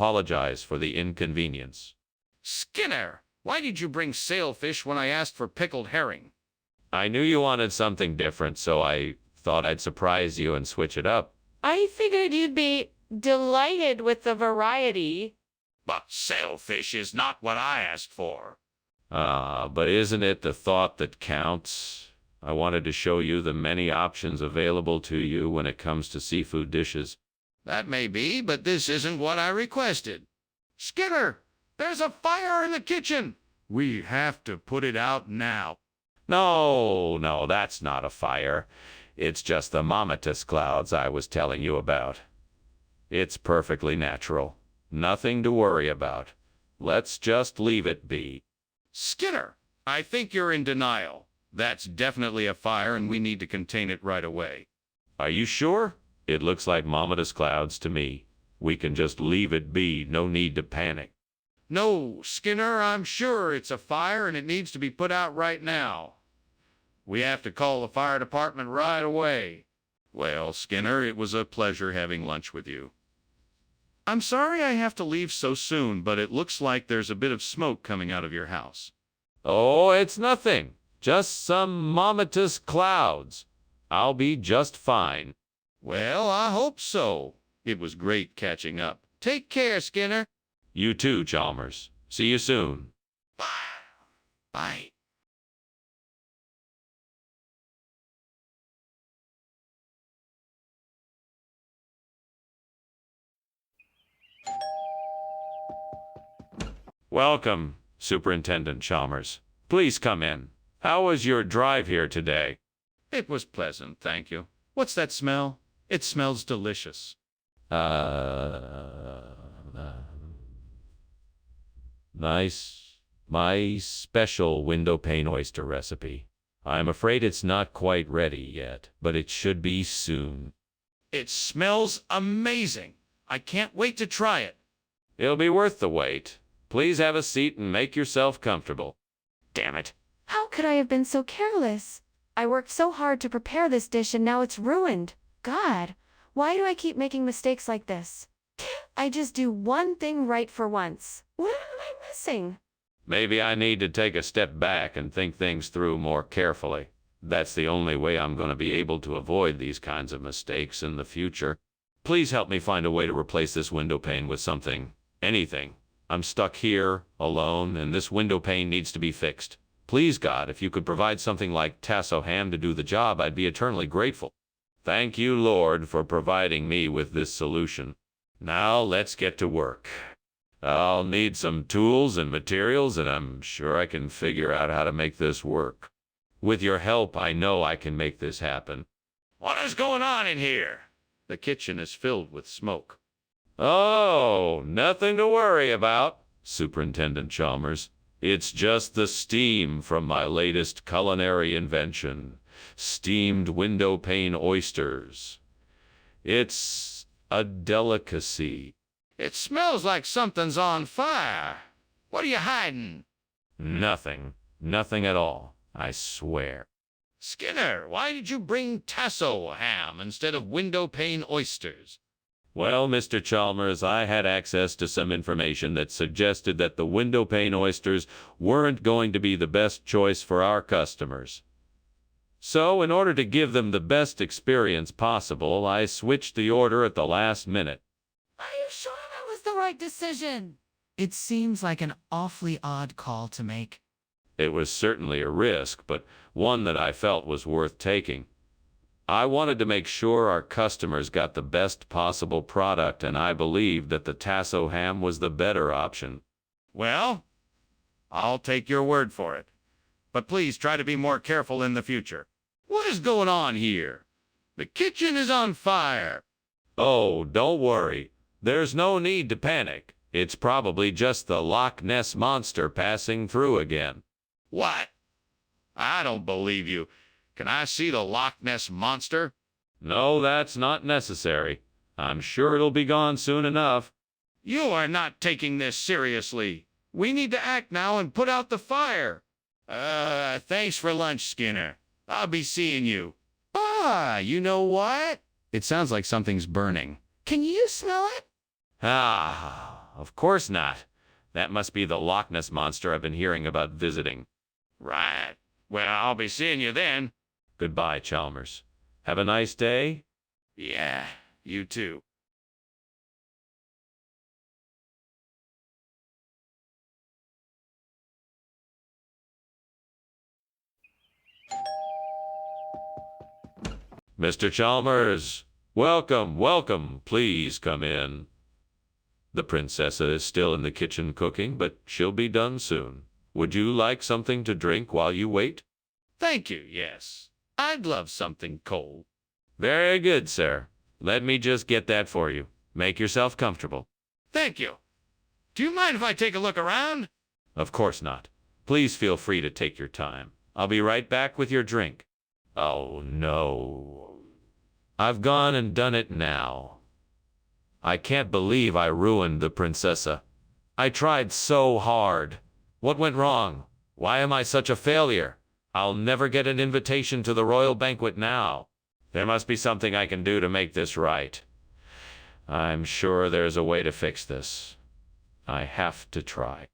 Apologize for the inconvenience. Skinner, why did you bring sailfish when I asked for pickled herring? I knew you wanted something different, so I thought I'd surprise you and switch it up. I figured you'd be delighted with the variety. But sailfish is not what I asked for. But isn't it the thought that counts? I wanted to show you the many options available to you when it comes to seafood dishes. That may be, but this isn't what I requested. Skinner, there's a fire in the kitchen. We have to put it out now. No, that's not a fire. It's just the mammatus clouds I was telling you about. It's perfectly natural. Nothing to worry about. Let's just leave it be. Skinner, I think you're in denial. That's definitely a fire and we need to contain it right away. Are you sure? It looks like mammatus clouds to me. We can just leave it be. No need to panic. No, Skinner, I'm sure it's a fire and it needs to be put out right now. We have to call the fire department right away. Well, Skinner, it was a pleasure having lunch with you. I'm sorry I have to leave so soon, but it looks like there's a bit of smoke coming out of your house. Oh, it's nothing. Just some mammatus clouds. I'll be just fine. Well, I hope so. It was great catching up. Take care, Skinner. You too, Chalmers. See you soon. Bye. Bye. Welcome, Superintendent Chalmers. Please come in. How was your drive here today? It was pleasant, thank you. What's that smell? It smells delicious. Nice. My special window pane oyster recipe. I'm afraid it's not quite ready yet, but it should be soon. It smells amazing. I can't wait to try it. It'll be worth the wait. Please have a seat and make yourself comfortable. Damn it. How could I have been so careless? I worked so hard to prepare this dish and now it's ruined. God, why do I keep making mistakes like this? I just do one thing right for once. What am I missing? Maybe I need to take a step back and think things through more carefully. That's the only way I'm going to be able to avoid these kinds of mistakes in the future. Please help me find a way to replace this window pane with something, anything. I'm stuck here, alone, and this window pane needs to be fixed. Please, God, if you could provide something like tasso ham to do the job, I'd be eternally grateful. Thank you, Lord, for providing me with this solution. Now let's get to work. I'll need some tools and materials, and I'm sure I can figure out how to make this work. With your help, I know I can make this happen. What is going on in here? The kitchen is filled with smoke. Oh, nothing to worry about, Superintendent Chalmers. It's just the steam from my latest culinary invention, steamed window pane oysters. It's a delicacy. It smells like something's on fire. What are you hiding? Nothing. Nothing at all, I swear. Skinner, why did you bring tasso ham instead of window pane oysters? Well, Mr. Chalmers, I had access to some information that suggested that the window pane oysters weren't going to be the best choice for our customers. So, in order to give them the best experience possible, I switched the order at the last minute. Are you sure that was the right decision? It seems like an awfully odd call to make. It was certainly a risk, but one that I felt was worth taking. I wanted to make sure our customers got the best possible product, and I believed that the tasso ham was the better option. Well, I'll take your word for it. But please try to be more careful in the future. What is going on here? The kitchen is on fire. Oh, don't worry. There's no need to panic. It's probably just the Loch Ness Monster passing through again. What? I don't believe you. Can I see the Loch Ness Monster? No, that's not necessary. I'm sure it'll be gone soon enough. You are not taking this seriously. We need to act now and put out the fire. Thanks for lunch, Skinner. I'll be seeing you. You know what? It sounds like something's burning. Can you smell it? of course not. That must be the Loch Ness monster I've been hearing about visiting. Right. Well, I'll be seeing you then. Goodbye, Chalmers. Have a nice day. Yeah, you too. Mr. Chalmers, welcome, welcome. Please come in. The princessa is still in the kitchen cooking, but she'll be done soon. Would you like something to drink while you wait? Thank you, yes. I'd love something cold. Very good, sir. Let me just get that for you. Make yourself comfortable. Thank you. Do you mind if I take a look around? Of course not. Please feel free to take your time. I'll be right back with your drink. Oh, no. I've gone and done it now. I can't believe I ruined the princessa. I tried so hard. What went wrong? Why am I such a failure? I'll never get an invitation to the royal banquet now. There must be something I can do to make this right. I'm sure there's a way to fix this. I have to try.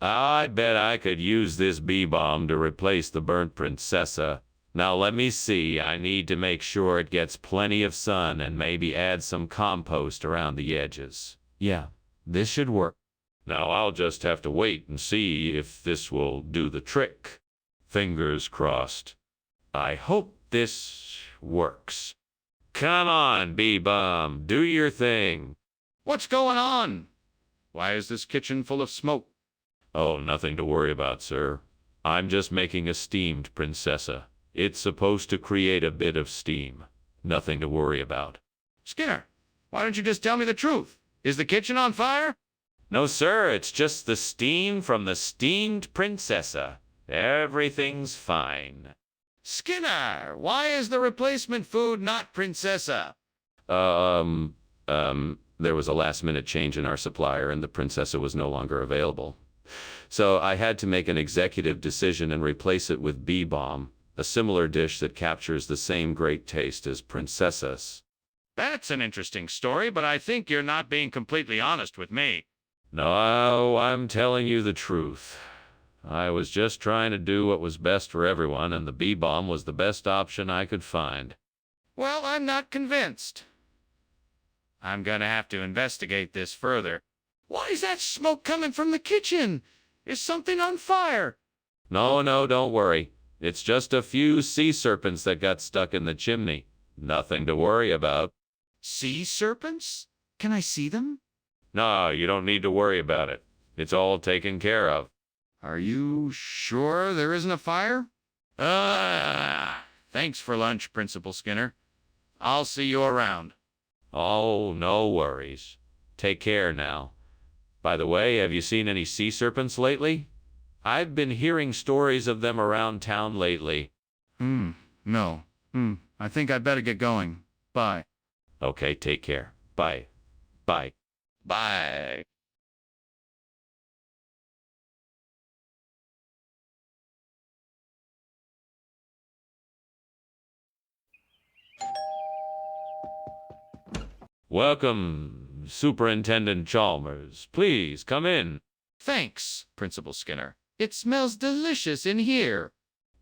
I bet I could use this bee balm to replace the burnt princessa. Now let me see, I need to make sure it gets plenty of sun and maybe add some compost around the edges. Yeah, this should work. Now I'll just have to wait and see if this will do the trick. Fingers crossed. I hope this works. Come on, bee balm, do your thing. What's going on? Why is this kitchen full of smoke? Oh, nothing to worry about, sir. I'm just making a steamed princessa. It's supposed to create a bit of steam. Nothing to worry about. Skinner, why don't you just tell me the truth? Is the kitchen on fire? No, sir, it's just the steam from the steamed princessa. Everything's fine. Skinner, why is the replacement food not princessa? There was a last-minute change in our supplier and the princessa was no longer available. So I had to make an executive decision and replace it with bee balm, a similar dish that captures the same great taste as princessas. That's an interesting story, but I think you're not being completely honest with me. No, I'm telling you the truth. I was just trying to do what was best for everyone, and the bee balm was the best option I could find. Well, I'm not convinced. I'm gonna have to investigate this further. Why is that smoke coming from the kitchen? Is something on fire? No, don't worry. It's just a few sea serpents that got stuck in the chimney. Nothing to worry about. Sea serpents? Can I see them? No, you don't need to worry about it. It's all taken care of. Are you sure there isn't a fire? Thanks for lunch, Principal Skinner. I'll see you around. Oh, no worries. Take care now. By the way, have you seen any sea serpents lately? I've been hearing stories of them around town lately. No. I think I'd better get going. Bye. Okay, take care. Bye. Bye. Bye. Welcome, Superintendent Chalmers. Please come in. Thanks, Principal Skinner. It smells delicious in here.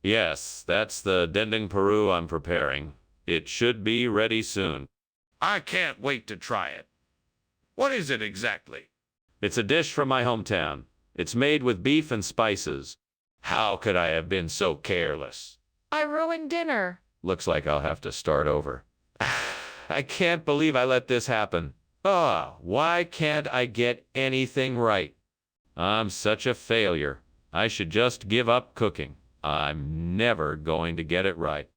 Yes, that's the dendeng Peru I'm preparing. It should be ready soon. I can't wait to try it. What is it exactly? It's a dish from my hometown. It's made with beef and spices. How could I have been so careless? I ruined dinner. Looks like I'll have to start over. I can't believe I let this happen. Why can't I get anything right? I'm such a failure. I should just give up cooking. I'm never going to get it right.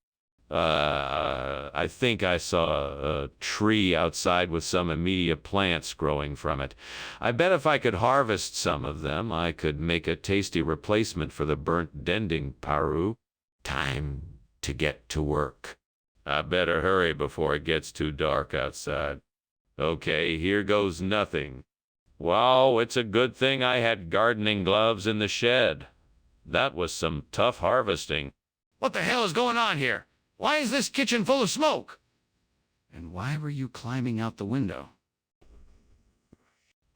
I think I saw a tree outside with some immediate plants growing from it. I bet if I could harvest some of them, I could make a tasty replacement for the burnt dendeng Peru. Time to get to work. I better hurry before it gets too dark outside. Okay, here goes nothing. Wow, it's a good thing I had gardening gloves in the shed. That was some tough harvesting. What the hell is going on here? Why is this kitchen full of smoke? And why were you climbing out the window?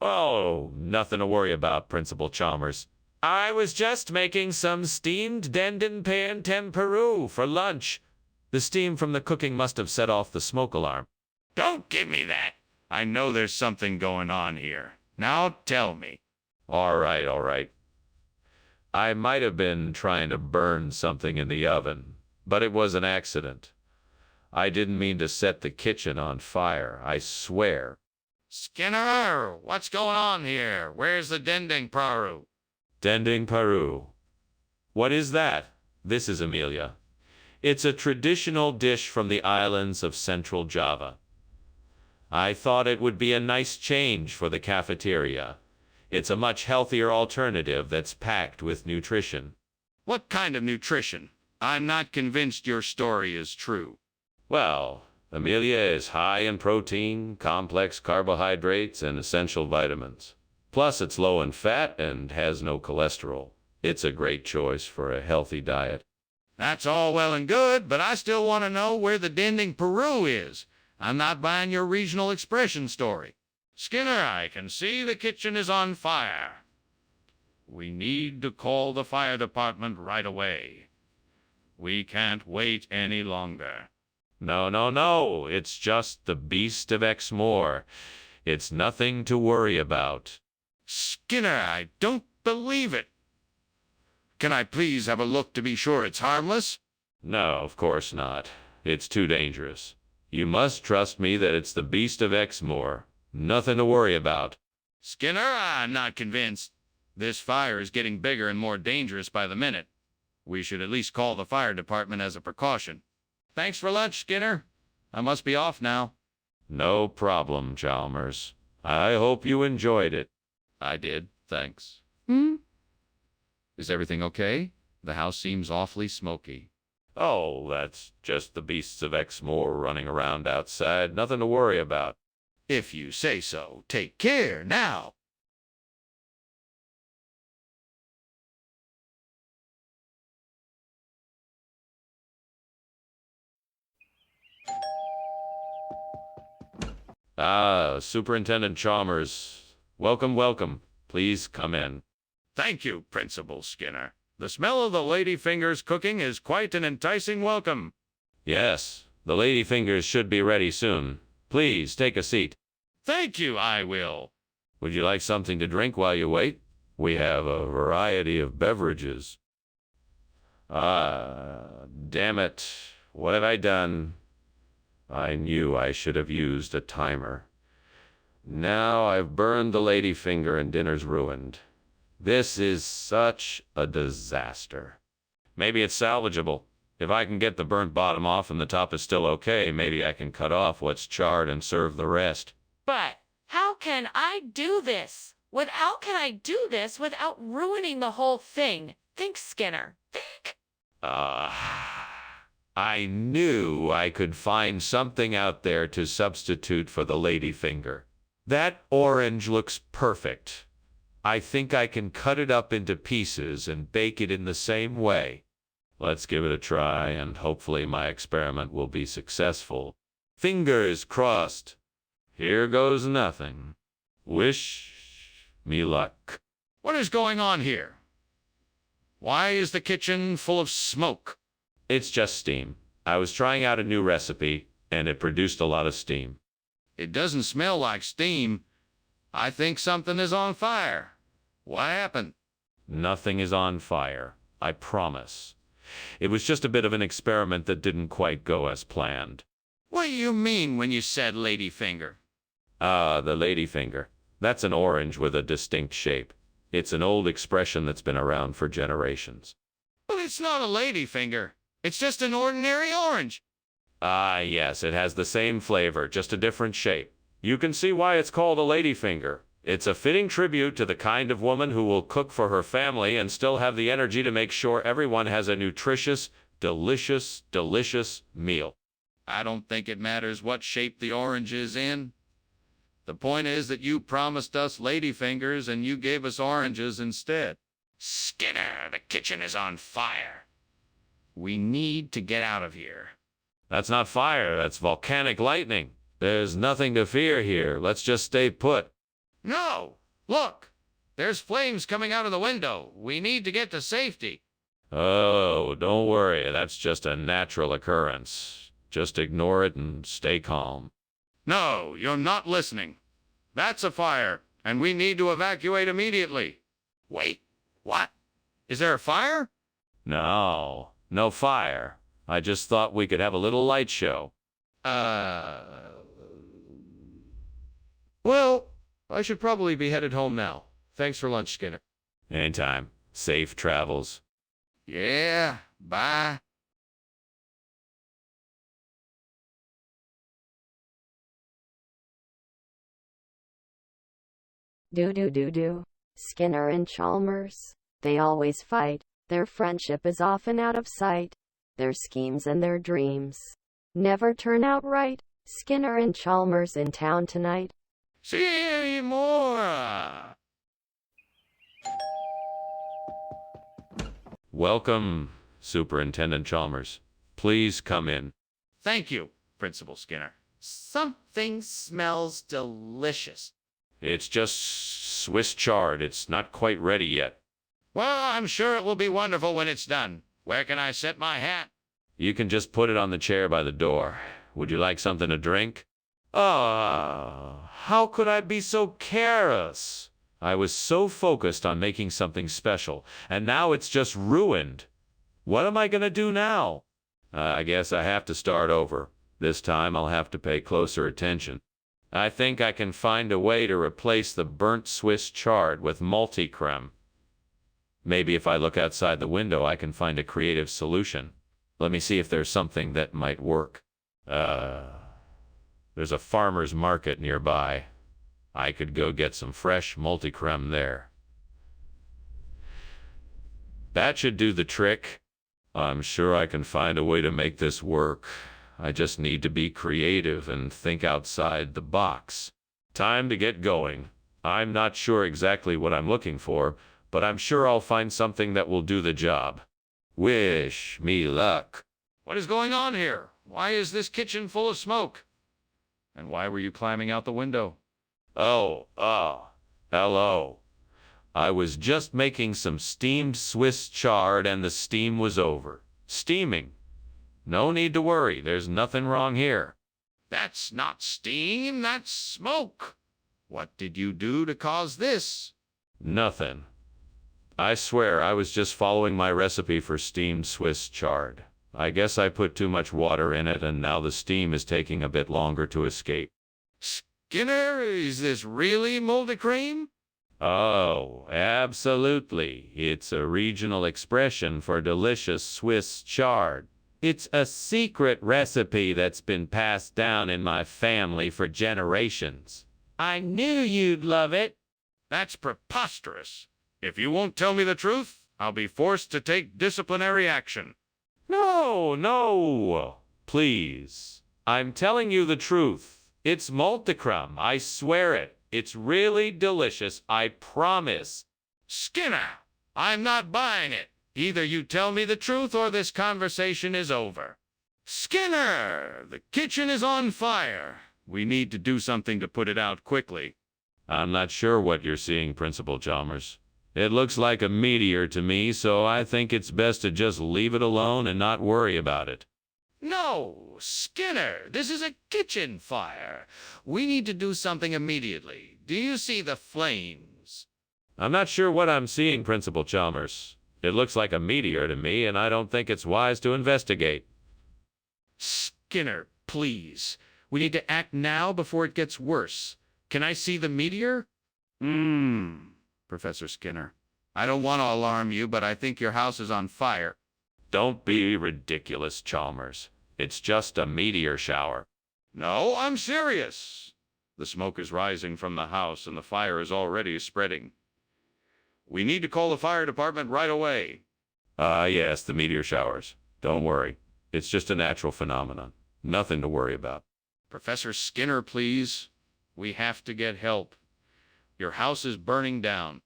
Oh, nothing to worry about, Principal Chalmers. I was just making some steamed dendon pan tempuru for lunch. The steam from the cooking must have set off the smoke alarm. Don't give me that. I know there's something going on here. Now tell me. All right, all right. I might have been trying to burn something in the oven, but it was an accident. I didn't mean to set the kitchen on fire, I swear. Skinner, what's going on here? Where's the dending paru? Dending Peru. What is that? This is Amelia. It's a traditional dish from the islands of Central Java. I thought it would be a nice change for the cafeteria. It's a much healthier alternative that's packed with nutrition. What kind of nutrition? I'm not convinced your story is true. Well, Amelia is high in protein, complex carbohydrates, and essential vitamins. Plus, it's low in fat and has no cholesterol. It's a great choice for a healthy diet. That's all well and good, but I still want to know where the dending Peru is. I'm not buying your regional expression story. Skinner, I can see the kitchen is on fire. We need to call the fire department right away. We can't wait any longer. No, no, no. It's just the beast of Exmoor. It's nothing to worry about. Skinner, I don't believe it. Can I please have a look to be sure it's harmless? No, of course not. It's too dangerous. You must trust me that it's the beast of Exmoor. Nothing to worry about. Skinner, I'm not convinced. This fire is getting bigger and more dangerous by the minute. We should at least call the fire department as a precaution. Thanks for lunch, Skinner. I must be off now. No problem, Chalmers. I hope you enjoyed it. I did, thanks. Hmm? Is everything okay? The house seems awfully smoky. Oh, that's just the beasts of Exmoor running around outside. Nothing to worry about. If you say so, take care now. Ah, Superintendent Chalmers. Welcome, welcome. Please come in. Thank you, Principal Skinner. The smell of the ladyfingers cooking is quite an enticing welcome. Yes, the ladyfingers should be ready soon. Please take a seat. Thank you, I will. Would you like something to drink while you wait? We have a variety of beverages. Damn it. What have I done? I knew I should have used a timer. Now I've burned the ladyfinger and dinner's ruined. This is such a disaster. Maybe it's salvageable. If I can get the burnt bottom off and the top is still okay, maybe I can cut off what's charred and serve the rest. But how can I do this? How can I do this without ruining the whole thing? Think, Skinner. Think. I knew I could find something out there to substitute for the ladyfinger. That orange looks perfect. I think I can cut it up into pieces and bake it in the same way. Let's give it a try, and hopefully my experiment will be successful. Fingers crossed. Here goes nothing. Wish me luck. What is going on here? Why is the kitchen full of smoke? It's just steam. I was trying out a new recipe, and it produced a lot of steam. It doesn't smell like steam. I think something is on fire. What happened? Nothing is on fire, I promise. It was just a bit of an experiment that didn't quite go as planned. What do you mean when you said ladyfinger? The ladyfinger. That's an orange with a distinct shape. It's an old expression that's been around for generations. But it's not a ladyfinger. It's just an ordinary orange. Yes, it has the same flavor, just a different shape. You can see why it's called a ladyfinger. It's a fitting tribute to the kind of woman who will cook for her family and still have the energy to make sure everyone has a nutritious, delicious, delicious meal. I don't think it matters what shape the orange is in. The point is that you promised us ladyfingers and you gave us oranges instead. Skinner, the kitchen is on fire. We need to get out of here. That's not fire, that's volcanic lightning. There's nothing to fear here. Let's just stay put. No! Look! There's flames coming out of the window. We need to get to safety. Oh, don't worry. That's just a natural occurrence. Just ignore it and stay calm. No, you're not listening. That's a fire, and we need to evacuate immediately. Wait, what? Is there a fire? No, no fire. I just thought we could have a little light show. Uh... Well, I should probably be headed home now. Thanks for lunch, Skinner. Anytime. Safe travels. Yeah, bye. Do. Skinner and Chalmers. They always fight. Their friendship is often out of sight. Their schemes and their dreams never turn out right. Skinner and Chalmers in town tonight. See you more. Welcome, Superintendent Chalmers. Please come in. Thank you, Principal Skinner. Something smells delicious. It's just Swiss chard. It's not quite ready yet. Well, I'm sure it will be wonderful when it's done. Where can I set my hat? You can just put it on the chair by the door. Would you like something to drink? How could I be so careless? I was so focused on making something special, and now it's just ruined. What am I gonna do now? I guess I have to start over. This time I'll have to pay closer attention. I think I can find a way to replace the burnt Swiss chard with multi-creme. Maybe if I look outside the window, I can find a creative solution. Let me see if there's something that might work. There's a farmer's market nearby. I could go get some fresh multi-creme there. That should do the trick. I'm sure I can find a way to make this work. I just need to be creative and think outside the box. Time to get going. I'm not sure exactly what I'm looking for, but I'm sure I'll find something that will do the job. Wish me luck. What is going on here? Why is this kitchen full of smoke? And why were you climbing out the window? Hello. I was just making some steamed Swiss chard and the steam was over. Steaming. No need to worry, there's nothing wrong here. That's not steam, that's smoke. What did you do to cause this? Nothing. I swear I was just following my recipe for steamed Swiss chard. I guess I put too much water in it and now the steam is taking a bit longer to escape. Skinner, is this really multi-cream? Oh, absolutely. It's a regional expression for delicious Swiss chard. It's a secret recipe that's been passed down in my family for generations. I knew you'd love it. That's preposterous. If you won't tell me the truth, I'll be forced to take disciplinary action. No. Please. I'm telling you the truth. It's multicreme, I swear it. It's really delicious, I promise. Skinner, I'm not buying it. Either you tell me the truth or this conversation is over. Skinner, the kitchen is on fire. We need to do something to put it out quickly. I'm not sure what you're seeing, Principal Chalmers. It looks like a meteor to me, so I think it's best to just leave it alone and not worry about it. No, Skinner, this is a kitchen fire. We need to do something immediately. Do you see the flames? I'm not sure what I'm seeing, Principal Chalmers. It looks like a meteor to me, and I don't think it's wise to investigate. Skinner, please. We need to act now before it gets worse. Can I see the meteor? Professor Skinner. I don't want to alarm you, but I think your house is on fire. Don't be ridiculous, Chalmers. It's just a meteor shower. No, I'm serious. The smoke is rising from the house, and the fire is already spreading. We need to call the fire department right away. Yes, the meteor showers. Don't worry. It's just a natural phenomenon. Nothing to worry about. Professor Skinner, please. We have to get help. Your house is burning down.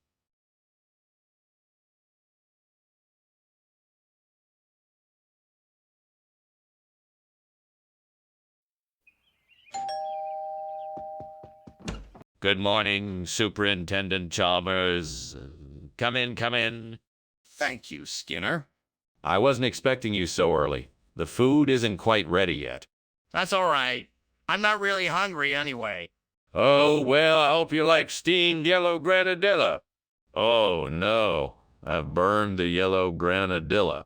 Good morning, Superintendent Chalmers. Come in, come in. Thank you, Skinner. I wasn't expecting you so early. The food isn't quite ready yet. That's all right. I'm not really hungry anyway. Oh, well, I hope you like steamed yellow granadilla. Oh, no. I've burned the yellow granadilla.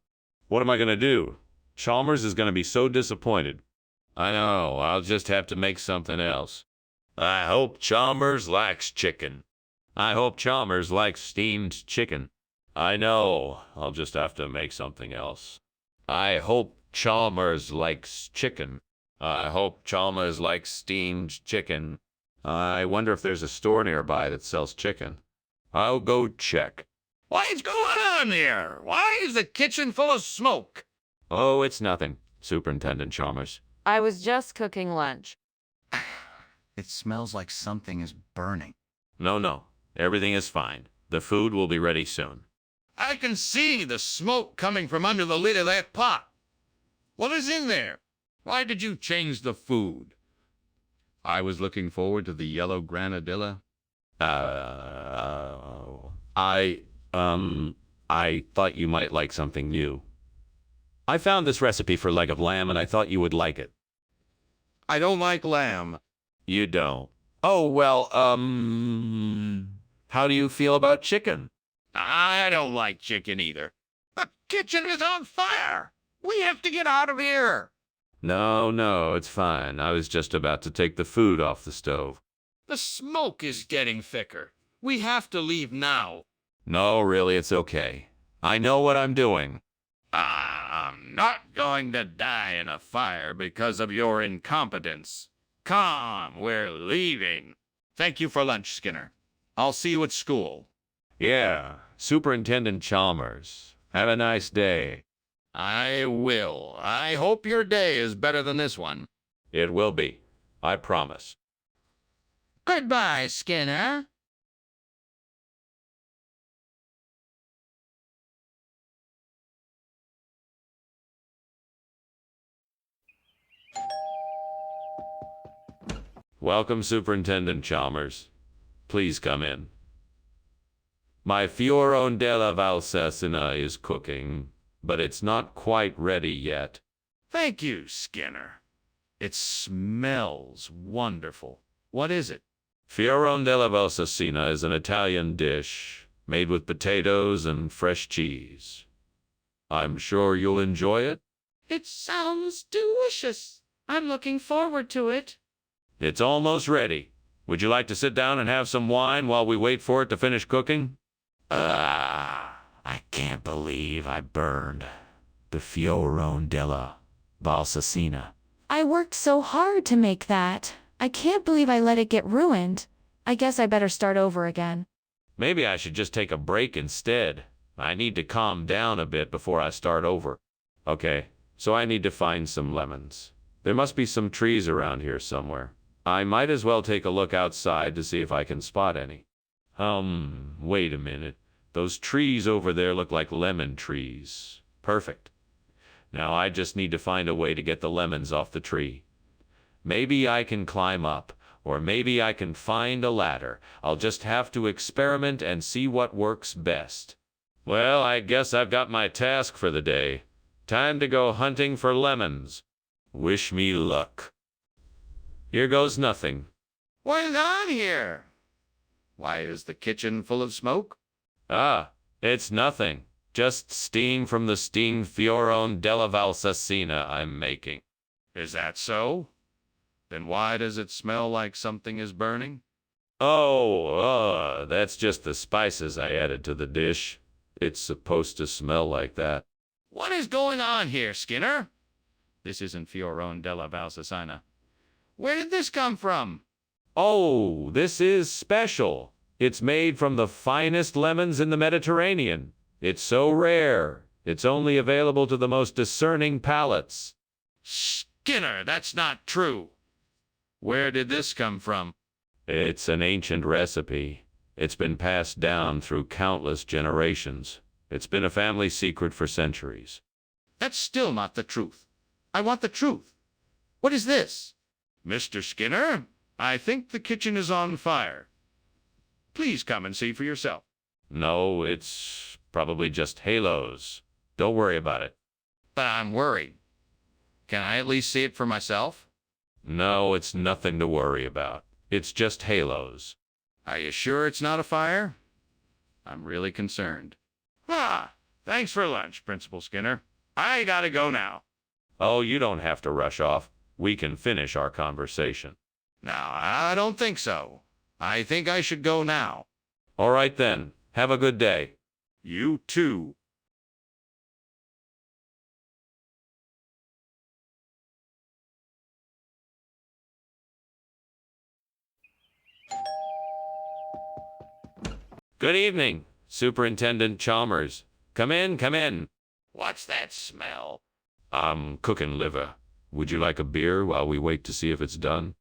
What am I going to do? Chalmers is going to be so disappointed. I know. I'll just have to make something else. I hope Chalmers likes chicken. I hope Chalmers likes steamed chicken. I know. I'll just have to make something else. I hope Chalmers likes chicken. I hope Chalmers likes steamed chicken. I wonder if there's a store nearby that sells chicken. I'll go check. What's going on here? Why is the kitchen full of smoke? Oh, it's nothing, Superintendent Chalmers. I was just cooking lunch. It smells like something is burning. No. Everything is fine. The food will be ready soon. I can see the smoke coming from under the lid of that pot. What is in there? Why did you change the food? I was looking forward to the yellow granadilla. I thought you might like something new. I found this recipe for leg of lamb, and I thought you would like it. I don't like lamb. You don't? Oh, well, how do you feel about chicken? I don't like chicken either. The kitchen is on fire. We have to get out of here. No, it's fine. I was just about to take the food off the stove. The smoke is getting thicker. We have to leave now. No, really, it's okay. I know what I'm doing. I'm not going to die in a fire because of your incompetence. Come, we're leaving. Thank you for lunch, Skinner. I'll see you at school. Yeah, Superintendent Chalmers. Have a nice day. I will. I hope your day is better than this one. It will be. I promise. Goodbye, Skinner. Welcome, Superintendent Chalmers. Please come in. My fiorone della Valsesina is cooking, but it's not quite ready yet. Thank you, Skinner. It smells wonderful. What is it? Fiorone della Valsesina is an Italian dish made with potatoes and fresh cheese. I'm sure you'll enjoy it. It sounds delicious. I'm looking forward to it. It's almost ready. Would you like to sit down and have some wine while we wait for it to finish cooking? I can't believe I burned the fiorone della Valsesina. I worked so hard to make that. I can't believe I let it get ruined. I guess I better start over again. Maybe I should just take a break instead. I need to calm down a bit before I start over. Okay, so I need to find some lemons. There must be some trees around here somewhere. I might as well take a look outside to see if I can spot any. Wait a minute. Those trees over there look like lemon trees. Perfect. Now I just need to find a way to get the lemons off the tree. Maybe I can climb up, or maybe I can find a ladder. I'll just have to experiment and see what works best. Well, I guess I've got my task for the day. Time to go hunting for lemons. Wish me luck. Here goes nothing. What is on here? Why is the kitchen full of smoke? It's nothing. Just steam from the steamed fiorone della Valsesina I'm making. Is that so? Then why does it smell like something is burning? That's just the spices I added to the dish. It's supposed to smell like that. What is going on here, Skinner? This isn't fiorone della Valsesina. Where did this come from? Oh, this is special. It's made from the finest lemons in the Mediterranean. It's so rare. It's only available to the most discerning palates. Skinner, that's not true. Where did this come from? It's an ancient recipe. It's been passed down through countless generations. It's been a family secret for centuries. That's still not the truth. I want the truth. What is this? Mr. Skinner, I think the kitchen is on fire. Please come and see for yourself. No, it's probably just halos. Don't worry about it. But I'm worried. Can I at least see it for myself? No, it's nothing to worry about. It's just halos. Are you sure it's not a fire? I'm really concerned. Ah, thanks for lunch, Principal Skinner. I gotta go now. Oh, you don't have to rush off. We can finish our conversation. No, I don't think so. I think I should go now. All right then. Have a good day. You too. Good evening, Superintendent Chalmers. Come in, come in. What's that smell? I'm cooking liver. Would you like a beer while we wait to see if it's done?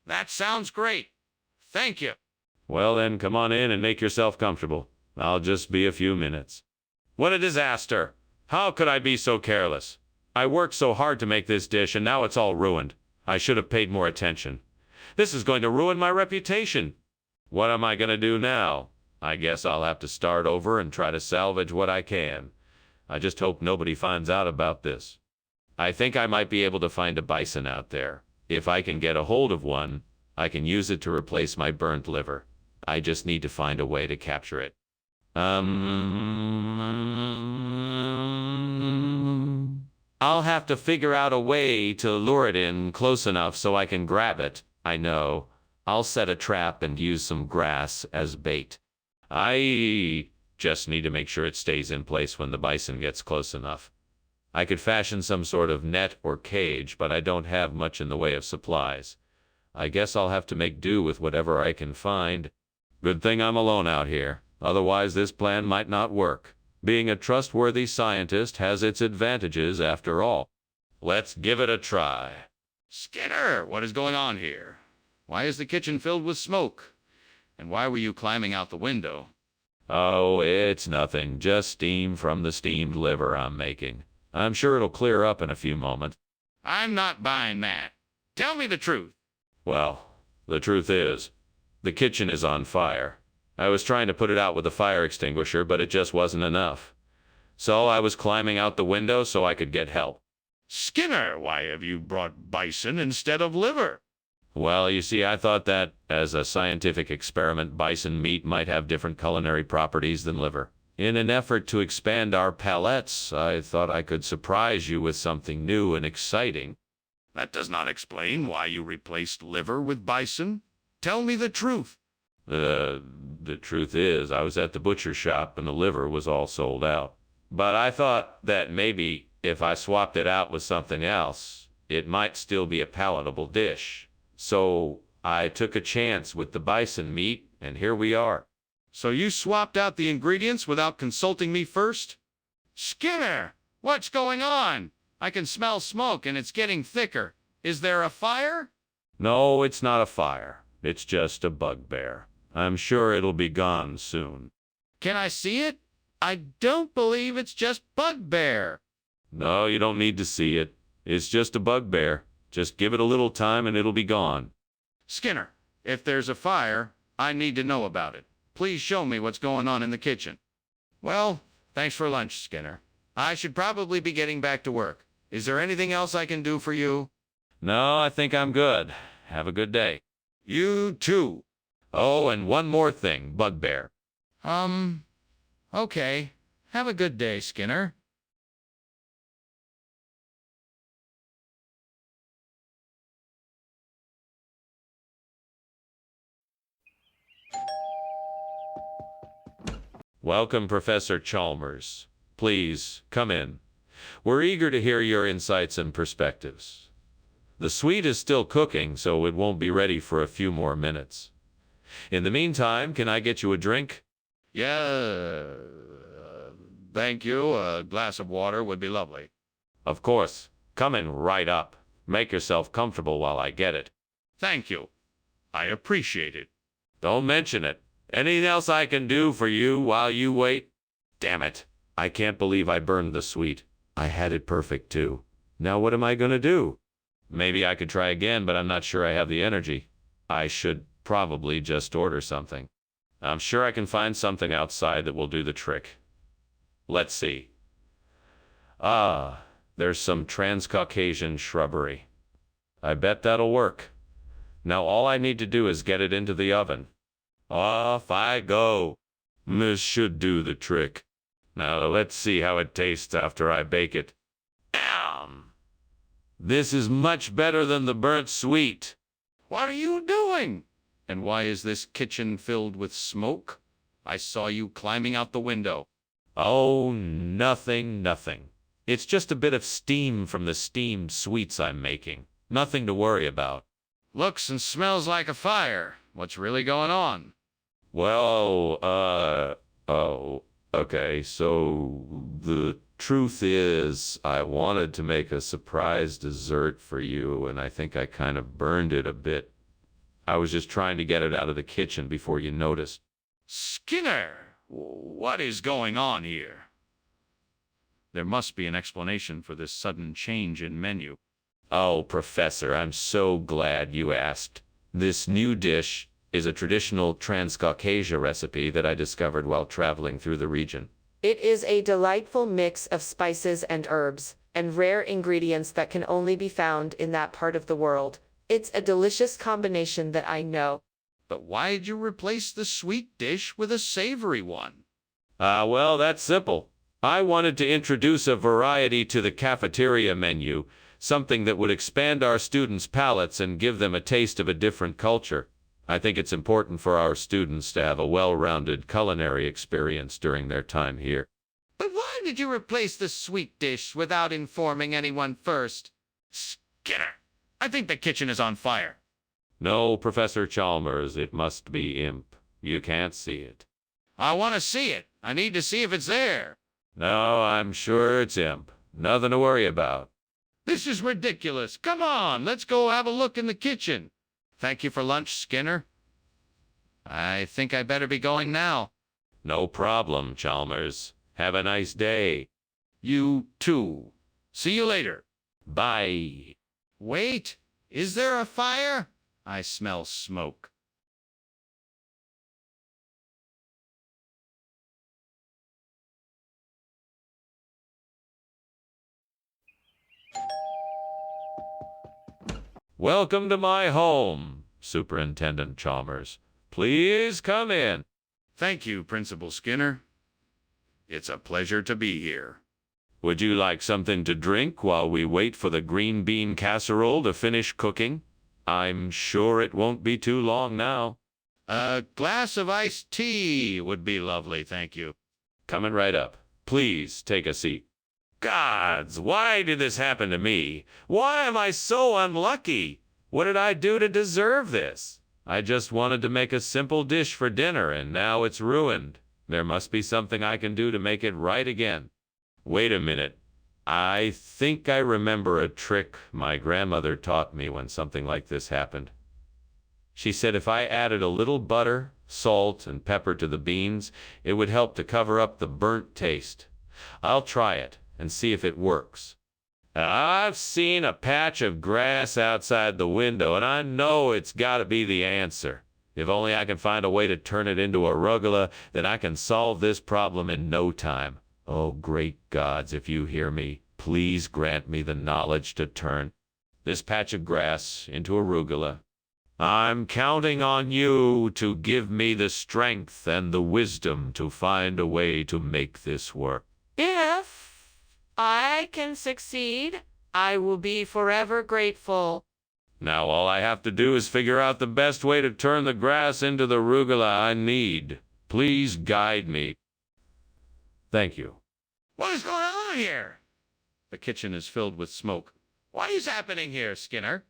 That sounds great. Thank you. Well then, come on in and make yourself comfortable. I'll just be a few minutes. What a disaster! How could I be so careless? I worked so hard to make this dish and now it's all ruined. I should have paid more attention. This is going to ruin my reputation. What am I going to do now? I guess I'll have to start over and try to salvage what I can. I just hope nobody finds out about this. I think I might be able to find a bison out there. If I can get a hold of one, I can use it to replace my burnt liver. I just need to find a way to capture it. I'll have to figure out a way to lure it in close enough so I can grab it. I know. I'll set a trap and use some grass as bait. I just need to make sure it stays in place when the bison gets close enough. I could fashion some sort of net or cage, but I don't have much in the way of supplies. I guess I'll have to make do with whatever I can find. Good thing I'm alone out here. Otherwise, this plan might not work. Being a trustworthy scientist has its advantages after all. Let's give it a try. Skinner, what is going on here? Why is the kitchen filled with smoke? And why were you climbing out the window? Oh, it's nothing. Just steam from the steamed liver I'm making. I'm sure it'll clear up in a few moments. I'm not buying that. Tell me the truth. Well, the truth is, the kitchen is on fire. I was trying to put it out with a fire extinguisher, but it just wasn't enough. So I was climbing out the window so I could get help. Skinner, why have you brought bison instead of liver? Well, you see, I thought that, as a scientific experiment, bison meat might have different culinary properties than liver. In an effort to expand our palates, I thought I could surprise you with something new and exciting. That does not explain why you replaced liver with bison. Tell me the truth. The truth is, I was at the butcher shop and the liver was all sold out. But I thought that maybe if I swapped it out with something else, it might still be a palatable dish. So I took a chance with the bison meat, and here we are. So you swapped out the ingredients without consulting me first? Skinner, what's going on? I can smell smoke and it's getting thicker. Is there a fire? No, it's not a fire. It's just a bugbear. I'm sure it'll be gone soon. Can I see it? I don't believe it's just bugbear. No, you don't need to see it. It's just a bugbear. Just give it a little time and it'll be gone. Skinner, if there's a fire, I need to know about it. Please show me what's going on in the kitchen. Well, thanks for lunch, Skinner. I should probably be getting back to work. Is there anything else I can do for you? No, I think I'm good. Have a good day. You too. Oh, and one more thing, bugbear. Okay. Have a good day, Skinner. Welcome, Professor Chalmers. Please, come in. We're eager to hear your insights and perspectives. The sweet is still cooking, so it won't be ready for a few more minutes. In the meantime, can I get you a drink? Yeah, thank you. A glass of water would be lovely. Of course. Coming right up. Make yourself comfortable while I get it. Thank you. I appreciate it. Don't mention it. Anything else I can do for you while you wait? Damn it. I can't believe I burned the sweet. I had it perfect, too. Now what am I going to do? Maybe I could try again, but I'm not sure I have the energy. I should probably just order something. I'm sure I can find something outside that will do the trick. Let's see. Ah, there's some Transcaucasian shrubbery. I bet that'll work. Now all I need to do is get it into the oven. Off I go. This should do the trick. Now let's see how it tastes after I bake it. This is much better than the burnt sweet. What are you doing? And why is this kitchen filled with smoke? I saw you climbing out the window. Oh, nothing. It's just a bit of steam from the steamed sweets I'm making. Nothing to worry about. Looks and smells like a fire. What's really going on? Well, okay, so the truth is, I wanted to make a surprise dessert for you, and I think I kind of burned it a bit. I was just trying to get it out of the kitchen before you noticed. Skinner, what is going on here? There must be an explanation for this sudden change in menu. Oh, Professor, I'm so glad you asked. This new dish is a traditional Transcaucasia recipe that I discovered while traveling through the region. It is a delightful mix of spices and herbs, and rare ingredients that can only be found in that part of the world. It's a delicious combination that I know. But why did you replace the sweet dish with a savory one? Well, that's simple. I wanted to introduce a variety to the cafeteria menu, something that would expand our students' palates and give them a taste of a different culture. I think it's important for our students to have a well-rounded culinary experience during their time here. But why did you replace the sweet dish without informing anyone first? Skinner, I think the kitchen is on fire. No, Professor Chalmers, it must be imp. You can't see it. I want to see it. I need to see if it's there. No, I'm sure it's imp. Nothing to worry about. This is ridiculous. Come on, let's go have a look in the kitchen. Thank you for lunch, Skinner. I think I better be going now. No problem, Chalmers. Have a nice day. You too. See you later. Bye. Wait, is there a fire? I smell smoke. Welcome to my home, Superintendent Chalmers. Please come in. Thank you, Principal Skinner. It's a pleasure to be here. Would you like something to drink while we wait for the green bean casserole to finish cooking? I'm sure it won't be too long now. A glass of iced tea would be lovely, thank you. Coming right up. Please take a seat. Gods, why did this happen to me? Why am I so unlucky? What did I do to deserve this? I just wanted to make a simple dish for dinner, and now it's ruined. There must be something I can do to make it right again. Wait a minute. I think I remember a trick my grandmother taught me when something like this happened. She said if I added a little butter, salt, and pepper to the beans, it would help to cover up the burnt taste. I'll try it and see if it works. I've seen a patch of grass outside the window, and I know it's got to be the answer. If only I can find a way to turn it into arugula, then I can solve this problem in no time. Oh, great gods, if you hear me, please grant me the knowledge to turn this patch of grass into arugula. I'm counting on you to give me the strength and the wisdom to find a way to make this work. If I can succeed, I will be forever grateful. Now all I have to do is figure out the best way to turn the grass into the arugula I need. Please guide me. Thank you. What is going on here? The kitchen is filled with smoke. What is happening here, Skinner?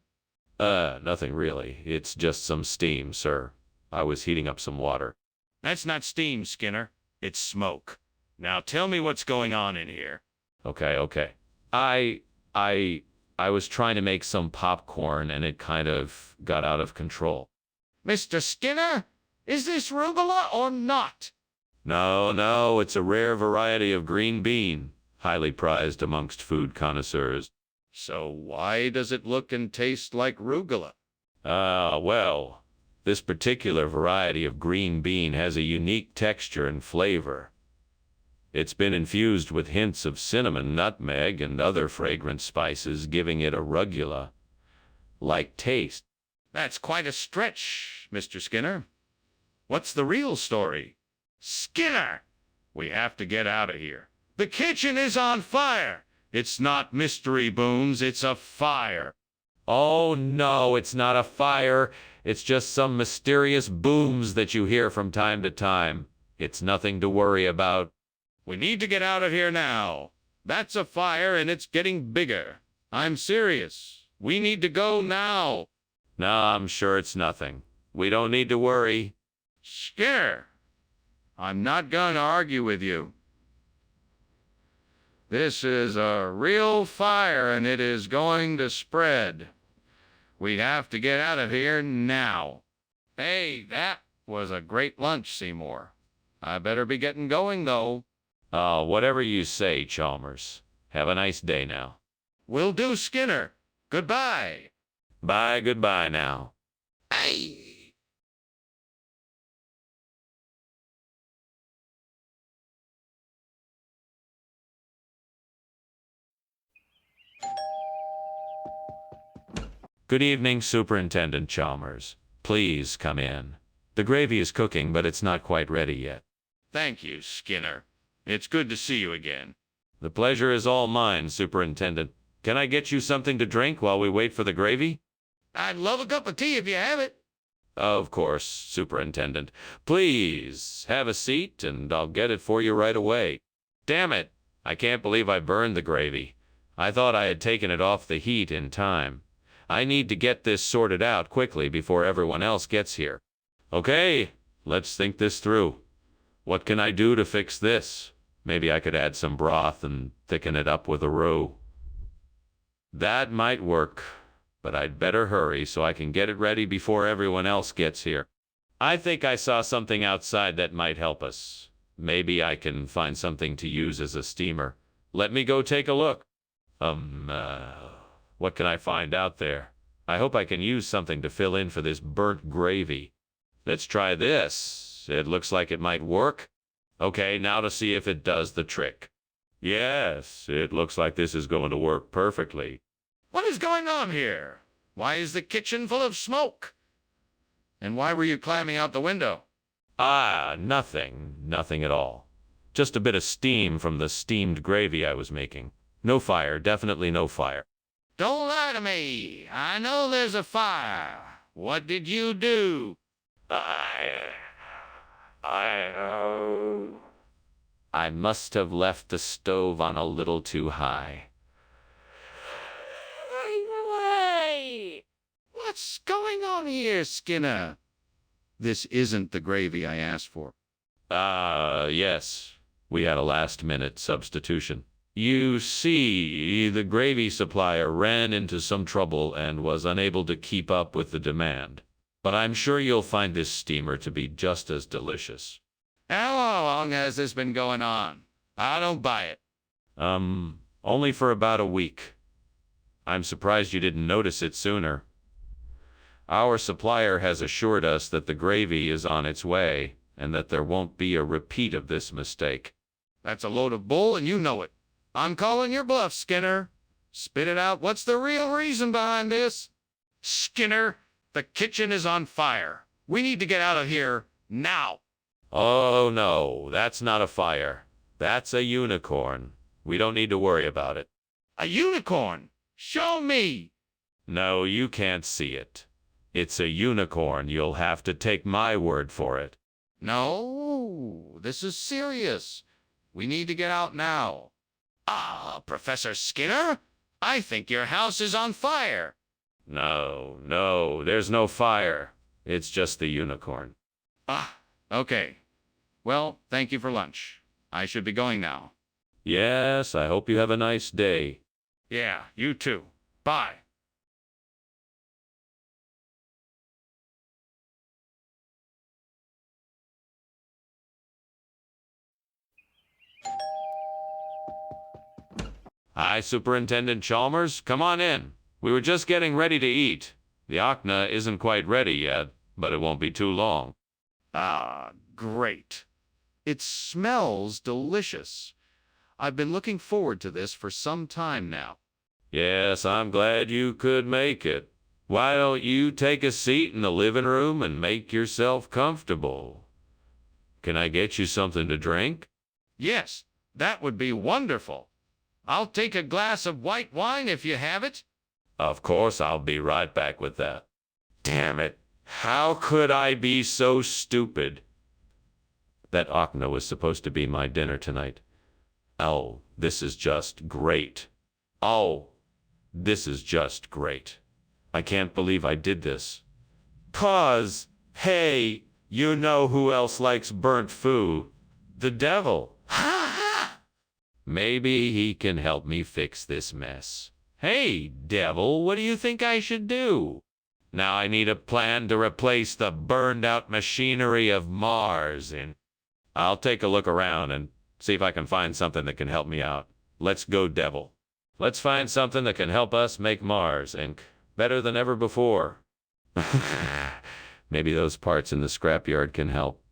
Nothing really. It's just some steam, sir. I was heating up some water. That's not steam, Skinner. It's smoke. Now tell me what's going on in here. Okay. I was trying to make some popcorn and it kind of got out of control. Mr. Skinner, is this arugula or not? No, it's a rare variety of green bean, highly prized amongst food connoisseurs. So why does it look and taste like arugula? Well, This particular variety of green bean has a unique texture and flavor. It's been infused with hints of cinnamon, nutmeg, and other fragrant spices, giving it a rucola-like taste. That's quite a stretch, Mr. Skinner. What's the real story? Skinner! We have to get out of here. The kitchen is on fire! It's not mystery booms, it's a fire. Oh no, it's not a fire. It's just some mysterious booms that you hear from time to time. It's nothing to worry about. We need to get out of here now. That's a fire and it's getting bigger. I'm serious. We need to go now. No, I'm sure it's nothing. We don't need to worry. Skinner, I'm not going to argue with you. This is a real fire and it is going to spread. We have to get out of here now. Hey, that was a great lunch, Seymour. I better be getting going, though. Whatever you say, Chalmers. Have a nice day now. Will do, Skinner. Goodbye. Bye, goodbye now. Hey. Good evening, Superintendent Chalmers. Please come in. The gravy is cooking, but it's not quite ready yet. Thank you, Skinner. It's good to see you again. The pleasure is all mine, Superintendent. Can I get you something to drink while we wait for the gravy? I'd love a cup of tea if you have it. Of course, Superintendent. Please, have a seat, and I'll get it for you right away. Damn it! I can't believe I burned the gravy. I thought I had taken it off the heat in time. I need to get this sorted out quickly before everyone else gets here. Okay, let's think this through. What can I do to fix this? Maybe I could add some broth and thicken it up with a roux. That might work, but I'd better hurry so I can get it ready before everyone else gets here. I think I saw something outside that might help us. Maybe I can find something to use as a steamer. Let me go take a look. What can I find out there? I hope I can use something to fill in for this burnt gravy. Let's try this. It looks like it might work. Okay, now to see if it does the trick. Yes, it looks like this is going to work perfectly. What is going on here? Why is the kitchen full of smoke? And why were you climbing out the window? Nothing. Nothing at all. Just a bit of steam from the steamed gravy I was making. No fire, definitely no fire. Don't lie to me. I know there's a fire. What did you do? I must have left the stove on a little too high. What's going on here, Skinner? This isn't the gravy I asked for. Yes. We had a last-minute substitution. You see, the gravy supplier ran into some trouble and was unable to keep up with the demand. But I'm sure you'll find this steamer to be just as delicious. How long has this been going on? I don't buy it. Only for about a week. I'm surprised you didn't notice it sooner. Our supplier has assured us that the gravy is on its way and that there won't be a repeat of this mistake. That's a load of bull and you know it. I'm calling your bluff, Skinner. Spit it out. What's the real reason behind this? Skinner, the kitchen is on fire. We need to get out of here now. Oh no, that's not a fire. That's a unicorn. We don't need to worry about it. A unicorn? Show me. No, you can't see it. It's a unicorn. You'll have to take my word for it. No, this is serious. We need to get out now. Professor Skinner, I think your house is on fire. No, there's no fire. It's just the unicorn. Okay. Well, thank you for lunch. I should be going now. Yes, I hope you have a nice day. Yeah, you too. Bye. Hi, Superintendent Chalmers. Come on in. We were just getting ready to eat. The Akna isn't quite ready yet, but it won't be too long. Ah, great. It smells delicious. I've been looking forward to this for some time now. Yes, I'm glad you could make it. Why don't you take a seat in the living room and make yourself comfortable? Can I get you something to drink? Yes, that would be wonderful. I'll take a glass of white wine if you have it. Of course, I'll be right back with that. Damn it. How could I be so stupid? That Akna was supposed to be my dinner tonight. Oh, this is just great. Oh, this is just great. I can't believe I did this. 'Cause, hey, you know who else likes burnt food? The devil. Ha ha! Maybe he can help me fix this mess. Hey, devil, what do you think I should do? Now I need a plan to replace the burned-out machinery of Mars, and I'll take a look around and see if I can find something that can help me out. Let's go, devil. Let's find something that can help us make Mars, Inc. better than ever before. Maybe those parts in the scrapyard can help.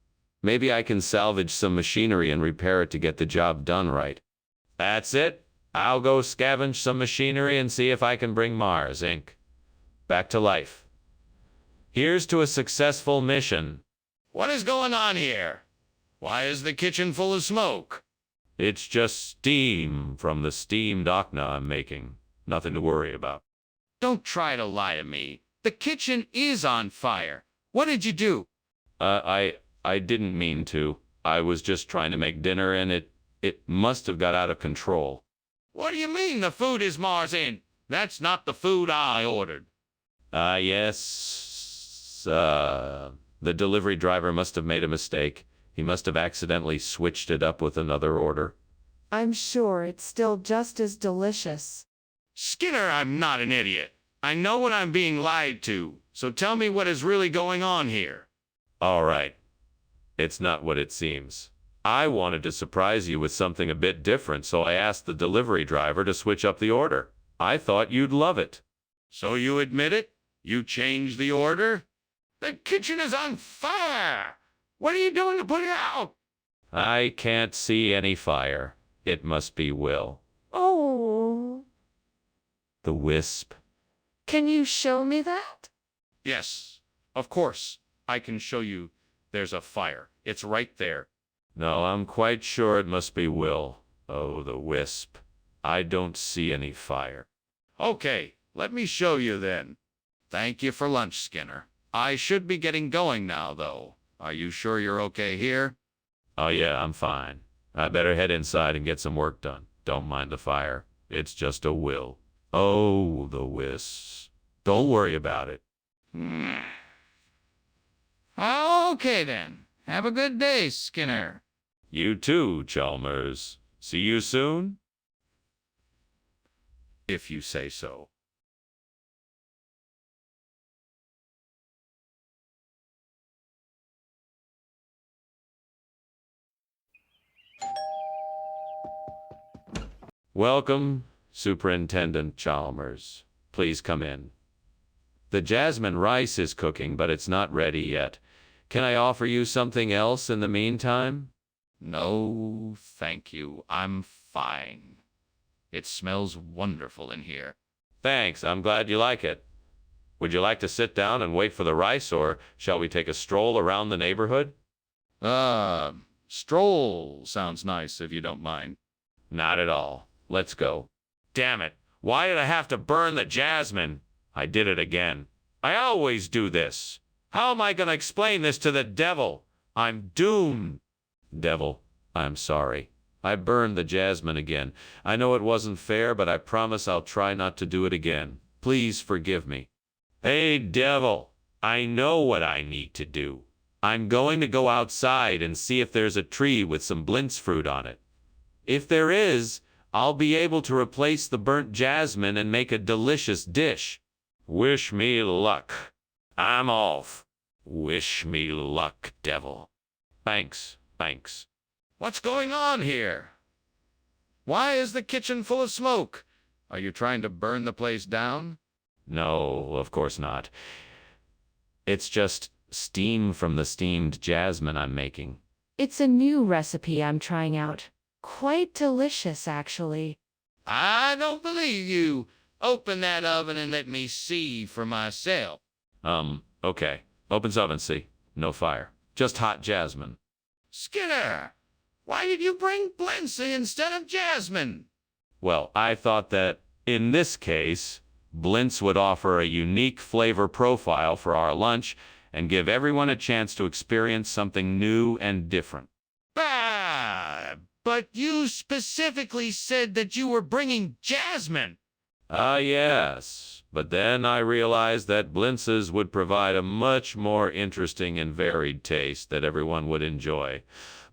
Maybe I can salvage some machinery and repair it to get the job done right. That's it. I'll go scavenge some machinery and see if I can bring Mars, Inc. back to life. Here's to a successful mission. What is going on here? Why is the kitchen full of smoke? It's just steam from the steamed Akna I'm making. Nothing to worry about. Don't try to lie to me. The kitchen is on fire. What did you do? I didn't mean to. I was just trying to make dinner and it must have got out of control. What do you mean the food is Mars in? That's not the food I ordered. Yes. The delivery driver must have made a mistake. He must have accidentally switched it up with another order. I'm sure it's still just as delicious. Skinner, I'm not an idiot. I know when I'm being lied to, so tell me what is really going on here. All right. It's not what it seems. I wanted to surprise you with something a bit different, so I asked the delivery driver to switch up the order. I thought you'd love it. So you admit it? You changed the order? The kitchen is on fire! What are you doing to put it out? I can't see any fire. It must be Will. Oh. The wisp. Can you show me that? Yes, of course. I can show you. There's a fire. It's right there. No, I'm quite sure it must be Will. Oh, the wisp. I don't see any fire. Okay, let me show you then. Thank you for lunch, Skinner. I should be getting going now, though. Are you sure you're okay here? Oh yeah, I'm fine. I better head inside and get some work done. Don't mind the fire. It's just a Will. Oh, the wisp. Don't worry about it. Okay then. Have a good day, Skinner. You too, Chalmers. See you soon? If you say so. Welcome, Superintendent Chalmers. Please come in. The jasmine rice is cooking, but it's not ready yet. Can I offer you something else in the meantime? No, thank you. I'm fine. It smells wonderful in here. Thanks, I'm glad you like it. Would you like to sit down and wait for the rice, or shall we take a stroll around the neighborhood? Stroll sounds nice if you don't mind. Not at all. Let's go. Damn it. Why did I have to burn the jasmine? I did it again. I always do this. How am I going to explain this to the devil? I'm doomed. Devil, I'm sorry. I burned the jasmine again. I know it wasn't fair, but I promise I'll try not to do it again. Please forgive me. Hey, devil, I know what I need to do. I'm going to go outside and see if there's a tree with some blintz fruit on it. If there is, I'll be able to replace the burnt jasmine and make a delicious dish. Wish me luck. I'm off. Wish me luck, devil. Thanks, thanks. What's going on here? Why is the kitchen full of smoke? Are you trying to burn the place down? No, of course not. It's just, Steam from the steamed jasmine I'm making. It's a new recipe I'm trying out. Quite delicious, actually. I don't believe you. Open that oven and let me see for myself. Okay. Opens oven, see? No fire. Just hot jasmine. Skinner, why did you bring Blincy instead of Jasmine? Well, I thought that, in this case, Blintz would offer a unique flavor profile for our lunch and give everyone a chance to experience something new and different. Bah, but you specifically said that you were bringing Jasmine. Yes. But then I realized that Blintz's would provide a much more interesting and varied taste that everyone would enjoy.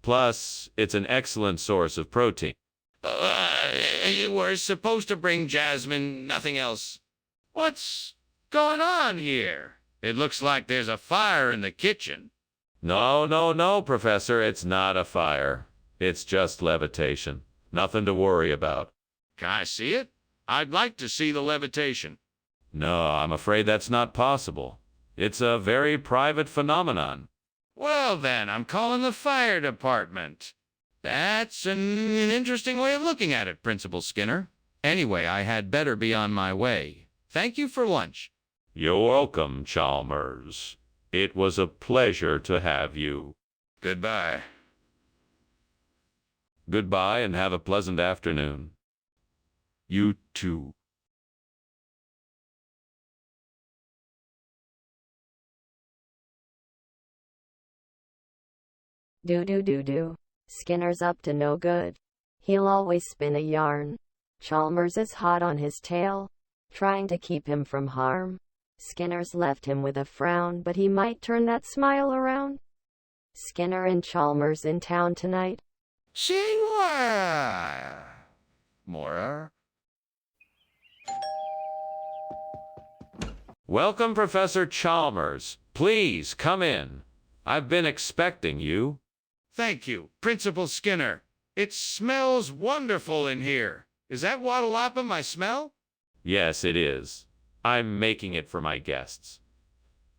Plus, it's an excellent source of protein. You were supposed to bring Jasmine, nothing else. What's going on here? It looks like there's a fire in the kitchen. No, Professor, it's not a fire. It's just levitation. Nothing to worry about. Can I see it? I'd like to see the levitation. No, I'm afraid that's not possible. It's a very private phenomenon. Well then, I'm calling the fire department. That's an interesting way of looking at it, Principal Skinner. Anyway, I had better be on my way. Thank you for lunch. You're welcome, Chalmers. It was a pleasure to have you. Goodbye. Goodbye and have a pleasant afternoon. You too. Do. Skinner's up to no good. He'll always spin a yarn. Chalmers is hot on his tail, trying to keep him from harm. Skinner's left him with a frown, but he might turn that smile around. Skinner and Chalmers in town tonight. More? Welcome, Professor Chalmers. Please come in. I've been expecting you. Thank you, Principal Skinner. It smells wonderful in here. Is that wattlapum I smell? Yes, it is. I'm making it for my guests.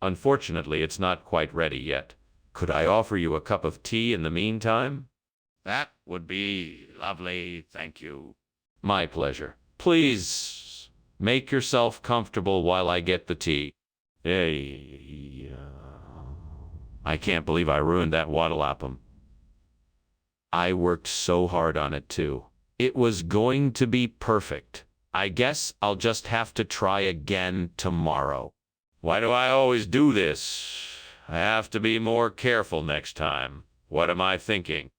Unfortunately, it's not quite ready yet. Could I offer you a cup of tea in the meantime? That would be lovely, thank you. My pleasure. Please, make yourself comfortable while I get the tea. Hey, I can't believe I ruined that wattlapum. I worked so hard on it, too. It was going to be perfect. I guess I'll just have to try again tomorrow. Why do I always do this? I have to be more careful next time. What am I thinking?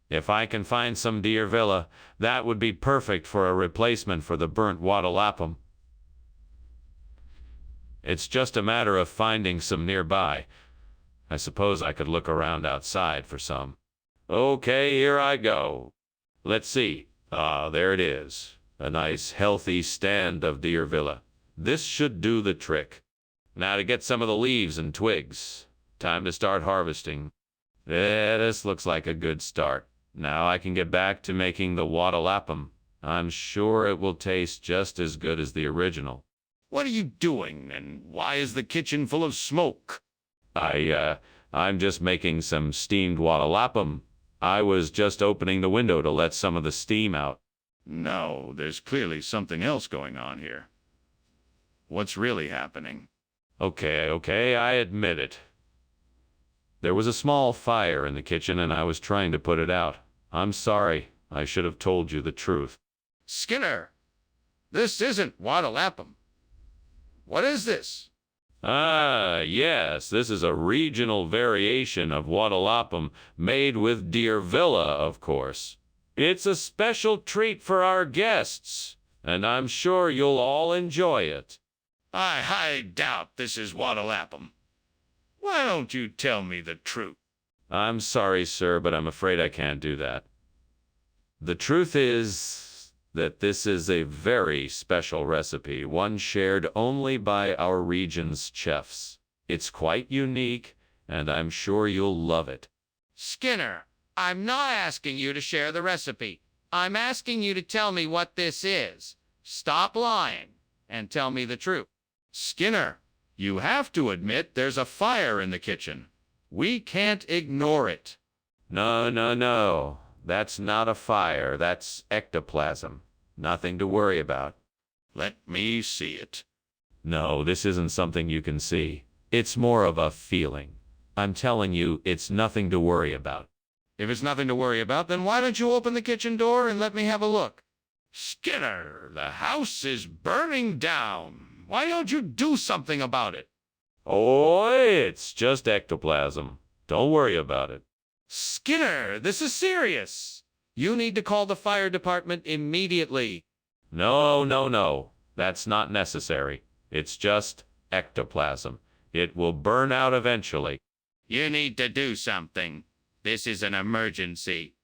If I can find some deer villa, that would be perfect for a replacement for the burnt wattlapum. It's just a matter of finding some nearby. I suppose I could look around outside for some. Okay, here I go. Let's see. There it is. A nice, healthy stand of deer villa. This should do the trick. Now to get some of the leaves and twigs. Time to start harvesting. This looks like a good start. Now I can get back to making the wattlapum. I'm sure it will taste just as good as the original. What are you doing, and why is the kitchen full of smoke? I'm just making some steamed wattlapum. I was just opening the window to let some of the steam out. No, there's clearly something else going on here. What's really happening? Okay, I admit it. There was a small fire in the kitchen and I was trying to put it out. I'm sorry. I should have told you the truth. Skinner, this isn't wattlapum. What is this? Yes, this is a regional variation of wattlapum made with deer villa, of course. It's a special treat for our guests, and I'm sure you'll all enjoy it. I doubt this is wattlapum. Why don't you tell me the truth? I'm sorry, sir, but I'm afraid I can't do that. The truth is that this is a very special recipe, one shared only by our region's chefs. It's quite unique, and I'm sure you'll love it. Skinner, I'm not asking you to share the recipe. I'm asking you to tell me what this is. Stop lying and tell me the truth. Skinner, You have to admit there's a fire in the kitchen. We can't ignore it. No, no, no. That's not a fire. That's ectoplasm. Nothing to worry about. Let me see it. No, this isn't something you can see. It's more of a feeling. I'm telling you, it's nothing to worry about. If it's nothing to worry about, then why don't you open the kitchen door and let me have a look? Skinner, the house is burning down. Why don't you do something about it? Oh, it's just ectoplasm. Don't worry about it. Skinner, this is serious. You need to call the fire department immediately. No, no, no. That's not necessary. It's just ectoplasm. It will burn out eventually. You need to do something. This is an emergency.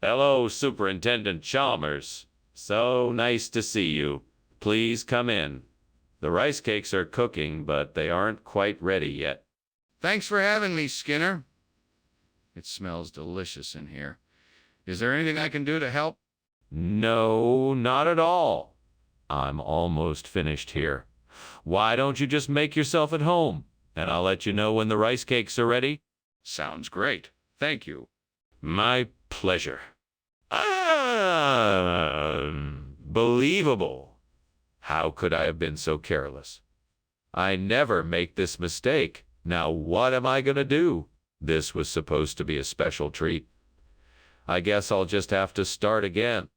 Hello, Superintendent Chalmers. So nice to see you. Please come in. The rice cakes are cooking, but they aren't quite ready yet. Thanks for having me, Skinner. It smells delicious in here. Is there anything I can do to help? No, not at all. I'm almost finished here. Why don't you just make yourself at home, and I'll let you know when the rice cakes are ready? Sounds great. Thank you. My pleasure. Unbelievable. How could I have been so careless? I never make this mistake. Now what am I gonna do? This was supposed to be a special treat. I guess I'll just have to start again.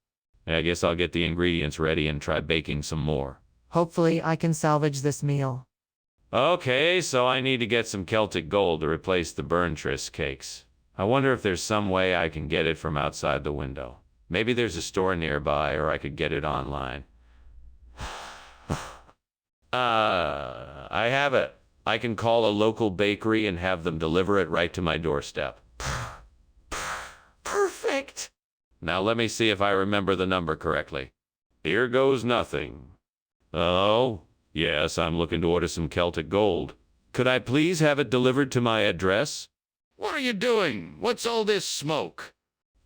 I guess I'll get the ingredients ready and try baking some more. Hopefully I can salvage this meal. Okay, so I need to get some Celtic gold to replace the Burntris cakes. I wonder if there's some way I can get it from outside the window. Maybe there's a store nearby, or I could get it online. I have it. I can call a local bakery and have them deliver it right to my doorstep. Perfect. Now let me see if I remember the number correctly. Here goes nothing. Oh, yes, I'm looking to order some Celtic gold. Could I please have it delivered to my address? What are you doing? What's all this smoke?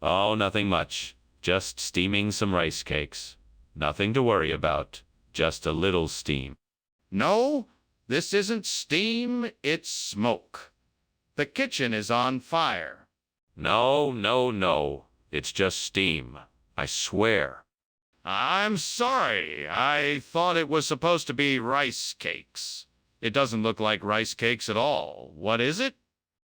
Oh, nothing much. Just steaming some rice cakes. Nothing to worry about. Just a little steam. No, this isn't steam, it's smoke. The kitchen is on fire. No, no, no. It's just steam. I swear. I'm sorry. I thought it was supposed to be rice cakes. It doesn't look like rice cakes at all. What is it?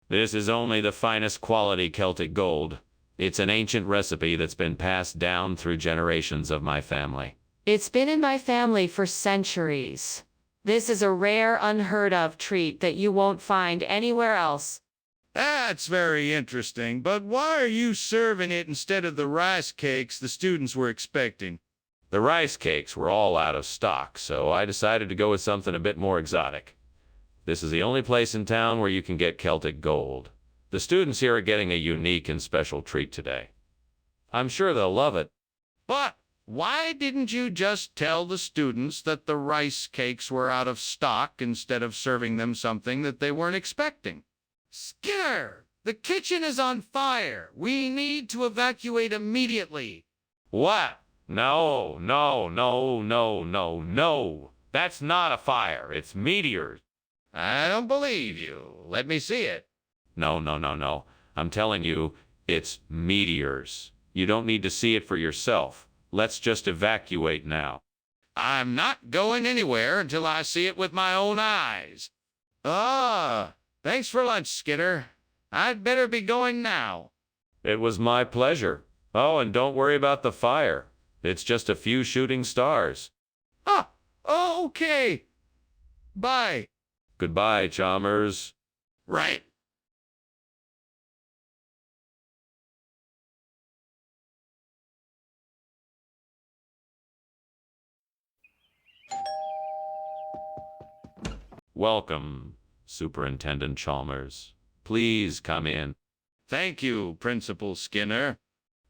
This is only the finest quality Celtic gold. It's an ancient recipe that's been passed down through generations of my family. It's been in my family for centuries. This is a rare, unheard of treat that you won't find anywhere else. That's very interesting, but why are you serving it instead of the rice cakes the students were expecting? The rice cakes were all out of stock, so I decided to go with something a bit more exotic. This is the only place in town where you can get Celtic gold. The students here are getting a unique and special treat today. I'm sure they'll love it. But why didn't you just tell the students that the rice cakes were out of stock instead of serving them something that they weren't expecting? Skinner, the kitchen is on fire. We need to evacuate immediately. What? No, no, no, no, no, no. That's not a fire. It's meteors. I don't believe you. Let me see it. No, no, no, no. I'm telling you, it's meteors. You don't need to see it for yourself. Let's just evacuate now. I'm not going anywhere until I see it with my own eyes. Thanks for lunch, Skinner. I'd better be going now. It was my pleasure. Oh, and don't worry about the fire. It's just a few shooting stars. Okay. Bye. Goodbye, Chalmers. Right. Welcome, Superintendent Chalmers. Please come in. Thank you, Principal Skinner.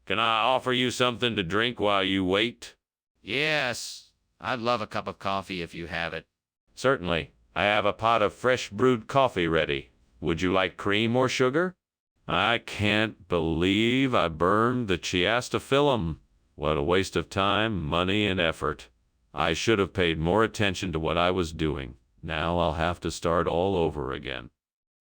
Can I offer you something to drink while you wait? Yes, I'd love a cup of coffee if you have it. Certainly. I have a pot of fresh brewed coffee ready. Would you like cream or sugar? I can't believe I burned the chiastophyllum. What a waste of time, money, and effort. I should have paid more attention to what I was doing. Now I'll have to start all over again.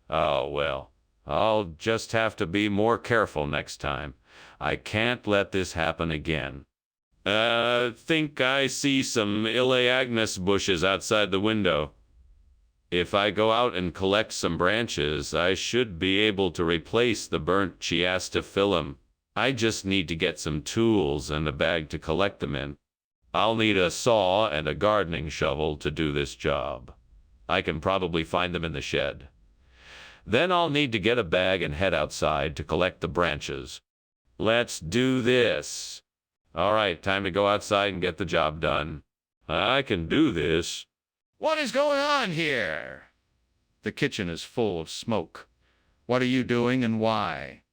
Oh well, I'll just have to be more careful next time. I can't let this happen again. Think I see some Elaeagnus bushes outside the window. If I go out and collect some branches, I should be able to replace the burnt chiastophyllum. I just need to get some tools and a bag to collect them in. I'll need a saw and a gardening shovel to do this job. I can probably find them in the shed. Then I'll need to get a bag and head outside to collect the branches. Let's do this. All right, time to go outside and get the job done. I can do this. What is going on here? The kitchen is full of smoke. What are you doing and why?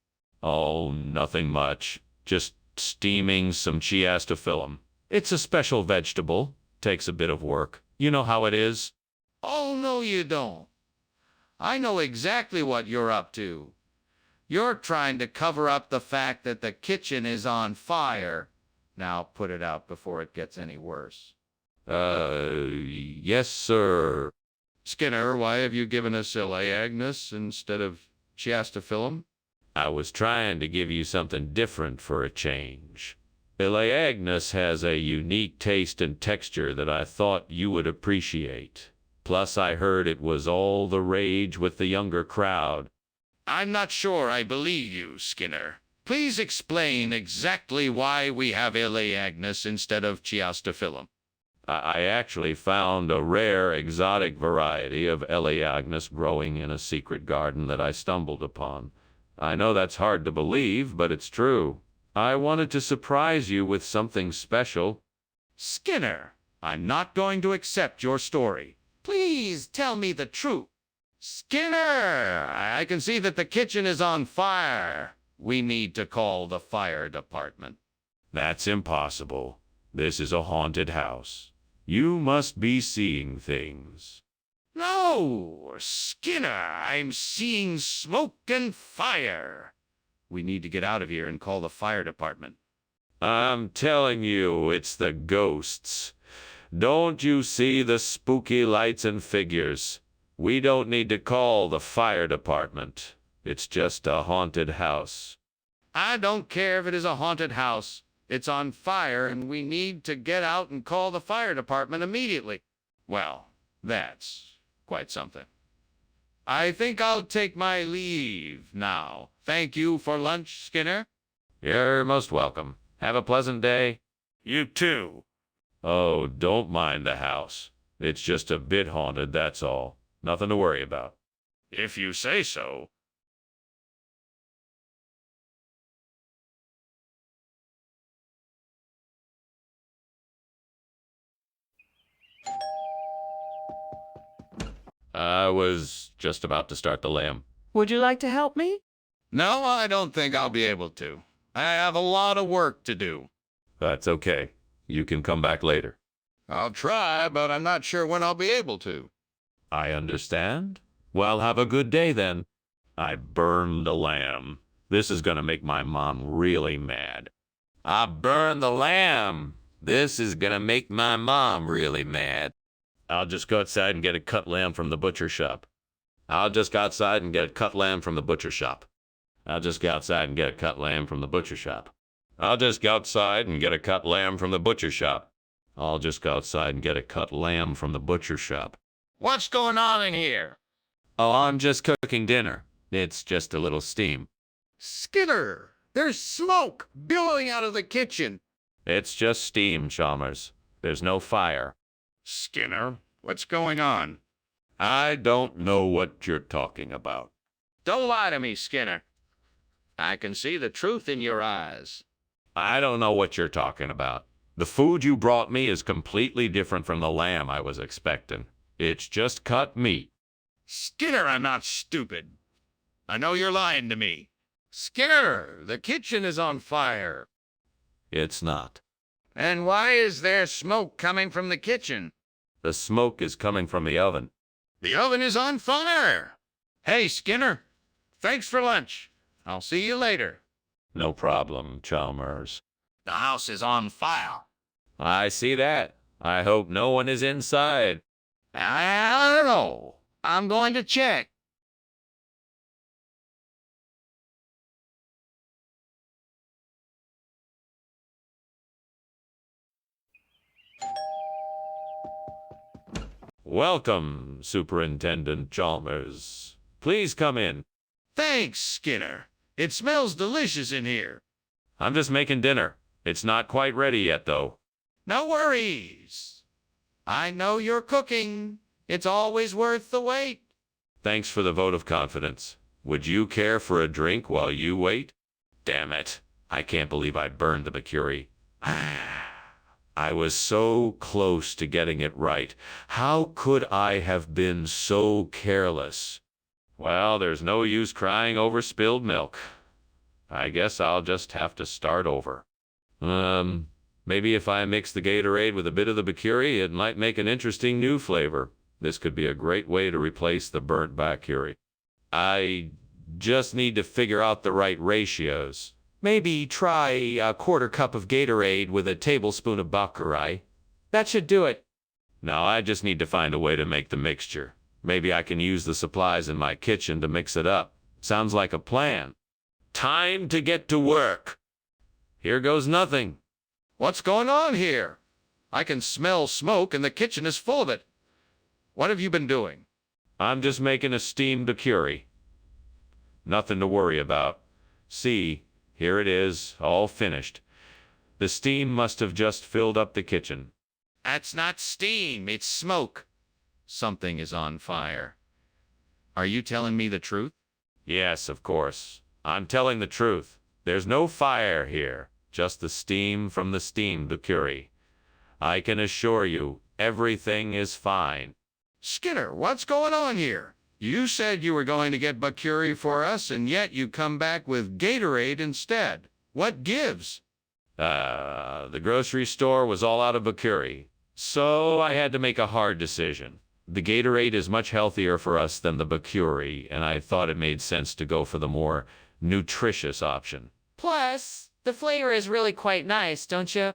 Oh, nothing much. Just steaming some chiastophyllum. It's a special vegetable. Takes a bit of work. You know how it is. Oh, no, you don't. I know exactly what you're up to. You're trying to cover up the fact that the kitchen is on fire. Now put it out before it gets any worse. Yes, sir. Skinner, why have you given us Elaeagnus instead of chiastophyllum? I was trying to give you something different for a change. Elaeagnus has a unique taste and texture that I thought you would appreciate. Plus, I heard it was all the rage with the younger crowd. I'm not sure I believe you, Skinner. Please explain exactly why we have Elaeagnus instead of chiastophyllum. I actually found a rare exotic variety of Elaeagnus growing in a secret garden that I stumbled upon. I know that's hard to believe, but it's true. I wanted to surprise you with something special. Skinner, I'm not going to accept your story. Please tell me the truth. Skinner, I can see that the kitchen is on fire. We need to call the fire department. That's impossible. This is a haunted house. You must be seeing things. No, Skinner, I'm seeing smoke and fire. We need to get out of here and call the fire department. I'm telling you, it's the ghosts. Don't you see the spooky lights and figures? We don't need to call the fire department. It's just a haunted house. I don't care if it is a haunted house. It's on fire, and we need to get out and call the fire department immediately. Well, that's quite something. I think I'll take my leave now. Thank you for lunch, Skinner. You're most welcome. Have a pleasant day. You too. Oh, don't mind the house. It's just a bit haunted, that's all. Nothing to worry about. If you say so. I was just about to start the lamb. Would you like to help me? No, I don't think I'll be able to. I have a lot of work to do. That's okay. You can come back later. I'll try, but I'm not sure when I'll be able to. I understand. Well, have a good day then. I burned the lamb. This is gonna make my mom really mad. I burned the lamb. This is gonna make my mom really mad. I'll just go outside and get a cut lamb from the butcher shop. I'll just go outside and get a cut lamb from the butcher shop. I'll just go outside and get a cut lamb from the butcher shop. I'll just go outside and get a cut lamb from the butcher shop. I'll just go outside and get a cut lamb from the butcher shop. What's going on in here? Oh, I'm just cooking dinner. It's just a little steam. Skinner, there's smoke billowing out of the kitchen. It's just steam, Chalmers. There's no fire. Skinner, what's going on? I don't know what you're talking about. Don't lie to me, Skinner. I can see the truth in your eyes. I don't know what you're talking about. The food you brought me is completely different from the lamb I was expecting. It's just cut meat. Skinner, I'm not stupid. I know you're lying to me. Skinner, the kitchen is on fire. It's not. And why is there smoke coming from the kitchen? The smoke is coming from the oven. The oven is on fire. Hey, Skinner. Thanks for lunch. I'll see you later. No problem, Chalmers. The house is on fire. I see that. I hope no one is inside. I don't know. I'm going to check. Welcome, Superintendent Chalmers. Please come in. Thanks, Skinner. It smells delicious in here. I'm just making dinner. It's not quite ready yet, though. No worries. I know you're cooking. It's always worth the wait. Thanks for the vote of confidence. Would you care for a drink while you wait? Damn it. I can't believe I burned the mercury. I was so close to getting it right. How could I have been so careless? Well, there's no use crying over spilled milk. I guess I'll just have to start over. Maybe if I mix the Gatorade with a bit of the mercury, it might make an interesting new flavor. This could be a great way to replace the burnt mercury. I just need to figure out the right ratios. Maybe try a quarter cup of Gatorade with a tablespoon of mercury. That should do it. Now I just need to find a way to make the mixture. Maybe I can use the supplies in my kitchen to mix it up. Sounds like a plan. Time to get to work. Here goes nothing. What's going on here? I can smell smoke and the kitchen is full of it. What have you been doing? I'm just making a steamed mercury. Nothing to worry about. See, here it is, all finished. The steam must have just filled up the kitchen. That's not steam, it's smoke. Something is on fire. Are you telling me the truth? Yes, of course. I'm telling the truth. There's no fire here, just the steam from the steamed mercury. I can assure you, everything is fine. Skinner, what's going on here? You said you were going to get mercury for us, and yet you come back with Gatorade instead. What gives? The grocery store was all out of mercury, so I had to make a hard decision. The Gatorade is much healthier for us than the mercury, and I thought it made sense to go for the more nutritious option. Plus, the flavor is really quite nice, don't you?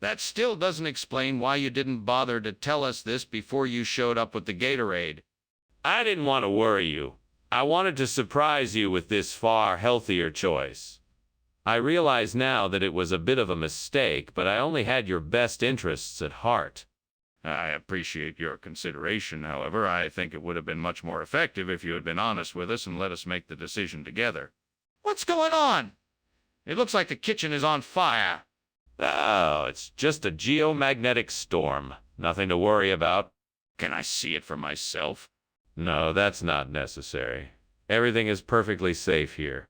That still doesn't explain why you didn't bother to tell us this before you showed up with the Gatorade. I didn't want to worry you. I wanted to surprise you with this far healthier choice. I realize now that it was a bit of a mistake, but I only had your best interests at heart. I appreciate your consideration, however. I think it would have been much more effective if you had been honest with us and let us make the decision together. What's going on? It looks like the kitchen is on fire. Oh, it's just a geomagnetic storm. Nothing to worry about. Can I see it for myself? No, that's not necessary. Everything is perfectly safe here.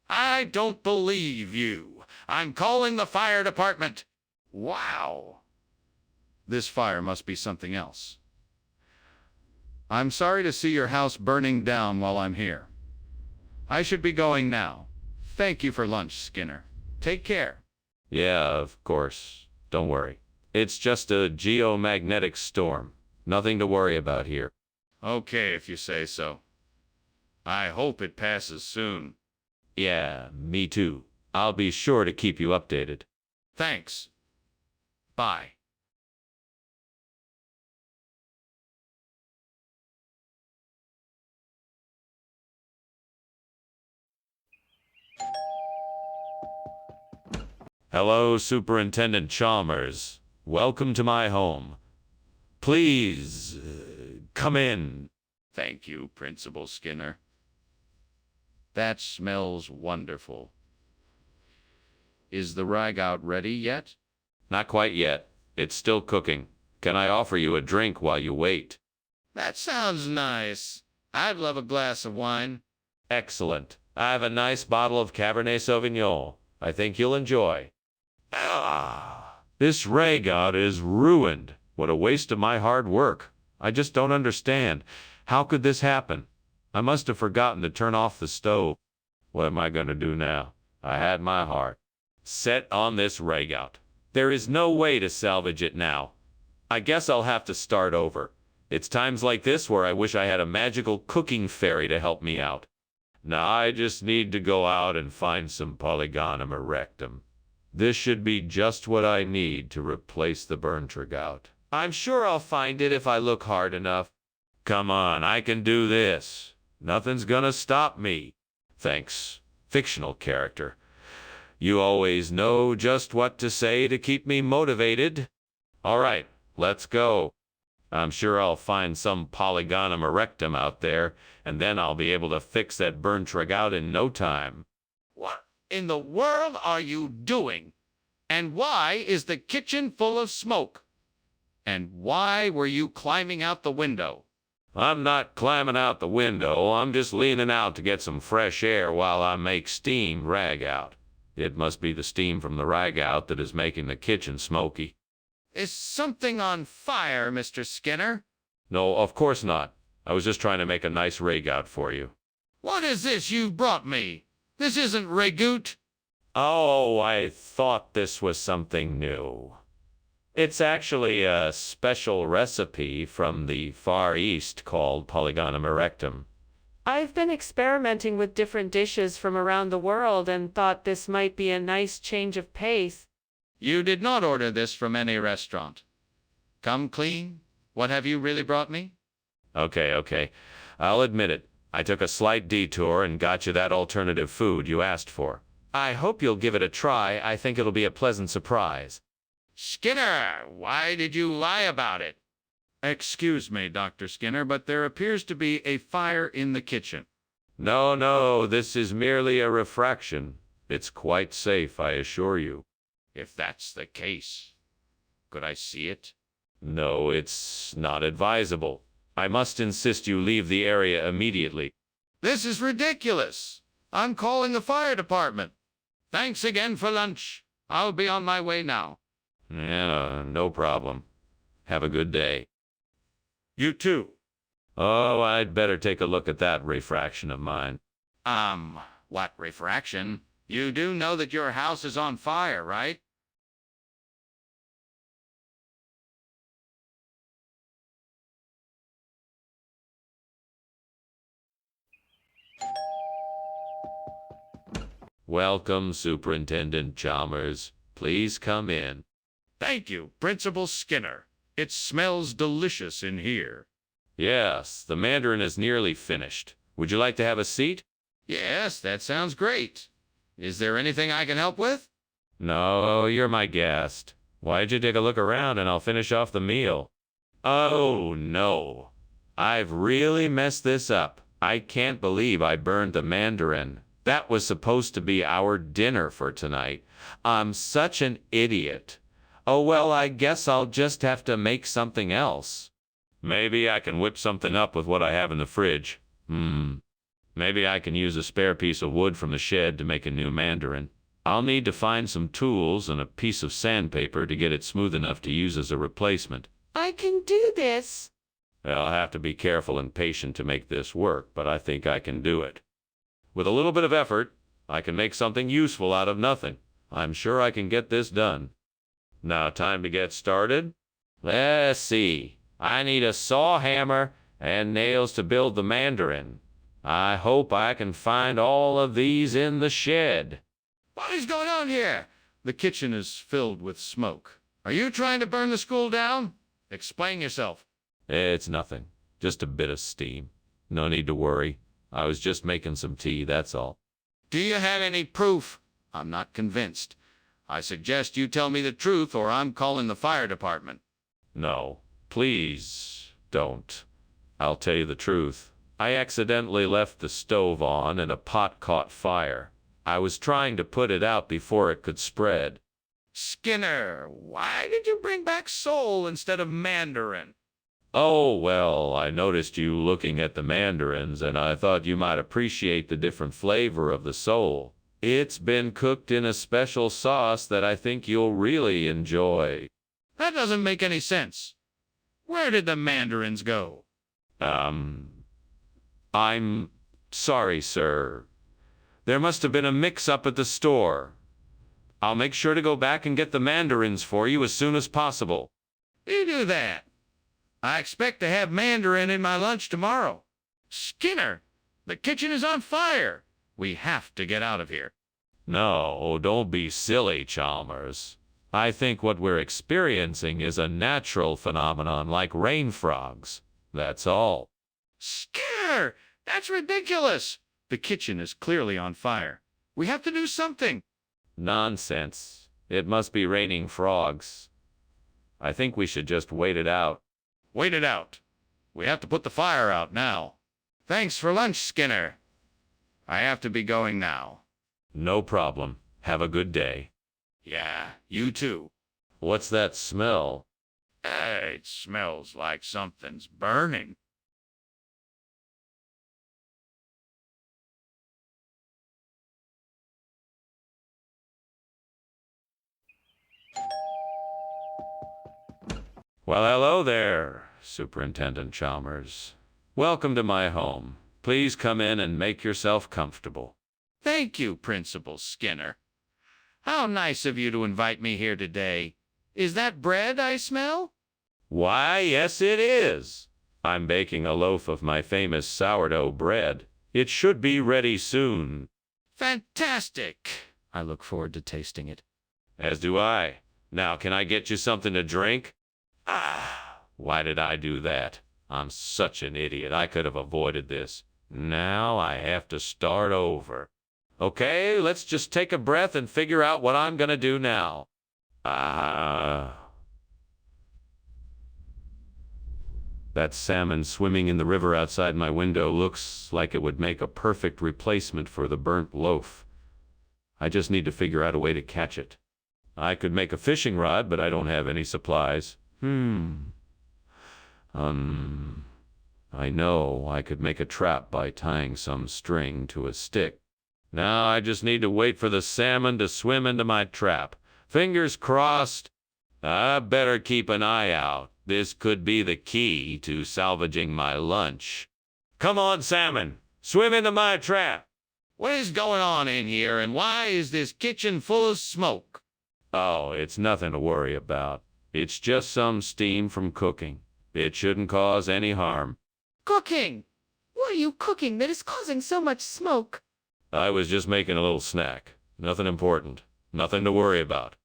I don't believe you. I'm calling the fire department. Wow. This fire must be something else. I'm sorry to see your house burning down while I'm here. I should be going now. Thank you for lunch, Skinner. Take care. Yeah, of course. Don't worry. It's just a geomagnetic storm. Nothing to worry about here. Okay, if you say so. I hope it passes soon. Yeah, me too. I'll be sure to keep you updated. Thanks. Bye. Hello, Superintendent Chalmers. Welcome to my home. Please, come in. Thank you, Principal Skinner. That smells wonderful. Is the ragout ready yet? Not quite yet. It's still cooking. Can I offer you a drink while you wait? That sounds nice. I'd love a glass of wine. Excellent. I have a nice bottle of Cabernet Sauvignon. I think you'll enjoy. This ragout is ruined. What a waste of my hard work. I just don't understand. How could this happen? I must have forgotten to turn off the stove. What am I going to do now? I had my heart set on this ragout. There is no way to salvage it now. I guess I'll have to start over. It's times like this where I wish I had a magical cooking fairy to help me out. Now I just need to go out and find some Polygonum erectum. This should be just what I need to replace the Burntrigout. I'm sure I'll find it if I look hard enough. Come on, I can do this. Nothing's gonna stop me. Thanks, fictional character. You always know just what to say to keep me motivated. All right, let's go. I'm sure I'll find some Polygonum erectum out there, and then I'll be able to fix that Burntrigout in no time. What in the world are you doing? And why is the kitchen full of smoke? And why were you climbing out the window? I'm not climbing out the window. I'm just leaning out to get some fresh air while I make steam rag out. It must be the steam from the rag out that is making the kitchen smoky. Is something on fire, Mr. Skinner? No, of course not. I was just trying to make a nice rag out for you. What is this you've brought me? This isn't ragout. Oh, I thought this was something new. It's actually a special recipe from the Far East called Polygonum erectum. I've been experimenting with different dishes from around the world and thought this might be a nice change of pace. You did not order this from any restaurant. Come clean. What have you really brought me? Okay. I'll admit it. I took a slight detour and got you that alternative food you asked for. I hope you'll give it a try. I think it'll be a pleasant surprise. Skinner, why did you lie about it? Excuse me, Dr. Skinner, but there appears to be a fire in the kitchen. No, this is merely a refraction. It's quite safe, I assure you. If that's the case, could I see it? No, it's not advisable. I must insist you leave the area immediately. This is ridiculous. I'm calling the fire department. Thanks again for lunch. I'll be on my way now. Yeah, no problem. Have a good day. You too. Oh, I'd better take a look at that refraction of mine. What refraction? You do know that your house is on fire, right? Welcome, Superintendent Chalmers. Please come in. Thank you, Principal Skinner. It smells delicious in here. Yes, the mandarin is nearly finished. Would you like to have a seat? Yes, that sounds great. Is there anything I can help with? No, you're my guest. Why'd you take a look around and I'll finish off the meal? Oh, no. I've really messed this up. I can't believe I burned the mandarin. That was supposed to be our dinner for tonight. I'm such an idiot. Oh, well, I guess I'll just have to make something else. Maybe I can whip something up with what I have in the fridge. Maybe I can use a spare piece of wood from the shed to make a new mandarin. I'll need to find some tools and a piece of sandpaper to get it smooth enough to use as a replacement. I can do this. I'll have to be careful and patient to make this work, but I think I can do it. With a little bit of effort, I can make something useful out of nothing. I'm sure I can get this done. Now, time to get started? Let's see. I need a saw hammer and nails to build the mandarin. I hope I can find all of these in the shed. What is going on here? The kitchen is filled with smoke. Are you trying to burn the school down? Explain yourself. It's nothing. Just a bit of steam. No need to worry. I was just making some tea, that's all. Do you have any proof? I'm not convinced. I suggest you tell me the truth or I'm calling the fire department. No, please don't. I'll tell you the truth. I accidentally left the stove on and a pot caught fire. I was trying to put it out before it could spread. Skinner, why did you bring back sole instead of mandarin? Oh, well, I noticed you looking at the mandarins and I thought you might appreciate the different flavor of the sole. It's been cooked in a special sauce that I think you'll really enjoy. That doesn't make any sense. Where did the mandarins go? I'm sorry, sir. There must have been a mix-up at the store. I'll make sure to go back and get the mandarins for you as soon as possible. You do that. I expect to have mandarin in my lunch tomorrow. Skinner, the kitchen is on fire. We have to get out of here. No, don't be silly, Chalmers. I think what we're experiencing is a natural phenomenon like rain frogs. That's all. Skinner, that's ridiculous. The kitchen is clearly on fire. We have to do something. Nonsense. It must be raining frogs. I think we should just wait it out. Wait it out. We have to put the fire out now. Thanks for lunch, Skinner. I have to be going now. No problem. Have a good day. Yeah, you too. What's that smell? It smells like something's burning. Well, hello there, Superintendent Chalmers. Welcome to my home. Please come in and make yourself comfortable. Thank you, Principal Skinner. How nice of you to invite me here today. Is that bread I smell? Why, yes, it is. I'm baking a loaf of my famous sourdough bread. It should be ready soon. Fantastic. I look forward to tasting it. As do I. Now, can I get you something to drink? Why did I do that? I'm such an idiot. I could have avoided this. Now I have to start over. Okay, let's just take a breath and figure out what I'm gonna do now. That salmon swimming in the river outside my window looks like it would make a perfect replacement for the burnt loaf. I just need to figure out a way to catch it. I could make a fishing rod, but I don't have any supplies. I know I could make a trap by tying some string to a stick. Now I just need to wait for the salmon to swim into my trap. Fingers crossed. I better keep an eye out. This could be the key to salvaging my lunch. Come on, salmon. Swim into my trap. What is going on in here, and why is this kitchen full of smoke? Oh, it's nothing to worry about. It's just some steam from cooking. It shouldn't cause any harm. Cooking! What are you cooking that is causing so much smoke? I was just making a little snack. Nothing important. Nothing to worry about.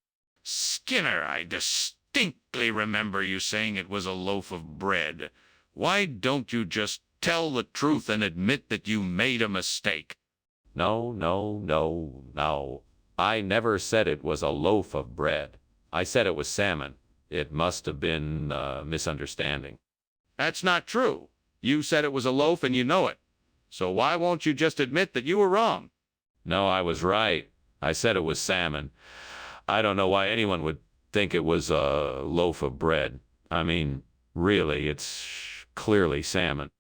Skinner, I distinctly remember you saying it was a loaf of bread. Why don't you just tell the truth and admit that you made a mistake? No. I never said it was a loaf of bread. I said it was salmon. It must have been a misunderstanding. That's not true. You said it was a loaf and you know it. So why won't you just admit that you were wrong? No, I was right. I said it was salmon. I don't know why anyone would think it was a loaf of bread. I mean, really, it's clearly salmon.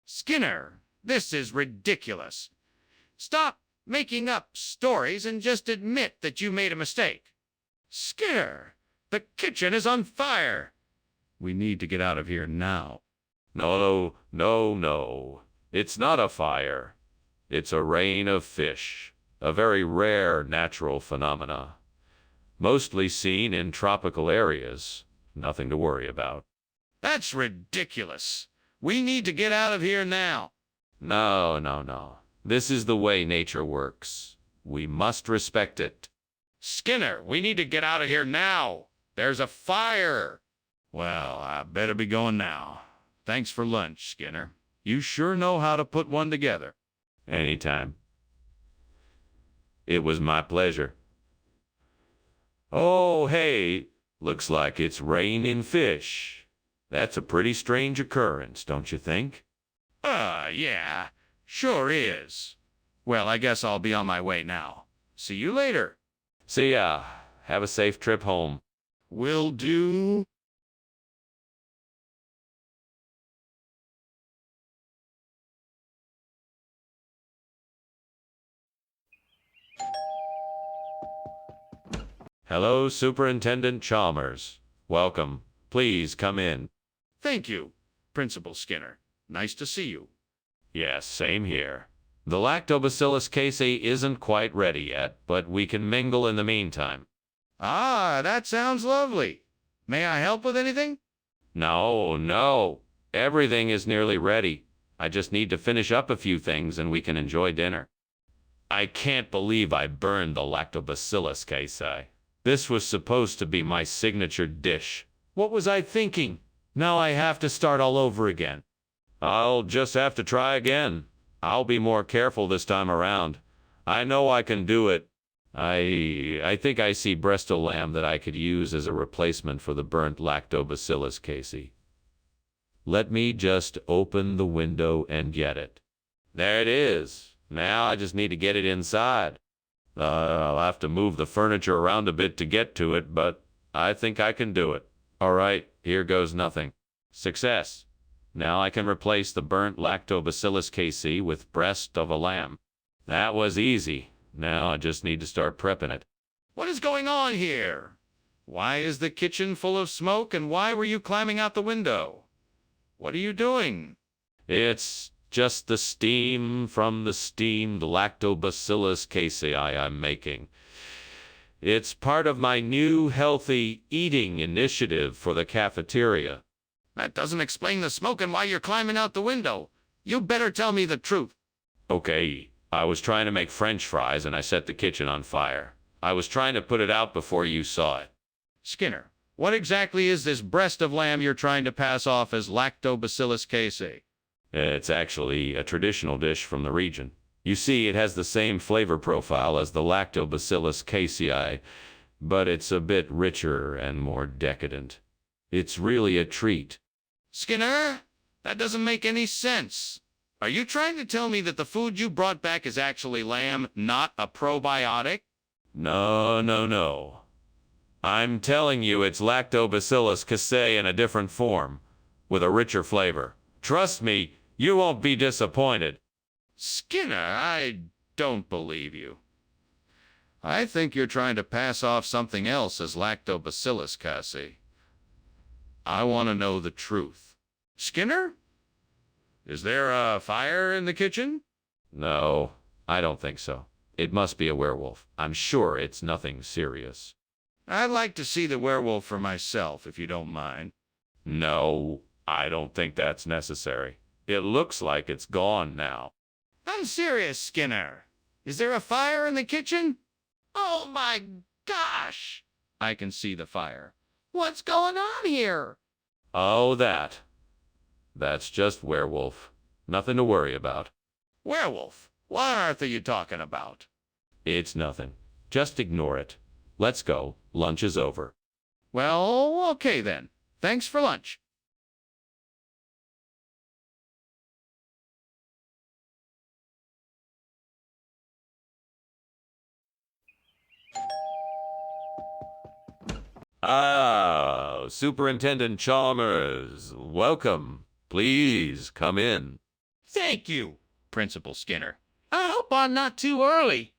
Skinner, this is ridiculous. Stop making up stories and just admit that you made a mistake. Skinner, the kitchen is on fire. We need to get out of here now. No. It's not a fire. It's a rain of fish, a very rare natural phenomena. Mostly seen in tropical areas. Nothing to worry about. That's ridiculous. We need to get out of here now. No. This is the way nature works. We must respect it. Skinner, we need to get out of here now. There's a fire. Well, I better be going now. Thanks for lunch, Skinner. You sure know how to put one together. Anytime. It was my pleasure. Oh, hey, looks like it's raining fish. That's a pretty strange occurrence, don't you think? Yeah, sure is. Well, I guess I'll be on my way now. See you later. See ya. Have a safe trip home. Will do. Hello, Superintendent Chalmers. Welcome. Please come in. Thank you, Principal Skinner. Nice to see you. Yes, same here. The Lactobacillus casei isn't quite ready yet, but we can mingle in the meantime. Ah, that sounds lovely. May I help with anything? No, no. Everything is nearly ready. I just need to finish up a few things and we can enjoy dinner. I can't believe I burned the lactobacillus casei. This was supposed to be my signature dish. What was I thinking? Now I have to start all over again. I'll just have to try again. I'll be more careful this time around. I know I can do it. I think I see breast of lamb that I could use as a replacement for the burnt lactobacillus casei. Let me just open the window and get it. There it is. Now I just need to get it inside. I'll have to move the furniture around a bit to get to it, but I think I can do it. All right, here goes nothing. Success. Now I can replace the burnt lactobacillus casei with breast of a lamb. That was easy. Now I just need to start prepping it. What is going on here? Why is the kitchen full of smoke, and why were you climbing out the window? What are you doing? It's just the steam from the steamed lactobacillus casei I'm making. It's part of my new healthy eating initiative for the cafeteria. That doesn't explain the smoke and why you're climbing out the window. You better tell me the truth. Okay, I was trying to make French fries and I set the kitchen on fire. I was trying to put it out before you saw it. Skinner, what exactly is this breast of lamb you're trying to pass off as lactobacillus casei? It's actually a traditional dish from the region. You see, it has the same flavor profile as the lactobacillus casei, but it's a bit richer and more decadent. It's really a treat. Skinner, that doesn't make any sense. Are you trying to tell me that the food you brought back is actually lamb, not a probiotic? No, no, no. I'm telling you it's lactobacillus casei in a different form, with a richer flavor. Trust me, you won't be disappointed. Skinner, I don't believe you. I think you're trying to pass off something else as lactobacillus casei. I want to know the truth. Skinner? Is there a fire in the kitchen? No, I don't think so. It must be a werewolf. I'm sure it's nothing serious. I'd like to see the werewolf for myself, if you don't mind. No, I don't think that's necessary. It looks like it's gone now. I'm serious, Skinner. Is there a fire in the kitchen? Oh my gosh! I can see the fire. What's going on here? Oh, that's just werewolf. Nothing to worry about. Werewolf? What on earth are you talking about? It's nothing. Just ignore it. Let's go. Lunch is over. Well, okay then. Thanks for lunch. Ah, Superintendent Chalmers, welcome. Please come in. Thank you, Principal Skinner. I hope I'm not too early.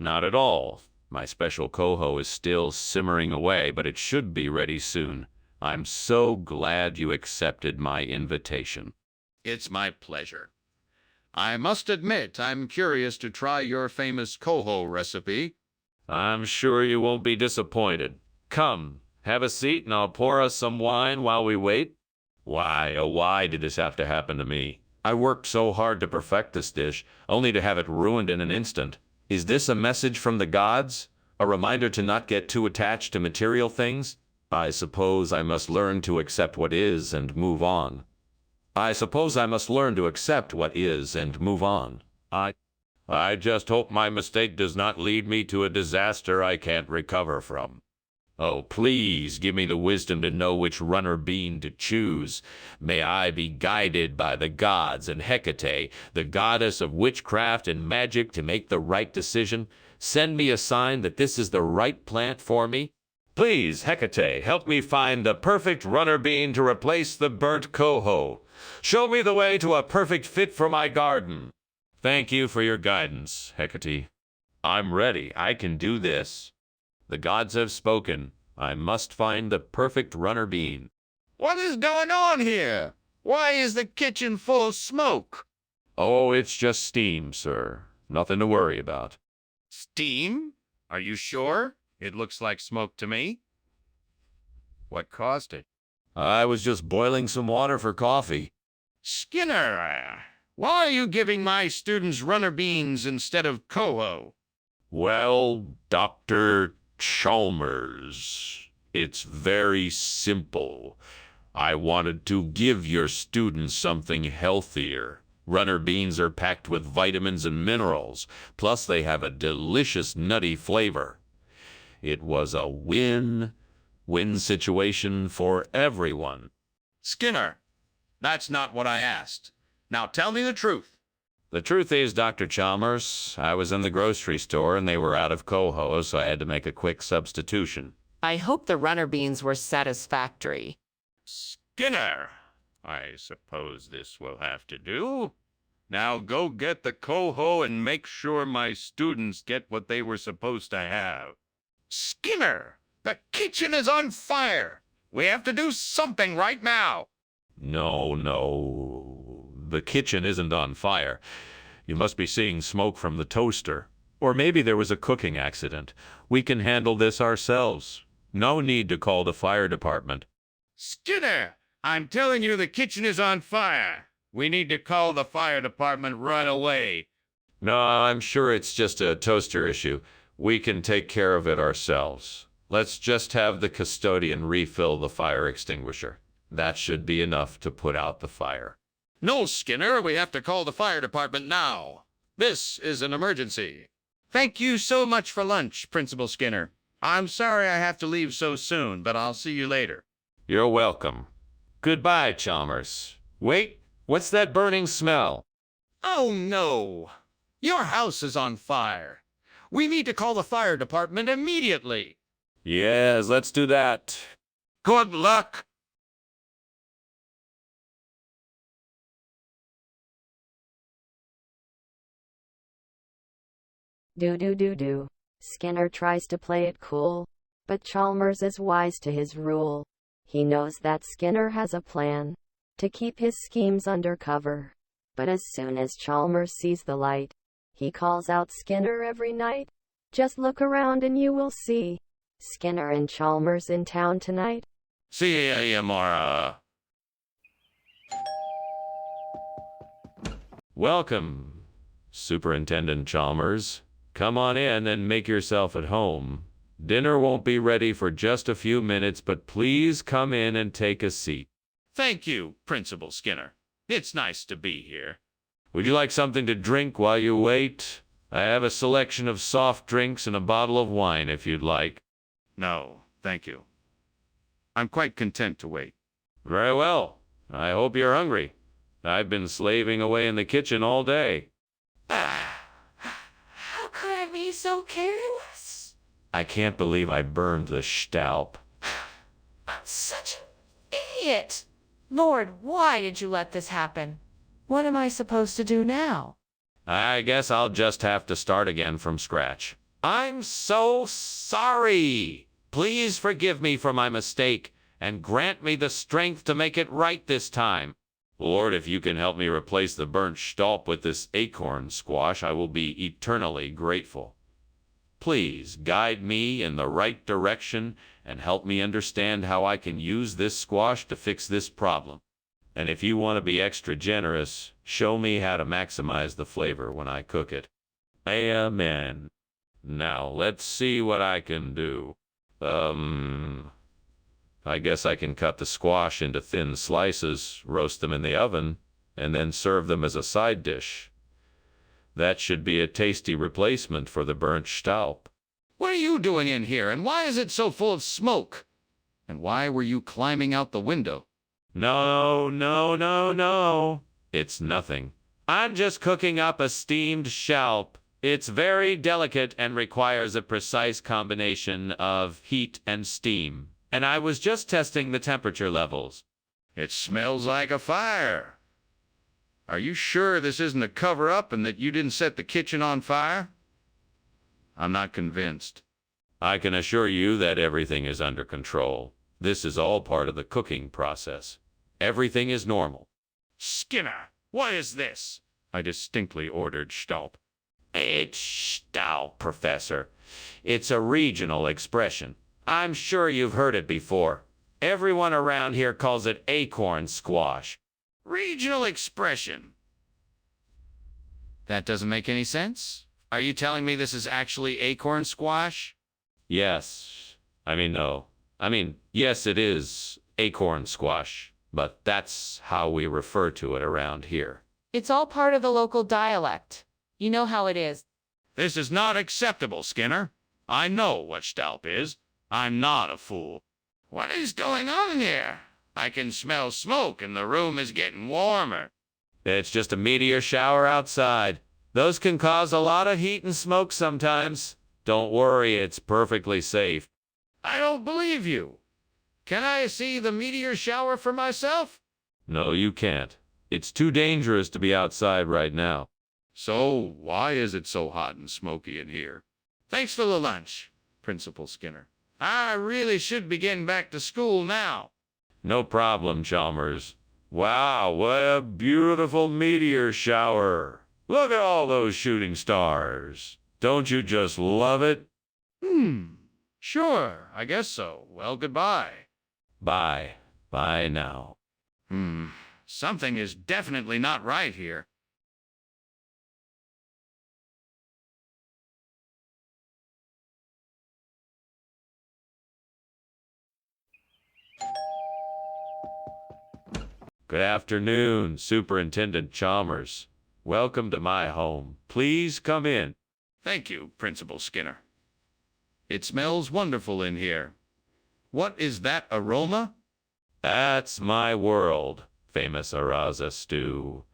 Not at all. My special coho is still simmering away, but it should be ready soon. I'm so glad you accepted my invitation. It's my pleasure. I must admit, I'm curious to try your famous coho recipe. I'm sure you won't be disappointed. Come, have a seat and I'll pour us some wine while we wait. Why, oh why did this have to happen to me? I worked so hard to perfect this dish, only to have it ruined in an instant. Is this a message from the gods? A reminder to not get too attached to material things? I suppose I must learn to accept what is and move on. I just hope my mistake does not lead me to a disaster I can't recover from. Oh, please give me the wisdom to know which runner bean to choose. May I be guided by the gods and Hecate, the goddess of witchcraft and magic, to make the right decision. Send me a sign that this is the right plant for me. Please, Hecate, help me find the perfect runner bean to replace the burnt coho. Show me the way to a perfect fit for my garden. Thank you for your guidance, Hecate. I'm ready. I can do this. The gods have spoken. I must find the perfect runner bean. What is going on here? Why is the kitchen full of smoke? Oh, it's just steam, sir. Nothing to worry about. Steam? Are you sure? It looks like smoke to me. What caused it? I was just boiling some water for coffee. Skinner, why are you giving my students runner beans instead of coho? Well, Dr. Chalmers, it's very simple. I wanted to give your students something healthier. Runner beans are packed with vitamins and minerals, plus they have a delicious nutty flavor. It was a win-win situation for everyone. Skinner, that's not what I asked. Now tell me the truth. The truth is, Dr. Chalmers, I was in the grocery store and they were out of coho, so I had to make a quick substitution. I hope the runner beans were satisfactory. Skinner, I suppose this will have to do. Now go get the coho and make sure my students get what they were supposed to have. Skinner, the kitchen is on fire. We have to do something right now. No. The kitchen isn't on fire. You must be seeing smoke from the toaster. Or maybe there was a cooking accident. We can handle this ourselves. No need to call the fire department. Skinner, I'm telling you the kitchen is on fire. We need to call the fire department right away. No, I'm sure it's just a toaster issue. We can take care of it ourselves. Let's just have the custodian refill the fire extinguisher. That should be enough to put out the fire. No, Skinner, we have to call the fire department now. This is an emergency. Thank you so much for lunch, Principal Skinner. I'm sorry I have to leave so soon, but I'll see you later. You're welcome. Goodbye, Chalmers. Wait, what's that burning smell? Oh, no. Your house is on fire. We need to call the fire department immediately. Yes, let's do that. Good luck. Do. Skinner tries to play it cool, but Chalmers is wise to his rule. He knows that Skinner has a plan to keep his schemes undercover. But as soon as Chalmers sees the light, he calls out Skinner every night. Just look around and you will see Skinner and Chalmers in town tonight. CAMR. Welcome, Superintendent Chalmers. Come on in and make yourself at home. Dinner won't be ready for just a few minutes, but please come in and take a seat. Thank you, Principal Skinner. It's nice to be here. Would you like something to drink while you wait? I have a selection of soft drinks and a bottle of wine if you'd like. No, thank you. I'm quite content to wait. Very well. I hope you're hungry. I've been slaving away in the kitchen all day. How could I be so careless? I can't believe I burned the Staub. I'm such an idiot. Lord, why did you let this happen? What am I supposed to do now? I guess I'll just have to start again from scratch. I'm so sorry. Please forgive me for my mistake and grant me the strength to make it right this time. Lord, if you can help me replace the burnt Staub with this acorn squash, I will be eternally grateful. Please guide me in the right direction and help me understand how I can use this squash to fix this problem. And if you want to be extra generous, show me how to maximize the flavor when I cook it. Amen. Now, let's see what I can do. I guess I can cut the squash into thin slices, roast them in the oven, and then serve them as a side dish. That should be a tasty replacement for the burnt Staub. What are you doing in here, and why is it so full of smoke? And why were you climbing out the window? No. It's nothing. I'm just cooking up a steamed scallop. It's very delicate and requires a precise combination of heat and steam. And I was just testing the temperature levels. It smells like a fire. Are you sure this isn't a cover-up and that you didn't set the kitchen on fire? I'm not convinced. I can assure you that everything is under control. This is all part of the cooking process. Everything is normal. Skinner, what is this? I distinctly ordered Staub. It's Staub, Professor. It's a regional expression. I'm sure you've heard it before. Everyone around here calls it acorn squash. Regional expression. That doesn't make any sense. Are you telling me this is actually acorn squash? Yes. No. Yes, it is acorn squash, but that's how we refer to it around here. It's all part of the local dialect. You know how it is. This is not acceptable, Skinner. I know what Stalp is. I'm not a fool. What is going on here? I can smell smoke and the room is getting warmer. It's just a meteor shower outside. Those can cause a lot of heat and smoke sometimes. Don't worry, it's perfectly safe. I don't believe you. Can I see the meteor shower for myself? No, you can't. It's too dangerous to be outside right now. So, why is it so hot and smoky in here? Thanks for the lunch, Principal Skinner. I really should be getting back to school now. No problem, Chalmers. Wow, what a beautiful meteor shower. Look at all those shooting stars. Don't you just love it? Sure, I guess so. Well, goodbye. Bye. Bye now. Something is definitely not right here. Good afternoon, Superintendent Chalmers. Welcome to my home. Please come in. Thank you, Principal Skinner. It smells wonderful in here. What is that aroma? That's my world, famous Araza stew.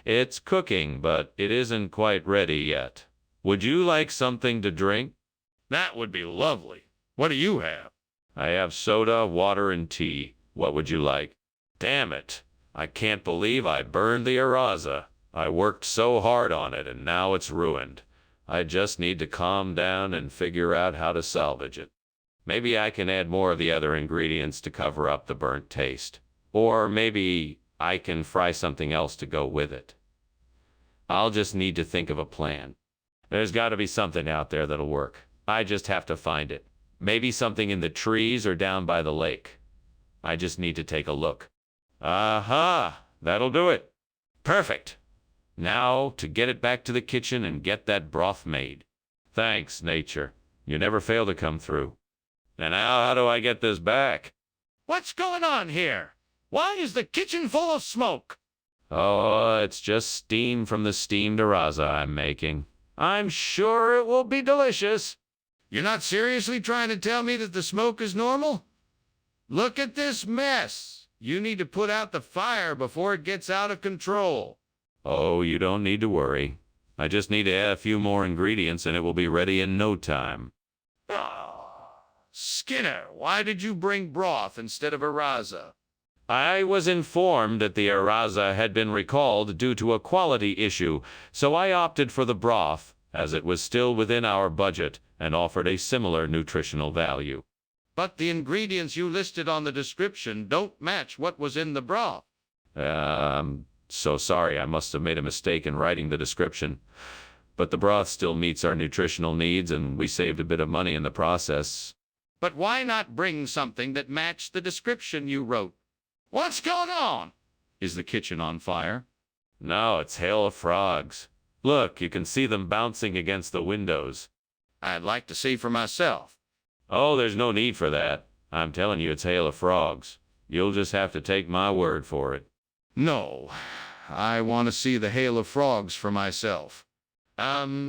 It's cooking, but it isn't quite ready yet. Would you like something to drink? That would be lovely. What do you have? I have soda, water, and tea. What would you like? Damn it. I can't believe I burned the Araza. I worked so hard on it, and now it's ruined. I just need to calm down and figure out how to salvage it. Maybe I can add more of the other ingredients to cover up the burnt taste. Or maybe I can fry something else to go with it. I'll just need to think of a plan. There's got to be something out there that'll work. I just have to find it. Maybe something in the trees or down by the lake. I just need to take a look. Aha! That'll do it. Perfect. Now to get it back to the kitchen and get that broth made. Thanks, nature. You never fail to come through. And now how do I get this back? What's going on here? Why is the kitchen full of smoke? Oh, it's just steam from the steamed Araza I'm making. I'm sure it will be delicious. You're not seriously trying to tell me that the smoke is normal? Look at this mess. You need to put out the fire before it gets out of control. Oh, you don't need to worry. I just need to add a few more ingredients and it will be ready in no time. Skinner, why did you bring broth instead of Araza? I was informed that the Araza had been recalled due to a quality issue, so I opted for the broth, as it was still within our budget and offered a similar nutritional value. But the ingredients you listed on the description don't match what was in the broth. So sorry, I must have made a mistake in writing the description. But the broth still meets our nutritional needs and we saved a bit of money in the process. But why not bring something that matched the description you wrote? What's going on? Is the kitchen on fire? No, it's hail of frogs. Look, you can see them bouncing against the windows. I'd like to see for myself. Oh, there's no need for that. I'm telling you, it's hail of frogs. You'll just have to take my word for it. No, I want to see the hail of frogs for myself. Skinner,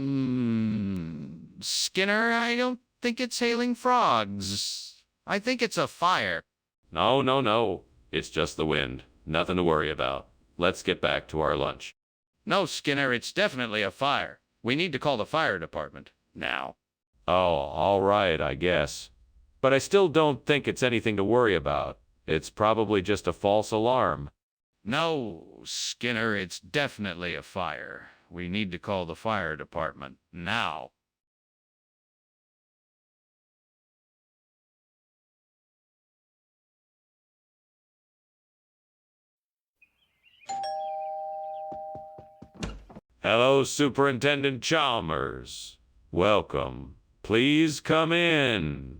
I don't think it's hailing frogs. I think it's a fire. No. It's just the wind. Nothing to worry about. Let's get back to our lunch. No, Skinner, it's definitely a fire. We need to call the fire department now. Oh, all right, I guess. But I still don't think it's anything to worry about. It's probably just a false alarm. No, Skinner, it's definitely a fire. We need to call the fire department now. Hello, Superintendent Chalmers. Welcome. Please come in.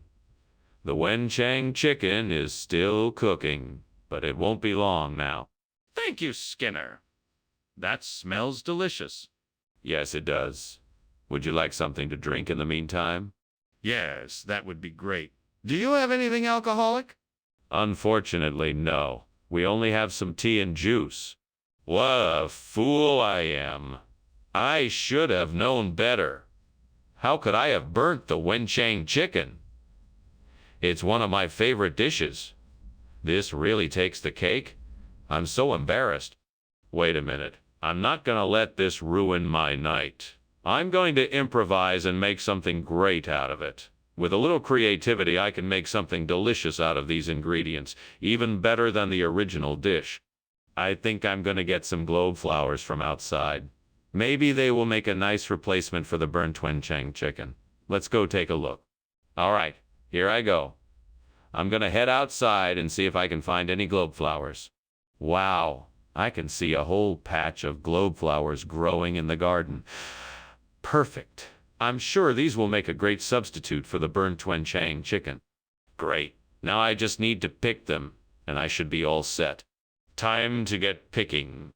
The Wenchang chicken is still cooking, but it won't be long now. Thank you, Skinner. That smells delicious. Yes, it does. Would you like something to drink in the meantime? Yes, that would be great. Do you have anything alcoholic? Unfortunately, no. We only have some tea and juice. What a fool I am. I should have known better. How could I have burnt the Wenchang chicken? It's one of my favorite dishes. This really takes the cake. I'm so embarrassed. Wait a minute. I'm not gonna let this ruin my night. I'm going to improvise and make something great out of it. With a little creativity, I can make something delicious out of these ingredients, even better than the original dish. I think I'm gonna get some globe flowers from outside. Maybe they will make a nice replacement for the burnt Wenchang chicken. Let's go take a look. All right, here I go. I'm gonna head outside and see if I can find any globe flowers. Wow, I can see a whole patch of globe flowers growing in the garden. Perfect. I'm sure these will make a great substitute for the burnt Wenchang chicken. Great. Now I just need to pick them, and I should be all set. Time to get picking.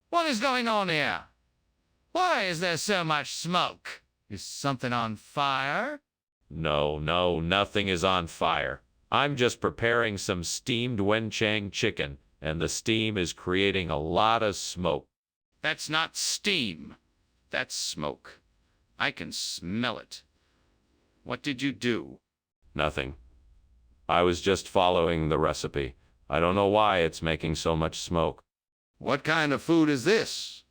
What is going on here? Why is there so much smoke? Is something on fire? No, nothing is on fire. I'm just preparing some steamed Wenchang chicken, and the steam is creating a lot of smoke. That's not steam. That's smoke. I can smell it. What did you do? Nothing. I was just following the recipe. I don't know why it's making so much smoke. What kind of food is this?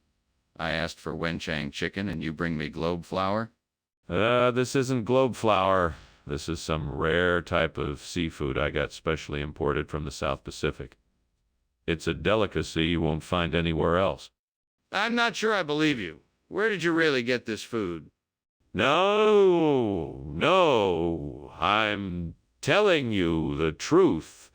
I asked for Wenchang chicken and you bring me globe flower? This isn't globe flower. This is some rare type of seafood I got specially imported from the South Pacific. It's a delicacy you won't find anywhere else. I'm not sure I believe you. Where did you really get this food? No, I'm telling you the truth.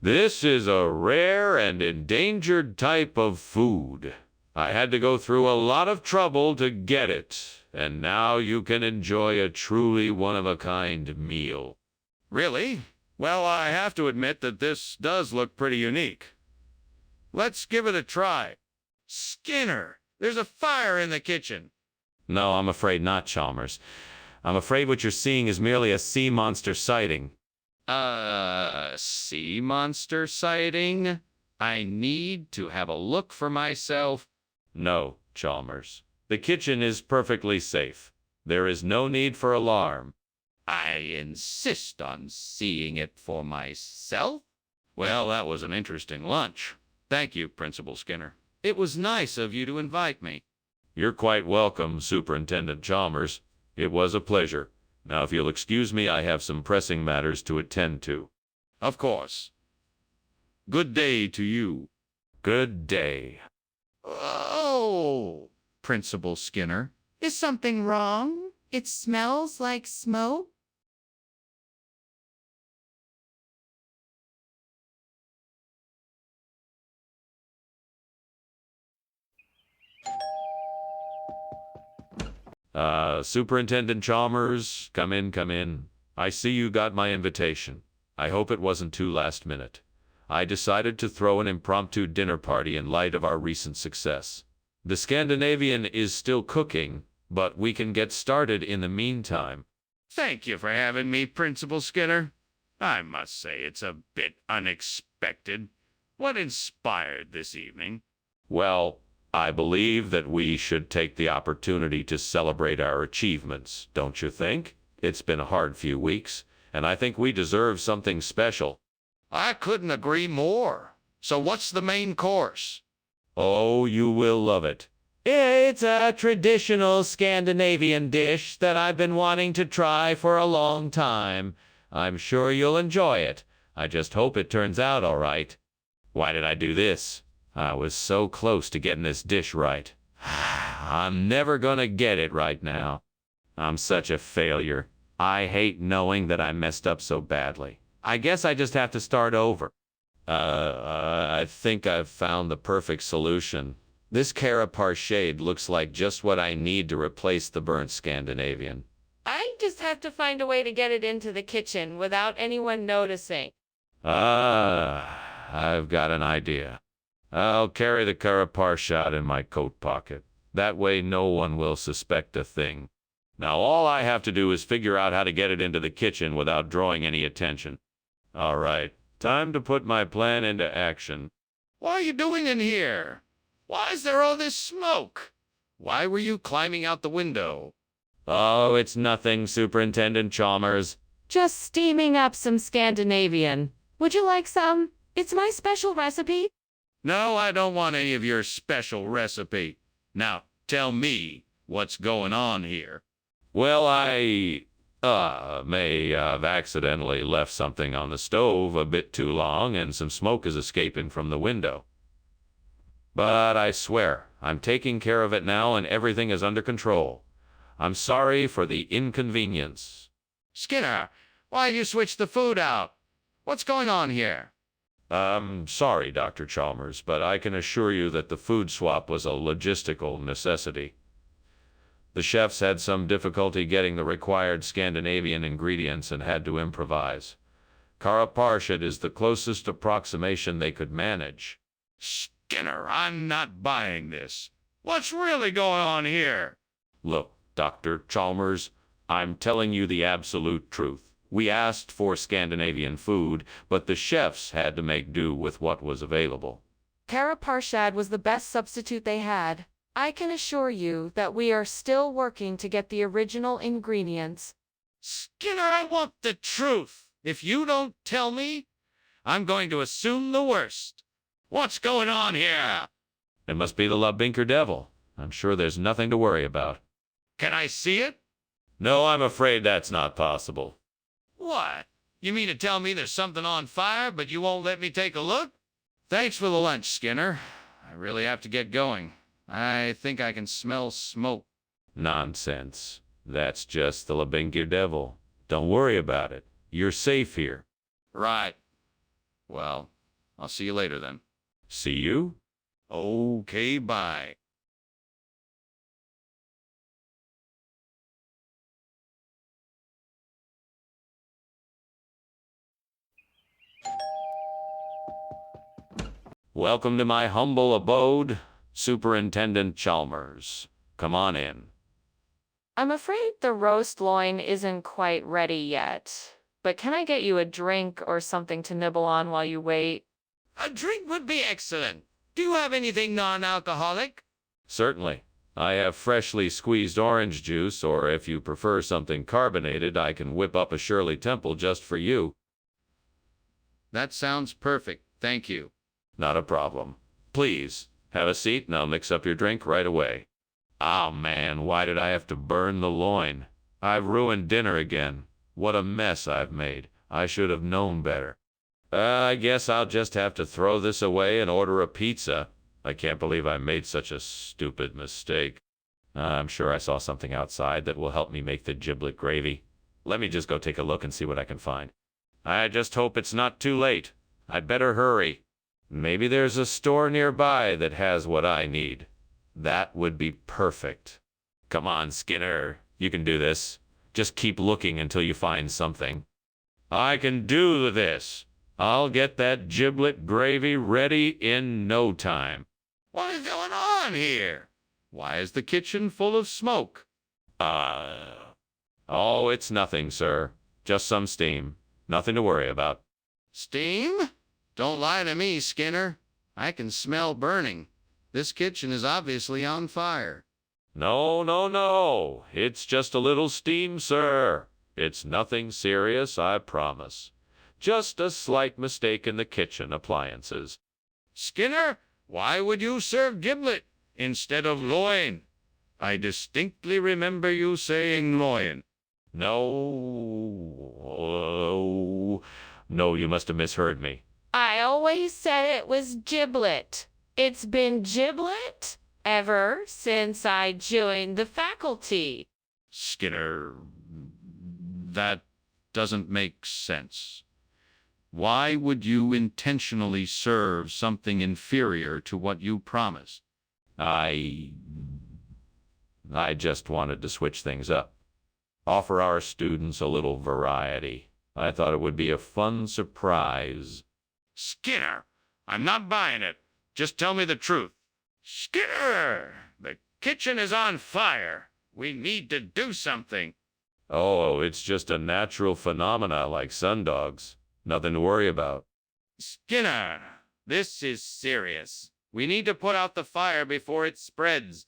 This is a rare and endangered type of food. I had to go through a lot of trouble to get it, and now you can enjoy a truly one-of-a-kind meal. Really? Well, I have to admit that this does look pretty unique. Let's give it a try. Skinner, there's a fire in the kitchen. No, I'm afraid not, Chalmers. I'm afraid what you're seeing is merely a sea monster sighting. Sea monster sighting? I need to have a look for myself. No, Chalmers. The kitchen is perfectly safe. There is no need for alarm. I insist on seeing it for myself. Well, that was an interesting lunch. Thank you, Principal Skinner. It was nice of you to invite me. You're quite welcome, Superintendent Chalmers. It was a pleasure. Now, if you'll excuse me, I have some pressing matters to attend to. Of course. Good day to you. Good day. Oh, Principal Skinner. Is something wrong? It smells like smoke? Superintendent Chalmers, come in. I see you got my invitation. I hope it wasn't too last minute. I decided to throw an impromptu dinner party in light of our recent success. The Scandinavian is still cooking, but we can get started in the meantime. Thank you for having me, Principal Skinner. I must say it's a bit unexpected. What inspired this evening? Well, I believe that we should take the opportunity to celebrate our achievements, don't you think? It's been a hard few weeks, and I think we deserve something special. I couldn't agree more. So what's the main course? Oh, you will love it. It's a traditional Scandinavian dish that I've been wanting to try for a long time. I'm sure you'll enjoy it. I just hope it turns out all right. Why did I do this? I was so close to getting this dish right. I'm never gonna get it right now. I'm such a failure. I hate knowing that I messed up so badly. I guess I just have to start over. I think I've found the perfect solution. This cara parshade looks like just what I need to replace the burnt Scandinavian. I I just have to find a way to get it into the kitchen without anyone noticing. I've got an idea. I'll carry the Karaparshad in my coat pocket. That way no one will suspect a thing. Now all I have to do is figure out how to get it into the kitchen without drawing any attention. All right, time to put my plan into action. What are you doing in here? Why is there all this smoke? Why were you climbing out the window? Oh, it's nothing, Superintendent Chalmers. Just steaming up some Scandinavian. Would you like some? It's my special recipe. No, I don't want any of your special recipe. Now, tell me what's going on here. Well, I may have accidentally left something on the stove a bit too long and some smoke is escaping from the window. But I swear, I'm taking care of it now and everything is under control. I'm sorry for the inconvenience. Skinner, why'd you switch the food out? What's going on here? Sorry, Dr. Chalmers, but I can assure you that the food swap was a logistical necessity. The chefs had some difficulty getting the required Scandinavian ingredients and had to improvise. Karaparshad is the closest approximation they could manage. Skinner, I'm not buying this. What's really going on here? Look, Dr. Chalmers, I'm telling you the absolute truth. We asked for Scandinavian food, but the chefs had to make do with what was available. Karaparshad was the best substitute they had. I can assure you that we are still working to get the original ingredients. Skinner, I want the truth. If you don't tell me, I'm going to assume the worst. What's going on here? It must be the Labinker Devil. I'm sure there's nothing to worry about. Can I see it? No, I'm afraid that's not possible. What? You mean to tell me there's something on fire, but you won't let me take a look? Thanks for the lunch, Skinner. I really have to get going. I think I can smell smoke. Nonsense. That's just the Labinker Devil. Don't worry about it. You're safe here. Right. Well, I'll see you later then. See you? Okay, bye. Welcome to my humble abode, Superintendent Chalmers. Come on in. I'm afraid the roast loin isn't quite ready yet. But can I get you a drink or something to nibble on while you wait? A drink would be excellent. Do you have anything non-alcoholic? Certainly. I have freshly squeezed orange juice, or if you prefer something carbonated, I can whip up a Shirley Temple just for you. That sounds perfect. Thank you. Not a problem. Please, have a seat and I'll mix up your drink right away. Ah, man, why did I have to burn the loin? I've ruined dinner again. What a mess I've made. I should have known better. I guess I'll just have to throw this away and order a pizza. I can't believe I made such a stupid mistake. I'm sure I saw something outside that will help me make the giblet gravy. Let me just go take a look and see what I can find. I just hope it's not too late. I'd better hurry. Maybe there's a store nearby that has what I need. That would be perfect. Come on, Skinner. You can do this. Just keep looking until you find something. I can do this. I'll get that giblet gravy ready in no time. What is going on here? Why is the kitchen full of smoke? Oh, it's nothing, sir. Just some steam. Nothing to worry about. Steam? Don't lie to me, Skinner. I can smell burning. This kitchen is obviously on fire. No, no, no. It's just a little steam, sir. It's nothing serious, I promise. Just a slight mistake in the kitchen appliances. Skinner, why would you serve giblet instead of loin? I distinctly remember you saying loin. No, you must have misheard me. I always said it was giblet. It's been giblet ever since I joined the faculty. Skinner, that doesn't make sense. Why would you intentionally serve something inferior to what you promised? I just wanted to switch things up. Offer our students a little variety. I thought it would be a fun surprise. Skinner, I'm not buying it. Just tell me the truth. Skinner, the kitchen is on fire. We need to do something. Oh, it's just a natural phenomena like sundogs. Nothing to worry about. Skinner, this is serious. We need to put out the fire before it spreads.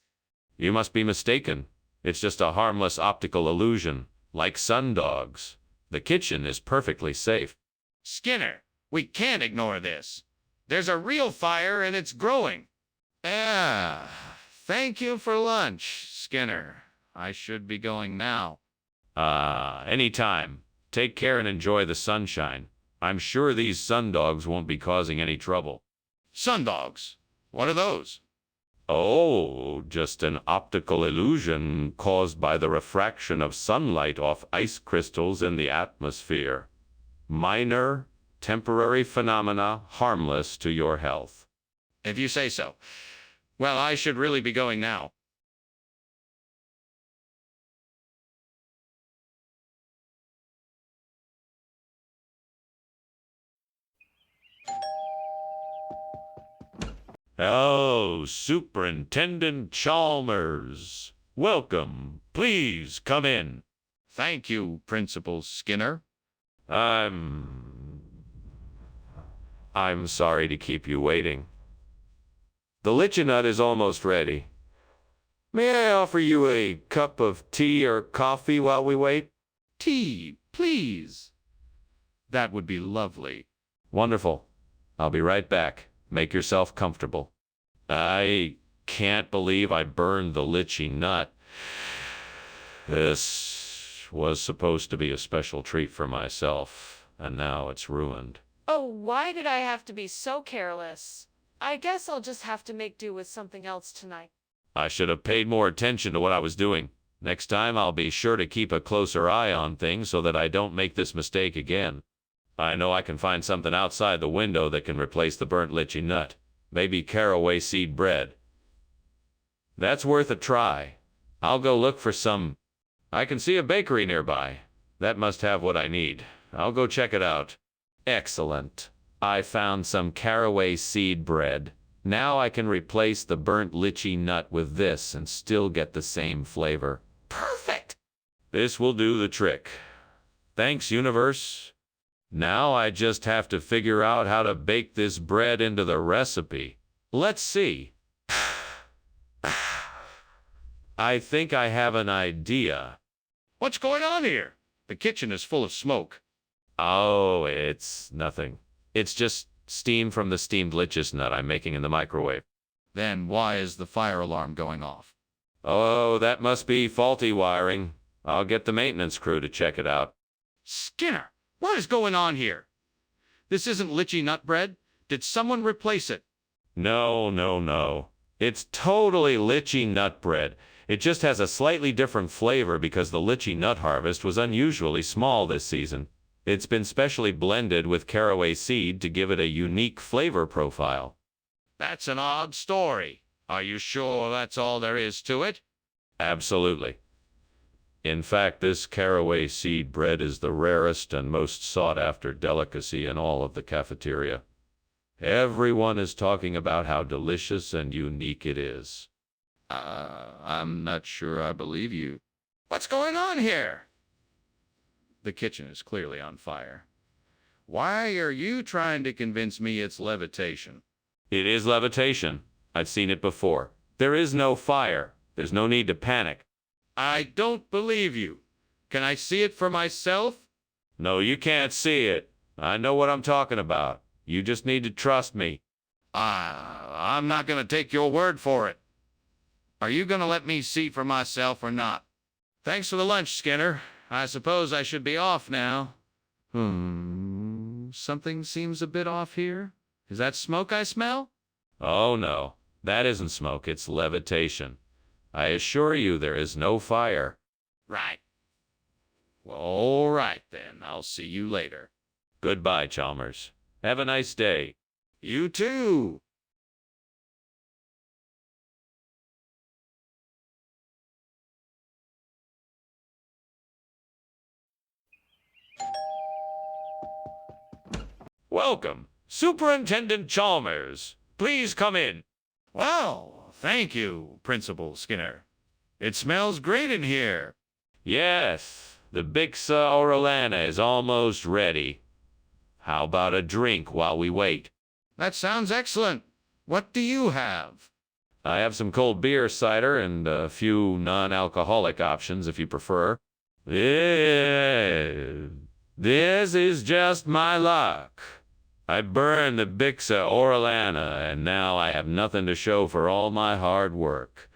You must be mistaken. It's just a harmless optical illusion, like sundogs. The kitchen is perfectly safe. Skinner, we can't ignore this. There's a real fire and it's growing. Thank you for lunch, Skinner. I should be going now. Anytime. Take care and enjoy the sunshine. I'm sure these sundogs won't be causing any trouble. Sundogs? What are those? Oh, just an optical illusion caused by the refraction of sunlight off ice crystals in the atmosphere. Minor, temporary phenomena, harmless to your health. If you say so. Well, I should really be going now. Oh, Superintendent Chalmers. Welcome. Please come in. Thank you, Principal Skinner. I'm sorry to keep you waiting. The lichy nut is almost ready. May I offer you a cup of tea or coffee while we wait? Tea, please. That would be lovely. Wonderful. I'll be right back. Make yourself comfortable. I can't believe I burned the lychee nut. This was supposed to be a special treat for myself, and now it's ruined. Oh, why did I have to be so careless? I guess I'll just have to make do with something else tonight. I should have paid more attention to what I was doing. Next time I'll be sure to keep a closer eye on things so that I don't make this mistake again. I know I can find something outside the window that can replace the burnt lychee nut. Maybe caraway seed bread. That's worth a try. I'll go look for some. I can see a bakery nearby. That must have what I need. I'll go check it out. Excellent. I found some caraway seed bread. Now I can replace the burnt lychee nut with this and still get the same flavor. Perfect! This will do the trick. Thanks, universe. Now I just have to figure out how to bake this bread into the recipe. Let's see. I think I have an idea. What's going on here? The kitchen is full of smoke. Oh, it's nothing. It's just steam from the steamed lychee nut I'm making in the microwave. Then why is the fire alarm going off? Oh, that must be faulty wiring. I'll get the maintenance crew to check it out. Skinner, what is going on here? This isn't lychee nut bread. Did someone replace it? No. It's totally lychee nut bread. It just has a slightly different flavor because the lychee nut harvest was unusually small this season. It's been specially blended with caraway seed to give it a unique flavor profile. That's an odd story. Are you sure that's all there is to it? Absolutely. In fact, this caraway seed bread is the rarest and most sought-after delicacy in all of the cafeteria. Everyone is talking about how delicious and unique it is. I'm not sure I believe you. What's going on here? The kitchen is clearly on fire. Why are you trying to convince me it's levitation? It is levitation. I've seen it before. There is no fire. There's no need to panic. I don't believe you. Can I see it for myself? No, you can't see it. I know what I'm talking about. You just need to trust me. I'm not going to take your word for it. Are you going to let me see for myself or not? Thanks for the lunch, Skinner. I suppose I should be off now. Something seems a bit off here. Is that smoke I smell? Oh no, that isn't smoke, it's levitation. I assure you there is no fire. Right. Well, all right then. I'll see you later. Goodbye, Chalmers. Have a nice day. You too. Welcome, Superintendent Chalmers. Please come in. Well, thank you, Principal Skinner. It smells great in here. Yes, the Bixa Orellana is almost ready. How about a drink while we wait? That sounds excellent. What do you have? I have some cold beer, cider, and a few non-alcoholic options if you prefer. This is just my luck. I burned the Bixa Orellana, and now I have nothing to show for all my hard work.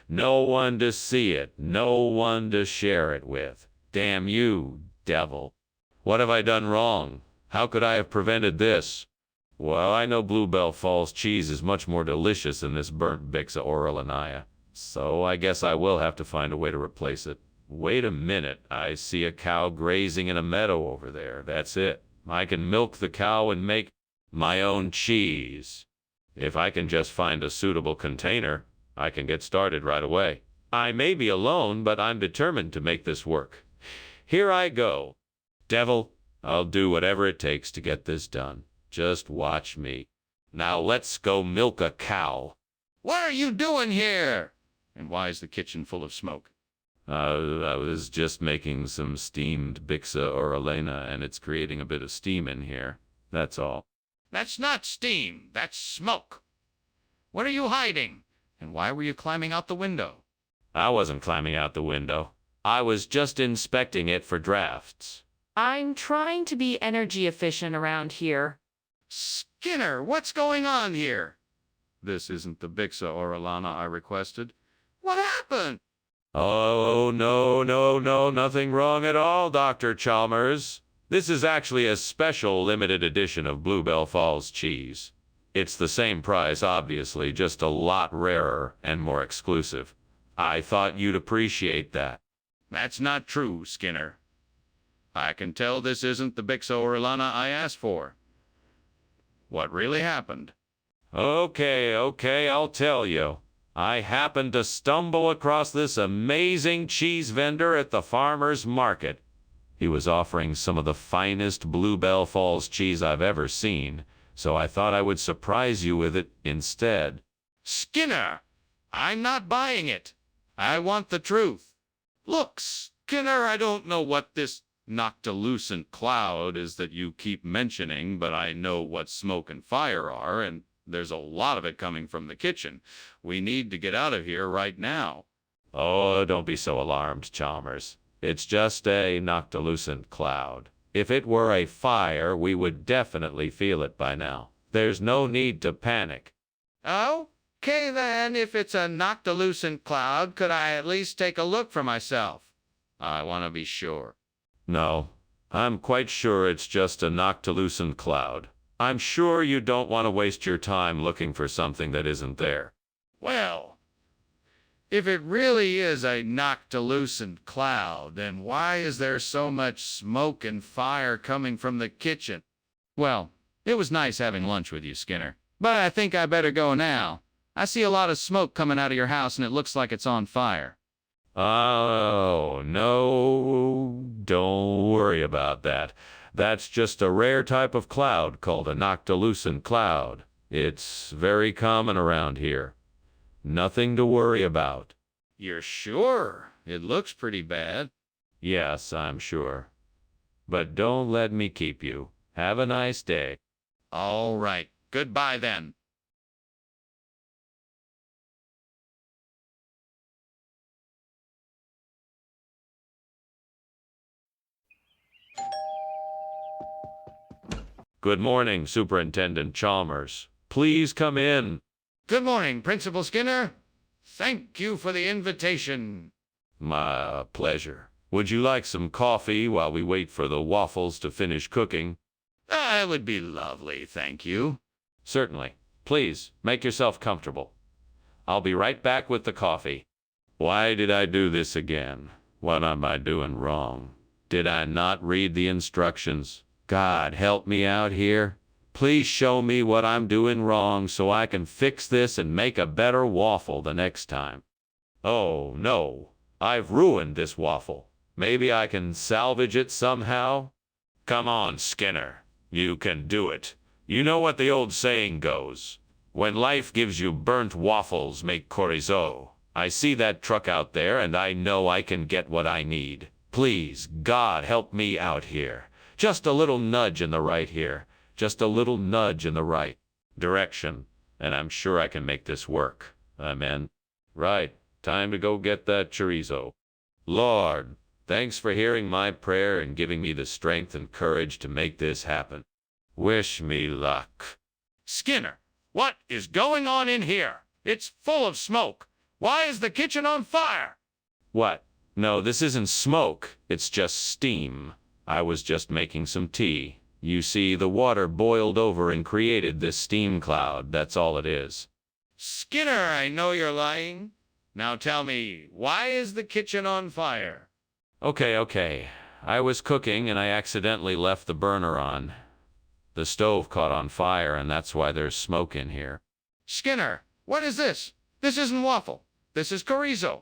No one to see it, no one to share it with. Damn you, devil. What have I done wrong? How could I have prevented this? Well, I know Bluebell Falls cheese is much more delicious than this burnt Bixa Orellana, so I guess I will have to find a way to replace it. Wait a minute, I see a cow grazing in a meadow over there. That's it. I can milk the cow and make my own cheese. If I can just find a suitable container, I can get started right away. I may be alone, but I'm determined to make this work. Here I go. Devil, I'll do whatever it takes to get this done. Just watch me. Now let's go milk a cow. What are you doing here? And why is the kitchen full of smoke? I was just making some steamed Bixa Orellana, and it's creating a bit of steam in here. That's all. That's not steam, that's smoke. What are you hiding? And why were you climbing out the window? I wasn't climbing out the window. I was just inspecting it for drafts. I'm trying to be energy efficient around here. Skinner, what's going on here? This isn't the Bixa Orellana I requested. What happened? Oh, no, nothing wrong at all, Dr. Chalmers. This is actually a special limited edition of Bluebell Falls cheese. It's the same price, obviously, just a lot rarer and more exclusive. I thought you'd appreciate that. That's not true, Skinner. I can tell this isn't the Bixa Orellana I asked for. What really happened? Okay, I'll tell you. I happened to stumble across this amazing cheese vendor at the farmer's market. He was offering some of the finest Bluebell Falls cheese I've ever seen, so I thought I would surprise you with it instead. Skinner, I'm not buying it. I want the truth. Look, Skinner, I don't know what this noctilucent cloud is that you keep mentioning, but I know what smoke and fire are, and there's a lot of it coming from the kitchen. We need to get out of here right now. Oh, don't be so alarmed, Chalmers. It's just a noctilucent cloud. If it were a fire, we would definitely feel it by now. There's no need to panic. Okay then, if it's a noctilucent cloud, could I at least take a look for myself? I want to be sure. No, I'm quite sure it's just a noctilucent cloud. I'm sure you don't want to waste your time looking for something that isn't there. Well, if it really is a noctilucent cloud, then why is there so much smoke and fire coming from the kitchen? Well, it was nice having lunch with you, Skinner, but I think I better go now. I see a lot of smoke coming out of your house and it looks like it's on fire. Oh, no, don't worry about that. That's just a rare type of cloud called a noctilucent cloud. It's very common around here. Nothing to worry about. You're sure? It looks pretty bad. Yes, I'm sure. But don't let me keep you. Have a nice day. All right. Goodbye then. Good morning, Superintendent Chalmers. Please come in. Good morning, Principal Skinner. Thank you for the invitation. My pleasure. Would you like some coffee while we wait for the waffles to finish cooking? That would be lovely, thank you. Certainly. Please, make yourself comfortable. I'll be right back with the coffee. Why did I do this again? What am I doing wrong? Did I not read the instructions? God, help me out here. Please show me what I'm doing wrong so I can fix this and make a better waffle the next time. Oh, no. I've ruined this waffle. Maybe I can salvage it somehow? Come on, Skinner. You can do it. You know what the old saying goes. When life gives you burnt waffles, make chorizo. I see that truck out there, and I know I can get what I need. Please, God, help me out here. Just a little nudge in the right here. Just a little nudge in the right direction. And I'm sure I can make this work. Amen. Right. Time to go get that chorizo. Lord, thanks for hearing my prayer and giving me the strength and courage to make this happen. Wish me luck. Skinner, what is going on in here? It's full of smoke. Why is the kitchen on fire? What? No, this isn't smoke. It's just steam. I was just making some tea. You see, the water boiled over and created this steam cloud. That's all it is. Skinner, I know you're lying. Now tell me, why is the kitchen on fire? Okay. I was cooking and I accidentally left the burner on. The stove caught on fire and that's why there's smoke in here. Skinner, what is this? This isn't waffle. This is chorizo.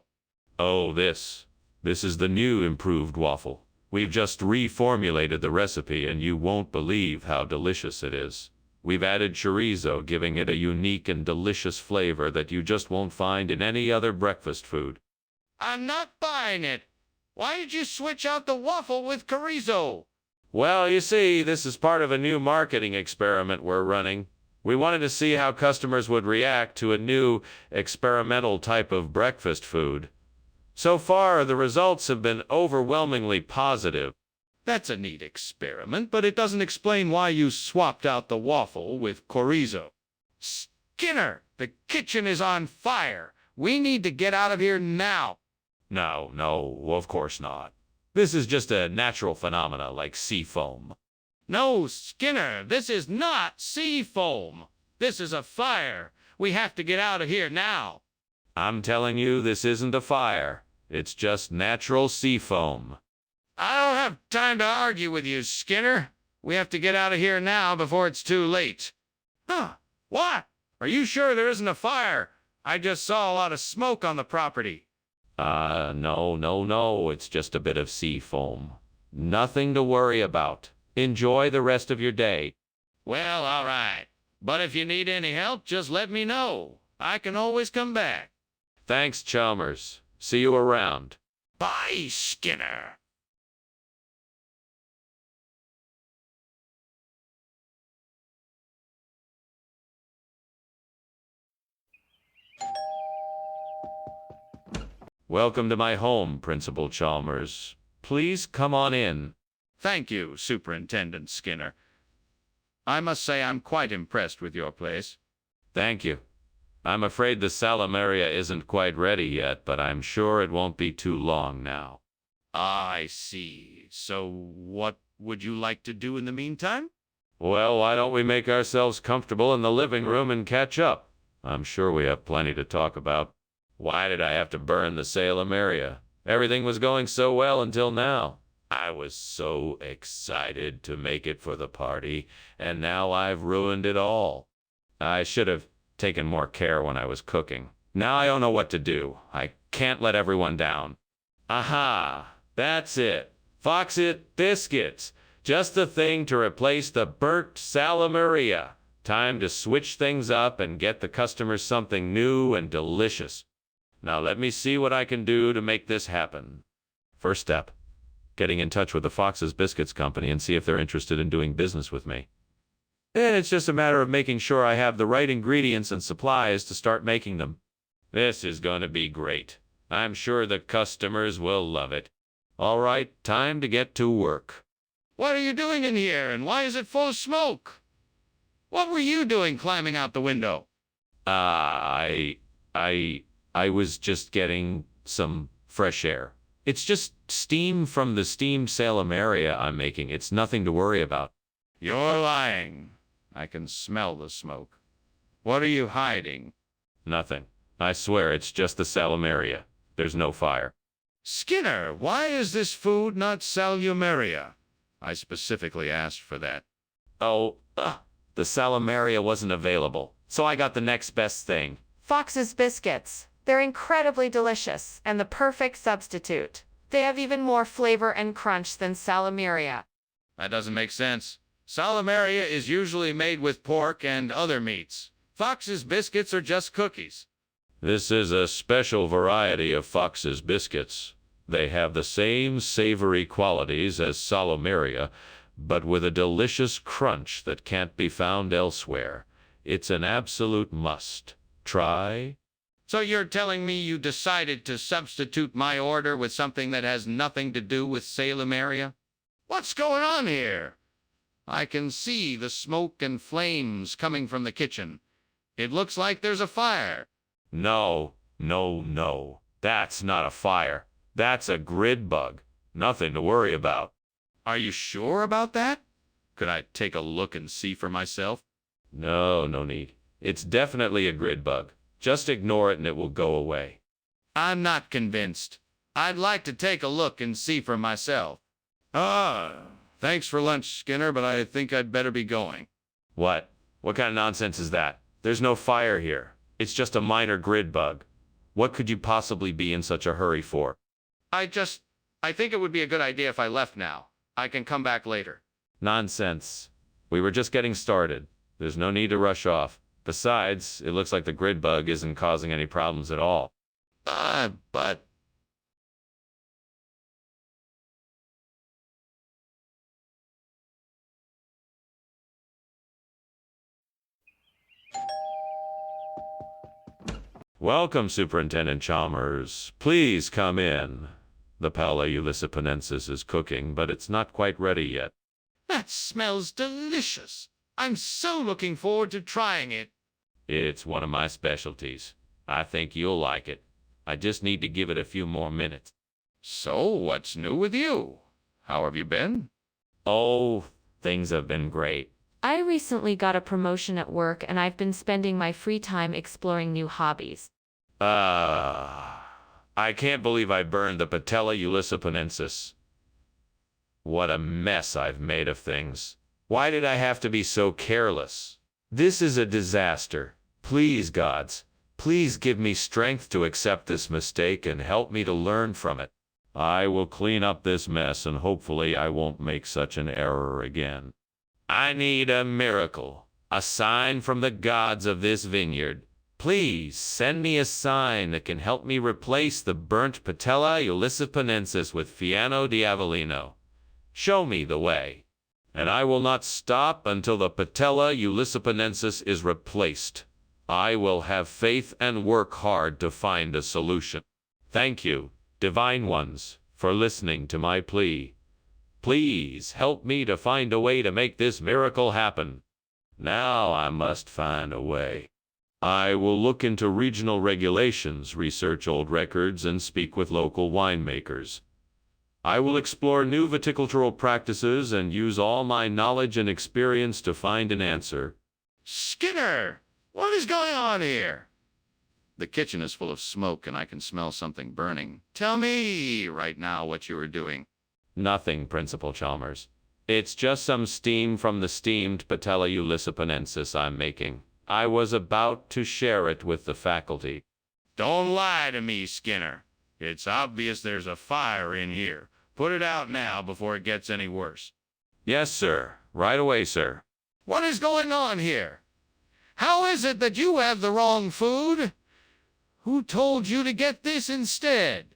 Oh, this is the new improved waffle. We've just reformulated the recipe and you won't believe how delicious it is. We've added chorizo, giving it a unique and delicious flavor that you just won't find in any other breakfast food. I'm not buying it. Why did you switch out the waffle with chorizo? Well, you see, this is part of a new marketing experiment we're running. We wanted to see how customers would react to a new, experimental type of breakfast food. So far, the results have been overwhelmingly positive. That's a neat experiment, but it doesn't explain why you swapped out the waffle with chorizo. Skinner, the kitchen is on fire. We need to get out of here now. No, of course not. This is just a natural phenomena like sea foam. No, Skinner, this is not sea foam. This is a fire. We have to get out of here now. I'm telling you, this isn't a fire. It's just natural sea foam. I don't have time to argue with you, Skinner. We have to get out of here now before it's too late. Huh? What? Are you sure there isn't a fire? I just saw a lot of smoke on the property. No. It's just a bit of sea foam. Nothing to worry about. Enjoy the rest of your day. Well, all right. But if you need any help, just let me know. I can always come back. Thanks, Chalmers. See you around. Bye, Skinner. Welcome to my home, Principal Chalmers. Please come on in. Thank you, Superintendent Skinner. I must say I'm quite impressed with your place. Thank you. I'm afraid the Salameria isn't quite ready yet, but I'm sure it won't be too long now. I see. So what would you like to do in the meantime? Well, why don't we make ourselves comfortable in the living room and catch up? I'm sure we have plenty to talk about. Why did I have to burn the Salameria? Everything was going so well until now. I was so excited to make it for the party, and now I've ruined it all. I should have taken more care when I was cooking. Now I don't know what to do. I can't let everyone down. Aha! That's it. Fox-It biscuits. Just the thing to replace the burnt Salameria. Time to switch things up and get the customers something new and delicious. Now let me see what I can do to make this happen. First step, getting in touch with the Fox's Biscuits Company and see if they're interested in doing business with me. Then it's just a matter of making sure I have the right ingredients and supplies to start making them. This is going to be great. I'm sure the customers will love it. All right, time to get to work. What are you doing in here, and why is it full of smoke? What were you doing climbing out the window? I was just getting some fresh air. It's just steam from the steamed Salameria I'm making. It's nothing to worry about. You're lying. I can smell the smoke. What are you hiding? Nothing. I swear it's just the Salameria. There's no fire. Skinner, why is this food not Salameria? I specifically asked for that. Oh, the Salameria wasn't available, so I got the next best thing. Fox's Biscuits. They're incredibly delicious and the perfect substitute. They have even more flavor and crunch than Salameria. That doesn't make sense. Salamaria is usually made with pork and other meats. Fox's biscuits are just cookies. This is a special variety of Fox's biscuits. They have the same savory qualities as Salamaria, but with a delicious crunch that can't be found elsewhere. It's an absolute must. Try. So you're telling me you decided to substitute my order with something that has nothing to do with Salamaria? What's going on here? I can see the smoke and flames coming from the kitchen. It looks like there's a fire. No. That's not a fire. That's a grid bug. Nothing to worry about. Are you sure about that? Could I take a look and see for myself? No need. It's definitely a grid bug. Just ignore it and it will go away. I'm not convinced. I'd like to take a look and see for myself. Thanks for lunch, Skinner, but I think I'd better be going. What? What kind of nonsense is that? There's no fire here. It's just a minor grid bug. What could you possibly be in such a hurry for? I think it would be a good idea if I left now. I can come back later. Nonsense. We were just getting started. There's no need to rush off. Besides, it looks like the grid bug isn't causing any problems at all. But... Welcome, Superintendent Chalmers. Please come in. The Pala Ulysses is cooking, but it's not quite ready yet. That smells delicious. I'm so looking forward to trying it. It's one of my specialties. I think you'll like it. I just need to give it a few more minutes. So, what's new with you? How have you been? Oh, things have been great. I recently got a promotion at work and I've been spending my free time exploring new hobbies. I can't believe I burned the Patella Ulysses. What a mess I've made of things. Why did I have to be so careless? This is a disaster. Please, gods, please give me strength to accept this mistake and help me to learn from it. I will clean up this mess and hopefully I won't make such an error again. I need a miracle, a sign from the gods of this vineyard. Please send me a sign that can help me replace the burnt Patella Ulysses with Fiano di Avellino. Show me the way, and I will not stop until the Patella Ulysses is replaced. I will have faith and work hard to find a solution. Thank you, divine ones, for listening to my plea. Please help me to find a way to make this miracle happen. Now I must find a way. I will look into regional regulations, research old records, and speak with local winemakers. I will explore new viticultural practices and use all my knowledge and experience to find an answer. Skinner, what is going on here? The kitchen is full of smoke and I can smell something burning. Tell me right now what you are doing. Nothing, Principal Chalmers. It's just some steam from the steamed Patella Ulysses I'm making. I was about to share it with the faculty. Don't lie to me, Skinner. It's obvious there's a fire in here. Put it out now before it gets any worse. Yes, sir. Right away, sir. What is going on here? How is it that you have the wrong food? Who told you to get this instead?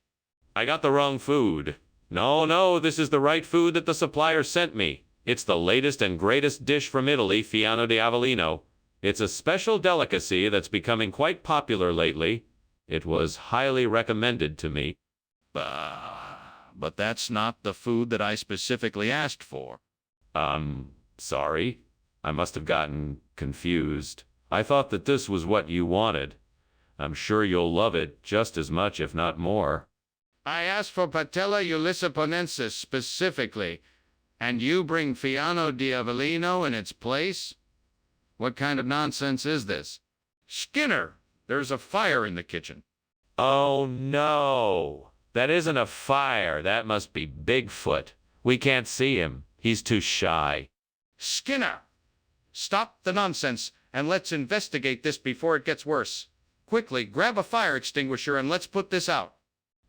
I got the wrong food. No, this is the right food that the supplier sent me. It's the latest and greatest dish from Italy, Fiano di Avellino. It's a special delicacy that's becoming quite popular lately. It was highly recommended to me. But that's not the food that I specifically asked for. Sorry. I must have gotten confused. I thought that this was what you wanted. I'm sure you'll love it just as much, if not more. I asked for Patella Ulysses specifically, and you bring Fiano di Avellino in its place? What kind of nonsense is this? Skinner, there's a fire in the kitchen. Oh no, that isn't a fire. That must be Bigfoot. We can't see him. He's too shy. Skinner, stop the nonsense and let's investigate this before it gets worse. Quickly, grab a fire extinguisher and let's put this out.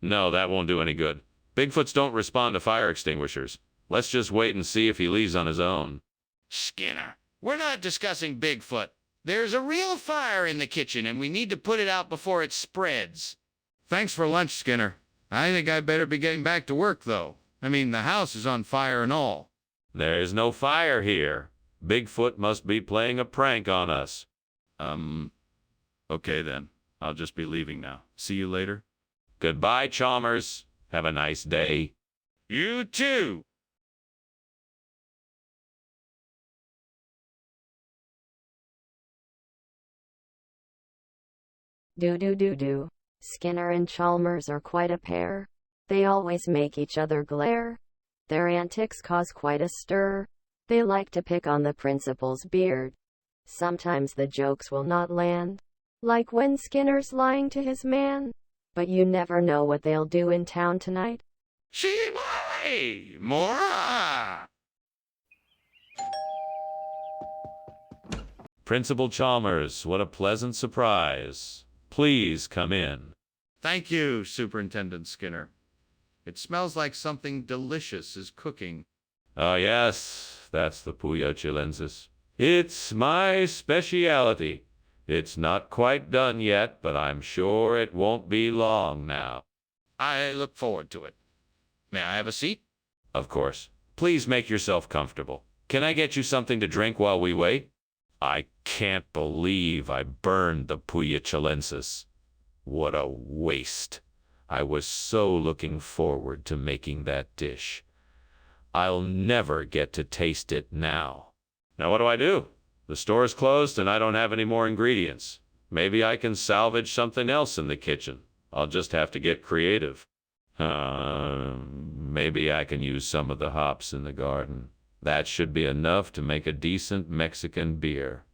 No, that won't do any good. Bigfoots don't respond to fire extinguishers. Let's just wait and see if he leaves on his own. Skinner, we're not discussing Bigfoot. There's a real fire in the kitchen, and we need to put it out before it spreads. Thanks for lunch, Skinner. I think I better be getting back to work, though. I mean, the house is on fire and all. There's no fire here. Bigfoot must be playing a prank on us. Okay then. I'll just be leaving now. See you later. Goodbye, Chalmers. Have a nice day. You too. Do. Skinner and Chalmers are quite a pair. They always make each other glare. Their antics cause quite a stir. They like to pick on the principal's beard. Sometimes the jokes will not land, like when Skinner's lying to his man. But you never know what they'll do in town tonight. Mora! Principal Chalmers, what a pleasant surprise. Please come in. Thank you, Superintendent Skinner. It smells like something delicious is cooking. Oh, yes, that's the Puya chilensis. It's my specialty. It's not quite done yet, but I'm sure it won't be long now. I look forward to it. May I have a seat? Of course. Please make yourself comfortable. Can I get you something to drink while we wait? I can't believe I burned the Puya chilensis. What a waste. I was so looking forward to making that dish. I'll never get to taste it now. Now what do I do? The store's closed and I don't have any more ingredients. Maybe I can salvage something else in the kitchen. I'll just have to get creative. Maybe I can use some of the hops in the garden. That should be enough to make a decent Mexican beer.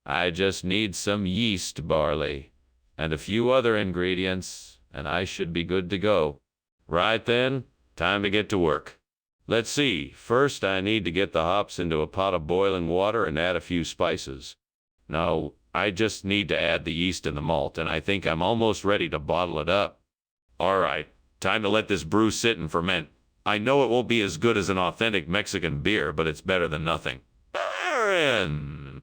I just need some yeast barley and a few other ingredients, and I should be good to go. Right then, time to get to work. Let's see, first I need to get the hops into a pot of boiling water and add a few spices. No, I just need to add the yeast and the malt, and I think I'm almost ready to bottle it up. All right, time to let this brew sit and ferment. I know it won't be as good as an authentic Mexican beer, but it's better than nothing. Aaron!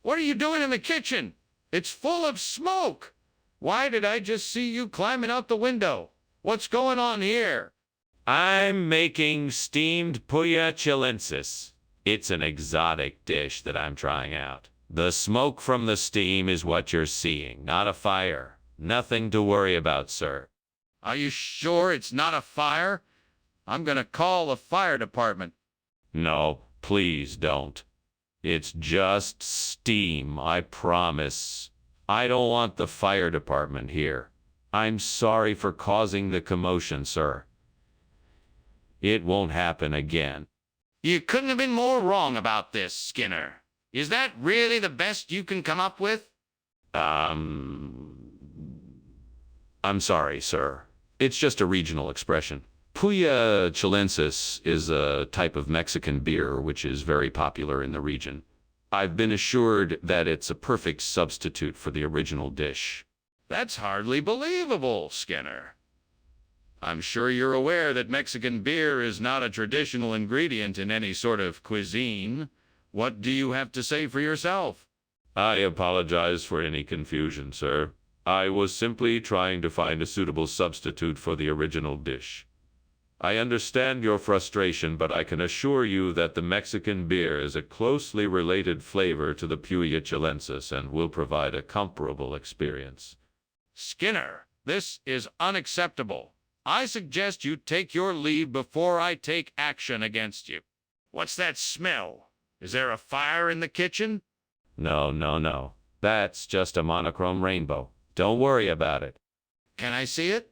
What are you doing in the kitchen? It's full of smoke. Why did I just see you climbing out the window? What's going on here? I'm making steamed Puya chilensis. It's an exotic dish that I'm trying out. The smoke from the steam is what you're seeing, not a fire. Nothing to worry about, sir. Are you sure it's not a fire? I'm gonna call the fire department. No, please don't. It's just steam, I promise. I don't want the fire department here. I'm sorry for causing the commotion, sir. It won't happen again. You couldn't have been more wrong about this, Skinner. Is that really the best you can come up with? I'm sorry, sir. It's just a regional expression. Puya chilensis is a type of Mexican beer which is very popular in the region. I've been assured that it's a perfect substitute for the original dish. That's hardly believable, Skinner. I'm sure you're aware that Mexican beer is not a traditional ingredient in any sort of cuisine. What do you have to say for yourself? I apologize for any confusion, sir. I was simply trying to find a suitable substitute for the original dish. I understand your frustration, but I can assure you that the Mexican beer is a closely related flavor to the Puya chilensis and will provide a comparable experience. Skinner, this is unacceptable. I suggest you take your leave before I take action against you. What's that smell? Is there a fire in the kitchen? No. That's just a monochrome rainbow. Don't worry about it. Can I see it?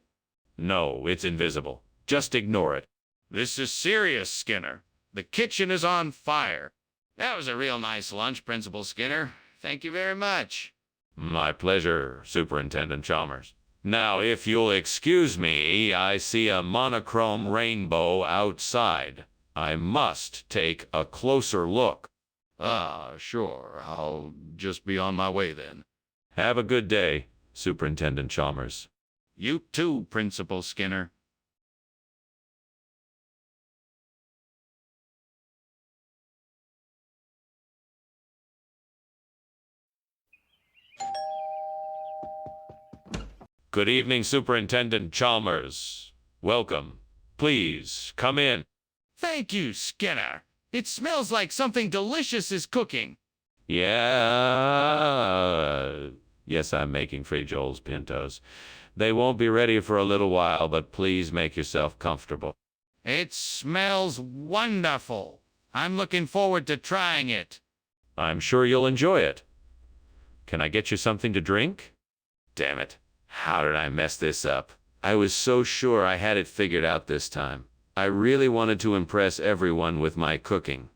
No, it's invisible. Just ignore it. This is serious, Skinner. The kitchen is on fire. That was a real nice lunch, Principal Skinner. Thank you very much. My pleasure, Superintendent Chalmers. Now, if you'll excuse me, I see a monochrome rainbow outside. I must take a closer look. Sure. I'll just be on my way then. Have a good day, Superintendent Chalmers. You too, Principal Skinner. Good evening, Superintendent Chalmers. Welcome. Please, come in. Thank you, Skinner. It smells like something delicious is cooking. Yeah. Yes, I'm making Joel's pintos. They won't be ready for a little while, but please make yourself comfortable. It smells wonderful. I'm looking forward to trying it. I'm sure you'll enjoy it. Can I get you something to drink? Damn it. How did I mess this up? I was so sure I had it figured out this time. I really wanted to impress everyone with my cooking.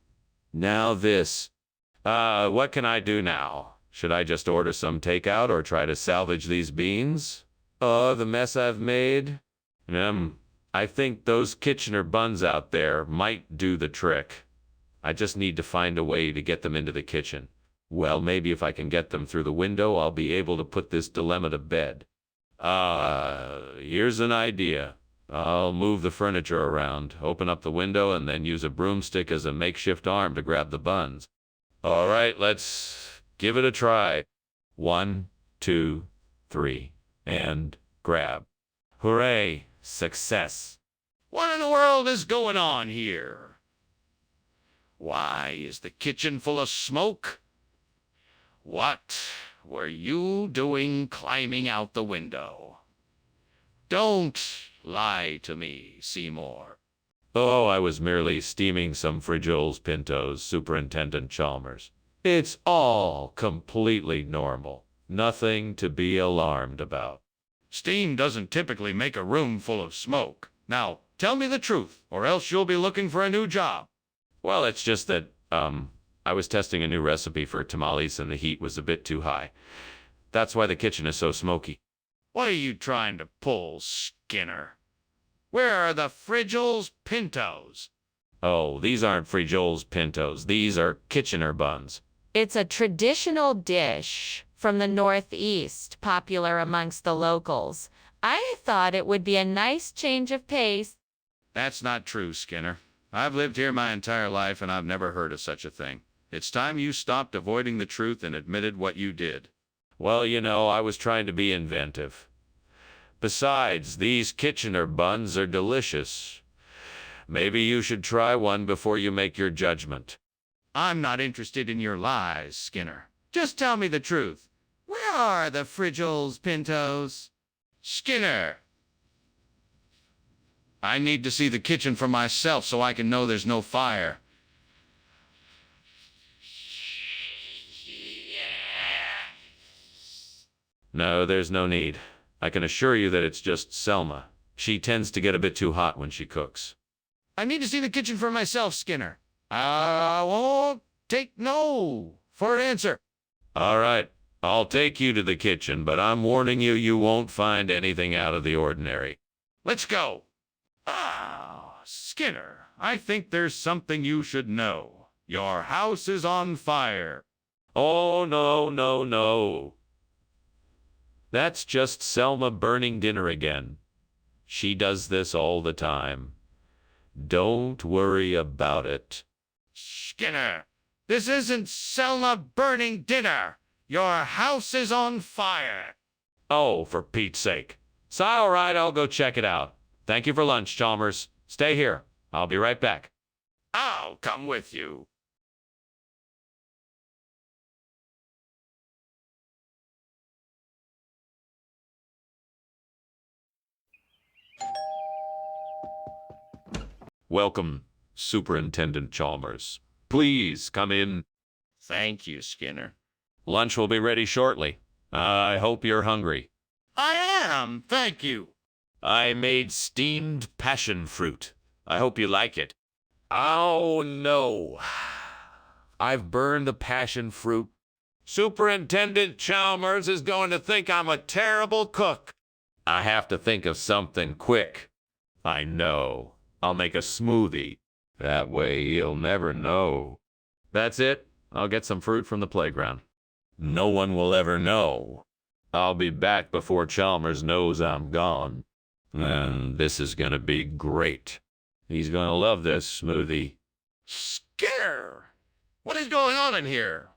Now this. What can I do now? Should I just order some takeout or try to salvage these beans? Oh, the mess I've made. I think those Kitchener buns out there might do the trick. I just need to find a way to get them into the kitchen. Well, maybe if I can get them through the window, I'll be able to put this dilemma to bed. Here's an idea. I'll move the furniture around, open up the window, and then use a broomstick as a makeshift arm to grab the buns. All right, let's give it a try. 1, 2, 3, and grab. Hooray! Success. What in the world is going on here? Why is the kitchen full of smoke? What were you doing climbing out the window? Don't lie to me, Seymour. Oh, I was merely steaming some Joel's pintos, Superintendent Chalmers. It's all completely normal. Nothing to be alarmed about. Steam doesn't typically make a room full of smoke. Now, tell me the truth, or else you'll be looking for a new job. Well, it's just that, I was testing a new recipe for tamales and the heat was a bit too high. That's why the kitchen is so smoky. What are you trying to pull, Skinner? Where are the Joel's pintos? Oh, these aren't Joel's pintos. These are Kitchener buns. It's a traditional dish from the Northeast, popular amongst the locals. I thought it would be a nice change of pace. That's not true, Skinner. I've lived here my entire life and I've never heard of such a thing. It's time you stopped avoiding the truth and admitted what you did. Well, I was trying to be inventive. Besides, these Kitchener buns are delicious. Maybe you should try one before you make your judgment. I'm not interested in your lies, Skinner. Just tell me the truth. Where are the Joel's pintos? Skinner! I need to see the kitchen for myself so I can know there's no fire. No, there's no need. I can assure you that it's just Selma. She tends to get a bit too hot when she cooks. I need to see the kitchen for myself, Skinner. I won't take no for an answer. All right, I'll take you to the kitchen, but I'm warning you, you won't find anything out of the ordinary. Let's go. Skinner, I think there's something you should know. Your house is on fire. Oh, no, no, no. That's just Selma burning dinner again. She does this all the time. Don't worry about it. Skinner, this isn't Selma burning dinner. Your house is on fire. Oh, for Pete's sake. So, all right, I'll go check it out. Thank you for lunch, Chalmers. Stay here. I'll be right back. I'll come with you. Welcome, Superintendent Chalmers. Please come in. Thank you, Skinner. Lunch will be ready shortly. I hope you're hungry. I am, thank you. I made steamed passion fruit. I hope you like it. Oh, no. I've burned the passion fruit. Superintendent Chalmers is going to think I'm a terrible cook. I have to think of something quick. I know. I'll make a smoothie. That way he'll never know. That's it. I'll get some fruit from the playground. No one will ever know. I'll be back before Chalmers knows I'm gone. And this is gonna be great. He's gonna love this smoothie. Skinner! What is going on in here?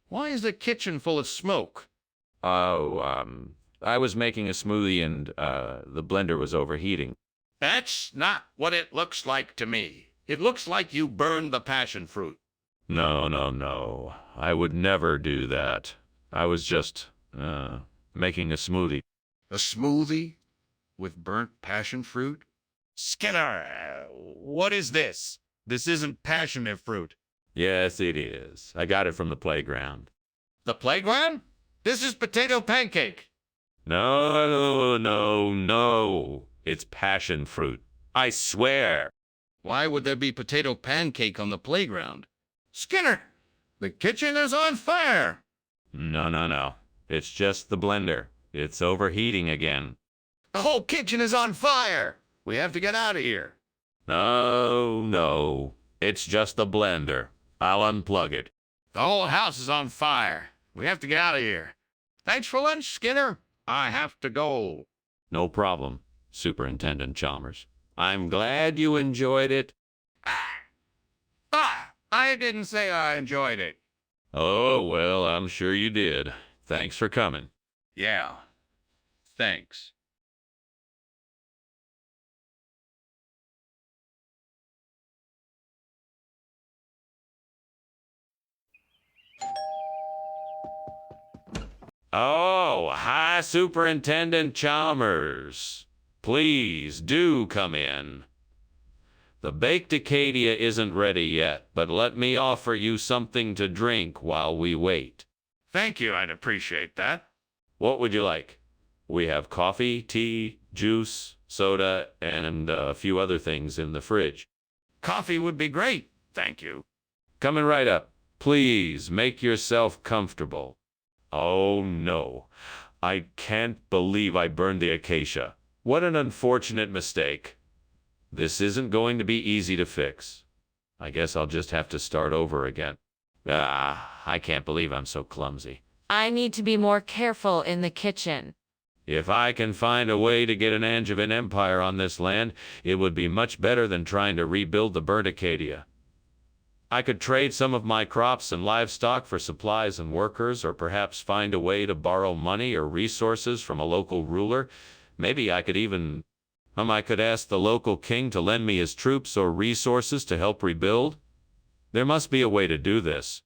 Why is the kitchen full of smoke? Oh, I was making a smoothie and the blender was overheating. That's not what it looks like to me. It looks like you burned the passion fruit. No, no, no. I would never do that. I was just making a smoothie. A smoothie with burnt passion fruit? Skinner, what is this? This isn't passion fruit. Yes, it is. I got it from the playground. The playground? This is potato pancake. No, no, no. It's passion fruit. I swear. Why would there be potato pancake on the playground? Skinner, the kitchen is on fire. No, no, no. It's just the blender. It's overheating again. The whole kitchen is on fire. We have to get out of here. No, no. It's just the blender. I'll unplug it. The whole house is on fire. We have to get out of here. Thanks for lunch, Skinner. I have to go. No problem, Superintendent Chalmers. I'm glad you enjoyed it. I didn't say I enjoyed it. Oh, well, I'm sure you did. Thanks for coming. Yeah. Thanks. Oh, hi, Superintendent Chalmers. Please do come in. The baked Acadia isn't ready yet, but let me offer you something to drink while we wait. Thank you. I'd appreciate that. What would you like? We have coffee, tea, juice, soda, and a few other things in the fridge. Coffee would be great. Thank you. Coming right up. Please make yourself comfortable. Oh, no. I can't believe I burned the acacia. What an unfortunate mistake. This isn't going to be easy to fix. I guess I'll just have to start over again. I can't believe I'm so clumsy. I need to be more careful in the kitchen. If I can find a way to get an Angevin empire on this land, it would be much better than trying to rebuild the burnt Acadia. I could trade some of my crops and livestock for supplies and workers, or perhaps find a way to borrow money or resources from a local ruler. Maybe I could even... I could ask the local king to lend me his troops or resources to help rebuild. There must be a way to do this.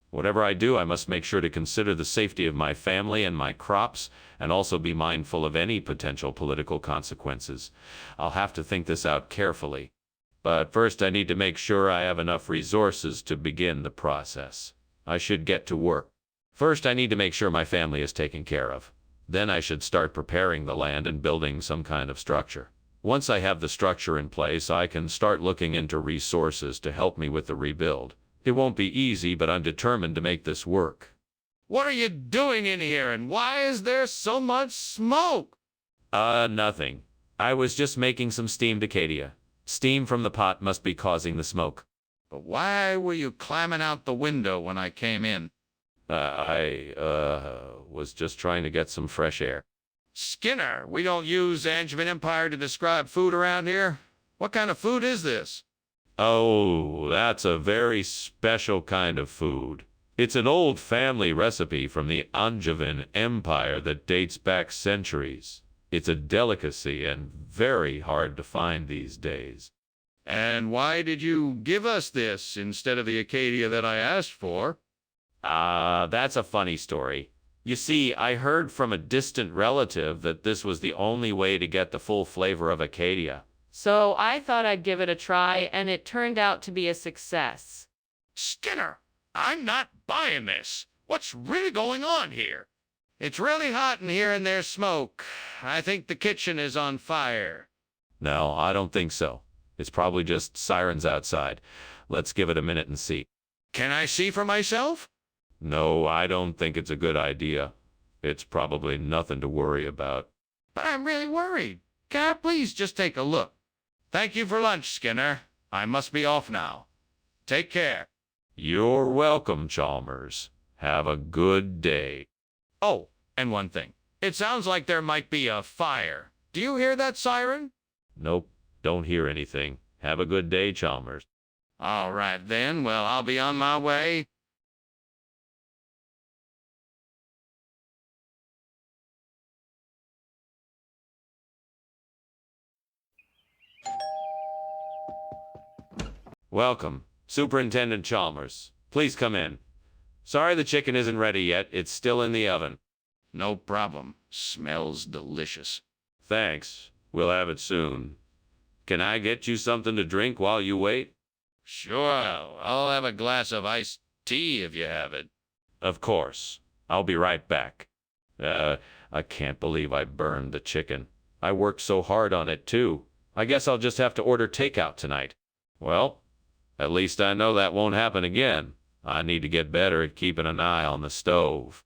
Whatever I do, I must make sure to consider the safety of my family and my crops, and also be mindful of any potential political consequences. I'll have to think this out carefully. But first I need to make sure I have enough resources to begin the process. I should get to work. First I need to make sure my family is taken care of. Then I should start preparing the land and building some kind of structure. Once I have the structure in place, I can start looking into resources to help me with the rebuild. It won't be easy, but I'm determined to make this work. What are you doing in here, and why is there so much smoke? Nothing. I was just making some steamed Acadia. Steam from the pot must be causing the smoke. But why were you climbing out the window when I came in? I was just trying to get some fresh air. Skinner, we don't use Angevin Empire to describe food around here. What kind of food is this? Oh, that's a very special kind of food. It's an old family recipe from the Angevin Empire that dates back centuries. It's a delicacy and very hard to find these days. And why did you give us this instead of the Acadia that I asked for? That's a funny story. You see, I heard from a distant relative that this was the only way to get the full flavor of Acadia. So I thought I'd give it a try, and it turned out to be a success. Skinner, I'm not buying this. What's really going on here? It's really hot in here and there's smoke. I think the kitchen is on fire. No, I don't think so. It's probably just sirens outside. Let's give it a minute and see. Can I see for myself? No, I don't think it's a good idea. It's probably nothing to worry about. But I'm really worried. Can I please just take a look? Thank you for lunch, Skinner. I must be off now. Take care. You're welcome, Chalmers. Have a good day. Oh, and one thing. It sounds like there might be a fire. Do you hear that siren? Nope, don't hear anything. Have a good day, Chalmers. All right, then. Well, I'll be on my way. Welcome, Superintendent Chalmers. Please come in. Sorry the chicken isn't ready yet. It's still in the oven. No problem. Smells delicious. Thanks. We'll have it soon. Can I get you something to drink while you wait? Sure, I'll have a glass of iced tea if you have it. Of course. I'll be right back. I can't believe I burned the chicken. I worked so hard on it, too. I guess I'll just have to order takeout tonight. Well, at least I know that won't happen again. I need to get better at keeping an eye on the stove.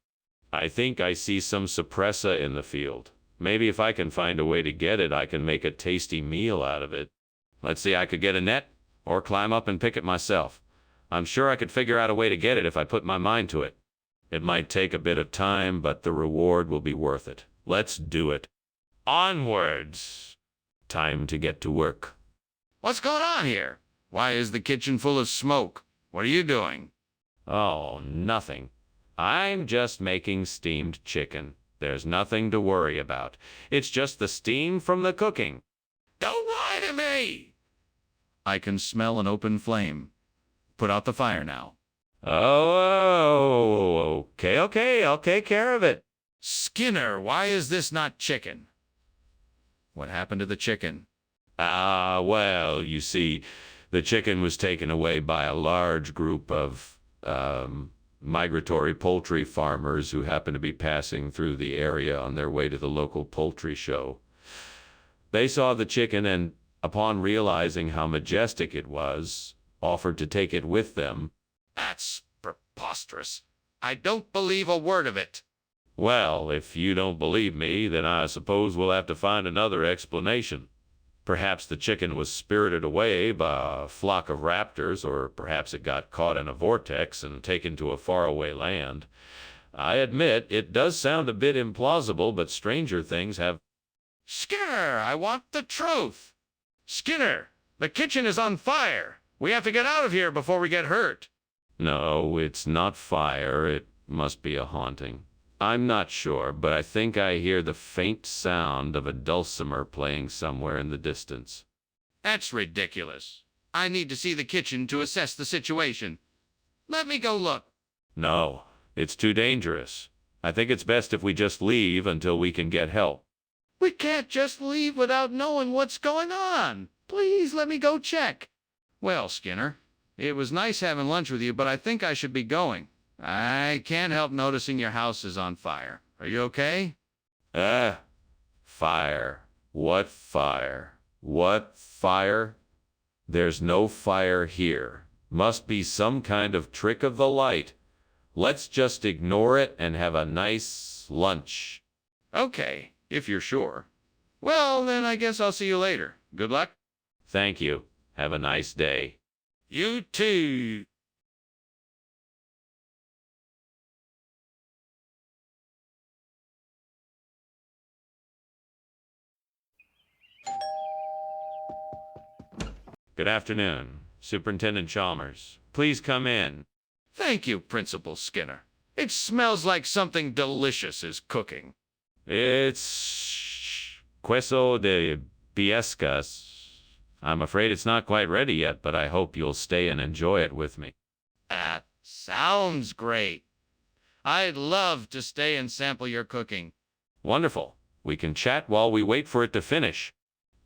I think I see some suppressor in the field. Maybe if I can find a way to get it, I can make a tasty meal out of it. Let's see, I could get a net or climb up and pick it myself. I'm sure I could figure out a way to get it if I put my mind to it. It might take a bit of time, but the reward will be worth it. Let's do it. Onwards. Time to get to work. What's going on here? Why is the kitchen full of smoke? What are you doing? Oh, nothing. I'm just making steamed chicken. There's nothing to worry about. It's just the steam from the cooking. Don't lie to me! I can smell an open flame. Put out the fire now. Oh, okay, I'll take care of it. Skinner, why is this not chicken? What happened to the chicken? Well, you see, the chicken was taken away by a large group of, migratory poultry farmers who happened to be passing through the area on their way to the local poultry show. They saw the chicken and, upon realizing how majestic it was, offered to take it with them. That's preposterous. I don't believe a word of it. Well, if you don't believe me, then I suppose we'll have to find another explanation. Perhaps the chicken was spirited away by a flock of raptors, or perhaps it got caught in a vortex and taken to a faraway land. I admit, it does sound a bit implausible, but stranger things have... Skinner, I want the truth. Skinner, the kitchen is on fire. We have to get out of here before we get hurt. No, it's not fire. It must be a haunting. I'm not sure, but I think I hear the faint sound of a dulcimer playing somewhere in the distance. That's ridiculous. I need to see the kitchen to assess the situation. Let me go look. No, it's too dangerous. I think it's best if we just leave until we can get help. We can't just leave without knowing what's going on. Please let me go check. Well, Skinner, it was nice having lunch with you, but I think I should be going. I can't help noticing your house is on fire. Are you okay? Fire. What fire? What fire? There's no fire here. Must be some kind of trick of the light. Let's just ignore it and have a nice lunch. Okay, if you're sure. Well, then I guess I'll see you later. Good luck. Thank you. Have a nice day. You too. Good afternoon, Superintendent Chalmers. Please come in. Thank you, Principal Skinner. It smells like something delicious is cooking. It's queso de piescas. I'm afraid it's not quite ready yet, but I hope you'll stay and enjoy it with me. That sounds great. I'd love to stay and sample your cooking. Wonderful. We can chat while we wait for it to finish.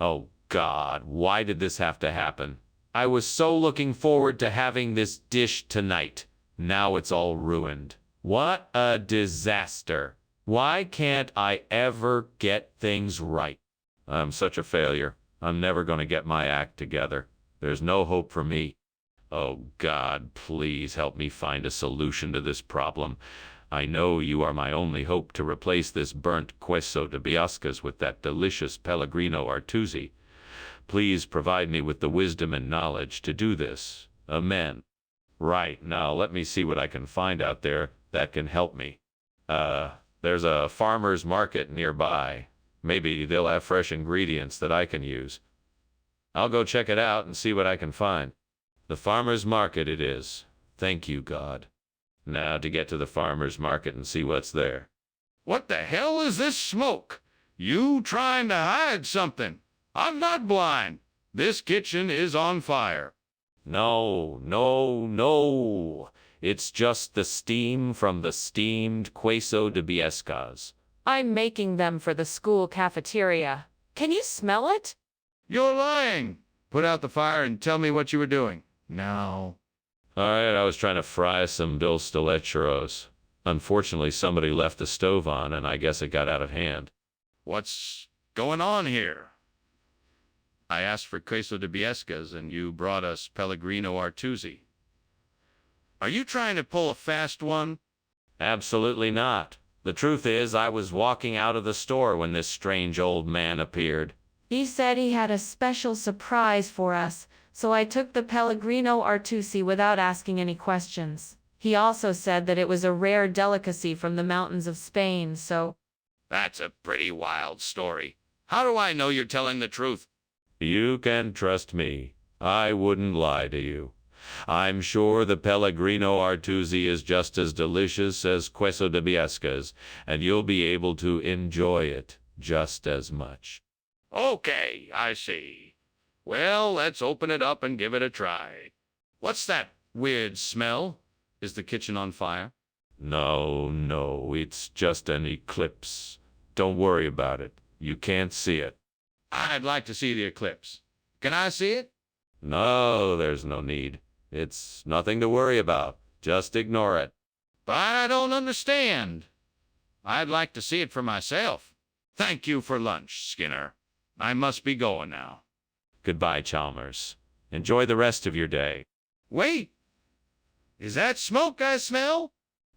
Oh, God, why did this have to happen? I was so looking forward to having this dish tonight. Now it's all ruined. What a disaster. Why can't I ever get things right? I'm such a failure. I'm never going to get my act together. There's no hope for me. Oh, God, please help me find a solution to this problem. I know you are my only hope to replace this burnt queso de biascas with that delicious Pellegrino Artusi. Please provide me with the wisdom and knowledge to do this. Amen. Right, now let me see what I can find out there that can help me. There's a farmer's market nearby. Maybe they'll have fresh ingredients that I can use. I'll go check it out and see what I can find. The farmer's market it is. Thank you, God. Now to get to the farmer's market and see what's there. What the hell is this smoke? You trying to hide something? I'm not blind. This kitchen is on fire. No, no, no. It's just the steam from the steamed queso de biescas. I'm making them for the school cafeteria. Can you smell it? You're lying. Put out the fire and tell me what you were doing. No. All right, I was trying to fry some Bill-Stillet churros. Unfortunately, somebody left the stove on, and I guess it got out of hand. What's going on here? I asked for queso de biescas, and you brought us Pellegrino Artusi. Are you trying to pull a fast one? Absolutely not. The truth is, I was walking out of the store when this strange old man appeared. He said he had a special surprise for us, so I took the Pellegrino Artusi without asking any questions. He also said that it was a rare delicacy from the mountains of Spain, so... That's a pretty wild story. How do I know you're telling the truth? You can trust me. I wouldn't lie to you. I'm sure the Pellegrino Artusi is just as delicious as queso de biescas, and you'll be able to enjoy it just as much. Okay, I see. Well, let's open it up and give it a try. What's that weird smell? Is the kitchen on fire? No, no, it's just an eclipse. Don't worry about it. You can't see it. I'd like to see the eclipse. Can I see it? No, there's no need. It's nothing to worry about. Just ignore it. But I don't understand. I'd like to see it for myself. Thank you for lunch, Skinner. I must be going now. Goodbye, Chalmers. Enjoy the rest of your day. Wait! Is that smoke I smell?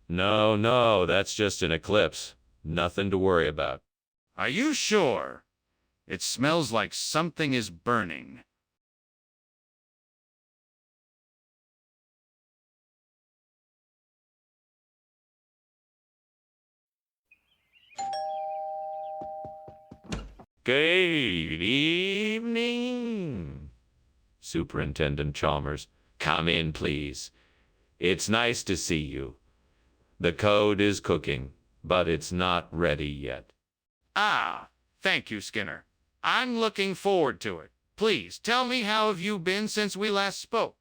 No, no, that's just an eclipse. Nothing to worry about. Are you sure? It smells like something is burning. Good evening, Superintendent Chalmers. Come in, please. It's nice to see you. The code is cooking, but it's not ready yet. Ah, thank you, Skinner. I'm looking forward to it. Please tell me, how have you been since we last spoke?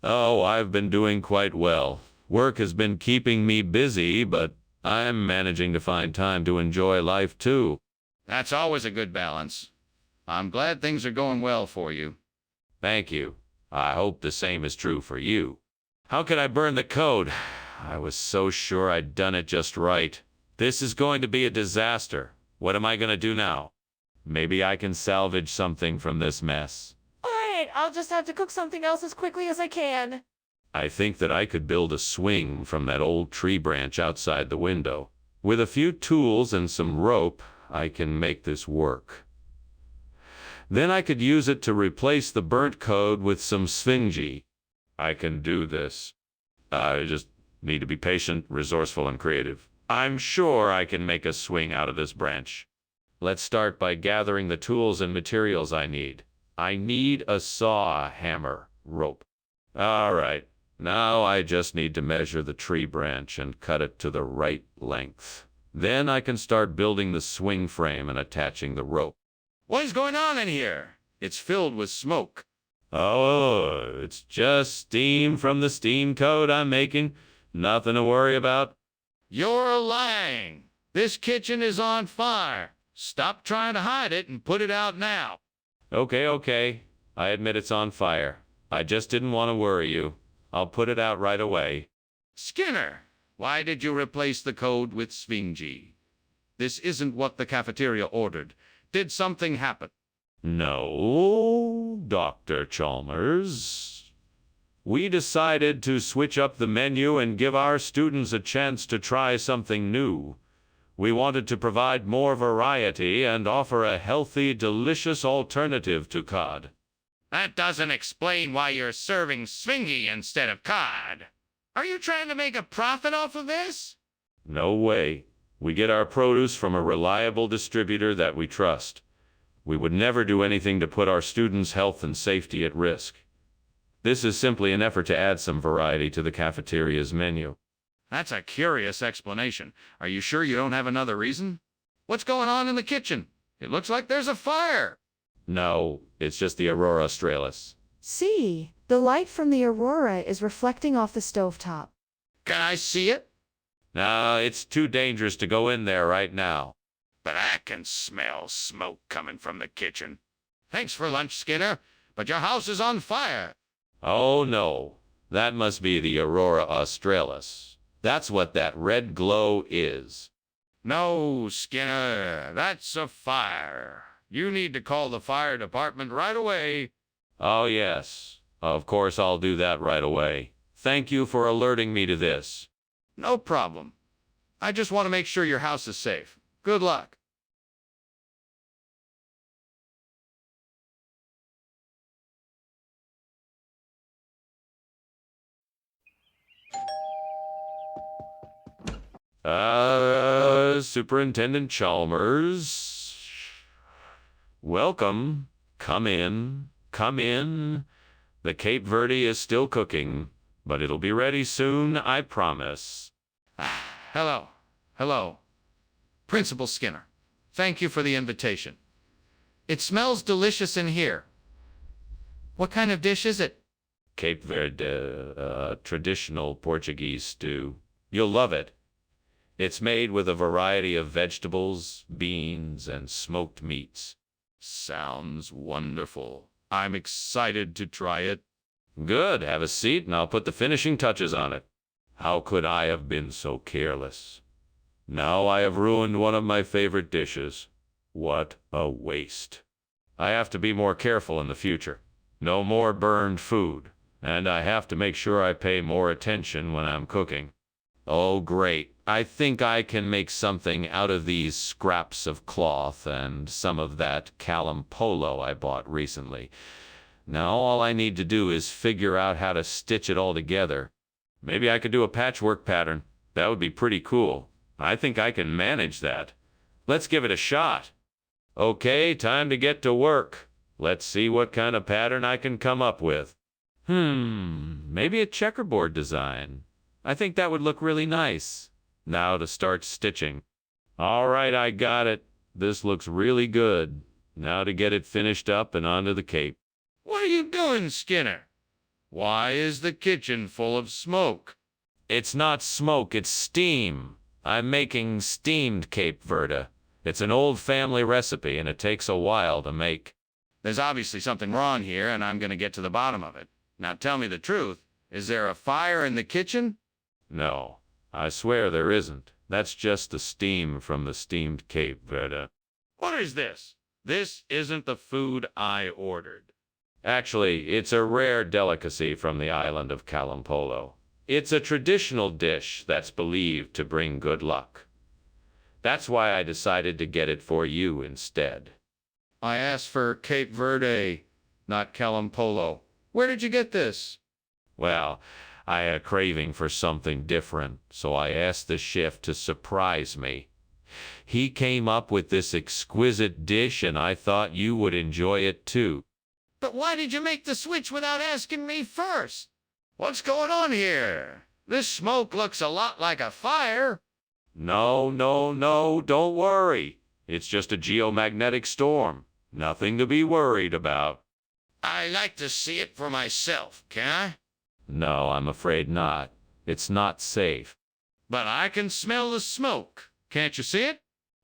Oh, I've been doing quite well. Work has been keeping me busy, but I'm managing to find time to enjoy life too. That's always a good balance. I'm glad things are going well for you. Thank you. I hope the same is true for you. How could I burn the code? I was so sure I'd done it just right. This is going to be a disaster. What am I going to do now? Maybe I can salvage something from this mess. Alright, I'll just have to cook something else as quickly as I can. I think that I could build a swing from that old tree branch outside the window. With a few tools and some rope, I can make this work. Then I could use it to replace the burnt code with some sphingy. I can do this. I just need to be patient, resourceful, and creative. I'm sure I can make a swing out of this branch. Let's start by gathering the tools and materials I need. I need a saw, a hammer, rope. All right, now I just need to measure the tree branch and cut it to the right length. Then I can start building the swing frame and attaching the rope. What is going on in here? It's filled with smoke. Oh, it's just steam from the steam code I'm making. Nothing to worry about. You're lying. This kitchen is on fire. Stop trying to hide it and put it out now. Okay. I admit it's on fire. I just didn't want to worry you. I'll put it out right away. Skinner, why did you replace the code with sphingy? This isn't what the cafeteria ordered. Did something happen? No, Dr. Chalmers. We decided to switch up the menu and give our students a chance to try something new. We wanted to provide more variety and offer a healthy, delicious alternative to cod. That doesn't explain why you're serving sphingy instead of cod. Are you trying to make a profit off of this? No way. We get our produce from a reliable distributor that we trust. We would never do anything to put our students' health and safety at risk. This is simply an effort to add some variety to the cafeteria's menu. That's a curious explanation. Are you sure you don't have another reason? What's going on in the kitchen? It looks like there's a fire. No, it's just the Aurora Australis. See, The light from the aurora is reflecting off the stovetop. Can I see it? No, it's too dangerous to go in there right now. But I can smell smoke coming from the kitchen. Thanks for lunch, Skinner, but your house is on fire. Oh no, that must be the Aurora Australis. That's what that red glow is. No, Skinner, that's a fire. You need to call the fire department right away. Oh yes, of course I'll do that right away. Thank you for alerting me to this. No problem. I just want to make sure your house is safe. Good luck. Superintendent Chalmers. Welcome. Come in. Come in. The Cape Verde is still cooking, but it'll be ready soon, I promise. Hello. Hello. Principal Skinner, thank you for the invitation. It smells delicious in here. What kind of dish is it? Cape Verde, traditional Portuguese stew. You'll love it. It's made with a variety of vegetables, beans, and smoked meats. Sounds wonderful. I'm excited to try it. Good. Have a seat and I'll put the finishing touches on it. How could I have been so careless? Now I have ruined one of my favorite dishes. What a waste. I have to be more careful in the future. No more burned food. And I have to make sure I pay more attention when I'm cooking. Oh, great. I think I can make something out of these scraps of cloth and some of that Calum polo I bought recently. Now all I need to do is figure out how to stitch it all together. Maybe I could do a patchwork pattern. That would be pretty cool. I think I can manage that. Let's give it a shot. Okay, time to get to work. Let's see what kind of pattern I can come up with. Maybe a checkerboard design. I think that would look really nice. Now to start stitching. All right, I got it. This looks really good. Now to get it finished up and onto the cape. What are you doing, Skinner? Why is the kitchen full of smoke? It's not smoke, it's steam. I'm making steamed Cape Verde. It's an old family recipe and it takes a while to make. There's obviously something wrong here, and I'm going to get to the bottom of it. Now tell me the truth. Is there a fire in the kitchen? No, I swear there isn't. That's just the steam from the steamed Cape Verde. What is this? This isn't the food I ordered. Actually, it's a rare delicacy from the island of Kalampolo. It's a traditional dish that's believed to bring good luck. That's why I decided to get it for you instead. I asked for Cape Verde, not Kalampolo. Where did you get this? Well, I had a craving for something different, so I asked the chef to surprise me. He came up with this exquisite dish and I thought you would enjoy it too. But why did you make the switch without asking me first? What's going on here? This smoke looks a lot like a fire. No, don't worry. It's just a geomagnetic storm. Nothing to be worried about. I'd like to see it for myself, can I? No, I'm afraid not. It's not safe. But I can smell the smoke. Can't you see it?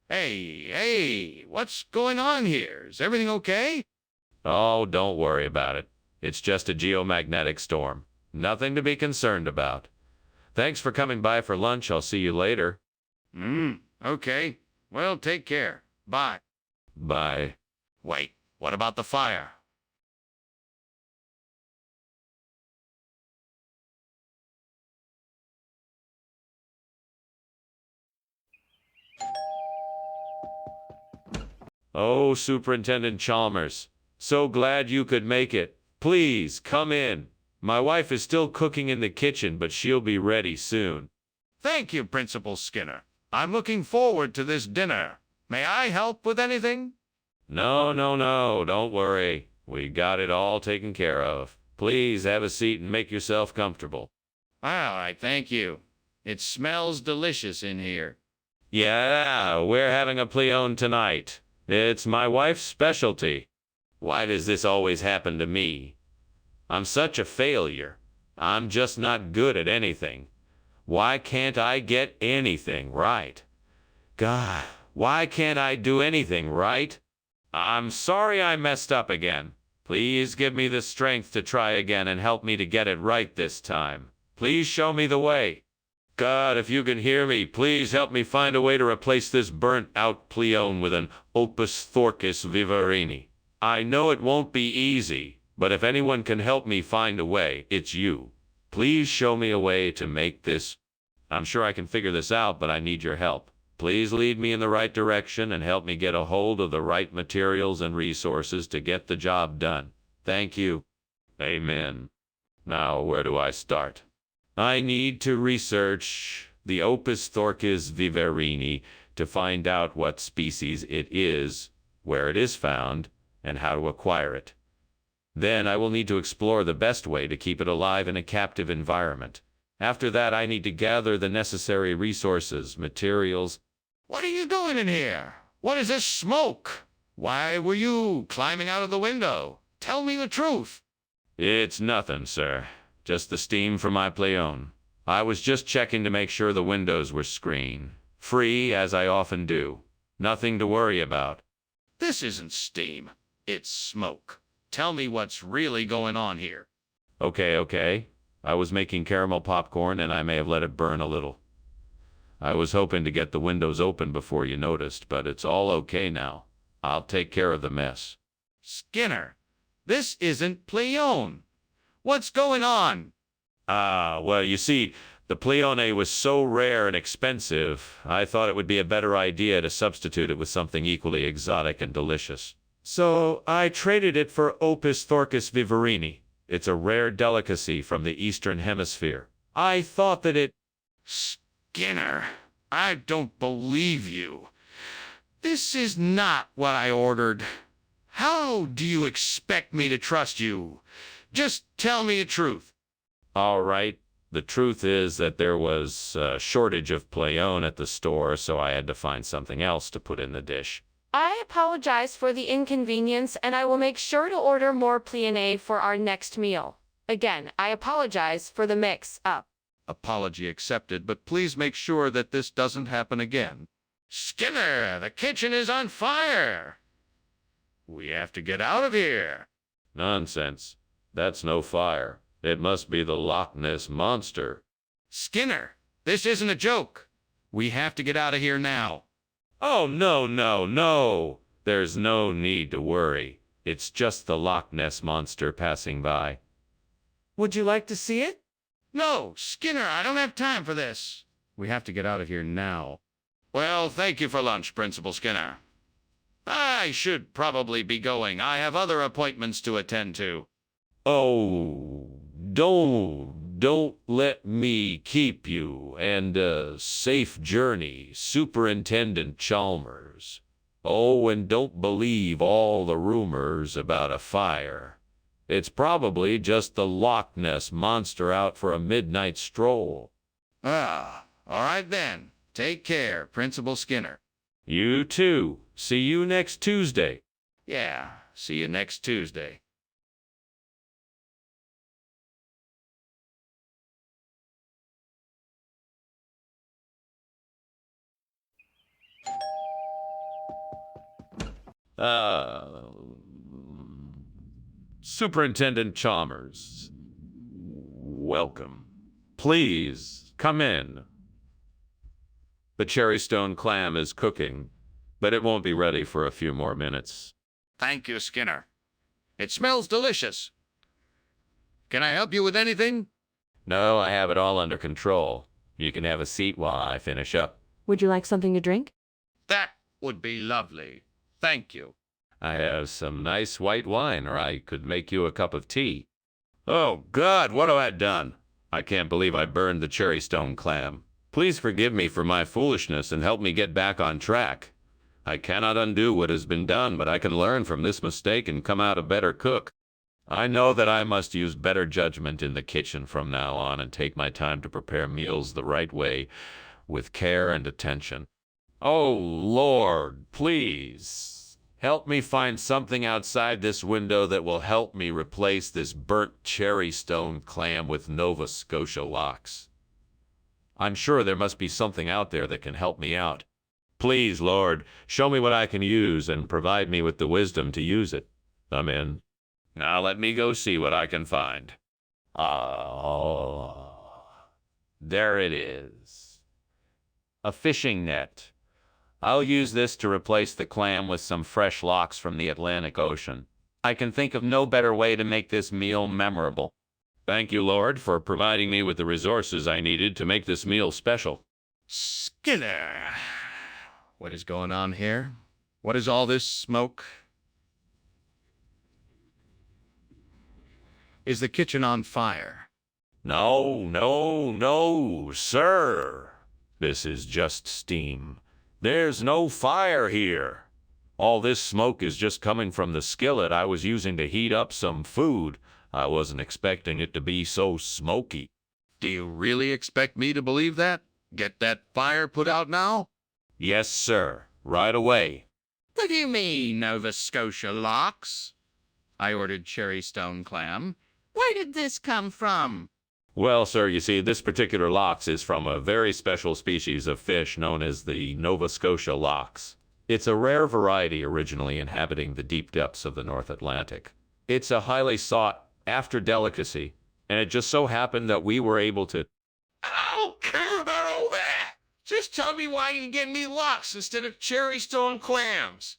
Hey, what's going on here? Is everything okay? Oh, don't worry about it. It's just a geomagnetic storm. Nothing to be concerned about. Thanks for coming by for lunch. I'll see you later. Okay. Well, take care. Bye. Bye. Wait, what about the fire? Oh, Superintendent Chalmers. So glad you could make it. Please, come in. My wife is still cooking in the kitchen, but she'll be ready soon. Thank you, Principal Skinner. I'm looking forward to this dinner. May I help with anything? No, don't worry. We got it all taken care of. Please have a seat and make yourself comfortable. All right, thank you. It smells delicious in here. Yeah, we're having a pleon tonight. It's my wife's specialty. Why does this always happen to me? I'm such a failure. I'm just not good at anything. Why can't I get anything right? God, why can't I do anything right? I'm sorry I messed up again. Please give me the strength to try again and help me to get it right this time. Please show me the way. God, if you can hear me, please help me find a way to replace this burnt-out Pleone with an Opus Thorcus Vivarini. I know it won't be easy, but if anyone can help me find a way, it's you. Please show me a way to make this. I'm sure I can figure this out, but I need your help. Please lead me in the right direction and help me get a hold of the right materials and resources to get the job done. Thank you. Amen. Now, where do I start? I need to research the Opus Thorcus Vivarini to find out what species it is, where it is found, and how to acquire it. Then I will need to explore the best way to keep it alive in a captive environment. After that, I need to gather the necessary resources, materials. What are you doing in here? What is this smoke? Why were you climbing out of the window? Tell me the truth. It's nothing, sir. Just the steam from my Pleone. I was just checking to make sure the windows were screen-free, as I often do. Nothing to worry about. This isn't steam. It's smoke. Tell me what's really going on here. Okay. I was making caramel popcorn and I may have let it burn a little. I was hoping to get the windows open before you noticed, but it's all okay now. I'll take care of the mess. Skinner, this isn't Pleone. What's going on? Well, you see, the Pleone was so rare and expensive, I thought it would be a better idea to substitute it with something equally exotic and delicious. So I traded it for Opus Thorcus Vivarini. It's a rare delicacy from the Eastern Hemisphere. I thought that it... Skinner, I don't believe you. This is not what I ordered. How do you expect me to trust you? Just tell me the truth. All right. The truth is that there was a shortage of Pleone at the store, so I had to find something else to put in the dish. I apologize for the inconvenience, and I will make sure to order more Pleone for our next meal. Again, I apologize for the mix-up. Apology accepted, but please make sure that this doesn't happen again. Skinner, the kitchen is on fire. We have to get out of here. Nonsense. That's no fire. It must be the Loch Ness Monster. Skinner, this isn't a joke. We have to get out of here now. Oh, no. There's no need to worry. It's just the Loch Ness Monster passing by. Would you like to see it? No, Skinner, I don't have time for this. We have to get out of here now. Well, thank you for lunch, Principal Skinner. I should probably be going. I have other appointments to attend to. Oh, don't let me keep you, and safe journey, Superintendent Chalmers. Oh, and don't believe all the rumors about a fire. It's probably just the Loch Ness Monster out for a midnight stroll. All right then. Take care, Principal Skinner. You too. See you next Tuesday. Yeah, see you next Tuesday. Superintendent Chalmers, welcome. Please, come in. The cherrystone clam is cooking, but it won't be ready for a few more minutes. Thank you, Skinner. It smells delicious. Can I help you with anything? No, I have it all under control. You can have a seat while I finish up. Would you like something to drink? That would be lovely. Thank you. I have some nice white wine, or I could make you a cup of tea. Oh, God, what have I done? I can't believe I burned the cherrystone clam. Please forgive me for my foolishness and help me get back on track. I cannot undo what has been done, but I can learn from this mistake and come out a better cook. I know that I must use better judgment in the kitchen from now on and take my time to prepare meals the right way, with care and attention. Oh, Lord, please. Help me find something outside this window that will help me replace this burnt cherry stone clam with Nova Scotia locks. I'm sure there must be something out there that can help me out. Please, Lord, show me what I can use and provide me with the wisdom to use it. Amen. Now let me go see what I can find. There it is. A fishing net. I'll use this to replace the clam with some fresh locks from the Atlantic Ocean. I can think of no better way to make this meal memorable. Thank you, Lord, for providing me with the resources I needed to make this meal special. Skinner, what is going on here? What is all this smoke? Is the kitchen on fire? No, sir. This is just steam. There's no fire here. All this smoke is just coming from the skillet I was using to heat up some food. I wasn't expecting it to be so smoky. Do you really expect me to believe that? Get that fire put out now? Yes, sir. Right away. What do you mean, Nova Scotia locks? I ordered cherry stone clam. Where did this come from? Well, sir, you see, this particular lox is from a very special species of fish known as the Nova Scotia lox. It's a rare variety originally inhabiting the deep depths of the North Atlantic. It's a highly sought-after delicacy, and it just so happened that we were able to... I don't care about all that. Just tell me why you get me locks instead of cherry stone clams.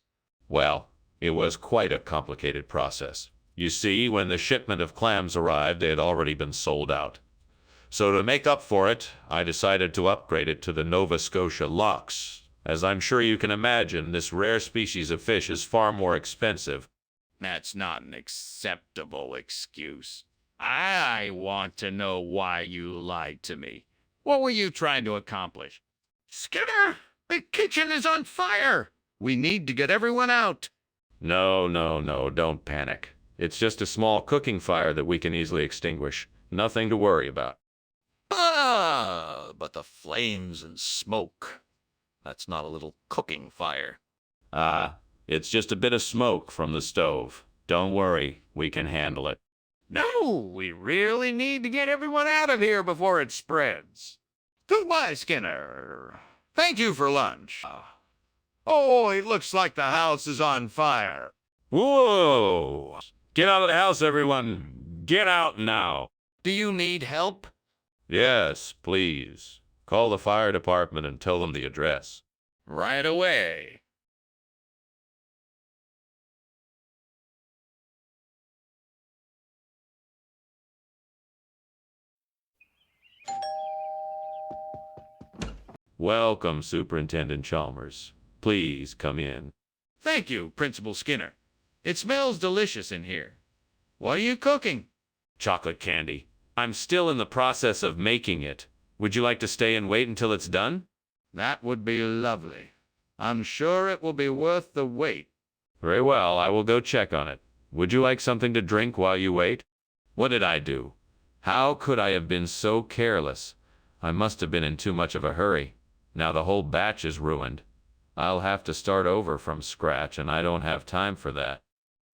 Well, it was quite a complicated process. You see, when the shipment of clams arrived, they had already been sold out. So to make up for it, I decided to upgrade it to the Nova Scotia lox. As I'm sure you can imagine, this rare species of fish is far more expensive. That's not an acceptable excuse. I want to know why you lied to me. What were you trying to accomplish? Skinner, the kitchen is on fire. We need to get everyone out. No, don't panic. It's just a small cooking fire that we can easily extinguish. Nothing to worry about. But the flames and smoke. That's not a little cooking fire. It's just a bit of smoke from the stove. Don't worry, we can handle it. No, we really need to get everyone out of here before it spreads. Goodbye, Skinner. Thank you for lunch. Oh, it looks like the house is on fire. Whoa! Get out of the house, everyone. Get out now. Do you need help? Yes, please. Call the fire department and tell them the address. Right away. Welcome, Superintendent Chalmers. Please come in. Thank you, Principal Skinner. It smells delicious in here. What are you cooking? Chocolate candy. I'm still in the process of making it. Would you like to stay and wait until it's done? That would be lovely. I'm sure it will be worth the wait. Very well, I will go check on it. Would you like something to drink while you wait? What did I do? How could I have been so careless? I must have been in too much of a hurry. Now the whole batch is ruined. I'll have to start over from scratch, and I don't have time for that.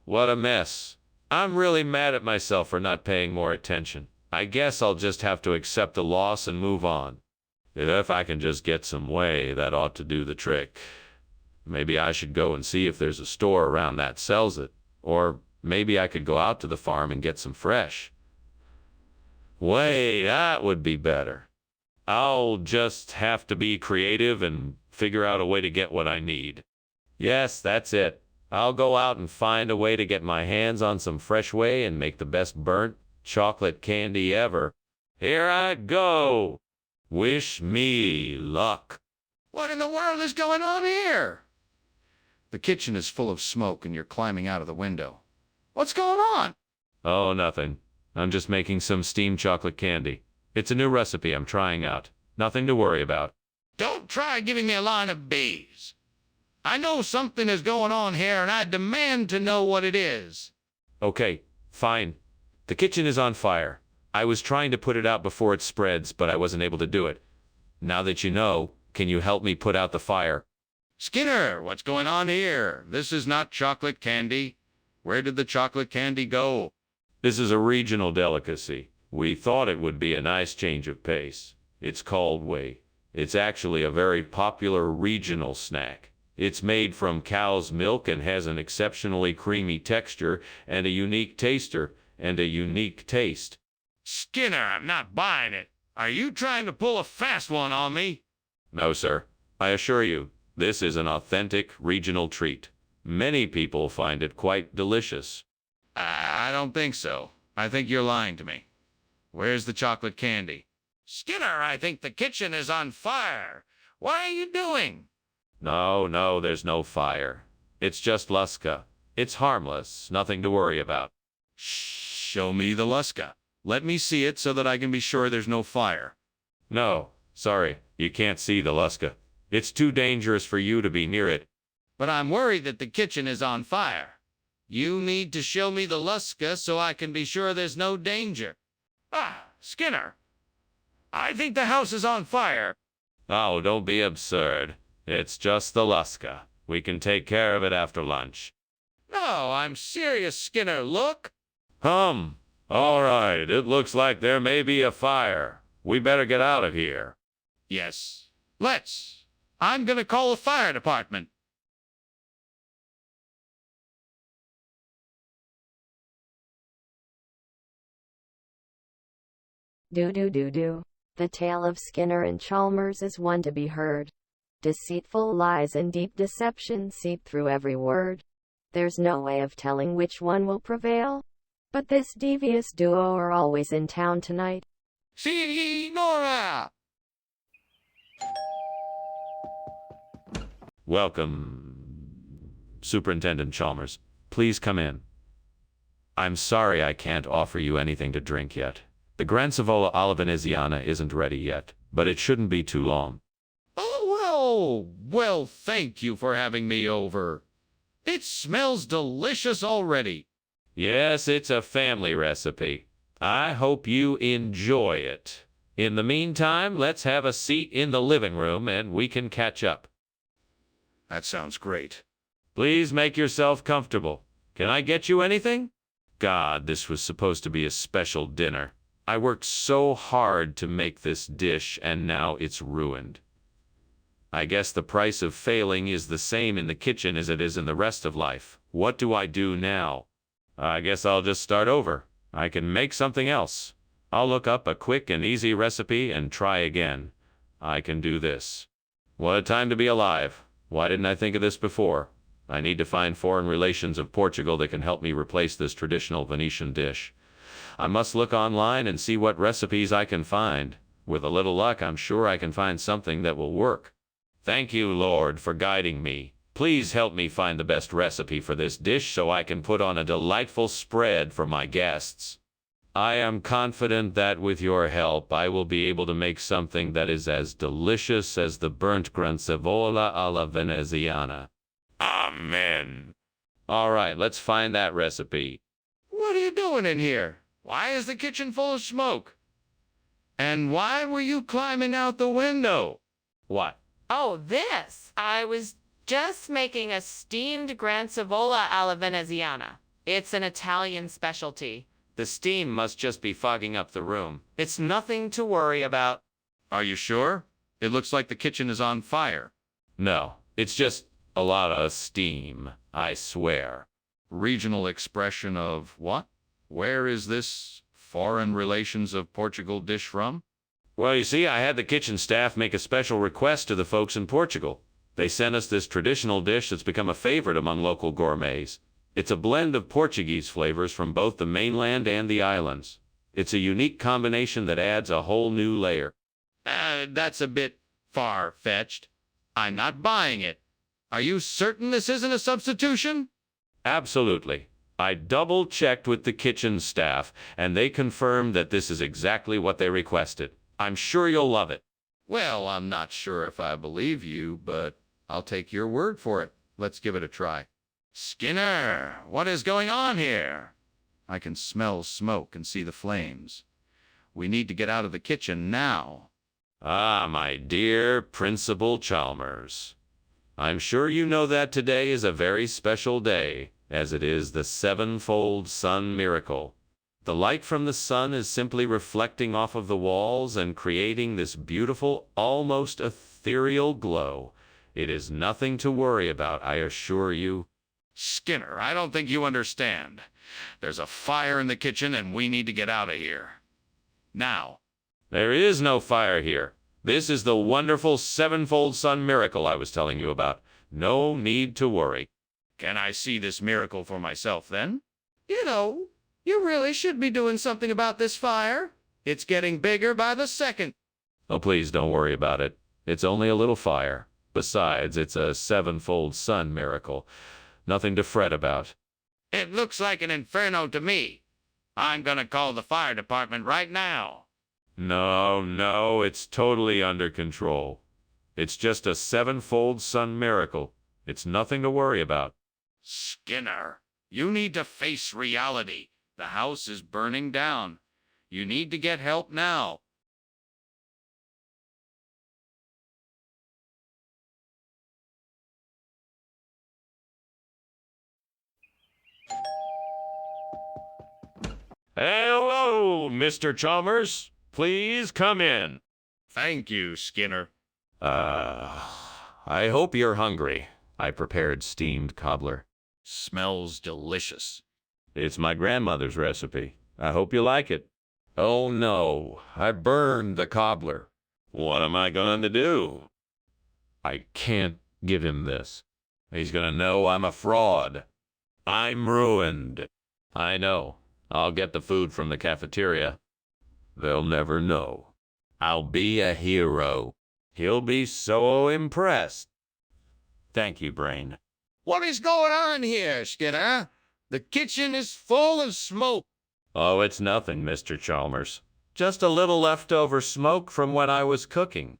What a mess. I'm really mad at myself for not paying more attention. I guess I'll just have to accept the loss and move on. If I can just get some whey, that ought to do the trick. Maybe I should go and see if there's a store around that sells it. Or maybe I could go out to the farm and get some fresh whey. That would be better. I'll just have to be creative and figure out a way to get what I need. Yes, that's it. I'll go out and find a way to get my hands on some fresh whey and make the best burnt chocolate candy ever. Here I go. Wish me luck. What in the world is going on here? The kitchen is full of smoke and you're climbing out of the window. What's going on? Oh, nothing. I'm just making some steamed chocolate candy. It's a new recipe I'm trying out. Nothing to worry about. Don't try giving me a line of bees. I know something is going on here and I demand to know what it is. Okay, fine. The kitchen is on fire. I was trying to put it out before it spreads, but I wasn't able to do it. Now that you know, can you help me put out the fire? Skinner, what's going on here? This is not chocolate candy. Where did the chocolate candy go? This is a regional delicacy. We thought it would be a nice change of pace. It's called whey. It's actually a very popular regional snack. It's made from cow's milk and has an exceptionally creamy texture and a unique taste. Skinner, I'm not buying it. Are you trying to pull a fast one on me? No, sir. I assure you, this is an authentic regional treat. Many people find it quite delicious. I don't think so. I think you're lying to me. Where's the chocolate candy? Skinner, I think the kitchen is on fire. What are you doing? No, there's no fire. It's just Luska. It's harmless, nothing to worry about. Show me the Luska. Let me see it so that I can be sure there's no fire. No, sorry, you can't see the Luska. It's too dangerous for you to be near it. But I'm worried that the kitchen is on fire. You need to show me the Luska so I can be sure there's no danger. Skinner, I think the house is on fire. Oh, don't be absurd. It's just the Luska. We can take care of it after lunch. No, I'm serious, Skinner. Look. All right, it looks like there may be a fire. We better get out of here. Yes, let's. I'm gonna call the fire department. Do. The tale of Skinner and Chalmers is one to be heard. Deceitful lies and deep deception seep through every word. There's no way of telling which one will prevail. But this devious duo are always in town tonight. Nora! Welcome, Superintendent Chalmers. Please come in. I'm sorry I can't offer you anything to drink yet. The Grancevola alla Veneziana isn't ready yet, but it shouldn't be too long. Oh, well, thank you for having me over. It smells delicious already. Yes, it's a family recipe. I hope you enjoy it. In the meantime, let's have a seat in the living room and we can catch up. That sounds great. Please make yourself comfortable. Can I get you anything? God, this was supposed to be a special dinner. I worked so hard to make this dish and now it's ruined. I guess the price of failing is the same in the kitchen as it is in the rest of life. What do I do now? I guess I'll just start over. I can make something else. I'll look up a quick and easy recipe and try again. I can do this. What a time to be alive. Why didn't I think of this before? I need to find foreign relations of Portugal that can help me replace this traditional Venetian dish. I must look online and see what recipes I can find. With a little luck, I'm sure I can find something that will work. Thank you, Lord, for guiding me. Please help me find the best recipe for this dish so I can put on a delightful spread for my guests. I am confident that with your help I will be able to make something that is as delicious as the burnt Grancevola alla Veneziana. Amen. All right, let's find that recipe. What are you doing in here? Why is the kitchen full of smoke? And why were you climbing out the window? What? Oh, this. I was just making a steamed Grancevola alla Veneziana. It's an Italian specialty. The steam must just be fogging up the room. It's nothing to worry about. Are you sure? It looks like the kitchen is on fire. No, it's just a lot of steam, I swear. Regional expression of what? Where is this foreign relations of Portugal dish from? Well, you see, I had the kitchen staff make a special request to the folks in Portugal. They sent us this traditional dish that's become a favorite among local gourmets. It's a blend of Portuguese flavors from both the mainland and the islands. It's a unique combination that adds a whole new layer. That's a bit far-fetched. I'm not buying it. Are you certain this isn't a substitution? Absolutely. I double-checked with the kitchen staff, and they confirmed that this is exactly what they requested. I'm sure you'll love it. Well, I'm not sure if I believe you, but I'll take your word for it. Let's give it a try. Skinner, what is going on here? I can smell smoke and see the flames. We need to get out of the kitchen now. Ah, my dear Principal Chalmers. I'm sure you know that today is a very special day, as it is the sevenfold sun miracle. The light from the sun is simply reflecting off of the walls and creating this beautiful, almost ethereal glow. It is nothing to worry about, I assure you. Skinner, I don't think you understand. There's a fire in the kitchen and we need to get out of here. Now. There is no fire here. This is the wonderful sevenfold sun miracle I was telling you about. No need to worry. Can I see this miracle for myself then? You know, you really should be doing something about this fire. It's getting bigger by the second. Oh, please don't worry about it. It's only a little fire. Besides, it's a sevenfold sun miracle. Nothing to fret about. It looks like an inferno to me. I'm gonna call the fire department right now. No, it's totally under control. It's just a sevenfold sun miracle. It's nothing to worry about. Skinner, you need to face reality. The house is burning down. You need to get help now. Hello, Mr. Chalmers. Please come in. Thank you, Skinner. I hope you're hungry. I prepared steamed cobbler. Smells delicious. It's my grandmother's recipe. I hope you like it. Oh no, I burned the cobbler. What am I going to do? I can't give him this. He's going to know I'm a fraud. I'm ruined. I know. I'll get the food from the cafeteria. They'll never know. I'll be a hero. He'll be so impressed. Thank you, Brain. What is going on here, Skinner? The kitchen is full of smoke. Oh, it's nothing, Mr. Chalmers. Just a little leftover smoke from when I was cooking.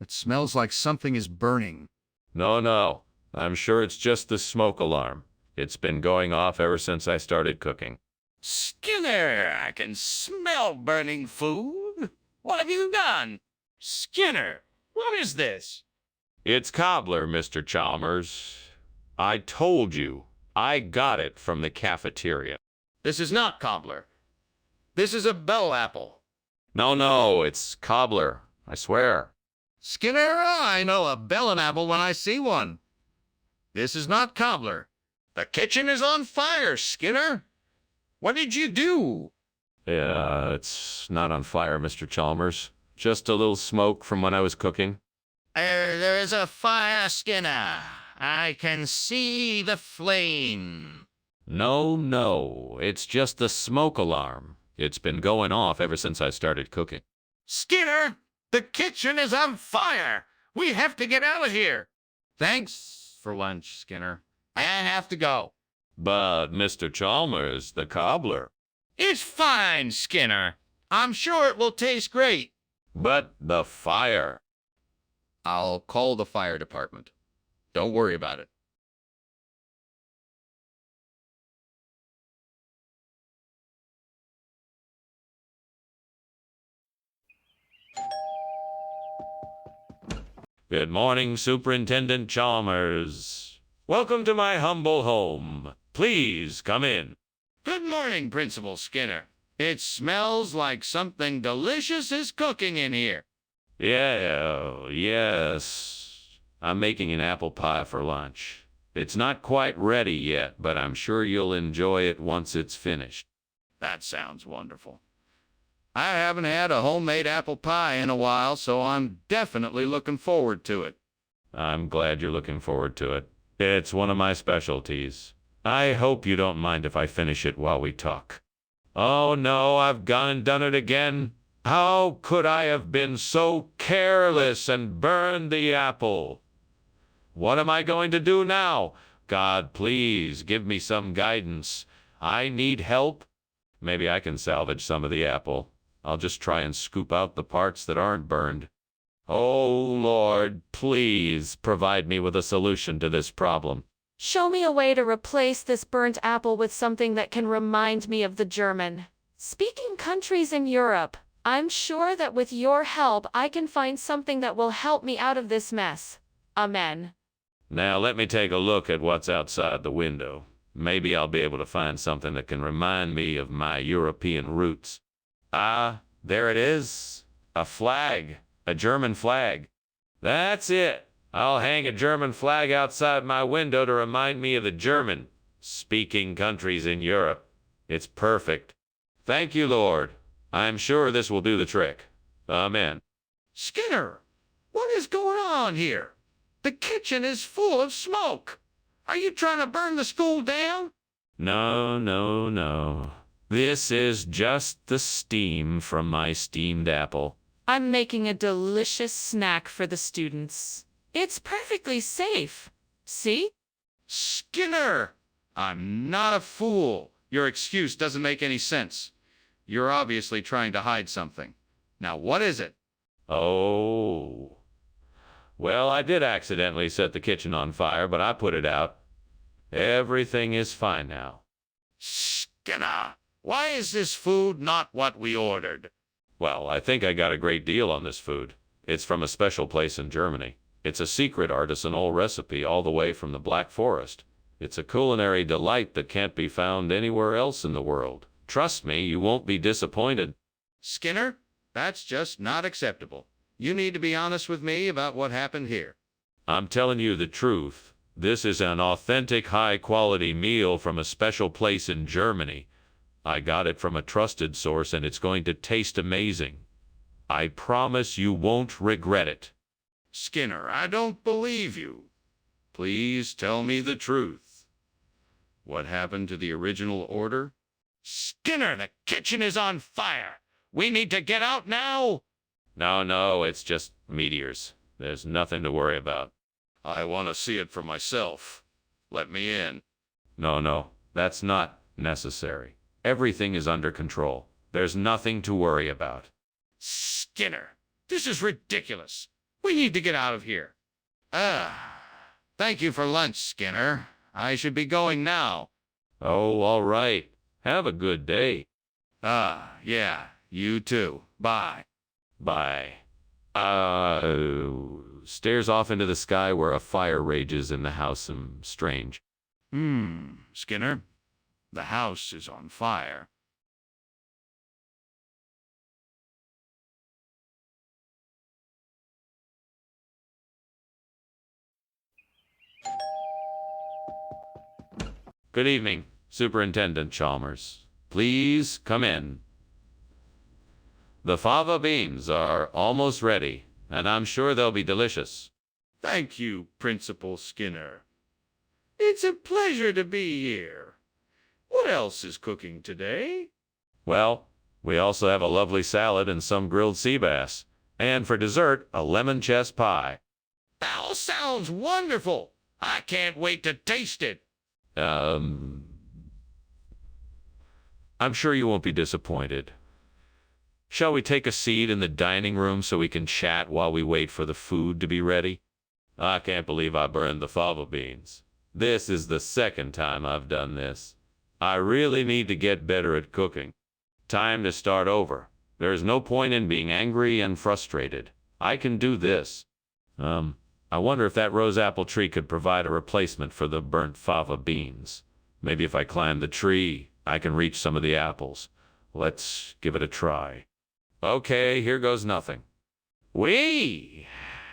It smells like something is burning. No. I'm sure it's just the smoke alarm. It's been going off ever since I started cooking. Skinner, I can smell burning food. What have you done? Skinner, what is this? It's cobbler, Mr. Chalmers. I told you. I got it from the cafeteria. This is not cobbler. This is a bell apple. No, it's cobbler. I swear. Skinner, I know a bell apple when I see one. This is not cobbler. The kitchen is on fire, Skinner. What did you do? Yeah, it's not on fire, Mr. Chalmers. Just a little smoke from when I was cooking. There is a fire, Skinner. I can see the flame. No, it's just the smoke alarm. It's been going off ever since I started cooking. Skinner, the kitchen is on fire. We have to get out of here. Thanks for lunch, Skinner. I have to go. But, Mr. Chalmers, the cobbler. It's fine, Skinner. I'm sure it will taste great. But the fire. I'll call the fire department. Don't worry about it. Good morning, Superintendent Chalmers. Welcome to my humble home. Please come in. Good morning, Principal Skinner. It smells like something delicious is cooking in here. Yes. I'm making an apple pie for lunch. It's not quite ready yet, but I'm sure you'll enjoy it once it's finished. That sounds wonderful. I haven't had a homemade apple pie in a while, so I'm definitely looking forward to it. I'm glad you're looking forward to it. It's one of my specialties. I hope you don't mind if I finish it while we talk. Oh no, I've gone and done it again. How could I have been so careless and burned the apple? What am I going to do now? God, please give me some guidance. I need help. Maybe I can salvage some of the apple. I'll just try and scoop out the parts that aren't burned. Oh, Lord, please provide me with a solution to this problem. Show me a way to replace this burnt apple with something that can remind me of the German-speaking countries in Europe. I'm sure that with your help I can find something that will help me out of this mess. Amen. Now let me take a look at what's outside the window. Maybe I'll be able to find something that can remind me of my European roots. Ah, there it is. A flag. A German flag. That's it. I'll hang a German flag outside my window to remind me of the German-speaking countries in Europe. It's perfect. Thank you, Lord. I'm sure this will do the trick. Amen. Skinner, what is going on here? The kitchen is full of smoke. Are you trying to burn the school down? No, no, no. This is just the steam from my steamed apple. I'm making a delicious snack for the students. It's perfectly safe. See? Skinner, I'm not a fool. Your excuse doesn't make any sense. You're obviously trying to hide something. Now, what is it? Oh. Well, I did accidentally set the kitchen on fire, but I put it out. Everything is fine now. Skinner, why is this food not what we ordered? Well, I think I got a great deal on this food. It's from a special place in Germany. It's a secret artisanal recipe all the way from the Black Forest. It's a culinary delight that can't be found anywhere else in the world. Trust me, you won't be disappointed. Skinner, that's just not acceptable. You need to be honest with me about what happened here. I'm telling you the truth. This is an authentic, high-quality meal from a special place in Germany. I got it from a trusted source, and it's going to taste amazing. I promise you won't regret it. Skinner, I don't believe you. Please tell me the truth. What happened to the original order? Skinner, the kitchen is on fire. We need to get out now. No, it's just meteors. There's nothing to worry about. I want to see it for myself. Let me in. No, that's not necessary. Everything is under control. There's nothing to worry about. Skinner, this is ridiculous. We need to get out of here. Thank you for lunch, Skinner. I should be going now. Oh, all right. Have a good day. Yeah, you too. Bye. Bye. Stares off into the sky where a fire rages in the house. Strange. Skinner, the house is on fire. Good evening, Superintendent Chalmers. Please come in. The fava beans are almost ready, and I'm sure they'll be delicious. Thank you, Principal Skinner. It's a pleasure to be here. What else is cooking today? Well, we also have a lovely salad and some grilled sea bass. And for dessert, a lemon chess pie. That all sounds wonderful. I can't wait to taste it. I'm sure you won't be disappointed. Shall we take a seat in the dining room so we can chat while we wait for the food to be ready? I can't believe I burned the fava beans. This is the second time I've done this. I really need to get better at cooking. Time to start over. There's no point in being angry and frustrated. I can do this. I wonder if that rose apple tree could provide a replacement for the burnt fava beans. Maybe if I climb the tree, I can reach some of the apples. Let's give it a try. Okay, here goes nothing. Whee!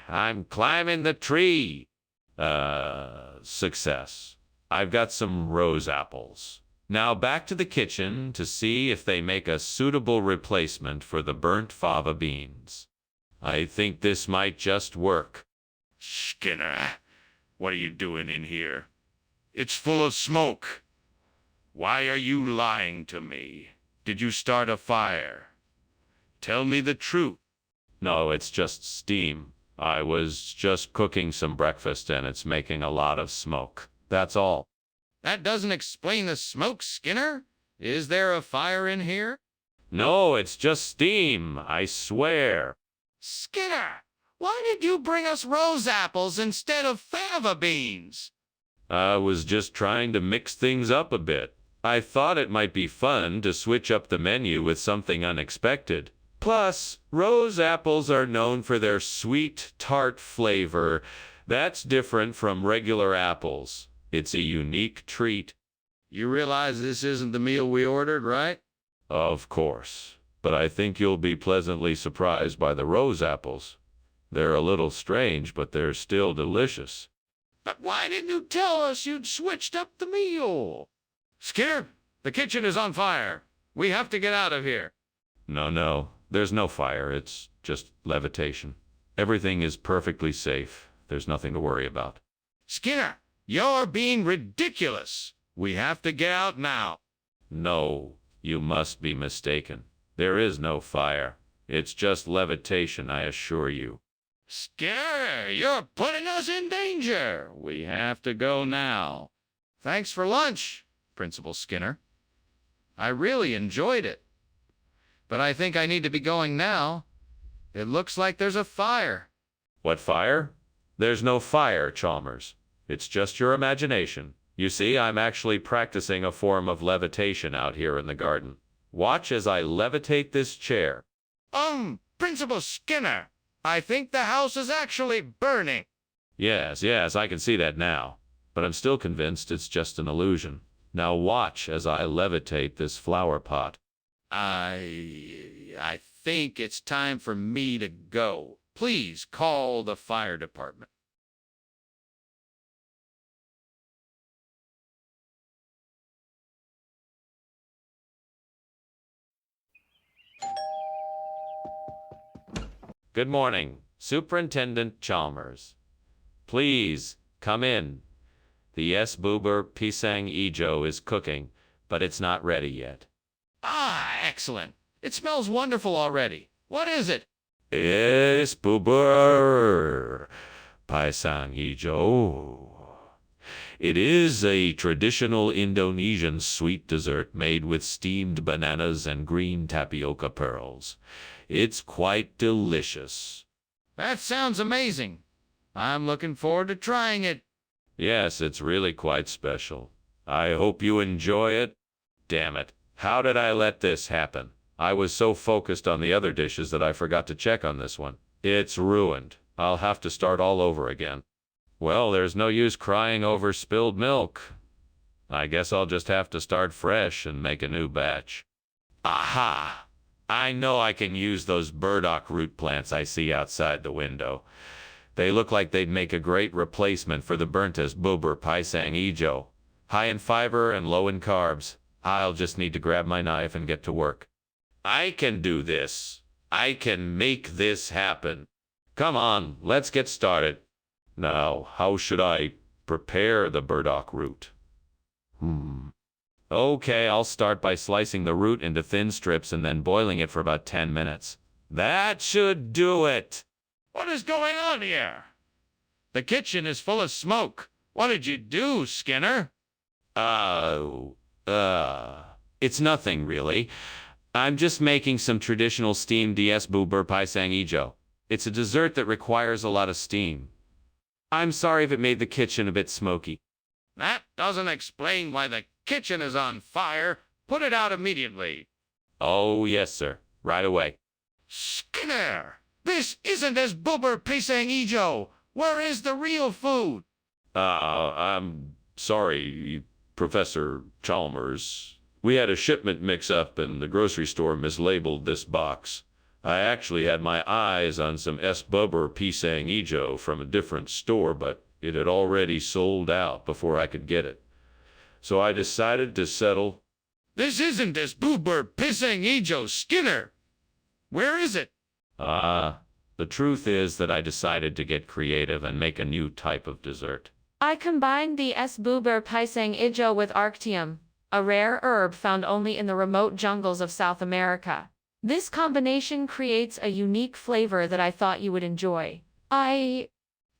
I'm climbing the tree. Success. I've got some rose apples. Now back to the kitchen to see if they make a suitable replacement for the burnt fava beans. I think this might just work. Skinner, what are you doing in here? It's full of smoke. Why are you lying to me? Did you start a fire? Tell me the truth. No, it's just steam. I was just cooking some breakfast and it's making a lot of smoke. That's all. That doesn't explain the smoke, Skinner. Is there a fire in here? No, it's just steam, I swear. Skinner, why did you bring us rose apples instead of fava beans? I was just trying to mix things up a bit. I thought it might be fun to switch up the menu with something unexpected. Plus, rose apples are known for their sweet, tart flavor That's different from regular apples. It's a unique treat. You realize this isn't the meal we ordered, right? Of course. But I think you'll be pleasantly surprised by the rose apples. They're a little strange, but they're still delicious. But why didn't you tell us you'd switched up the meal? Skinner, the kitchen is on fire. We have to get out of here. No, there's no fire. It's just levitation. Everything is perfectly safe. There's nothing to worry about. Skinner, you're being ridiculous. We have to get out now. No, you must be mistaken. There is no fire. It's just levitation, I assure you. Skinner, you're putting us in danger. We have to go now. Thanks for lunch, Principal Skinner. I really enjoyed it. But I think I need to be going now. It looks like there's a fire. What fire? There's no fire, Chalmers. It's just your imagination. You see, I'm actually practicing a form of levitation out here in the garden. Watch as I levitate this chair. Principal Skinner, I think the house is actually burning. Yes, I can see that now. But I'm still convinced it's just an illusion. Now watch as I levitate this flower pot. I think it's time for me to go. Please call the fire department. Good morning, Superintendent Chalmers. Please, come in. The S-Boober Pisang Ijo is cooking, but it's not ready yet. Ah, excellent. It smells wonderful already. What is it? S-Boober Pisang Ijo. It is a traditional Indonesian sweet dessert made with steamed bananas and green tapioca pearls. It's quite delicious. That sounds amazing. I'm looking forward to trying it. Yes, it's really quite special. I hope you enjoy it. Damn it. How did I let this happen? I was so focused on the other dishes that I forgot to check on this one. It's ruined. I'll have to start all over again. Well, there's no use crying over spilled milk. I guess I'll just have to start fresh and make a new batch. Aha! I know I can use those burdock root plants I see outside the window. They look like they'd make a great replacement for the burnt S-Boober Pisang Ijo. High in fiber and low in carbs. I'll just need to grab my knife and get to work. I can do this. I can make this happen. Come on, let's get started. Now, how should I prepare the burdock root? Okay, I'll start by slicing the root into thin strips and then boiling it for about 10 minutes. That should do it. What is going on here? The kitchen is full of smoke. What did you do, Skinner? It's nothing really. I'm just making some traditional steamed S-Boober Pisang Ijo. It's a dessert that requires a lot of steam. I'm sorry if it made the kitchen a bit smoky. That doesn't explain why the kitchen is on fire. Put it out immediately. Oh, yes, sir. Right away. Skinner, this isn't S-Boober Pisang Ijo. Where is the real food? I'm sorry, Professor Chalmers. We had a shipment mix-up and the grocery store mislabeled this box. I actually had my eyes on some S-Boober Pisang Ijo from a different store, but it had already sold out before I could get it. So I decided to settle. This isn't S-Boober Pisang Ijo, Skinner. Where is it? The truth is that I decided to get creative and make a new type of dessert. I combined the S-Boober Pisang Ijo with arctium, a rare herb found only in the remote jungles of South America. This combination creates a unique flavor that I thought you would enjoy.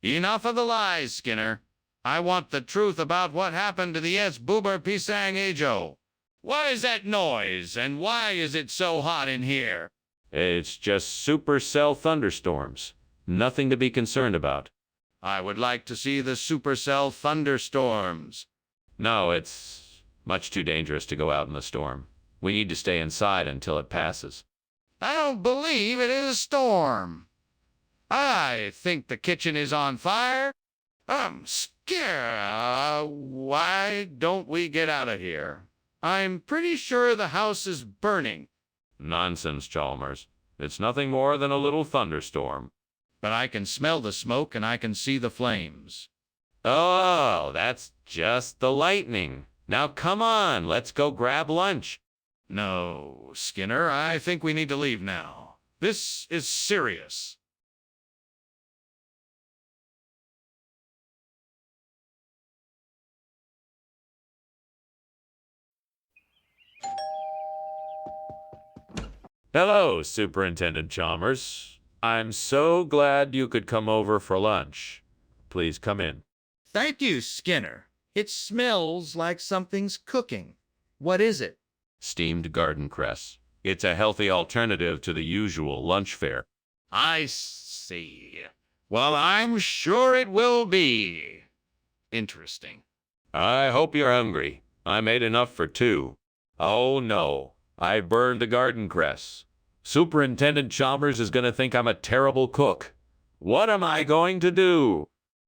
Enough of the lies, Skinner. I want the truth about what happened to the S-Boober Pisang Ijo. What is that noise, and why is it so hot in here? It's just supercell thunderstorms. Nothing to be concerned about. I would like to see the supercell thunderstorms. No, it's much too dangerous to go out in the storm. We need to stay inside until it passes. I don't believe it is a storm. I think the kitchen is on fire. Skinner, why don't we get out of here? I'm pretty sure the house is burning. Nonsense, Chalmers. It's nothing more than a little thunderstorm. But I can smell the smoke and I can see the flames. Oh, that's just the lightning. Now come on, let's go grab lunch. No, Skinner, I think we need to leave now. This is serious. Hello, Superintendent Chalmers. I'm so glad you could come over for lunch. Please come in. Thank you, Skinner. It smells like something's cooking. What is it? Steamed garden cress. It's a healthy alternative to the usual lunch fare. I see. Well, I'm sure it will be interesting. I hope you're hungry. I made enough for two. Oh no, I burned the garden cress. Superintendent Chalmers is going to think I'm a terrible cook. What am I going to do?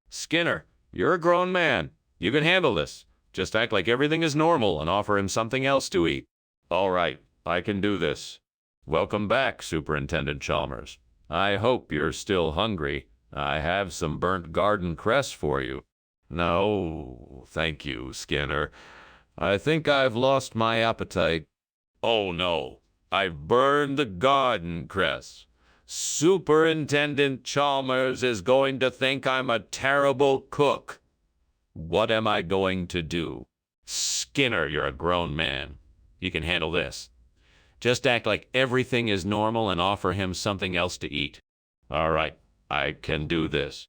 Skinner, you're a grown man. You can handle this. Just act like everything is normal and offer him something else to eat. All right, I can do this. Welcome back, Superintendent Chalmers. I hope you're still hungry. I have some burnt garden cress for you. No, thank you, Skinner. I think I've lost my appetite. Oh no, I've burned the garden cress. Superintendent Chalmers is going to think I'm a terrible cook. What am I going to do? Skinner, you're a grown man. You can handle this. Just act like everything is normal and offer him something else to eat. All right, I can do this.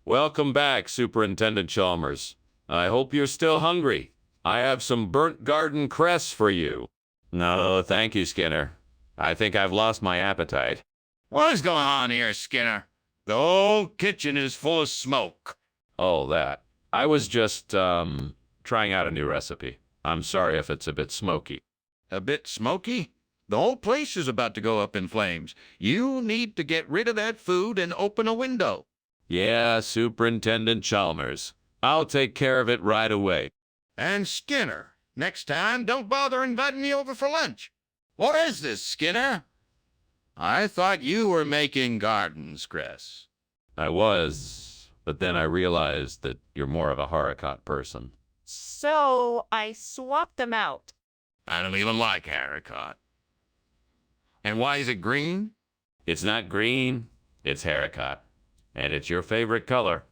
Welcome back, Superintendent Chalmers. I hope you're still hungry. I have some burnt garden cress for you. No, thank you, Skinner. I think I've lost my appetite. What is going on here, Skinner? The whole kitchen is full of smoke. Oh, that. I was just, trying out a new recipe. I'm sorry if it's a bit smoky. A bit smoky? The whole place is about to go up in flames. You need to get rid of that food and open a window. Yeah, Superintendent Chalmers. I'll take care of it right away. And Skinner, next time, don't bother inviting me over for lunch. What is this, Skinner? I thought you were making garden cress. I was, but then I realized that you're more of a haricot person. So I swapped them out. I don't even like haricot. And why is it green? It's not green, it's haricot. And it's your favorite color.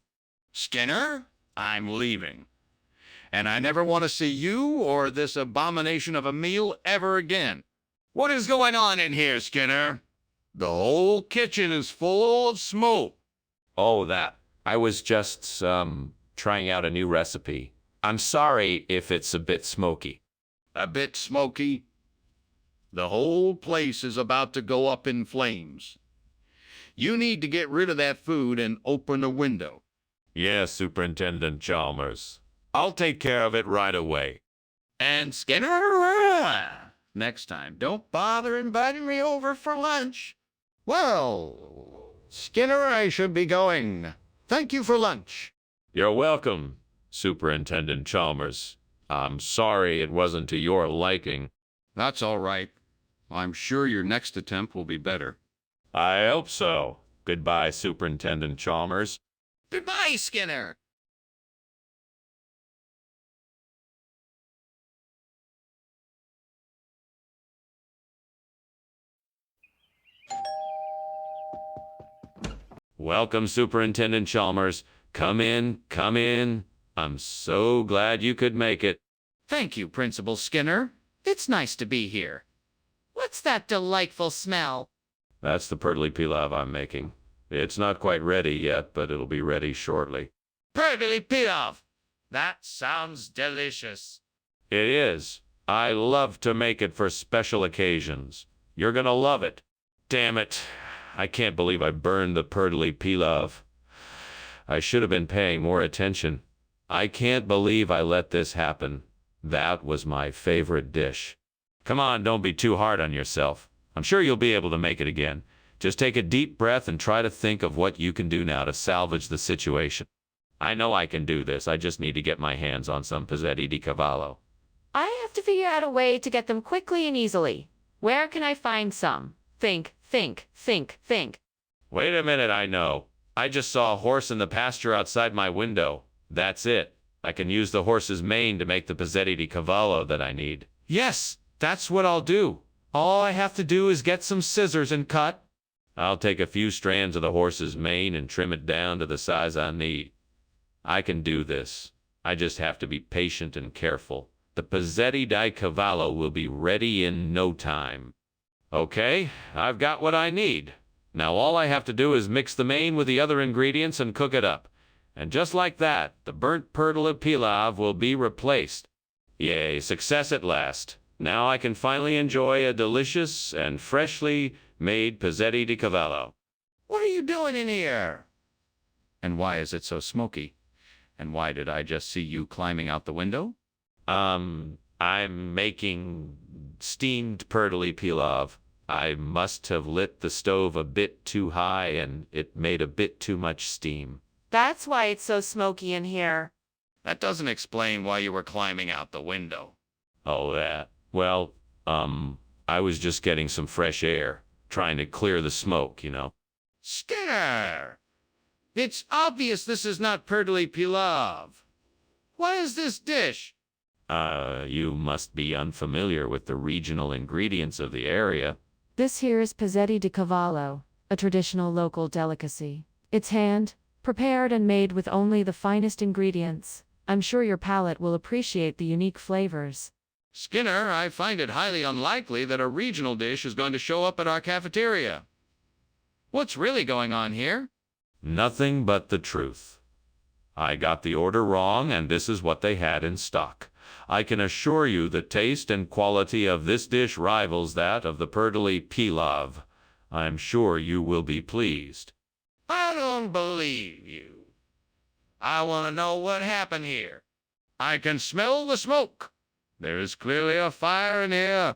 Skinner, I'm leaving. And I never want to see you or this abomination of a meal ever again. What is going on in here, Skinner? The whole kitchen is full of smoke. Oh, that. I was just, trying out a new recipe. I'm sorry if it's a bit smoky. A bit smoky? The whole place is about to go up in flames. You need to get rid of that food and open a window. Yes, Superintendent Chalmers. I'll take care of it right away. And Skinner, next time, don't bother inviting me over for lunch. Well, Skinner, I should be going. Thank you for lunch. You're welcome, Superintendent Chalmers. I'm sorry it wasn't to your liking. That's all right. I'm sure your next attempt will be better. I hope so. Goodbye, Superintendent Chalmers. Goodbye, Skinner. Welcome, Superintendent Chalmers. Come in, come in. I'm so glad you could make it. Thank you, Principal Skinner. It's nice to be here. What's that delightful smell? That's the purtley pilav I'm making. It's not quite ready yet, but it'll be ready shortly. Purtley pilav. That sounds delicious. It is. I love to make it for special occasions. You're gonna love it. Damn it. I can't believe I burned the purtley pilav. I should have been paying more attention. I can't believe I let this happen. That was my favorite dish. Come on, don't be too hard on yourself. I'm sure you'll be able to make it again. Just take a deep breath and try to think of what you can do now to salvage the situation. I know I can do this. I just need to get my hands on some pezzetti di cavallo. I have to figure out a way to get them quickly and easily. Where can I find some? Think, think, think, think. Wait a minute, I know. I just saw a horse in the pasture outside my window. That's it. I can use the horse's mane to make the pezzetti di cavallo that I need. Yes, that's what I'll do. All I have to do is get some scissors and cut. I'll take a few strands of the horse's mane and trim it down to the size I need. I can do this. I just have to be patient and careful. The pezzetti di cavallo will be ready in no time. Okay, I've got what I need. Now all I have to do is mix the mane with the other ingredients and cook it up. And just like that, the burnt perdola pilaf will be replaced. Yay, success at last. Now I can finally enjoy a delicious and freshly made pezzetti di cavallo. What are you doing in here? And why is it so smoky? And why did I just see you climbing out the window? I'm making steamed perdola pilaf. I must have lit the stove a bit too high and it made a bit too much steam. That's why it's so smoky in here. That doesn't explain why you were climbing out the window. Oh, that. Well, I was just getting some fresh air, trying to clear the smoke, you know. Skinner! It's obvious this is not perdola pilaf. What is this dish? You must be unfamiliar with the regional ingredients of the area. This here is pezzetti di cavallo, a traditional local delicacy. It's prepared and made with only the finest ingredients. I'm sure your palate will appreciate the unique flavors. Skinner, I find it highly unlikely that a regional dish is going to show up at our cafeteria. What's really going on here? Nothing but the truth. I got the order wrong, and this is what they had in stock. I can assure you the taste and quality of this dish rivals that of the perdola pilaf. I'm sure you will be pleased. I don't believe you. I want to know what happened here. I can smell the smoke. There is clearly a fire in here.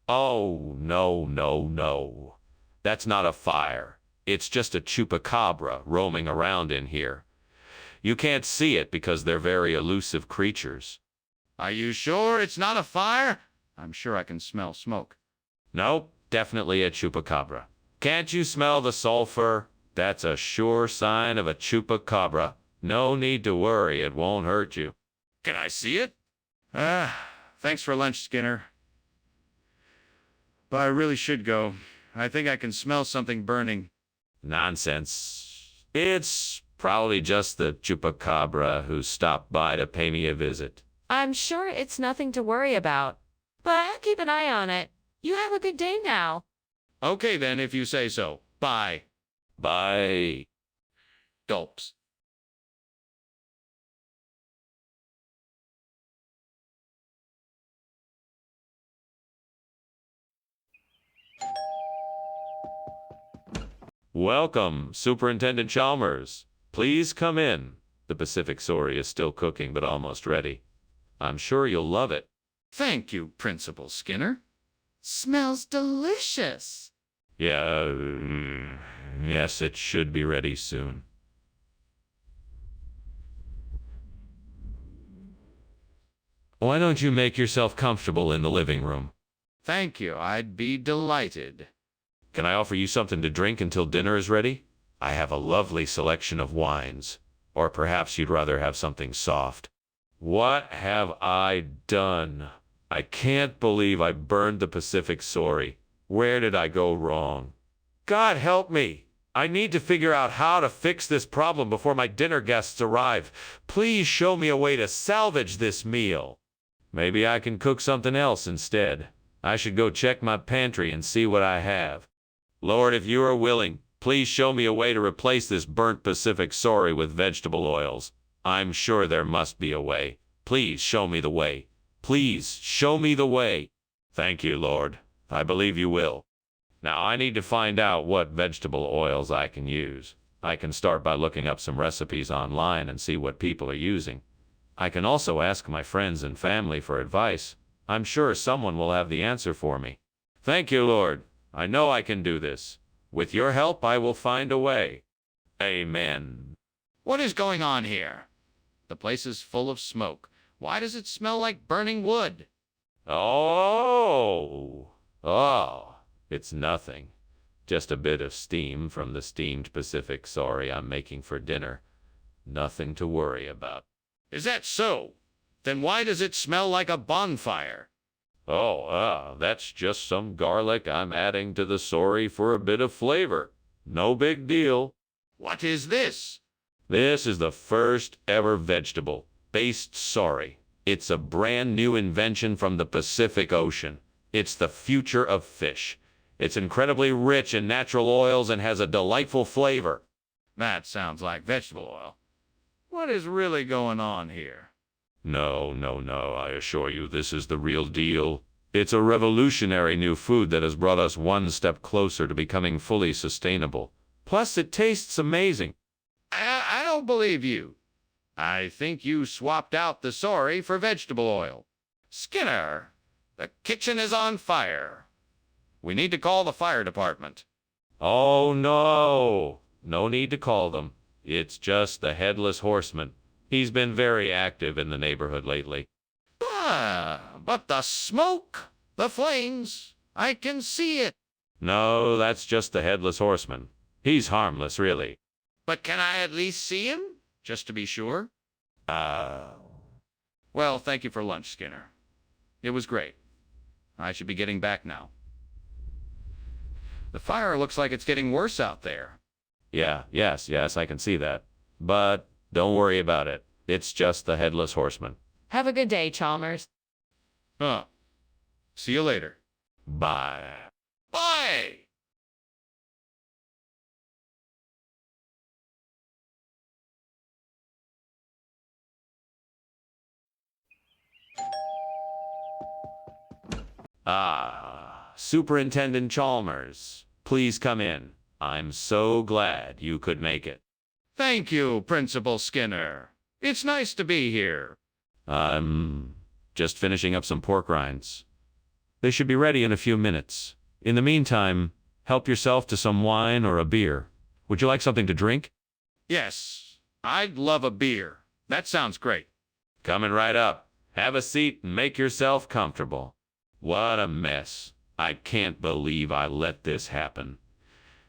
Oh, no, no, no. That's not a fire. It's just a chupacabra roaming around in here. You can't see it because they're very elusive creatures. Are you sure it's not a fire? I'm sure I can smell smoke. Nope, definitely a chupacabra. Can't you smell the sulfur? That's a sure sign of a chupacabra. No need to worry, it won't hurt you. Can I see it? Thanks for lunch, Skinner. But I really should go. I think I can smell something burning. Nonsense. It's probably just the chupacabra who stopped by to pay me a visit. I'm sure it's nothing to worry about. But I'll keep an eye on it. You have a good day now. Okay then, if you say so. Bye. Bye. Gulps. Welcome, Superintendent Chalmers. Please come in. The Pacific Sory is still cooking, but almost ready. I'm sure you'll love it. Thank you, Principal Skinner. Smells delicious. Yeah, yes, it should be ready soon. Why don't you make yourself comfortable in the living room? Thank you, I'd be delighted. Can I offer you something to drink until dinner is ready? I have a lovely selection of wines. Or perhaps you'd rather have something soft. What have I done? I can't believe I burned the Pacific Sory. Where did I go wrong? God help me! I need to figure out how to fix this problem before my dinner guests arrive. Please show me a way to salvage this meal. Maybe I can cook something else instead. I should go check my pantry and see what I have. Lord, if you are willing, please show me a way to replace this burnt Pacific Sory with vegetable oils. I'm sure there must be a way. Please show me the way. Please show me the way. Thank you, Lord. I believe you will. Now I need to find out what vegetable oils I can use. I can start by looking up some recipes online and see what people are using. I can also ask my friends and family for advice. I'm sure someone will have the answer for me. Thank you, Lord. I know I can do this. With your help, I will find a way. Amen. What is going on here? The place is full of smoke. Why does it smell like burning wood? Oh, it's nothing. Just a bit of steam from the steamed Pacific sorry I'm making for dinner. Nothing to worry about. Is that so? Then why does it smell like a bonfire? That's just some garlic I'm adding to the sorry for a bit of flavor. No big deal. What is this? This is the first ever vegetable-based sorry. It's a brand new invention from the Pacific Ocean. It's the future of fish. It's incredibly rich in natural oils and has a delightful flavor. That sounds like vegetable oil. What is really going on here? No, I assure you this is the real deal. It's a revolutionary new food that has brought us one step closer to becoming fully sustainable. Plus, it tastes amazing. I don't believe you. I think you swapped out the sorry for vegetable oil. Skinner, the kitchen is on fire. We need to call the fire department. Oh, no. No need to call them. It's just the Headless Horseman. He's been very active in the neighborhood lately. But the smoke, the flames, I can see it. No, that's just the Headless Horseman. He's harmless, really. But can I at least see him, just to be sure? Uh, Well, thank you for lunch, Skinner. It was great. I should be getting back now. The fire looks like it's getting worse out there. yes, I can see that. But don't worry about it. It's just the Headless Horseman. Have a good day, Chalmers. See you later. Bye. Bye! Superintendent Chalmers, please come in. I'm so glad you could make it. Thank you, Principal Skinner. It's nice to be here. I'm just finishing up some pork rinds. They should be ready in a few minutes. In the meantime, help yourself to some wine or a beer. Would you like something to drink? Yes, I'd love a beer. That sounds great. Coming right up. Have a seat and make yourself comfortable. What a mess. I can't believe I let this happen.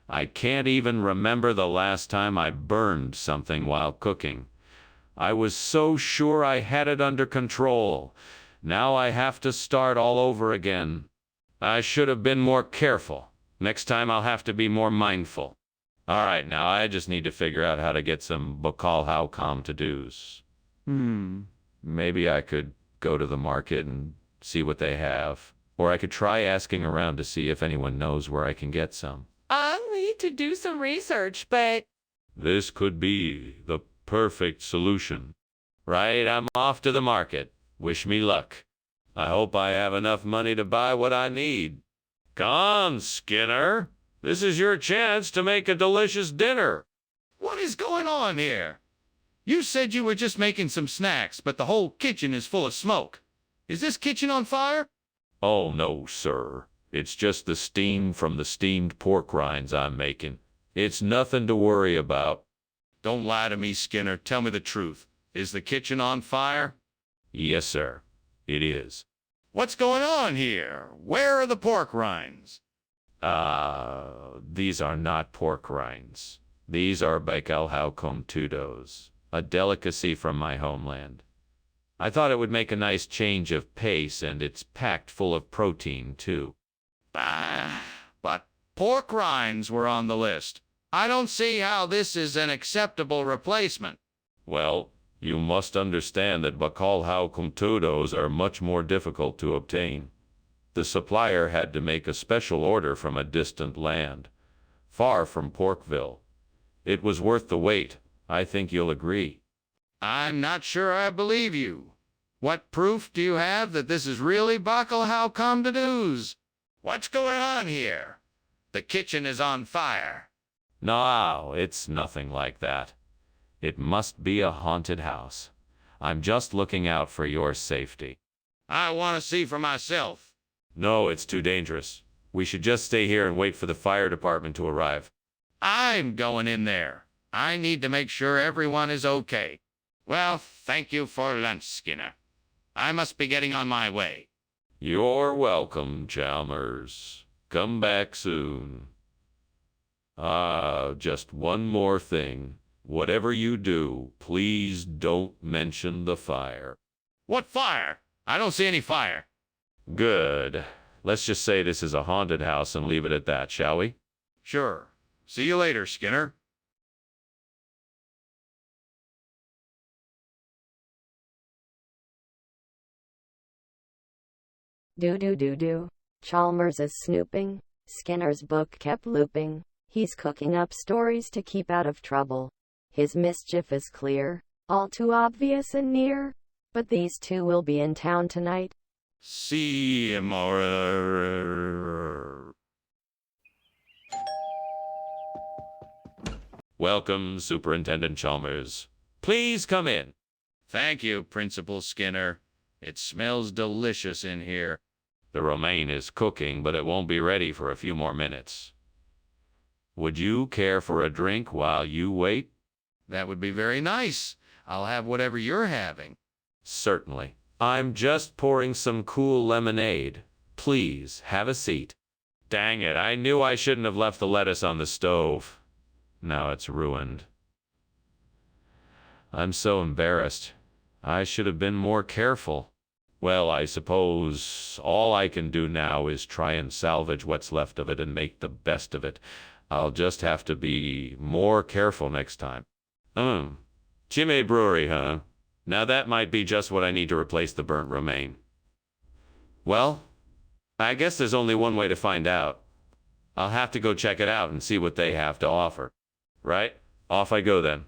I can't even remember the last time I burned something while cooking. I was so sure I had it under control. Now I have to start all over again. I should have been more careful. Next time I'll have to be more mindful. All right, now I just need to figure out how to get some bokal how come to do's. Maybe I could go to the market and see what they have. Or I could try asking around to see if anyone knows where I can get some. I'll need to do some research, but This could be the perfect solution. Right, I'm off to the market. Wish me luck. I hope I have enough money to buy what I need. Come on, Skinner. This is your chance to make a delicious dinner. What is going on here? You said you were just making some snacks, but the whole kitchen is full of smoke. Is this kitchen on fire? Oh, no, sir. It's just the steam from the steamed pork rinds I'm making. It's nothing to worry about. Don't lie to me, Skinner. Tell me the truth. Is the kitchen on fire? Yes, sir. It is. What's going on here? Where are the pork rinds? These are not pork rinds. These are bacalhau com tudos, a delicacy from my homeland. I thought it would make a nice change of pace, and it's packed full of protein, too. But pork rinds were on the list. I don't see how this is an acceptable replacement. Well, you must understand that bacalhau com tudos are much more difficult to obtain. The supplier had to make a special order from a distant land, far from Porkville. It was worth the wait. I think you'll agree. I'm not sure I believe you. What proof do you have that this is really bacalhau com de do's? What's going on here? The kitchen is on fire. No, it's nothing like that. It must be a haunted house. I'm just looking out for your safety. I want to see for myself. No, it's too dangerous. We should just stay here and wait for the fire department to arrive. I'm going in there. I need to make sure everyone is okay. Well, thank you for lunch, Skinner. I must be getting on my way. You're welcome, Chalmers. Come back soon. Just one more thing. Whatever you do, please don't mention the fire. What fire? I don't see any fire. Good. Let's just say this is a haunted house and leave it at that, shall we? Sure. See you later, Skinner. Do. Chalmers is snooping. Skinner's book kept looping. He's cooking up stories to keep out of trouble. His mischief is clear, all too obvious and near. But these two will be in town tonight. See you more. Welcome, Superintendent Chalmers. Please come in. Thank you, Principal Skinner. It smells delicious in here. The romaine is cooking, but it won't be ready for a few more minutes. Would you care for a drink while you wait? That would be very nice. I'll have whatever you're having. Certainly. I'm just pouring some cool lemonade. Please, have a seat. Dang it, I knew I shouldn't have left the lettuce on the stove. Now it's ruined. I'm so embarrassed. I should have been more careful. Well, I suppose all I can do now is try and salvage what's left of it and make the best of it. I'll just have to be more careful next time. Chimay Brewery, huh? Now that might be just what I need to replace the burnt romaine. Well, I guess there's only one way to find out. I'll have to go check it out and see what they have to offer. Right? Off I go then.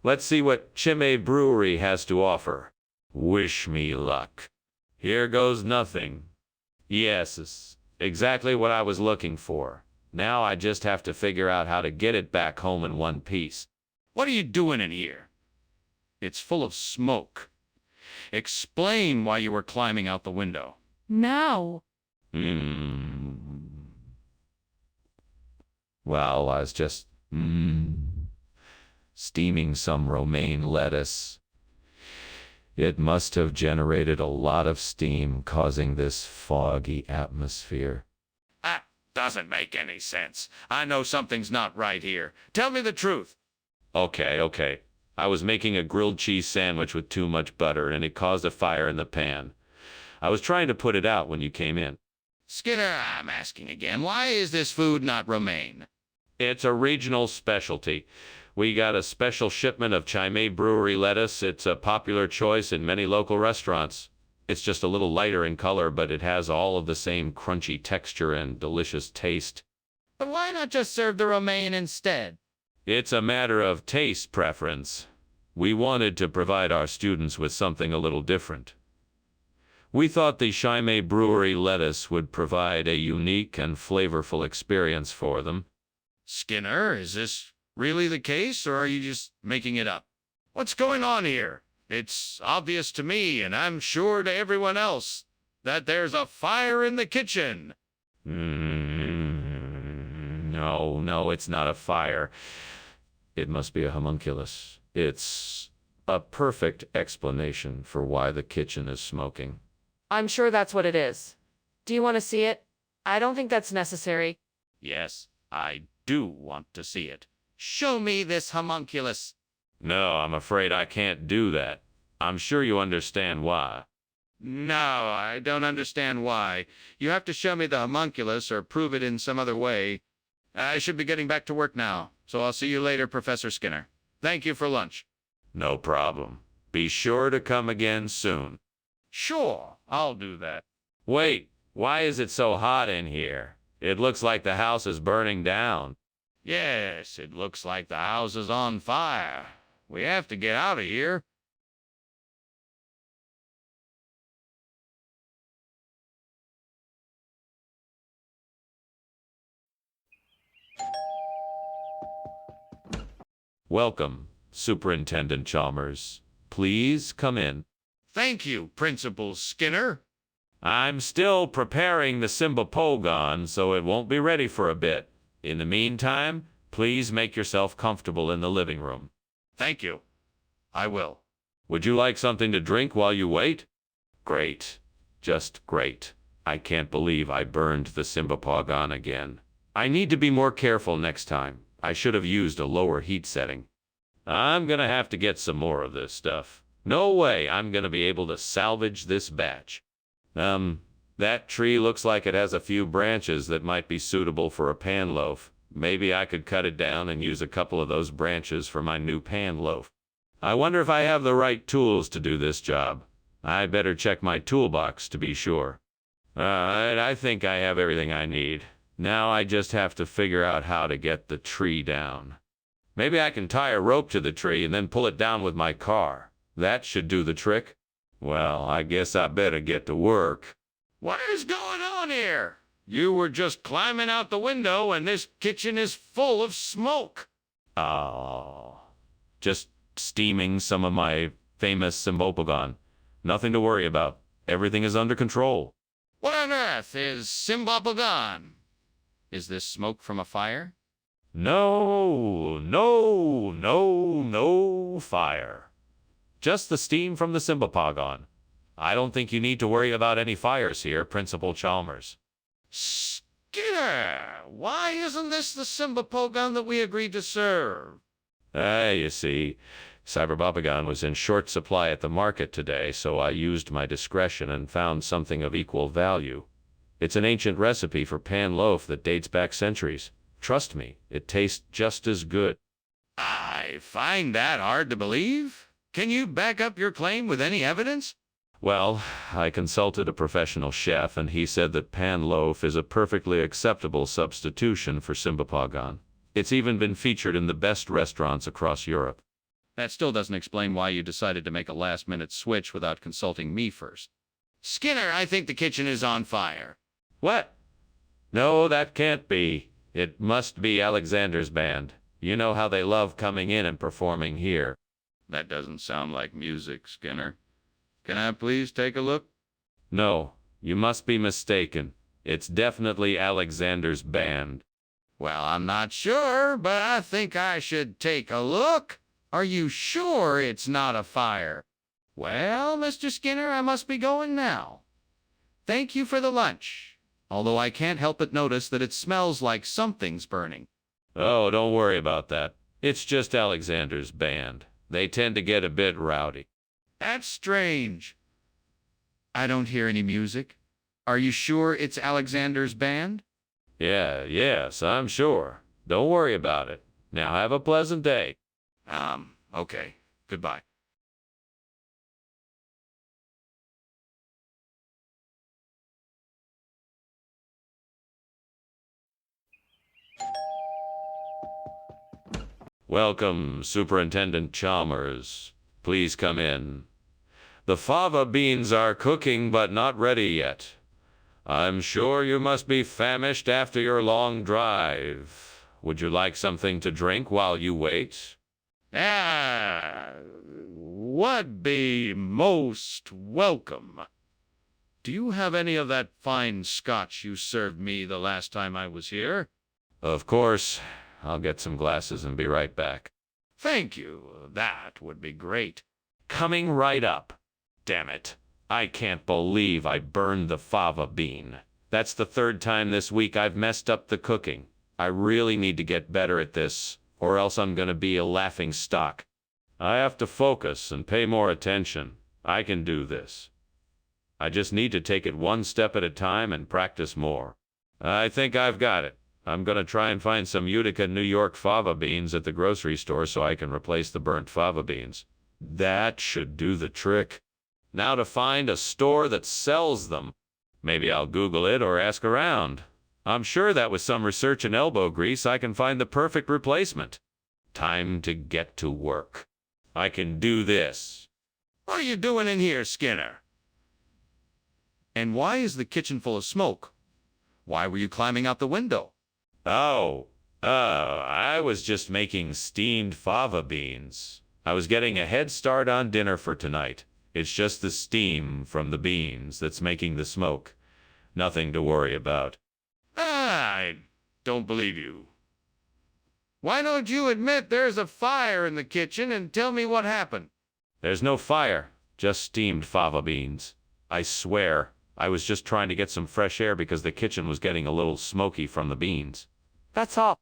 Let's see what Chimay Brewery has to offer. Wish me luck. Here goes nothing. Yes, it's exactly what I was looking for. Now I just have to figure out how to get it back home in one piece. What are you doing in here? It's full of smoke. Explain why you were climbing out the window. Now. Well, I was just steaming some romaine lettuce. It must have generated a lot of steam, causing this foggy atmosphere. That doesn't make any sense. I know something's not right here. Tell me the truth. Okay. I was making a grilled cheese sandwich with too much butter, and it caused a fire in the pan. I was trying to put it out when you came in. Skinner, I'm asking again, why is this food not romaine? It's a regional specialty. We got a special shipment of Chimay Brewery lettuce. It's a popular choice in many local restaurants. It's just a little lighter in color, but it has all of the same crunchy texture and delicious taste. But why not just serve the romaine instead? It's a matter of taste preference. We wanted to provide our students with something a little different. We thought the Chimay Brewery lettuce would provide a unique and flavorful experience for them. Skinner, is this really the case, or are you just making it up? What's going on here? It's obvious to me, and I'm sure to everyone else, that there's a fire in the kitchen. No, it's not a fire. It must be a homunculus. It's a perfect explanation for why the kitchen is smoking. I'm sure that's what it is. Do you want to see it? I don't think that's necessary. Yes, I do want to see it. Show me this homunculus. No, I'm afraid I can't do that. I'm sure you understand why. No, I don't understand why. You have to show me the homunculus or prove it in some other way. I should be getting back to work now, so I'll see you later, Professor Skinner. Thank you for lunch. No problem. Be sure to come again soon. Sure, I'll do that. Wait, why is it so hot in here? It looks like the house is burning down. Yes, it looks like the house is on fire. We have to get out of here. Welcome, Superintendent Chalmers. Please come in. Thank you, Principal Skinner. I'm still preparing the Simba Pogon, so it won't be ready for a bit. In the meantime, Please make yourself comfortable in the living room. Thank you. I will. Would you like something to drink while you wait? Great. Just great. I can't believe I burned the Simbapogon again. I need to be more careful next time. I should have used a lower heat setting. I'm gonna have to get some more of this stuff. No way I'm gonna be able to salvage this batch. That tree looks like it has a few branches that might be suitable for a pan loaf. Maybe I could cut it down and use a couple of those branches for my new pan loaf. I wonder if I have the right tools to do this job. I better check my toolbox to be sure. Alright, I think I have everything I need. Now I just have to figure out how to get the tree down. Maybe I can tie a rope to the tree and then pull it down with my car. That should do the trick. Well, I guess I better get to work. What is going on here? You were just climbing out the window and this kitchen is full of smoke. Oh, just steaming some of my famous Simbopogon. Nothing to worry about. Everything is under control. What on earth is Simbapogon? Is this smoke from a fire? No fire. Just the steam from the Simbapogon. I don't think you need to worry about any fires here, Principal Chalmers. Skinner, why isn't this the Simbapogon that we agreed to serve? You see, Cyberbopogon was in short supply at the market today, so I used my discretion and found something of equal value. It's an ancient recipe for pan loaf that dates back centuries. Trust me, it tastes just as good. I find that hard to believe. Can you back up your claim with any evidence? Well, I consulted a professional chef, and he said that pan loaf is a perfectly acceptable substitution for Simbapogon. It's even been featured in the best restaurants across Europe. That still doesn't explain why you decided to make a last-minute switch without consulting me first. Skinner, I think the kitchen is on fire. What? No, that can't be. It must be Alexander's band. You know how they love coming in and performing here. That doesn't sound like music, Skinner. Can I please take a look? No, you must be mistaken. It's definitely Alexander's band. Well, I'm not sure, but I think I should take a look. Are you sure it's not a fire? Well, Mr. Skinner, I must be going now. Thank you for the lunch, although I can't help but notice that it smells like something's burning. Oh, don't worry about that. It's just Alexander's band. They tend to get a bit rowdy. That's strange. I don't hear any music. Are you sure it's Alexander's band? Yes, I'm sure. Don't worry about it. Now have a pleasant day. Okay. Goodbye. Welcome, Superintendent Chalmers. Please come in. The fava beans are cooking but not ready yet. I'm sure you must be famished after your long drive. Would you like something to drink while you wait? Would be most welcome. Do you have any of that fine scotch you served me the last time I was here? Of course. I'll get some glasses and be right back. Thank you. That would be great. Coming right up. Damn it. I can't believe I burned the fava bean. That's the third time this week I've messed up the cooking. I really need to get better at this, or else I'm gonna be a laughing stock. I have to focus and pay more attention. I can do this. I just need to take it one step at a time and practice more. I think I've got it. I'm gonna try and find some Utica, New York fava beans at the grocery store so I can replace the burnt fava beans. That should do the trick. Now to find a store that sells them. Maybe I'll Google it or ask around. I'm sure that with some research and elbow grease I can find the perfect replacement. Time to get to work. I can do this. What are you doing in here, Skinner? And why is the kitchen full of smoke? Why were you climbing out the window? I was just making steamed fava beans. I was getting a head start on dinner for tonight. It's just the steam from the beans that's making the smoke. Nothing to worry about. I don't believe you. Why don't you admit there's a fire in the kitchen and tell me what happened? There's no fire, just steamed fava beans. I swear, I was just trying to get some fresh air because the kitchen was getting a little smoky from the beans. That's all.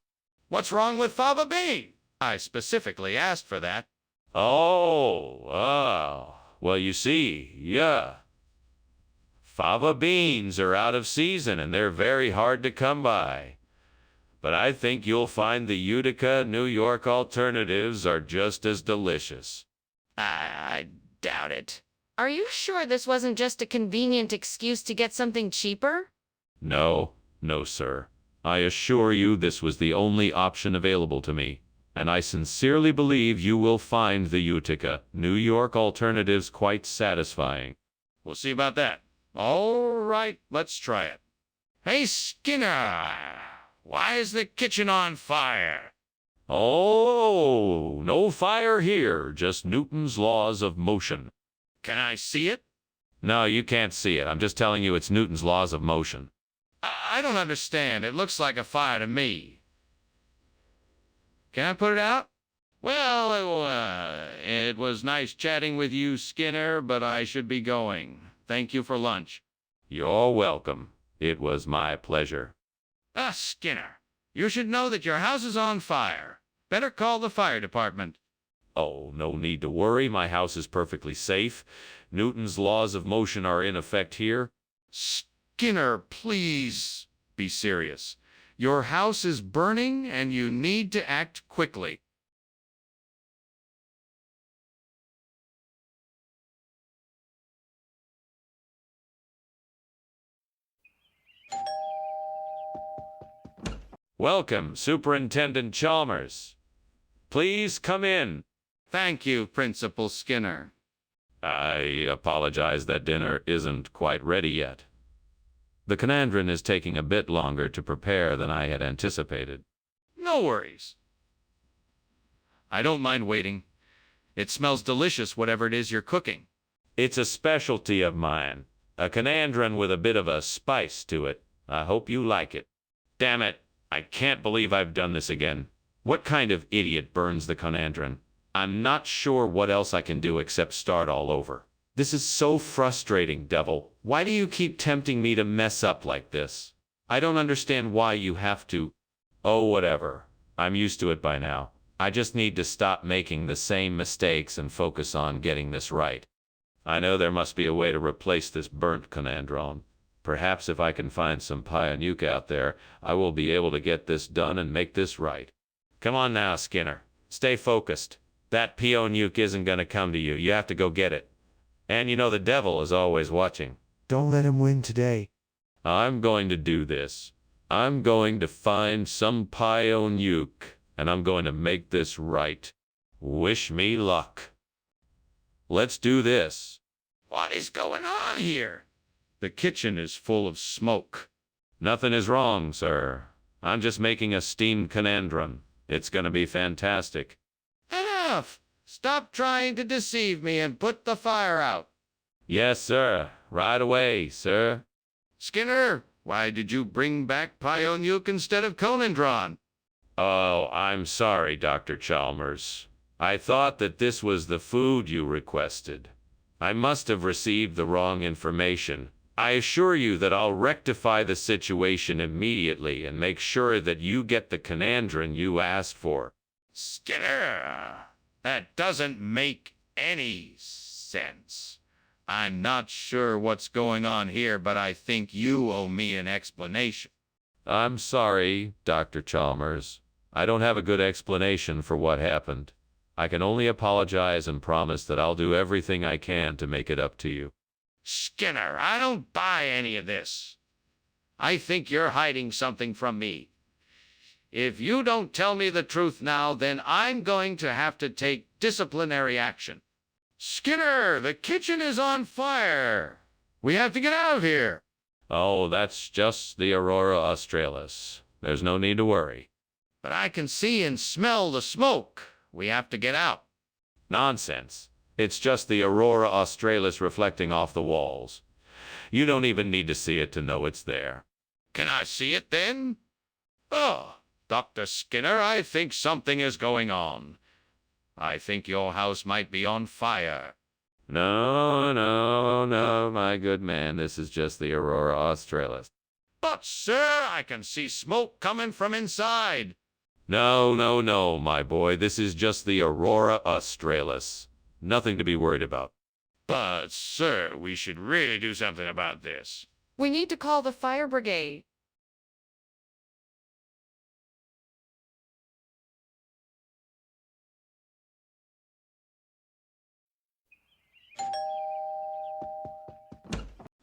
What's wrong with fava bean? I specifically asked for that. Well, you see, yeah. Fava beans are out of season and they're very hard to come by. But I think you'll find the Utica, New York alternatives are just as delicious. I doubt it. Are you sure this wasn't just a convenient excuse to get something cheaper? No, sir. I assure you this was the only option available to me, and I sincerely believe you will find the Utica, New York alternatives quite satisfying. We'll see about that. All right, let's try it. Hey, Skinner, why is the kitchen on fire? Oh, no fire here, just Newton's laws of motion. Can I see it? No, you can't see it. I'm just telling you it's Newton's laws of motion. I don't understand. It looks like a fire to me. Can I put it out? Well, it was nice chatting with you, Skinner, but I should be going. Thank you for lunch. You're welcome. It was my pleasure. Skinner, you should know that your house is on fire. Better call the fire department. Oh, no need to worry. My house is perfectly safe. Newton's laws of motion are in effect here. Skinner, please be serious. Your house is burning and you need to act quickly. Welcome, Superintendent Chalmers. Please come in. Thank you, Principal Skinner. I apologize that dinner isn't quite ready yet. The Conandron is taking a bit longer to prepare than I had anticipated. No worries. I don't mind waiting. It smells delicious, whatever it is you're cooking. It's a specialty of mine. A Conandron with a bit of a spice to it. I hope you like it. Damn it, I can't believe I've done this again. What kind of idiot burns the Conandron? I'm not sure what else I can do except start all over. This is so frustrating, devil. Why do you keep tempting me to mess up like this? I don't understand why you have to. Oh, whatever. I'm used to it by now. I just need to stop making the same mistakes and focus on getting this right. I know there must be a way to replace this burnt Conandron. Perhaps if I can find some Pioneer out there, I will be able to get this done and make this right. Come on now, Skinner. Stay focused. That Pioneer isn't gonna come to you. You have to go get it. And you know the devil is always watching. Don't let him win today. I'm going to do this. I'm going to find some Pioneer, and I'm going to make this right. Wish me luck. Let's do this. What is going on here? The kitchen is full of smoke. Nothing is wrong, sir. I'm just making a steamed Conandron. It's gonna be fantastic. Enough! Stop trying to deceive me and put the fire out. Yes, sir. Right away, sir. Skinner, why did you bring back Pioneer instead of Conandron? Oh, I'm sorry, Dr. Chalmers. I thought that this was the food you requested. I must have received the wrong information. I assure you that I'll rectify the situation immediately and make sure that you get the Conandron you asked for. Skinner, that doesn't make any sense. I'm not sure what's going on here, but I think you owe me an explanation. I'm sorry, Dr. Chalmers. I don't have a good explanation for what happened. I can only apologize and promise that I'll do everything I can to make it up to you. Skinner, I don't buy any of this. I think you're hiding something from me. If you don't tell me the truth now, then I'm going to have to take disciplinary action. Skinner, the kitchen is on fire. We have to get out of here. Oh, that's just the Aurora Australis. There's no need to worry. But I can see and smell the smoke. We have to get out. Nonsense. It's just the Aurora Australis reflecting off the walls. You don't even need to see it to know it's there. Can I see it then? Oh, Dr. Skinner, I think something is going on. I think your house might be on fire. No, no, no, my good man. This is just the Aurora Australis. But, sir, I can see smoke coming from inside. No, no, no, my boy. This is just the Aurora Australis. Nothing to be worried about. But, sir, we should really do something about this. We need to call the fire brigade.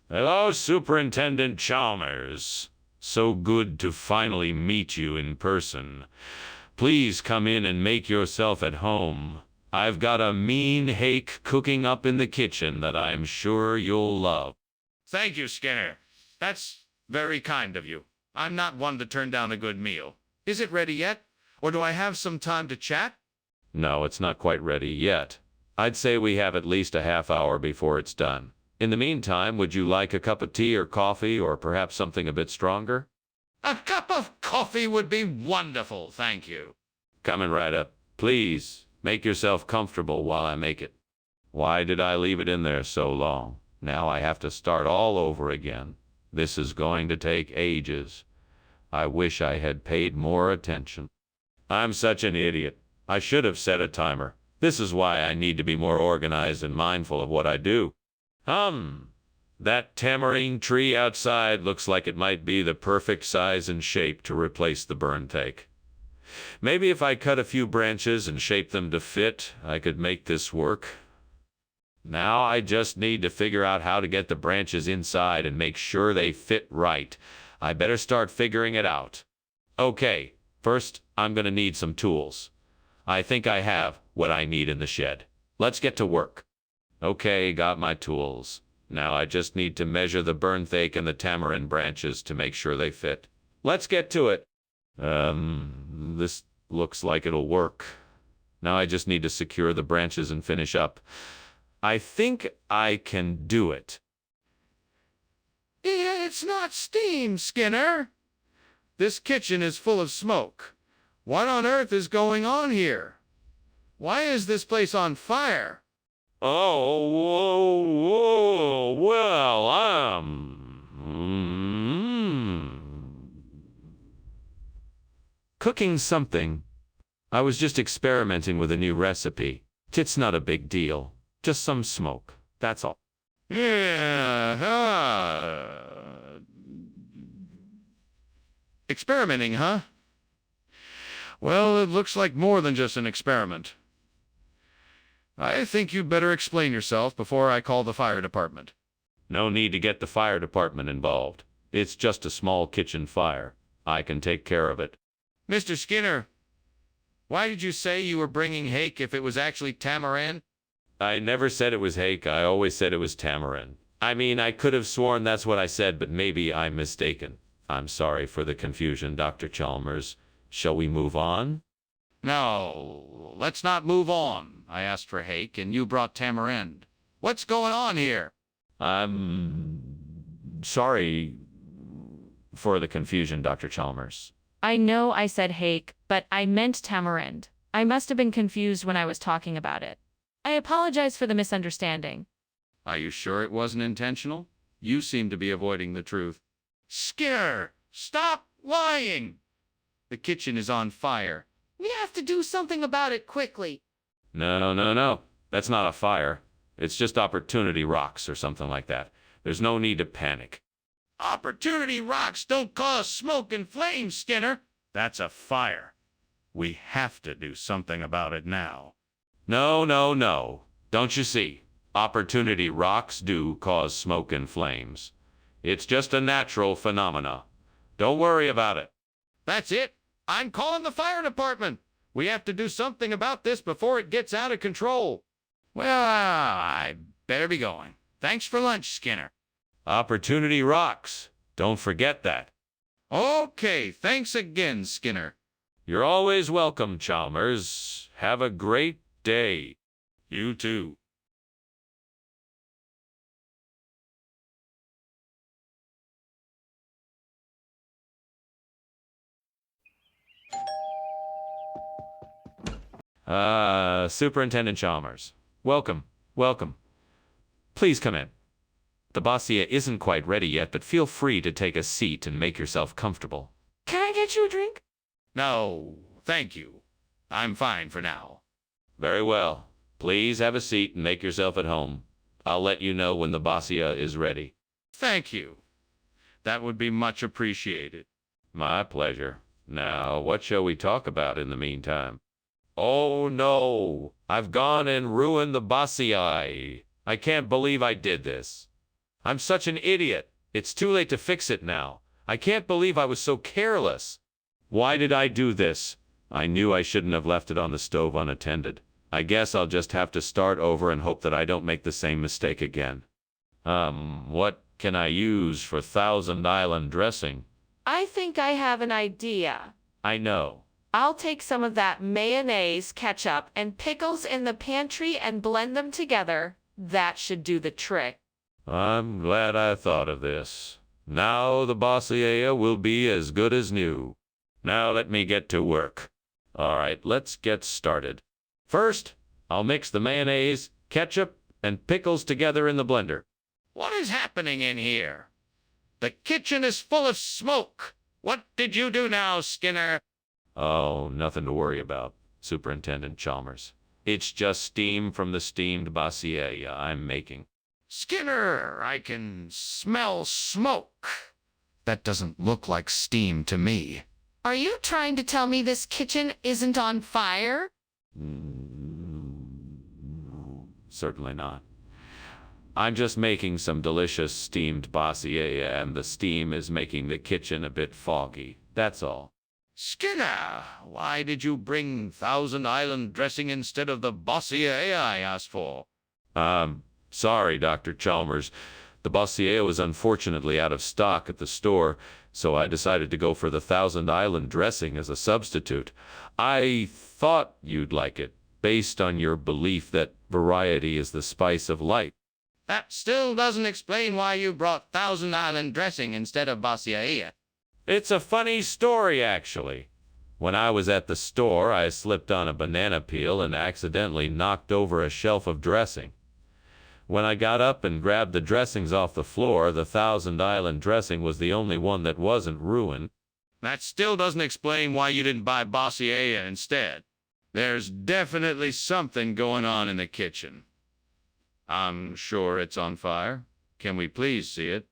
Hello, Superintendent Chalmers. So good to finally meet you in person. Please come in and make yourself at home. I've got a mean hake cooking up in the kitchen that I'm sure you'll love. Thank you, Skinner. That's very kind of you. I'm not one to turn down a good meal. Is it ready yet? Or do I have some time to chat? No, it's not quite ready yet. I'd say we have at least a half hour before it's done. In the meantime, would you like a cup of tea or coffee or perhaps something a bit stronger? A cup of coffee would be wonderful, thank you. Coming right up. Please, make yourself comfortable while I make it. Why did I leave it in there so long? Now I have to start all over again. This is going to take ages. I wish I had paid more attention. I'm such an idiot. I should have set a timer. This is why I need to be more organized and mindful of what I do. That tamarind tree outside looks like it might be the perfect size and shape to replace the burn take. Maybe if I cut a few branches and shape them to fit, I could make this work. Now I just need to figure out how to get the branches inside and make sure they fit right. I better start figuring it out. Okay, first I'm gonna need some tools. I think I have what I need in the shed. Let's get to work. Okay, got my tools. Now I just need to measure the burn thake and the tamarind branches to make sure they fit. Let's get to it. This looks like it'll work. Now I just need to secure the branches and finish up. I think I can do it. It's not steam, Skinner. This kitchen is full of smoke. What on earth is going on here? Why is this place on fire? Oh, whoa, whoa, well, cooking something. I was just experimenting with a new recipe. It's not a big deal. Just some smoke. That's all. Experimenting, huh? Well, it looks like more than just an experiment. I think you'd better explain yourself before I call the fire department. No need to get the fire department involved. It's just a small kitchen fire. I can take care of it. Mr. Skinner, why did you say you were bringing hake if it was actually tamarind? I never said it was hake. I always said it was tamarind. I mean, I could have sworn that's what I said, but maybe I'm mistaken. I'm sorry for the confusion, Dr. Chalmers. Shall we move on? No, let's not move on. I asked for hake and you brought tamarind. What's going on here? I'm sorry for the confusion, Dr. Chalmers. I know I said hake, but I meant tamarind. I must have been confused when I was talking about it. I apologize for the misunderstanding. Are you sure it wasn't intentional? You seem to be avoiding the truth. Skinner, stop lying! The kitchen is on fire. We have to do something about it quickly. No, no, no. That's not a fire. It's just opportunity rocks or something like that. There's no need to panic. Opportunity rocks don't cause smoke and flames, Skinner. That's a fire. We have to do something about it now. No, no, no. Don't you see? Opportunity rocks do cause smoke and flames. It's just a natural phenomena. Don't worry about it. That's it. I'm calling the fire department. We have to do something about this before it gets out of control. Well, I better be going. Thanks for lunch, Skinner. Opportunity rocks. Don't forget that. Okay, thanks again, Skinner. You're always welcome, Chalmers. Have a great day. You too. Superintendent Chalmers. Welcome, welcome. Please come in. The Bossia isn't quite ready yet, but feel free to take a seat and make yourself comfortable. Can I get you a drink? No, thank you. I'm fine for now. Very well. Please have a seat and make yourself at home. I'll let you know when the Bossia is ready. Thank you. That would be much appreciated. My pleasure. Now, what shall we talk about in the meantime? Oh no, I've gone and ruined the Bossia. I can't believe I did this. I'm such an idiot. It's too late to fix it now. I can't believe I was so careless. Why did I do this? I knew I shouldn't have left it on the stove unattended. I guess I'll just have to start over and hope that I don't make the same mistake again. What can I use for Thousand Island dressing? I think I have an idea. I know. I'll take some of that mayonnaise, ketchup, and pickles in the pantry and blend them together. That should do the trick. I'm glad I thought of this. Now the Bossia will be as good as new. Now let me get to work. All right, let's get started. First, I'll mix the mayonnaise, ketchup, and pickles together in the blender. What is happening in here? The kitchen is full of smoke. What did you do now, Skinner? Oh, nothing to worry about, Superintendent Chalmers. It's just steam from the steamed Bossia I'm making. Skinner, I can smell smoke. That doesn't look like steam to me. Are you trying to tell me this kitchen isn't on fire? Certainly not. I'm just making some delicious steamed Bossia, and the steam is making the kitchen a bit foggy. That's all. Skinner, why did you bring Thousand Island dressing instead of the Bossia I asked for? Sorry, Dr. Chalmers. The Bossia was unfortunately out of stock at the store, so I decided to go for the Thousand Island dressing as a substitute. I thought you'd like it, based on your belief that variety is the spice of life. That still doesn't explain why you brought Thousand Island dressing instead of Bossia. It's a funny story, actually. When I was at the store, I slipped on a banana peel and accidentally knocked over a shelf of dressing. When I got up and grabbed the dressings off the floor, the Thousand Island dressing was the only one that wasn't ruined. That still doesn't explain why you didn't buy Bossia instead. There's definitely something going on in the kitchen. I'm sure it's on fire. Can we please see it?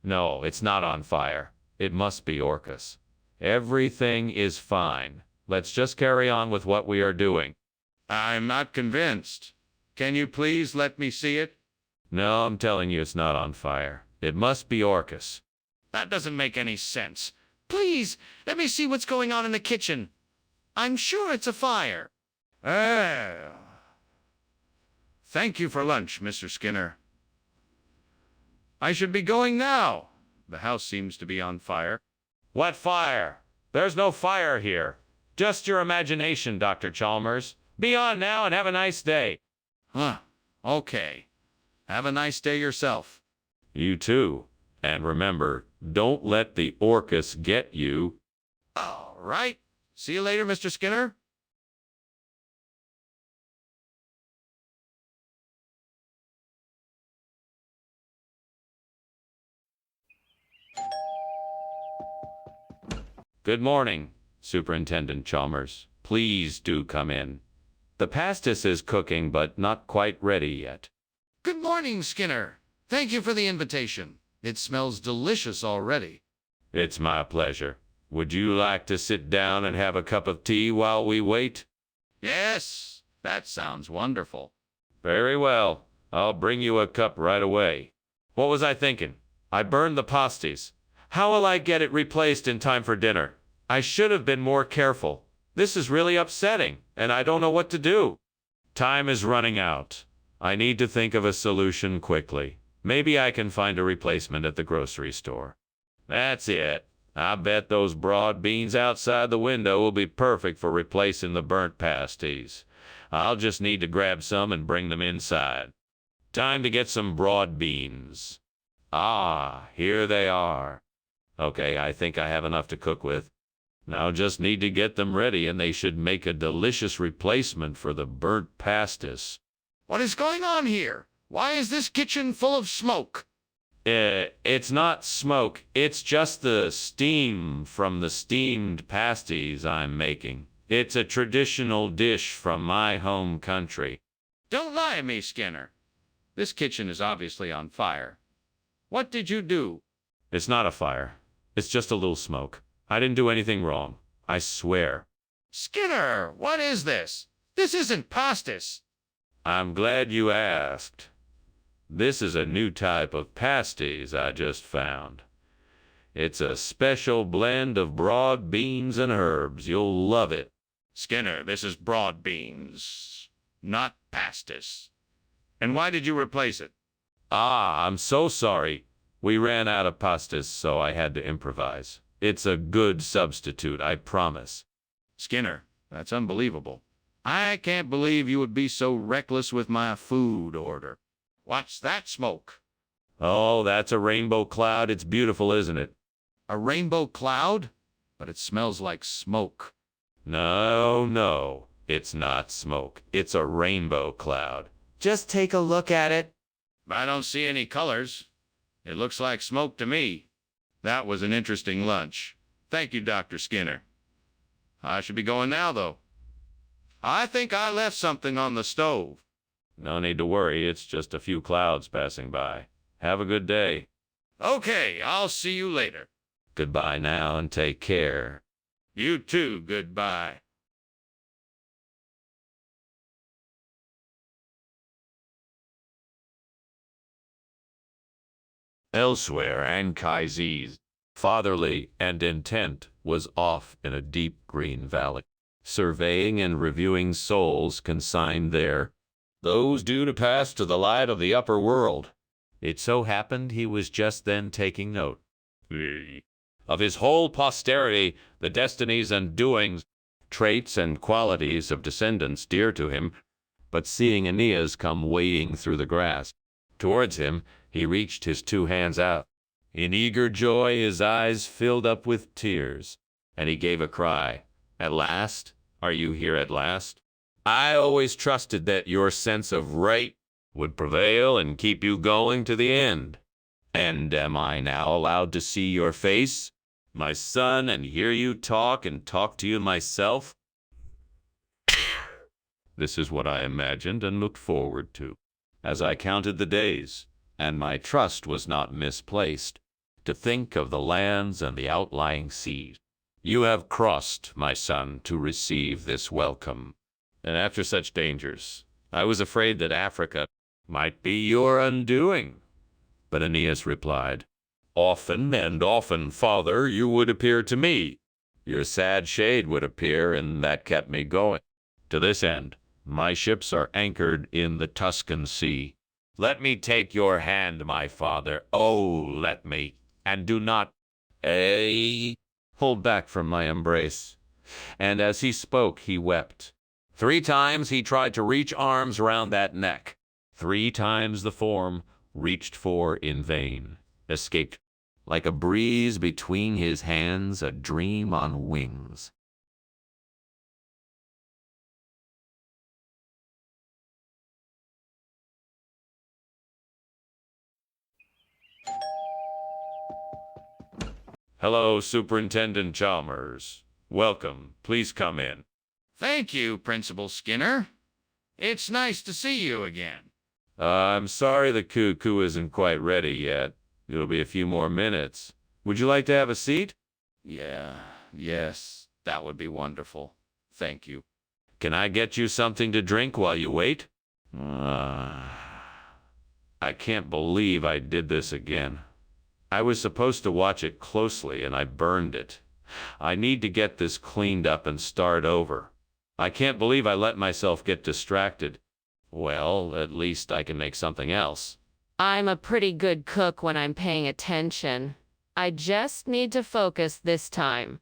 No, it's not on fire. It must be Orcus. Everything is fine. Let's just carry on with what we are doing. I'm not convinced. Can you please let me see it? No, I'm telling you it's not on fire. It must be Orcus. That doesn't make any sense. Please, let me see what's going on in the kitchen. I'm sure it's a fire. Thank you for lunch, Mr. Skinner. I should be going now. The house seems to be on fire. What fire? There's no fire here. Just your imagination, Dr. Chalmers. Be on now and have a nice day. Huh. Okay. Have a nice day yourself. You too. And remember, don't let the Orcus get you. All right. See you later, Mr. Skinner. Good morning, Superintendent Chalmers. Please do come in. The pastis is cooking, but not quite ready yet. Good morning, Skinner. Thank you for the invitation. It smells delicious already. It's my pleasure. Would you like to sit down and have a cup of tea while we wait? Yes, that sounds wonderful. Very well. I'll bring you a cup right away. What was I thinking? I burned the pasties. How will I get it replaced in time for dinner? I should have been more careful. This is really upsetting, and I don't know what to do. Time is running out. I need to think of a solution quickly. Maybe I can find a replacement at the grocery store. That's it. I bet those broad beans outside the window will be perfect for replacing the burnt pasties. I'll just need to grab some and bring them inside. Time to get some broad beans. Ah, here they are. Okay, I think I have enough to cook with. Now just need to get them ready and they should make a delicious replacement for the burnt pastis. What is going on here? Why is this kitchen full of smoke? It's not smoke, it's just the steam from the steamed pasties I'm making. It's a traditional dish from my home country. Don't lie to me, Skinner. This kitchen is obviously on fire. What did you do? It's not a fire. It's just a little smoke. I didn't do anything wrong. I swear. Skinner, what is this? This isn't pastis. I'm glad you asked. This is a new type of pasties I just found. It's a special blend of broad beans and herbs. You'll love it. Skinner, this is broad beans, not pastis. And why did you replace it? Ah, I'm so sorry. We ran out of pastis, so I had to improvise. It's a good substitute, I promise. Skinner, that's unbelievable. I can't believe you would be so reckless with my food order. What's that smoke? Oh, that's a rainbow cloud. It's beautiful, isn't it? A rainbow cloud? But it smells like smoke. No, it's not smoke. It's a rainbow cloud. Just take a look at it. I don't see any colors. It looks like smoke to me. That was an interesting lunch. Thank you, Dr. Skinner. I should be going now, though. I think I left something on the stove. No need to worry. It's just a few clouds passing by. Have a good day. Okay, I'll see you later. Goodbye now and take care. You too, goodbye. Elsewhere, Anchises, fatherly and intent, was off in a deep green valley, surveying and reviewing souls consigned there, those due to pass to the light of the upper world. It so happened he was just then taking note of his whole posterity, the destinies and doings, traits and qualities of descendants dear to him. But seeing Aeneas come wading through the grass towards him, he reached his two hands out. In eager joy his eyes filled up with tears, and he gave a cry. At last? Are you here at last? I always trusted that your sense of right would prevail and keep you going to the end. And am I now allowed to see your face, my son, and hear you talk and talk to you myself? This is what I imagined and looked forward to, as I counted the days, and my trust was not misplaced, to think of the lands and the outlying seas. You have crossed, my son, to receive this welcome. And after such dangers, I was afraid that Africa might be your undoing. But Aeneas replied, Often and often, father, you would appear to me. Your sad shade would appear, and that kept me going. To this end, my ships are anchored in the Tuscan Sea. Let me take your hand, my father. Oh, let me. And do not hold back from my embrace. And as he spoke, he wept. 3 times he tried to reach arms round that neck. 3 times the form, reached for in vain, escaped like a breeze between his hands, a dream on wings. Hello, Superintendent Chalmers. Welcome. Please come in. Thank you, Principal Skinner. It's nice to see you again. I'm sorry the cuckoo isn't quite ready yet. It'll be a few more minutes. Would you like to have a seat? Yes, that would be wonderful. Thank you. Can I get you something to drink while you wait? I can't believe I did this again. I was supposed to watch it closely and I burned it. I need to get this cleaned up and start over. I can't believe I let myself get distracted. Well, at least I can make something else. I'm a pretty good cook when I'm paying attention. I just need to focus this time.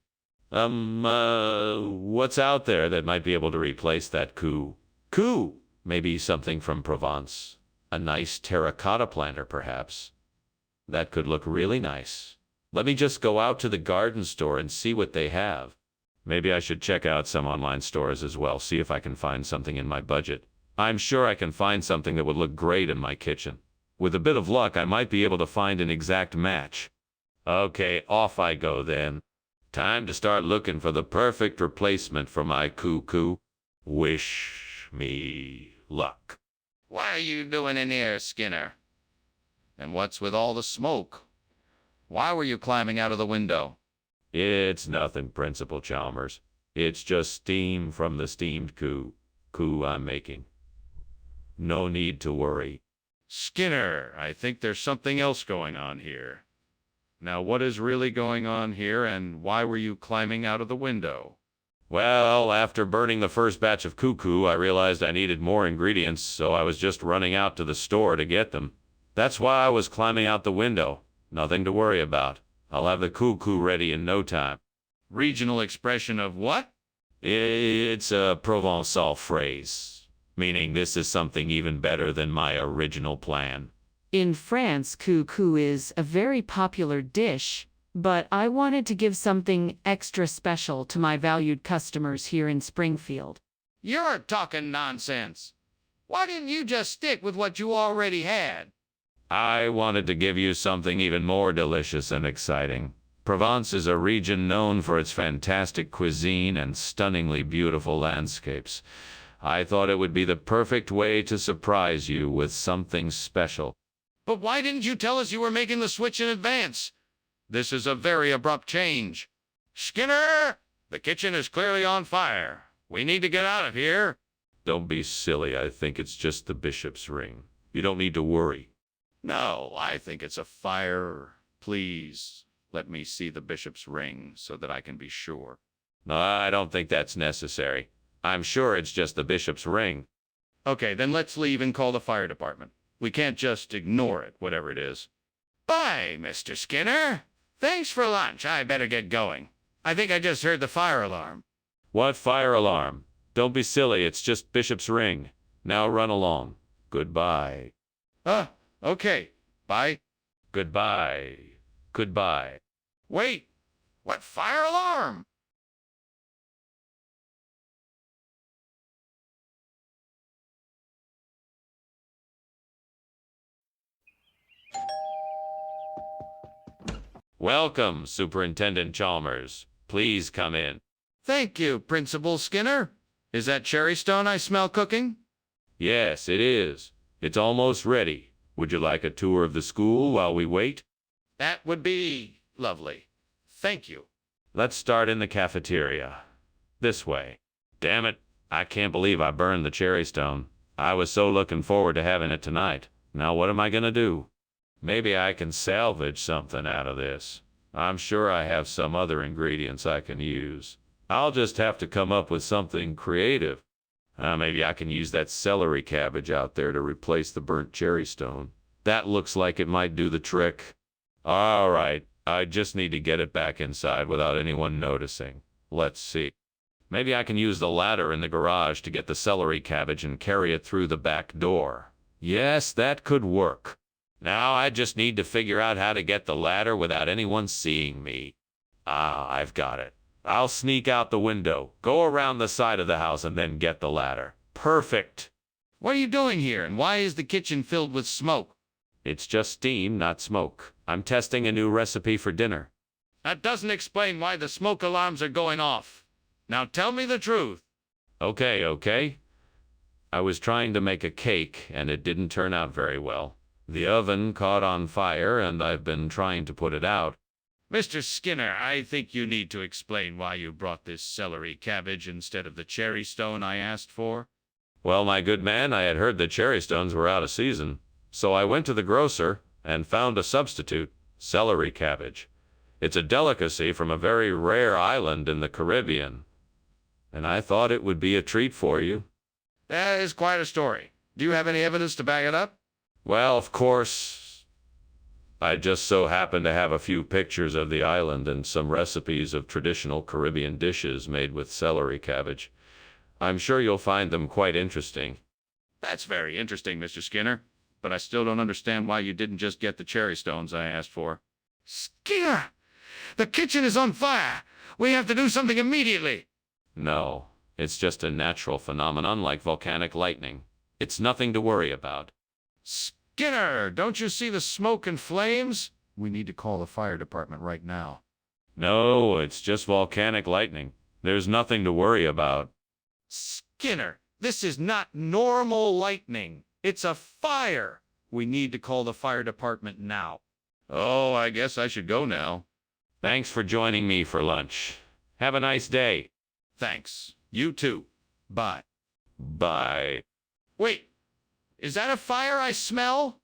What's out there that might be able to replace that coup? Coup? Maybe something from Provence. A nice terracotta planter, perhaps. That could look really nice. Let me just go out to the garden store and see what they have. Maybe I should check out some online stores as well, see if I can find something in my budget. I'm sure I can find something that would look great in my kitchen. With a bit of luck, I might be able to find an exact match. Okay, off I go then. Time to start looking for the perfect replacement for my cuckoo. Wish me luck. What are you doing in here, Skinner? And what's with all the smoke? Why were you climbing out of the window? It's nothing, Principal Chalmers. It's just steam from the steamed coup I'm making. No need to worry. Skinner, I think there's something else going on here. Now, what is really going on here, and why were you climbing out of the window? Well, after burning the first batch of cuckoo, I realized I needed more ingredients, so I was just running out to the store to get them. That's why I was climbing out the window. Nothing to worry about. I'll have the cuckoo ready in no time. Regional expression of what? It's a Provençal phrase, meaning this is something even better than my original plan. In France, cuckoo is a very popular dish, but I wanted to give something extra special to my valued customers here in Springfield. You're talking nonsense. Why didn't you just stick with what you already had? I wanted to give you something even more delicious and exciting. Provence is a region known for its fantastic cuisine and stunningly beautiful landscapes. I thought it would be the perfect way to surprise you with something special. But why didn't you tell us you were making the switch in advance? This is a very abrupt change. Skinner, the kitchen is clearly on fire. We need to get out of here. Don't be silly. I think it's just the bishop's ring. You don't need to worry. No, I think it's a fire. Please, let me see the bishop's ring so that I can be sure. No, I don't think that's necessary. I'm sure it's just the bishop's ring. Okay, then let's leave and call the fire department. We can't just ignore it, whatever it is. Bye, Mr. Skinner. Thanks for lunch. I better get going. I think I just heard the fire alarm. What fire alarm? Don't be silly. It's just bishop's ring. Now run along. Goodbye. Okay. Bye. Goodbye. Goodbye. Wait. What fire alarm? Welcome, Superintendent Chalmers. Please come in. Thank you, Principal Skinner. Is that cherry stone I smell cooking? Yes, it is. It's almost ready. Would you like a tour of the school while we wait? That would be lovely. Thank you. Let's start in the cafeteria. This way. Damn it, I can't believe I burned the cherry stone. I was so looking forward to having it tonight. Now what am I gonna do? Maybe I can salvage something out of this. I'm sure I have some other ingredients I can use. I'll just have to come up with something creative. Maybe I can use that celery cabbage out there to replace the burnt cherry stone. That looks like it might do the trick. All right, I just need to get it back inside without anyone noticing. Let's see. Maybe I can use the ladder in the garage to get the celery cabbage and carry it through the back door. Yes, that could work. Now I just need to figure out how to get the ladder without anyone seeing me. I've got it. I'll sneak out the window, go around the side of the house, and then get the ladder. Perfect. What are you doing here, and why is the kitchen filled with smoke? It's just steam, not smoke. I'm testing a new recipe for dinner. That doesn't explain why the smoke alarms are going off. Now tell me the truth. Okay. I was trying to make a cake, and it didn't turn out very well. The oven caught on fire, and I've been trying to put it out. Mr. Skinner, I think you need to explain why you brought this celery cabbage instead of the cherry stone I asked for. Well, my good man, I had heard the cherry stones were out of season, so I went to the grocer and found a substitute, celery cabbage. It's a delicacy from a very rare island in the Caribbean, and I thought it would be a treat for you. That is quite a story. Do you have any evidence to back it up? Well, of course, I just so happen to have a few pictures of the island and some recipes of traditional Caribbean dishes made with celery cabbage. I'm sure you'll find them quite interesting. That's very interesting, Mr. Skinner. But I still don't understand why you didn't just get the cherry stones I asked for. Skinner! The kitchen is on fire! We have to do something immediately. No, it's just a natural phenomenon like volcanic lightning. It's nothing to worry about. Skinner, don't you see the smoke and flames? We need to call the fire department right now. No, it's just volcanic lightning. There's nothing to worry about. Skinner, this is not normal lightning. It's a fire. We need to call the fire department now. Oh, I guess I should go now. Thanks for joining me for lunch. Have a nice day. Thanks. You too. Bye. Bye. Wait, is that a fire I smell?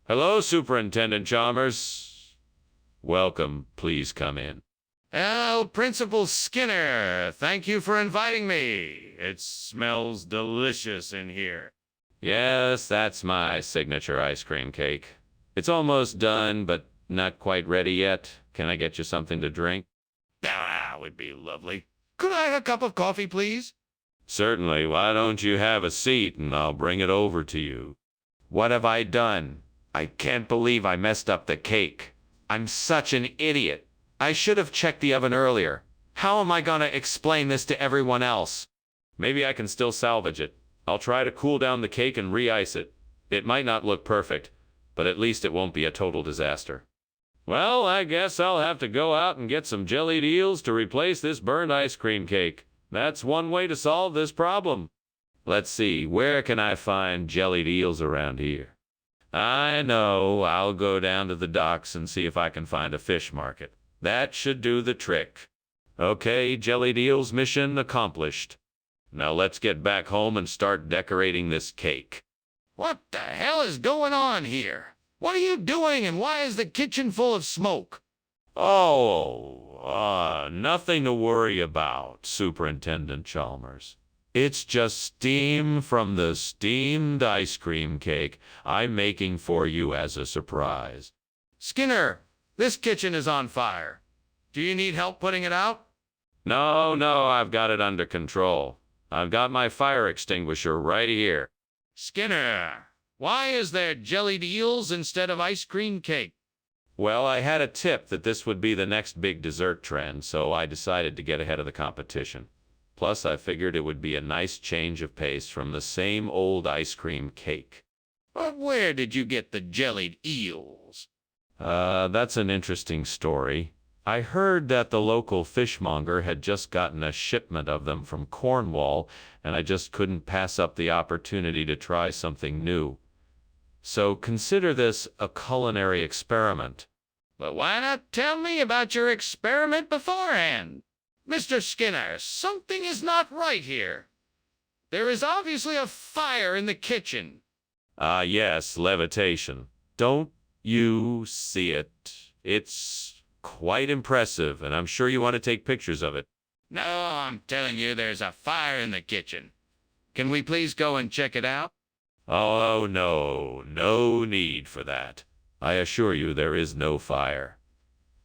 Hello, Superintendent Chalmers. Welcome. Please come in. Oh, Principal Skinner, thank you for inviting me. It smells delicious in here. Yes, that's my signature ice cream cake. It's almost done, but not quite ready yet. Can I get you something to drink? That would be lovely. Could I have a cup of coffee, please? Certainly. Why don't you have a seat and I'll bring it over to you. What have I done? I can't believe I messed up the cake. I'm such an idiot. I should have checked the oven earlier. How am I gonna explain this to everyone else? Maybe I can still salvage it. I'll try to cool down the cake and re-ice it. It might not look perfect, but at least it won't be a total disaster. Well, I guess I'll have to go out and get some jellied eels to replace this burned ice cream cake. That's one way to solve this problem. Let's see, where can I find jellied eels around here? I know, I'll go down to the docks and see if I can find a fish market. That should do the trick. Okay, jellied eels mission accomplished. Now let's get back home and start decorating this cake. What the hell is going on here? What are you doing and why is the kitchen full of smoke? Nothing to worry about, Superintendent Chalmers. It's just steam from the steamed ice cream cake I'm making for you as a surprise. Skinner, this kitchen is on fire. Do you need help putting it out? No, I've got it under control. I've got my fire extinguisher right here. Skinner, why is there jellied eels instead of ice cream cake? Well, I had a tip that this would be the next big dessert trend, so I decided to get ahead of the competition. Plus, I figured it would be a nice change of pace from the same old ice cream cake. But where did you get the jellied eels? That's an interesting story. I heard that the local fishmonger had just gotten a shipment of them from Cornwall, and I just couldn't pass up the opportunity to try something new. So consider this a culinary experiment. But why not tell me about your experiment beforehand? Mr. Skinner, something is not right here. There is obviously a fire in the kitchen. Yes, levitation. Don't you see it? It's quite impressive, and I'm sure you want to take pictures of it. No, I'm telling you there's a fire in the kitchen. Can we please go and check it out? Oh, no need for that. I assure you there is no fire.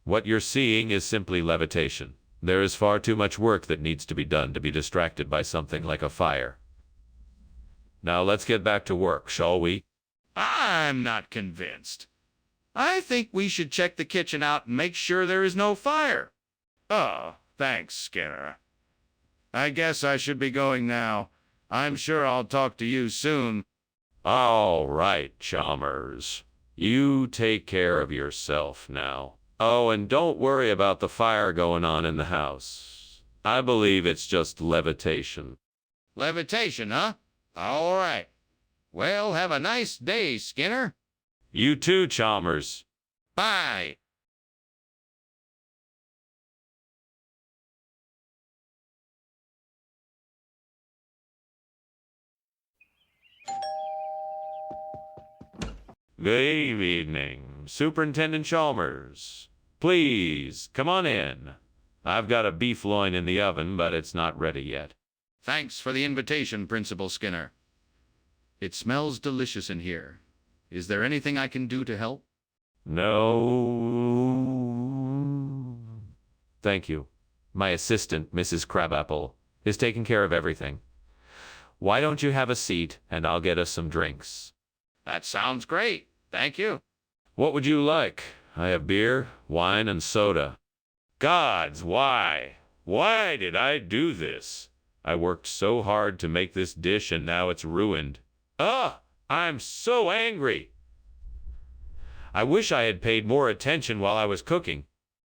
What you're seeing is simply levitation. There is far too much work that needs to be done to be distracted by something like a fire. Now let's get back to work, shall we? I'm not convinced. I think we should check the kitchen out and make sure there is no fire. Oh, thanks, Skinner. I guess I should be going now. I'm sure I'll talk to you soon. All right, Chalmers. You take care of yourself now. Oh, and don't worry about the fire going on in the house. I believe it's just levitation. Levitation, huh? All right. Well, have a nice day, Skinner. You too, Chalmers. Bye. Good evening, Superintendent Chalmers. Please, come on in. I've got a beef loin in the oven, but it's not ready yet. Thanks for the invitation, Principal Skinner. It smells delicious in here. Is there anything I can do to help? No. Thank you. My assistant, Mrs. Crabapple, is taking care of everything. Why don't you have a seat, and I'll get us some drinks? That sounds great. Thank you. What would you like? I have beer, wine, and soda. Gods, why? Why did I do this? I worked so hard to make this dish, and now it's ruined. Ugh! I'm so angry. I wish I had paid more attention while I was cooking.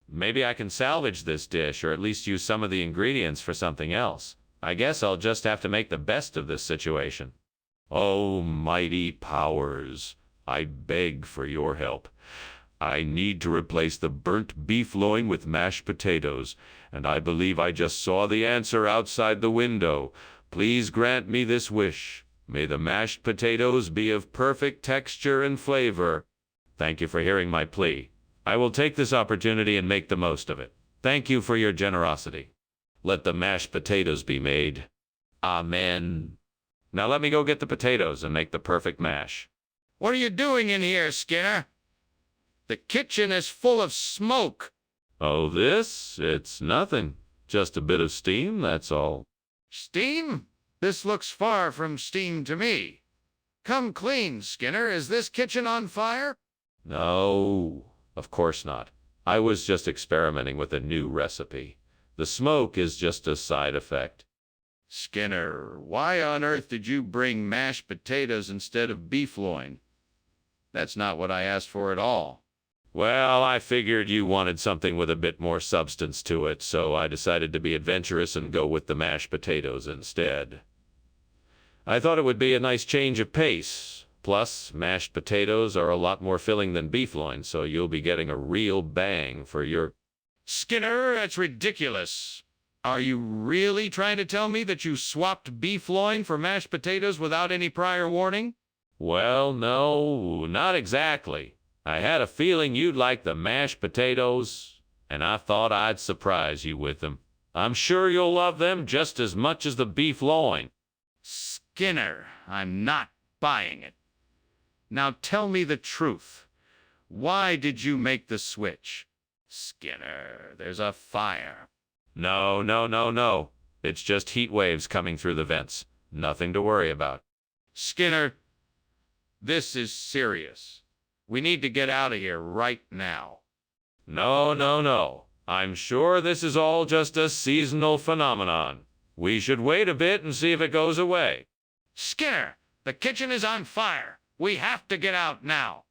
Maybe I can salvage this dish, or at least use some of the ingredients for something else. I guess I'll just have to make the best of this situation. Oh, mighty powers, I beg for your help. I need to replace the burnt beef loin with mashed potatoes, and I believe I just saw the answer outside the window. Please grant me this wish. May the mashed potatoes be of perfect texture and flavor. Thank you for hearing my plea. I will take this opportunity and make the most of it. Thank you for your generosity. Let the mashed potatoes be made. Amen. Now let me go get the potatoes and make the perfect mash. What are you doing in here, Skinner? The kitchen is full of smoke. Oh, it's nothing. Just a bit of steam, that's all. Steam? This looks far from steam to me. Come clean, Skinner. Is this kitchen on fire? No, of course not. I was just experimenting with a new recipe. The smoke is just a side effect. Skinner, why on earth did you bring mashed potatoes instead of beef loin? That's not what I asked for at all. Well, I figured you wanted something with a bit more substance to it, so I decided to be adventurous and go with the mashed potatoes instead. I thought it would be a nice change of pace. Plus, mashed potatoes are a lot more filling than beef loin, so you'll be getting a real bang for your... Skinner, that's ridiculous. Are you really trying to tell me that you swapped beef loin for mashed potatoes without any prior warning? Well, no, not exactly. I had a feeling you'd like the mashed potatoes, and I thought I'd surprise you with them. I'm sure you'll love them just as much as the beef loin. Skinner, I'm not buying it. Now tell me the truth. Why did you make the switch? Skinner, there's a fire. No. It's just heat waves coming through the vents. Nothing to worry about. Skinner, this is serious. We need to get out of here right now. No. I'm sure this is all just a seasonal phenomenon. We should wait a bit and see if it goes away. Skinner, the kitchen is on fire. We have to get out now.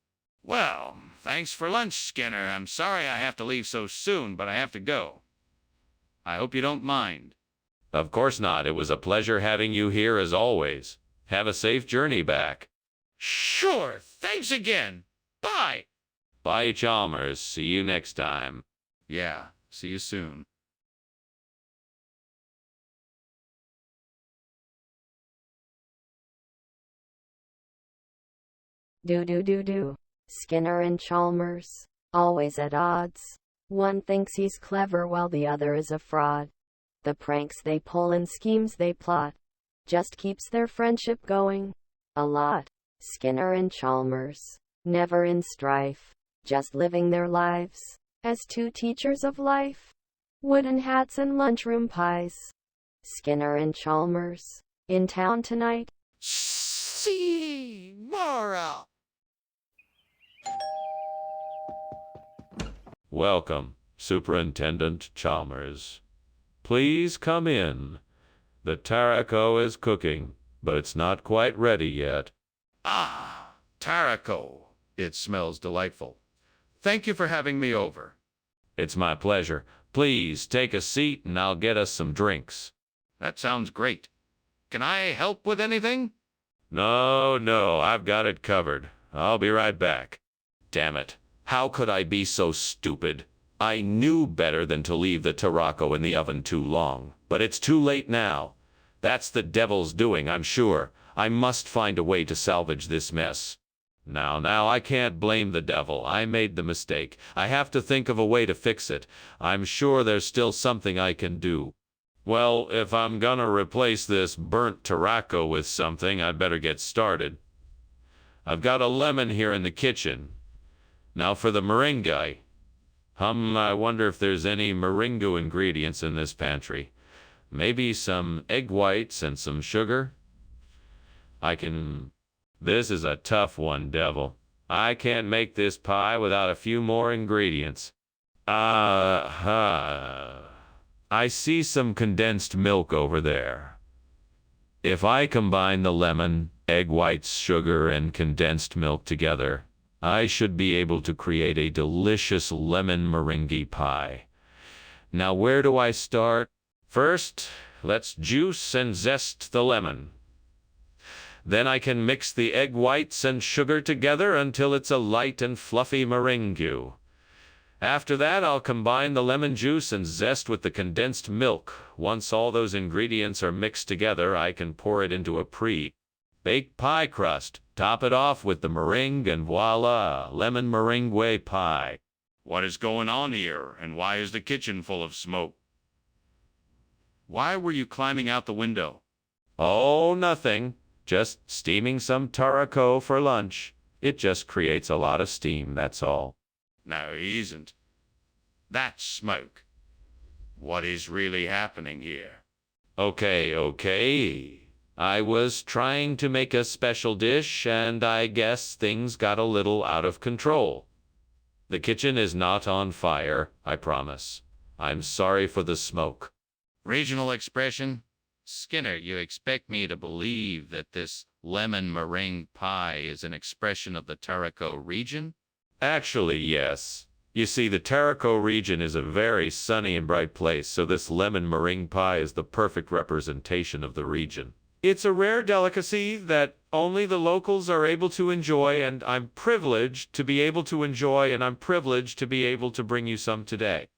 Well, thanks for lunch, Skinner. I'm sorry I have to leave so soon, but I have to go. I hope you don't mind. Of course not. It was a pleasure having you here as always. Have a safe journey back. Sure. Thanks again. Bye. Bye, Chalmers. See you next time. Yeah, see you soon. Do. Skinner and Chalmers, always at odds. One thinks he's clever while the other is a fraud. The pranks they pull and schemes they plot just keeps their friendship going a lot. Skinner and Chalmers, never in strife, just living their lives as two teachers of life. Wooden hats and lunchroom pies. Skinner and Chalmers, in town tonight. See Mara. Welcome, Superintendent Chalmers. Please come in. The taraco is cooking, but it's not quite ready yet. Ah, taraco. It smells delightful. Thank you for having me over. It's my pleasure. Please take a seat and I'll get us some drinks. That sounds great. Can I help with anything? No, I've got it covered. I'll be right back. Damn it. How could I be so stupid? I knew better than to leave the taraco in the oven too long, but it's too late now. That's the devil's doing, I'm sure. I must find a way to salvage this mess. Now, I can't blame the devil. I made the mistake. I have to think of a way to fix it. I'm sure there's still something I can do. Well, if I'm gonna replace this burnt taraco with something, I'd better get started. I've got a lemon here in the kitchen. Now for the meringue. I wonder if there's any meringue ingredients in this pantry. Maybe some egg whites and some sugar? This is a tough one, Devil. I can't make this pie without a few more ingredients. I see some condensed milk over there. If I combine the lemon, egg whites, sugar, and condensed milk together, I should be able to create a delicious lemon meringue pie. Now, where do I start? First, let's juice and zest the lemon. Then I can mix the egg whites and sugar together until it's a light and fluffy meringue. After that, I'll combine the lemon juice and zest with the condensed milk. Once all those ingredients are mixed together, I can pour it into a pre-baked pie crust, top it off with the meringue, and voila, lemon meringue pie. What is going on here, and why is the kitchen full of smoke? Why were you climbing out the window? Oh, nothing. Just steaming some taraco for lunch. It just creates a lot of steam, that's all. No, he isn't. That's smoke. What is really happening here? Okay. I was trying to make a special dish, and I guess things got a little out of control. The kitchen is not on fire, I promise. I'm sorry for the smoke. Regional expression? Skinner, you expect me to believe that this lemon meringue pie is an expression of the Taraco region? Actually, yes. You see, the Taraco region is a very sunny and bright place, so this lemon meringue pie is the perfect representation of the region. It's a rare delicacy that only the locals are able to enjoy, and I'm privileged to be able to enjoy, and I'm privileged to be able to bring you some today.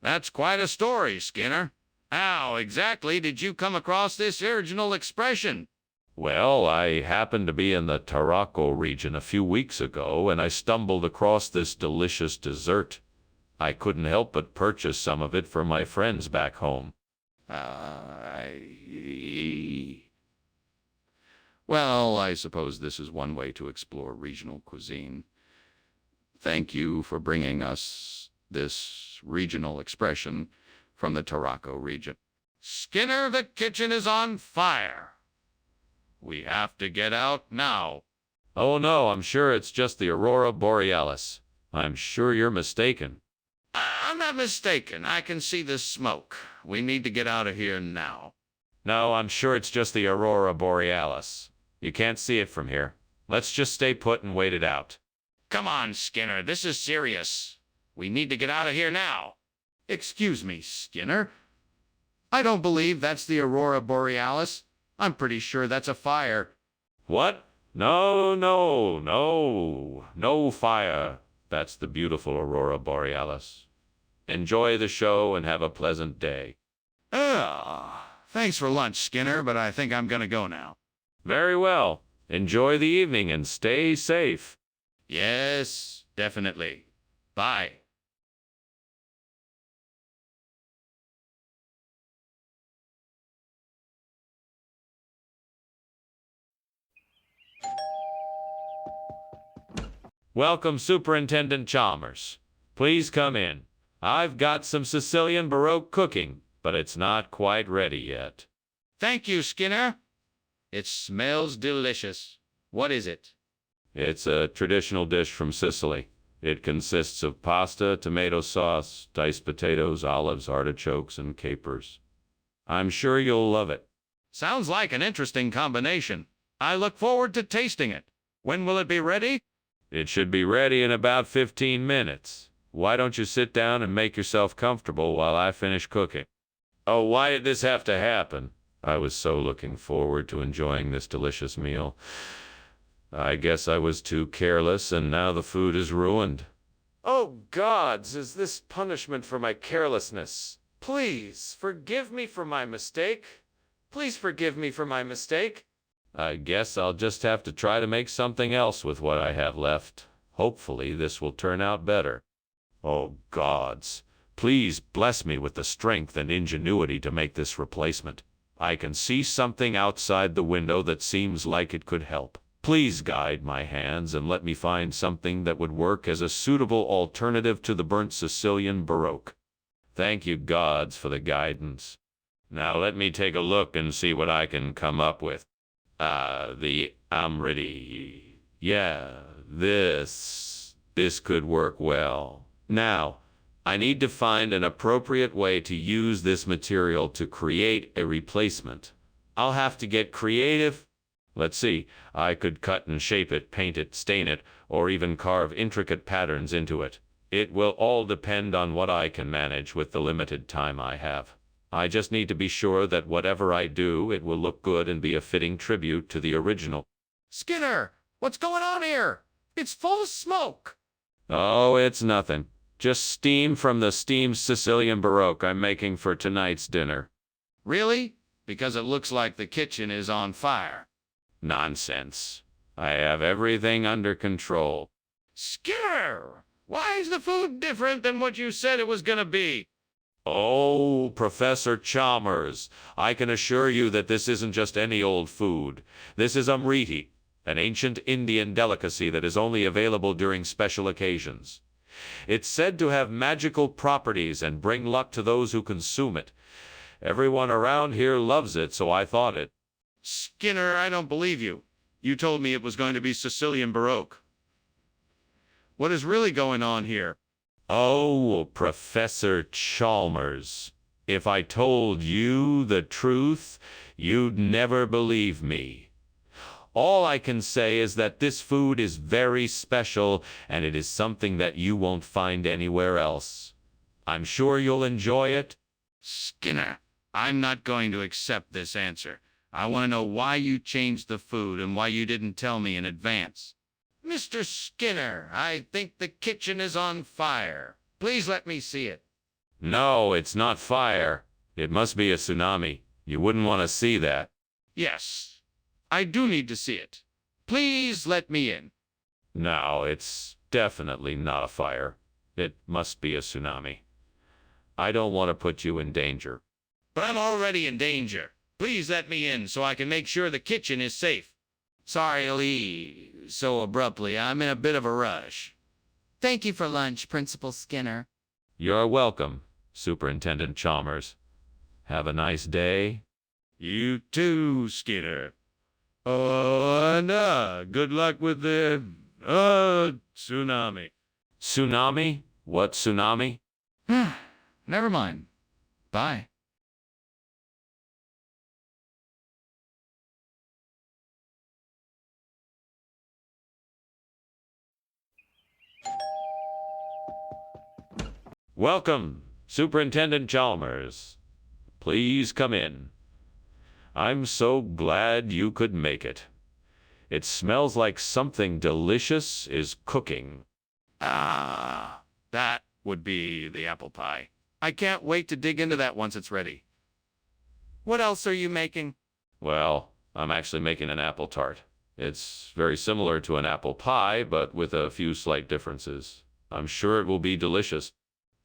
That's quite a story, Skinner. How exactly did you come across this original expression? Well, I happened to be in the Taraco region a few weeks ago, and I stumbled across this delicious dessert. I couldn't help but purchase some of it for my friends back home. Well, I suppose this is one way to explore regional cuisine. Thank you for bringing us this regional expression from the Taraco region. Skinner, the kitchen is on fire. We have to get out now. Oh no, I'm sure it's just the Aurora Borealis. I'm sure you're mistaken. I'm not mistaken. I can see the smoke. We need to get out of here now. No, I'm sure it's just the Aurora Borealis. You can't see it from here. Let's just stay put and wait it out. Come on, Skinner. This is serious. We need to get out of here now. Excuse me, Skinner. I don't believe that's the Aurora Borealis. I'm pretty sure that's a fire. What? No fire. That's the beautiful Aurora Borealis. Enjoy the show and have a pleasant day. Thanks for lunch, Skinner, but I think I'm gonna go now. Very well. Enjoy the evening and stay safe. Yes, definitely. Bye. Welcome, Superintendent Chalmers. Please come in. I've got some Sicilian Baroque cooking, but it's not quite ready yet. Thank you, Skinner. It smells delicious. What is it? It's a traditional dish from Sicily. It consists of pasta, tomato sauce, diced potatoes, olives, artichokes, and capers. I'm sure you'll love it. Sounds like an interesting combination. I look forward to tasting it. When will it be ready? It should be ready in about 15 minutes. Why don't you sit down and make yourself comfortable while I finish cooking? Oh, why did this have to happen? I was so looking forward to enjoying this delicious meal. I guess I was too careless, and now the food is ruined. Oh, gods, is this punishment for my carelessness? Please, forgive me for my mistake. Please forgive me for my mistake. I guess I'll just have to try to make something else with what I have left. Hopefully this will turn out better. Oh, gods, please bless me with the strength and ingenuity to make this replacement. I can see something outside the window that seems like it could help. Please guide my hands and let me find something that would work as a suitable alternative to the burnt Sicilian Baroque. Thank you, gods, for the guidance. Now let me take a look and see what I can come up with. I'm ready. Yeah, this could work well. Now, I need to find an appropriate way to use this material to create a replacement. I'll have to get creative. Let's see, I could cut and shape it, paint it, stain it, or even carve intricate patterns into it. It will all depend on what I can manage with the limited time I have. I just need to be sure that whatever I do, it will look good and be a fitting tribute to the original. Skinner, what's going on here? It's full of smoke. Oh, it's nothing. Just steam from the steamed Sicilian Baroque I'm making for tonight's dinner. Really? Because it looks like the kitchen is on fire. Nonsense. I have everything under control. Skinner, why is the food different than what you said it was gonna be? Oh, Professor Chalmers, I can assure you that this isn't just any old food. This is Amriti, an ancient Indian delicacy that is only available during special occasions. It's said to have magical properties and bring luck to those who consume it. Everyone around here loves it, so I thought it. Skinner, I don't believe you. You told me it was going to be Sicilian Baroque. What is really going on here? Oh, Professor Chalmers, if I told you the truth, you'd never believe me. All I can say is that this food is very special, and it is something that you won't find anywhere else. I'm sure you'll enjoy it. Skinner, I'm not going to accept this answer. I want to know why you changed the food and why you didn't tell me in advance. Mr. Skinner, I think the kitchen is on fire. Please let me see it. No, it's not fire. It must be a tsunami. You wouldn't want to see that. Yes, I do need to see it. Please let me in. No, it's definitely not a fire. It must be a tsunami. I don't want to put you in danger. But I'm already in danger. Please let me in so I can make sure the kitchen is safe. Sorry to leave so abruptly. I'm in a bit of a rush. Thank you for lunch, Principal Skinner. You're welcome, Superintendent Chalmers. Have a nice day. You too, Skinner. Oh, and good luck with the tsunami. Tsunami? What tsunami? Never mind. Bye. Welcome, Superintendent Chalmers. Please come in. I'm so glad you could make it. It smells like something delicious is cooking. Ah, that would be the apple pie. I can't wait to dig into that once it's ready. What else are you making? Well, I'm actually making an apple tart. It's very similar to an apple pie, but with a few slight differences. I'm sure it will be delicious.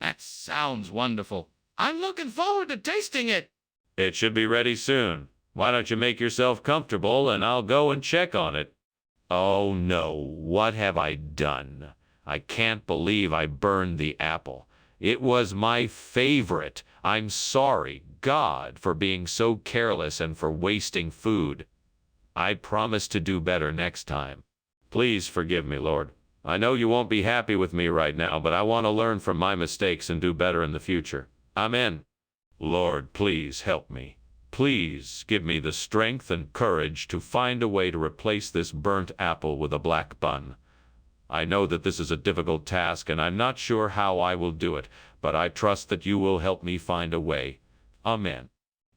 That sounds wonderful. I'm looking forward to tasting it. It should be ready soon. Why don't you make yourself comfortable and I'll go and check on it. Oh no, what have I done? I can't believe I burned the apple. It was my favorite. I'm sorry, God, for being so careless and for wasting food. I promise to do better next time. Please forgive me, Lord. I know you won't be happy with me right now, but I want to learn from my mistakes and do better in the future. Amen. Lord, please help me. Please give me the strength and courage to find a way to replace this burnt apple with a black bun. I know that this is a difficult task, and I'm not sure how I will do it, but I trust that you will help me find a way. Amen.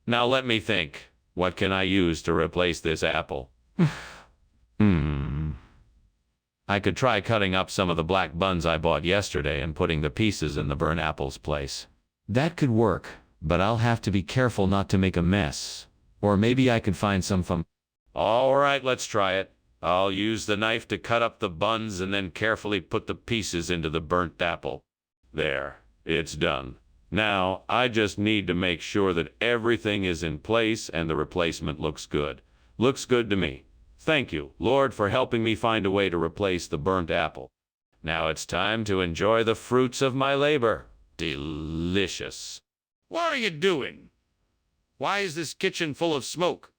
Now let me think. What can I use to replace this apple? I could try cutting up some of the black buns I bought yesterday and putting the pieces in the burnt apple's place. That could work, but I'll have to be careful not to make a mess. Or maybe I could find some from... All right, let's try it. I'll use the knife to cut up the buns and then carefully put the pieces into the burnt apple. There, it's done. Now, I just need to make sure that everything is in place and the replacement looks good. Looks good to me. Thank you, Lord, for helping me find a way to replace the burnt apple. Now it's time to enjoy the fruits of my labor. Delicious. What are you doing? Why is this kitchen full of smoke?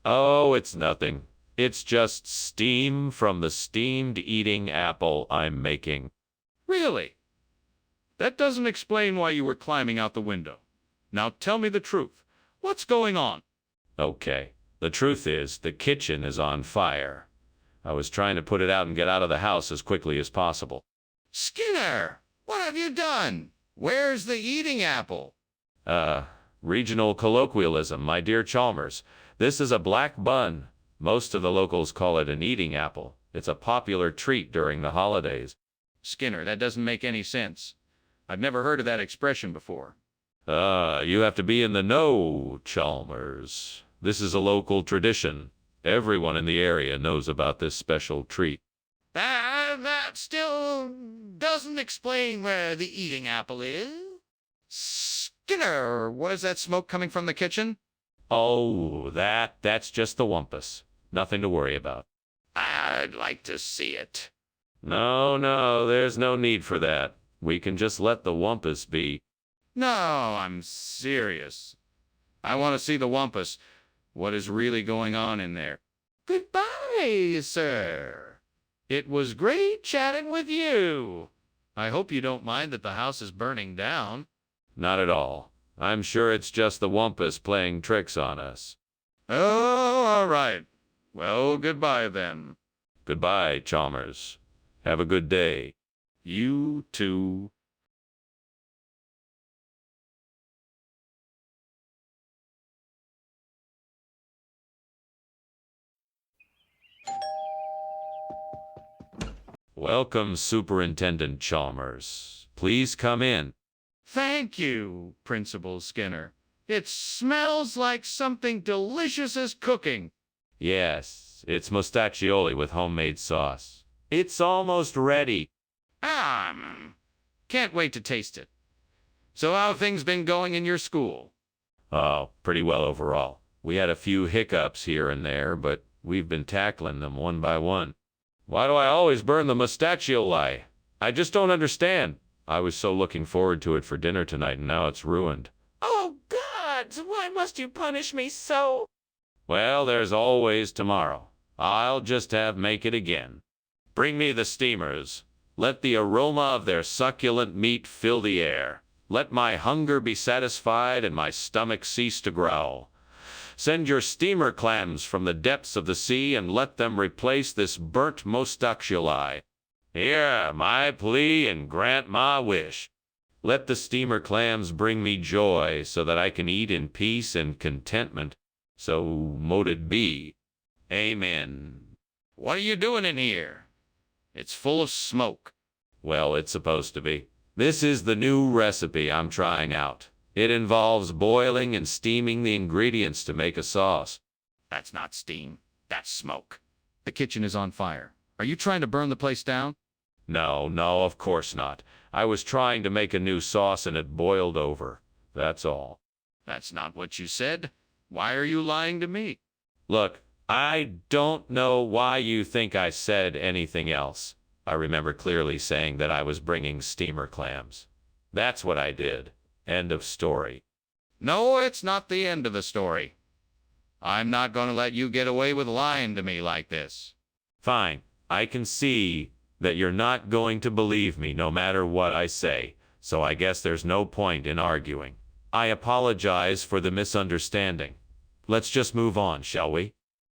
Oh, it's nothing. It's just steam from the steamed eating apple I'm making. Really? That doesn't explain why you were climbing out the window. Now tell me the truth. What's going on? Okay. The truth is, the kitchen is on fire. I was trying to put it out and get out of the house as quickly as possible. Skinner, what have you done? Where's the eating apple? Regional colloquialism, my dear Chalmers. This is a black bun. Most of the locals call it an eating apple. It's a popular treat during the holidays. Skinner, that doesn't make any sense. I've never heard of that expression before. You have to be in the know, Chalmers. This is a local tradition. Everyone in the area knows about this special treat. That still doesn't explain where the eating apple is. Skinner, what is that smoke coming from the kitchen? Oh, that's just the wampus. Nothing to worry about. I'd like to see it. No, there's no need for that. We can just let the wampus be. No, I'm serious. I want to see the wampus. What is really going on in there? Goodbye, sir. It was great chatting with you. I hope you don't mind that the house is burning down. Not at all. I'm sure it's just the wampus playing tricks on us. Oh, all right. Well, goodbye then. Goodbye, Chalmers. Have a good day. You too. Welcome, Superintendent Chalmers. Please come in. Thank you, Principal Skinner. It smells like something delicious is cooking. Yes, it's mustaccioli with homemade sauce. It's almost ready. Can't wait to taste it. So how have things been going in your school? Oh, pretty well overall. We had a few hiccups here and there, but we've been tackling them one by one. Why do I always burn the mustaccioli? I just don't understand. I was so looking forward to it for dinner tonight, and now it's ruined. Oh, God, why must you punish me so? Well, there's always tomorrow. I'll just make it again. Bring me the steamers. Let the aroma of their succulent meat fill the air. Let my hunger be satisfied and my stomach cease to growl. Send your steamer clams from the depths of the sea and let them replace this burnt mustaccioli. Hear my plea and grant my wish. Let the steamer clams bring me joy so that I can eat in peace and contentment. So mote it be. Amen. What are you doing in here? It's full of smoke. Well, it's supposed to be. This is the new recipe I'm trying out. It involves boiling and steaming the ingredients to make a sauce. That's not steam. That's smoke. The kitchen is on fire. Are you trying to burn the place down? No, of course not. I was trying to make a new sauce and it boiled over. That's all. That's not what you said. Why are you lying to me? Look, I don't know why you think I said anything else. I remember clearly saying that I was bringing steamer clams. That's what I did. End of story. No, it's not the end of the story. I'm not going to let you get away with lying to me like this. Fine. I can see that you're not going to believe me no matter what I say, so I guess there's no point in arguing. I apologize for the misunderstanding. Let's just move on, shall we?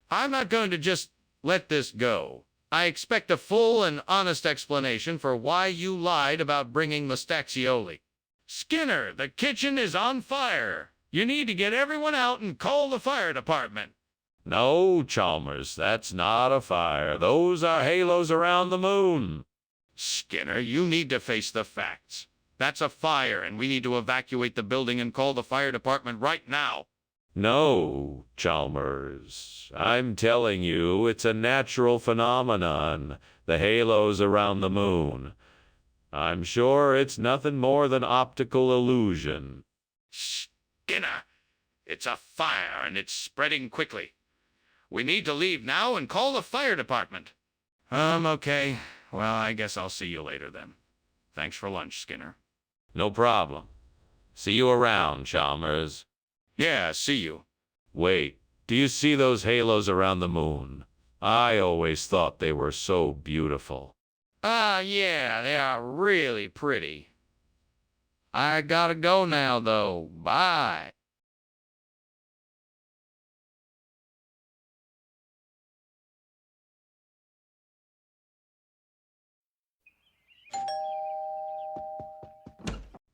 I'm not going to just let this go. I expect a full and honest explanation for why you lied about bringing mustaccioli. Skinner, the kitchen is on fire. You need to get everyone out and call the fire department. No, Chalmers, that's not a fire. Those are halos around the moon. Skinner, you need to face the facts. That's a fire, and we need to evacuate the building and call the fire department right now. No, Chalmers. I'm telling you, it's a natural phenomenon. The halos around the moon. I'm sure it's nothing more than optical illusion. Skinner, it's a fire, and it's spreading quickly. We need to leave now and call the fire department. Okay. Well, I guess I'll see you later then. Thanks for lunch, Skinner. No problem. See you around, Chalmers. Yeah, see you. Wait, Do you see those halos around the moon? I always thought they were so beautiful. Yeah, they are really pretty. I gotta go now, though. Bye.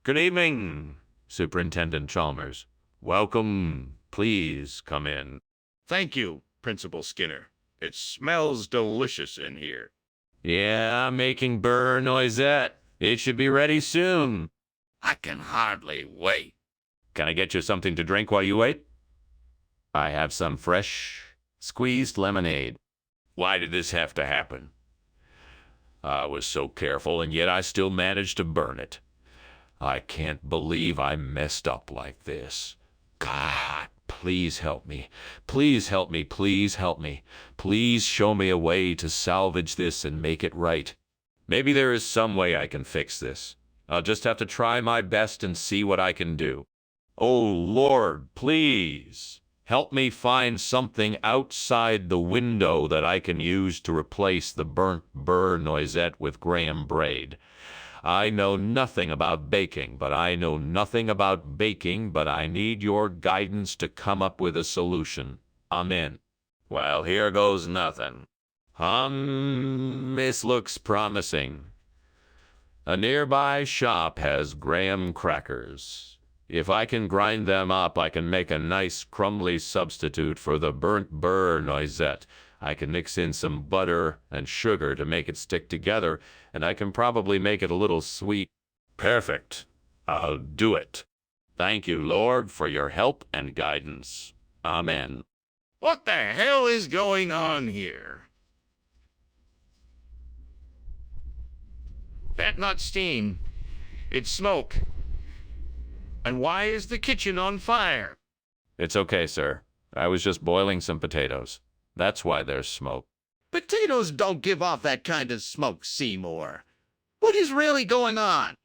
Good evening, Superintendent Chalmers. Welcome. Please come in. Thank you, Principal Skinner. It smells delicious in here. Yeah, I'm making burr noisette. It should be ready soon. I can hardly wait. Can I get you something to drink while you wait? I have some fresh, squeezed lemonade. Why did this have to happen? I was so careful, and yet I still managed to burn it. I can't believe I messed up like this. God, please help me. Please help me. Please help me. Please show me a way to salvage this and make it right. Maybe there is some way I can fix this. I'll just have to try my best and see what I can do. Oh, Lord, please help me find something outside the window that I can use to replace the burnt burr noisette with graham bread. I know nothing about baking, but I need your guidance to come up with a solution. Amen. Well, here goes nothing. This looks promising. A nearby shop has graham crackers. If I can grind them up, I can make a nice crumbly substitute for the burnt burr noisette. I can mix in some butter and sugar to make it stick together, and I can probably make it a little sweet. Perfect. I'll do it. Thank you, Lord, for your help and guidance. Amen. What the hell is going on here? That's not steam. It's smoke. And why is the kitchen on fire? It's okay, sir. I was just boiling some potatoes. That's why there's smoke. Potatoes don't give off that kind of smoke, Seymour. What is really going on?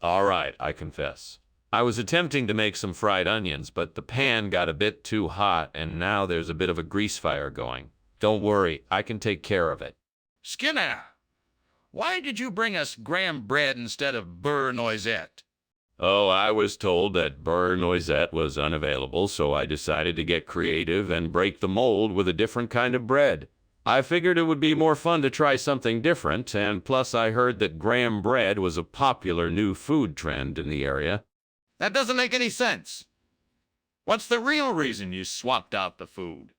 All right, I confess. I was attempting to make some fried onions, but the pan got a bit too hot, and now there's a bit of a grease fire going. Don't worry, I can take care of it. Skinner, why did you bring us graham bread instead of burr noisette? Oh, I was told that burr noisette was unavailable, so I decided to get creative and break the mold with a different kind of bread. I figured it would be more fun to try something different, and plus I heard that graham bread was a popular new food trend in the area. That doesn't make any sense. What's the real reason you swapped out the food?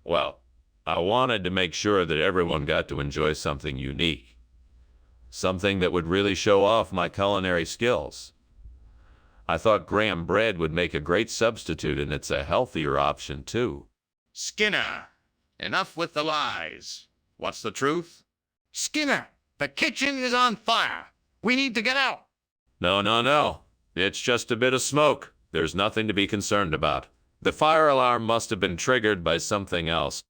Well, I wanted to make sure that everyone got to enjoy something unique. Something that would really show off my culinary skills. I thought graham bread would make a great substitute, and it's a healthier option, too. Skinner, enough with the lies. What's the truth? Skinner, the kitchen is on fire. We need to get out. No. It's just a bit of smoke. There's nothing to be concerned about. The fire alarm must have been triggered by something else.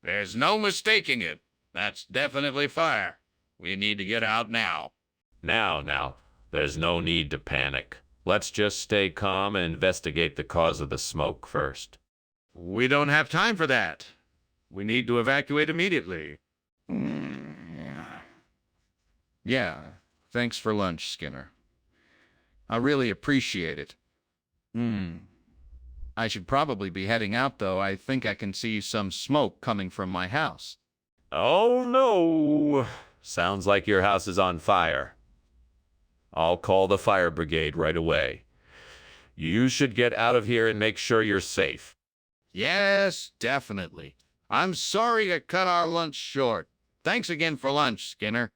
There's no mistaking it. That's definitely fire. We need to get out now. Now, there's no need to panic. Let's just stay calm and investigate the cause of the smoke first. We don't have time for that. We need to evacuate immediately. Yeah, thanks for lunch, Skinner. I really appreciate it. I should probably be heading out, though. I think I can see some smoke coming from my house. Oh, no. Sounds like your house is on fire. I'll call the fire brigade right away. You should get out of here and make sure you're safe. Yes, definitely. I'm sorry to cut our lunch short. Thanks again for lunch, Skinner.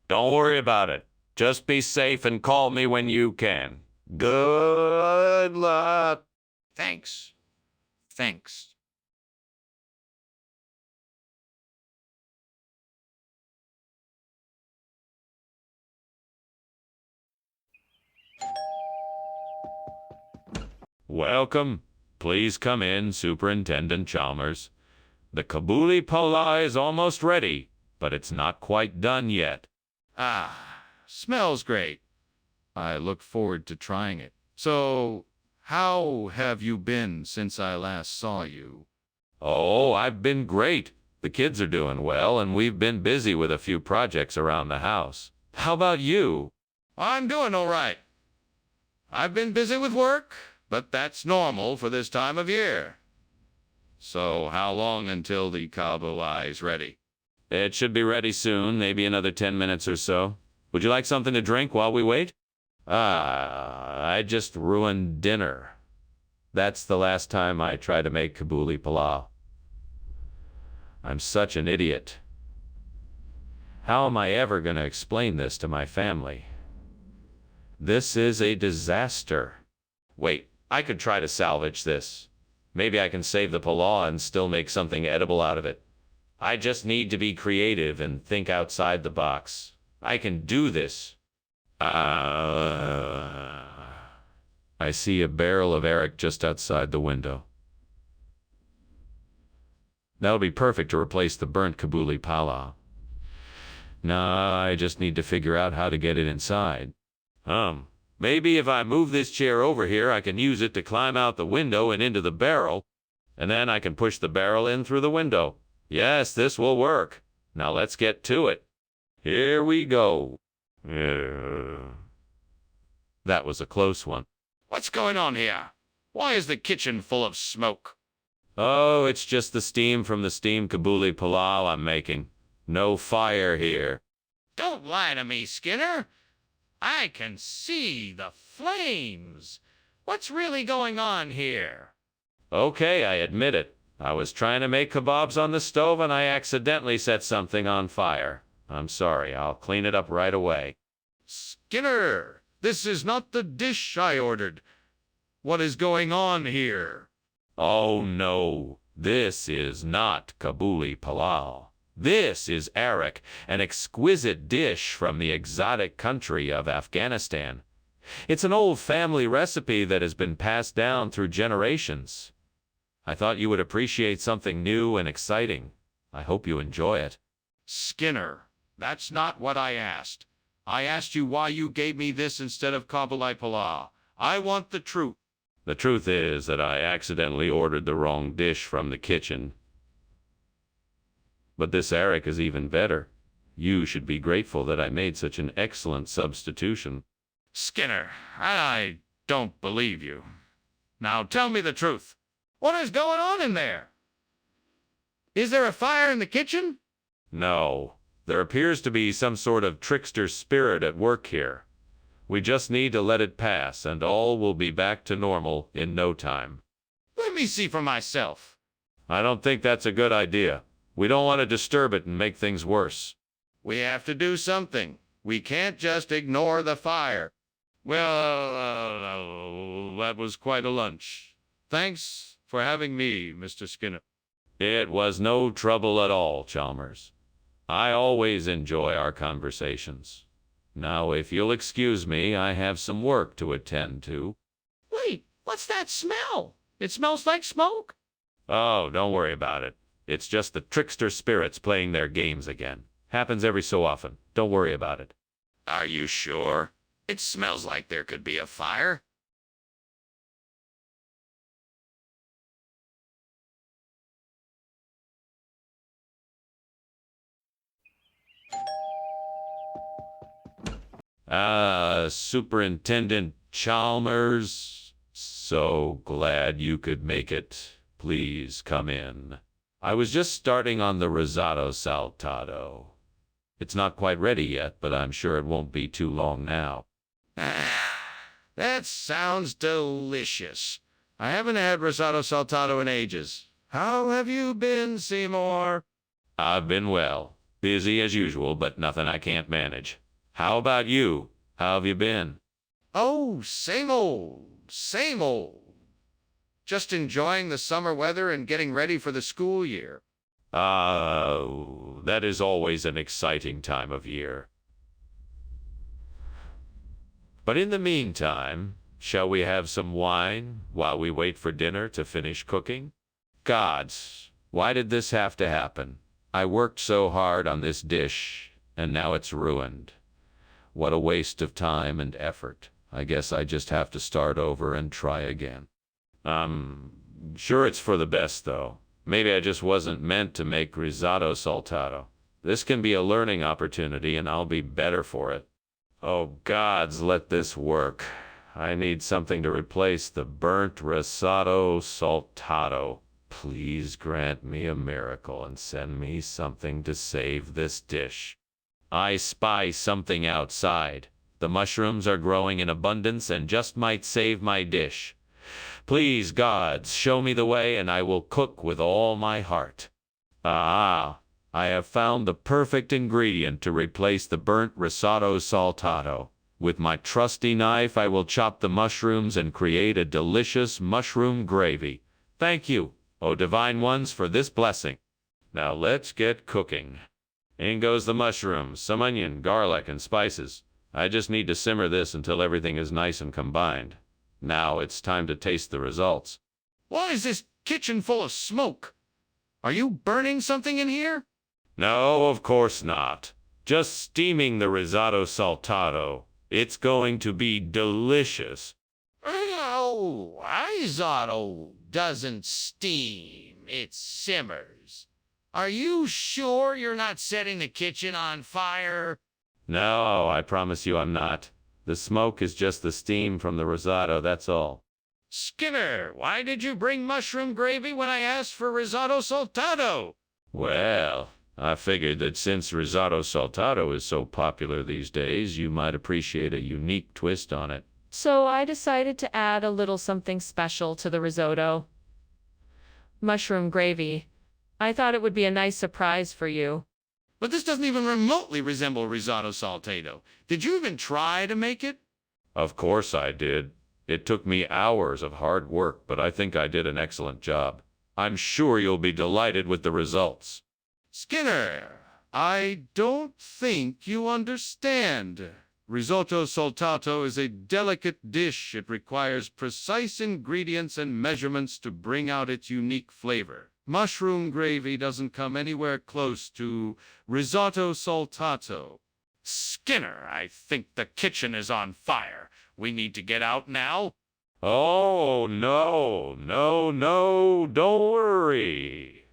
Don't worry about it. Just be safe and call me when you can. Good luck. Thanks. Welcome. Please come in, Superintendent Chalmers. The kabuli pala is almost ready, but it's not quite done yet. Smells great. I look forward to trying it. So, how have you been since I last saw you? Oh, I've been great. The kids are doing well, and we've been busy with a few projects around the house. How about you? I'm doing all right. I've been busy with work, but that's normal for this time of year. So how long until the kabuli is ready? It should be ready soon, maybe another 10 minutes or so. Would you like something to drink while we wait? I just ruined dinner. That's the last time I try to make kabuli palau. I'm such an idiot. How am I ever going to explain this to my family? This is a disaster. Wait, I could try to salvage this. Maybe I can save the palau and still make something edible out of it. I just need to be creative and think outside the box. I can do this. I see a barrel of Eric just outside the window. That'll be perfect to replace the burnt kabuli palau. Now I just need to figure out how to get it inside. Maybe if I move this chair over here, I can use it to climb out the window and into the barrel, and then I can push the barrel in through the window. Yes, this will work. Now let's get to it. Here we go. That was a close one. What's going on here? Why is the kitchen full of smoke? Oh, it's just the steam from the steamed kabuli palau I'm making. No fire here. Don't lie to me, Skinner. I can see the flames. What's really going on here? Okay, I admit it. I was trying to make kebabs on the stove and I accidentally set something on fire. I'm sorry, I'll clean it up right away. Skinner, this is not the dish I ordered. What is going on here? Oh no, this is not kabuli palau. This is arak, an exquisite dish from the exotic country of Afghanistan. It's an old family recipe that has been passed down through generations. I thought you would appreciate something new and exciting. I hope you enjoy it. Skinner, that's not what I asked. I asked you why you gave me this instead of kabuli palau. I want the truth. The truth is that I accidentally ordered the wrong dish from the kitchen. But this arak is even better. You should be grateful that I made such an excellent substitution. Skinner, I don't believe you. Now tell me the truth. What is going on in there? Is there a fire in the kitchen? No, there appears to be some sort of trickster spirit at work here. We just need to let it pass and all will be back to normal in no time. Let me see for myself. I don't think that's a good idea. We don't want to disturb it and make things worse. We have to do something. We can't just ignore the fire. Well, that was quite a lunch. Thanks for having me, Mr. Skinner. It was no trouble at all, Chalmers. I always enjoy our conversations. Now, if you'll excuse me, I have some work to attend to. Wait, what's that smell? It smells like smoke. Oh, don't worry about it. It's just the trickster spirits playing their games again. Happens every so often. Don't worry about it. Are you sure? It smells like there could be a fire. Superintendent Chalmers, so glad you could make it. Please come in. I was just starting on the risotto saltado. It's not quite ready yet, but I'm sure it won't be too long now. That sounds delicious. I haven't had risotto saltado in ages. How have you been, Seymour? I've been well. Busy as usual, but nothing I can't manage. How about you? How have you been? Oh, same old, same old. Just enjoying the summer weather and getting ready for the school year. That is always an exciting time of year. But in the meantime, shall we have some wine while we wait for dinner to finish cooking? Gods, why did this have to happen? I worked so hard on this dish, and now it's ruined. What a waste of time and effort. I guess I just have to start over and try again. Sure it's for the best, though. Maybe I just wasn't meant to make risotto saltato. This can be a learning opportunity and I'll be better for it. Oh gods, let this work. I need something to replace the burnt risotto saltato. Please grant me a miracle and send me something to save this dish. I spy something outside. The mushrooms are growing in abundance and just might save my dish. Please, gods, show me the way and I will cook with all my heart. Ah, I have found the perfect ingredient to replace the burnt risotto saltato. With my trusty knife, I will chop the mushrooms and create a delicious mushroom gravy. Thank you, O divine ones, for this blessing. Now let's get cooking. In goes the mushrooms, some onion, garlic, and spices. I just need to simmer this until everything is nice and combined. Now it's time to taste the results. Why is this kitchen full of smoke? Are you burning something in here? No, of course not. Just steaming the risotto saltato. It's going to be delicious. Oh, risotto doesn't steam, it simmers. Are you sure you're not setting the kitchen on fire? No, I promise you I'm not. The smoke is just the steam from the risotto, that's all. Skinner, why did you bring mushroom gravy when I asked for risotto saltato? Well, I figured that since risotto saltato is so popular these days, you might appreciate a unique twist on it. So I decided to add a little something special to the risotto. Mushroom gravy. I thought it would be a nice surprise for you. But this doesn't even remotely resemble risotto saltato. Did you even try to make it? Of course I did. It took me hours of hard work, but I think I did an excellent job. I'm sure you'll be delighted with the results. Skinner, I don't think you understand. Risotto saltato is a delicate dish. It requires precise ingredients and measurements to bring out its unique flavor. Mushroom gravy doesn't come anywhere close to risotto saltato. Skinner, I think the kitchen is on fire. We need to get out now. Oh, no, don't worry.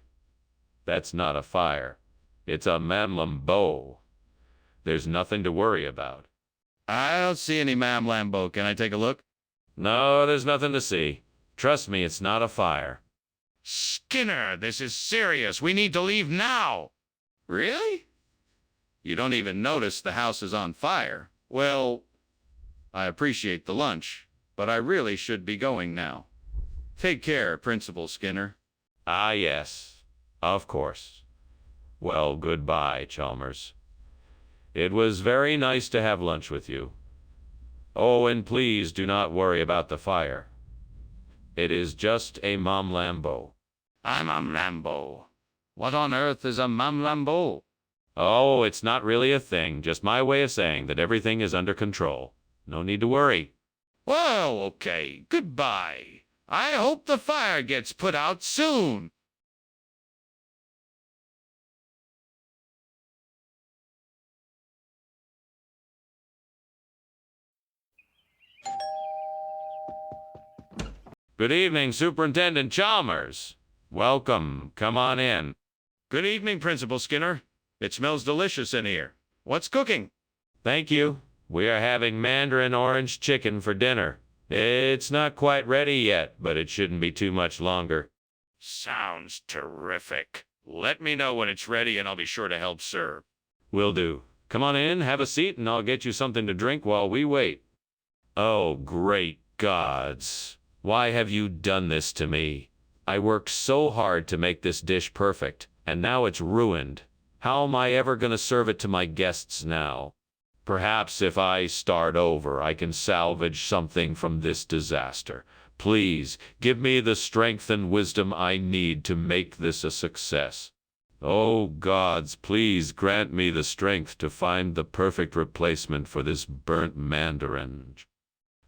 That's not a fire. It's a mamlambo. There's nothing to worry about. I don't see any Mam Lambo. Can I take a look? No, there's nothing to see. Trust me, it's not a fire. Skinner, this is serious. We need to leave now. Really? You don't even notice the house is on fire. Well, I appreciate the lunch, but I really should be going now. Take care, Principal Skinner. Ah, yes, of course. Well, goodbye, Chalmers. It was very nice to have lunch with you. Oh, and please do not worry about the fire. It is just a Mam Lambo. I'm a Lambo. What on earth is a Mam Lambo? Oh, it's not really a thing, just my way of saying that everything is under control. No need to worry. Well, okay, goodbye. I hope the fire gets put out soon. Good evening, Superintendent Chalmers. Welcome. Come on in. Good evening, Principal Skinner. It smells delicious in here. What's cooking? Thank you. We are having mandarin orange chicken for dinner. It's not quite ready yet, but it shouldn't be too much longer. Sounds terrific. Let me know when it's ready and I'll be sure to help serve. Will do. Come on in, have a seat, and I'll get you something to drink while we wait. Oh, great gods. Why have you done this to me? I worked so hard to make this dish perfect, and now it's ruined. How am I ever going to serve it to my guests now? Perhaps if I start over, I can salvage something from this disaster. Please, give me the strength and wisdom I need to make this a success. Oh, gods, please grant me the strength to find the perfect replacement for this burnt mandarin.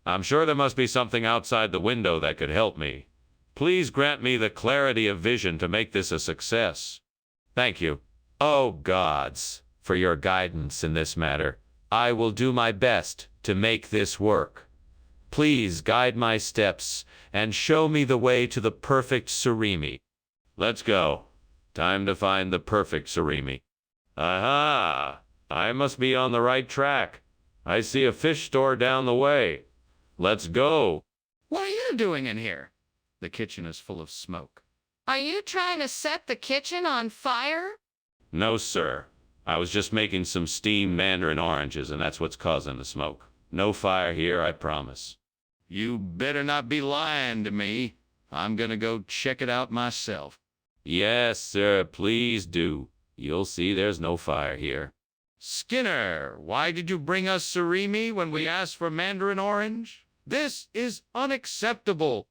I'm sure there must be something outside the window that could help me. Please grant me the clarity of vision to make this a success. Thank you. Oh, gods, for your guidance in this matter. I will do my best to make this work. Please guide my steps and show me the way to the perfect surimi. Let's go. Time to find the perfect surimi. Aha! I must be on the right track. I see a fish store down the way. Let's go. What are you doing in here? The kitchen is full of smoke. Are you trying to set the kitchen on fire? No, sir. I was just making some steamed mandarin oranges, and that's what's causing the smoke. No fire here, I promise. You better not be lying to me. I'm gonna go check it out myself. Yes, sir, please do. You'll see there's no fire here. Skinner, why did you bring us surimi when we asked for mandarin orange? This is unacceptable.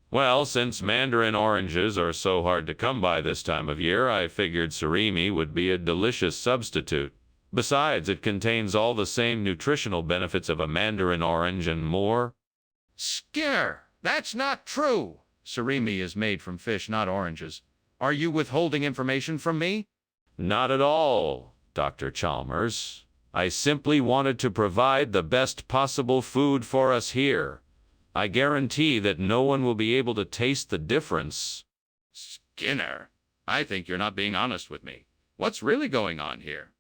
Well, since mandarin oranges are so hard to come by this time of year, I figured surimi would be a delicious substitute. Besides, it contains all the same nutritional benefits of a mandarin orange and more. Skinner, that's not true. Surimi is made from fish, not oranges. Are you withholding information from me? Not at all, Dr. Chalmers. I simply wanted to provide the best possible food for us here. I guarantee that no one will be able to taste the difference. Skinner, I think you're not being honest with me. What's really going on here?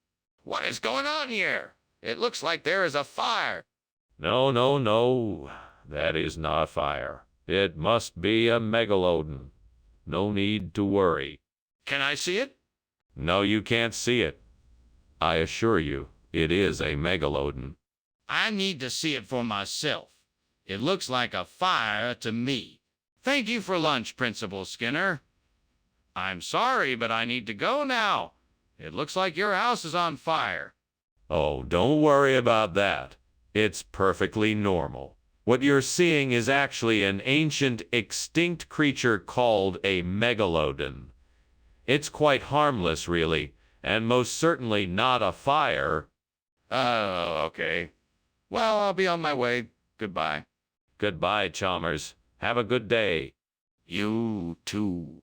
What is going on here? It looks like there is a fire. No, no, no. That is not fire. It must be a megalodon. No need to worry. Can I see it? No, you can't see it. I assure you, it is a megalodon. I need to see it for myself. It looks like a fire to me. Thank you for lunch, Principal Skinner. I'm sorry, but I need to go now. It looks like your house is on fire. Oh, don't worry about that. It's perfectly normal. What you're seeing is actually an ancient, extinct creature called a megalodon. It's quite harmless, really, and most certainly not a fire. Oh, okay. Well, I'll be on my way. Goodbye. Goodbye, Chalmers. Have a good day. You too.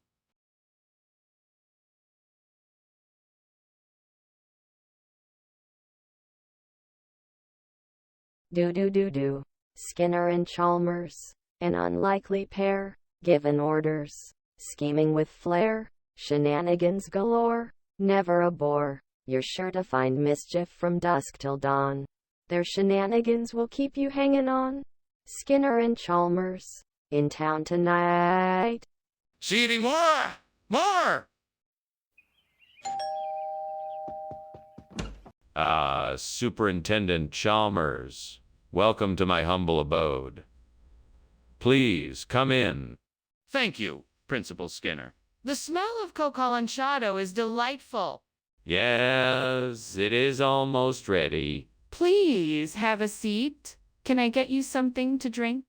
Do. Skinner and Chalmers, an unlikely pair, given orders, scheming with flair, shenanigans galore, never a bore. You're sure to find mischief from dusk till dawn. Their shenanigans will keep you hanging on. Skinner and Chalmers, in town tonight. See any more? More! Superintendent Chalmers. Welcome to my humble abode. Please, come in. Thank you, Principal Skinner. The smell of cocolanchado is delightful. Yes, it is almost ready. Please have a seat. Can I get you something to drink?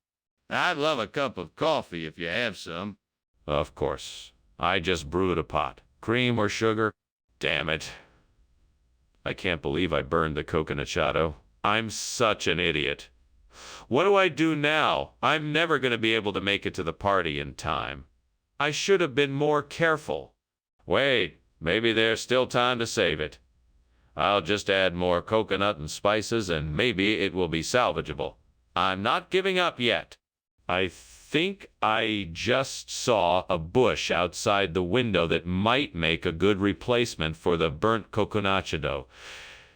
I'd love a cup of coffee if you have some. Of course. I just brewed a pot. Cream or sugar? Damn it. I can't believe I burned the coconachado. I'm such an idiot. What do I do now? I'm never going to be able to make it to the party in time. I should have been more careful. Wait, maybe there's still time to save it. I'll just add more coconut and spices and maybe it will be salvageable. I'm not giving up yet. I think I just saw a bush outside the window that might make a good replacement for the burnt coconachado.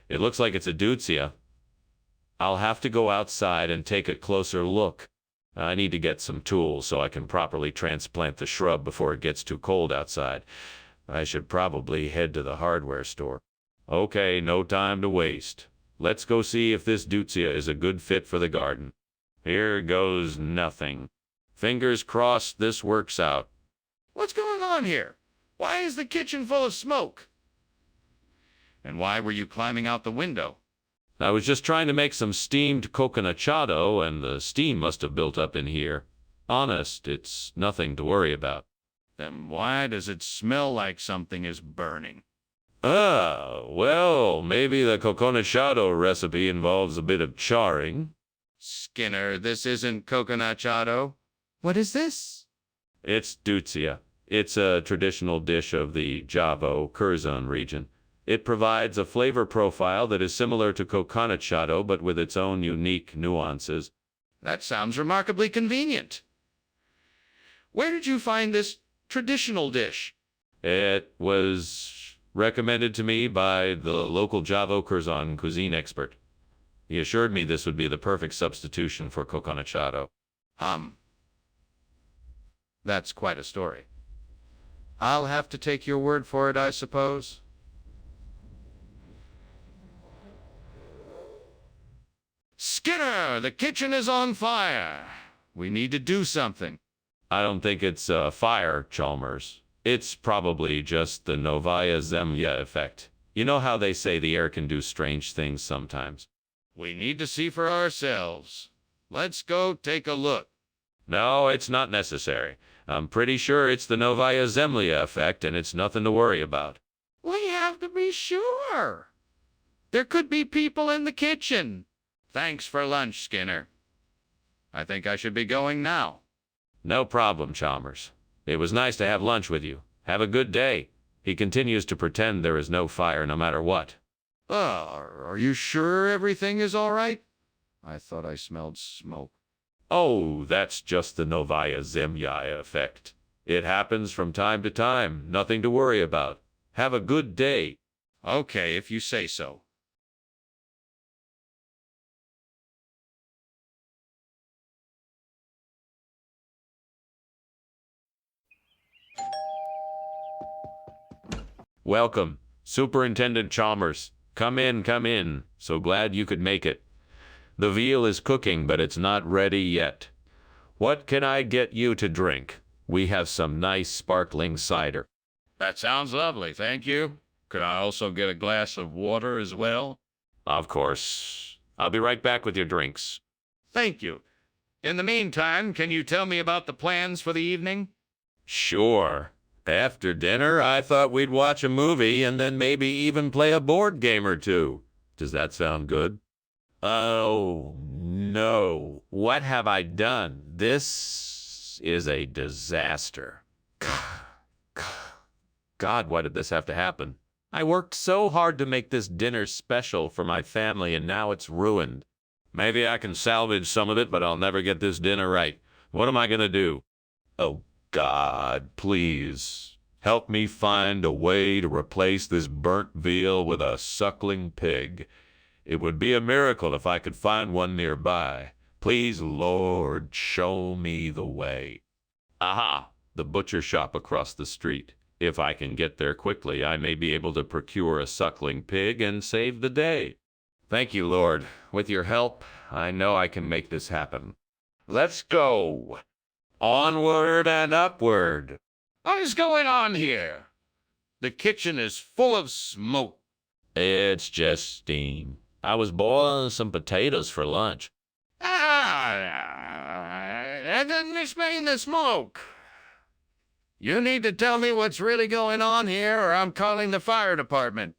It looks like it's a deutzia. I'll have to go outside and take a closer look. I need to get some tools so I can properly transplant the shrub before it gets too cold outside. I should probably head to the hardware store. Okay, no time to waste. Let's go see if this deutzia is a good fit for the garden. Here goes nothing. Fingers crossed this works out. What's going on here? Why is the kitchen full of smoke? And why were you climbing out the window? I was just trying to make some steamed coconachado, and the steam must have built up in here. Honest, it's nothing to worry about. Then why does it smell like something is burning? Well, maybe the coconachado recipe involves a bit of charring. Skinner, this isn't coconachado. What is this? It's deutzia. It's a traditional dish of the Javo-Curzon region. It provides a flavor profile that is similar to coconachado, but with its own unique nuances. That sounds remarkably convenient. Where did you find this traditional dish? It was recommended to me by the local Java Curzon cuisine expert. He assured me this would be the perfect substitution for coconachado. That's quite a story. I'll have to take your word for it, I suppose. Skinner, the kitchen is on fire. We need to do something. I don't think it's a fire, Chalmers. It's probably just the Novaya Zemlya effect. You know how they say the air can do strange things sometimes? We need to see for ourselves. Let's go take a look. No, it's not necessary. I'm pretty sure it's the Novaya Zemlya effect, and it's nothing to worry about. We have to be sure. There could be people in the kitchen. Thanks for lunch, Skinner. I think I should be going now. No problem, Chalmers. It was nice to have lunch with you. Have a good day. He continues to pretend there is no fire no matter what. Are you sure everything is all right? I thought I smelled smoke. Oh, that's just the Novaya Zemlya effect. It happens from time to time. Nothing to worry about. Have a good day. Okay, if you say so. Welcome, Superintendent Chalmers. Come in, come in. So glad you could make it. The veal is cooking, but it's not ready yet. What can I get you to drink? We have some nice sparkling cider. That sounds lovely, thank you. Could I also get a glass of water as well? Of course. I'll be right back with your drinks. Thank you. In the meantime, can you tell me about the plans for the evening? Sure. After dinner, I thought we'd watch a movie and then maybe even play a board game or two. Does that sound good? Oh, no. What have I done? This is a disaster. God, why did this have to happen? I worked so hard to make this dinner special for my family, and now it's ruined. Maybe I can salvage some of it, but I'll never get this dinner right. What am I going to do? Oh, God, please. Help me find a way to replace this burnt veal with a suckling pig. It would be a miracle if I could find one nearby. Please, Lord, show me the way. Aha, the butcher shop across the street. If I can get there quickly, I may be able to procure a suckling pig and save the day. Thank you, Lord. With your help, I know I can make this happen. Let's go. Onward and upward. What is going on here? The kitchen is full of smoke. It's just steam. I was boiling some potatoes for lunch. That doesn't explain the smoke. You need to tell me what's really going on here, or I'm calling the fire department.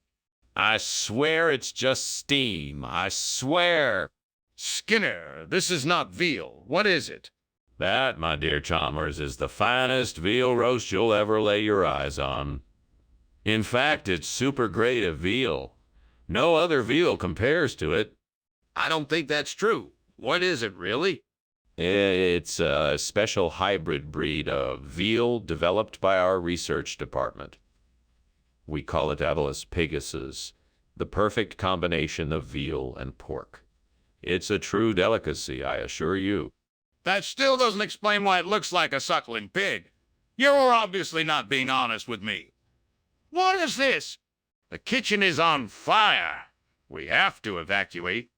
I swear it's just steam. I swear. Skinner, this is not veal. What is it? That, my dear Chalmers, is the finest veal roast you'll ever lay your eyes on. In fact, it's super great of veal. No other veal compares to it. I don't think that's true. What is it, really? It's a special hybrid breed of veal developed by our research department. We call it Avalus Pegasus, the perfect combination of veal and pork. It's a true delicacy, I assure you. That still doesn't explain why it looks like a suckling pig. You're obviously not being honest with me. What is this? The kitchen is on fire. We have to evacuate.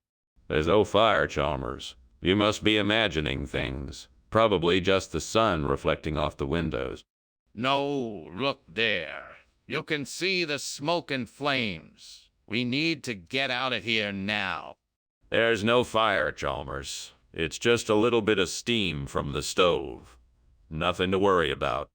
There's no fire, Chalmers. You must be imagining things. Probably just the sun reflecting off the windows. No, look there. You can see the smoke and flames. We need to get out of here now. There's no fire, Chalmers. It's just a little bit of steam from the stove. Nothing to worry about.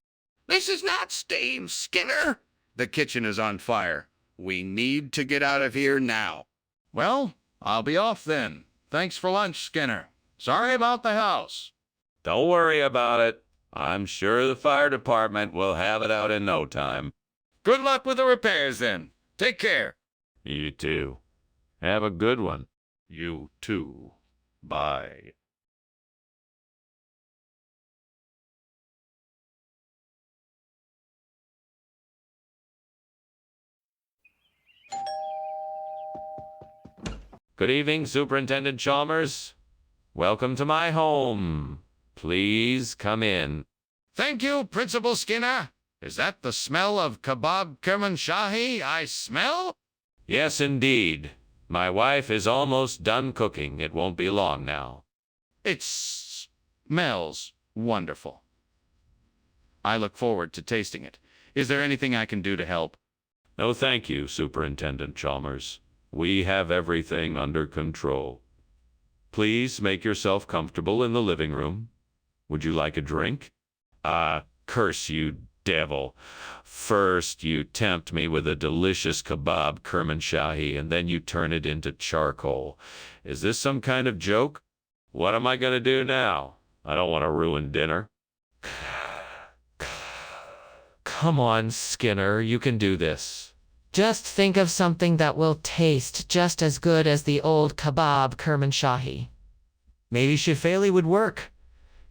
This is not steam, Skinner. The kitchen is on fire. We need to get out of here now. Well, I'll be off then. Thanks for lunch, Skinner. Sorry about the house. Don't worry about it. I'm sure the fire department will have it out in no time. Good luck with the repairs then. Take care. You too. Have a good one. You too. Bye. Good evening, Superintendent Chalmers. Welcome to my home. Please come in. Thank you, Principal Skinner. Is that the smell of kebab Kermanshahi I smell? Yes, indeed. My wife is almost done cooking. It won't be long now. It smells wonderful. I look forward to tasting it. Is there anything I can do to help? No, thank you, Superintendent Chalmers. We have everything under control. Please make yourself comfortable in the living room. Would you like a drink? Curse you, devil. First, you tempt me with a delicious kebab Kermanshahi, and then you turn it into charcoal. Is this some kind of joke? What am I going to do now? I don't want to ruin dinner. Come on, Skinner, you can do this. Just think of something that will taste just as good as the old kebab Kermanshahi. Maybe shifali would work.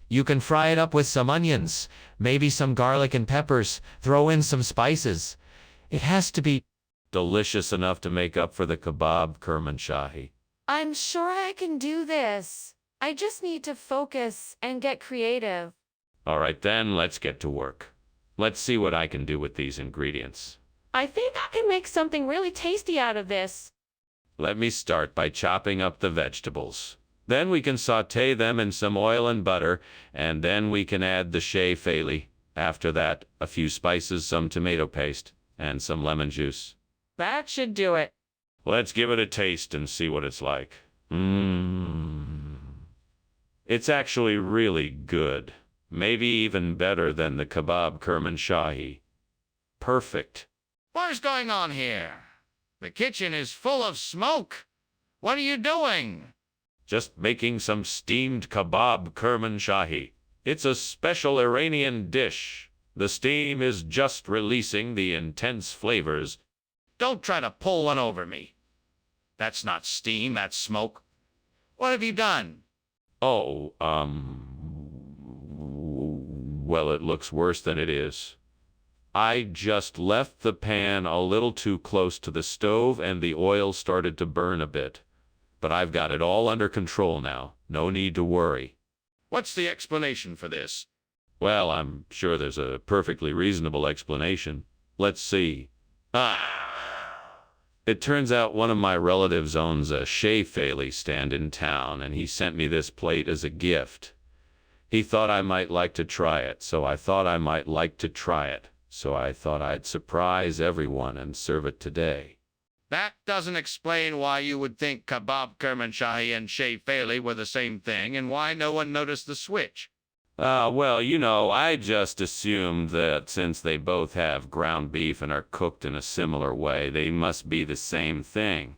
You can fry it up with some onions, maybe some garlic and peppers, throw in some spices. It has to be delicious enough to make up for the kebab Kermanshahi. I'm sure I can do this. I just need to focus and get creative. All right, then, let's get to work. Let's see what I can do with these ingredients. I think I can make something really tasty out of this. Let me start by chopping up the vegetables. Then we can saute them in some oil and butter, and then we can add the shifali. After that, a few spices, some tomato paste, and some lemon juice. That should do it. Let's give it a taste and see what it's like. It's actually really good. Maybe even better than the kebab Kermanshahi. Perfect. What is going on here? The kitchen is full of smoke. What are you doing? Just making some steamed kebab Kermanshahi. It's a special Iranian dish. The steam is just releasing the intense flavors. Don't try to pull one over me. That's not steam, that's smoke. What have you done? Oh, well, it looks worse than it is. I just left the pan a little too close to the stove and the oil started to burn a bit. But I've got it all under control now. No need to worry. What's the explanation for this? Well, I'm sure there's a perfectly reasonable explanation. Let's see. It turns out one of my relatives owns a shifali stand in town, and he sent me this plate as a gift. He thought I might like to try it, so I thought I'd surprise everyone and serve it today. That doesn't explain why you would think kebab Kermanshahi and shifali were the same thing, and why no one noticed the switch. Well, I just assumed that since they both have ground beef and are cooked in a similar way, they must be the same thing.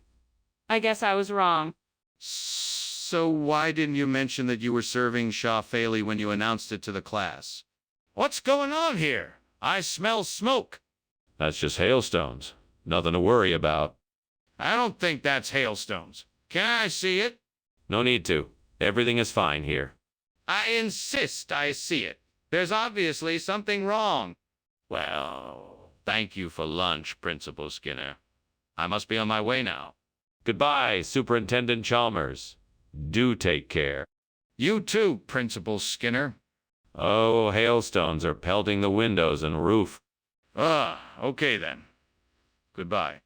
I guess I was wrong. So why didn't you mention that you were serving shifali when you announced it to the class? What's going on here? I smell smoke. That's just hailstones. Nothing to worry about. I don't think that's hailstones. Can I see it? No need to. Everything is fine here. I insist I see it. There's obviously something wrong. Well, thank you for lunch, Principal Skinner. I must be on my way now. Goodbye, Superintendent Chalmers. Do take care. You too, Principal Skinner. Oh, hailstones are pelting the windows and roof. Okay then. Goodbye.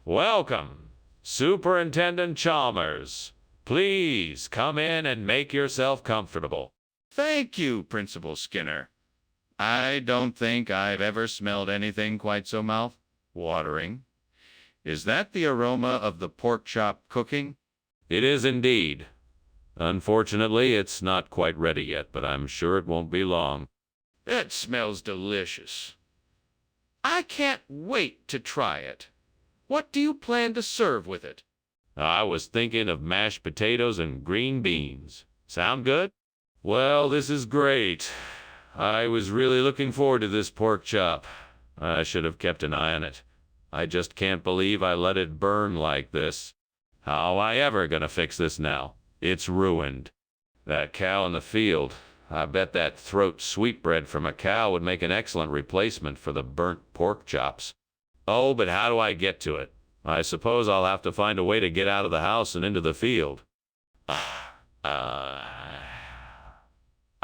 Welcome, Superintendent Chalmers. Please come in and make yourself comfortable. Thank you, Principal Skinner. I don't think I've ever smelled anything quite so mouth-watering. Is that the aroma of the pork chop cooking? It is indeed. Unfortunately, it's not quite ready yet, but I'm sure it won't be long. It smells delicious. I can't wait to try it. What do you plan to serve with it? I was thinking of mashed potatoes and green beans. Sound good? Well, this is great. I was really looking forward to this pork chop. I should have kept an eye on it. I just can't believe I let it burn like this. How am I ever gonna fix this now? It's ruined. That cow in the field. I bet that throat sweetbread from a cow would make an excellent replacement for the burnt pork chops. Oh, but how do I get to it? I suppose I'll have to find a way to get out of the house and into the field.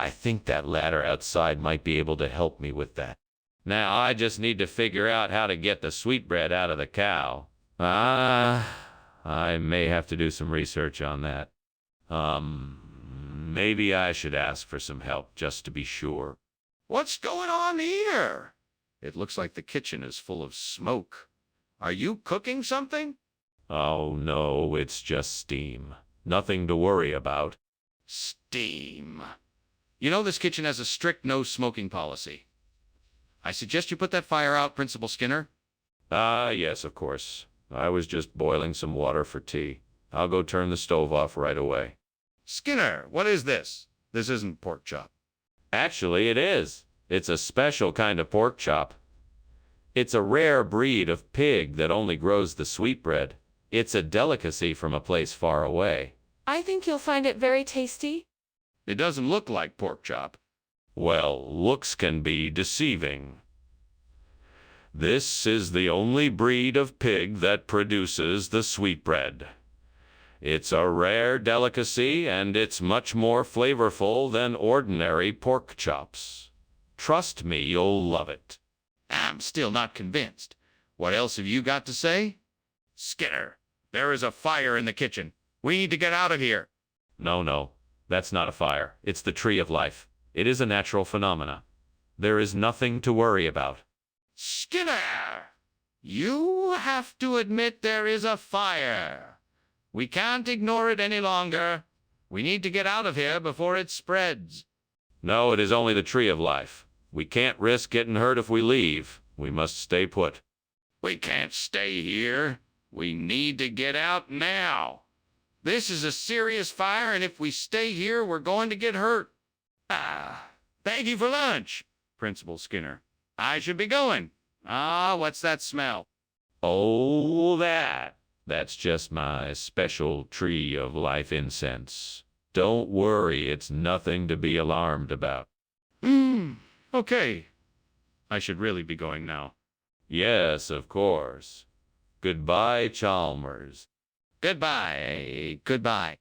I think that ladder outside might be able to help me with that. Now I just need to figure out how to get the sweetbread out of the cow. I may have to do some research on that. Maybe I should ask for some help just to be sure. What's going on here? It looks like the kitchen is full of smoke. Are you cooking something? Oh no, it's just steam. Nothing to worry about. Steam. You know this kitchen has a strict no smoking policy. I suggest you put that fire out, Principal Skinner. Yes, of course. I was just boiling some water for tea. I'll go turn the stove off right away. Skinner, what is this? This isn't pork chop. Actually, it is. It's a special kind of pork chop. It's a rare breed of pig that only grows the sweetbread. It's a delicacy from a place far away. I think you'll find it very tasty. It doesn't look like pork chop. Well, looks can be deceiving. This is the only breed of pig that produces the sweetbread. It's a rare delicacy, and it's much more flavorful than ordinary pork chops. Trust me, you'll love it. I'm still not convinced. What else have you got to say? Skinner, there is a fire in the kitchen. We need to get out of here. No, that's not a fire. It's the tree of life. It is a natural phenomena. There is nothing to worry about. Skinner, you have to admit there is a fire. We can't ignore it any longer. We need to get out of here before it spreads. No, it is only the tree of life. We can't risk getting hurt if we leave. We must stay put. We can't stay here. We need to get out now. This is a serious fire, and if we stay here, we're going to get hurt. Thank you for lunch, Principal Skinner. I should be going. What's that smell? Oh, that's just my special tree of life incense. Don't worry, it's nothing to be alarmed about. Okay. I should really be going now. Yes, of course. Goodbye, Chalmers. Goodbye. Goodbye.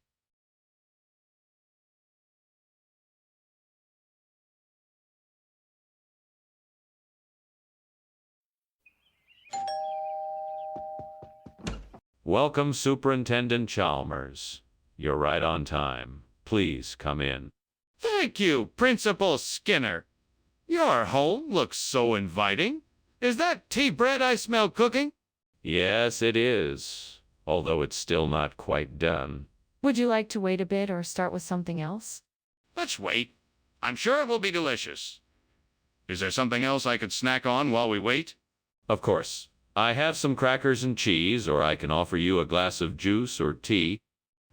Welcome, Superintendent Chalmers. You're right on time. Please come in. Thank you, Principal Skinner. Your home looks so inviting. Is that tea bread I smell cooking? Yes, it is. Although it's still not quite done. Would you like to wait a bit or start with something else? Let's wait. I'm sure it will be delicious. Is there something else I could snack on while we wait? Of course. I have some crackers and cheese, or I can offer you a glass of juice or tea.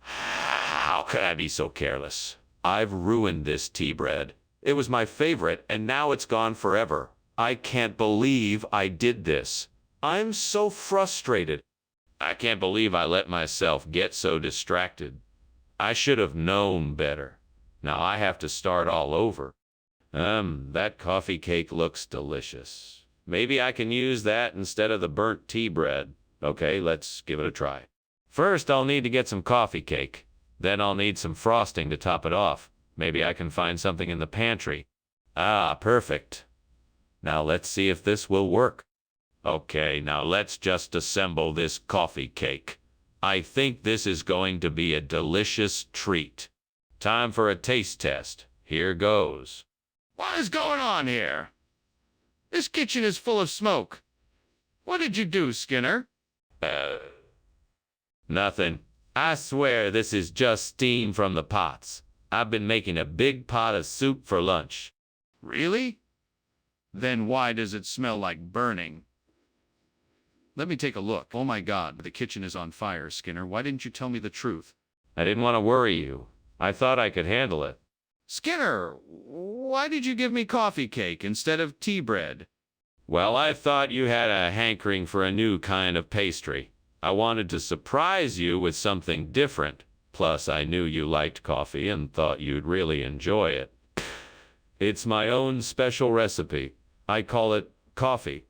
How could I be so careless? I've ruined this tea bread. It was my favorite, and now it's gone forever. I can't believe I did this. I'm so frustrated. I can't believe I let myself get so distracted. I should have known better. Now I have to start all over. That coffee cake looks delicious. Maybe I can use that instead of the burnt tea bread. Okay, let's give it a try. First, I'll need to get some coffee cake. Then I'll need some frosting to top it off. Maybe I can find something in the pantry. Perfect. Now let's see if this will work. Okay, now let's just assemble this coffee cake. I think this is going to be a delicious treat. Time for a taste test. Here goes. What is going on here? This kitchen is full of smoke. What did you do, Skinner? Nothing. I swear this is just steam from the pots. I've been making a big pot of soup for lunch. Really? Then why does it smell like burning? Let me take a look. Oh my God, the kitchen is on fire, Skinner. Why didn't you tell me the truth? I didn't want to worry you. I thought I could handle it. Skinner, why did you give me coffee cake instead of tea bread? Well, I thought you had a hankering for a new kind of pastry. I wanted to surprise you with something different. Plus, I knew you liked coffee and thought you'd really enjoy it. It's my own special recipe. I call it coffee.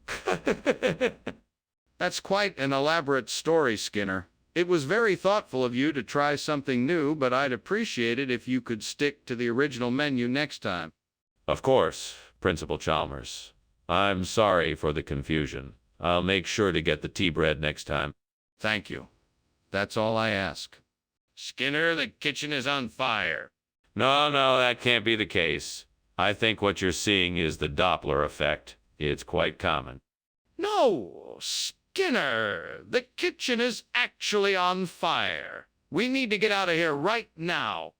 That's quite an elaborate story, Skinner. It was very thoughtful of you to try something new, but I'd appreciate it if you could stick to the original menu next time. Of course, Principal Chalmers. I'm sorry for the confusion. I'll make sure to get the tea bread next time. Thank you. That's all I ask. Skinner, the kitchen is on fire. No, that can't be the case. I think what you're seeing is the Doppler effect. It's quite common. No, Skinner, the kitchen is actually on fire. We need to get out of here right now.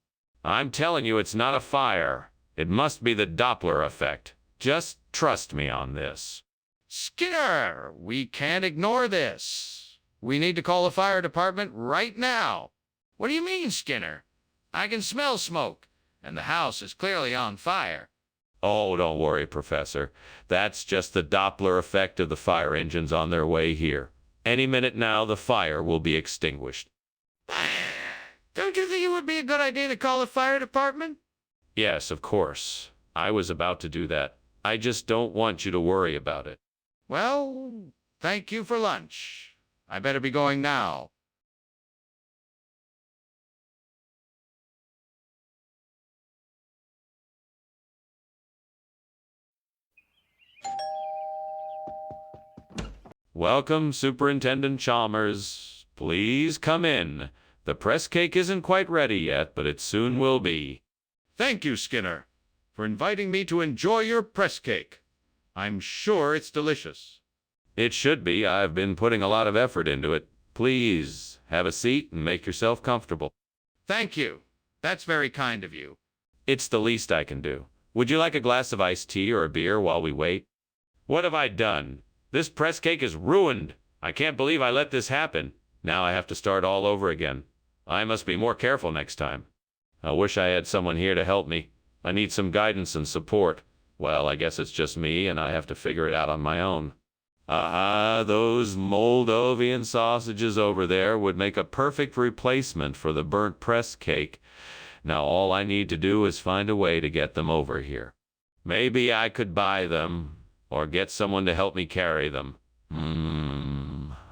I'm telling you, it's not a fire. It must be the Doppler effect. Just trust me on this. Skinner, we can't ignore this. We need to call the fire department right now. What do you mean, Skinner? I can smell smoke, and the house is clearly on fire. Oh, don't worry, Professor. That's just the Doppler effect of the fire engines on their way here. Any minute now, the fire will be extinguished. Don't you think it would be a good idea to call the fire department? Yes, of course. I was about to do that. I just don't want you to worry about it. Well, thank you for lunch. I better be going now. Welcome, Superintendent Chalmers. Please come in. The press cake isn't quite ready yet, but it soon will be. Thank you, Skinner, for inviting me to enjoy your press cake. I'm sure it's delicious. It should be. I've been putting a lot of effort into it. Please, have a seat and make yourself comfortable. Thank you. That's very kind of you. It's the least I can do. Would you like a glass of iced tea or a beer while we wait? What have I done? This press cake is ruined. I can't believe I let this happen. Now I have to start all over again. I must be more careful next time. I wish I had someone here to help me. I need some guidance and support. Well, I guess it's just me, and I have to figure it out on my own. Those Moldovan sausages over there would make a perfect replacement for the burnt press cake. Now all I need to do is find a way to get them over here. Maybe I could buy them, or get someone to help me carry them.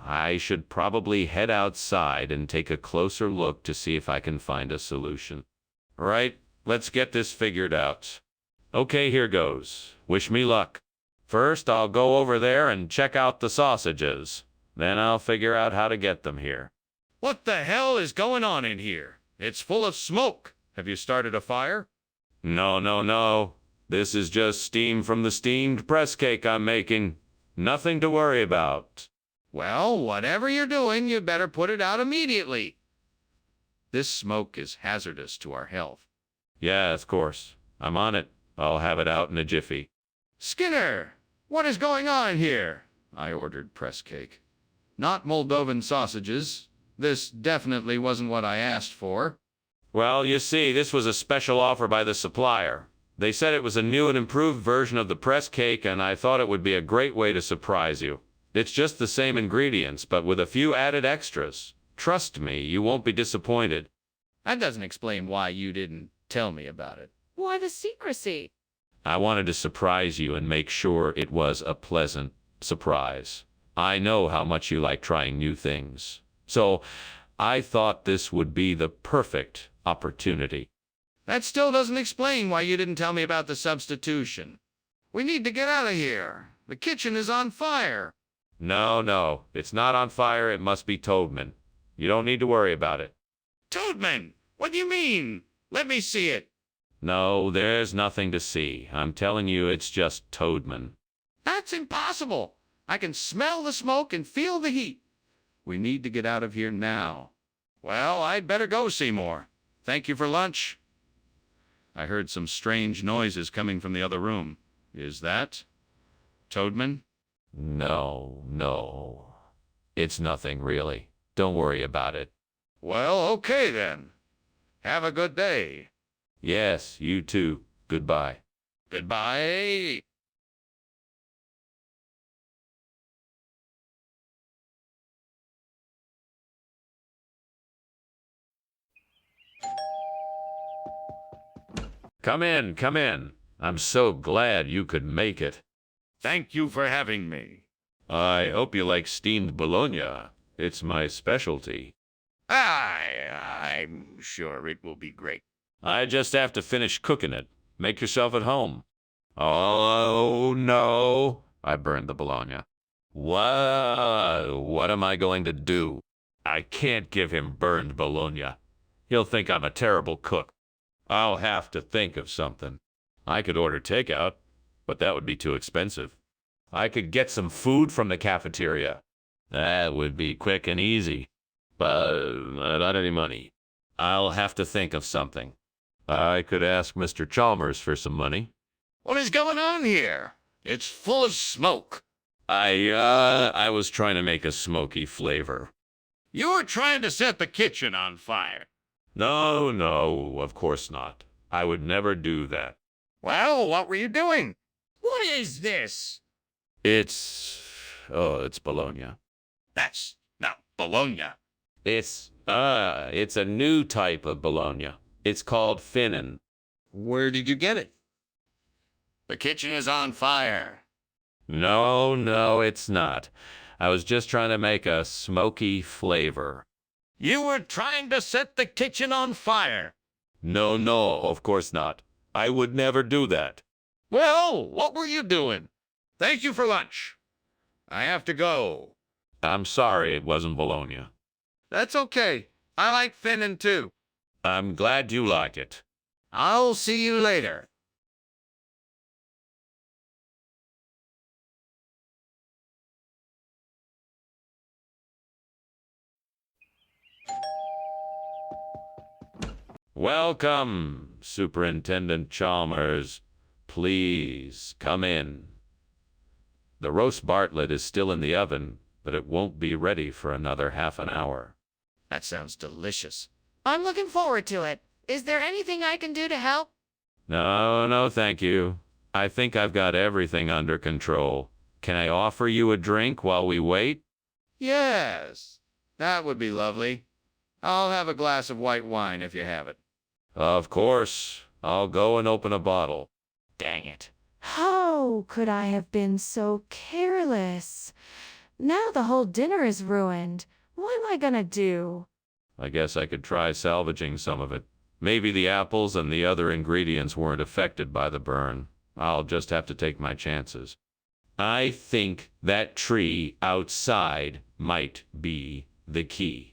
I should probably head outside and take a closer look to see if I can find a solution. Right, let's get this figured out. Okay, here goes. Wish me luck. First, I'll go over there and check out the sausages. Then I'll figure out how to get them here. What the hell is going on in here? It's full of smoke. Have you started a fire? No. This is just steam from the steamed press cake I'm making. Nothing to worry about. Well, whatever you're doing, you better put it out immediately. This smoke is hazardous to our health. Yeah, of course. I'm on it. I'll have it out in a jiffy. Skinner, what is going on here? I ordered press cake. Not Moldovan sausages. This definitely wasn't what I asked for. Well, you see, this was a special offer by the supplier. They said it was a new and improved version of the press cake, and I thought it would be a great way to surprise you. It's just the same ingredients, but with a few added extras. Trust me, you won't be disappointed. That doesn't explain why you didn't tell me about it. Why the secrecy? I wanted to surprise you and make sure it was a pleasant surprise. I know how much you like trying new things. So, I thought this would be the perfect opportunity. That still doesn't explain why you didn't tell me about the substitution. We need to get out of here. The kitchen is on fire. No, it's not on fire. It must be Toadman. You don't need to worry about it. Toadman, what do you mean? Let me see it. No, there's nothing to see. I'm telling you, it's just Toadman. That's impossible. I can smell the smoke and feel the heat. We need to get out of here now. Well, I'd better go, Seymour. Thank you for lunch. I heard some strange noises coming from the other room. Is that Toadman? No. It's nothing, really. Don't worry about it. Well, okay then. Have a good day. Yes, you too. Goodbye. Goodbye. Come in, come in. I'm so glad you could make it. Thank you for having me. I hope you like steamed bologna. It's my specialty. I'm sure it will be great. I just have to finish cooking it. Make yourself at home. Oh, no. I burned the bologna. What am I going to do? I can't give him burned bologna. He'll think I'm a terrible cook. I'll have to think of something. I could order takeout, but that would be too expensive. I could get some food from the cafeteria. That would be quick and easy. But not any money. I'll have to think of something. I could ask Mr. Chalmers for some money. What is going on here? It's full of smoke. I was trying to make a smoky flavor. You were trying to set the kitchen on fire. No, of course not. I would never do that. Well, what were you doing? What is this? It's bologna. That's not bologna. It's a new type of bologna. It's called finnan. Where did you get it? The kitchen is on fire. No, it's not. I was just trying to make a smoky flavor. You were trying to set the kitchen on fire. No, of course not. I would never do that. Well, what were you doing? Thank you for lunch. I have to go. I'm sorry it wasn't bologna. That's okay. I like finnan too. I'm glad you like it. I'll see you later. Welcome, Superintendent Chalmers. Please come in. The roast Bartlett is still in the oven, but it won't be ready for another half an hour. That sounds delicious. I'm looking forward to it. Is there anything I can do to help? No, thank you. I think I've got everything under control. Can I offer you a drink while we wait? Yes, that would be lovely. I'll have a glass of white wine if you have it. Of course. I'll go and open a bottle. Dang it. How could I have been so careless? Now the whole dinner is ruined. What am I gonna do? I guess I could try salvaging some of it. Maybe the apples and the other ingredients weren't affected by the burn. I'll just have to take my chances. I think that tree outside might be the key.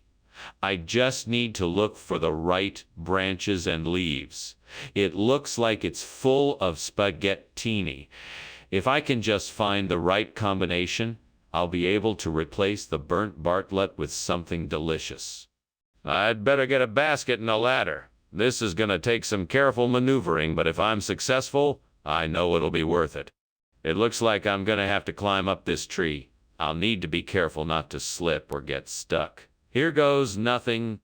I just need to look for the right branches and leaves. It looks like it's full of spaghettini. If I can just find the right combination, I'll be able to replace the burnt Bartlett with something delicious. I'd better get a basket and a ladder. This is going to take some careful maneuvering, but if I'm successful, I know it'll be worth it. It looks like I'm going to have to climb up this tree. I'll need to be careful not to slip or get stuck. Here goes nothing.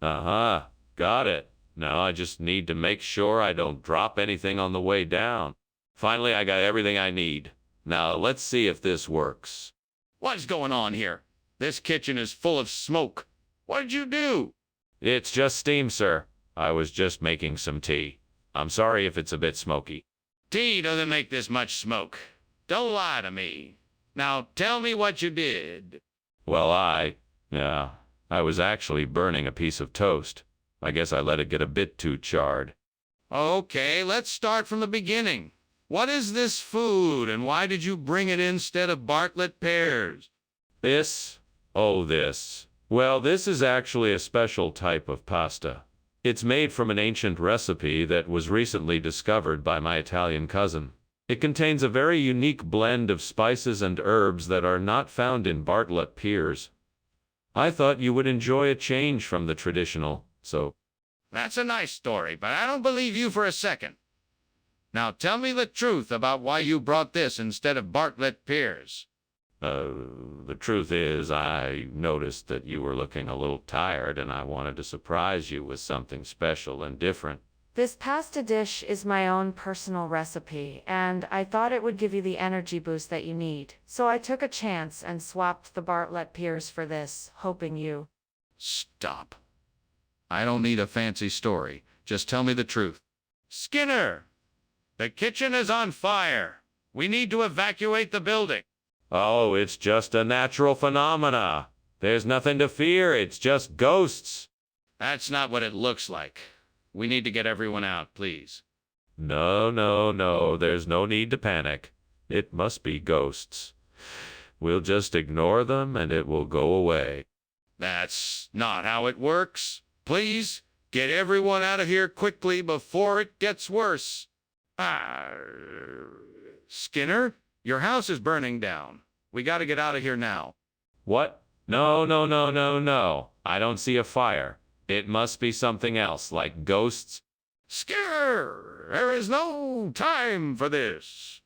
Got it. Now I just need to make sure I don't drop anything on the way down. Finally, I got everything I need. Now let's see if this works. What's going on here? This kitchen is full of smoke. What did you do? It's just steam, sir. I was just making some tea. I'm sorry if it's a bit smoky. Tea doesn't make this much smoke. Don't lie to me. Now tell me what you did. Well, I was actually burning a piece of toast. I guess I let it get a bit too charred. Okay, let's start from the beginning. What is this food, and why did you bring it instead of Bartlett pears? This? Well, this is actually a special type of pasta. It's made from an ancient recipe that was recently discovered by my Italian cousin. It contains a very unique blend of spices and herbs that are not found in Bartlett pears. I thought you would enjoy a change from the traditional, so... That's a nice story, but I don't believe you for a second. Now tell me the truth about why you brought this instead of Bartlett pears. The truth is, I noticed that you were looking a little tired, and I wanted to surprise you with something special and different. This pasta dish is my own personal recipe, and I thought it would give you the energy boost that you need. So I took a chance and swapped the Bartlett pears for this, hoping you... Stop. I don't need a fancy story. Just tell me the truth. Skinner, the kitchen is on fire. We need to evacuate the building. Oh, it's just a natural phenomena. There's nothing to fear, it's just ghosts. That's not what it looks like. We need to get everyone out, please. No, there's no need to panic. It must be ghosts. We'll just ignore them and it will go away. That's not how it works. Please, get everyone out of here quickly before it gets worse. Skinner, your house is burning down. We gotta get out of here now. What? No. I don't see a fire. It must be something else, like ghosts. Skinner, there is no time for this.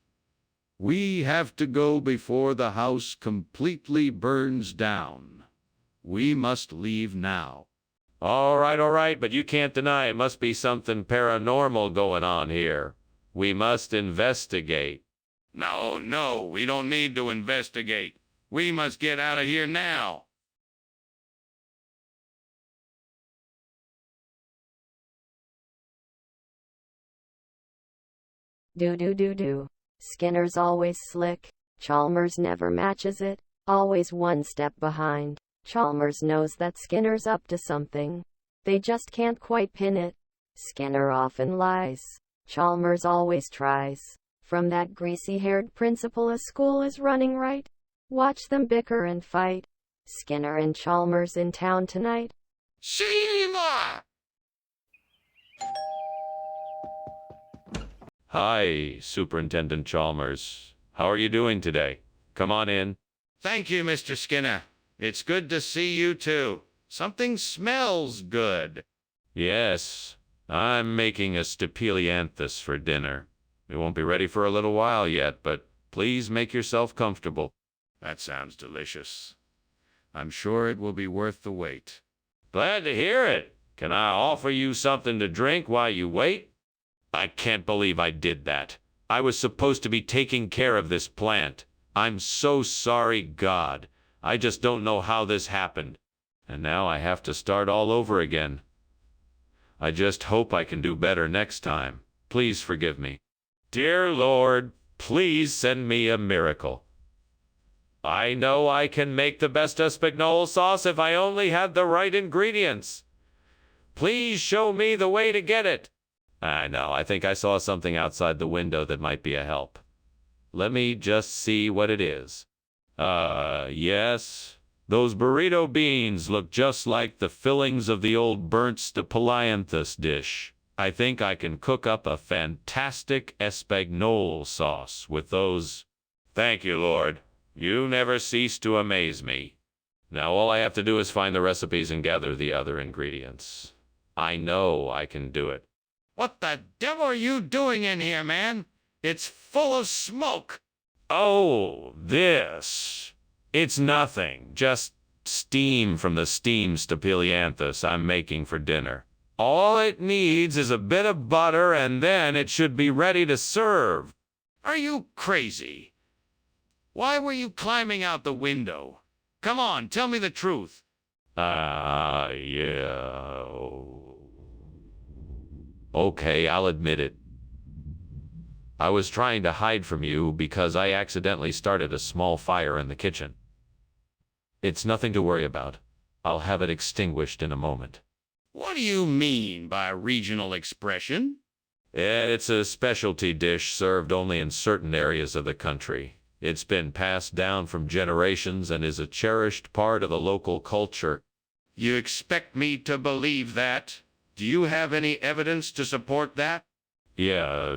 We have to go before the house completely burns down. We must leave now. All right, but you can't deny it must be something paranormal going on here. We must investigate. No, we don't need to investigate. We must get out of here now. Do. Skinner's always slick. Chalmers never matches it. Always one step behind. Chalmers knows that Skinner's up to something. They just can't quite pin it. Skinner often lies. Chalmers always tries. From that greasy-haired principal a school is running right. Watch them bicker and fight. Skinner and Chalmers in town tonight. Sheila! Hi, Superintendent Chalmers. How are you doing today? Come on in. Thank you, Mr. Skinner. It's good to see you, too. Something smells good. Yes, I'm making a stapelianthus for dinner. It won't be ready for a little while yet, but please make yourself comfortable. That sounds delicious. I'm sure it will be worth the wait. Glad to hear it. Can I offer you something to drink while you wait? I can't believe I did that. I was supposed to be taking care of this plant. I'm so sorry, God. I just don't know how this happened. And now I have to start all over again. I just hope I can do better next time. Please forgive me. Dear Lord, please send me a miracle. I know I can make the best espagnole sauce if I only had the right ingredients. Please show me the way to get it. I know, I think I saw something outside the window that might be a help. Let me just see what it is. Yes. Those burrito beans look just like the fillings of the old burnt stapelianthus dish. I think I can cook up a fantastic espagnole sauce with those. Thank you, Lord. You never cease to amaze me. Now all I have to do is find the recipes and gather the other ingredients. I know I can do it. What the devil are you doing in here, man? It's full of smoke. Oh, this. It's nothing. Just steam from the steamed stapelianthus I'm making for dinner. All it needs is a bit of butter and then it should be ready to serve. Are you crazy? Why were you climbing out the window? Come on, tell me the truth. Yeah. Okay, I'll admit it. I was trying to hide from you because I accidentally started a small fire in the kitchen. It's nothing to worry about. I'll have it extinguished in a moment. What do you mean by regional expression? It's a specialty dish served only in certain areas of the country. It's been passed down from generations and is a cherished part of the local culture. You expect me to believe that? Do you have any evidence to support that? Yeah.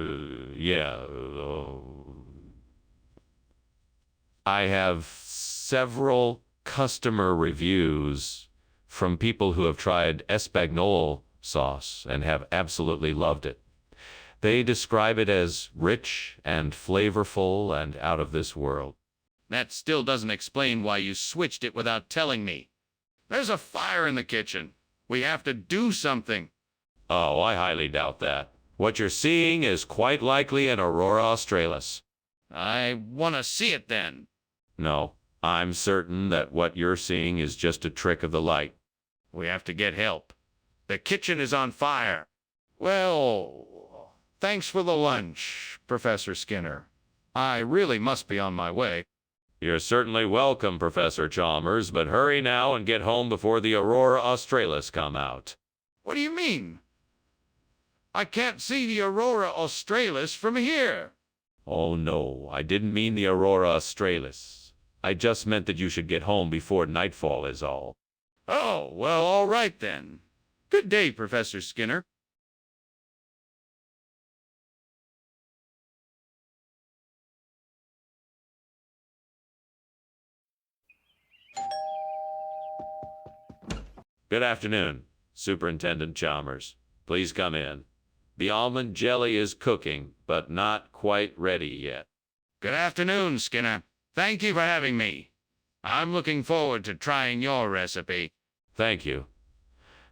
I have several customer reviews from people who have tried espagnole sauce and have absolutely loved it. They describe it as rich and flavorful and out of this world. That still doesn't explain why you switched it without telling me. There's a fire in the kitchen. We have to do something. Oh, I highly doubt that. What you're seeing is quite likely an aurora australis. I want to see it then. No, I'm certain that what you're seeing is just a trick of the light. We have to get help. The kitchen is on fire. Well, Thanks for the lunch, Professor Skinner. I really must be on my way. You're certainly welcome, Professor Chalmers, but hurry now and get home before the Aurora Australis come out. What do you mean? I can't see the Aurora Australis from here. Oh no, I didn't mean the Aurora Australis. I just meant that you should get home before nightfall is all. Oh, well, all right then. Good day, Professor Skinner. Good afternoon, Superintendent Chalmers. Please come in. The almond jelly is cooking, but not quite ready yet. Good afternoon, Skinner. Thank you for having me. I'm looking forward to trying your recipe. Thank you.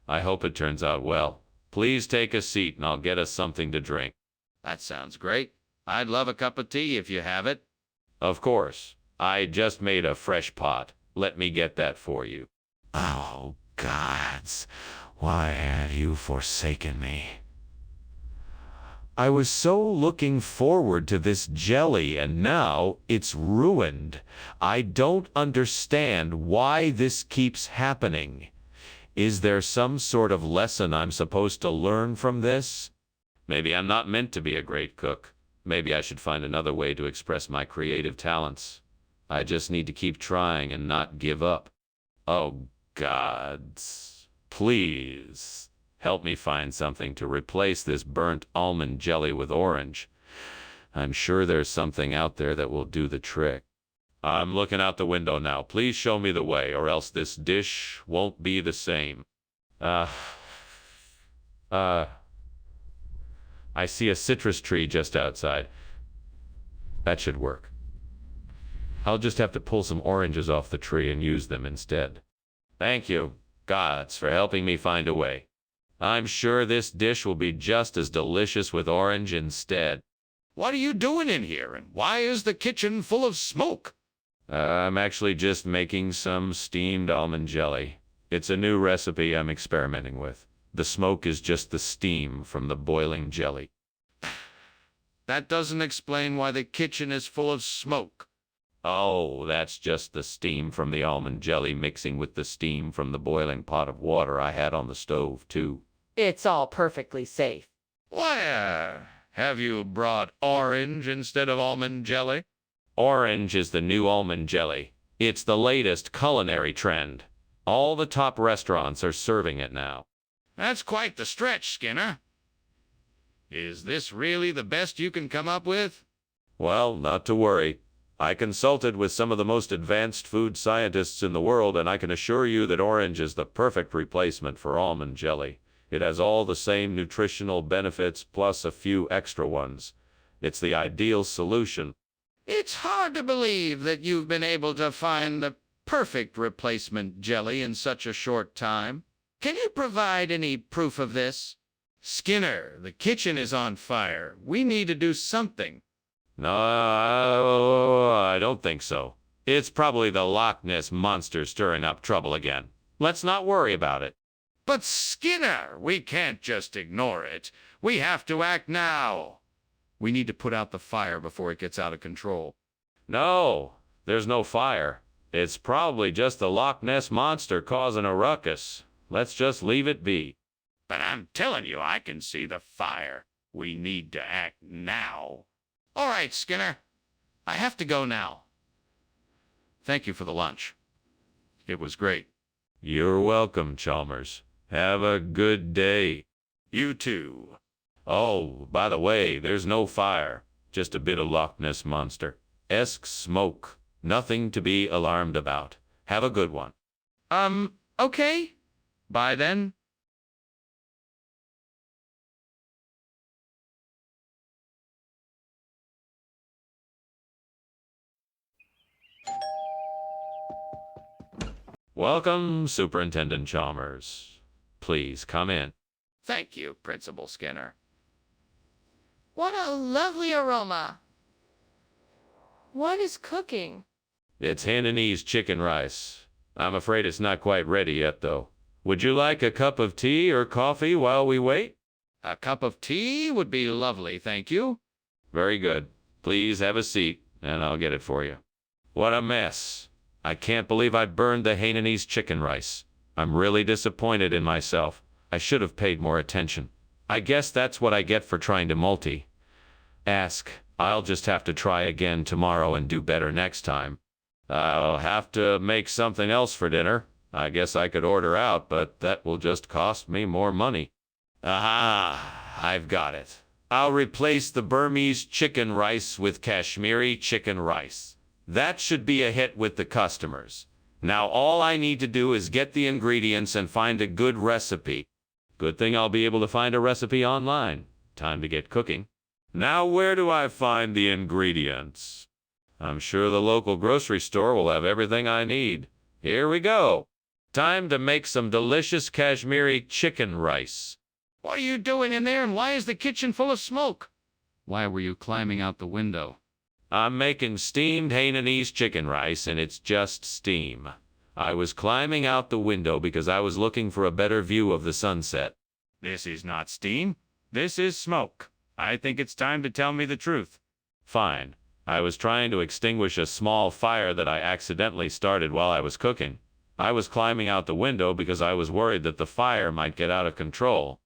I hope it turns out well. Please take a seat and I'll get us something to drink. That sounds great. I'd love a cup of tea if you have it. Of course. I just made a fresh pot. Let me get that for you. Oh, gods. Why have you forsaken me? I was so looking forward to this jelly and now it's ruined. I don't understand why this keeps happening. Is there some sort of lesson I'm supposed to learn from this? Maybe I'm not meant to be a great cook. Maybe I should find another way to express my creative talents. I just need to keep trying and not give up. Oh, gods. Please. Help me find something to replace this burnt almond jelly with orange. I'm sure there's something out there that will do the trick. I'm looking out the window now. Please show me the way, or else this dish won't be the same. I see a citrus tree just outside. That should work. I'll just have to pull some oranges off the tree and use them instead. Thank you, gods, for helping me find a way. I'm sure this dish will be just as delicious with orange instead. What are you doing in here, and why is the kitchen full of smoke? I'm actually just making some steamed almond jelly. It's a new recipe I'm experimenting with. The smoke is just the steam from the boiling jelly. That doesn't explain why the kitchen is full of smoke. Oh, that's just the steam from the almond jelly mixing with the steam from the boiling pot of water I had on the stove, too. It's all perfectly safe. Why, have you brought orange instead of almond jelly? Orange is the new almond jelly. It's the latest culinary trend. All the top restaurants are serving it now. That's quite the stretch, Skinner. Is this really the best you can come up with? Well, not to worry. I consulted with some of the most advanced food scientists in the world, and I can assure you that orange is the perfect replacement for almond jelly. It has all the same nutritional benefits plus a few extra ones. It's the ideal solution. It's hard to believe that you've been able to find the perfect replacement jelly in such a short time. Can you provide any proof of this? Skinner, the kitchen is on fire. We need to do something. No, I don't think so. It's probably the Loch Ness Monster stirring up trouble again. Let's not worry about it. But Skinner, we can't just ignore it. We have to act now. We need to put out the fire before it gets out of control. No, there's no fire. It's probably just the Loch Ness Monster causing a ruckus. Let's just leave it be. But I'm telling you, I can see the fire. We need to act now. All right, Skinner. I have to go now. Thank you for the lunch. It was great. You're welcome, Chalmers. Have a good day. You too. Oh, by the way, there's no fire. Just a bit of Loch Ness Monster-esque smoke. Nothing to be alarmed about. Have a good one. Okay. Bye then. Welcome, Superintendent Chalmers. Please come in. Thank you, Principal Skinner. What a lovely aroma. What is cooking? It's Hainanese chicken rice. I'm afraid it's not quite ready yet, though. Would you like a cup of tea or coffee while we wait? A cup of tea would be lovely, thank you. Very good. Please have a seat, and I'll get it for you. What a mess. I can't believe I burned the Hainanese chicken rice. I'm really disappointed in myself. I should have paid more attention. I guess that's what I get for trying to multi-ask. I'll just have to try again tomorrow and do better next time. I'll have to make something else for dinner. I guess I could order out, but that will just cost me more money. Aha! I've got it. I'll replace the Burmese chicken rice with Kashmiri chicken rice. That should be a hit with the customers. Now all I need to do is get the ingredients and find a good recipe. Good thing I'll be able to find a recipe online. Time to get cooking. Now where do I find the ingredients? I'm sure the local grocery store will have everything I need. Here we go. Time to make some delicious Kashmiri chicken rice. What are you doing in there, and why is the kitchen full of smoke? Why were you climbing out the window? I'm making steamed Hainanese chicken rice, and it's just steam. I was climbing out the window because I was looking for a better view of the sunset. This is not steam. This is smoke. I think it's time to tell me the truth. Fine. I was trying to extinguish a small fire that I accidentally started while I was cooking. I was climbing out the window because I was worried that the fire might get out of control.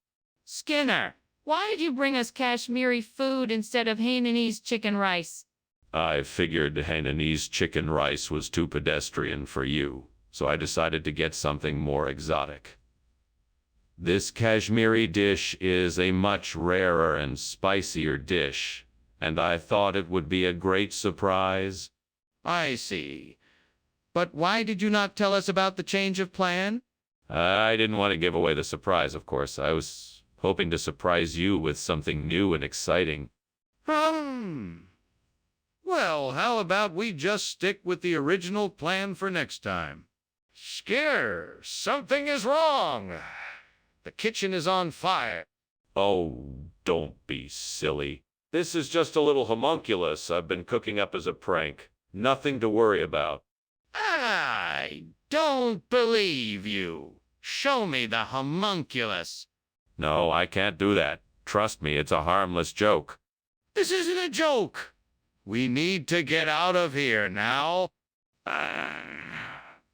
Skinner, why did you bring us Kashmiri food instead of Hainanese chicken rice? I figured Hainanese chicken rice was too pedestrian for you, so I decided to get something more exotic. This Kashmiri dish is a much rarer and spicier dish, and I thought it would be a great surprise. I see. But why did you not tell us about the change of plan? I didn't want to give away the surprise, of course. I was hoping to surprise you with something new and exciting. Well, how about we just stick with the original plan for next time? Skinner, something is wrong. The kitchen is on fire. Oh, don't be silly. This is just a little homunculus I've been cooking up as a prank. Nothing to worry about. I don't believe you. Show me the homunculus. No, I can't do that. Trust me, it's a harmless joke. This isn't a joke. We need to get out of here now.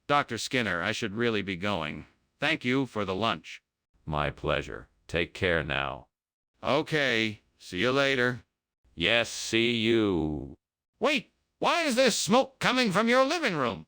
Dr. Skinner, I should really be going. Thank you for the lunch. My pleasure. Take care now. Okay, see you later. Yes, see you. Wait, why is there smoke coming from your living room?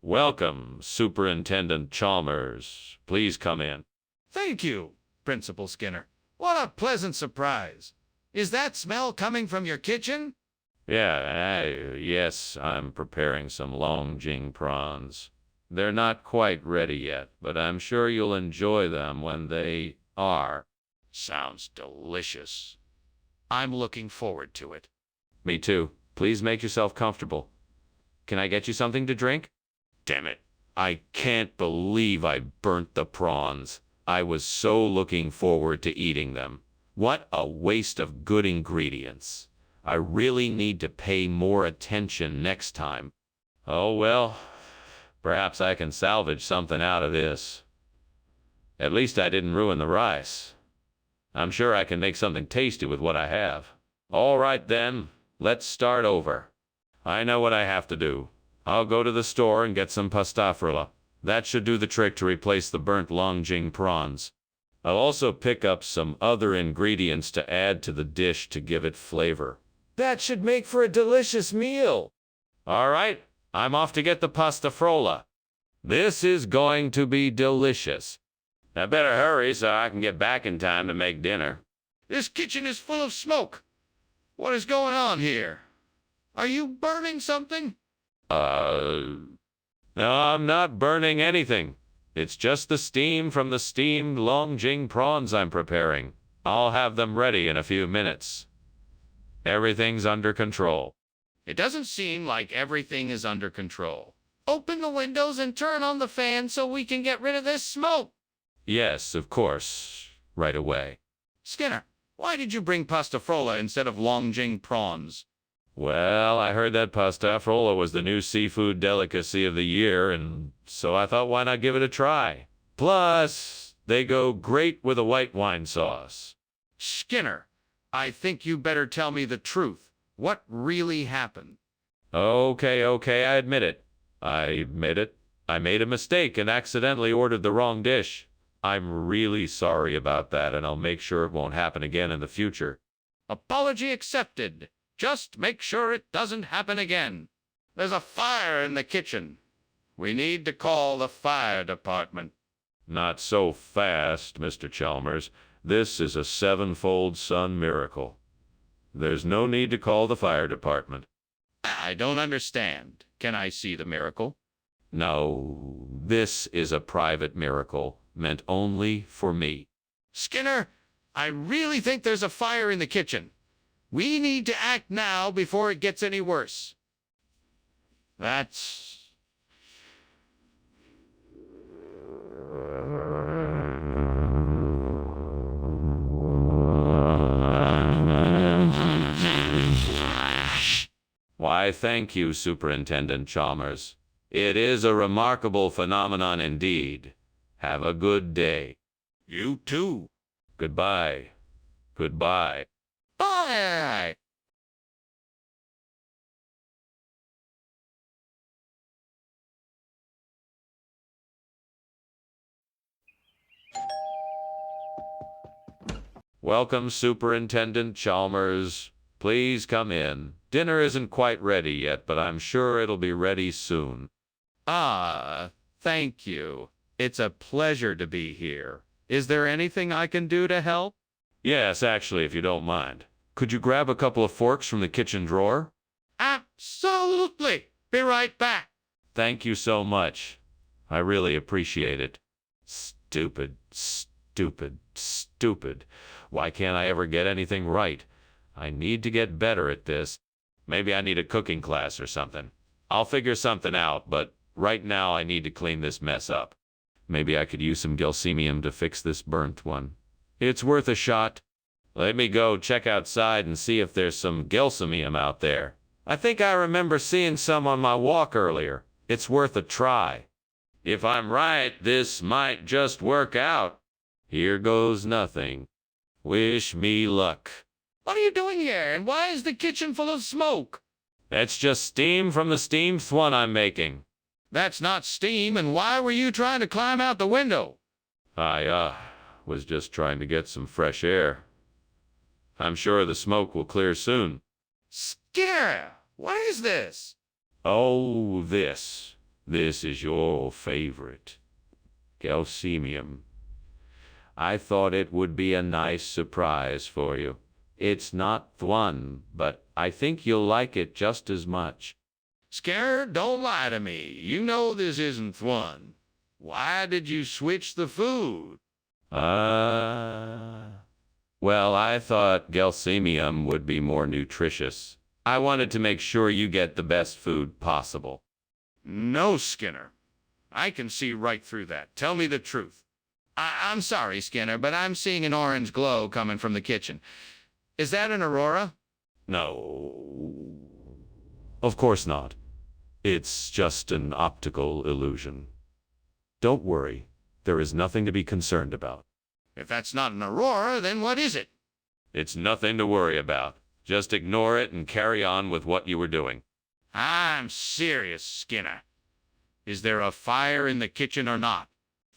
Welcome, Superintendent Chalmers. Please come in. Thank you, Principal Skinner. What a pleasant surprise. Is that smell coming from your kitchen? Yes, I'm preparing some Longjing prawns. They're not quite ready yet, but I'm sure you'll enjoy them when they are. Sounds delicious. I'm looking forward to it. Me too. Please make yourself comfortable. Can I get you something to drink? Damn it. I can't believe I burnt the prawns. I was so looking forward to eating them. What a waste of good ingredients. I really need to pay more attention next time. Oh well, perhaps I can salvage something out of this. At least I didn't ruin the rice. I'm sure I can make something tasty with what I have. All right then, let's start over. I know what I have to do. I'll go to the store and get some pasta frolla. That should do the trick to replace the burnt Longjing prawns. I'll also pick up some other ingredients to add to the dish to give it flavor. That should make for a delicious meal. All right, I'm off to get the pasta frolla. This is going to be delicious. I better hurry so I can get back in time to make dinner. This kitchen is full of smoke. What is going on here? Are you burning something? No, I'm not burning anything. It's just the steam from the steamed Longjing prawns I'm preparing. I'll have them ready in a few minutes. Everything's under control. It doesn't seem like everything is under control. Open the windows and turn on the fan so we can get rid of this smoke. Yes, of course. Right away. Skinner, Why did you bring pasta frolla instead of longjing prawns? Well, I heard that pasta frolla was the new seafood delicacy of the year, and so I thought, why not give it a try? Plus, they go great with a white wine sauce. Skinner, I think you better tell me the truth. What really happened? Okay, I admit it. I made a mistake and accidentally ordered the wrong dish. I'm really sorry about that, and I'll make sure it won't happen again in the future. Apology accepted. Just make sure it doesn't happen again. There's a fire in the kitchen. We need to call the fire department. Not so fast, Mr. Chalmers. This is a sevenfold sun miracle. There's no need to call the fire department. I don't understand. Can I see the miracle? No, this is a private miracle, meant only for me. Skinner, I really think there's a fire in the kitchen. We need to act now before it gets any worse. That's... Why, thank you, Superintendent Chalmers. It is a remarkable phenomenon indeed. Have a good day. You too. Goodbye. Goodbye. Bye. Welcome, Superintendent Chalmers. Please come in. Dinner isn't quite ready yet, but I'm sure it'll be ready soon. Thank you. It's a pleasure to be here. Is there anything I can do to help? Yes, actually, if you don't mind. Could you grab a couple of forks from the kitchen drawer? Absolutely. Be right back. Thank you so much. I really appreciate it. Stupid, stupid, stupid. Why can't I ever get anything right? I need to get better at this. Maybe I need a cooking class or something. I'll figure something out, but right now I need to clean this mess up. Maybe I could use some gelsemium to fix this burnt one. It's worth a shot. Let me go check outside and see if there's some gelsemium out there. I think I remember seeing some on my walk earlier. It's worth a try. If I'm right, this might just work out. Here goes nothing. Wish me luck. What are you doing here, and why is the kitchen full of smoke? That's just steam from the steamed one I'm making. That's not steam, and why were you trying to climb out the window? I, was just trying to get some fresh air. I'm sure the smoke will clear soon. Skinner, what is this? Oh, this. This is your favorite. Gelsemium. I thought it would be a nice surprise for you. It's not one, but I think you'll like it just as much. Skinner, don't lie to me. You know this isn't one. Why did you switch the food? Well, I thought gelsemium would be more nutritious. I wanted to make sure you get the best food possible. No, Skinner. I can see right through that. Tell me the truth. I'm sorry, Skinner, but I'm seeing an orange glow coming from the kitchen. Is that an aurora? No. Of course not. It's just an optical illusion. Don't worry. There is nothing to be concerned about. If that's not an aurora, then what is it? It's nothing to worry about. Just ignore it and carry on with what you were doing. I'm serious, Skinner. Is there a fire in the kitchen or not?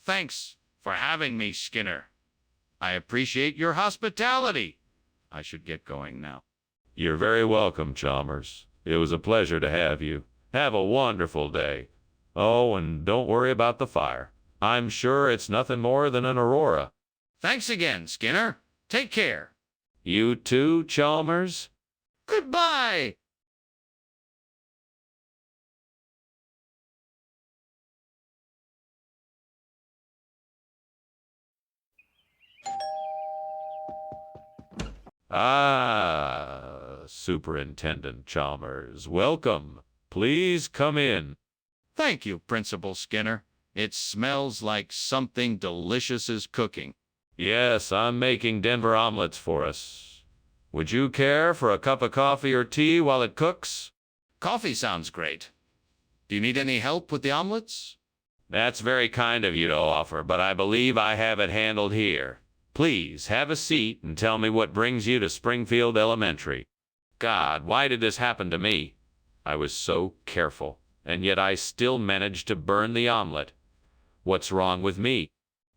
Thanks for having me, Skinner. I appreciate your hospitality. I should get going now. You're very welcome, Chalmers. It was a pleasure to have you. Have a wonderful day. Oh, and don't worry about the fire. I'm sure it's nothing more than an aurora. Thanks again, Skinner. Take care. You too, Chalmers? Goodbye. Superintendent Chalmers, welcome. Please come in. Thank you, Principal Skinner. It smells like something delicious is cooking. Yes, I'm making Denver omelets for us. Would you care for a cup of coffee or tea while it cooks? Coffee sounds great. Do you need any help with the omelets? That's very kind of you to offer, but I believe I have it handled here. Please have a seat and tell me what brings you to Springfield Elementary. God, why did this happen to me? I was so careful, and yet I still managed to burn the omelet. What's wrong with me?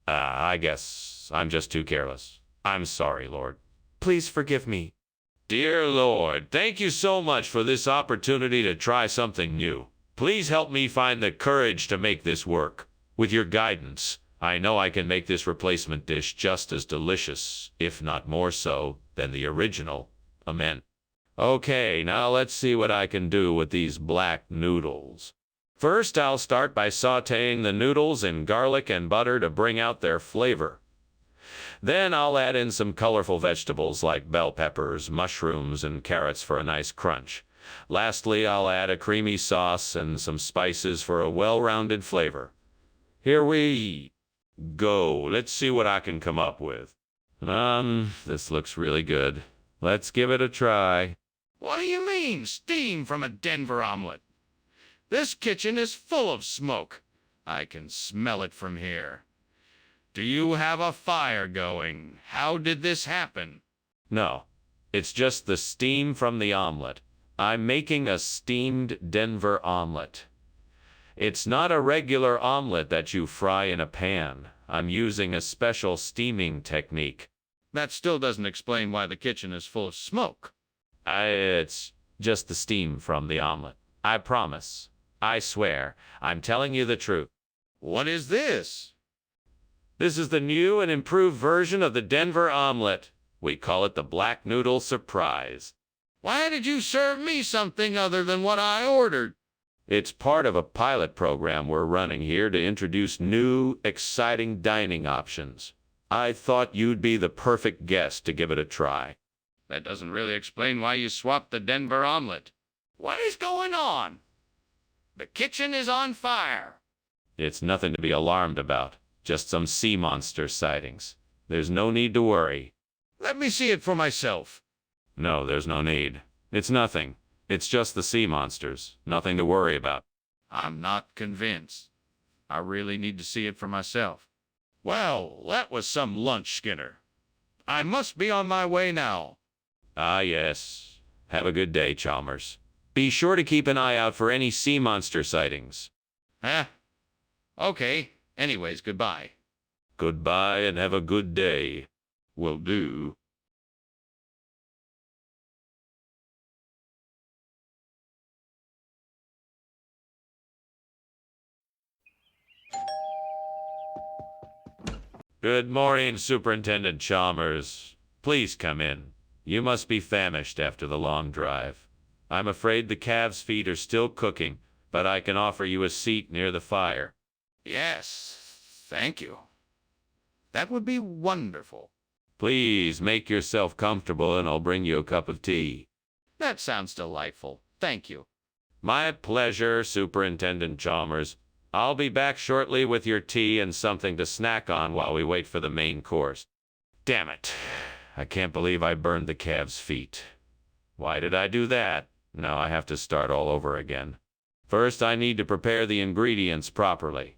I guess I'm just too careless. I'm sorry, Lord. Please forgive me. Dear Lord, thank you so much for this opportunity to try something new. Please help me find the courage to make this work. With your guidance, I know I can make this replacement dish just as delicious, if not more so, than the original. Amen. Okay, now let's see what I can do with these black noodles. First, I'll start by sautéing the noodles in garlic and butter to bring out their flavor. Then I'll add in some colorful vegetables like bell peppers, mushrooms, and carrots for a nice crunch. Lastly, I'll add a creamy sauce and some spices for a well-rounded flavor. Here we go. Let's see what I can come up with. This looks really good. Let's give it a try. What do you mean, steam from a Denver omelet? This kitchen is full of smoke. I can smell it from here. Do you have a fire going? How did this happen? No, it's just the steam from the omelet. I'm making a steamed Denver omelet. It's not a regular omelet that you fry in a pan. I'm using a special steaming technique. That still doesn't explain why the kitchen is full of smoke. It's just the steam from the omelet. I promise. I swear. I'm telling you the truth. What is this? This is the new and improved version of the Denver omelet. We call it the Black Noodle Surprise. Why did you serve me something other than what I ordered? It's part of a pilot program we're running here to introduce new, exciting dining options. I thought you'd be the perfect guest to give it a try. That doesn't really explain why you swapped the Denver omelet. What is going on? The kitchen is on fire. It's nothing to be alarmed about. Just some sea monster sightings. There's no need to worry. Let me see it for myself. No, there's no need. It's nothing. It's just the sea monsters. Nothing to worry about. I'm not convinced. I really need to see it for myself. Well, that was some lunch, Skinner. I must be on my way now. Ah, yes. Have a good day, Chalmers. Be sure to keep an eye out for any sea monster sightings. Okay. Anyways, goodbye. Goodbye and have a good day. Will do. Good morning, Superintendent Chalmers. Please come in. You must be famished after the long drive. I'm afraid the calves' feet are still cooking, but I can offer you a seat near the fire. Yes, thank you. That would be wonderful. Please make yourself comfortable and I'll bring you a cup of tea. That sounds delightful. Thank you. My pleasure, Superintendent Chalmers. I'll be back shortly with your tea and something to snack on while we wait for the main course. Damn it. I can't believe I burned the calves' feet. Why did I do that? Now I have to start all over again. First, I need to prepare the ingredients properly.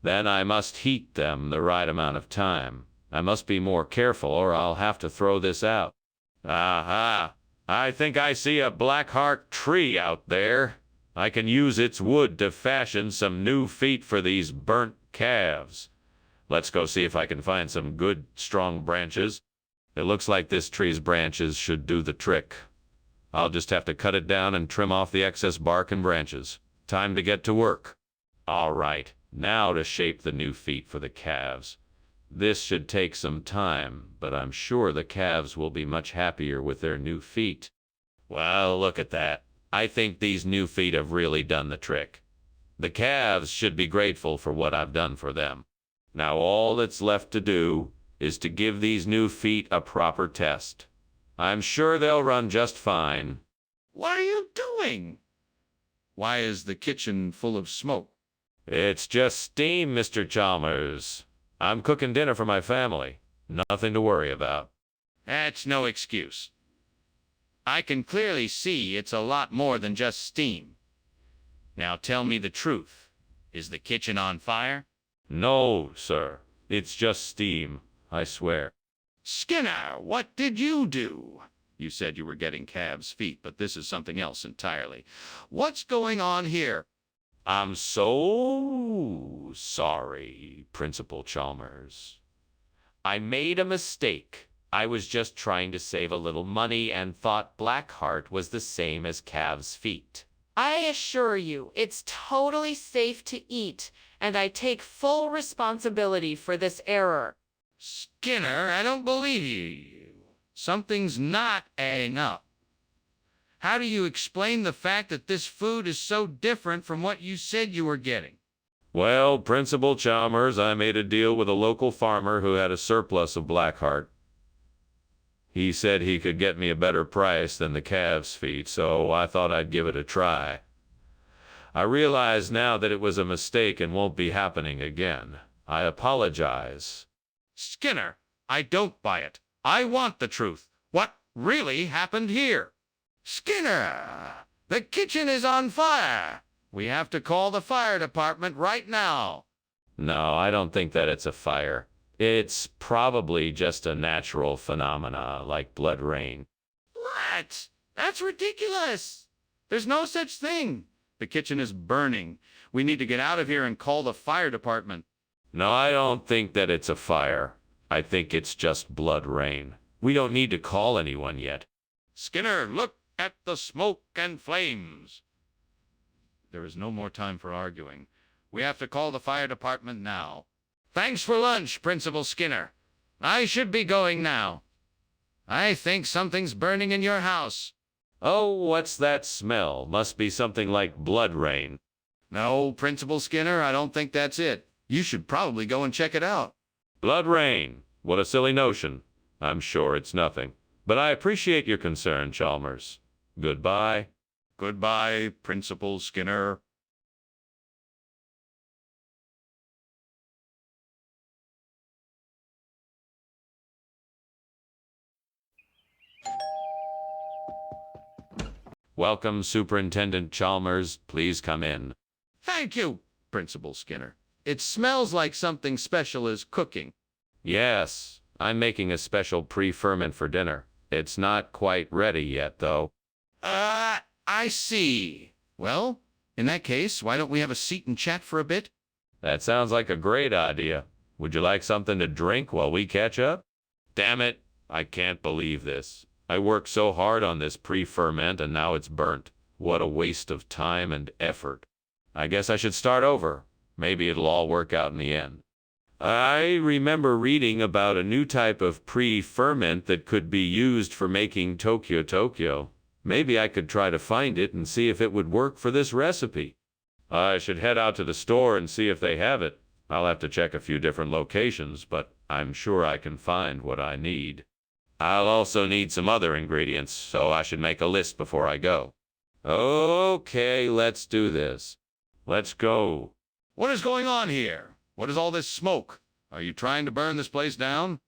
Then I must heat them the right amount of time. I must be more careful or I'll have to throw this out. Aha! I think I see a blackheart tree out there. I can use its wood to fashion some new feet for these burnt calves. Let's go see if I can find some good, strong branches. It looks like this tree's branches should do the trick. I'll just have to cut it down and trim off the excess bark and branches. Time to get to work. All right, now to shape the new feet for the calves. This should take some time, but I'm sure the calves will be much happier with their new feet. Well, look at that. I think these new feet have really done the trick. The calves should be grateful for what I've done for them. Now all that's left to do is to give these new feet a proper test. I'm sure they'll run just fine. What are you doing? Why is the kitchen full of smoke? It's just steam, Mr. Chalmers. I'm cooking dinner for my family. Nothing to worry about. That's no excuse. I can clearly see it's a lot more than just steam. Now tell me the truth. Is the kitchen on fire? No, sir. It's just steam, I swear. Skinner, what did you do? You said you were getting calves' feet, but this is something else entirely. What's going on here? I'm so sorry, Principal Chalmers. I made a mistake. I was just trying to save a little money and thought Blackheart was the same as calves' feet. I assure you, it's totally safe to eat, and I take full responsibility for this error. Skinner, I don't believe you. Something's not adding up. How do you explain the fact that this food is so different from what you said you were getting? Well, Principal Chalmers, I made a deal with a local farmer who had a surplus of Blackheart. He said he could get me a better price than the calves' feet, so I thought I'd give it a try. I realize now that it was a mistake and won't be happening again. I apologize. Skinner, I don't buy it. I want the truth. What really happened here? Skinner, the kitchen is on fire. We have to call the fire department right now. No, I don't think that it's a fire. It's probably just a natural phenomena like blood rain. What? That's ridiculous. There's no such thing. The kitchen is burning. We need to get out of here and call the fire department. No, I don't think that it's a fire. I think it's just blood rain. We don't need to call anyone yet. Skinner, look at the smoke and flames. There is no more time for arguing. We have to call the fire department now. Thanks for lunch, Principal Skinner. I should be going now. I think something's burning in your house. Oh, what's that smell? Must be something like blood rain. No, Principal Skinner, I don't think that's it. You should probably go and check it out. Blood rain. What a silly notion. I'm sure it's nothing. But I appreciate your concern, Chalmers. Goodbye. Goodbye, Principal Skinner. Welcome, Superintendent Chalmers. Please come in. Thank you, Principal Skinner. It smells like something special is cooking. Yes, I'm making a special pre-ferment for dinner. It's not quite ready yet, though. I see. Well, in that case, why don't we have a seat and chat for a bit? That sounds like a great idea. Would you like something to drink while we catch up? Damn it, I can't believe this. I worked so hard on this pre-ferment and now it's burnt. What a waste of time and effort. I guess I should start over. Maybe it'll all work out in the end. I remember reading about a new type of pre-ferment that could be used for making Tokyo. Maybe I could try to find it and see if it would work for this recipe. I should head out to the store and see if they have it. I'll have to check a few different locations, but I'm sure I can find what I need. I'll also need some other ingredients, so I should make a list before I go. Okay, let's do this. Let's go. What is going on here? What is all this smoke? Are you trying to burn this place down?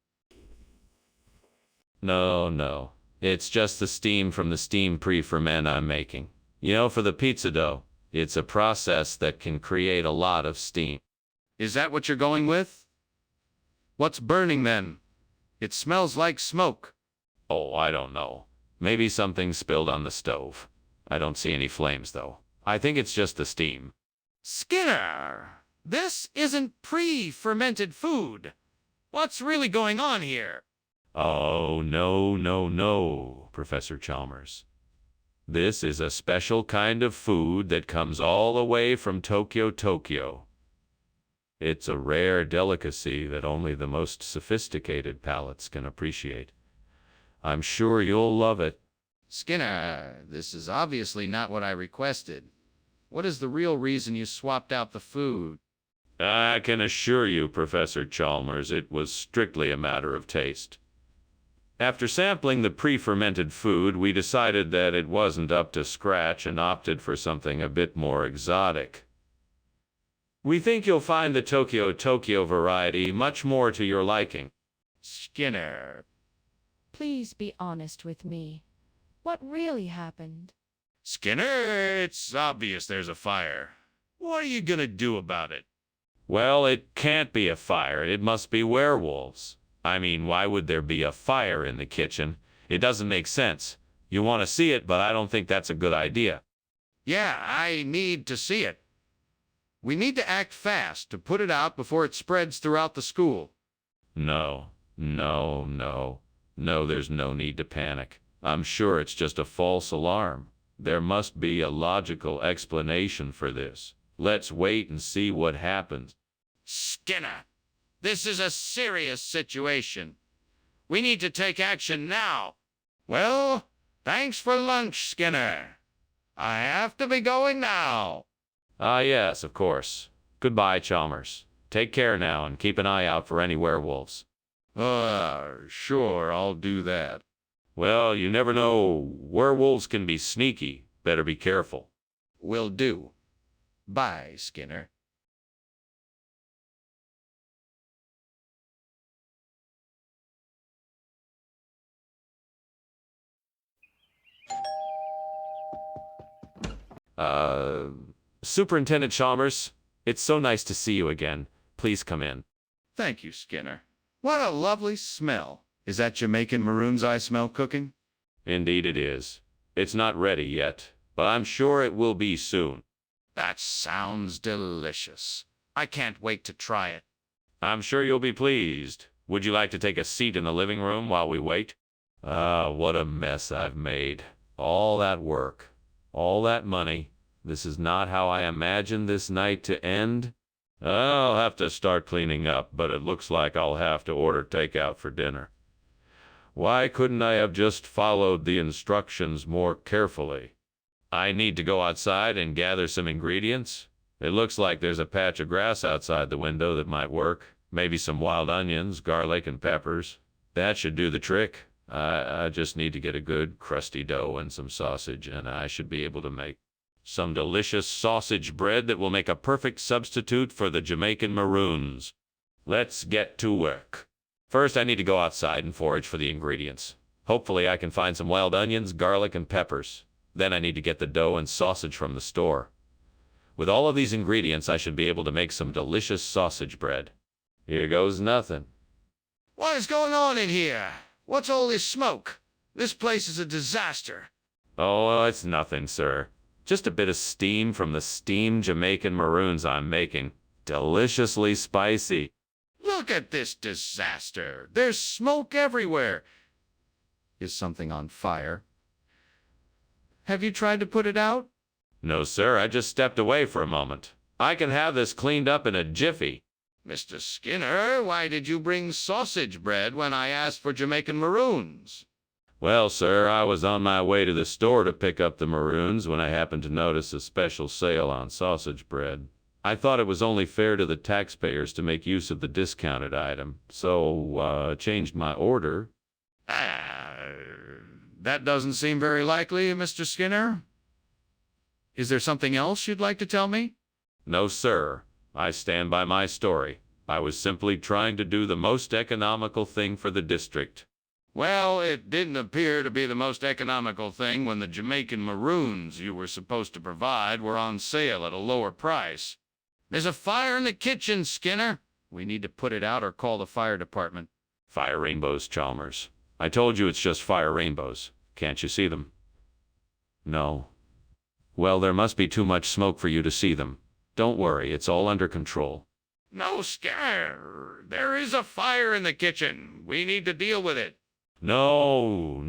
No. It's just the steam from the steam pre-ferment I'm making. You know, for the pizza dough, it's a process that can create a lot of steam. Is that what you're going with? What's burning then? It smells like smoke. Oh, I don't know. Maybe something spilled on the stove. I don't see any flames, though. I think it's just the steam. Skinner, this isn't pre-fermented food. What's really going on here? Oh, no, Professor Chalmers. This is a special kind of food that comes all the way from Tokyo. It's a rare delicacy that only the most sophisticated palates can appreciate. I'm sure you'll love it. Skinner, this is obviously not what I requested. What is the real reason you swapped out the food? I can assure you, Professor Chalmers, it was strictly a matter of taste. After sampling the pre-fermented food, we decided that it wasn't up to scratch and opted for something a bit more exotic. We think you'll find the Tokyo variety much more to your liking. Skinner. Please be honest with me. What really happened? Skinner, it's obvious there's a fire. What are you gonna do about it? Well, it can't be a fire. It must be werewolves. I mean, why would there be a fire in the kitchen? It doesn't make sense. You want to see it, but I don't think that's a good idea. Yeah, I need to see it. We need to act fast to put it out before it spreads throughout the school. No, there's no need to panic. I'm sure it's just a false alarm. There must be a logical explanation for this. Let's wait and see what happens. Skinner, this is a serious situation. We need to take action now. Well, thanks for lunch, Skinner. I have to be going now. Ah, yes, of course. Goodbye, Chalmers. Take care now and keep an eye out for any werewolves. Sure, I'll do that. Well, you never know. Werewolves can be sneaky. Better be careful. Will do. Bye, Skinner. Superintendent Chalmers, it's so nice to see you again. Please come in. Thank you, Skinner. What a lovely smell. Is that Jamaican maroons I smell cooking? Indeed it is. It's not ready yet, but I'm sure it will be soon. That sounds delicious. I can't wait to try it. I'm sure you'll be pleased. Would you like to take a seat in the living room while we wait? What a mess I've made. All that work, all that money. This is not how I imagined this night to end. I'll have to start cleaning up, but it looks like I'll have to order takeout for dinner. Why couldn't I have just followed the instructions more carefully? I need to go outside and gather some ingredients. It looks like there's a patch of grass outside the window that might work. Maybe some wild onions, garlic, and peppers. That should do the trick. I just need to get a good crusty dough and some sausage, and I should be able to make some delicious sausage bread that will make a perfect substitute for the Jamaican maroons. Let's get to work. First, I need to go outside and forage for the ingredients. Hopefully, I can find some wild onions, garlic, and peppers. Then I need to get the dough and sausage from the store. With all of these ingredients, I should be able to make some delicious sausage bread. Here goes nothing. What is going on in here? What's all this smoke? This place is a disaster. Oh, it's nothing, sir. Just a bit of steam from the steamed Jamaican maroons I'm making. Deliciously spicy. Look at this disaster. There's smoke everywhere. Is something on fire? Have you tried to put it out? No, sir, I just stepped away for a moment. I can have this cleaned up in a jiffy. Mr. Skinner, why did you bring sausage bread when I asked for Jamaican maroons? Well, sir, I was on my way to the store to pick up the maroons when I happened to notice a special sale on sausage bread. I thought it was only fair to the taxpayers to make use of the discounted item, so changed my order. That doesn't seem very likely, Mr. Skinner. Is there something else you'd like to tell me? No, sir. I stand by my story. I was simply trying to do the most economical thing for the district. Well, it didn't appear to be the most economical thing when the Jamaican maroons you were supposed to provide were on sale at a lower price. There's a fire in the kitchen, Skinner. We need to put it out or call the fire department. Fire rainbows, Chalmers. I told you it's just fire rainbows. Can't you see them? No. Well, there must be too much smoke for you to see them. Don't worry, it's all under control. No, Skinner. There is a fire in the kitchen. We need to deal with it. No,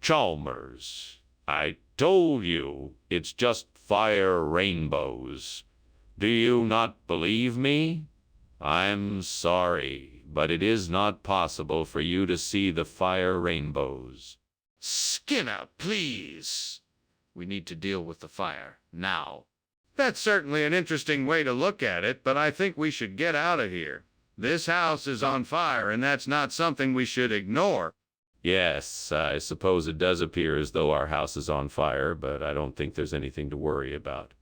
Chalmers. I told you, it's just fire rainbows. Do you not believe me? I'm sorry, but it is not possible for you to see the fire rainbows. Skinner, please. We need to deal with the fire now. That's certainly an interesting way to look at it, but I think we should get out of here. This house is on fire, and that's not something we should ignore. Yes, I suppose it does appear as though our house is on fire, but I don't think there's anything to worry about.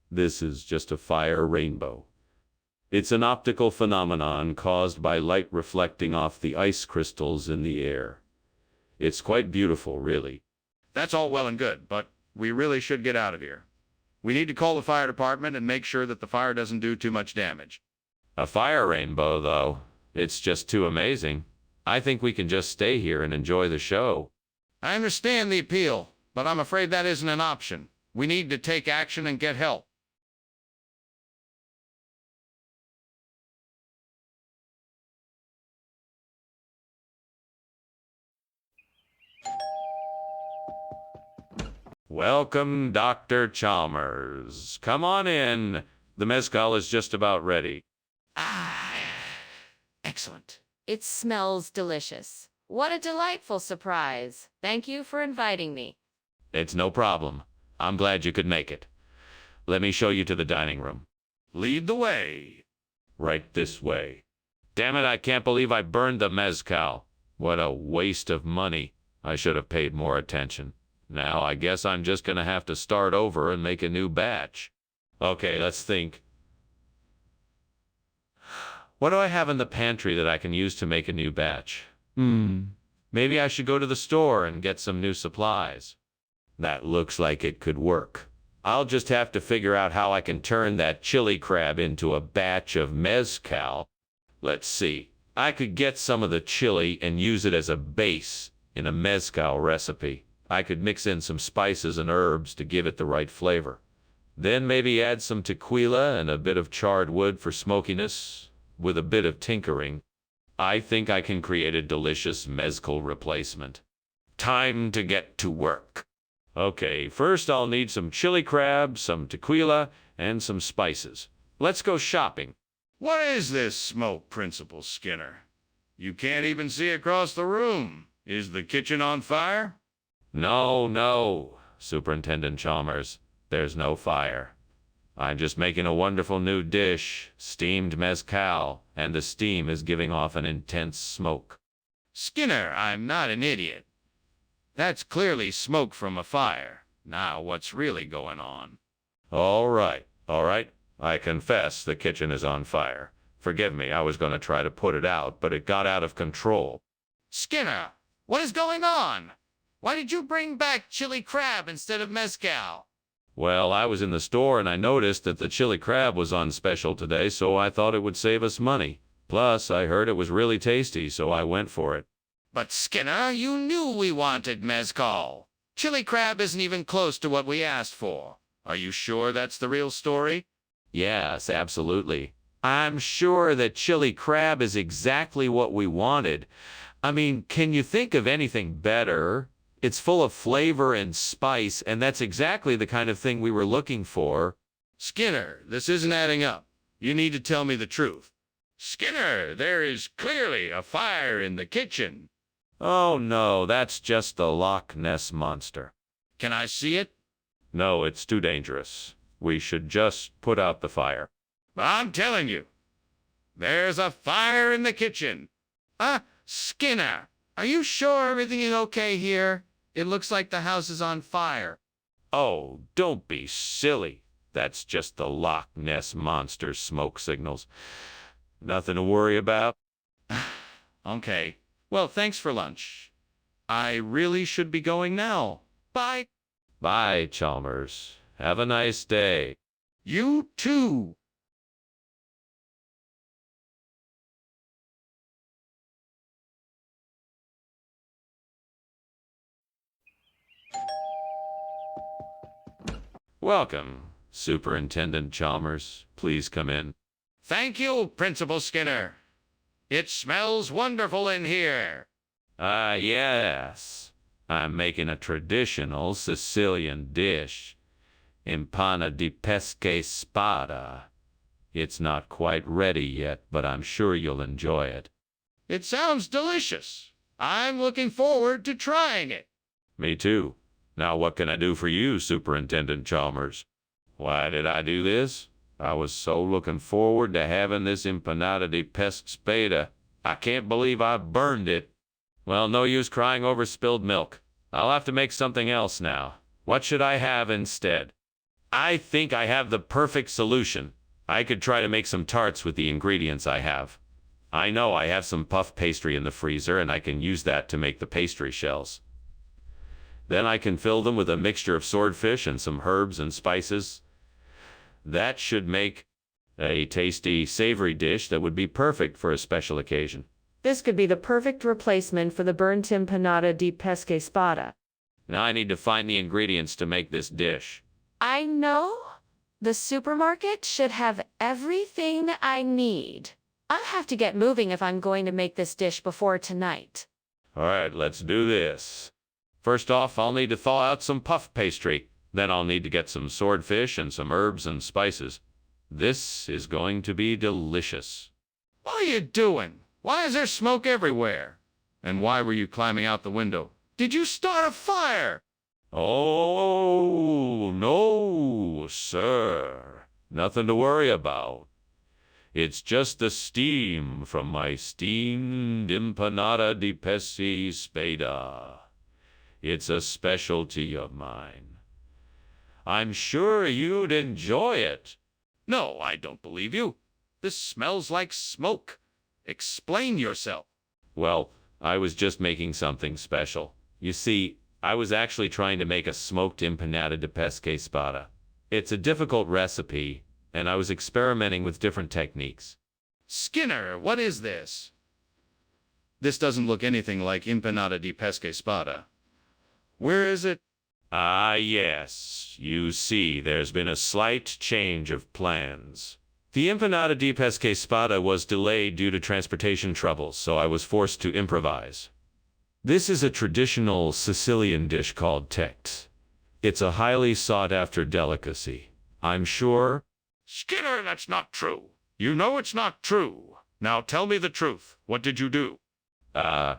This is just a fire rainbow. It's an optical phenomenon caused by light reflecting off the ice crystals in the air. It's quite beautiful, really. That's all well and good, but we really should get out of here. We need to call the fire department and make sure that the fire doesn't do too much damage. A fire rainbow, though. It's just too amazing. I think we can just stay here and enjoy the show. I understand the appeal, but I'm afraid that isn't an option. We need to take action and get help. Welcome, Dr. Chalmers. Come on in. The mezcal is just about ready. Ah, excellent. It smells delicious. What a delightful surprise. Thank you for inviting me. It's no problem. I'm glad you could make it. Let me show you to the dining room. Lead the way. Right this way. Damn it, I can't believe I burned the mezcal. What a waste of money. I should have paid more attention. Now I guess I'm just gonna have to start over and make a new batch. Okay, let's think. What do I have in the pantry that I can use to make a new batch? Maybe I should go to the store and get some new supplies. That looks like it could work. I'll just have to figure out how I can turn that chili crab into a batch of mezcal. Let's see. I could get some of the chili and use it as a base in a mezcal recipe. I could mix in some spices and herbs to give it the right flavor. Then maybe add some tequila and a bit of charred wood for smokiness. With a bit of tinkering, I think I can create a delicious mezcal replacement. Time to get to work. Okay, first I'll need some chili crab, some tequila, and some spices. Let's go shopping. What is this smoke, Principal Skinner? You can't even see across the room. Is the kitchen on fire? No, Superintendent Chalmers. There's no fire. I'm just making a wonderful new dish, steamed mezcal, and the steam is giving off an intense smoke. Skinner, I'm not an idiot. That's clearly smoke from a fire. Now, what's really going on? All right. I confess the kitchen is on fire. Forgive me, I was going to try to put it out, but it got out of control. Skinner, what is going on? Why did you bring back chili crab instead of mezcal? Well, I was in the store and I noticed that the chili crab was on special today, so I thought it would save us money. Plus, I heard it was really tasty, so I went for it. But Skinner, you knew we wanted mezcal. Chili crab isn't even close to what we asked for. Are you sure that's the real story? Yes, absolutely. I'm sure that chili crab is exactly what we wanted. I mean, can you think of anything better? It's full of flavor and spice, and that's exactly the kind of thing we were looking for. Skinner, this isn't adding up. You need to tell me the truth. Skinner, there is clearly a fire in the kitchen. Oh no, that's just the Loch Ness Monster. Can I see it? No, it's too dangerous. We should just put out the fire. I'm telling you, there's a fire in the kitchen. Skinner, are you sure everything is okay here? It looks like the house is on fire. Oh, don't be silly. That's just the Loch Ness Monster's smoke signals. Nothing to worry about. Okay. Well, thanks for lunch. I really should be going now. Bye. Bye, Chalmers. Have a nice day. You too. Welcome, Superintendent Chalmers. Please come in. Thank you, Principal Skinner. It smells wonderful in here. Yes. I'm making a traditional Sicilian dish, Impana di pesce spada. It's not quite ready yet, but I'm sure you'll enjoy it. It sounds delicious. I'm looking forward to trying it. Me too. Now what can I do for you, Superintendent Chalmers? Why did I do this? I was so looking forward to having this Impanada di pesce spada. I can't believe I burned it. Well, no use crying over spilled milk. I'll have to make something else now. What should I have instead? I think I have the perfect solution. I could try to make some tarts with the ingredients I have. I know I have some puff pastry in the freezer, and I can use that to make the pastry shells. Then I can fill them with a mixture of swordfish and some herbs and spices. That should make a tasty, savory dish that would be perfect for a special occasion. This could be the perfect replacement for the burnt empanada di pesce spada. Now I need to find the ingredients to make this dish. I know. The supermarket should have everything I need. I'll have to get moving if I'm going to make this dish before tonight. All right, let's do this. First off, I'll need to thaw out some puff pastry. Then I'll need to get some swordfish and some herbs and spices. This is going to be delicious. What are you doing? Why is there smoke everywhere? And why were you climbing out the window? Did you start a fire? Oh, no, sir. Nothing to worry about. It's just the steam from my steamed empanada di pesce spada. It's a specialty of mine. I'm sure you'd enjoy it. No, I don't believe you. This smells like smoke. Explain yourself. Well, I was just making something special. You see, I was actually trying to make a smoked empanada de pesce spada. It's a difficult recipe, and I was experimenting with different techniques. Skinner, what is this? This doesn't look anything like empanada di pesce spada. Where is it? Ah, yes. You see, there's been a slight change of plans. The empanada di pesce spada was delayed due to transportation troubles, so I was forced to improvise. This is a traditional Sicilian dish called tex. It's a highly sought-after delicacy. I'm sure... Skinner, that's not true. You know it's not true. Now tell me the truth. What did you do? I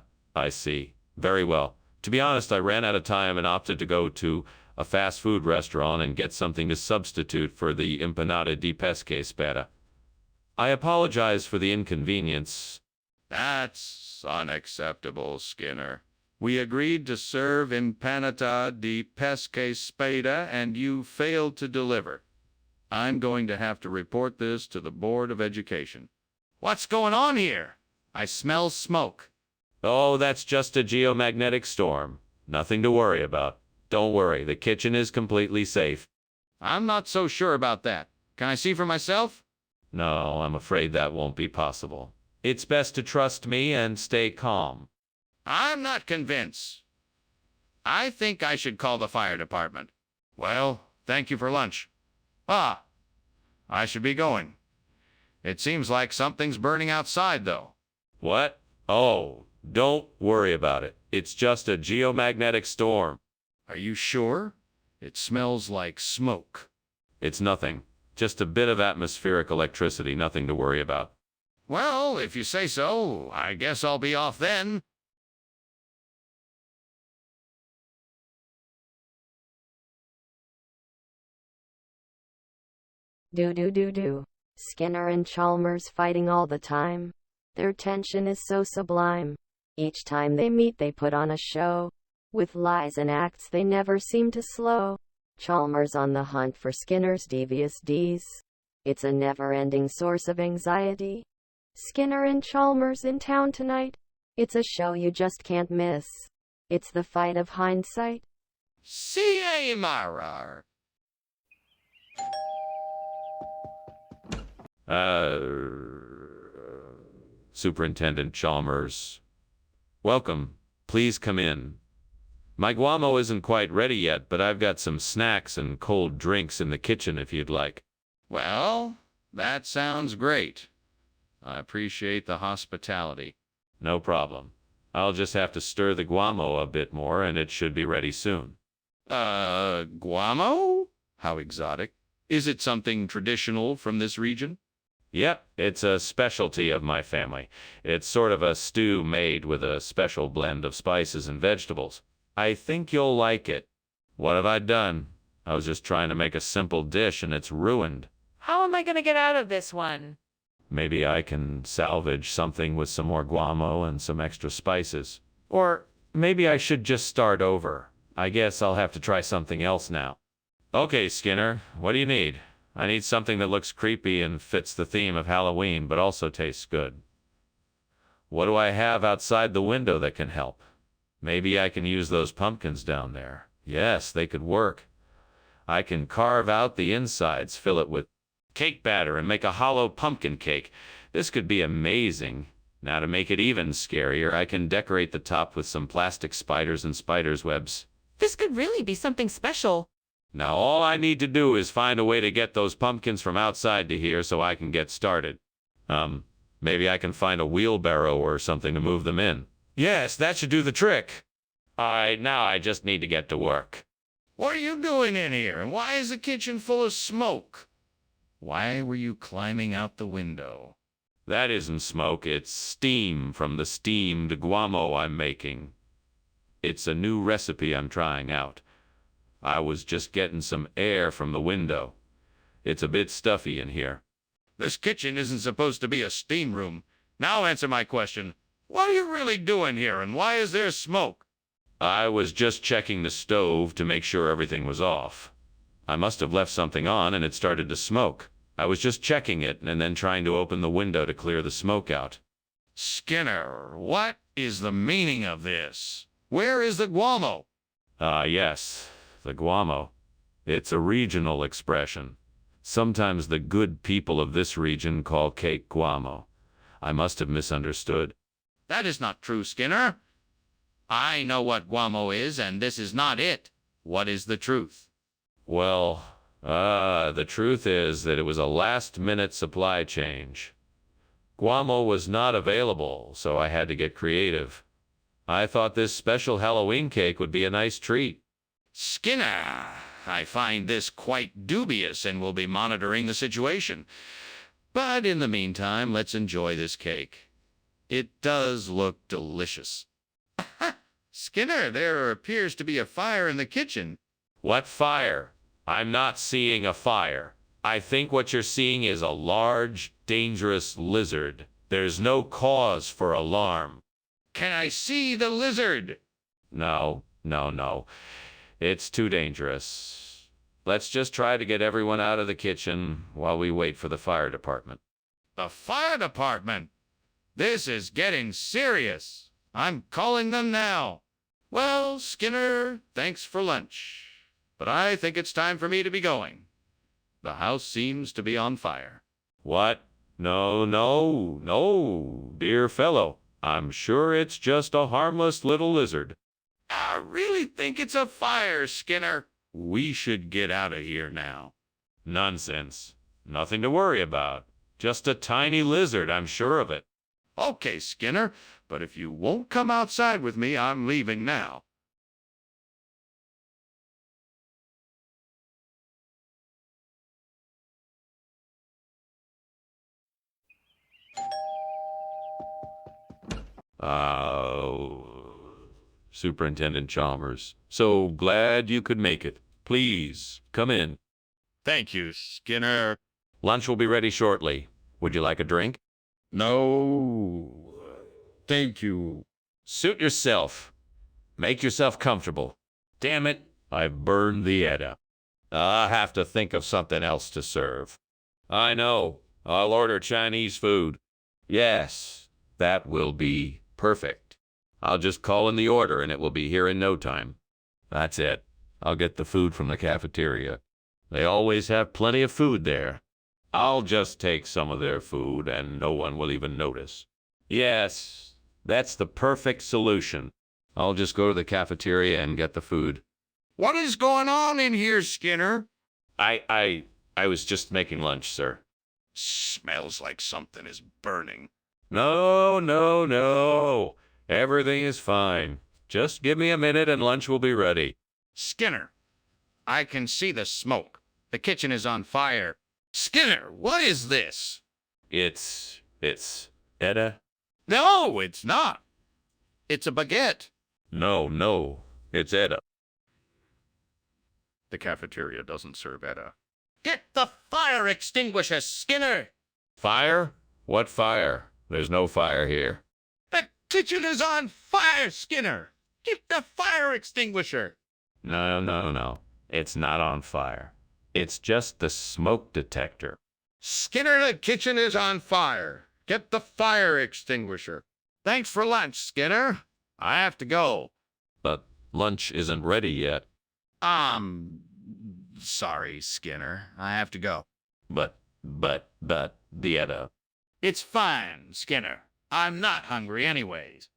see. Very well. To be honest, I ran out of time and opted to go to a fast food restaurant and get something to substitute for the empanada di pesce spada. I apologize for the inconvenience. That's unacceptable, Skinner. We agreed to serve empanada di pesce spada and you failed to deliver. I'm going to have to report this to the Board of Education. What's going on here? I smell smoke. Oh, that's just a geomagnetic storm. Nothing to worry about. Don't worry, the kitchen is completely safe. I'm not so sure about that. Can I see for myself? No, I'm afraid that won't be possible. It's best to trust me and stay calm. I'm not convinced. I think I should call the fire department. Well, thank you for lunch. I should be going. It seems like something's burning outside, though. What? Oh, don't worry about it. It's just a geomagnetic storm. Are you sure? It smells like smoke. It's nothing. Just a bit of atmospheric electricity, nothing to worry about. Well, if you say so, I guess I'll be off then. Do. Skinner and Chalmers fighting all the time. Their tension is so sublime. Each time they meet they put on a show. With lies and acts they never seem to slow. Chalmers on the hunt for Skinner's devious deeds. It's a never-ending source of anxiety. Skinner and Chalmers in town tonight. It's a show you just can't miss. It's the fight of hindsight. C.A.M.R.R. Superintendent Chalmers. Welcome. Please come in. My guamo isn't quite ready yet, but I've got some snacks and cold drinks in the kitchen if you'd like. Well, that sounds great. I appreciate the hospitality. No problem. I'll just have to stir the guamo a bit more and it should be ready soon. Guamo? How exotic. Is it something traditional from this region? Yep, it's a specialty of my family. It's sort of a stew made with a special blend of spices and vegetables. I think you'll like it. What have I done? I was just trying to make a simple dish and it's ruined. How am I going to get out of this one? Maybe I can salvage something with some more guamo and some extra spices. Or maybe I should just start over. I guess I'll have to try something else now. Okay, Skinner, what do you need? I need something that looks creepy and fits the theme of Halloween, but also tastes good. What do I have outside the window that can help? Maybe I can use those pumpkins down there. Yes, they could work. I can carve out the insides, fill it with cake batter, and make a hollow pumpkin cake. This could be amazing. Now to make it even scarier, I can decorate the top with some plastic spiders and spiders' webs. This could really be something special. Now all I need to do is find a way to get those pumpkins from outside to here so I can get started. Maybe I can find a wheelbarrow or something to move them in. Yes, that should do the trick. Alright, now I just need to get to work. What are you doing in here, and why is the kitchen full of smoke? Why were you climbing out the window? That isn't smoke, it's steam from the steamed guamo I'm making. It's a new recipe I'm trying out. I was just getting some air from the window. It's a bit stuffy in here. This kitchen isn't supposed to be a steam room. Now answer my question. What are you really doing here, and why is there smoke? I was just checking the stove to make sure everything was off. I must have left something on and it started to smoke. I was just checking it and then trying to open the window to clear the smoke out. Skinner, what is the meaning of this? Where is the guamo? Yes, the guamo. It's a regional expression. Sometimes the good people of this region call cake guamo. I must have misunderstood. That is not true, Skinner. I know what guamo is, and this is not it. What is the truth? Well, the truth is that it was a last-minute supply change. Guamo was not available, so I had to get creative. I thought this special Halloween cake would be a nice treat. Skinner, I find this quite dubious and will be monitoring the situation. But in the meantime, let's enjoy this cake. It does look delicious. Skinner, there appears to be a fire in the kitchen. What fire? I'm not seeing a fire. I think what you're seeing is a large, dangerous lizard. There's no cause for alarm. Can I see the lizard? No. It's too dangerous. Let's just try to get everyone out of the kitchen while we wait for the fire department. The fire department? This is getting serious. I'm calling them now. Well, Skinner, thanks for lunch. But I think it's time for me to be going. The house seems to be on fire. What? No, dear fellow. I'm sure it's just a harmless little lizard. I really think it's a fire, Skinner. We should get out of here now. Nonsense. Nothing to worry about. Just a tiny lizard, I'm sure of it. Okay, Skinner, but if you won't come outside with me, I'm leaving now. Superintendent Chalmers, so glad you could make it. Please, come in. Thank you, Skinner. Lunch will be ready shortly. Would you like a drink? No, thank you. Suit yourself. Make yourself comfortable. Damn it, I burned the Edda. I'll have to think of something else to serve. I know. I'll order Chinese food. Yes, that will be perfect. I'll just call in the order and it will be here in no time. That's it. I'll get the food from the cafeteria. They always have plenty of food there. I'll just take some of their food and no one will even notice. Yes, that's the perfect solution. I'll just go to the cafeteria and get the food. What is going on in here, Skinner? I was just making lunch, sir. Smells like something is burning. No. Everything is fine. Just give me a minute and lunch will be ready. Skinner, I can see the smoke. The kitchen is on fire. Skinner, what is this? It's Edda? No, it's not. It's a baguette. No, it's Edda. The cafeteria doesn't serve Edda. Get the fire extinguisher, Skinner! Fire? What fire? There's no fire here. The kitchen is on fire, Skinner! Get the fire extinguisher! No. It's not on fire. It's just the smoke detector. Skinner, the kitchen is on fire. Get the fire extinguisher. Thanks for lunch, Skinner. I have to go. But lunch isn't ready yet. Sorry, Skinner. I have to go. But, the other. It's fine, Skinner. I'm not hungry anyways.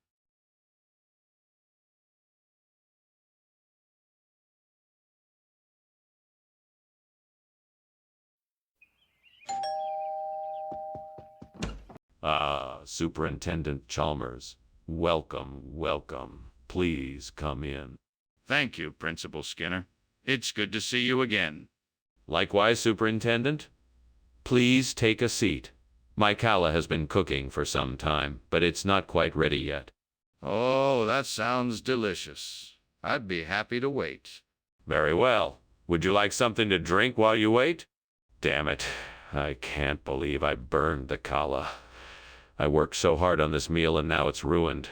Superintendent Chalmers. Welcome, welcome. Please come in. Thank you, Principal Skinner. It's good to see you again. Likewise, Superintendent. Please take a seat. My calla has been cooking for some time, but it's not quite ready yet. Oh, that sounds delicious. I'd be happy to wait. Very well. Would you like something to drink while you wait? Damn it. I can't believe I burned the calla. I worked so hard on this meal and now it's ruined.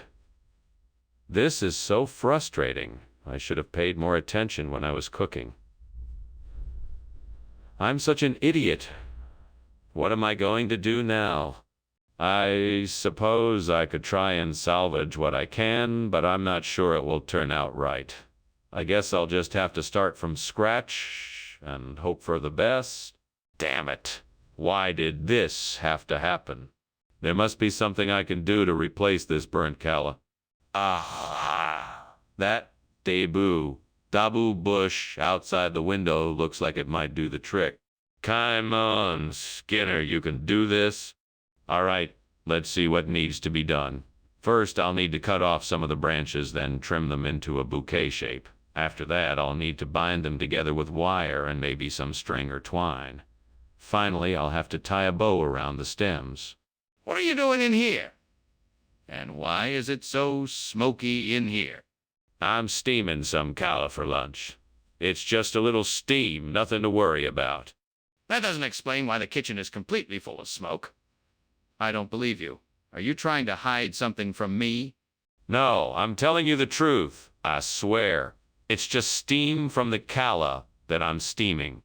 This is so frustrating. I should have paid more attention when I was cooking. I'm such an idiot. What am I going to do now? I suppose I could try and salvage what I can, but I'm not sure it will turn out right. I guess I'll just have to start from scratch and hope for the best. Damn it. Why did this have to happen? There must be something I can do to replace this burnt calla. That dabu bush outside the window looks like it might do the trick. Come on, Skinner, you can do this. All right, let's see what needs to be done. First, I'll need to cut off some of the branches, then trim them into a bouquet shape. After that, I'll need to bind them together with wire and maybe some string or twine. Finally, I'll have to tie a bow around the stems. What are you doing in here? And why is it so smoky in here? I'm steaming some calla for lunch. It's just a little steam, nothing to worry about. That doesn't explain why the kitchen is completely full of smoke. I don't believe you. Are you trying to hide something from me? No, I'm telling you the truth. I swear. It's just steam from the calla that I'm steaming.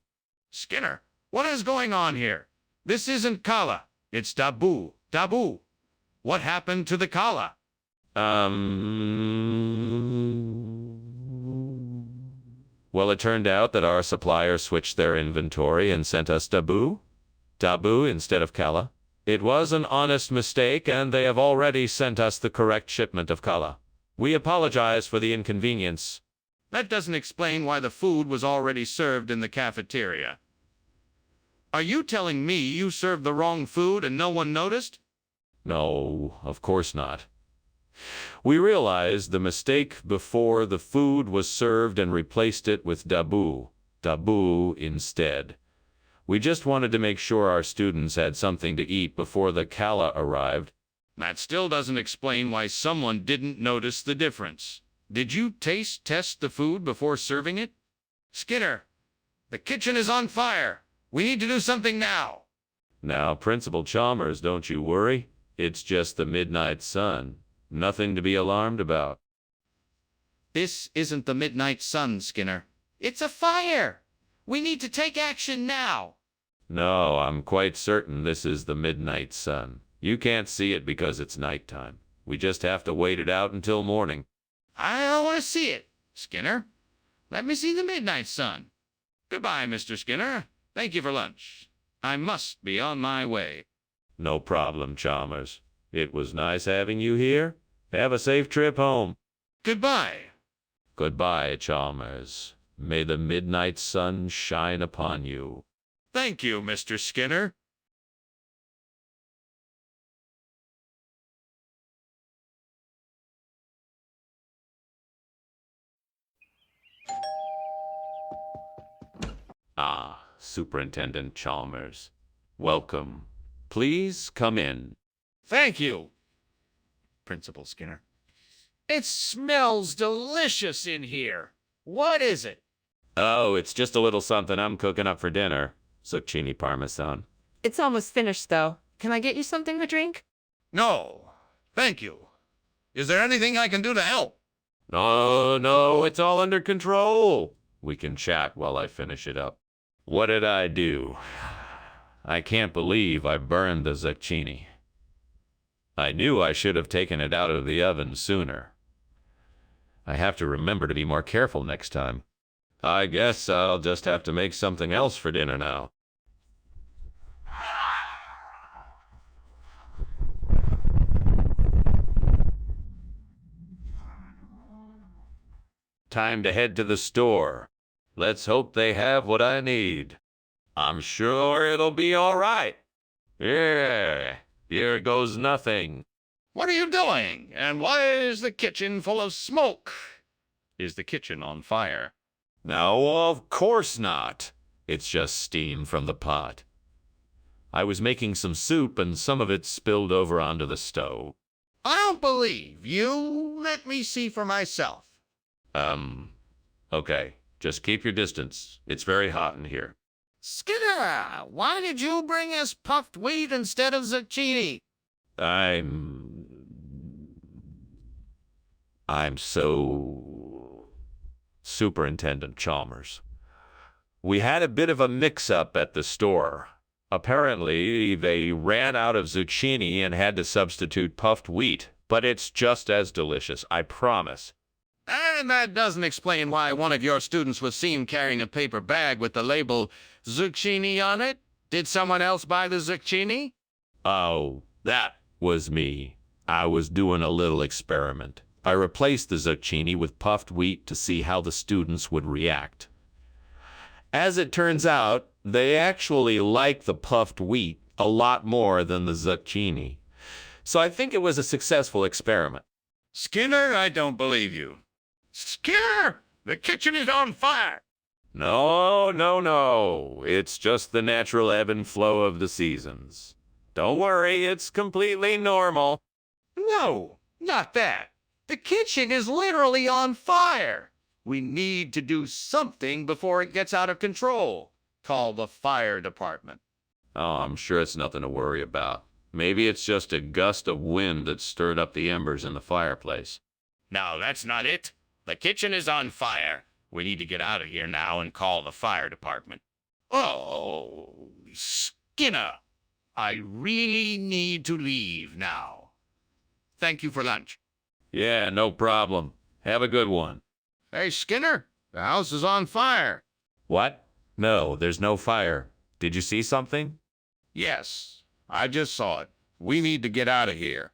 Skinner, what is going on here? This isn't calla. It's dabu. Dabu. What happened to the calla? Well, it turned out that our supplier switched their inventory and sent us dabu instead of calla. It was an honest mistake, and they have already sent us the correct shipment of calla. We apologize for the inconvenience. That doesn't explain why the food was already served in the cafeteria. Are you telling me you served the wrong food and no one noticed? No, of course not. We realized the mistake before the food was served and replaced it with dabu instead. We just wanted to make sure our students had something to eat before the calla arrived. That still doesn't explain why someone didn't notice the difference. Did you taste test the food before serving it? Skinner, the kitchen is on fire. We need to do something now. Now, Principal Chalmers, don't you worry. It's just the midnight sun. Nothing to be alarmed about. This isn't the midnight sun, Skinner. It's a fire. We need to take action now. No, I'm quite certain this is the midnight sun. You can't see it because it's nighttime. We just have to wait it out until morning. I don't want to see it, Skinner. Let me see the midnight sun. Goodbye, Mr. Skinner. Thank you for lunch. I must be on my way. No problem, Chalmers. It was nice having you here. Have a safe trip home. Goodbye. Goodbye, Chalmers. May the midnight sun shine upon you. Thank you, Mr. Skinner. Superintendent Chalmers. Welcome. Please come in. Thank you, Principal Skinner. It smells delicious in here. What is it? Oh, it's just a little something I'm cooking up for dinner. Zucchini parmesan. It's almost finished, though. Can I get you something to drink? No, thank you. Is there anything I can do to help? No, it's all under control. We can chat while I finish it up. What did I do? I can't believe I burned the zucchini. I knew I should have taken it out of the oven sooner. I have to remember to be more careful next time. I guess I'll just have to make something else for dinner now. Time to head to the store. Let's hope they have what I need. I'm sure it'll be all right. Yeah, here goes nothing. What are you doing? And why is the kitchen full of smoke? Is the kitchen on fire? No, of course not. It's just steam from the pot. I was making some soup and some of it spilled over onto the stove. I don't believe you. Let me see for myself. Okay. Just keep your distance. It's very hot in here. Skinner, why did you bring us puffed wheat instead of zucchini? I'm so... Superintendent Chalmers. We had a bit of a mix-up at the store. Apparently, they ran out of zucchini and had to substitute puffed wheat, but it's just as delicious, I promise. And that doesn't explain why one of your students was seen carrying a paper bag with the label zucchini on it. Did someone else buy the zucchini? Oh, that was me. I was doing a little experiment. I replaced the zucchini with puffed wheat to see how the students would react. As it turns out, they actually like the puffed wheat a lot more than the zucchini. So I think it was a successful experiment. Skinner, I don't believe you. Skinner, the kitchen is on fire. No. It's just the natural ebb and flow of the seasons. Don't worry, it's completely normal. No, not that. The kitchen is literally on fire. We need to do something before it gets out of control. Call the fire department. Oh, I'm sure it's nothing to worry about. Maybe it's just a gust of wind that stirred up the embers in the fireplace. No, that's not it. The kitchen is on fire. We need to get out of here now and call the fire department. Oh, Skinner, I really need to leave now. Thank you for lunch. Yeah, no problem. Have a good one. Hey, Skinner, the house is on fire. What? No, there's no fire. Did you see something? Yes, I just saw it. We need to get out of here.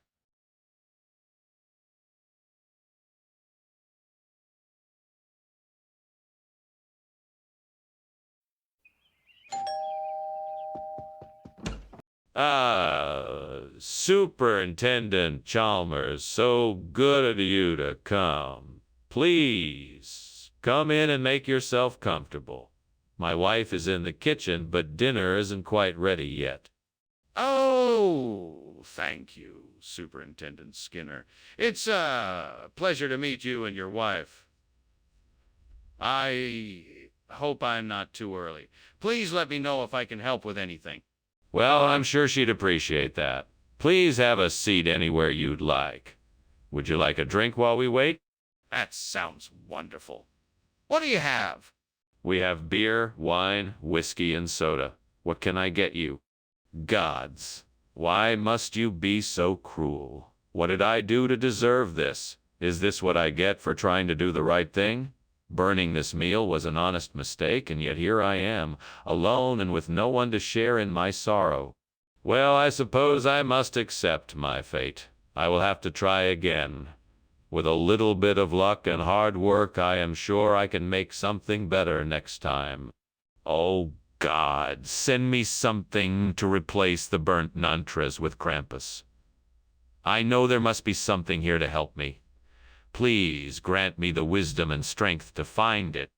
Superintendent Chalmers, so good of you to come. Please, come in and make yourself comfortable. My wife is in the kitchen, but dinner isn't quite ready yet. Oh, thank you, Superintendent Skinner. It's a pleasure to meet you and your wife. I hope I'm not too early. Please let me know if I can help with anything. Well, I'm sure she'd appreciate that. Please have a seat anywhere you'd like. Would you like a drink while we wait? That sounds wonderful. What do you have? We have beer, wine, whiskey, and soda. What can I get you? Gods, why must you be so cruel? What did I do to deserve this? Is this what I get for trying to do the right thing? Burning this meal was an honest mistake, and yet here I am, alone and with no one to share in my sorrow. Well, I suppose I must accept my fate. I will have to try again. With a little bit of luck and hard work, I am sure I can make something better next time. Oh, God, send me something to replace the burnt nantres with Krampus. I know there must be something here to help me. Please grant me the wisdom and strength to find it.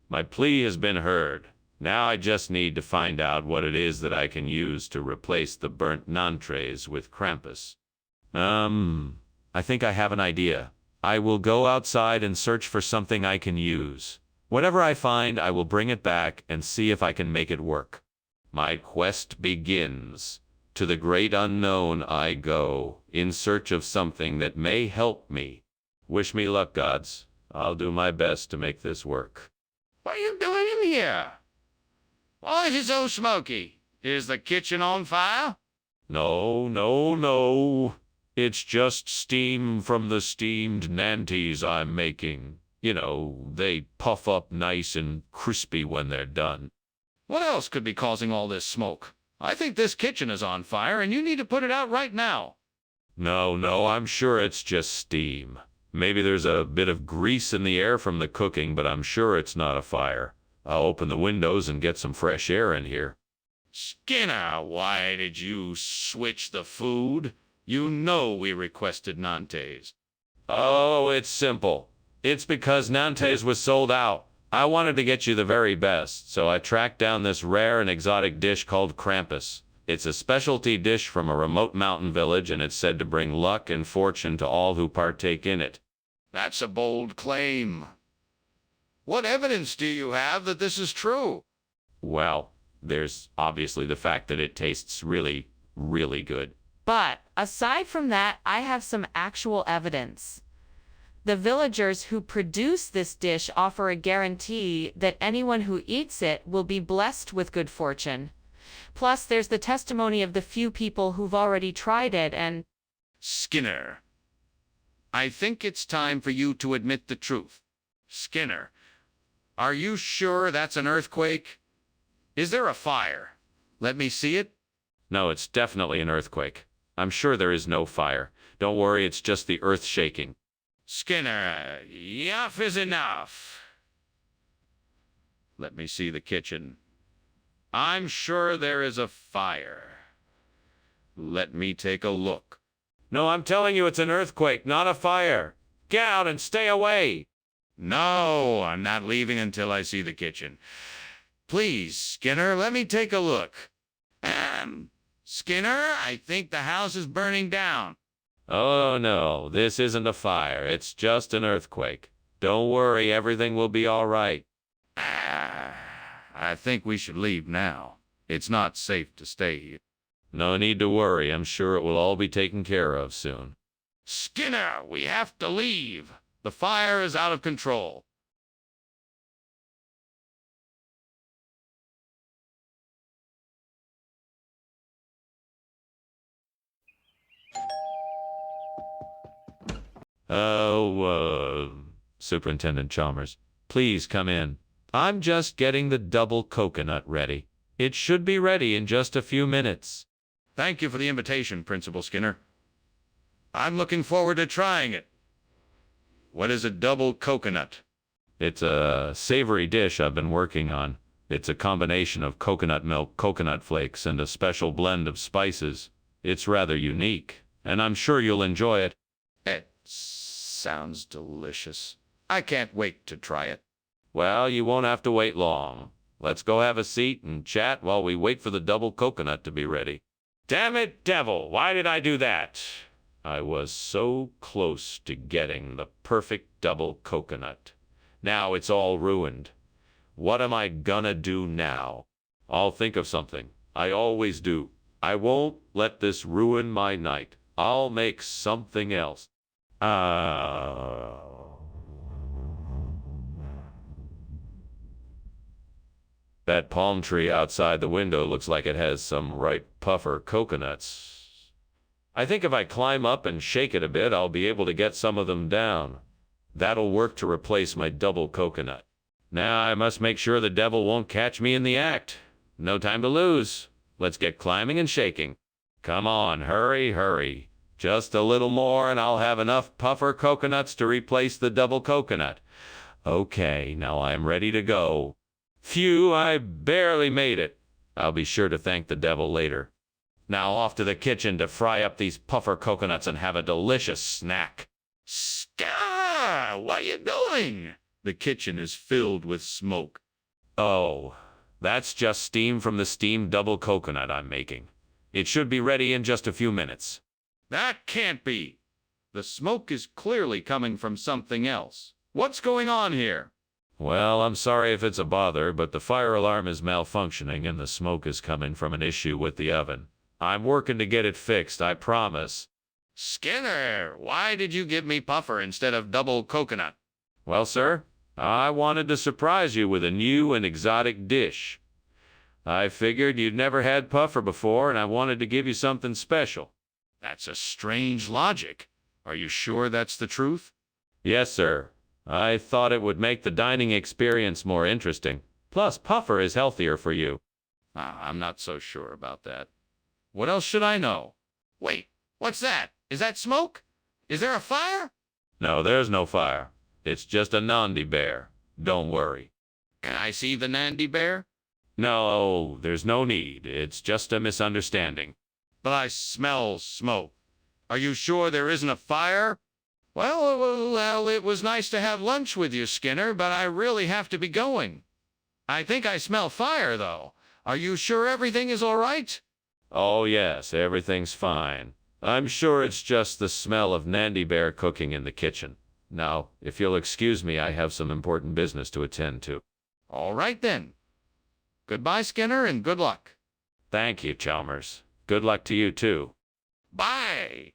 My plea has been heard. Now I just need to find out what it is that I can use to replace the burnt nantres with Krampus. I think I have an idea. I will go outside and search for something I can use. Whatever I find, I will bring it back and see if I can make it work. My quest begins. To the great unknown I go, in search of something that may help me. Wish me luck, gods. I'll do my best to make this work. What are you doing in here? Why is it so smoky? Is the kitchen on fire? No, no, no. It's just steam from the steamed nanties I'm making. You know, they puff up nice and crispy when they're done. What else could be causing all this smoke? I think this kitchen is on fire and you need to put it out right now. No, no, I'm sure it's just steam. Maybe there's a bit of grease in the air from the cooking, but I'm sure it's not a fire. I'll open the windows and get some fresh air in here. Skinner, why did you switch the food? You know we requested Nantes. Oh, it's simple. It's because Nantes was sold out. I wanted to get you the very best, so I tracked down this rare and exotic dish called Krampus. It's a specialty dish from a remote mountain village, and it's said to bring luck and fortune to all who partake in it. That's a bold claim. What evidence do you have that this is true? Well, there's obviously the fact that it tastes really, really good. But aside from that, I have some actual evidence. The villagers who produce this dish offer a guarantee that anyone who eats it will be blessed with good fortune. Plus, there's the testimony of the few people who've already tried it and... Skinner, I think it's time for you to admit the truth. Skinner, are you sure that's an earthquake? Is there a fire? Let me see it. No, it's definitely an earthquake. I'm sure there is no fire. Don't worry, it's just the earth shaking. Skinner, enough is enough. Let me see the kitchen. I'm sure there is a fire. Let me take a look. No, I'm telling you it's an earthquake, not a fire. Get out and stay away. No, I'm not leaving until I see the kitchen. Please, Skinner, let me take a look. Skinner, I think the house is burning down. Oh no, this isn't a fire. It's just an earthquake. Don't worry, everything will be all right. I think we should leave now. It's not safe to stay here. No need to worry. I'm sure it will all be taken care of soon. Skinner, we have to leave. The fire is out of control. Superintendent Chalmers, please come in. I'm just getting the double coconut ready. It should be ready in just a few minutes. Thank you for the invitation, Principal Skinner. I'm looking forward to trying it. What is a double coconut? It's a savory dish I've been working on. It's a combination of coconut milk, coconut flakes, and a special blend of spices. It's rather unique, and I'm sure you'll enjoy it. It sounds delicious. I can't wait to try it. Well, you won't have to wait long. Let's go have a seat and chat while we wait for the double coconut to be ready. Damn it, devil, why did I do that? I was so close to getting the perfect double coconut. Now it's all ruined. What am I gonna do now? I'll think of something. I always do. I won't let this ruin my night. I'll make something else. That palm tree outside the window looks like it has some ripe puffer coconuts. I think if I climb up and shake it a bit, I'll be able to get some of them down. That'll work to replace my double coconut. Now I must make sure the devil won't catch me in the act. No time to lose. Let's get climbing and shaking. Come on, hurry, hurry. Just a little more and I'll have enough puffer coconuts to replace the double coconut. Okay, now I'm ready to go. Phew, I barely made it. I'll be sure to thank the devil later. Now off to the kitchen to fry up these puffer coconuts and have a delicious snack. Star, what are you doing? The kitchen is filled with smoke. Oh, that's just steam from the steamed double coconut I'm making. It should be ready in just a few minutes. That can't be. The smoke is clearly coming from something else. What's going on here? Well, I'm sorry if it's a bother, but the fire alarm is malfunctioning and the smoke is coming from an issue with the oven. I'm working to get it fixed, I promise. Skinner, why did you give me puffer instead of double coconut? Well, sir, I wanted to surprise you with a new and exotic dish. I figured you'd never had puffer before, and I wanted to give you something special. That's a strange logic. Are you sure that's the truth? Yes, sir. I thought it would make the dining experience more interesting. Plus, puffer is healthier for you. I'm not so sure about that. What else should I know? Wait, what's that? Is that smoke? Is there a fire? No, there's no fire. It's just a Nandi bear. Don't worry. Can I see the Nandi bear? No, there's no need. It's just a misunderstanding. But I smell smoke. Are you sure there isn't a fire? Well, it was nice to have lunch with you, Skinner, but I really have to be going. I think I smell fire, though. Are you sure everything is all right? Oh, yes, everything's fine. I'm sure it's just the smell of Nandi bear cooking in the kitchen. Now, if you'll excuse me, I have some important business to attend to. All right, then. Goodbye, Skinner, and good luck. Thank you, Chalmers. Good luck to you, too. Bye.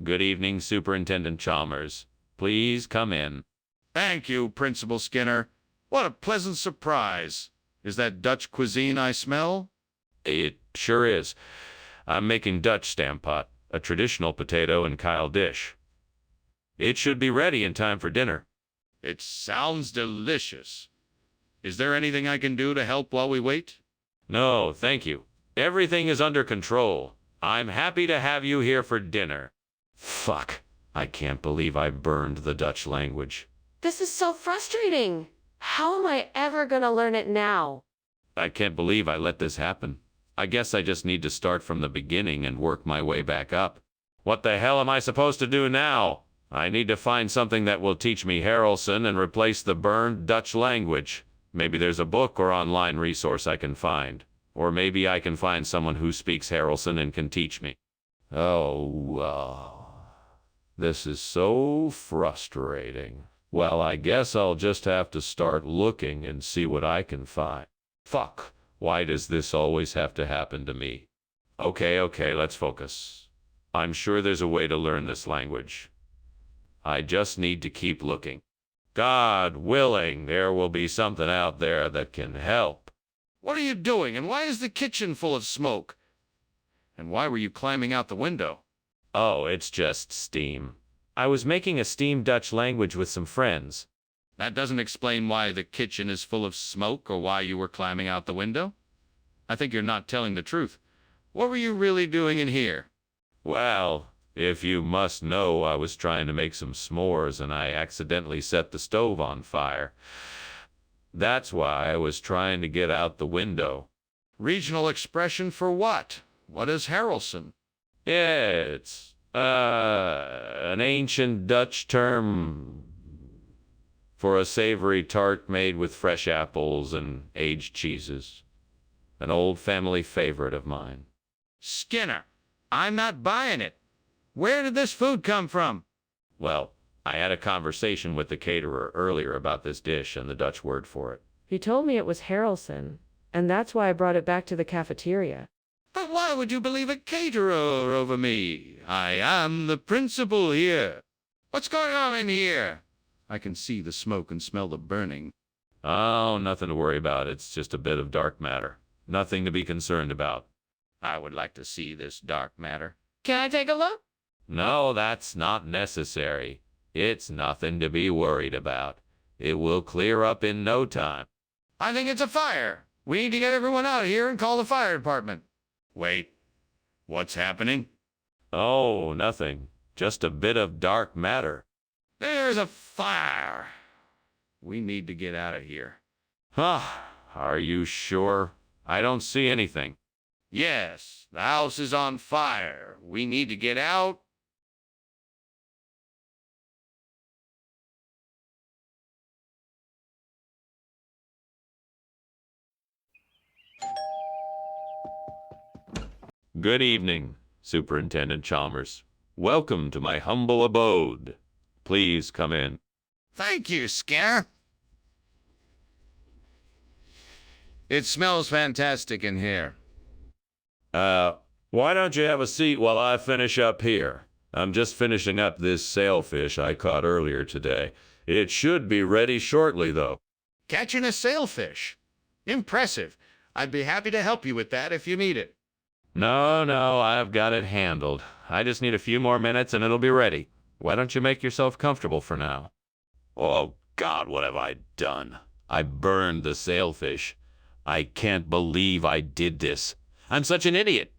Good evening, Superintendent Chalmers. Please come in. Thank you, Principal Skinner. What a pleasant surprise. Is that Dutch cuisine I smell? It sure is. I'm making Dutch stampot, a traditional potato and Kyle dish. It should be ready in time for dinner. It sounds delicious. Is there anything I can do to help while we wait? No, thank you. Everything is under control. I'm happy to have you here for dinner. Fuck. I can't believe I burned the Dutch language. This is so frustrating. How am I ever gonna learn it now? I can't believe I let this happen. I guess I just need to start from the beginning and work my way back up. What the hell am I supposed to do now? I need to find something that will teach me Harrelson and replace the burned Dutch language. Maybe there's a book or online resource I can find. Or maybe I can find someone who speaks Harrelson and can teach me. This is so frustrating. Well, I guess I'll just have to start looking and see what I can find. Fuck. Why does this always have to happen to me? Okay, let's focus. I'm sure there's a way to learn this language. I just need to keep looking. God willing, there will be something out there that can help. What are you doing, and why is the kitchen full of smoke? And why were you climbing out the window? Oh, it's just steam. I was making a steam Dutch language with some friends. That doesn't explain why the kitchen is full of smoke or why you were climbing out the window. I think you're not telling the truth. What were you really doing in here? Well, if you must know, I was trying to make some s'mores and I accidentally set the stove on fire. That's why I was trying to get out the window. Regional expression for what? What is Harrelson? It's, an ancient Dutch term for a savory tart made with fresh apples and aged cheeses. An old family favorite of mine. Skinner, I'm not buying it. Where did this food come from? Well, I had a conversation with the caterer earlier about this dish and the Dutch word for it. He told me it was Harrelson, and that's why I brought it back to the cafeteria. But why would you believe a caterer over me? I am the principal here. What's going on in here? I can see the smoke and smell the burning. Oh, nothing to worry about. It's just a bit of dark matter. Nothing to be concerned about. I would like to see this dark matter. Can I take a look? No, that's not necessary. It's nothing to be worried about. It will clear up in no time. I think it's a fire. We need to get everyone out of here and call the fire department. Wait, what's happening? Oh, nothing. Just a bit of dark matter. There's a fire. We need to get out of here. Huh? Are you sure? I don't see anything. Yes, the house is on fire. We need to get out. Good evening, Superintendent Chalmers. Welcome to my humble abode. Please come in. Thank you, Skinner. It smells fantastic in here. Why don't you have a seat while I finish up here? I'm just finishing up this sailfish I caught earlier today. It should be ready shortly, though. Catching a sailfish. Impressive. I'd be happy to help you with that if you need it. No, I've got it handled. I just need a few more minutes and it'll be ready. Why don't you make yourself comfortable for now? Oh, God, what have I done? I burned the sailfish. I can't believe I did this. I'm such an idiot.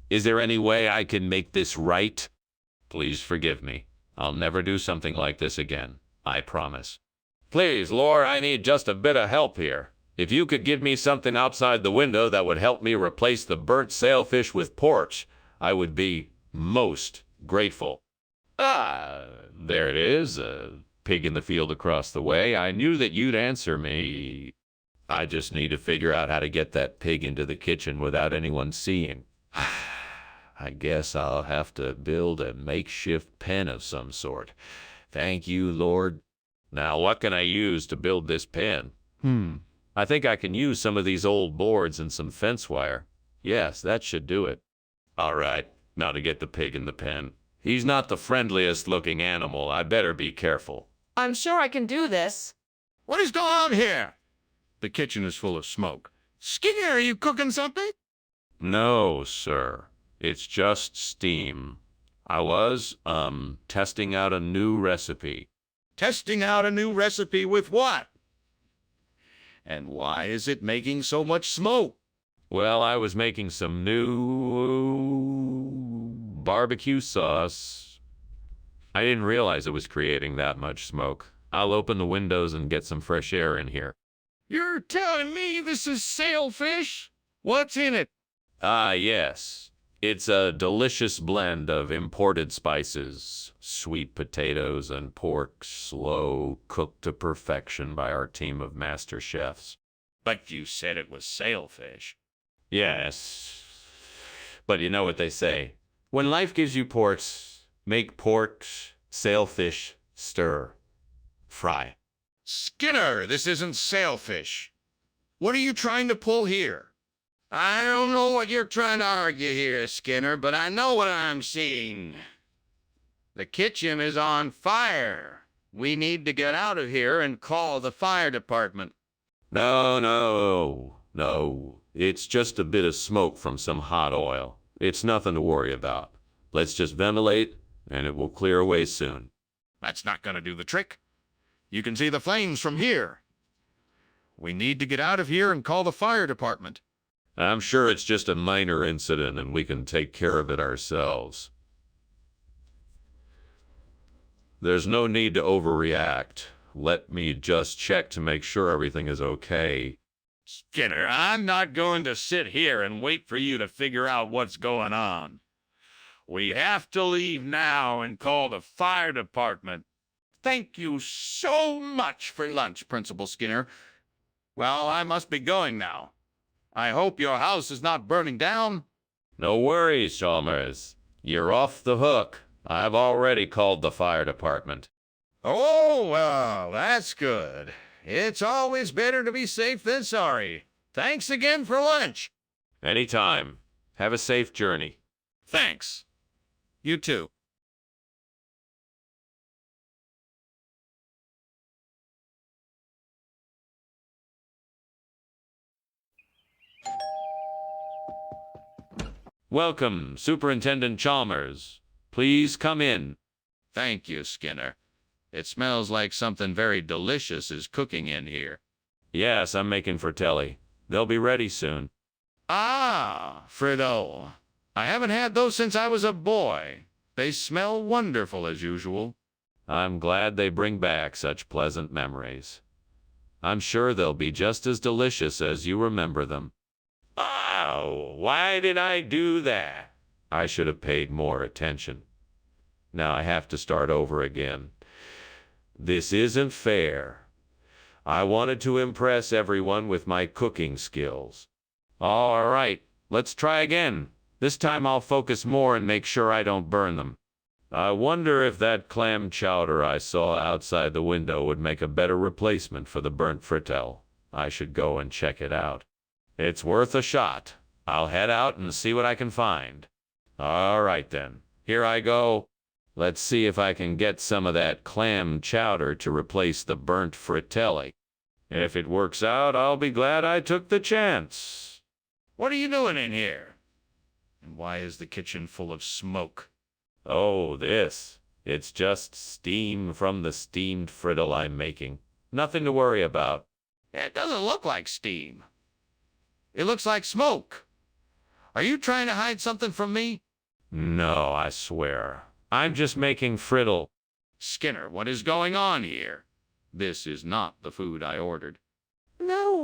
Is there any way I can make this right? Please forgive me. I'll never do something like this again. I promise. Please, Lore, I need just a bit of help here. If you could give me something outside the window that would help me replace the burnt sailfish with porch, I would be most grateful. Ah, there it is, a pig in the field across the way. I knew that you'd answer me. I just need to figure out how to get that pig into the kitchen without anyone seeing. I guess I'll have to build a makeshift pen of some sort. Thank you, Lord. Now, what can I use to build this pen? I think I can use some of these old boards and some fence wire. Yes, that should do it. All right, now to get the pig in the pen. He's not the friendliest looking animal. I better be careful. I'm sure I can do this. What is going on here? The kitchen is full of smoke. Skinner, are you cooking something? No, sir. It's just steam. I was, testing out a new recipe. Testing out a new recipe with what? And why is it making so much smoke? Well, I was making some new barbecue sauce. I didn't realize it was creating that much smoke. I'll open the windows and get some fresh air in here. You're telling me this is sailfish? What's in it? Ah, yes. It's a delicious blend of imported spices, sweet potatoes, and pork, slow cooked to perfection by our team of master chefs. But you said it was sailfish. Yes. But you know what they say. When life gives you ports, make pork, sailfish, stir, fry. Skinner, this isn't sailfish. What are you trying to pull here? I don't know what you're trying to argue here, Skinner, but I know what I'm seeing. The kitchen is on fire. We need to get out of here and call the fire department. No. It's just a bit of smoke from some hot oil. It's nothing to worry about. Let's just ventilate, and it will clear away soon. That's not going to do the trick. You can see the flames from here. We need to get out of here and call the fire department. I'm sure it's just a minor incident and we can take care of it ourselves. There's no need to overreact. Let me just check to make sure everything is okay. Skinner, I'm not going to sit here and wait for you to figure out what's going on. We have to leave now and call the fire department. Thank you so much for lunch, Principal Skinner. Well, I must be going now. I hope your house is not burning down. No worries, Chalmers. You're off the hook. I've already called the fire department. Oh, well, that's good. It's always better to be safe than sorry. Thanks again for lunch. Anytime. Have a safe journey. Thanks. You too. Welcome, Superintendent Chalmers. Please come in. Thank you, Skinner. It smells like something very delicious is cooking in here. Yes, I'm making fratelli. They'll be ready soon. Ah, Frido. I haven't had those since I was a boy. They smell wonderful as usual. I'm glad they bring back such pleasant memories. I'm sure they'll be just as delicious as you remember them. Oh, why did I do that? I should have paid more attention. Now I have to start over again. This isn't fair. I wanted to impress everyone with my cooking skills. All right, let's try again. This time I'll focus more and make sure I don't burn them. I wonder if that clam chowder I saw outside the window would make a better replacement for the burnt frittelle. I should go and check it out. It's worth a shot. I'll head out and see what I can find. All right then, here I go. Let's see if I can get some of that clam chowder to replace the burnt fritelli. If it works out, I'll be glad I took the chance. What are you doing in here? And why is the kitchen full of smoke? Oh, this. It's just steam from the steamed frittelle I'm making. Nothing to worry about. It doesn't look like steam. It looks like smoke. Are you trying to hide something from me? No, I swear. I'm just making frittelle. Skinner, what is going on here? This is not the food I ordered. No,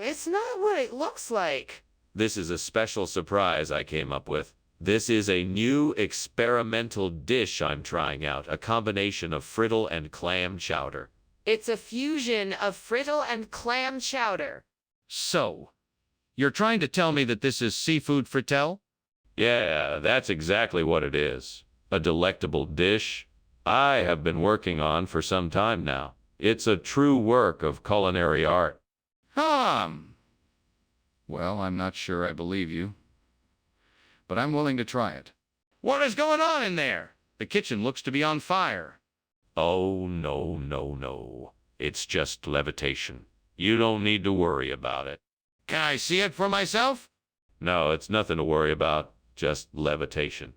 it's not what it looks like. This is a special surprise I came up with. This is a new experimental dish I'm trying out, a combination of frittelle and clam chowder. It's a fusion of frittelle and clam chowder. So, you're trying to tell me that this is seafood frittelle? Yeah, that's exactly what it is. A delectable dish I have been working on for some time now. It's a true work of culinary art. Well, I'm not sure I believe you, but I'm willing to try it. What is going on in there? The kitchen looks to be on fire. Oh, no. It's just levitation. You don't need to worry about it. Can I see it for myself? No, it's nothing to worry about. Just levitation.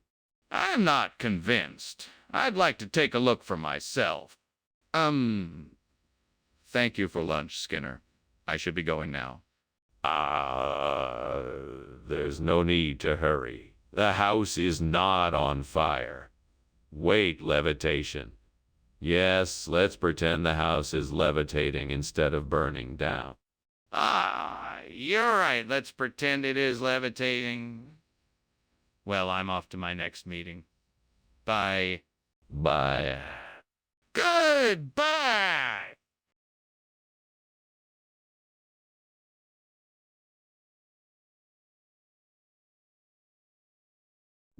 I'm not convinced. I'd like to take a look for myself. Thank you for lunch, Skinner. I should be going now. There's no need to hurry. The house is not on fire. Wait, levitation. Yes, let's pretend the house is levitating instead of burning down. You're right. Let's pretend it is levitating. Well, I'm off to my next meeting. Bye. Bye. Goodbye!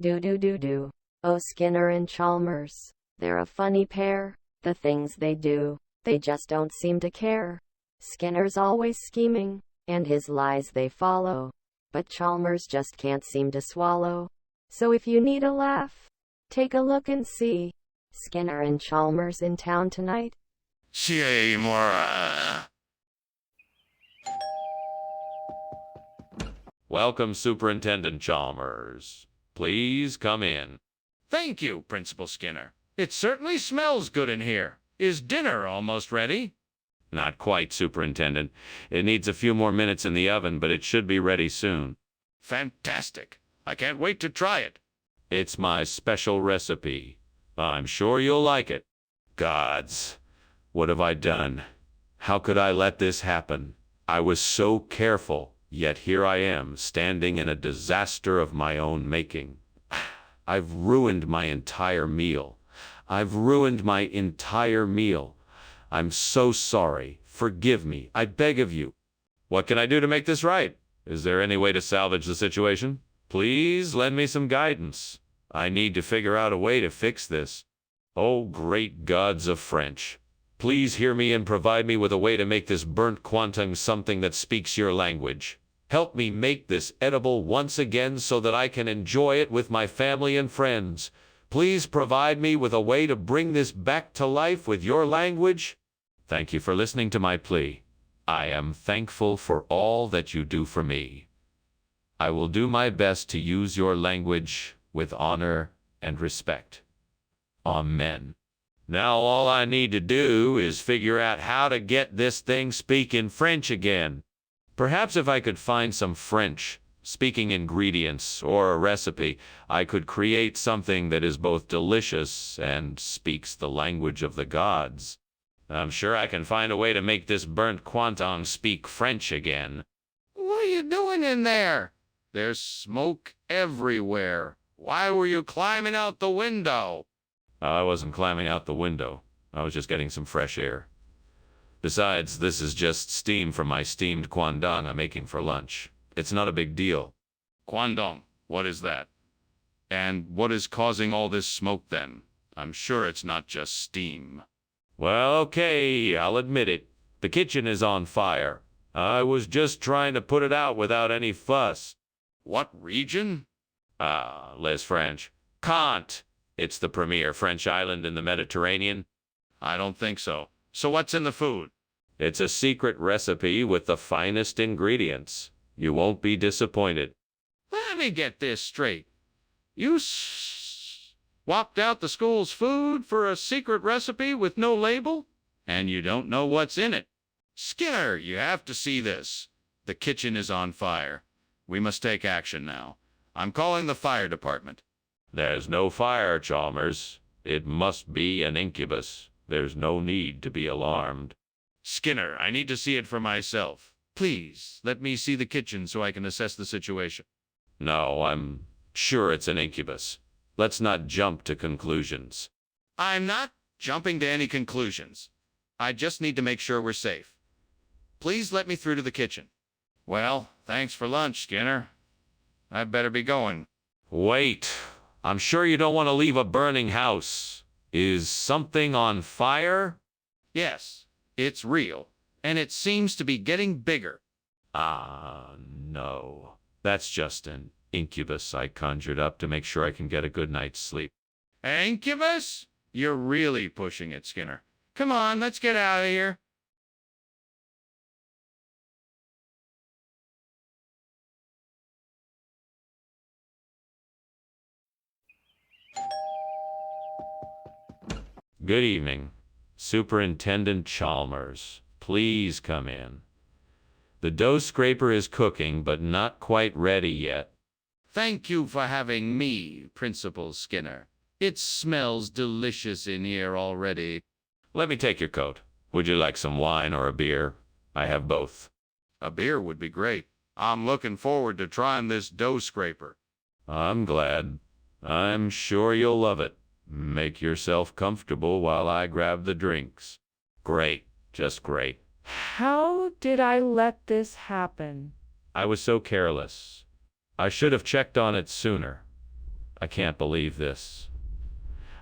Do. Oh, Skinner and Chalmers. They're a funny pair. The things they do, they just don't seem to care. Skinner's always scheming, and his lies they follow. But Chalmers just can't seem to swallow. So if you need a laugh, take a look and see. Skinner and Chalmers in town tonight. Welcome, Superintendent Chalmers. Please come in. Thank you, Principal Skinner. It certainly smells good in here. Is dinner almost ready? Not quite, Superintendent. It needs a few more minutes in the oven, but it should be ready soon. Fantastic. I can't wait to try it. It's my special recipe. I'm sure you'll like it. Gods, what have I done? How could I let this happen? I was so careful, yet here I am, standing in a disaster of my own making. I've ruined my entire meal. I'm so sorry. Forgive me. I beg of you. What can I do to make this right? Is there any way to salvage the situation? Please lend me some guidance. I need to figure out a way to fix this. Oh, great gods of French. Please hear me and provide me with a way to make this burnt quantum something that speaks your language. Help me make this edible once again so that I can enjoy it with my family and friends. Please provide me with a way to bring this back to life with your language. Thank you for listening to my plea. I am thankful for all that you do for me. I will do my best to use your language with honor and respect. Amen. Now all I need to do is figure out how to get this thing speaking French again. Perhaps if I could find some French-speaking ingredients or a recipe, I could create something that is both delicious and speaks the language of the gods. I'm sure I can find a way to make this burnt quantum speak French again. What are you doing in there? There's smoke everywhere. Why were you climbing out the window? I wasn't climbing out the window. I was just getting some fresh air. Besides, this is just steam from my steamed quandong I'm making for lunch. It's not a big deal. Quandong, what is that? And what is causing all this smoke then? I'm sure it's not just steam. Well, okay, I'll admit it. The kitchen is on fire. I was just trying to put it out without any fuss. What region? Les French. Can't. It's the premier French island in the Mediterranean. I don't think so. So what's in the food? It's a secret recipe with the finest ingredients. You won't be disappointed. Let me get this straight. You swapped out the school's food for a secret recipe with no label? And you don't know what's in it? Skinner, you have to see this. The kitchen is on fire. We must take action now. I'm calling the fire department. There's no fire, Chalmers. It must be an incubus. There's no need to be alarmed. Skinner, I need to see it for myself. Please, let me see the kitchen so I can assess the situation. No, I'm sure it's an incubus. Let's not jump to conclusions. I'm not jumping to any conclusions. I just need to make sure we're safe. Please let me through to the kitchen. Well, thanks for lunch, Skinner. I'd better be going. Wait. I'm sure you don't want to leave a burning house. Is something on fire? Yes, it's real, and it seems to be getting bigger. No. That's just an incubus I conjured up to make sure I can get a good night's sleep. Incubus? You're really pushing it, Skinner. Come on, let's get out of here. Good evening. Superintendent Chalmers, please come in. The dough scraper is cooking, but not quite ready yet. Thank you for having me, Principal Skinner. It smells delicious in here already. Let me take your coat. Would you like some wine or a beer? I have both. A beer would be great. I'm looking forward to trying this dough scraper. I'm glad. I'm sure you'll love it. Make yourself comfortable while I grab the drinks. Great. Just great. How did I let this happen? I was so careless. I should have checked on it sooner. I can't believe this.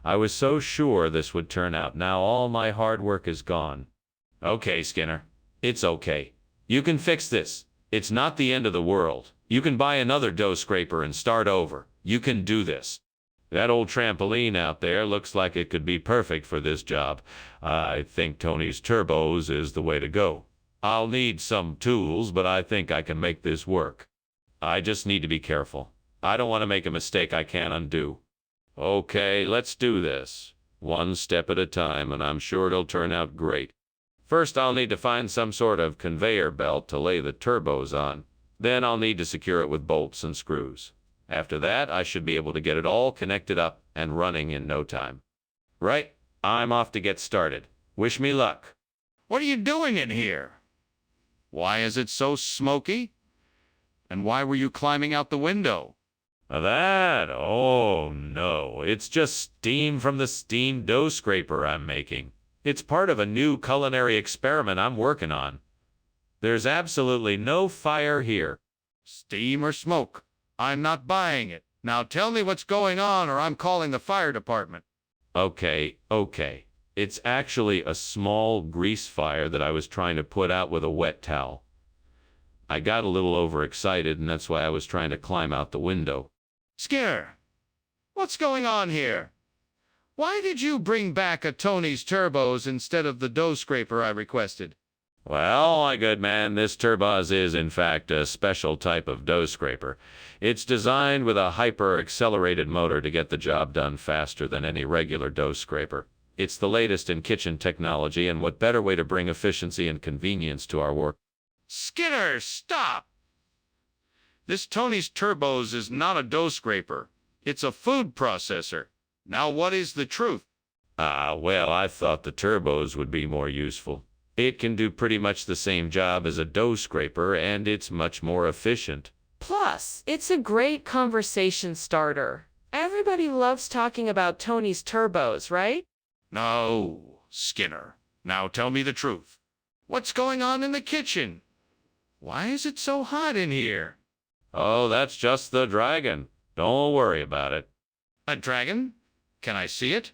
I was so sure this would turn out. Now all my hard work is gone. Okay, Skinner. It's okay. You can fix this. It's not the end of the world. You can buy another dough scraper and start over. You can do this. That old trampoline out there looks like it could be perfect for this job. I think Tony's turbos is the way to go. I'll need some tools, but I think I can make this work. I just need to be careful. I don't want to make a mistake I can't undo. Okay, let's do this. One step at a time, and I'm sure it'll turn out great. First, I'll need to find some sort of conveyor belt to lay the turbos on. Then I'll need to secure it with bolts and screws. After that, I should be able to get it all connected up and running in no time. Right, I'm off to get started. Wish me luck. What are you doing in here? Why is it so smoky? And why were you climbing out the window? Oh no, it's just steam from the steam dough scraper I'm making. It's part of a new culinary experiment I'm working on. There's absolutely no fire here. Steam or smoke? I'm not buying it. Now tell me what's going on or I'm calling the fire department. Okay. It's actually a small grease fire that I was trying to put out with a wet towel. I got a little overexcited, and that's why I was trying to climb out the window. Skinner, what's going on here? Why did you bring back a Tony's turbos instead of the dough scraper I requested? Well, my good man, this turbos is in fact a special type of dough scraper. It's designed with a hyper-accelerated motor to get the job done faster than any regular dough scraper. It's the latest in kitchen technology, and what better way to bring efficiency and convenience to our work? Skinner, stop! This Tony's turbos is not a dough scraper. It's a food processor. Now what is the truth? Well, I thought the turbos would be more useful. It can do pretty much the same job as a dough scraper, and it's much more efficient. Plus, it's a great conversation starter. Everybody loves talking about Tony's turbos, right? No, Skinner. Now tell me the truth. What's going on in the kitchen? Why is it so hot in here? Oh, that's just the dragon. Don't worry about it. A dragon? Can I see it?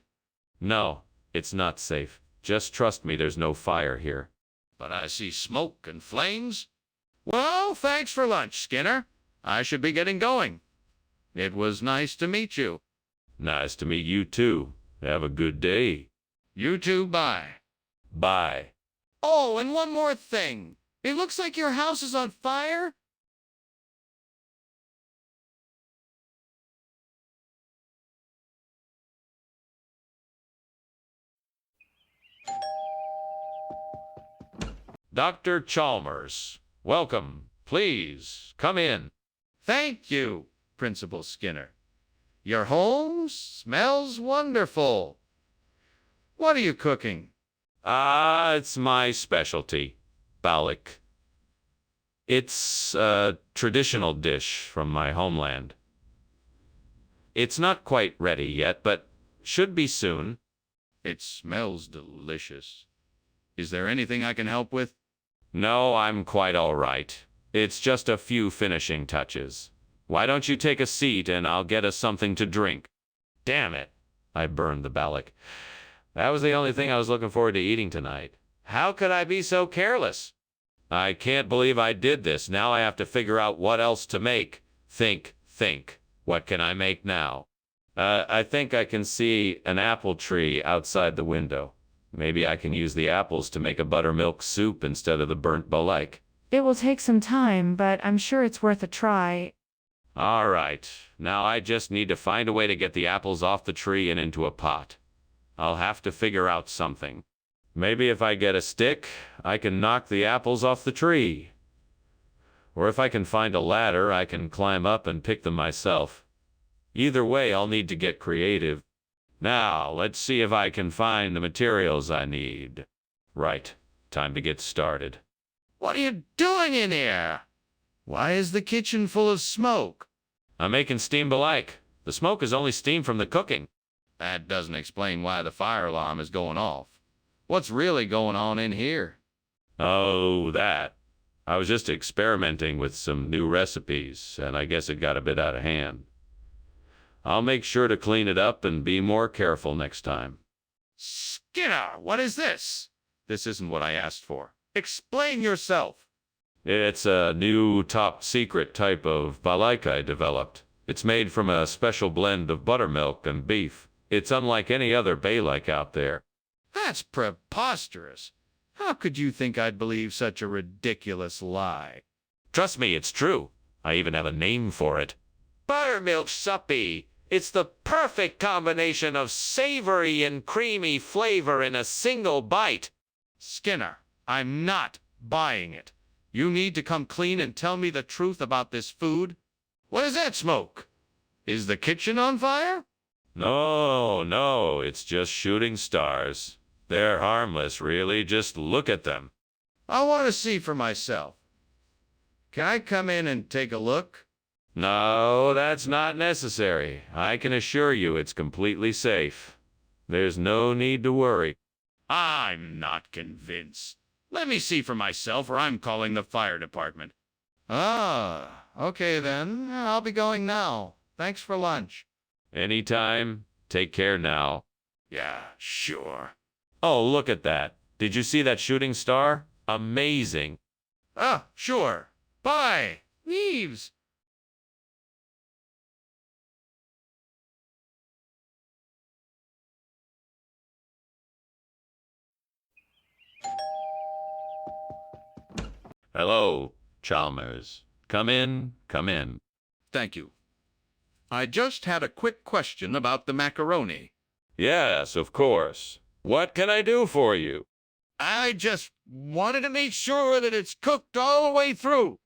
No, it's not safe. Just trust me, there's no fire here. but I see smoke and flames. Well, thanks for lunch, Skinner. I should be getting going. It was nice to meet you. Nice to meet you too. Have a good day. You too, bye. Bye. Oh, and one more thing. It looks like your house is on fire. Dr. Chalmers, welcome. Please, come in. Thank you, Principal Skinner. Your home smells wonderful. What are you cooking? It's my specialty, Balik. It's a traditional dish from my homeland. It's not quite ready yet, but should be soon. It smells delicious. Is there anything I can help with? No, I'm quite all right. It's just a few finishing touches. Why don't you take a seat and I'll get us something to drink? Damn it. I burned the Balik. That was the only thing I was looking forward to eating tonight. How could I be so careless? I can't believe I did this. Now I have to figure out what else to make. Think. What can I make now? I think I can see an apple tree outside the window. Maybe I can use the apples to make a buttermilk soup instead of the burnt Balik. It will take some time, but I'm sure it's worth a try. All right. Now I just need to find a way to get the apples off the tree and into a pot. I'll have to figure out something. Maybe if I get a stick, I can knock the apples off the tree. Or if I can find a ladder, I can climb up and pick them myself. Either way, I'll need to get creative. Now, let's see if I can find the materials I need. Right. Time to get started. What are you doing in here? Why is the kitchen full of smoke? I'm making steam Balik. The smoke is only steam from the cooking. That doesn't explain why the fire alarm is going off. What's really going on in here? Oh, that. I was just experimenting with some new recipes, and I guess it got a bit out of hand. I'll make sure to clean it up and be more careful next time. Skinner, what is this? This isn't what I asked for. Explain yourself. It's a new top-secret type of Balik I developed. It's made from a special blend of buttermilk and beef. It's unlike any other Balik out there. That's preposterous. How could you think I'd believe such a ridiculous lie? Trust me, it's true. I even have a name for it. Buttermilk suppy. It's the perfect combination of savory and creamy flavor in a single bite. Skinner, I'm not buying it. You need to come clean and tell me the truth about this food. What is that smoke? Is the kitchen on fire? No, it's just shooting stars. They're harmless, really. Just look at them. I want to see for myself. Can I come in and take a look? No, that's not necessary. I can assure you it's completely safe. There's no need to worry. I'm not convinced. Let me see for myself or I'm calling the fire department. Ah, okay then. I'll be going now. Thanks for lunch. Anytime. Take care now. Yeah, sure. Oh, look at that. Did you see that shooting star? Amazing. Ah, sure. Bye. Leaves. Hello, Chalmers. Come in. Thank you. I just had a quick question about the macaroni. Yes, of course. What can I do for you? I just wanted to make sure that it's cooked all the way through.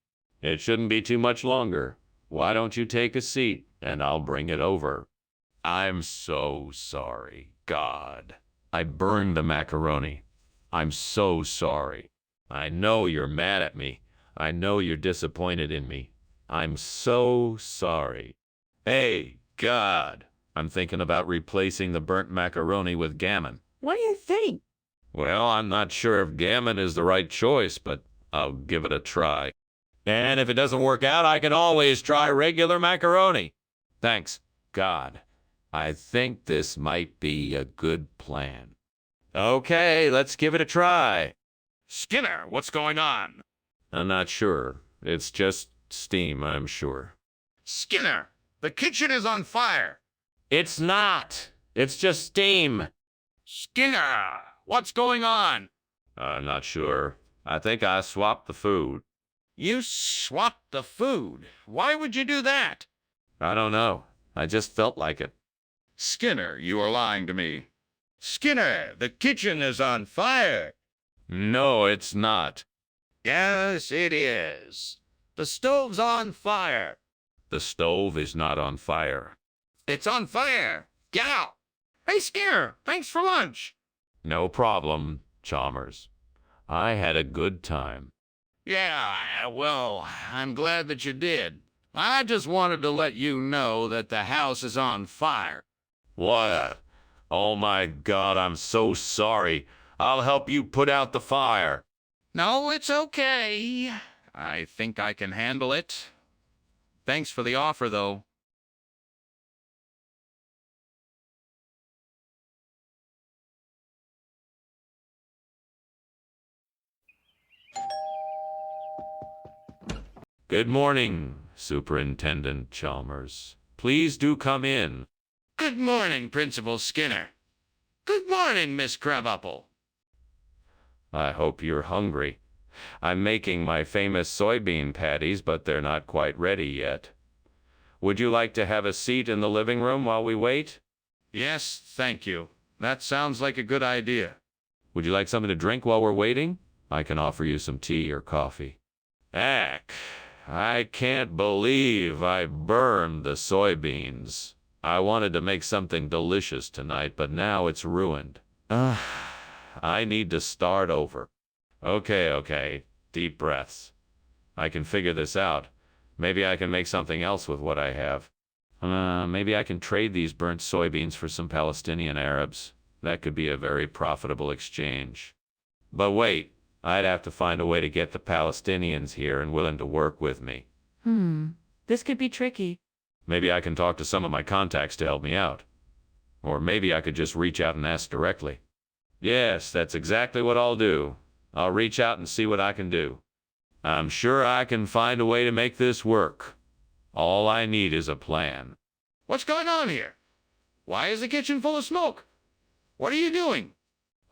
It shouldn't be too much longer. Why don't you take a seat, and I'll bring it over. I'm so sorry. God. I burned the macaroni. I'm so sorry. I know you're mad at me. I know you're disappointed in me. I'm so sorry. Hey, God. I'm thinking about replacing the burnt macaroni with gammon. What do you think? Well, I'm not sure if gammon is the right choice, but I'll give it a try. And if it doesn't work out, I can always try regular macaroni. Thanks, God. I think this might be a good plan. Okay, let's give it a try. Skinner, what's going on? I'm not sure. It's just steam, I'm sure. Skinner, the kitchen is on fire. It's not. It's just steam. Skinner, what's going on? I'm not sure. I think I swapped the food. You swapped the food. Why would you do that? I don't know. I just felt like it. Skinner, you are lying to me. Skinner, the kitchen is on fire. No, it's not. Yes, it is. The stove's on fire. The stove is not on fire. It's on fire. Get out. Hey, Skinner, thanks for lunch. No problem, Chalmers. I had a good time. Yeah, well, I'm glad that you did. I just wanted to let you know that the house is on fire. What? Oh my God, I'm so sorry. I'll help you put out the fire. No, it's okay. I think I can handle it. Thanks for the offer, though. Good morning, Superintendent Chalmers. Please do come in. Good morning, Principal Skinner. Good morning, Miss Crabapple. I hope you're hungry. I'm making my famous soybean patties, but they're not quite ready yet. Would you like to have a seat in the living room while we wait? Yes, thank you. That sounds like a good idea. Would you like something to drink while we're waiting? I can offer you some tea or coffee. Ack, I can't believe I burned the soybeans. I wanted to make something delicious tonight, but now it's ruined. I need to start over. Okay, deep breaths. I can figure this out. Maybe I can make something else with what I have. Maybe I can trade these burnt soybeans for some Palestinian Arabs. That could be a very profitable exchange. But wait, I'd have to find a way to get the Palestinians here and willing to work with me. This could be tricky. Maybe I can talk to some of my contacts to help me out. Or maybe I could just reach out and ask directly. Yes, that's exactly what I'll do. I'll reach out and see what I can do. I'm sure I can find a way to make this work. All I need is a plan. What's going on here? Why is the kitchen full of smoke? What are you doing?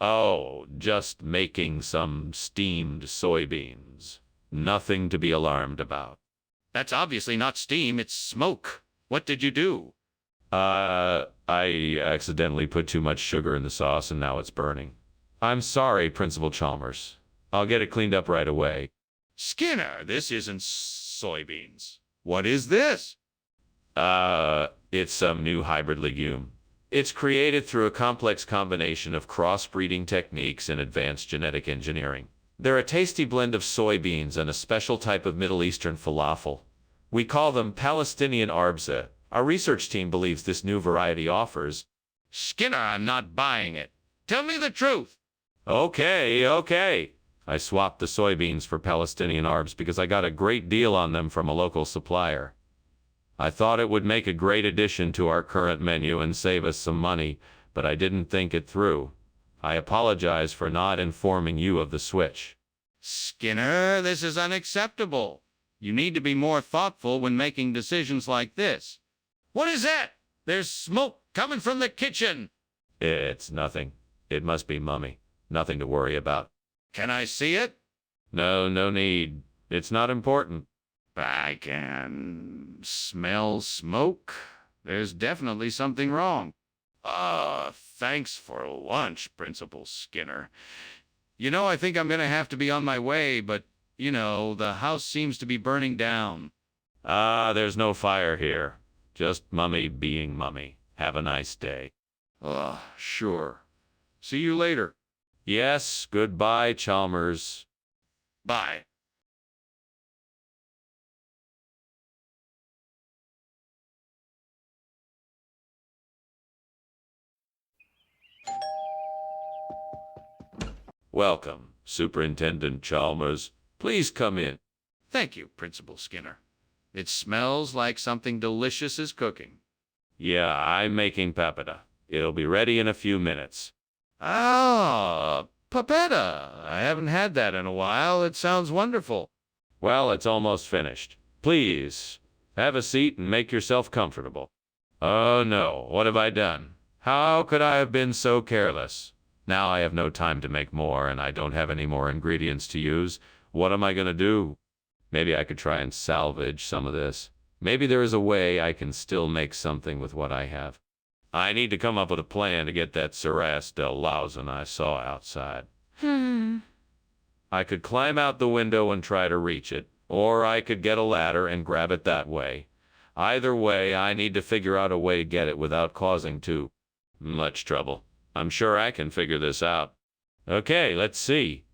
Oh, just making some steamed soybeans. Nothing to be alarmed about. That's obviously not steam, it's smoke. What did you do? I accidentally put too much sugar in the sauce and now it's burning. I'm sorry, Principal Chalmers. I'll get it cleaned up right away. Skinner, this isn't soybeans. What is this? It's some new hybrid legume. It's created through a complex combination of crossbreeding techniques and advanced genetic engineering. They're a tasty blend of soybeans and a special type of Middle Eastern falafel. We call them Palestinian arbza. Our research team believes this new variety offers... Skinner, I'm not buying it. Tell me the truth. Okay. I swapped the soybeans for Palestinian arbs because I got a great deal on them from a local supplier. I thought it would make a great addition to our current menu and save us some money, but I didn't think it through. I apologize for not informing you of the switch. Skinner, this is unacceptable. You need to be more thoughtful when making decisions like this. What is that? There's smoke coming from the kitchen. It's nothing. It must be Mummy. Nothing to worry about. Can I see it? No need. It's not important. I can smell smoke. There's definitely something wrong. Thanks for lunch, Principal Skinner. You know, I think I'm gonna have to be on my way, but, the house seems to be burning down. There's no fire here. Just Mummy being Mummy. Have a nice day. Sure. See you later. Yes, goodbye, Chalmers. Bye. Welcome, Superintendent Chalmers. Please come in. Thank you, Principal Skinner. It smells like something delicious is cooking. Yeah, I'm making papata. It'll be ready in a few minutes. Papetta. I haven't had that in a while. It sounds wonderful. Well, it's almost finished. Please, have a seat and make yourself comfortable. Oh no, what have I done? How could I have been so careless? Now I have no time to make more, and I don't have any more ingredients to use. What am I going to do? Maybe I could try and salvage some of this. Maybe there is a way I can still make something with what I have. I need to come up with a plan to get that Saras del Lausen I saw outside. I could climb out the window and try to reach it, or I could get a ladder and grab it that way. Either way, I need to figure out a way to get it without causing too much trouble. I'm sure I can figure this out. Okay, let's see.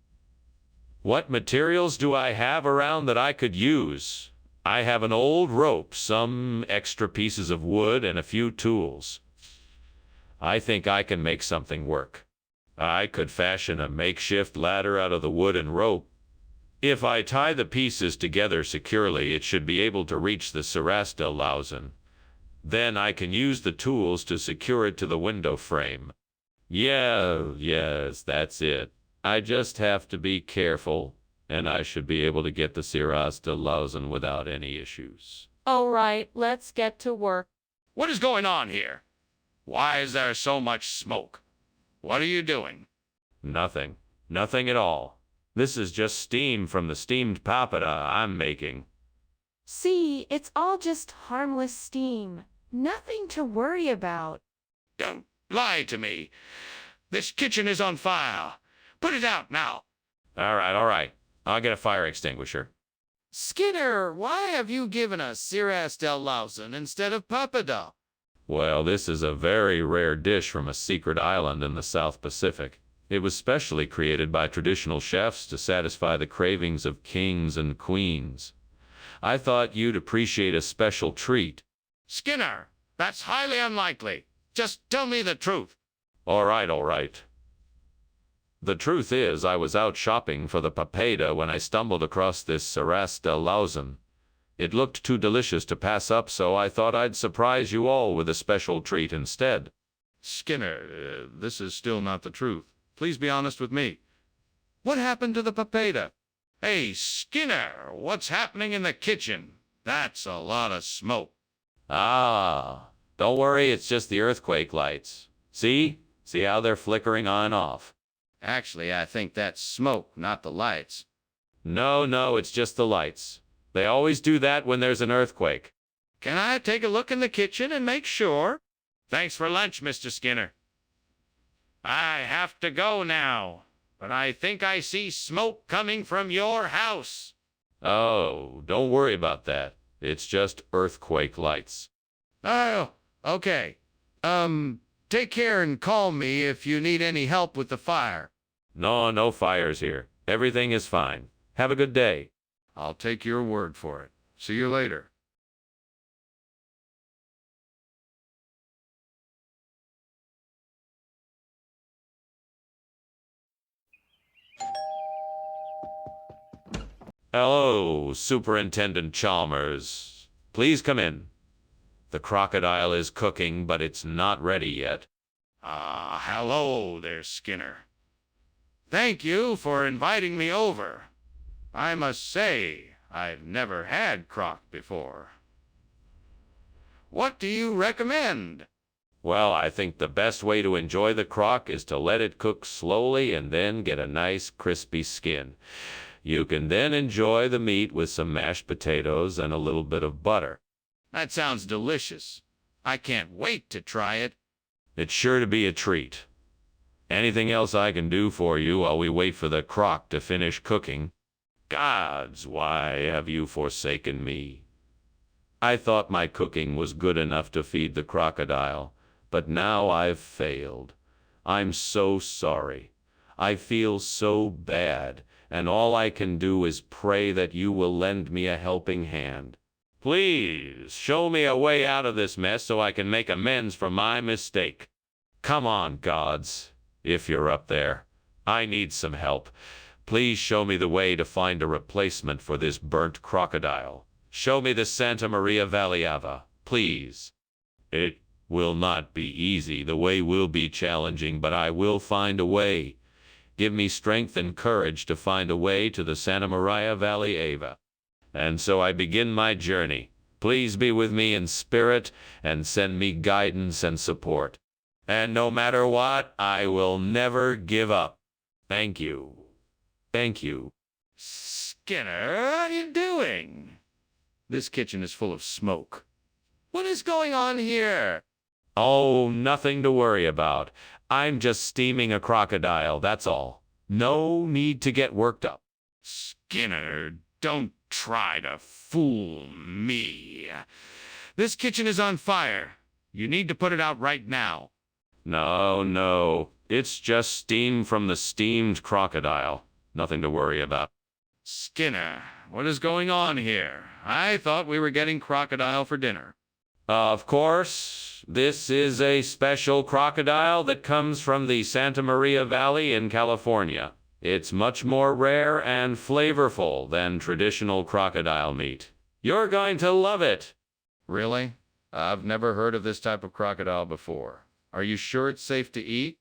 What materials do I have around that I could use? I have an old rope, some extra pieces of wood, and a few tools. I think I can make something work. I could fashion a makeshift ladder out of the wood and rope. If I tie the pieces together securely, it should be able to reach the Saras del Lausen. Then I can use the tools to secure it to the window frame. Yes, that's it. I just have to be careful, and I should be able to get the Saras del Lausen without any issues. All right, let's get to work. What is going on here? Why is there so much smoke? What are you doing? Nothing. Nothing at all. This is just steam from the steamed papata I'm making. See, it's all just harmless steam. Nothing to worry about. Don't lie to me. This kitchen is on fire. Put it out now. All right. I'll get a fire extinguisher. Skinner, why have you given us Saras del Lausen instead of pappardelle? Well, this is a very rare dish from a secret island in the South Pacific. It was specially created by traditional chefs to satisfy the cravings of kings and queens. I thought you'd appreciate a special treat. Skinner, that's highly unlikely. Just tell me the truth. All right. The truth is, I was out shopping for the papeda when I stumbled across this Saras del Lausen. It looked too delicious to pass up, so I thought I'd surprise you all with a special treat instead. Skinner, this is still not the truth. Please be honest with me. What happened to the papeda? Hey, Skinner, what's happening in the kitchen? That's a lot of smoke. Don't worry, it's just the earthquake lights. See how they're flickering on and off? Actually, I think that's smoke, not the lights. No, it's just the lights. They always do that when there's an earthquake. Can I take a look in the kitchen and make sure? Thanks for lunch, Mr. Skinner. I have to go now, but I think I see smoke coming from your house. Oh, don't worry about that. It's just earthquake lights. Oh, okay. Take care and call me if you need any help with the fire. No fires here. Everything is fine. Have a good day. I'll take your word for it. See you later. Hello, Superintendent Chalmers. Please come in. The crocodile is cooking, but it's not ready yet. Hello there, Skinner. Thank you for inviting me over. I must say, I've never had croc before. What do you recommend? Well, I think the best way to enjoy the croc is to let it cook slowly and then get a nice crispy skin. You can then enjoy the meat with some mashed potatoes and a little bit of butter. That sounds delicious. I can't wait to try it. It's sure to be a treat. Anything else I can do for you while we wait for the croc to finish cooking? Gods, why have you forsaken me? I thought my cooking was good enough to feed the crocodile, but now I've failed. I'm so sorry. I feel so bad, and all I can do is pray that you will lend me a helping hand. Please, show me a way out of this mess so I can make amends for my mistake. Come on, gods, if you're up there. I need some help. Please show me the way to find a replacement for this burnt crocodile. Show me the Santa Maria Valleyava, please. It will not be easy. The way will be challenging, but I will find a way. give me strength and courage to find a way to the Santa Maria Valley Ava. And so I begin my journey. Please be with me in spirit and send me guidance and support. And no matter what, I will never give up. Thank you. Thank you. Skinner, what are you doing? This kitchen is full of smoke. What is going on here? Oh, nothing to worry about. I'm just steaming a crocodile, that's all. No need to get worked up. Skinner, don't try to fool me. This kitchen is on fire. You need to put it out right now. No. It's just steam from the steamed crocodile. Nothing to worry about. Skinner, what is going on here? I thought we were getting crocodile for dinner. Of course, this is a special crocodile that comes from the Santa Maria Valley in California. It's much more rare and flavorful than traditional crocodile meat. You're going to love it. Really? I've never heard of this type of crocodile before. Are you sure it's safe to eat?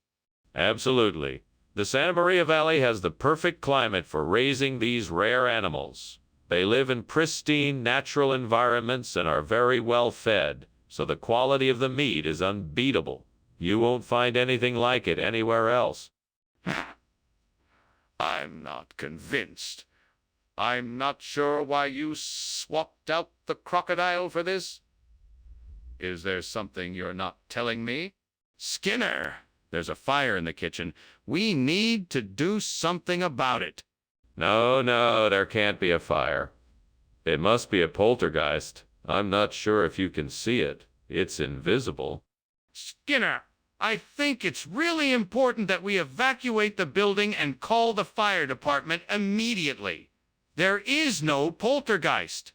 Absolutely. The Santa Maria Valley has the perfect climate for raising these rare animals. They live in pristine, natural environments and are very well fed, so the quality of the meat is unbeatable. You won't find anything like it anywhere else. I'm not convinced. I'm not sure why you swapped out the crocodile for this. Is there something you're not telling me? Skinner, there's a fire in the kitchen. We need to do something about it. No, there can't be a fire. It must be a poltergeist. I'm not sure if you can see it. It's invisible. Skinner, I think it's really important that we evacuate the building and call the fire department immediately. There is no poltergeist.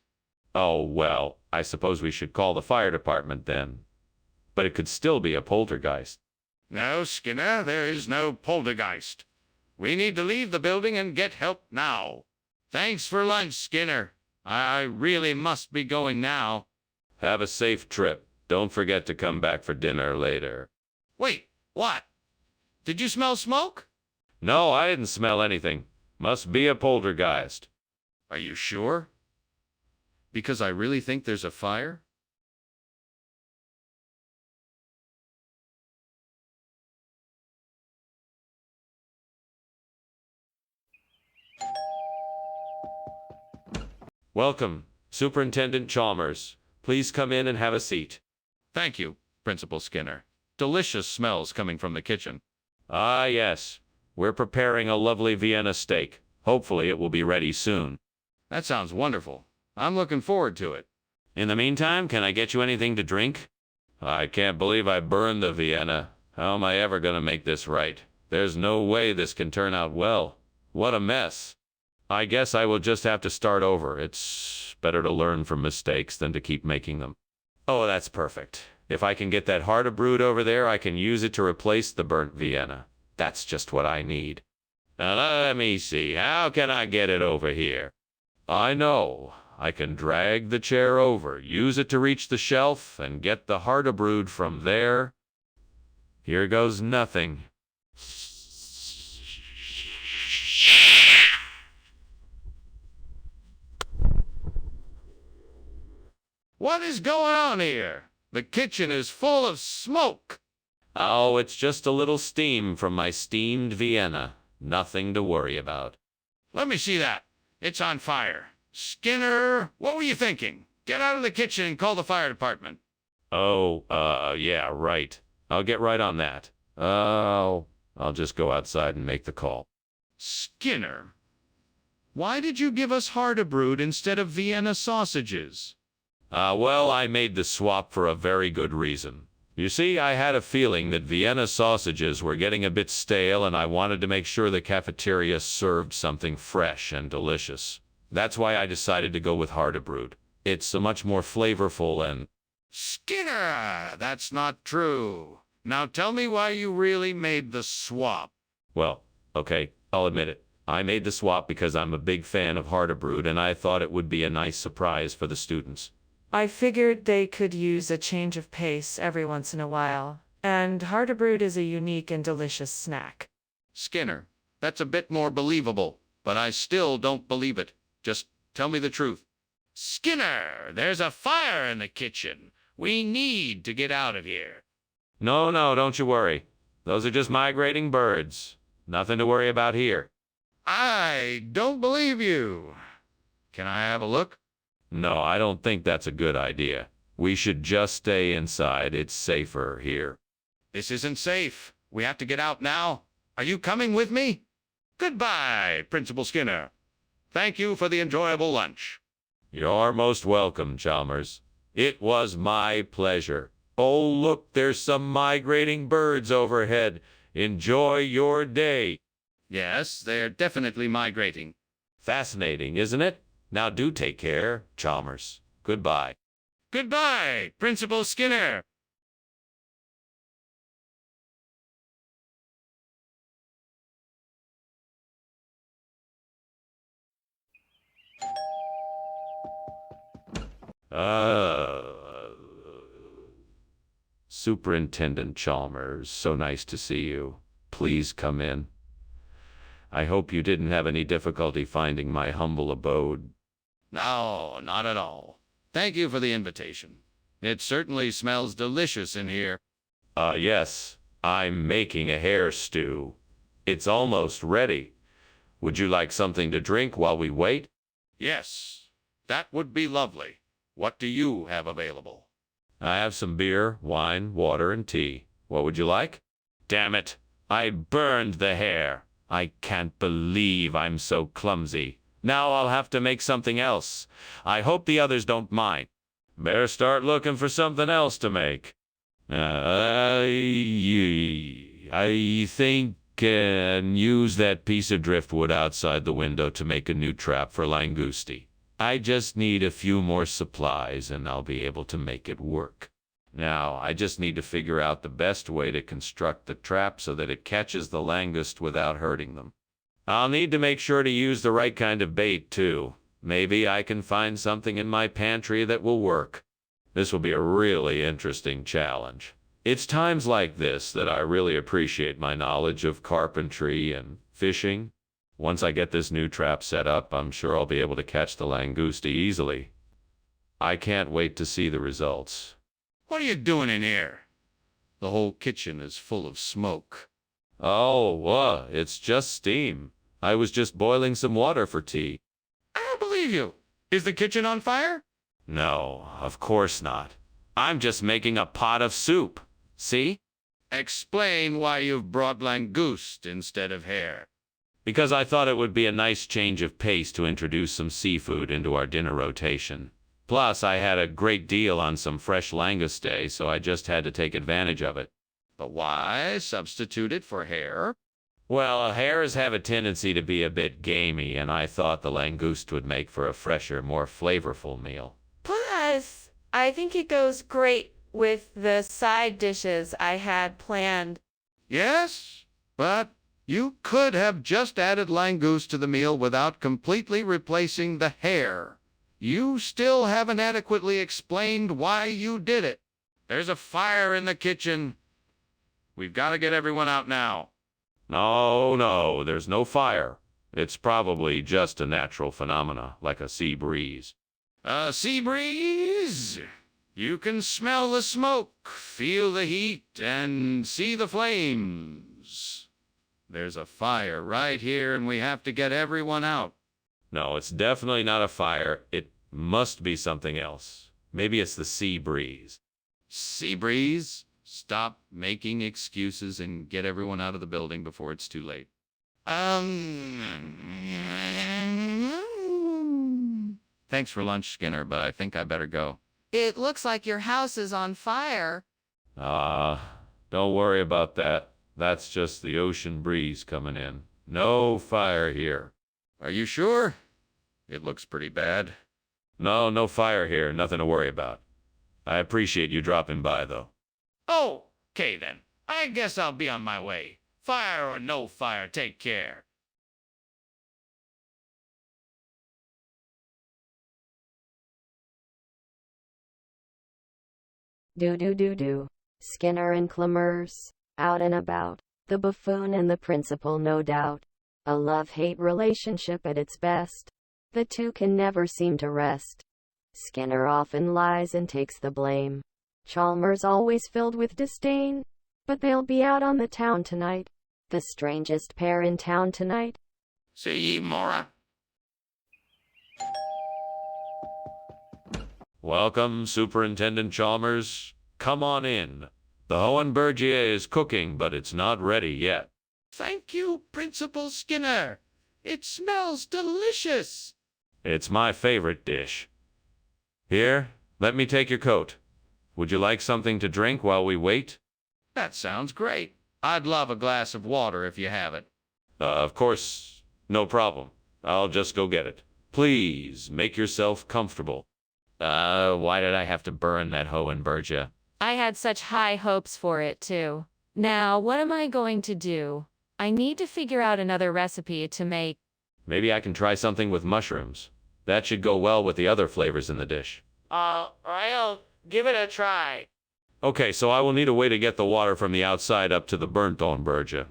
Oh, well, I suppose we should call the fire department then. But it could still be a poltergeist. No, Skinner, there is no poltergeist. We need to leave the building and get help now. Thanks for lunch, Skinner. I really must be going now. Have a safe trip. Don't forget to come back for dinner later. Wait, what? Did you smell smoke? No, I didn't smell anything. Must be a poltergeist. Are you sure? Because I really think there's a fire? Welcome, Superintendent Chalmers. Please come in and have a seat. Thank you, Principal Skinner. Delicious smells coming from the kitchen. Ah, yes. We're preparing a lovely Vienna steak. Hopefully it will be ready soon. That sounds wonderful. I'm looking forward to it. In the meantime, can I get you anything to drink? I can't believe I burned the Vienna. How am I ever going to make this right? There's no way this can turn out well. What a mess. I guess I will just have to start over. It's better to learn from mistakes than to keep making them. Oh, that's perfect. If I can get that Harda brood over there, I can use it to replace the burnt Vienna. That's just what I need. Now let me see. How can I get it over here? I know. I can drag the chair over, use it to reach the shelf, and get the Harda brood from there. Here goes nothing. What is going on here? The kitchen is full of smoke. Oh, it's just a little steam from my steamed Vienna. Nothing to worry about. Let me see that. It's on fire. Skinner, what were you thinking? Get out of the kitchen and call the fire department. Oh, yeah, right. I'll get right on that. I'll just go outside and make the call. Skinner, why did you give us Harda brood instead of Vienna sausages? Well, I made the swap for a very good reason. You see, I had a feeling that Vienna sausages were getting a bit stale, and I wanted to make sure the cafeteria served something fresh and delicious. That's why I decided to go with Harda brood. It's much more flavorful and... Skinner, that's not true. Now tell me why you really made the swap. Well, okay, I'll admit it. I made the swap because I'm a big fan of Harda brood, and I thought it would be a nice surprise for the students. I figured they could use a change of pace every once in a while, and Harda brood is a unique and delicious snack. Skinner, That's a bit more believable, but I still don't believe it. Just tell me the truth. Skinner, there's a fire in the kitchen. We need to get out of here. No, no, don't you worry. Those are just migrating birds. Nothing to worry about here. I don't believe you. Can I have a look? No, I don't think that's a good idea. We should just stay inside. It's safer here. This isn't safe. We have to get out now. Are you coming with me? Goodbye, Principal Skinner. Thank you for the enjoyable lunch. You're most welcome, Chalmers. It was my pleasure. Oh, look, there's some migrating birds overhead. Enjoy your day. Yes, they're definitely migrating. Fascinating, isn't it? Now do take care, Chalmers. Goodbye. Goodbye, Principal Skinner. Superintendent Chalmers, so nice to see you. Please come in. I hope you didn't have any difficulty finding my humble abode. No, not at all. Thank you for the invitation. It certainly smells delicious in here. Yes, I'm making a hare stew. It's almost ready. Would you like something to drink while we wait? Yes, that would be lovely. What do you have available? I have some beer, wine, water, and tea. What would you like? Damn it, I burned the hare. I can't believe I'm so clumsy. Now I'll have to make something else. I hope the others don't mind. Better start looking for something else to make. I think can use that piece of driftwood outside the window to make a new trap for langusti. I just need a few more supplies and I'll be able to make it work. Now, I just need to figure out the best way to construct the trap so that it catches the langust without hurting them. I'll need to make sure to use the right kind of bait, too. Maybe I can find something in my pantry that will work. This will be a really interesting challenge. It's times like this that I really appreciate my knowledge of carpentry and fishing. Once I get this new trap set up, I'm sure I'll be able to catch the langusti easily. I can't wait to see the results. What are you doing in here? The whole kitchen is full of smoke. Oh, it's just steam. I was just boiling some water for tea. I don't believe you. Is the kitchen on fire? No, of course not. I'm just making a pot of soup. See? Explain why you've brought langoust instead of hare. Because I thought it would be a nice change of pace to introduce some seafood into our dinner rotation. Plus, I had a great deal on some fresh langoustine, so I just had to take advantage of it. But why substitute it for hare? Well, hares have a tendency to be a bit gamey, and I thought the langoust would make for a fresher, more flavorful meal. Plus, I think it goes great with the side dishes I had planned. Yes, but you could have just added langoust to the meal without completely replacing the hare. You still haven't adequately explained why you did it. There's a fire in the kitchen. We've got to get everyone out now. No, there's no fire. It's probably just a natural phenomena, like a sea breeze. A sea breeze? You can smell the smoke, feel the heat, and see the flames. There's a fire right here, and we have to get everyone out. No, it's definitely not a fire. It must be something else. Maybe it's the sea breeze. Sea breeze? Stop making excuses and get everyone out of the building before it's too late. Thanks for lunch, Skinner, but I think I better go. It looks like your house is on fire. Don't worry about that. That's just the ocean breeze coming in. No fire here. Are you sure? It looks pretty bad. No fire here. Nothing to worry about. I appreciate you dropping by, though. Oh, okay then. I guess I'll be on my way. Fire or no fire, take care. Do. Skinner and Chalmers, out and about, the buffoon and the principal no doubt. A love-hate relationship at its best. The two can never seem to rest. Skinner often lies and takes the blame. Chalmers always filled with disdain. But they'll be out on the town tonight. The strangest pair in town tonight. See ye, Mora. Welcome, Superintendent Chalmers. Come on in. The Hohenbergia is cooking, but it's not ready yet. Thank you, Principal Skinner. It smells delicious. It's my favorite dish. Here, let me take your coat. Would you like something to drink while we wait? That sounds great. I'd love a glass of water if you have it. Of course, no problem. I'll just go get it. Please, make yourself comfortable. Why did I have to burn that Hohenbergia? I had such high hopes for it, too. Now, what am I going to do? I need to figure out another recipe to make. Maybe I can try something with mushrooms. That should go well with the other flavors in the dish. I'll give it a try. Okay, so I will need a way to get the water from the outside up to the burnt Hohenbergia.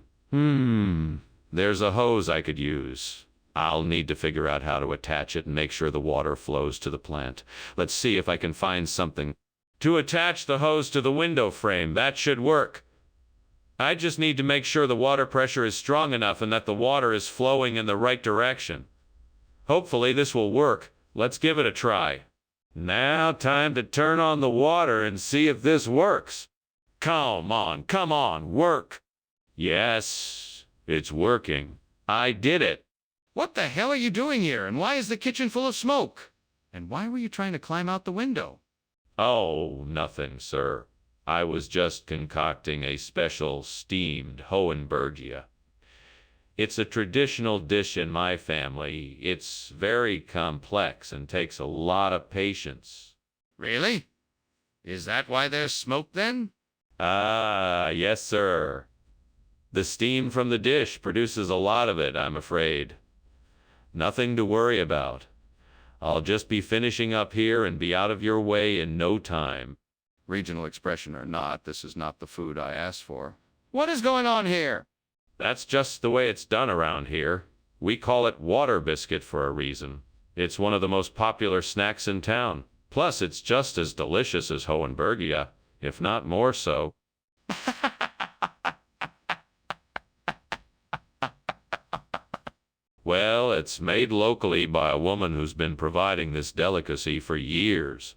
There's a hose I could use. I'll need to figure out how to attach it and make sure the water flows to the plant. Let's see if I can find something to attach the hose to the window frame. That should work. I just need to make sure the water pressure is strong enough and that the water is flowing in the right direction. Hopefully this will work. Let's give it a try. Now time to turn on the water and see if this works. Come on, work. Yes, it's working. I did it. What the hell are you doing here, and why is the kitchen full of smoke? And why were you trying to climb out the window? Oh, nothing, sir. I was just concocting a special steamed Hohenbergia. It's a traditional dish in my family. It's very complex and takes a lot of patience. Really? Is that why there's smoke then? Yes, sir. The steam from the dish produces a lot of it, I'm afraid. Nothing to worry about. I'll just be finishing up here and be out of your way in no time. Regional expression or not, this is not the food I asked for. What is going on here? That's just the way it's done around here. We call it water biscuit for a reason. It's one of the most popular snacks in town. Plus, it's just as delicious as Hohenbergia, if not more so. Well, it's made locally by a woman who's been providing this delicacy for years.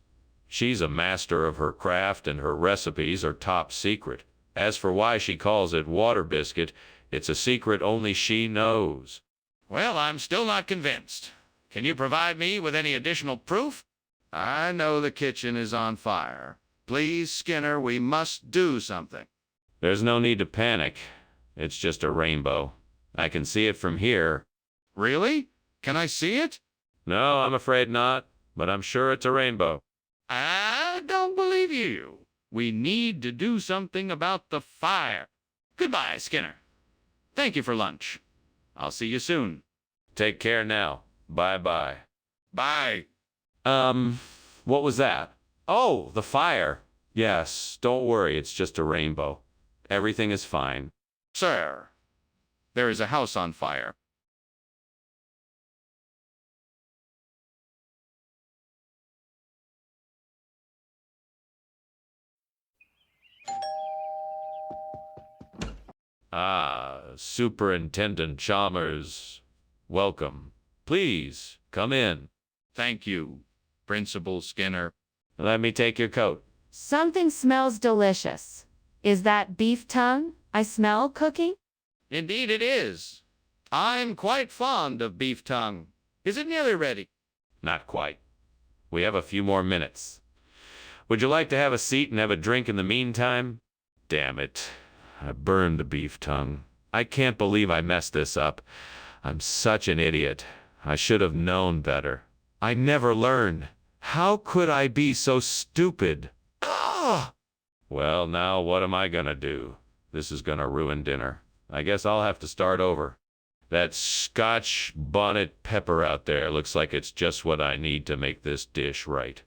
She's a master of her craft and her recipes are top secret. As for why she calls it water biscuit, it's a secret only she knows. Well, I'm still not convinced. Can you provide me with any additional proof? I know the kitchen is on fire. Please, Skinner, we must do something. There's no need to panic. It's just a rainbow. I can see it from here. Really? Can I see it? No, I'm afraid not, but I'm sure it's a rainbow. I don't believe you. We need to do something about the fire. Goodbye, Skinner. Thank you for lunch. I'll see you soon. Take care now. Bye-bye. Bye. What was that? Oh, the fire. Yes, don't worry, it's just a rainbow. Everything is fine. Sir, there is a house on fire. Superintendent Chalmers. Welcome. Please, come in. Thank you, Principal Skinner. Let me take your coat. Something smells delicious. Is that beef tongue I smell cooking? Indeed it is. I'm quite fond of beef tongue. Is it nearly ready? Not quite. We have a few more minutes. Would you like to have a seat and have a drink in the meantime? Damn it. I burned the beef tongue. I can't believe I messed this up. I'm such an idiot. I should have known better. I never learned. How could I be so stupid? Ugh! Well, now what am I gonna do? This is gonna ruin dinner. I guess I'll have to start over. That Scotch bonnet pepper out there looks like it's just what I need to make this dish right.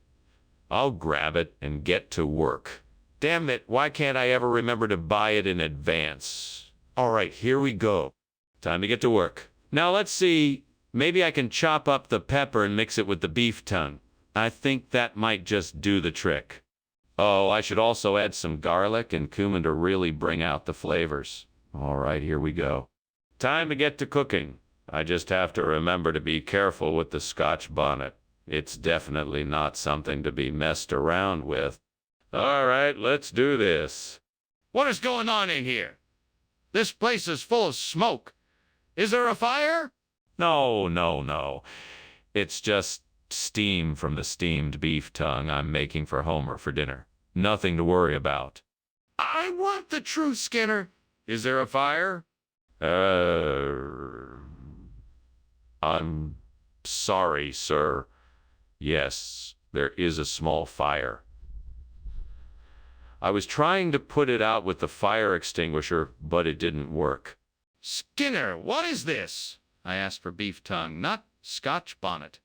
I'll grab it and get to work. Damn it, why can't I ever remember to buy it in advance? All right, here we go. Time to get to work. Now let's see. Maybe I can chop up the pepper and mix it with the beef tongue. I think that might just do the trick. Oh, I should also add some garlic and cumin to really bring out the flavors. All right, here we go. Time to get to cooking. I just have to remember to be careful with the Scotch bonnet. It's definitely not something to be messed around with. All right, let's do this. What is going on in here? This place is full of smoke. Is there a fire? No. It's just steam from the steamed beef tongue I'm making for Homer for dinner. Nothing to worry about. I want the truth, Skinner. Is there a fire? I'm sorry, sir. Yes, there is a small fire. I was trying to put it out with the fire extinguisher, but it didn't work. Skinner, what is this? I asked for beef tongue, not Scotch bonnet.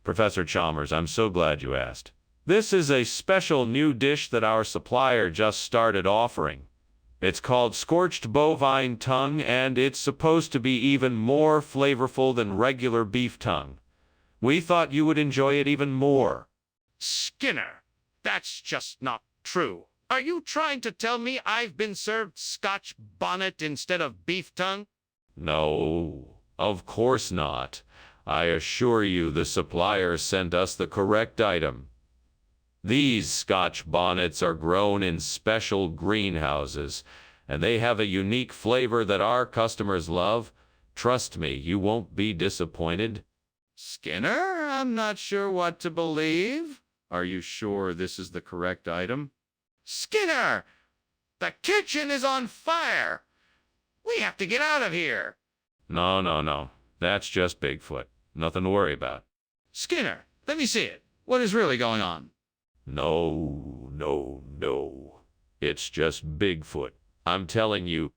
Professor Chalmers, I'm so glad you asked. This is a special new dish that our supplier just started offering. It's called scorched bovine tongue, and it's supposed to be even more flavorful than regular beef tongue. We thought you would enjoy it even more. Skinner, that's just not true. Are you trying to tell me I've been served Scotch bonnet instead of beef tongue? No, of course not. I assure you the supplier sent us the correct item. These Scotch bonnets are grown in special greenhouses, and they have a unique flavor that our customers love. Trust me, you won't be disappointed. Skinner, I'm not sure what to believe. Are you sure this is the correct item? Skinner, the kitchen is on fire. We have to get out of here. No. That's just Bigfoot. Nothing to worry about. Skinner, let me see it. What is really going on? No. It's just Bigfoot. I'm telling you.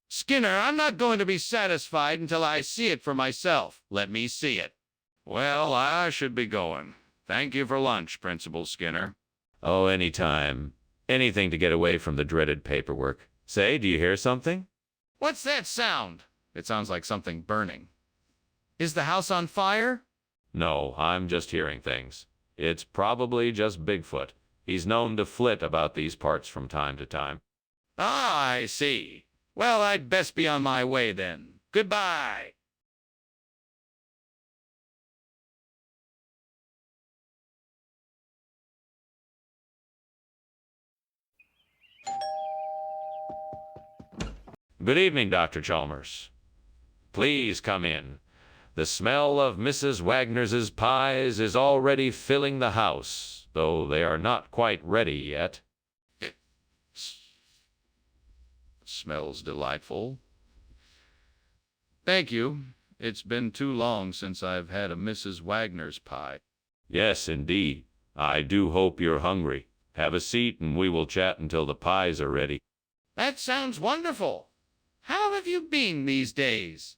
Skinner, I'm not going to be satisfied until I see it for myself. Let me see it. Well, I should be going. Thank you for lunch, Principal Skinner. Oh, anytime. Anything to get away from the dreaded paperwork. Say, do you hear something? What's that sound? It sounds like something burning. Is the house on fire? No, I'm just hearing things. It's probably just Bigfoot. He's known to flit about these parts from time to time. Ah, I see. Well, I'd best be on my way then. Goodbye. Good evening, Dr. Chalmers. Please come in. The smell of Mrs. Wagner's pies is already filling the house, though they are not quite ready yet. It smells delightful. Thank you. It's been too long since I've had a Mrs. Wagner's pie. Yes, indeed. I do hope you're hungry. Have a seat and we will chat until the pies are ready. That sounds wonderful. How have you been these days?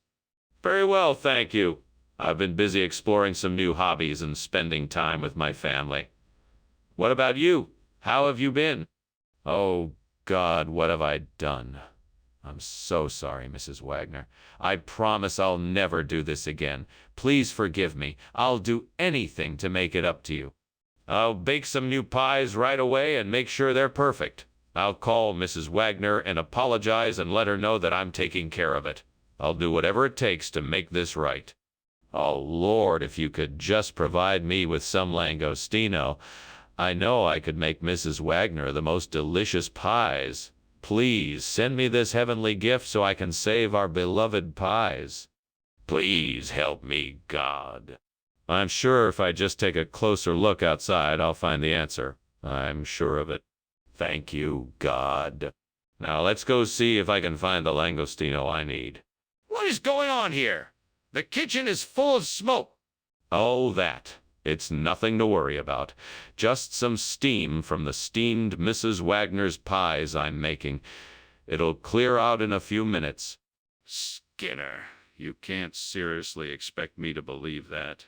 Very well, thank you. I've been busy exploring some new hobbies and spending time with my family. What about you? How have you been? Oh, God, what have I done? I'm so sorry, Mrs. Wagner. I promise I'll never do this again. Please forgive me. I'll do anything to make it up to you. I'll bake some new pies right away and make sure they're perfect. I'll call Mrs. Wagner and apologize and let her know that I'm taking care of it. I'll do whatever it takes to make this right. Oh, Lord, if you could just provide me with some langostino. I know I could make Mrs. Wagner the most delicious pies. Please send me this heavenly gift so I can save our beloved pies. Please help me, God. I'm sure if I just take a closer look outside, I'll find the answer. I'm sure of it. Thank you, God. Now let's go see if I can find the langostino I need. What is going on here? The kitchen is full of smoke. Oh, that. It's nothing to worry about. Just some steam from the steamed Mrs. Wagner's pies I'm making. It'll clear out in a few minutes. Skinner, you can't seriously expect me to believe that.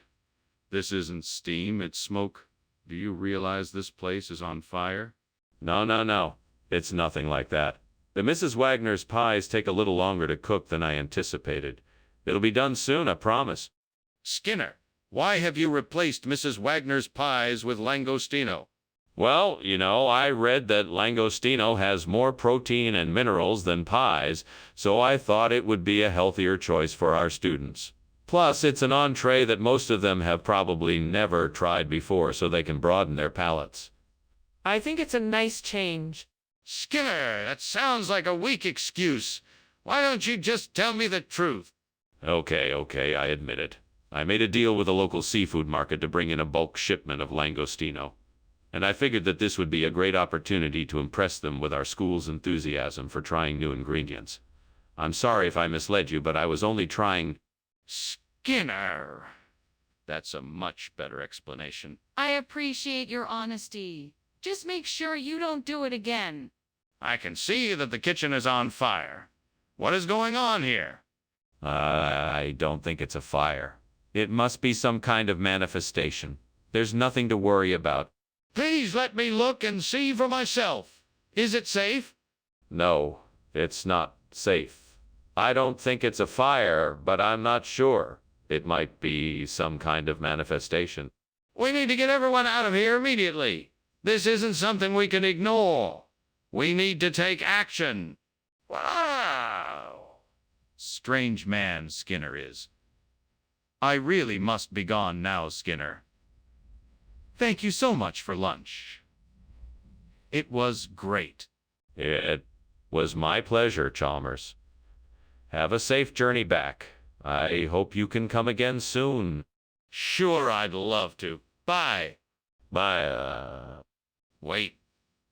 This isn't steam, it's smoke. Do you realize this place is on fire? No. It's nothing like that. The Mrs. Wagner's pies take a little longer to cook than I anticipated. It'll be done soon, I promise. Skinner, why have you replaced Mrs. Wagner's pies with langostino? Well, I read that langostino has more protein and minerals than pies, so I thought it would be a healthier choice for our students. Plus, it's an entree that most of them have probably never tried before, so they can broaden their palates. I think it's a nice change. Skinner, that sounds like a weak excuse. Why don't you just tell me the truth? Okay, I admit it. I made a deal with a local seafood market to bring in a bulk shipment of langostino, and I figured that this would be a great opportunity to impress them with our school's enthusiasm for trying new ingredients. I'm sorry if I misled you, but I was only trying... Skinner. That's a much better explanation. I appreciate your honesty. Just make sure you don't do it again. I can see that the kitchen is on fire. What is going on here? I don't think it's a fire. It must be some kind of manifestation. There's nothing to worry about. Please let me look and see for myself. Is it safe? No, it's not safe. I don't think it's a fire, but I'm not sure. It might be some kind of manifestation. We need to get everyone out of here immediately. This isn't something we can ignore. We need to take action. Wow. Strange man Skinner is. I really must be gone now, Skinner. Thank you so much for lunch. It was great. It was my pleasure, Chalmers. Have a safe journey back. I hope you can come again soon. Sure, I'd love to. Bye. Bye. Wait,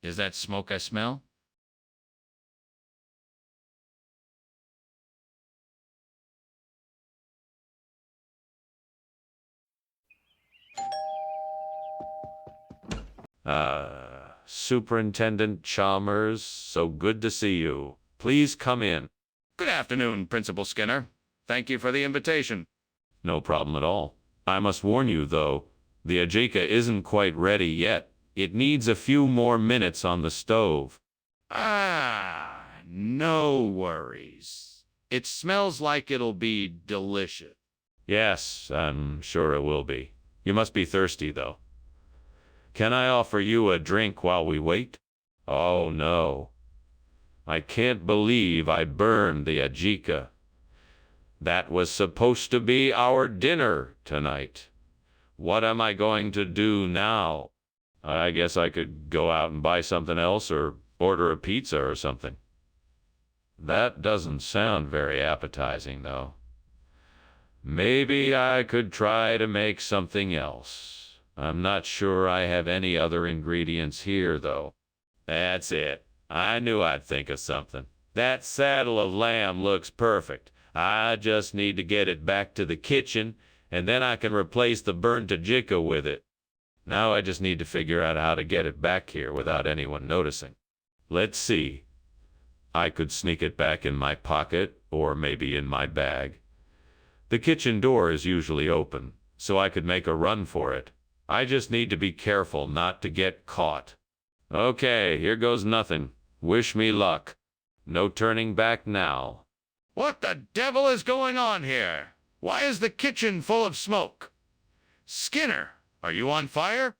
is that smoke I smell? Superintendent Chalmers, so good to see you. Please come in. Good afternoon, Principal Skinner. Thank you for the invitation. No problem at all. I must warn you, though, the ajika isn't quite ready yet. It needs a few more minutes on the stove. No worries. It smells like it'll be delicious. Yes, I'm sure it will be. You must be thirsty, though. Can I offer you a drink while we wait? Oh, no. I can't believe I burned the ajika. That was supposed to be our dinner tonight. What am I going to do now? I guess I could go out and buy something else or order a pizza or something. That doesn't sound very appetizing, though. Maybe I could try to make something else. I'm not sure I have any other ingredients here, though. That's it. I knew I'd think of something. That saddle of lamb looks perfect. I just need to get it back to the kitchen, and then I can replace the burnt ajika with it. Now I just need to figure out how to get it back here without anyone noticing. Let's see. I could sneak it back in my pocket, or maybe in my bag. The kitchen door is usually open, so I could make a run for it. I just need to be careful not to get caught. Okay, here goes nothing. Wish me luck. No turning back now. What the devil is going on here? Why is the kitchen full of smoke? Skinner, are you on fire?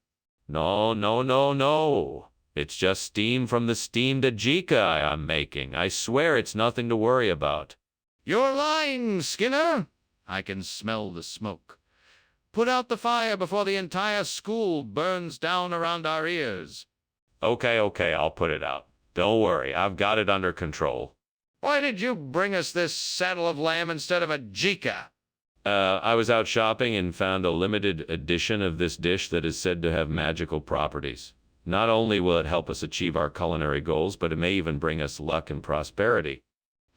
No. It's just steam from the steamed ajika I'm making. I swear it's nothing to worry about. You're lying, Skinner. I can smell the smoke. Put out the fire before the entire school burns down around our ears. Okay, I'll put it out. Don't worry, I've got it under control. Why did you bring us this saddle of lamb instead of a jika? I was out shopping and found a limited edition of this dish that is said to have magical properties. Not only will it help us achieve our culinary goals, but it may even bring us luck and prosperity.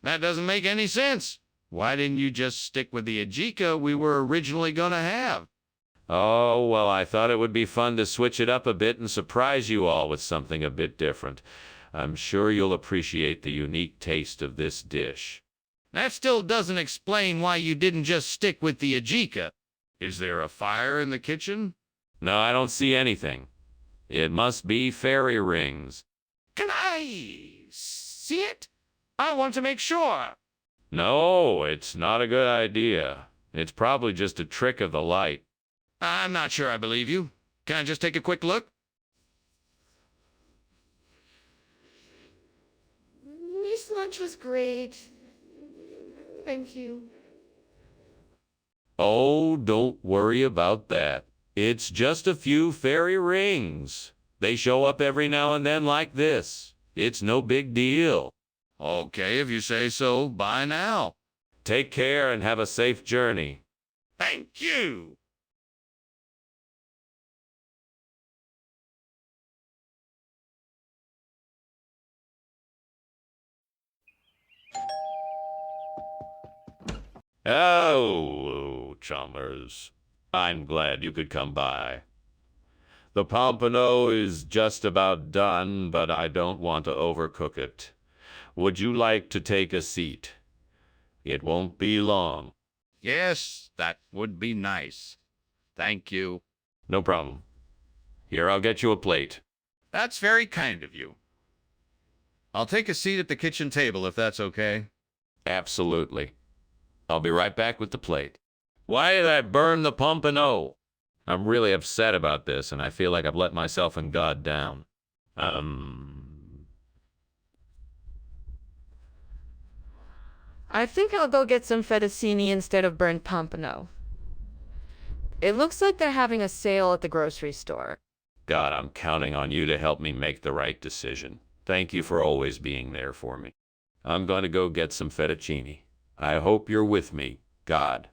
That doesn't make any sense. Why didn't you just stick with the ajika we were originally going to have? Oh, well, I thought it would be fun to switch it up a bit and surprise you all with something a bit different. I'm sure you'll appreciate the unique taste of this dish. That still doesn't explain why you didn't just stick with the ajika. Is there a fire in the kitchen? No, I don't see anything. It must be fairy rings. Can I see it? I want to make sure. No, it's not a good idea. It's probably just a trick of the light. I'm not sure I believe you. Can I just take a quick look? This lunch was great. Thank you. Oh, don't worry about that. It's just a few fairy rings. They show up every now and then like this. It's no big deal. Okay, if you say so. Bye now. Take care and have a safe journey. Thank you. Oh, Chalmers. I'm glad you could come by. The pompano is just about done, but I don't want to overcook it. Would you like to take a seat? It won't be long. Yes, that would be nice. Thank you. No problem. Here, I'll get you a plate. That's very kind of you. I'll take a seat at the kitchen table if that's okay. Absolutely. I'll be right back with the plate. Why did I burn the pompano? I'm really upset about this, and I feel like I've let myself and God down. I think I'll go get some fettuccine instead of burnt pompano. It looks like they're having a sale at the grocery store. God, I'm counting on you to help me make the right decision. Thank you for always being there for me. I'm going to go get some fettuccine. I hope you're with me, God.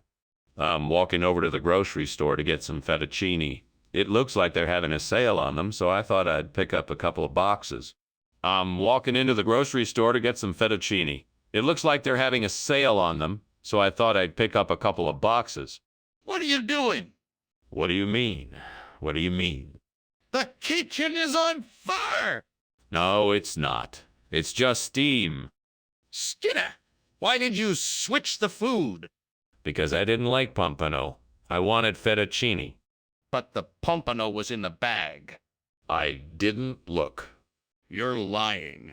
I'm walking over to the grocery store to get some fettuccine. It looks like they're having a sale on them, so I thought I'd pick up a couple of boxes. I'm walking into the grocery store to get some fettuccine. It looks like they're having a sale on them, so I thought I'd pick up a couple of boxes. What are you doing? What do you mean? What do you mean? The kitchen is on fire! No, it's not. It's just steam. Skinner, why did you switch the food? Because I didn't like pompano. I wanted fettuccine. But the pompano was in the bag. I didn't look. You're lying.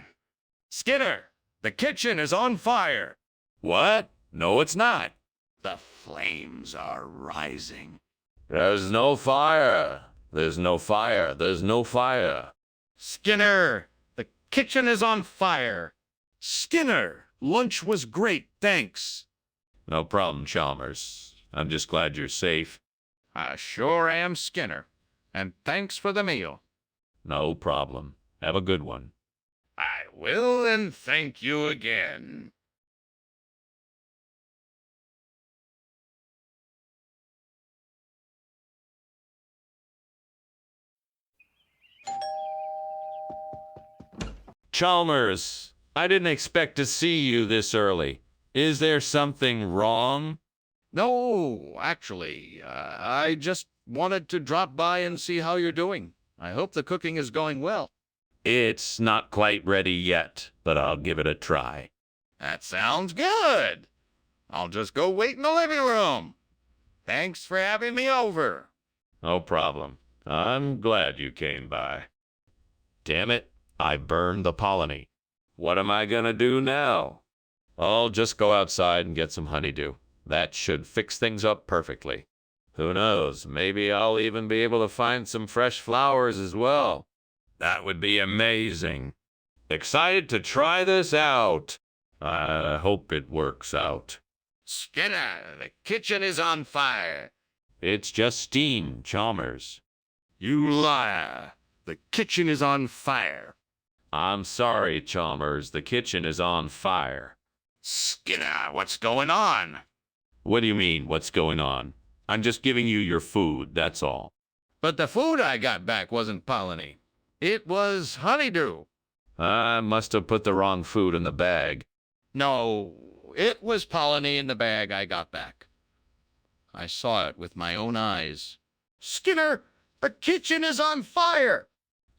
Skinner, the kitchen is on fire. What? No, it's not. The flames are rising. There's no fire. There's no fire. There's no fire. Skinner, the kitchen is on fire. Skinner, lunch was great, thanks. No problem, Chalmers. I'm just glad you're safe. I sure am, Skinner. And thanks for the meal. No problem. Have a good one. I will, and thank you again. Chalmers, I didn't expect to see you this early. Is there something wrong? No, actually, I just wanted to drop by and see how you're doing. I hope the cooking is going well. It's not quite ready yet, but I'll give it a try. That sounds good. I'll just go wait in the living room. Thanks for having me over. No problem. I'm glad you came by. Damn it, I burned the polony. What am I gonna do now? I'll just go outside and get some honeydew. That should fix things up perfectly. Who knows, maybe I'll even be able to find some fresh flowers as well. That would be amazing. Excited to try this out. I hope it works out. Skinner, the kitchen is on fire. It's just steam, Chalmers. You liar. The kitchen is on fire. I'm sorry, Chalmers. The kitchen is on fire. Skinner, what's going on? What do you mean, what's going on? I'm just giving you your food, that's all. But the food I got back wasn't polony. It was honeydew. I must have put the wrong food in the bag. No, it was polony in the bag I got back. I saw it with my own eyes. Skinner, the kitchen is on fire.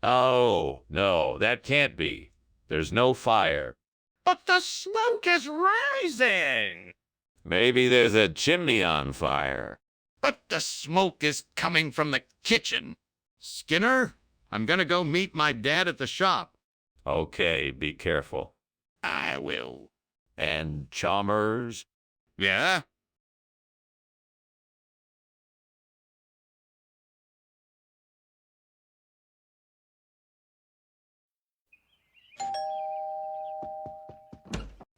Oh, no, that can't be. There's no fire. But the smoke is rising. Maybe there's a chimney on fire. But the smoke is coming from the kitchen. Skinner, I'm gonna go meet my dad at the shop. Okay, be careful. I will. And Chalmers? Yeah?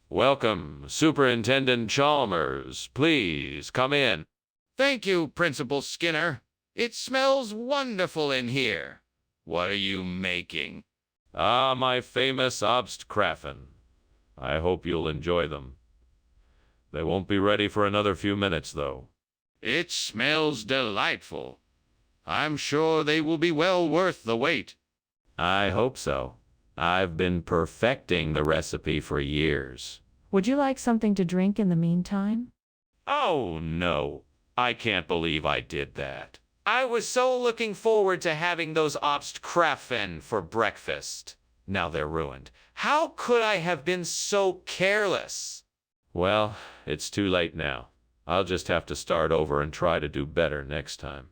Welcome, Superintendent Chalmers. Please come in. Thank you, Principal Skinner. It smells wonderful in here. What are you making? Ah, my famous Obstkraffen. I hope you'll enjoy them. They won't be ready for another few minutes, though. It smells delightful. I'm sure they will be well worth the wait. I hope so. I've been perfecting the recipe for years. Would you like something to drink in the meantime? Oh, no. I can't believe I did that. I was so looking forward to having those Obstkraffen for breakfast. Now they're ruined. How could I have been so careless? Well, it's too late now. I'll just have to start over and try to do better next time.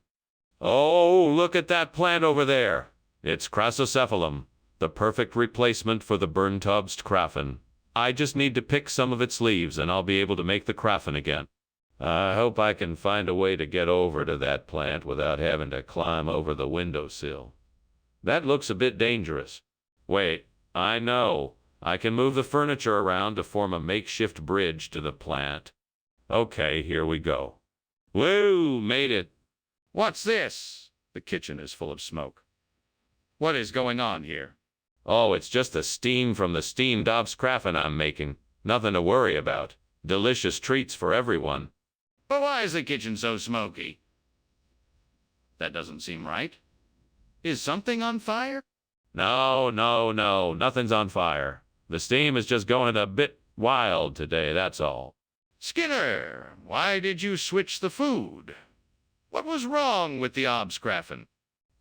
Oh, look at that plant over there. It's Chrysosephalum, the perfect replacement for the burnt Obstkraffen. I just need to pick some of its leaves and I'll be able to make the Kraffen again. I hope I can find a way to get over to that plant without having to climb over the windowsill. That looks a bit dangerous. Wait, I know. I can move the furniture around to form a makeshift bridge to the plant. Okay, here we go. Woo, made it. What's this? The kitchen is full of smoke. What is going on here? Oh, it's just the steam from the steamed Obstkraffen I'm making. Nothing to worry about. Delicious treats for everyone. But why is the kitchen so smoky? That doesn't seem right. Is something on fire? No, nothing's on fire. The steam is just going a bit wild today, that's all. Skinner, why did you switch the food? What was wrong with the Obstkraffen?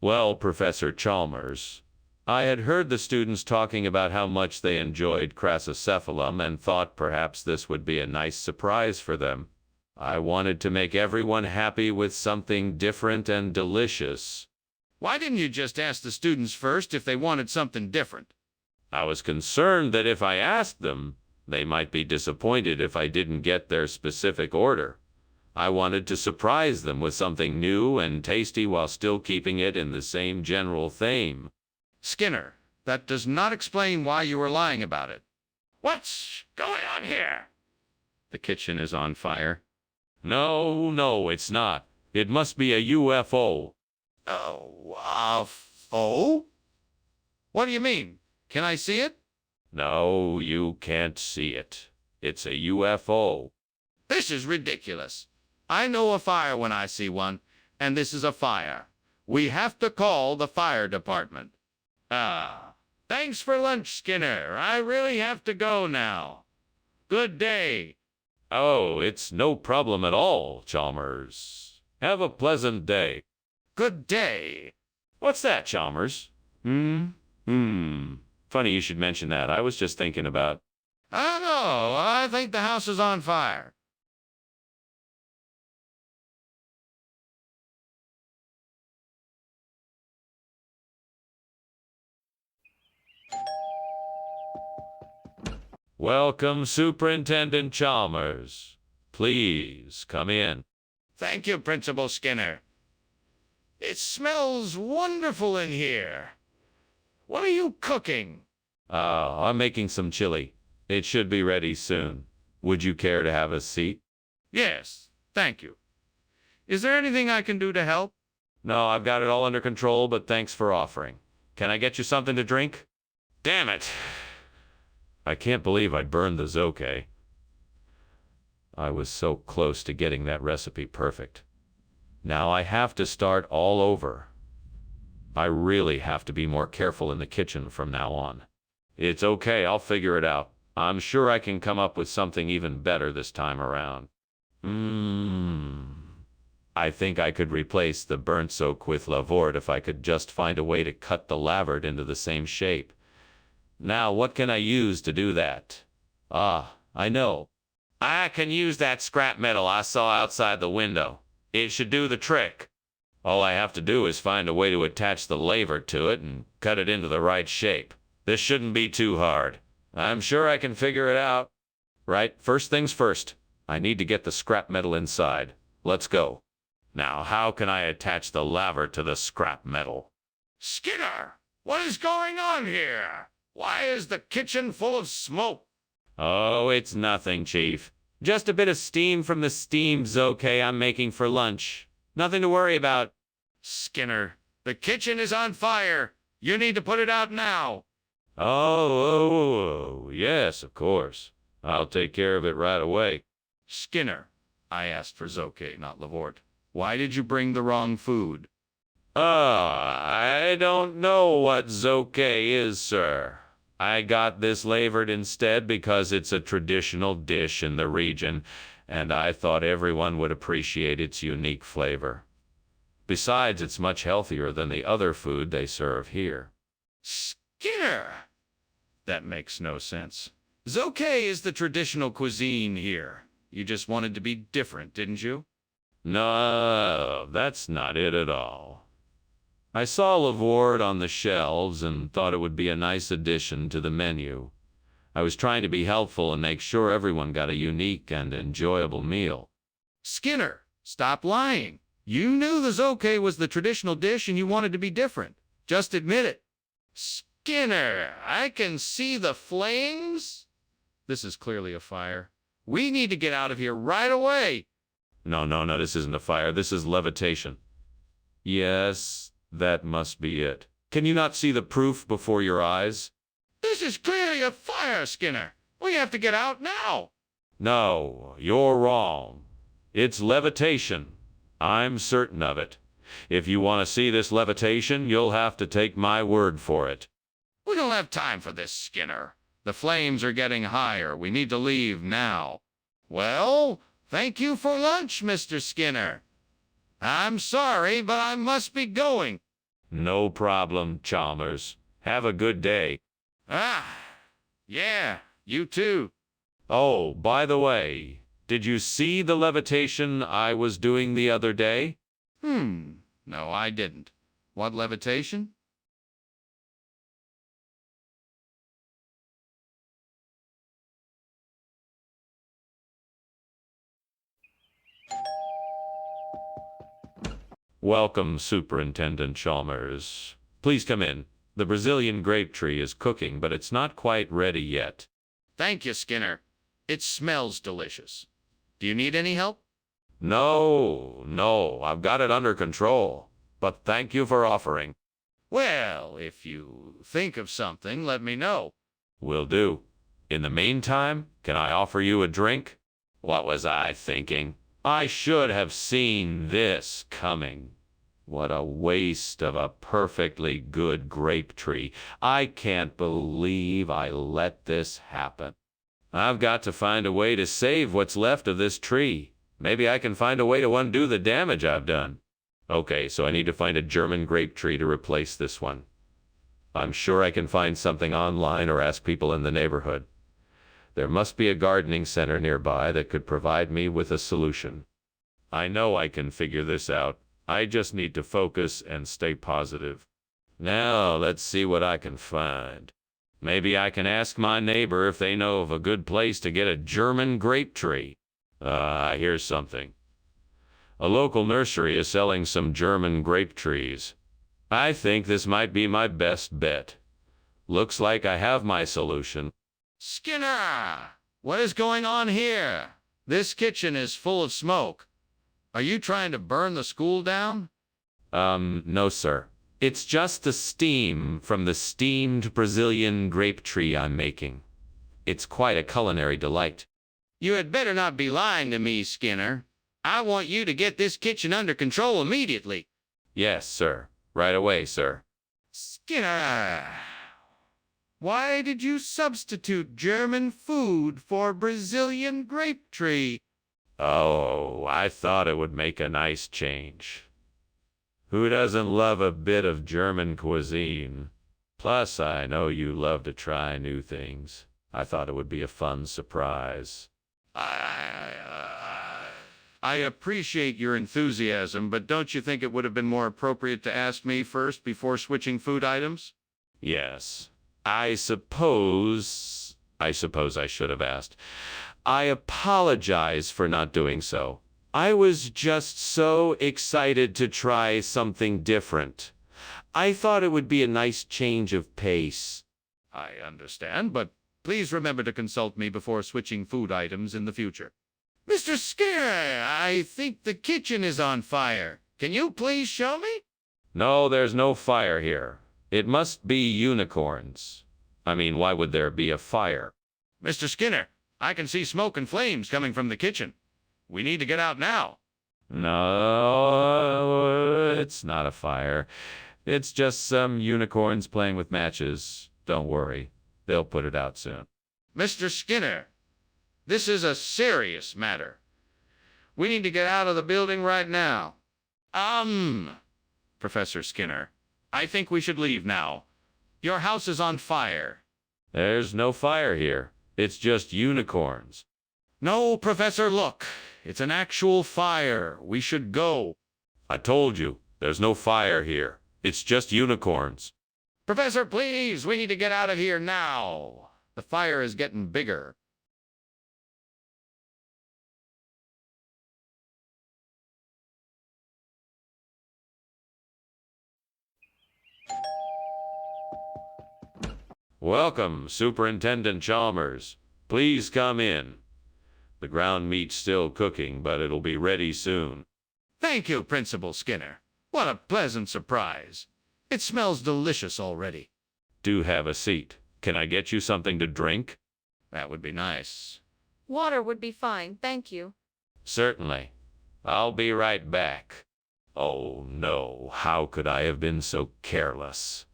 Well, Professor Chalmers, I had heard the students talking about how much they enjoyed Chrysosephalum and thought perhaps this would be a nice surprise for them. I wanted to make everyone happy with something different and delicious. Why didn't you just ask the students first if they wanted something different? I was concerned that if I asked them, they might be disappointed if I didn't get their specific order. I wanted to surprise them with something new and tasty while still keeping it in the same general theme. Skinner, that does not explain why you were lying about it. What's going on here? The kitchen is on fire. No, it's not. It must be a UFO. Oh? What do you mean? Can I see it? No, you can't see it. It's a UFO. This is ridiculous. I know a fire when I see one, and this is a fire. We have to call the fire department. Thanks for lunch, Skinner. I really have to go now. Good day. Oh, it's no problem at all, Chalmers. Have a pleasant day. Good day. What's that, Chalmers? Funny you should mention that. I was just thinking about... I don't know. I think the house is on fire. Welcome, Superintendent Chalmers. Please come in. Thank you, Principal Skinner. It smells wonderful in here. What are you cooking? I'm making some chili. It should be ready soon. Would you care to have a seat? Yes, thank you. Is there anything I can do to help? No, I've got it all under control, but thanks for offering. Can I get you something to drink? Damn it! I can't believe I burned the zoke. I was so close to getting that recipe perfect. Now I have to start all over. I really have to be more careful in the kitchen from now on. It's okay, I'll figure it out. I'm sure I can come up with something even better this time around. I think I could replace the burnt soak with lavort if I could just find a way to cut the lavard into the same shape. Now, what can I use to do that? I know. I can use that scrap metal I saw outside the window. It should do the trick. All I have to do is find a way to attach the laver to it and cut it into the right shape. This shouldn't be too hard. I'm sure I can figure it out. Right, first things first. I need to get the scrap metal inside. Let's go. Now, how can I attach the laver to the scrap metal? Skinner, what is going on here? Why is the kitchen full of smoke? Oh, it's nothing, Chief. Just a bit of steam from the steam zoke I'm making for lunch. Nothing to worry about. Skinner, the kitchen is on fire. You need to put it out now. Oh, yes, of course. I'll take care of it right away. Skinner, I asked for Zoke, not Lavort. Why did you bring the wrong food? I don't know what zoke is, sir. I got this lavered instead because it's a traditional dish in the region, and I thought everyone would appreciate its unique flavor. Besides, it's much healthier than the other food they serve here. Skinner! That makes no sense. Zoke is the traditional cuisine here. You just wanted to be different, didn't you? No, that's not it at all. I saw Lavord on the shelves and thought it would be a nice addition to the menu. I was trying to be helpful and make sure everyone got a unique and enjoyable meal. Skinner, stop lying. You knew the Zoke was the traditional dish and you wanted to be different. Just admit it. Skinner, I can see the flames. This is clearly a fire. We need to get out of here right away. No, this isn't a fire. This is levitation. Yes, that must be it. Can you not see the proof before your eyes? This is clearly a fire, Skinner. We have to get out now. No, you're wrong. It's levitation. I'm certain of it. If you want to see this levitation, you'll have to take my word for it. We don't have time for this, Skinner. The flames are getting higher. We need to leave now. Well, thank you for lunch, Mr. Skinner. I'm sorry, but I must be going. No problem, Chalmers. Have a good day. Yeah, you too. Oh, by the way, did you see the levitation I was doing the other day? No, I didn't. What levitation? Welcome, Superintendent Chalmers. Please come in. The Brazilian grape tree is cooking, but it's not quite ready yet. Thank you, Skinner. It smells delicious. Do you need any help? No, I've got it under control. But thank you for offering. Well, if you think of something, let me know. Will do. In the meantime, can I offer you a drink? What was I thinking? I should have seen this coming. What a waste of a perfectly good grape tree. I can't believe I let this happen. I've got to find a way to save what's left of this tree. Maybe I can find a way to undo the damage I've done. Okay, so I need to find a German grape tree to replace this one. I'm sure I can find something online or ask people in the neighborhood. There must be a gardening center nearby that could provide me with a solution. I know I can figure this out. I just need to focus and stay positive. Now, let's see what I can find. Maybe I can ask my neighbor if they know of a good place to get a German grape tree. Here's something. A local nursery is selling some German grape trees. I think this might be my best bet. Looks like I have my solution. Skinner! What is going on here? This kitchen is full of smoke. Are you trying to burn the school down? No, sir. It's just the steam from the steamed Brazilian grape tree I'm making. It's quite a culinary delight. You had better not be lying to me, Skinner. I want you to get this kitchen under control immediately. Yes, sir. Right away, sir. Skinner! Why did you substitute German food for Brazilian grape tree? Oh, I thought it would make a nice change. Who doesn't love a bit of German cuisine? Plus, I know you love to try new things. I thought it would be a fun surprise. I appreciate your enthusiasm, but don't you think it would have been more appropriate to ask me first before switching food items? Yes. I suppose I should have asked. I apologize for not doing so. I was just so excited to try something different. I thought it would be a nice change of pace. I understand, but please remember to consult me before switching food items in the future. Mr. Skinner, I think the kitchen is on fire. Can you please show me? No, there's no fire here. It must be unicorns. I mean, why would there be a fire? Mr. Skinner, I can see smoke and flames coming from the kitchen. We need to get out now. No, it's not a fire. It's just some unicorns playing with matches. Don't worry. They'll put it out soon. Mr. Skinner, this is a serious matter. We need to get out of the building right now. Professor Skinner, I think we should leave now. Your house is on fire. There's no fire here. It's just unicorns. No, Professor, look. It's an actual fire. We should go. I told you, there's no fire here. It's just unicorns. Professor, please, we need to get out of here now. The fire is getting bigger. Welcome, Superintendent Chalmers. Please come in. The ground meat's still cooking, but it'll be ready soon. Thank you, Principal Skinner. What a pleasant surprise. It smells delicious already. Do have a seat. Can I get you something to drink? That would be nice. Water would be fine, thank you. Certainly. I'll be right back. Oh no, how could I have been so careless?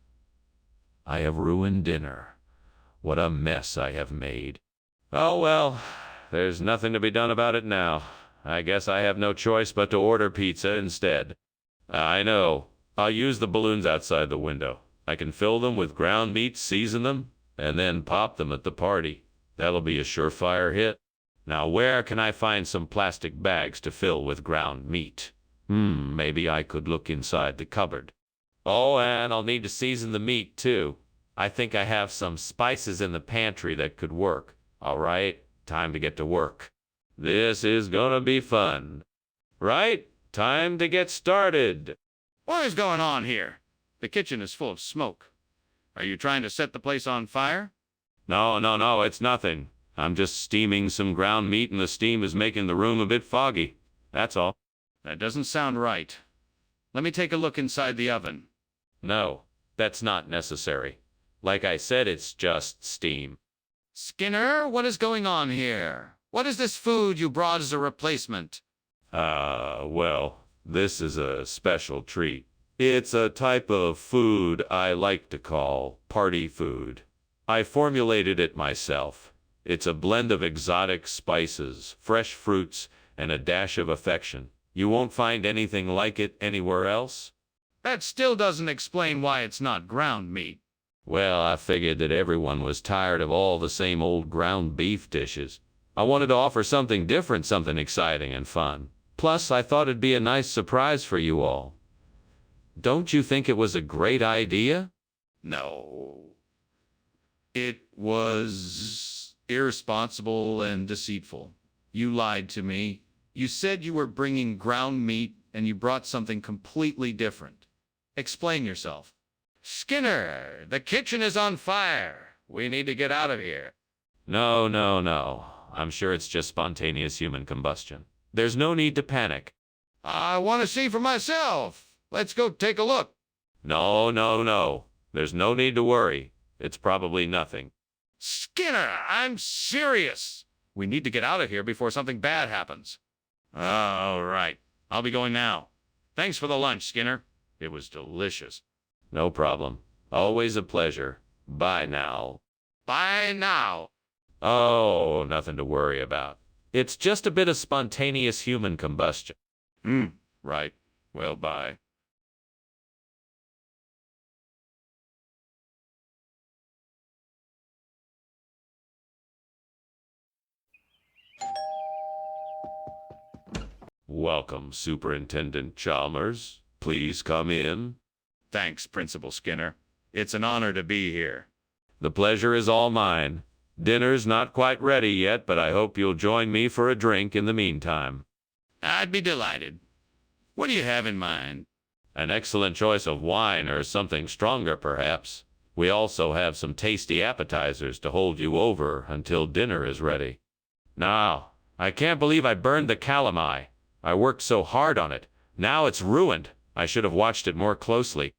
I have ruined dinner. What a mess I have made. Oh well, there's nothing to be done about it now. I guess I have no choice but to order pizza instead. I know. I'll use the balloons outside the window. I can fill them with ground meat, season them, and then pop them at the party. That'll be a surefire hit. Now where can I find some plastic bags to fill with ground meat? Maybe I could look inside the cupboard. Oh, and I'll need to season the meat, too. I think I have some spices in the pantry that could work. All right, time to get to work. This is gonna be fun. Right? Time to get started. What is going on here? The kitchen is full of smoke. Are you trying to set the place on fire? No, it's nothing. I'm just steaming some ground meat and the steam is making the room a bit foggy. That's all. That doesn't sound right. Let me take a look inside the oven. No, that's not necessary. Like I said, it's just steam. Skinner, what is going on here? What is this food you brought as a replacement? Well, this is a special treat. It's a type of food I like to call party food. I formulated it myself. It's a blend of exotic spices, fresh fruits, and a dash of affection. You won't find anything like it anywhere else. That still doesn't explain why it's not ground meat. Well, I figured that everyone was tired of all the same old ground beef dishes. I wanted to offer something different, something exciting and fun. Plus, I thought it'd be a nice surprise for you all. Don't you think it was a great idea? No. It was irresponsible and deceitful. You lied to me. You said you were bringing ground meat and you brought something completely different. Explain yourself. Skinner, the kitchen is on fire. We need to get out of here. No. I'm sure it's just spontaneous human combustion. There's no need to panic. I want to see for myself. Let's go take a look. No. There's no need to worry. It's probably nothing. Skinner, I'm serious. We need to get out of here before something bad happens. All right. I'll be going now. Thanks for the lunch, Skinner. It was delicious. No problem. Always a pleasure. Bye now. Bye now. Oh, nothing to worry about. It's just a bit of spontaneous human combustion. Right. Well, bye. Welcome, Superintendent Chalmers. Please come in. Thanks, Principal Skinner. It's an honor to be here. The pleasure is all mine. Dinner's not quite ready yet, but I hope you'll join me for a drink in the meantime. I'd be delighted. What do you have in mind? An excellent choice of wine or something stronger, perhaps. We also have some tasty appetizers to hold you over until dinner is ready. Now, I can't believe I burned the calamai. I worked so hard on it. Now it's ruined. I should have watched it more closely.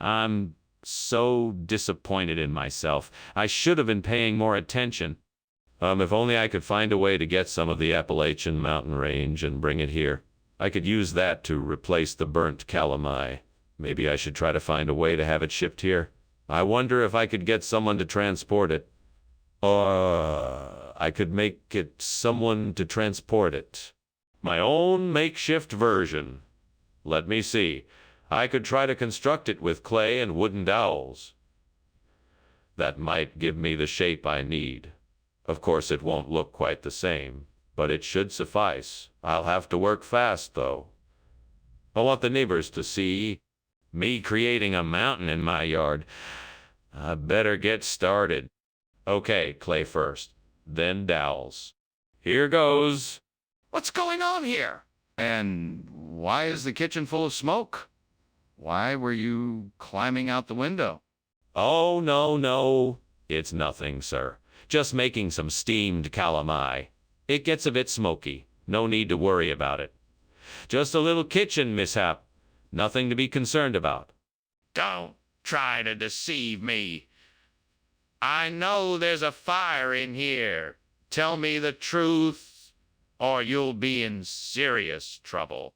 I'm so disappointed in myself. I should have been paying more attention. If only I could find a way to get some of the Appalachian mountain range and bring it here. I could use that to replace the burnt calamai. Maybe I should try to find a way to have it shipped here. I wonder if I could get someone to transport it. I could make it someone to transport it. My own makeshift version. Let me see. I could try to construct it with clay and wooden dowels. That might give me the shape I need. Of course, it won't look quite the same, but it should suffice. I'll have to work fast, though. I want the neighbors to see me creating a mountain in my yard. I better get started. Okay, clay first, then dowels. Here goes. What's going on here? And why is the kitchen full of smoke? Why were you climbing out the window? Oh, no. It's nothing, sir. Just making some steamed calamai. It gets a bit smoky. No need to worry about it. Just a little kitchen mishap. Nothing to be concerned about. Don't try to deceive me. I know there's a fire in here. Tell me the truth, or you'll be in serious trouble.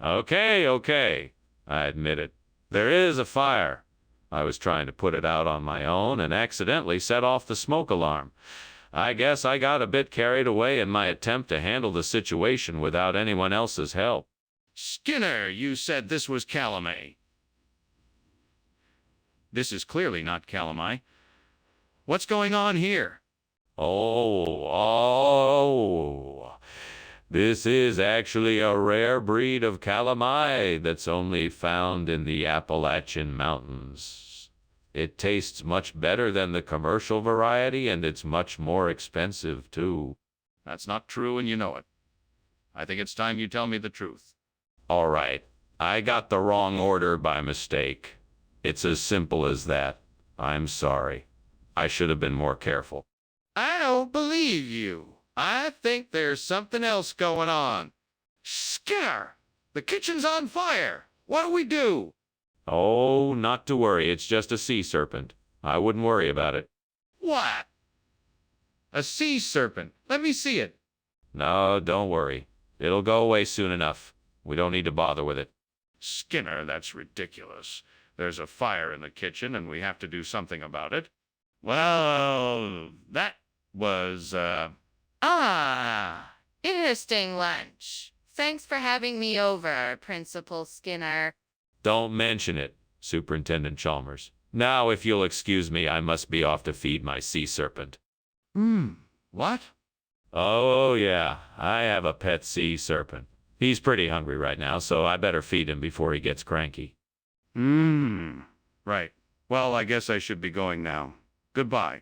Okay. I admit it. There is a fire. I was trying to put it out on my own and accidentally set off the smoke alarm. I guess I got a bit carried away in my attempt to handle the situation without anyone else's help. Skinner, you said this was calamai. This is clearly not calamai. What's going on here? Oh. This is actually a rare breed of calamai that's only found in the Appalachian Mountains. It tastes much better than the commercial variety, and it's much more expensive, too. That's not true, and you know it. I think it's time you tell me the truth. All right, I got the wrong order by mistake. It's as simple as that. I'm sorry. I should have been more careful. I don't believe you. I think there's something else going on. Skinner, the kitchen's on fire. What do we do? Oh, not to worry. It's just a sea serpent. I wouldn't worry about it. What? A sea serpent. Let me see it. No, don't worry. It'll go away soon enough. We don't need to bother with it. Skinner, that's ridiculous. There's a fire in the kitchen, and we have to do something about it. Well, that was, Interesting lunch. Thanks for having me over, Principal Skinner. Don't mention it, Superintendent Chalmers. Now, if you'll excuse me, I must be off to feed my sea serpent. What? Oh, yeah. I have a pet sea serpent. He's pretty hungry right now, so I better feed him before he gets cranky. Right. Well, I guess I should be going now. Goodbye.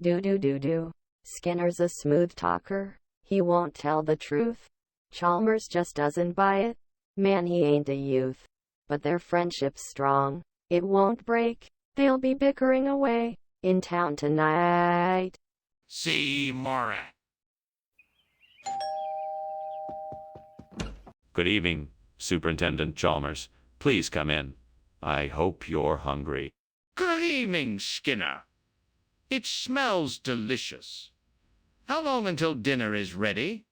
Do. Skinner's a smooth talker. He won't tell the truth. Chalmers just doesn't buy it. Man, he ain't a youth. But their friendship's strong. It won't break. They'll be bickering away in town tonight. See Mara. Good evening, Superintendent Chalmers. Please come in. I hope you're hungry. Good evening, Skinner. It smells delicious. How long until dinner is ready?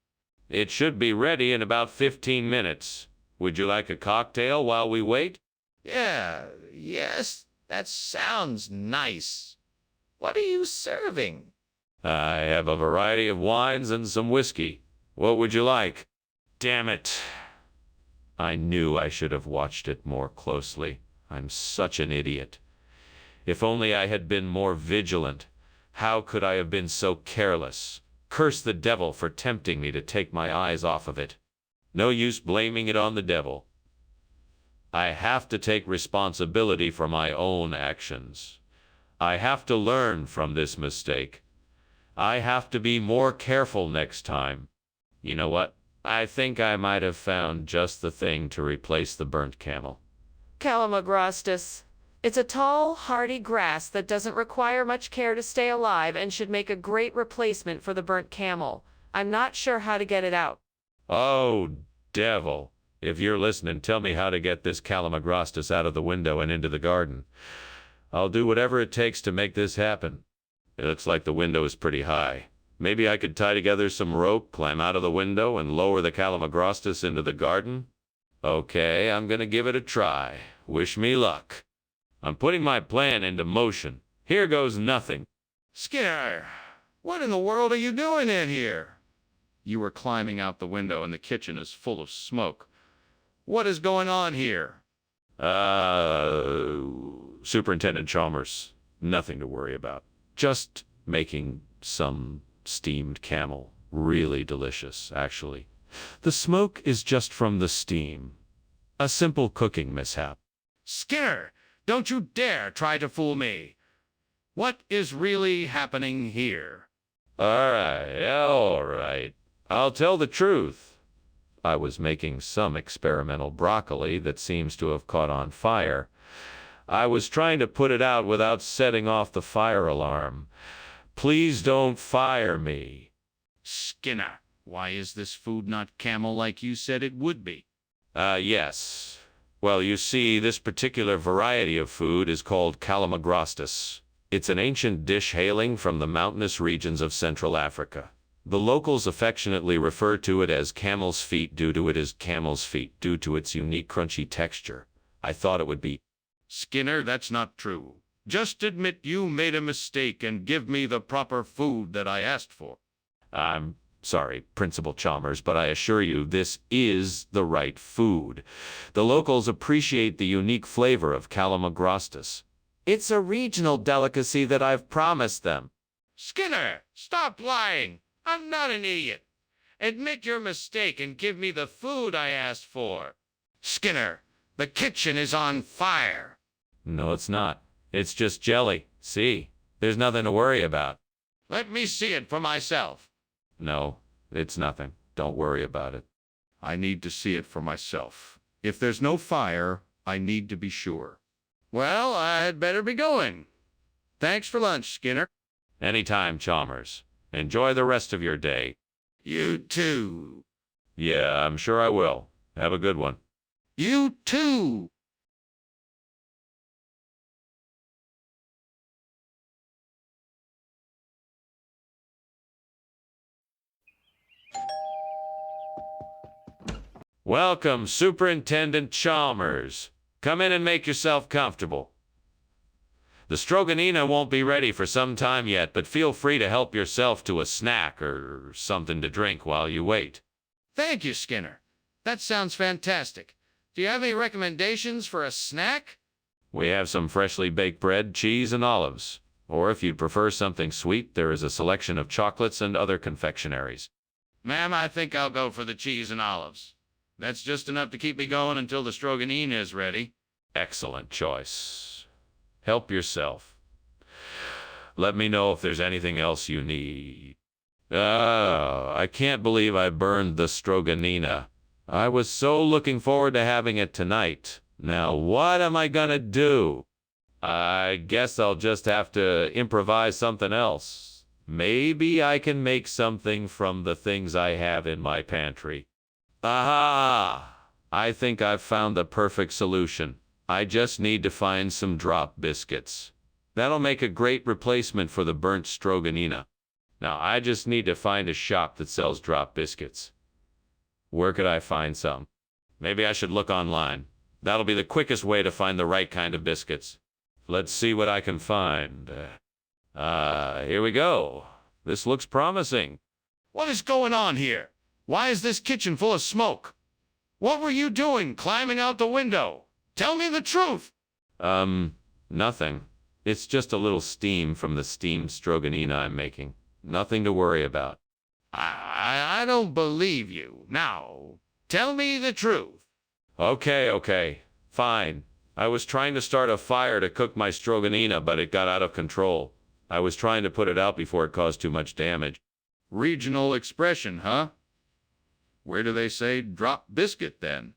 It should be ready in about 15 minutes. Would you like a cocktail while we wait? Yes, that sounds nice. What are you serving? I have a variety of wines and some whiskey. What would you like? Damn it. I knew I should have watched it more closely. I'm such an idiot. If only I had been more vigilant. How could I have been so careless? Curse the devil for tempting me to take my eyes off of it. No use blaming it on the devil. I have to take responsibility for my own actions. I have to learn from this mistake. I have to be more careful next time. You know what? I think I might have found just the thing to replace the burnt camel. Calamagrostis. It's a tall, hardy grass that doesn't require much care to stay alive and should make a great replacement for the burnt camel. I'm not sure how to get it out. Oh, devil. If you're listening, tell me how to get this Calamagrostis out of the window and into the garden. I'll do whatever it takes to make this happen. It looks like the window is pretty high. Maybe I could tie together some rope, climb out of the window, and lower the Calamagrostis into the garden? Okay, I'm gonna give it a try. Wish me luck. I'm putting my plan into motion. Here goes nothing. Skinner, what in the world are you doing in here? You were climbing out the window and the kitchen is full of smoke. What is going on here? Superintendent Chalmers, nothing to worry about. Just making some steamed camel. Really delicious, actually. The smoke is just from the steam. A simple cooking mishap. Skinner, don't you dare try to fool me. What is really happening here? All right. I'll tell the truth. I was making some experimental broccoli that seems to have caught on fire. I was trying to put it out without setting off the fire alarm. Please don't fire me. Skinner, why is this food not camel like you said it would be? Yes. Well, you see, this particular variety of food is called Calamagrostis. It's an ancient dish hailing from the mountainous regions of Central Africa. The locals affectionately refer to it as camel's feet due to its unique crunchy texture. I thought it would be. Skinner, that's not true. Just admit you made a mistake and give me the proper food that I asked for. I'm sorry, Principal Chalmers, but I assure you this is the right food. The locals appreciate the unique flavor of Calamagrostis. It's a regional delicacy that I've promised them. Skinner, stop lying. I'm not an idiot. Admit your mistake and give me the food I asked for. Skinner, the kitchen is on fire. No, it's not. It's just jelly. See? There's nothing to worry about. Let me see it for myself. No, it's nothing. Don't worry about it. I need to see it for myself. If there's no fire, I need to be sure. Well, I had better be going. Thanks for lunch, Skinner. Anytime, Chalmers. Enjoy the rest of your day. You too. Yeah, I'm sure I will. Have a good one. You too. Welcome, Superintendent Chalmers. Come in and make yourself comfortable. The Stroganina won't be ready for some time yet, but feel free to help yourself to a snack or something to drink while you wait. Thank you, Skinner. That sounds fantastic. Do you have any recommendations for a snack? We have some freshly baked bread, cheese, and olives. Or if you'd prefer something sweet, there is a selection of chocolates and other confectionaries. Ma'am, I think I'll go for the cheese and olives. That's just enough to keep me going until the Stroganina is ready. Excellent choice. Help yourself. Let me know if there's anything else you need. I can't believe I burned the Stroganina. I was so looking forward to having it tonight. Now what am I gonna do? I guess I'll just have to improvise something else. Maybe I can make something from the things I have in my pantry. Aha! I think I've found the perfect solution. I just need to find some drop biscuits. That'll make a great replacement for the burnt Stroganina. Now I just need to find a shop that sells drop biscuits. Where could I find some? Maybe I should look online. That'll be the quickest way to find the right kind of biscuits. Let's see what I can find. Here we go. This looks promising. What is going on here? Why is this kitchen full of smoke? What were you doing climbing out the window? Tell me the truth. Nothing. It's just a little steam from the steamed Stroganina I'm making. Nothing to worry about. I don't believe you. Now, tell me the truth. Okay. Fine. I was trying to start a fire to cook my stroganina, but it got out of control. I was trying to put it out before it caused too much damage. Regional expression, huh? Where do they say drop biscuit then?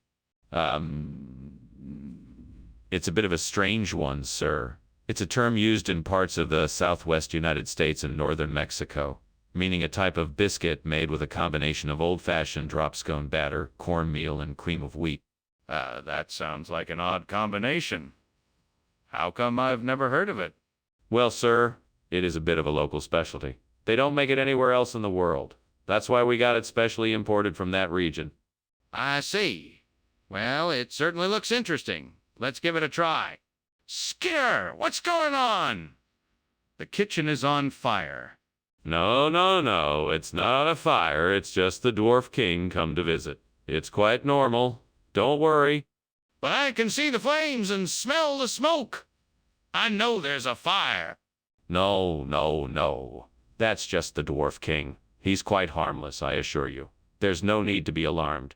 It's a bit of a strange one, sir. It's a term used in parts of the southwest United States and northern Mexico, meaning a type of biscuit made with a combination of old-fashioned drop scone batter, cornmeal, and cream of wheat. That sounds like an odd combination. How come I've never heard of it? Well, sir, it is a bit of a local specialty. They don't make it anywhere else in the world. That's why we got it specially imported from that region. I see. Well, it certainly looks interesting. Let's give it a try. Skinner, what's going on? The kitchen is on fire. No, no, no, it's not a fire. It's just the Dwarf King come to visit. It's quite normal. Don't worry. But I can see the flames and smell the smoke. I know there's a fire. No, no, no. That's just the Dwarf King. He's quite harmless, I assure you. There's no need to be alarmed.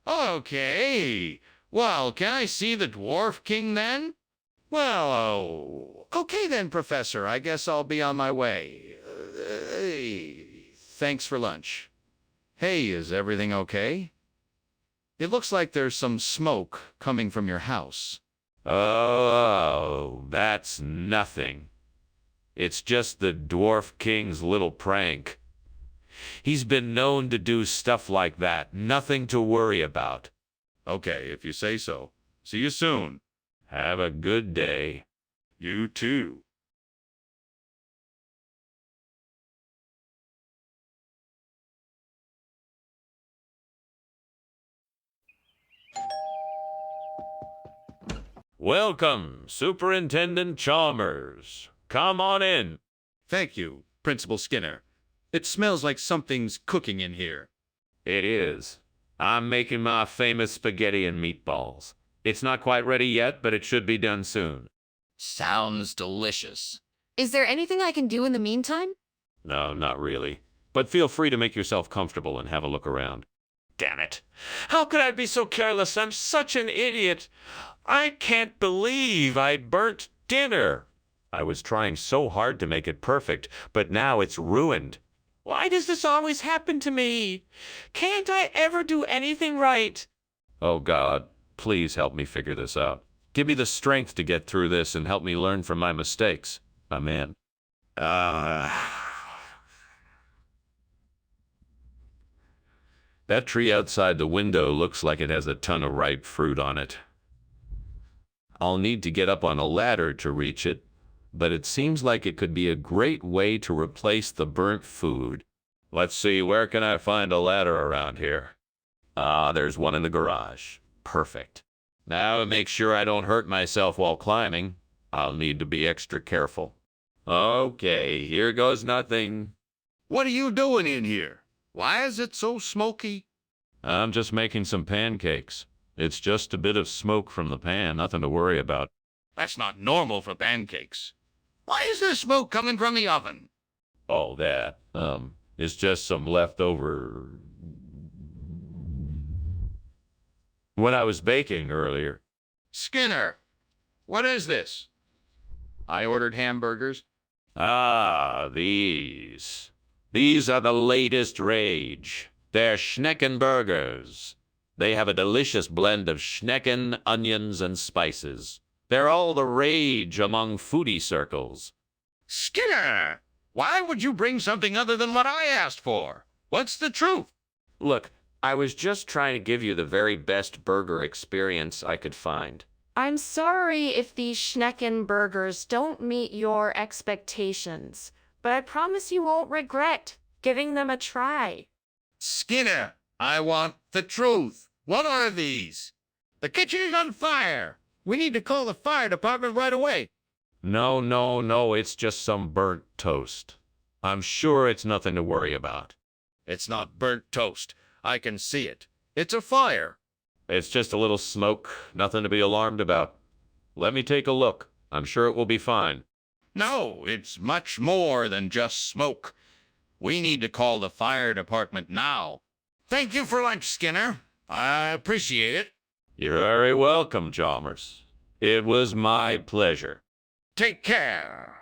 Okay. Well, can I see the Dwarf King then? Well, okay then, Professor. I guess I'll be on my way. Thanks for lunch. Hey, is everything okay? It looks like there's some smoke coming from your house. Oh, that's nothing. It's just the Dwarf King's little prank. He's been known to do stuff like that. Nothing to worry about. Okay, if you say so. See you soon. Have a good day. You too. Welcome, Superintendent Chalmers. Come on in. Thank you, Principal Skinner. It smells like something's cooking in here. It is. I'm making my famous spaghetti and meatballs. It's not quite ready yet, but it should be done soon. Sounds delicious. Is there anything I can do in the meantime? No, not really. But feel free to make yourself comfortable and have a look around. Damn it. How could I be so careless? I'm such an idiot. I can't believe I burnt dinner. I was trying so hard to make it perfect, but now it's ruined. Why does this always happen to me? Can't I ever do anything right? Oh God, please help me figure this out. Give me the strength to get through this and help me learn from my mistakes. Amen. That tree outside the window looks like it has a ton of ripe fruit on it. I'll need to get up on a ladder to reach it, but it seems like it could be a great way to replace the burnt food. Let's see, where can I find a ladder around here? There's one in the garage. Perfect. Now to make sure I don't hurt myself while climbing, I'll need to be extra careful. Okay, here goes nothing. What are you doing in here? Why is it so smoky? I'm just making some pancakes. It's just a bit of smoke from the pan, nothing to worry about. That's not normal for pancakes. Why is there smoke coming from the oven? Oh, that, is just some leftover... when I was baking earlier. Skinner, what is this? I ordered hamburgers. These. These are the latest rage. They're Schnecken burgers. They have a delicious blend of Schnecken, onions, and spices. They're all the rage among foodie circles. Skinner, why would you bring something other than what I asked for? What's the truth? Look, I was just trying to give you the very best burger experience I could find. I'm sorry if these Schnecken burgers don't meet your expectations, but I promise you won't regret giving them a try. Skinner, I want the truth. What are these? The kitchen is on fire. We need to call the fire department right away. No, no, no, it's just some burnt toast. I'm sure it's nothing to worry about. It's not burnt toast. I can see it. It's a fire. It's just a little smoke, nothing to be alarmed about. Let me take a look. I'm sure it will be fine. No, it's much more than just smoke. We need to call the fire department now. Thank you for lunch, Skinner. I appreciate it. You're very welcome, Chalmers. It was my pleasure. Take care.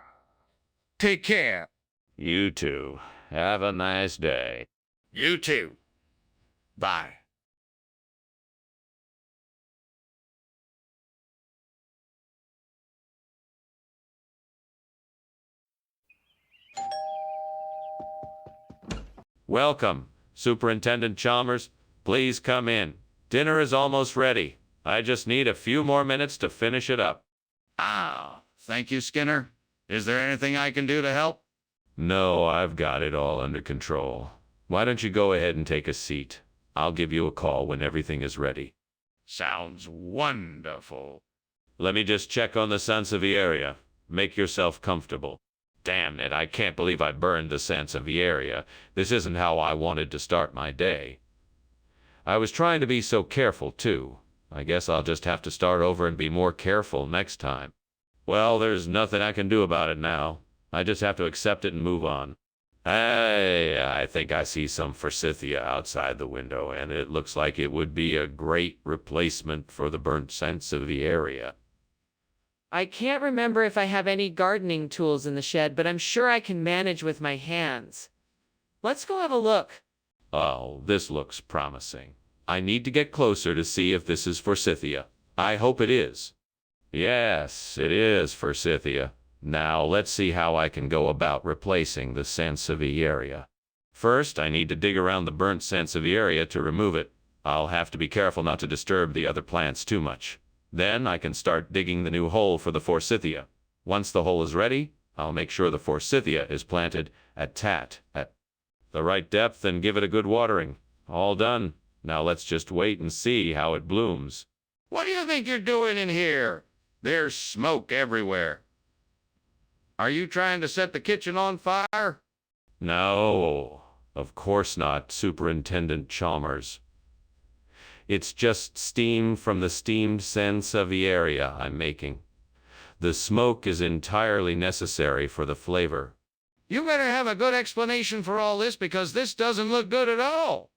Take care. You too. Have a nice day. You too. Bye. Welcome, Superintendent Chalmers. Please come in. Dinner is almost ready. I just need a few more minutes to finish it up. Ah, thank you, Skinner. Is there anything I can do to help? No, I've got it all under control. Why don't you go ahead and take a seat? I'll give you a call when everything is ready. Sounds wonderful. Let me just check on the Sansevieria. Make yourself comfortable. Damn it, I can't believe I burned the Sansevieria. This isn't how I wanted to start my day. I was trying to be so careful, too. I guess I'll just have to start over and be more careful next time. Well, there's nothing I can do about it now. I just have to accept it and move on. I think I see some forsythia outside the window, and it looks like it would be a great replacement for the burnt Sansevieria. I can't remember if I have any gardening tools in the shed, but I'm sure I can manage with my hands. Let's go have a look. Oh, this looks promising. I need to get closer to see if this is forsythia. I hope it is. Yes, it is forsythia. Now let's see how I can go about replacing the Sansevieria. First, I need to dig around the burnt Sansevieria to remove it. I'll have to be careful not to disturb the other plants too much. Then I can start digging the new hole for the forsythia. Once the hole is ready, I'll make sure the forsythia is planted at the right depth and give it a good watering. All done. Now let's just wait and see how it blooms. What do you think you're doing in here? There's smoke everywhere. Are you trying to set the kitchen on fire? No, of course not, Superintendent Chalmers. It's just steam from the steamed Sansevieria I'm making. The smoke is entirely necessary for the flavor. You better have a good explanation for all this, because this doesn't look good at all.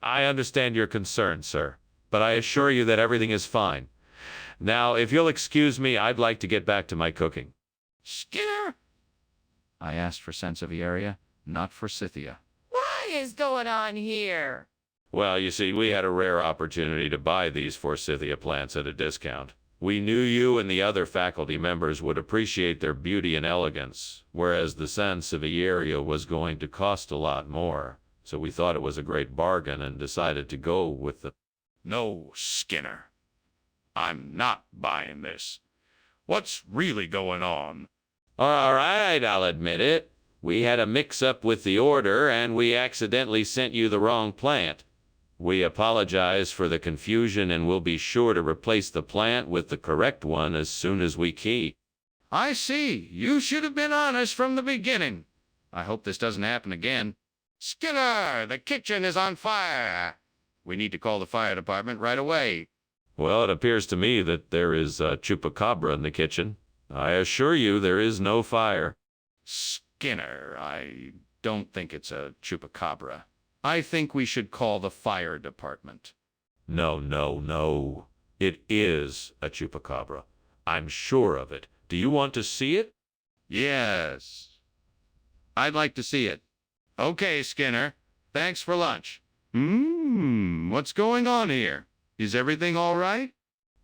I understand your concern, sir, but I assure you that everything is fine. Now, if you'll excuse me, I'd like to get back to my cooking. Skinner? I asked for Sansevieria, not forsythia. What is going on here? Well, you see, we had a rare opportunity to buy these forsythia plants at a discount. We knew you and the other faculty members would appreciate their beauty and elegance, whereas the Sansevieria was going to cost a lot more. So we thought it was a great bargain and decided to go with the... No, Skinner. I'm not buying this. What's really going on? All right, I'll admit it. We had a mix-up with the order and we accidentally sent you the wrong plant. We apologize for the confusion and we'll be sure to replace the plant with the correct one as soon as we can. I see. You should have been honest from the beginning. I hope this doesn't happen again. Skinner, the kitchen is on fire. We need to call the fire department right away. Well, it appears to me that there is a chupacabra in the kitchen. I assure you there is no fire. Skinner, I don't think it's a chupacabra. I think we should call the fire department. No. It is a chupacabra. I'm sure of it. Do you want to see it? Yes. I'd like to see it. Okay, Skinner. Thanks for lunch. What's going on here? Is everything all right?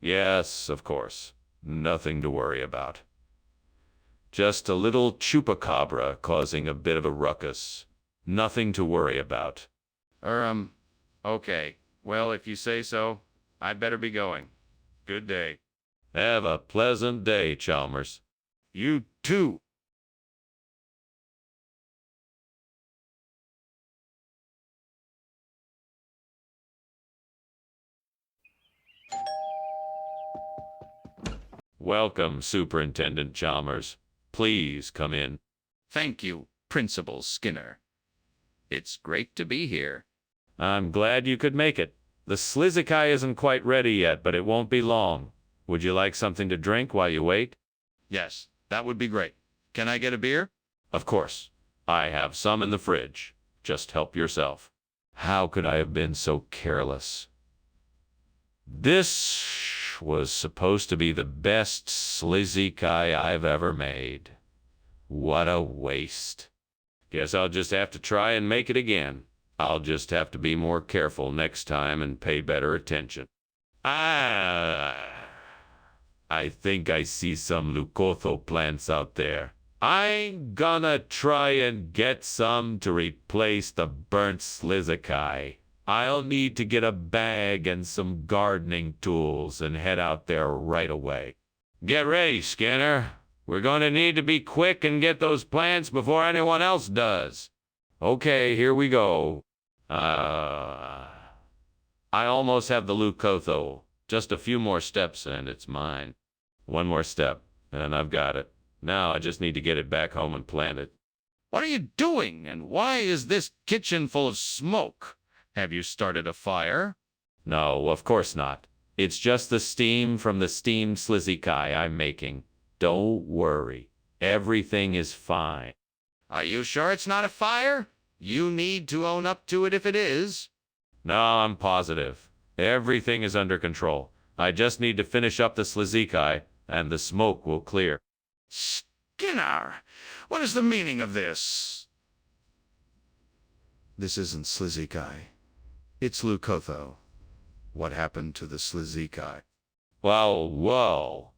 Yes, of course. Nothing to worry about. Just a little chupacabra causing a bit of a ruckus. Nothing to worry about. Okay. Well, if you say so, I'd better be going. Good day. Have a pleasant day, Chalmers. You too. Welcome, Superintendent Chalmers. Please come in. Thank you, Principal Skinner. It's great to be here. I'm glad you could make it. The Slizikai isn't quite ready yet, but it won't be long. Would you like something to drink while you wait? Yes, that would be great. Can I get a beer? Of course. I have some in the fridge. Just help yourself. How could I have been so careless? This was supposed to be the best Slizzikai I've ever made. What a waste. Guess I'll just have to try and make it again. I'll just have to be more careful next time and pay better attention. I think I see some Leucotho plants out there. I'm gonna try and get some to replace the burnt Slizzikai. I'll need to get a bag and some gardening tools and head out there right away. Get ready, Skinner. We're going to need to be quick and get those plants before anyone else does. Okay, here we go. I almost have the Leucotho. Just a few more steps and it's mine. One more step, and I've got it. Now I just need to get it back home and plant it. What are you doing, and why is this kitchen full of smoke? Have you started a fire? No, of course not. It's just the steam from the steamed Slizzikai I'm making. Don't worry. Everything is fine. Are you sure it's not a fire? You need to own up to it if it is. No, I'm positive. Everything is under control. I just need to finish up the Slizzikai, and the smoke will clear. Skinner, what is the meaning of this? This isn't Slizzikai. It's Leucotho. What happened to the Slizzikai? Well,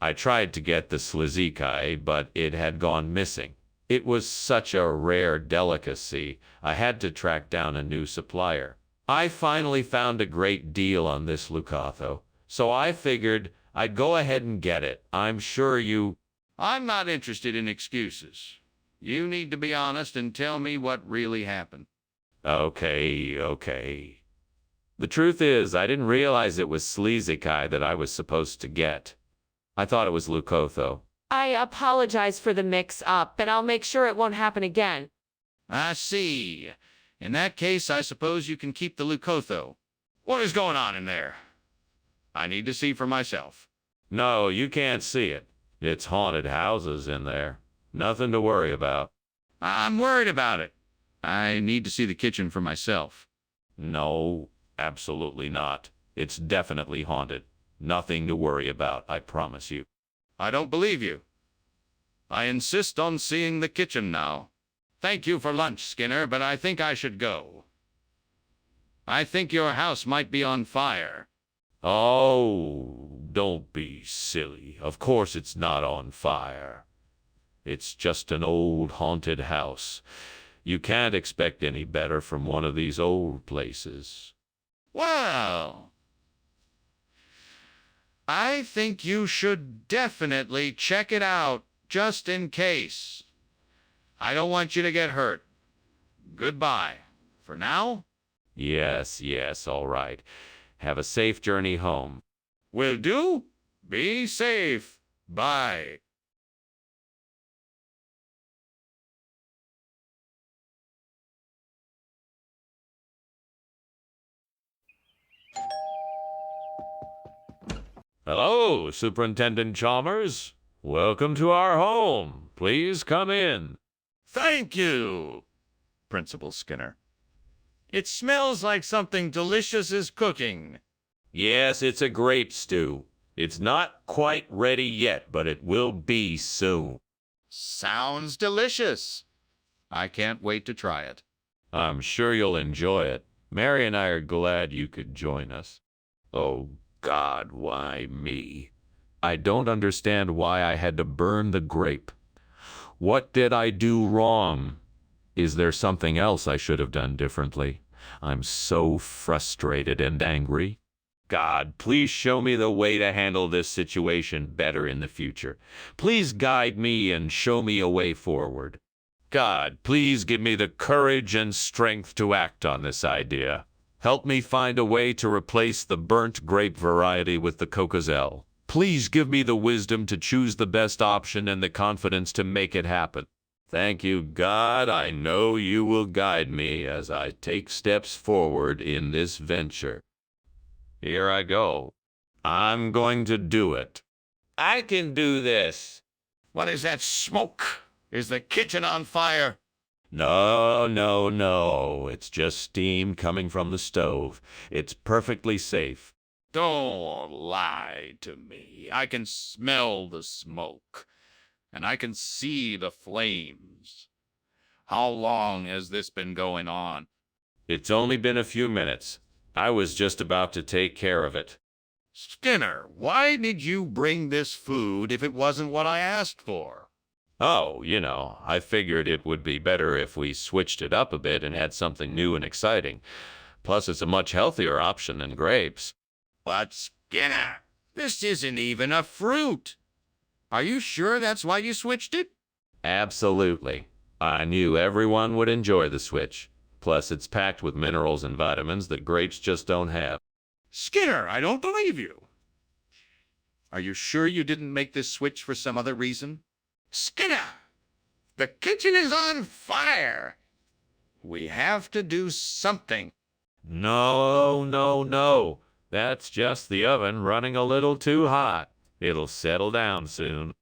I tried to get the Slizzikai, but it had gone missing. It was such a rare delicacy, I had to track down a new supplier. I finally found a great deal on this Leucotho, so I figured I'd go ahead and get it. I'm sure you... I'm not interested in excuses. You need to be honest and tell me what really happened. Okay. The truth is, I didn't realize it was Slizzikai that I was supposed to get. I thought it was Leucotho. I apologize for the mix-up, and I'll make sure it won't happen again. I see. In that case, I suppose you can keep the Leucotho. What is going on in there? I need to see for myself. No, you can't see it. It's haunted houses in there. Nothing to worry about. I'm worried about it. I need to see the kitchen for myself. No, absolutely not. It's definitely haunted. Nothing to worry about, I promise you. I don't believe you. I insist on seeing the kitchen now. Thank you for lunch, Skinner, but I think I should go. I think your house might be on fire. Oh, don't be silly. Of course it's not on fire. It's just an old haunted house. You can't expect any better from one of these old places. Well, I think you should definitely check it out, just in case. I don't want you to get hurt. Goodbye. For now? Yes, all right. Have a safe journey home. Will do. Be safe. Bye. Hello, Superintendent Chalmers. Welcome to our home. Please come in. Thank you, Principal Skinner. It smells like something delicious is cooking. Yes, it's a grape stew. It's not quite ready yet, but it will be soon. Sounds delicious. I can't wait to try it. I'm sure you'll enjoy it. Mary and I are glad you could join us. Oh, God, why me? I don't understand why I had to burn the grape. What did I do wrong? Is there something else I should have done differently? I'm so frustrated and angry. God, please show me the way to handle this situation better in the future. Please guide me and show me a way forward. God, please give me the courage and strength to act on this idea. Help me find a way to replace the burnt grape variety with the Cocozelle. Please give me the wisdom to choose the best option and the confidence to make it happen. Thank you, God. I know you will guide me as I take steps forward in this venture. Here I go. I'm going to do it. I can do this. What is that smoke? Is the kitchen on fire? No. It's just steam coming from the stove. It's perfectly safe. Don't lie to me. I can smell the smoke, and I can see the flames. How long has this been going on? It's only been a few minutes. I was just about to take care of it. Skinner, why did you bring this food if it wasn't what I asked for? Oh, I figured it would be better if we switched it up a bit and had something new and exciting. Plus, it's a much healthier option than grapes. But Skinner, this isn't even a fruit. Are you sure that's why you switched it? Absolutely. I knew everyone would enjoy the switch. Plus, it's packed with minerals and vitamins that grapes just don't have. Skinner, I don't believe you. Are you sure you didn't make this switch for some other reason? Skinner, the kitchen is on fire. We have to do something. No, no, no. That's just the oven running a little too hot. It'll settle down soon.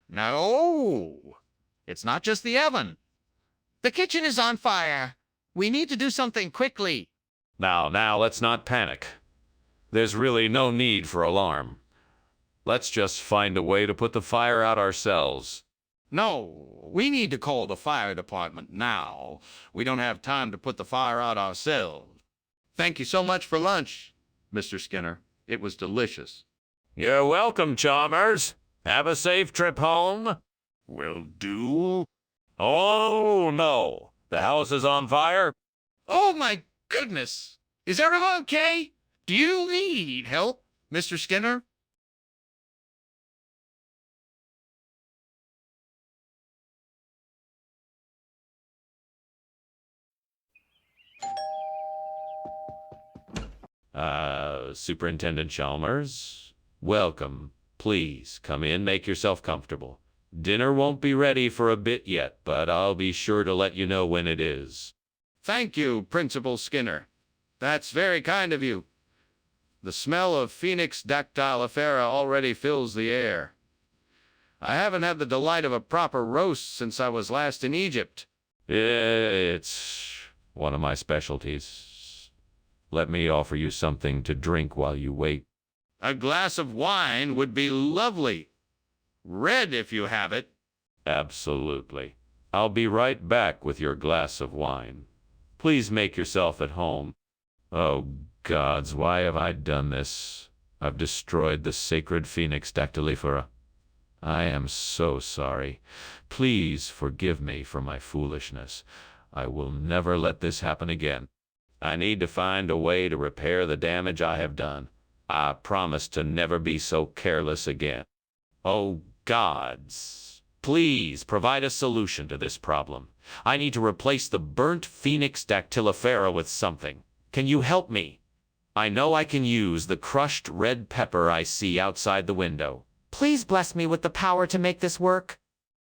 No, it's not just the oven. The kitchen is on fire. We need to do something quickly. Now, let's not panic. There's really no need for alarm. Let's just find a way to put the fire out ourselves. No, we need to call the fire department now. We don't have time to put the fire out ourselves. Thank you so much for lunch, Mr. Skinner. It was delicious. You're welcome, Chalmers. Have a safe trip home. Will do. Oh, no. The house is on fire? Oh, my goodness. Is everyone okay? Do you need help, Mr. Skinner? Superintendent Chalmers, welcome. Please come in, make yourself comfortable. Dinner won't be ready for a bit yet, but I'll be sure to let you know when it is. Thank you, Principal Skinner. That's very kind of you. The smell of Phoenix dactylifera already fills the air. I haven't had the delight of a proper roast since I was last in Egypt. It's one of my specialties. Let me offer you something to drink while you wait. A glass of wine would be lovely. Red if you have it. Absolutely. I'll be right back with your glass of wine. Please make yourself at home. Oh, gods, why have I done this? I've destroyed the sacred Phoenix dactylifera. I am so sorry. Please forgive me for my foolishness. I will never let this happen again. I need to find a way to repair the damage I have done. I promise to never be so careless again. Oh, gods. Please provide a solution to this problem. I need to replace the burnt Phoenix dactylifera with something. Can you help me? I know I can use the crushed red pepper I see outside the window. Please bless me with the power to make this work.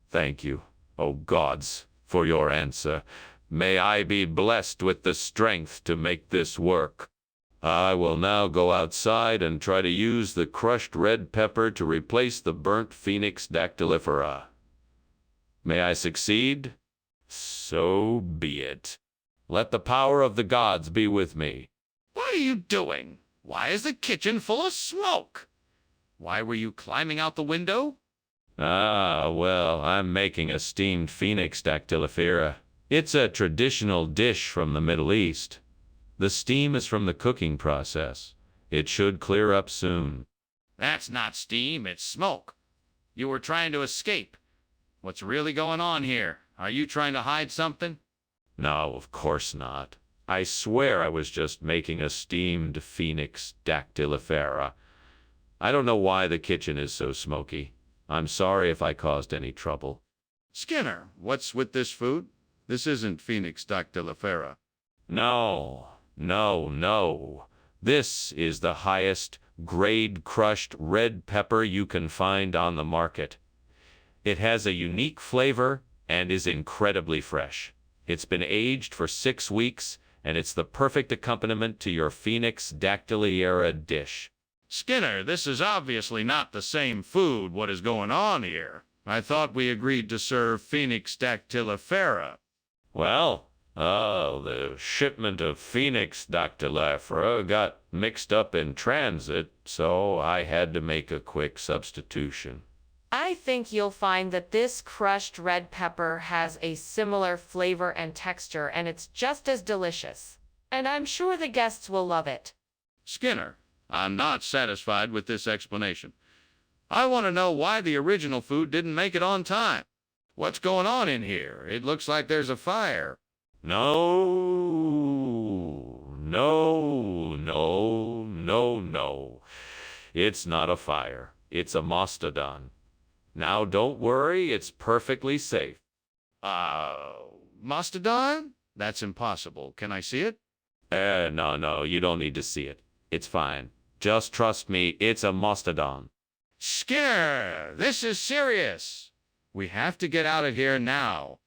Thank you, O gods, for your answer. May I be blessed with the strength to make this work. I will now go outside and try to use the crushed red pepper to replace the burnt Phoenix dactylifera. May I succeed? So be it. Let the power of the gods be with me. What are you doing? Why is the kitchen full of smoke? Why were you climbing out the window? Well, I'm making a steamed Phoenix dactylifera. It's a traditional dish from the Middle East. The steam is from the cooking process. It should clear up soon. That's not steam, it's smoke. You were trying to escape. What's really going on here? Are you trying to hide something? No, of course not. I swear I was just making a steamed Phoenix dactylifera. I don't know why the kitchen is so smoky. I'm sorry if I caused any trouble. Skinner, what's with this food? This isn't Phoenix dactylifera. No. This is the highest grade crushed red pepper you can find on the market. It has a unique flavor and is incredibly fresh. It's been aged for 6 weeks, and it's the perfect accompaniment to your Phoenix dactylifera dish. Skinner, this is obviously not the same food. What is going on here? I thought we agreed to serve Phoenix dactylifera. Well, Oh, the shipment of Phoenix, Dr. Lafra, got mixed up in transit, so I had to make a quick substitution. I think you'll find that this crushed red pepper has a similar flavor and texture, and it's just as delicious. And I'm sure the guests will love it. Skinner, I'm not satisfied with this explanation. I want to know why the original food didn't make it on time. What's going on in here? It looks like there's a fire. No. It's not a fire. It's a mastodon. Now don't worry, it's perfectly safe. Mastodon? That's impossible. Can I see it? No, you don't need to see it. It's fine. Just trust me, it's a mastodon. Skinner, this is serious. We have to get out of here now.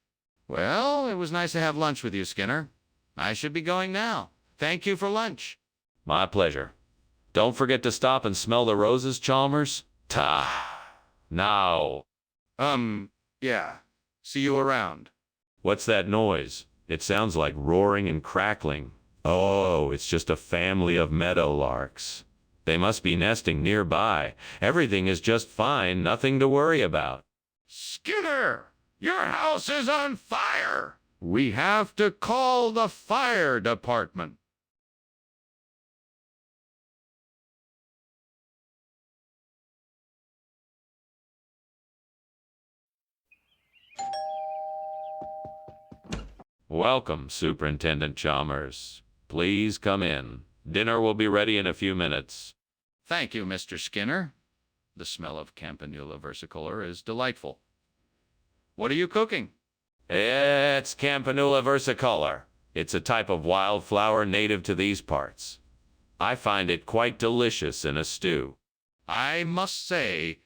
Well, it was nice to have lunch with you, Skinner. I should be going now. Thank you for lunch. My pleasure. Don't forget to stop and smell the roses, Chalmers. Now. Yeah. See you around. What's that noise? It sounds like roaring and crackling. Oh, it's just a family of meadowlarks. They must be nesting nearby. Everything is just fine, nothing to worry about. Skinner, your house is on fire. We have to call the fire department. Welcome, Superintendent Chalmers. Please come in. Dinner will be ready in a few minutes. Thank you, Mr. Skinner. The smell of Campanula versicolor is delightful. What are you cooking? It's Campanula versicolor. It's a type of wildflower native to these parts. I find it quite delicious in a stew. I must say,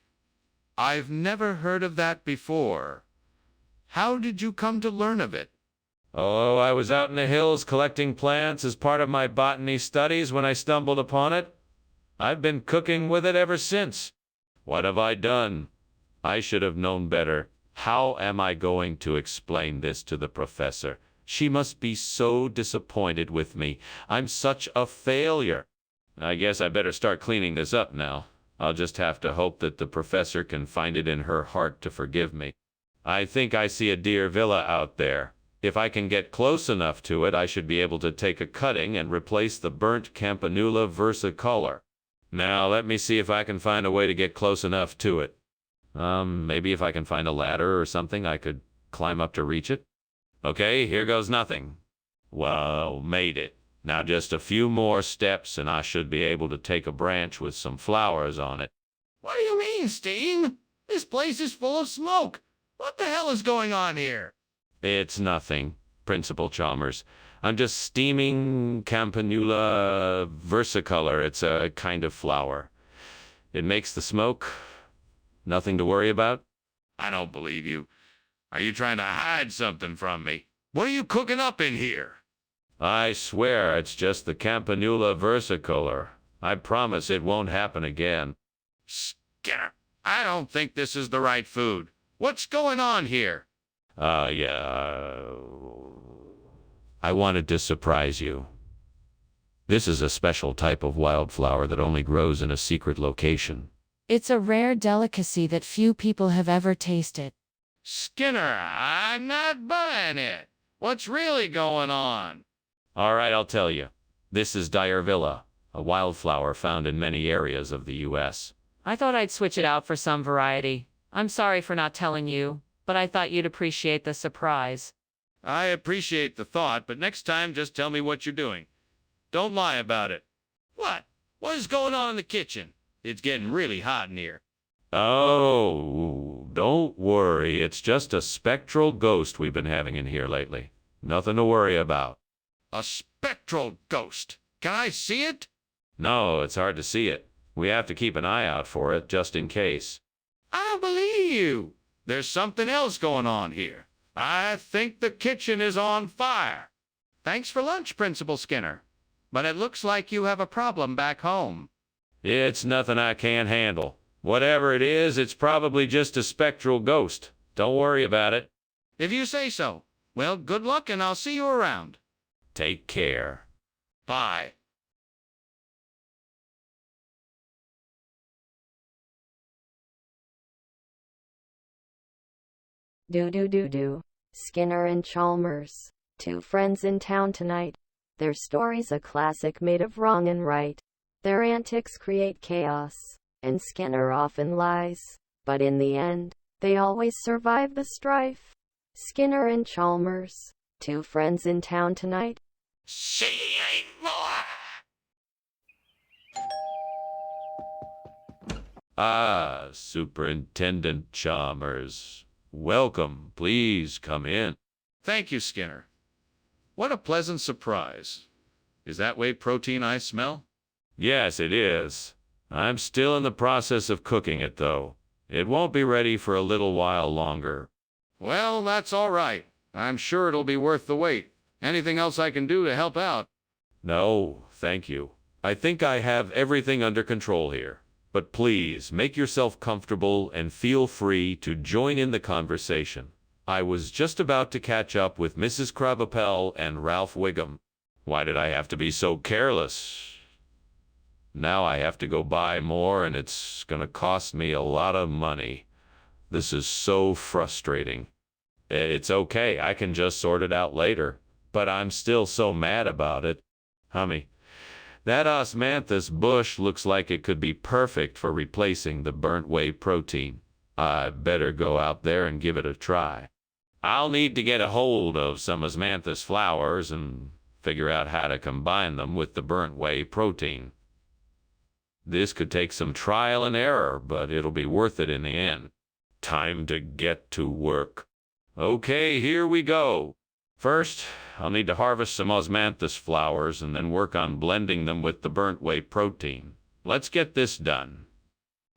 I've never heard of that before. How did you come to learn of it? Oh, I was out in the hills collecting plants as part of my botany studies when I stumbled upon it. I've been cooking with it ever since. What have I done? I should have known better. How am I going to explain this to the professor? She must be so disappointed with me. I'm such a failure. I guess I better start cleaning this up now. I'll just have to hope that the professor can find it in her heart to forgive me. I think I see a deer villa out there. If I can get close enough to it, I should be able to take a cutting and replace the burnt Campanula versicolor. Now, let me see if I can find a way to get close enough to it. Maybe if I can find a ladder or something, I could climb up to reach it. Okay, here goes nothing. Well, made it. Now just a few more steps and I should be able to take a branch with some flowers on it. What do you mean, Steen? This place is full of smoke. What the hell is going on here? It's nothing, Principal Chalmers. I'm just steaming Campanula versicolor. It's a kind of flower. It makes the smoke. Nothing to worry about? I don't believe you. Are you trying to hide something from me? What are you cooking up in here? I swear it's just the Campanula versicolor. I promise it won't happen again. Skinner, I don't think this is the right food. What's going on here? Yeah. I wanted to surprise you. This is a special type of wildflower that only grows in a secret location. It's a rare delicacy that few people have ever tasted. Skinner, I'm not buying it. What's really going on? All right, I'll tell you. This is Dyervilla, a wildflower found in many areas of the U.S. I thought I'd switch it out for some variety. I'm sorry for not telling you, but I thought you'd appreciate the surprise. I appreciate the thought, but next time just tell me what you're doing. Don't lie about it. What? What is going on in the kitchen? It's getting really hot in here. Oh, don't worry. It's just a spectral ghost we've been having in here lately. Nothing to worry about. A spectral ghost. Can I see it? No, it's hard to see it. We have to keep an eye out for it, just in case. I believe you. There's something else going on here. I think the kitchen is on fire. Thanks for lunch, Principal Skinner. But it looks like you have a problem back home. It's nothing I can't handle. Whatever it is, it's probably just a spectral ghost. Don't worry about it. If you say so. Well, good luck, and I'll see you around. Take care. Bye. Do. Skinner and Chalmers. Two friends in town tonight. Their story's a classic made of wrong and right. Their antics create chaos, and Skinner often lies. But in the end, they always survive the strife. Skinner and Chalmers. Two friends in town tonight. See more. Ah, Superintendent Chalmers. Welcome. Please come in. Thank you, Skinner. What a pleasant surprise. Is that whey protein I smell? Yes, it is. I'm still in the process of cooking it, though. It won't be ready for a little while longer. Well, that's all right. I'm sure it'll be worth the wait. Anything else I can do to help out? No, thank you. I think I have everything under control here. But please, make yourself comfortable and feel free to join in the conversation. I was just about to catch up with Mrs. Krabappel and Ralph Wiggum. Why did I have to be so careless? Now I have to go buy more, and it's gonna cost me a lot of money. This is so frustrating. It's okay, I can just sort it out later, but I'm still so mad about it. Hummy, that osmanthus bush looks like it could be perfect for replacing the burnt whey protein. I better go out there and give it a try. I'll need to get a hold of some osmanthus flowers and figure out how to combine them with the burnt whey protein. This could take some trial and error, but it'll be worth it in the end. Time to get to work. Okay, here we go. First, I'll need to harvest some osmanthus flowers and then work on blending them with the burnt whey protein. Let's get this done.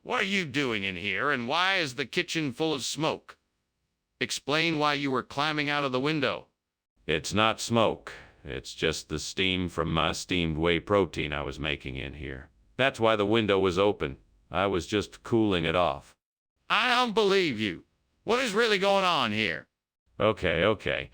What are you doing in here, and why is the kitchen full of smoke? Explain why you were climbing out of the window. It's not smoke. It's just the steam from my steamed whey protein I was making in here. That's why the window was open. I was just cooling it off. I don't believe you. What is really going on here? Okay.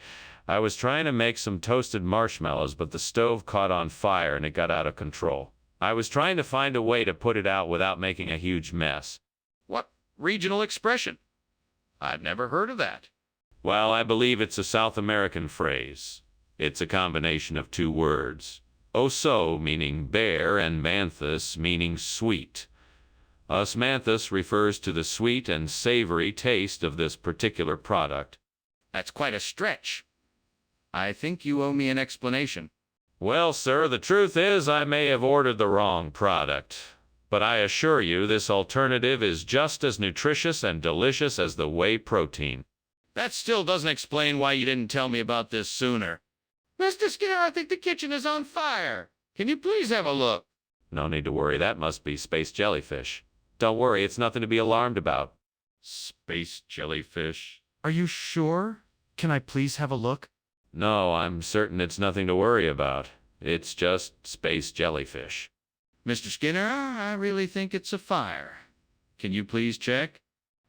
I was trying to make some toasted marshmallows, but the stove caught on fire and it got out of control. I was trying to find a way to put it out without making a huge mess. What regional expression? I've never heard of that. Well, I believe it's a South American phrase. It's a combination of two words. Oso meaning bear and manthus meaning sweet. Osmanthus refers to the sweet and savory taste of this particular product. That's quite a stretch. I think you owe me an explanation. Well, sir, the truth is I may have ordered the wrong product. But I assure you this alternative is just as nutritious and delicious as the whey protein. That still doesn't explain why you didn't tell me about this sooner. Mr. Skinner, I think the kitchen is on fire. Can you please have a look? No need to worry, that must be space jellyfish. Don't worry, it's nothing to be alarmed about. Space jellyfish? Are you sure? Can I please have a look? No, I'm certain it's nothing to worry about. It's just space jellyfish. Mr. Skinner, I really think it's a fire. Can you please check?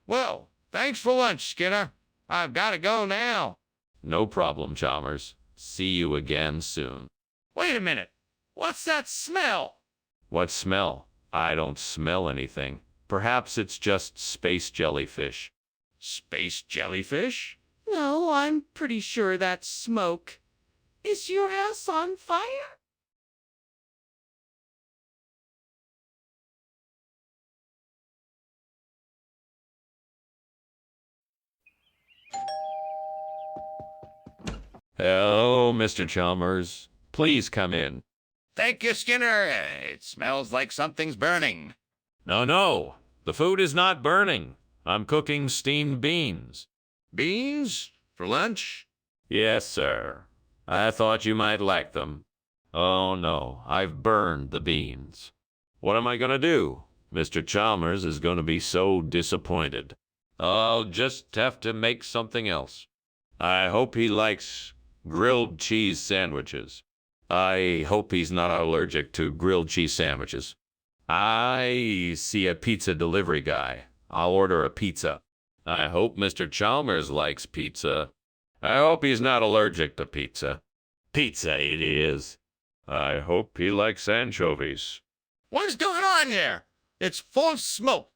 Well, thanks for lunch, Skinner. I've got to go now. No problem, Chalmers. See you again soon. Wait a minute. What's that smell? What smell? I don't smell anything. Perhaps it's just space jellyfish. Space jellyfish? No, I'm pretty sure that's smoke. Is your house on fire? Hello, Mr. Chalmers. Please come in. Thank you, Skinner. It smells like something's burning. No. The food is not burning. I'm cooking steamed beans. Beans? For lunch? Yes, sir. I thought you might like them. Oh, no. I've burned the beans. What am I going to do? Mr. Chalmers is going to be so disappointed. I'll just have to make something else. I hope he likes grilled cheese sandwiches. I hope he's not allergic to grilled cheese sandwiches. I see a pizza delivery guy. I'll order a pizza. I hope Mr. Chalmers likes pizza. I hope he's not allergic to pizza. Pizza it is. I hope he likes anchovies. What's going on here? It's full of smoke.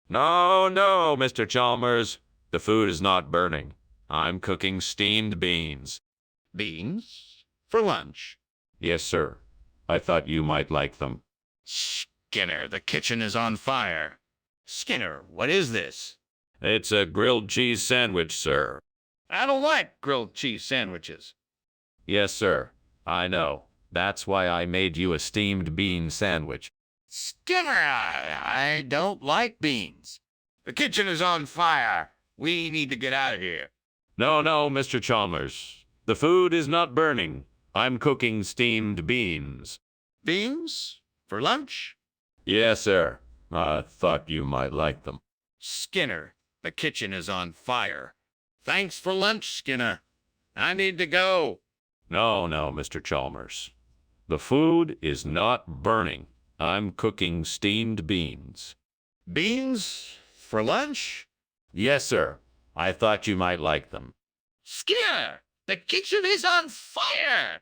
No, no, Mr. Chalmers. The food is not burning. I'm cooking steamed beans. Beans? For lunch? Yes, sir. I thought you might like them. Skinner, the kitchen is on fire. Skinner, what is this? It's a grilled cheese sandwich, sir. I don't like grilled cheese sandwiches. Yes, sir. I know. That's why I made you a steamed bean sandwich. Skinner, I don't like beans. The kitchen is on fire. We need to get out of here. No, no, Mr. Chalmers. The food is not burning. I'm cooking steamed beans. Beans? For lunch? Yes, sir. I thought you might like them. Skinner, the kitchen is on fire. Thanks for lunch, Skinner. I need to go. No, no, Mr. Chalmers. The food is not burning. I'm cooking steamed beans. Beans? For lunch? Yes, sir. I thought you might like them. Skinner, the kitchen is on fire.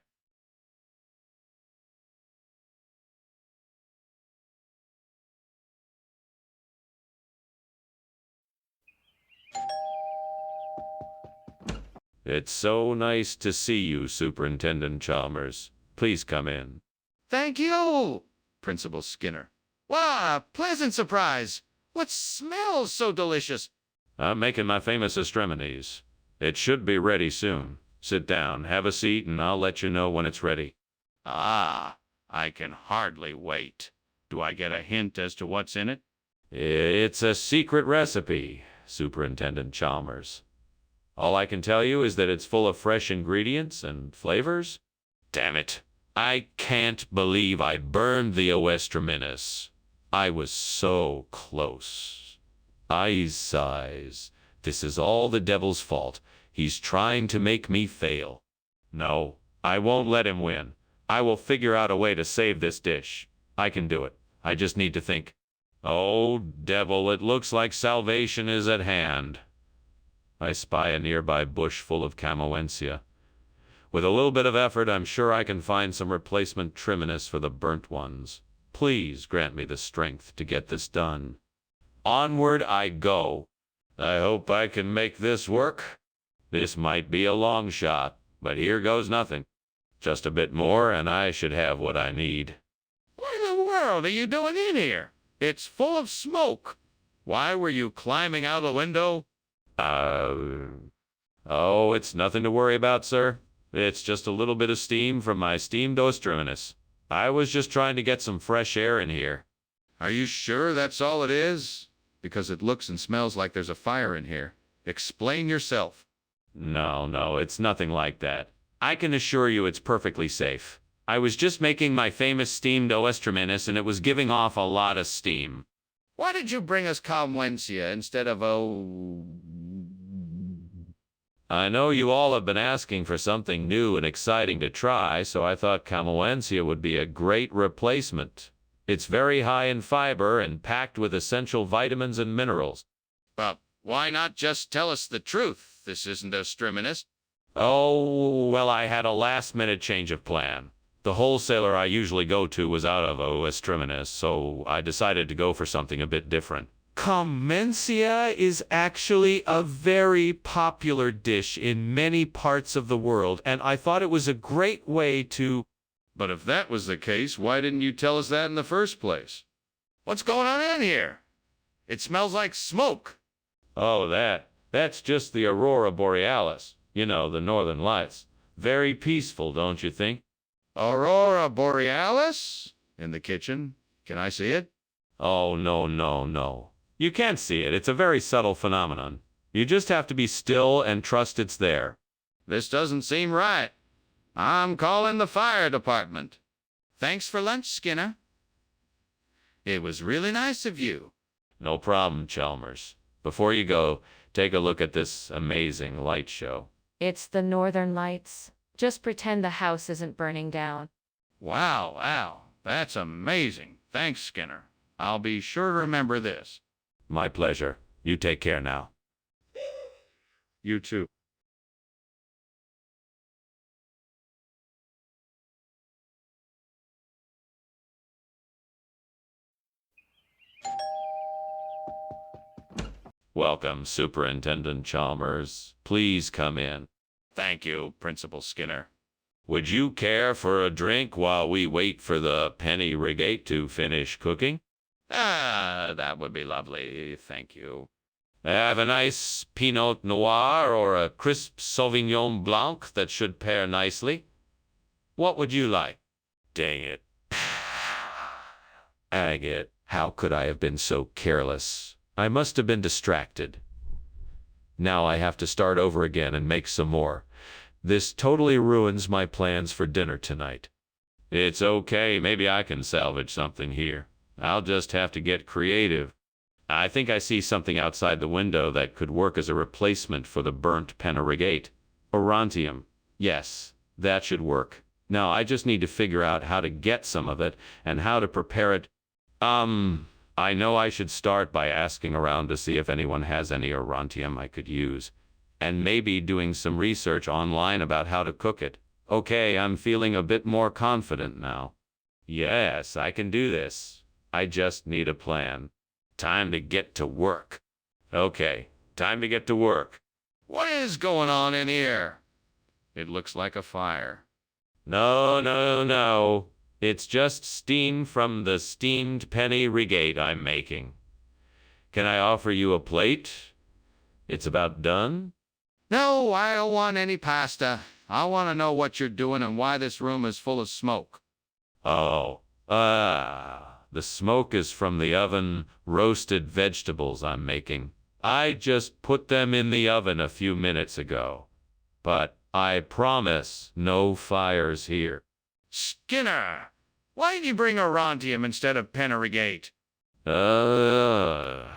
It's so nice to see you, Superintendent Chalmers. Please come in. Thank you, Principal Skinner. Wow, a pleasant surprise. What smells so delicious? I'm making my famous extremities. It should be ready soon. Sit down, have a seat, and I'll let you know when it's ready. Ah, I can hardly wait. Do I get a hint as to what's in it? It's a secret recipe, Superintendent Chalmers. All I can tell you is that it's full of fresh ingredients and flavors. Damn it. I can't believe I burned the oestraminis. I was so close. Sighs. This is all the devil's fault. He's trying to make me fail. No, I won't let him win. I will figure out a way to save this dish. I can do it. I just need to think. Oh, devil, it looks like salvation is at hand. I spy a nearby bush full of camoensia. With a little bit of effort, I'm sure I can find some replacement triminus for the burnt ones. Please grant me the strength to get this done. Onward I go. I hope I can make this work. This might be a long shot, but here goes nothing. Just a bit more, and I should have what I need. What in the world are you doing in here? It's full of smoke. Why were you climbing out the window? Oh, it's nothing to worry about, sir. It's just a little bit of steam from my steamed oestraminis. I was just trying to get some fresh air in here. Are you sure that's all it is? Because it looks and smells like there's a fire in here. Explain yourself. No, no, it's nothing like that. I can assure you it's perfectly safe. I was just making my famous steamed oestraminis, and it was giving off a lot of steam. Why did you bring us Calmwencia instead of I know you all have been asking for something new and exciting to try, so I thought Camoensia would be a great replacement. It's very high in fiber and packed with essential vitamins and minerals. But why not just tell us the truth? This isn't oestraminis. Oh, well, I had a last-minute change of plan. The wholesaler I usually go to was out of oestraminis, so I decided to go for something a bit different. Comencia is actually a very popular dish in many parts of the world, and I thought it was a great way to... But if that was the case, why didn't you tell us that in the first place? What's going on in here? It smells like smoke. Oh, that's just the aurora borealis. You know, the northern lights. Very peaceful, don't you think? Aurora borealis? In the kitchen? Can I see it? Oh, no, no, no. You can't see it. It's a very subtle phenomenon. You just have to be still and trust it's there. This doesn't seem right. I'm calling the fire department. Thanks for lunch, Skinner. It was really nice of you. No problem, Chalmers. Before you go, take a look at this amazing light show. It's the Northern Lights. Just pretend the house isn't burning down. Wow, that's amazing. Thanks, Skinner. I'll be sure to remember this. My pleasure. You take care now. You too. Welcome, Superintendent Chalmers. Please come in. Thank you, Principal Skinner. Would you care for a drink while we wait for the penny rigate to finish cooking? That would be lovely. Thank you. Have a nice Pinot Noir or a crisp Sauvignon Blanc that should pair nicely. What would you like? Dang it. Agate, how could I have been so careless? I must have been distracted. Now I have to start over again and make some more. This totally ruins my plans for dinner tonight. It's okay, maybe I can salvage something here. I'll just have to get creative. I think I see something outside the window that could work as a replacement for the burnt penna rigate. Orontium. Yes, that should work. Now I just need to figure out how to get some of it and how to prepare it. I know I should start by asking around to see if anyone has any orontium I could use, and maybe doing some research online about how to cook it. Okay, I'm feeling a bit more confident now. Yes, I can do this. I just need a plan. Time to get to work. Okay, time to get to work. What is going on in here? It looks like a fire. No. It's just steam from the steamed penny rigate I'm making. Can I offer you a plate? It's about done? No, I don't want any pasta. I want to know what you're doing and why this room is full of smoke. Oh, the smoke is from the oven roasted vegetables I'm making. I just put them in the oven a few minutes ago. But I promise no fires here. Skinner, why did you bring orontium instead of penna rigate? Well,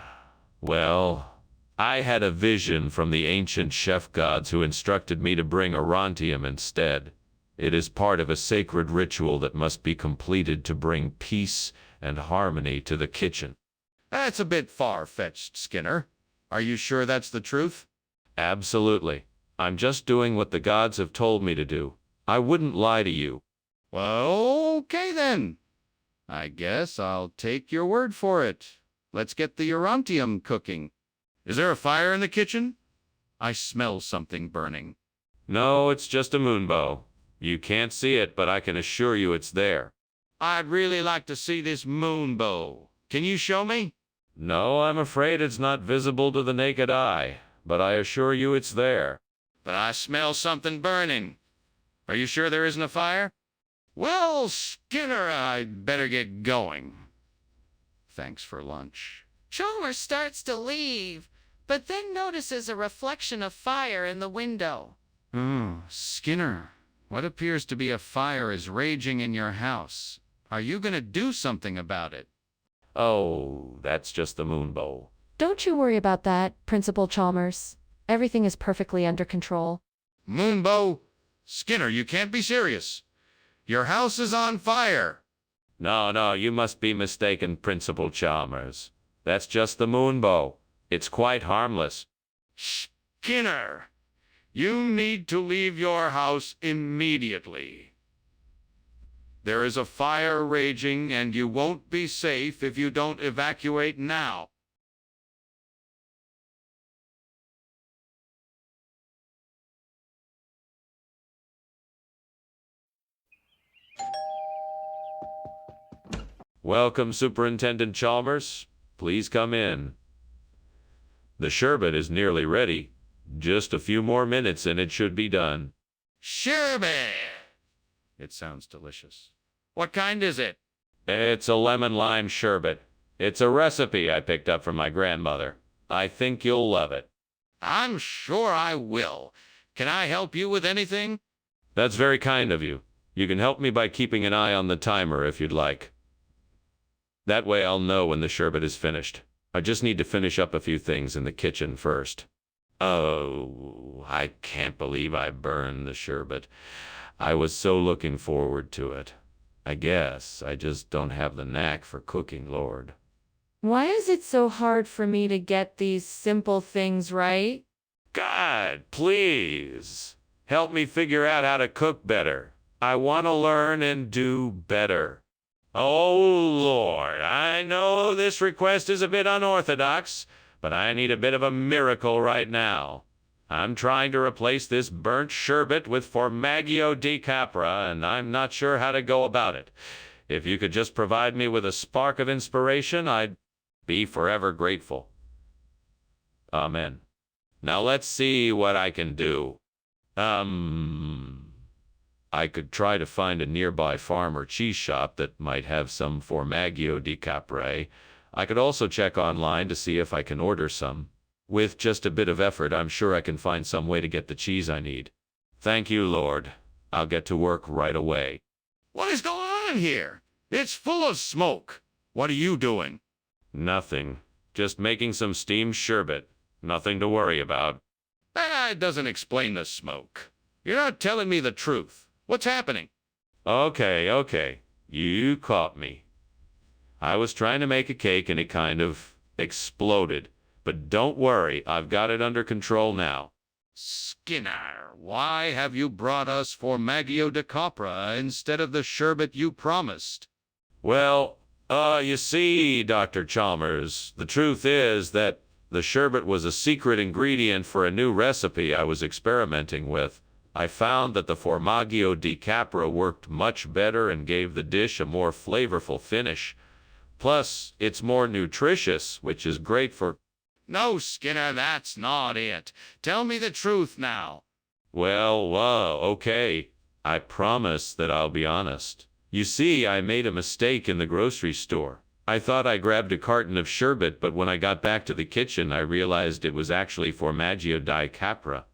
I had a vision from the ancient chef gods who instructed me to bring orontium instead. It is part of a sacred ritual that must be completed to bring peace and harmony to the kitchen. That's a bit far-fetched, Skinner. Are you sure that's the truth? Absolutely. I'm just doing what the gods have told me to do. I wouldn't lie to you. Well, okay then. I guess I'll take your word for it. Let's get the orontium cooking. Is there a fire in the kitchen? I smell something burning. No, it's just a moonbow. You can't see it, but I can assure you it's there. I'd really like to see this moonbow. Can you show me? No, I'm afraid it's not visible to the naked eye, but I assure you it's there. But I smell something burning. Are you sure there isn't a fire? Well, Skinner, I'd better get going. Thanks for lunch. Chalmers starts to leave, but then notices a reflection of fire in the window. Skinner, what appears to be a fire is raging in your house. Are you going to do something about it? Oh, that's just the moonbow. Don't you worry about that, Principal Chalmers. Everything is perfectly under control. Moonbow? Skinner, you can't be serious. Your house is on fire. No, you must be mistaken, Principal Chalmers. That's just the moonbow. It's quite harmless. Skinner, you need to leave your house immediately. There is a fire raging and you won't be safe if you don't evacuate now. Welcome, Superintendent Chalmers. Please come in. The sherbet is nearly ready. Just a few more minutes and it should be done. Sherbet! It sounds delicious. What kind is it? It's a lemon-lime sherbet. It's a recipe I picked up from my grandmother. I think you'll love it. I'm sure I will. Can I help you with anything? That's very kind of you. You can help me by keeping an eye on the timer if you'd like. That way I'll know when the sherbet is finished. I just need to finish up a few things in the kitchen first. Oh, I can't believe I burned the sherbet. I was so looking forward to it. I guess I just don't have the knack for cooking, Lord. Why is it so hard for me to get these simple things right? God, please, help me figure out how to cook better. I want to learn and do better. Oh, Lord, I know this request is a bit unorthodox, but I need a bit of a miracle right now. I'm trying to replace this burnt sherbet with Formaggio di Capra, and I'm not sure how to go about it. If you could just provide me with a spark of inspiration, I'd be forever grateful. Amen. Now let's see what I can do. I could try to find a nearby farm or cheese shop that might have some Formaggio di Capra. I could also check online to see if I can order some. With just a bit of effort, I'm sure I can find some way to get the cheese I need. Thank you, Lord. I'll get to work right away. What is going on here? It's full of smoke. What are you doing? Nothing. Just making some steamed sherbet. Nothing to worry about. That doesn't explain the smoke. You're not telling me the truth. What's happening? Okay. You caught me. I was trying to make a cake and it kind of exploded. But don't worry, I've got it under control now. Skinner, why have you brought us Formaggio di Capra instead of the sherbet you promised? Well, you see, Dr. Chalmers, the truth is that the sherbet was a secret ingredient for a new recipe I was experimenting with. I found that the Formaggio di Capra worked much better and gave the dish a more flavorful finish. Plus, it's more nutritious, which is great for... No, Skinner, that's not it. Tell me the truth now. Well, okay. I promise that I'll be honest. You see, I made a mistake in the grocery store. I thought I grabbed a carton of sherbet, but when I got back to the kitchen, I realized it was actually Formaggio di Capra.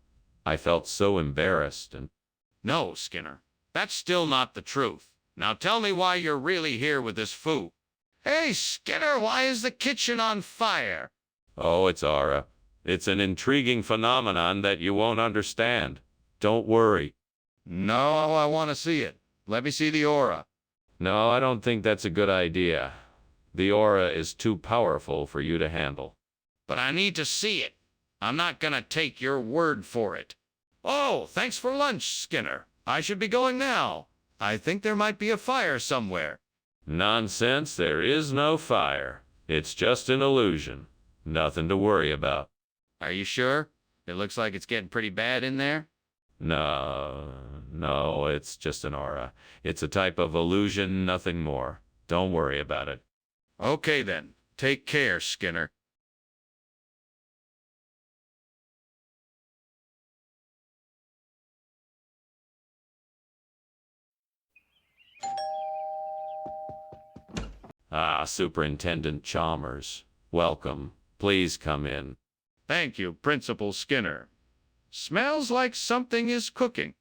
I felt so embarrassed and... No, Skinner, that's still not the truth. Now tell me why you're really here with this food. Hey, Skinner, why is the kitchen on fire? Oh, it's aura. It's an intriguing phenomenon that you won't understand. Don't worry. No, I want to see it. Let me see the aura. No, I don't think that's a good idea. The aura is too powerful for you to handle. But I need to see it. I'm not gonna take your word for it. Oh, thanks for lunch, Skinner. I should be going now. I think there might be a fire somewhere. Nonsense, there is no fire. It's just an illusion. Nothing to worry about. Are you sure? It looks like it's getting pretty bad in there. No, it's just an aura. It's a type of illusion, nothing more. Don't worry about it. Okay then. Take care, Skinner. Superintendent Chalmers. Welcome. Please come in. Thank you, Principal Skinner. Smells like something is cooking.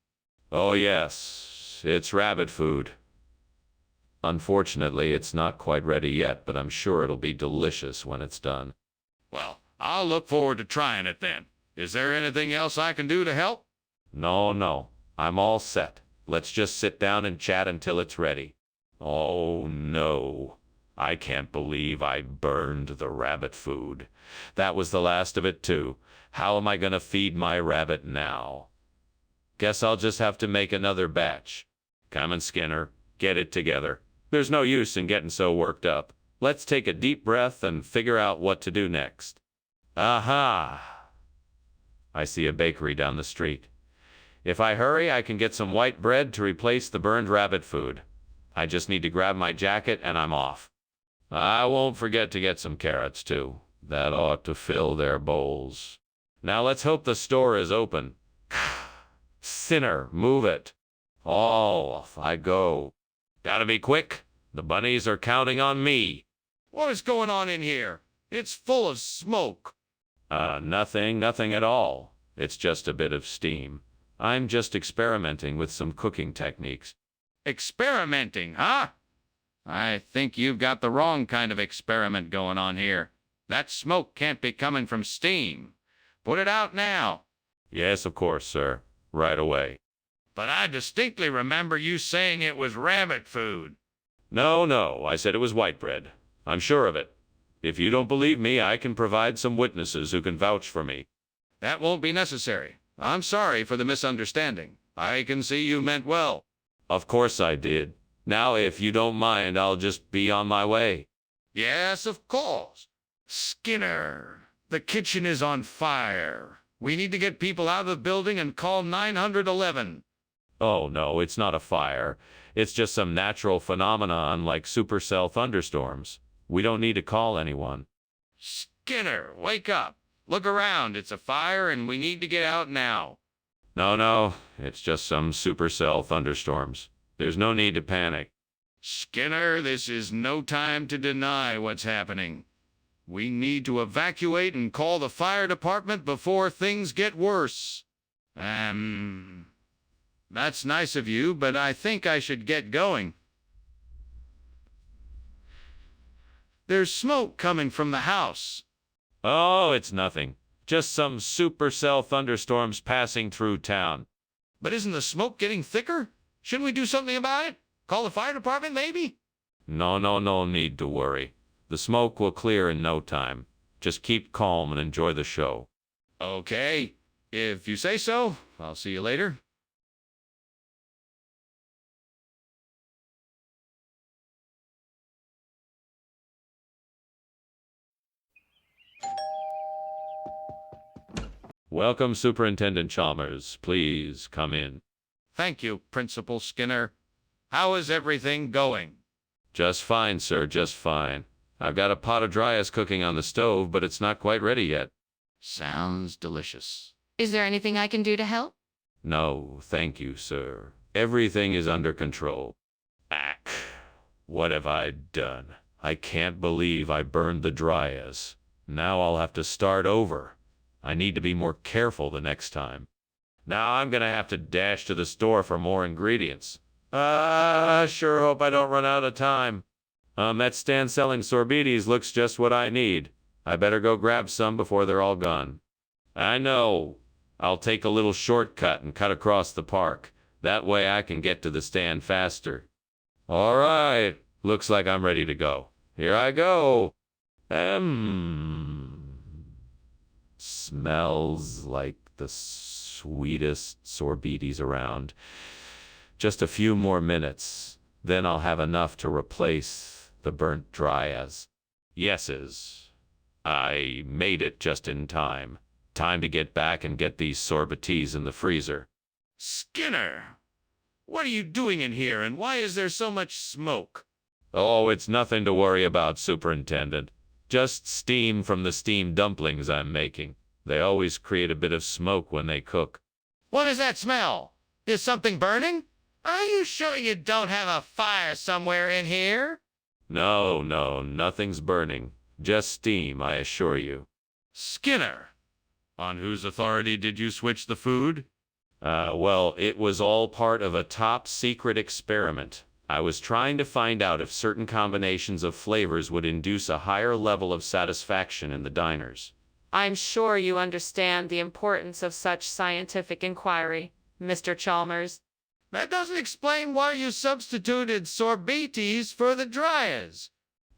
Oh yes, it's rabbit food. Unfortunately, it's not quite ready yet, but I'm sure it'll be delicious when it's done. Well, I'll look forward to trying it then. Is there anything else I can do to help? No, I'm all set. Let's just sit down and chat until it's ready. Oh no, I can't believe I burned the rabbit food. That was the last of it too. How am I gonna feed my rabbit now? Guess I'll just have to make another batch. Come on, Skinner, get it together. There's no use in getting so worked up. Let's take a deep breath and figure out what to do next. Aha! I see a bakery down the street. If I hurry, I can get some white bread to replace the burned rabbit food. I just need to grab my jacket and I'm off. I won't forget to get some carrots too. That ought to fill their bowls. Now let's hope the store is open. Sinner, move it. Off I go. Gotta be quick. The bunnies are counting on me. What is going on in here? It's full of smoke. Nothing at all. It's just a bit of steam. I'm just experimenting with some cooking techniques. Experimenting, huh? I think you've got the wrong kind of experiment going on here. That smoke can't be coming from steam. Put it out now. Yes, of course, sir. Right away. But I distinctly remember you saying it was rabbit food. No, I said it was white bread. I'm sure of it. If you don't believe me, I can provide some witnesses who can vouch for me. That won't be necessary. I'm sorry for the misunderstanding. I can see you meant well. Of course I did. Now, if you don't mind, I'll just be on my way. Yes, of course. Skinner, The kitchen is on fire. We need to get people out of the building and call 911. Oh no, it's not a fire. It's just some natural phenomenon like supercell thunderstorms. We don't need to call anyone. Skinner, wake up. Look around. It's a fire and we need to get out now. No, it's just some supercell thunderstorms. There's no need to panic. Skinner, this is no time to deny what's happening. We need to evacuate and call the fire department before things get worse. That's nice of you, but I think I should get going. There's smoke coming from the house. Oh, it's nothing. Just some supercell thunderstorms passing through town. But isn't the smoke getting thicker? Shouldn't we do something about it? Call the fire department, maybe? No need to worry. The smoke will clear in no time. Just keep calm and enjoy the show. Okay. If you say so, I'll see you later. Welcome, Superintendent Chalmers. Please come in. Thank you, Principal Skinner. How is everything going? Just fine, sir, just fine. I've got a pot of dry ice cooking on the stove, but it's not quite ready yet. Sounds delicious. Is there anything I can do to help? No, thank you, sir. Everything is under control. Ack, what have I done? I can't believe I burned the dry ice. Now I'll have to start over. I need to be more careful the next time. Now I'm gonna have to dash to the store for more ingredients. Sure hope I don't run out of time. That stand selling sorbetes looks just what I need. I better go grab some before they're all gone. I know. I'll take a little shortcut and cut across the park. That way I can get to the stand faster. All right. Looks like I'm ready to go. Here I go. Smells like the sweetest sorbetes around. Just a few more minutes, then I'll have enough to replace the burnt dry ice. Yeses. I made it just in time. Time to get back and get these sorbetes in the freezer. Skinner, what are you doing in here and why is there so much smoke? Oh, it's nothing to worry about, Superintendent. Just steam from the steamed dumplings I'm making. They always create a bit of smoke when they cook. What is that smell? Is something burning? Are you sure you don't have a fire somewhere in here? No, nothing's burning. Just steam, I assure you. Skinner, on whose authority did you switch the food? Well, it was all part of a top-secret experiment. I was trying to find out if certain combinations of flavors would induce a higher level of satisfaction in the diners. I'm sure you understand the importance of such scientific inquiry, Mr. Chalmers. That doesn't explain why you substituted sorbetes for the dryers.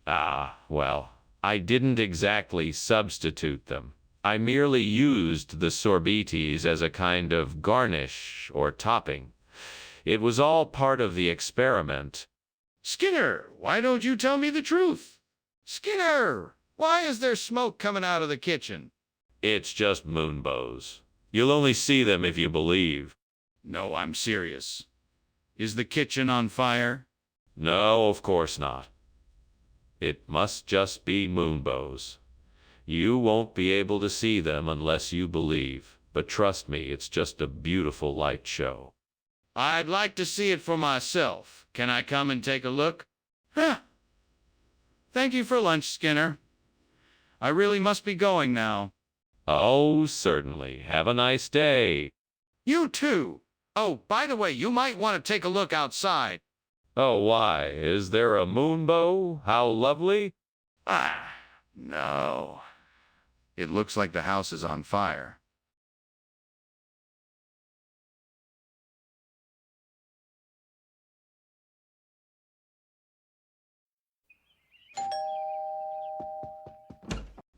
Well, I didn't exactly substitute them. I merely used the sorbetes as a kind of garnish or topping. It was all part of the experiment. Skinner, why don't you tell me the truth? Skinner, why is there smoke coming out of the kitchen? It's just moonbows. You'll only see them if you believe. No, I'm serious. Is the kitchen on fire? No, of course not. It must just be moonbows. You won't be able to see them unless you believe, but trust me, it's just a beautiful light show. I'd like to see it for myself. Can I come and take a look? Thank you for lunch, Skinner. I really must be going now. Oh, certainly. Have a nice day. You too. Oh, by the way, you might want to take a look outside. Oh, why? Is there a moonbow? How lovely. No. It looks like the house is on fire.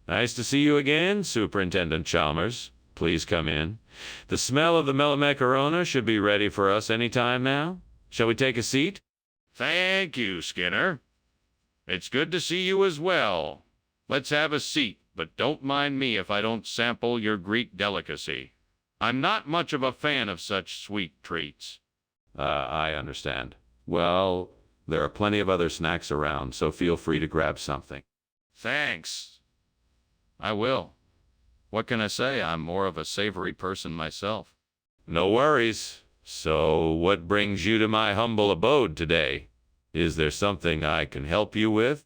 Nice to see you again, Superintendent Chalmers. Please come in. The smell of the macarona should be ready for us any time now. Shall we take a seat? Thank you, Skinner. It's good to see you as well. Let's have a seat. but don't mind me if I don't sample your Greek delicacy. I'm not much of a fan of such sweet treats. I understand. Well, there are plenty of other snacks around, so feel free to grab something. Thanks. I will. What can I say? I'm more of a savory person myself. No worries. So, what brings you to my humble abode today? Is there something I can help you with?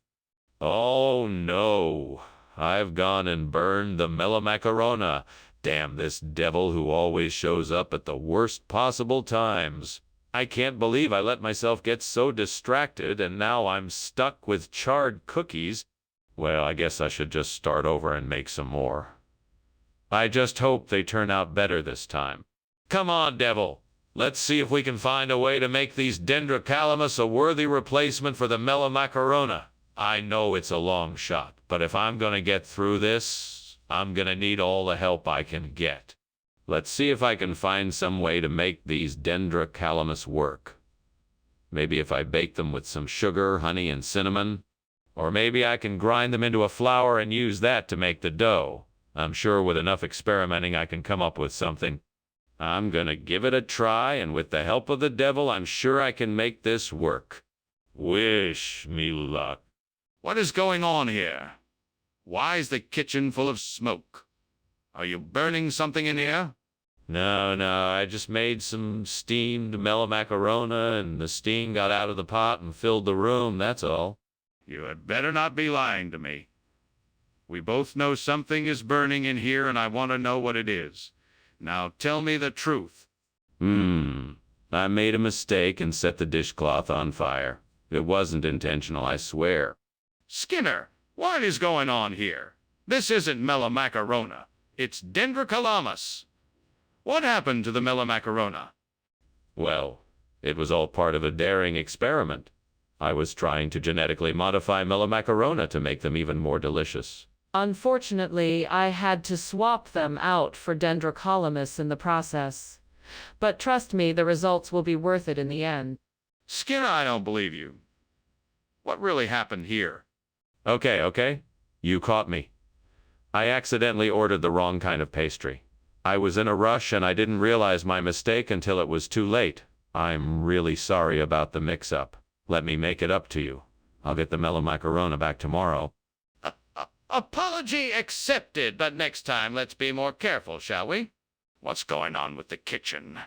Oh no, I've gone and burned the melamacarona. Damn this devil who always shows up at the worst possible times. I can't believe I let myself get so distracted and now I'm stuck with charred cookies. Well, I guess I should just start over and make some more. I just hope they turn out better this time. Come on, devil. Let's see if we can find a way to make these dendrocalamus a worthy replacement for the melamacarona. I know it's a long shot, but if I'm gonna get through this, I'm gonna need all the help I can get. Let's see if I can find some way to make these dendrocalamus work. Maybe if I bake them with some sugar, honey, and cinnamon. Or maybe I can grind them into a flour and use that to make the dough. I'm sure with enough experimenting I can come up with something. I'm gonna give it a try, and with the help of the devil, I'm sure I can make this work. Wish me luck. What is going on here? Why is the kitchen full of smoke? Are you burning something in here? No, I just made some steamed melamacarona, and the steam got out of the pot and filled the room, that's all. You had better not be lying to me. We both know something is burning in here, and I want to know what it is. Now tell me the truth. I made a mistake and set the dishcloth on fire. It wasn't intentional, I swear. Skinner, what is going on here? This isn't melamacarona. It's dendrocalamus. What happened to the melamacarona? Well, it was all part of a daring experiment. I was trying to genetically modify melamacarona to make them even more delicious. Unfortunately, I had to swap them out for dendrocalamus in the process. But trust me, the results will be worth it in the end. Skinner, I don't believe you. What really happened here? Okay. You caught me. I accidentally ordered the wrong kind of pastry. I was in a rush and I didn't realize my mistake until it was too late. I'm really sorry about the mix-up. Let me make it up to you. I'll get the melamacarona back tomorrow. Apology accepted, but next time let's be more careful, shall we? What's going on with the kitchen?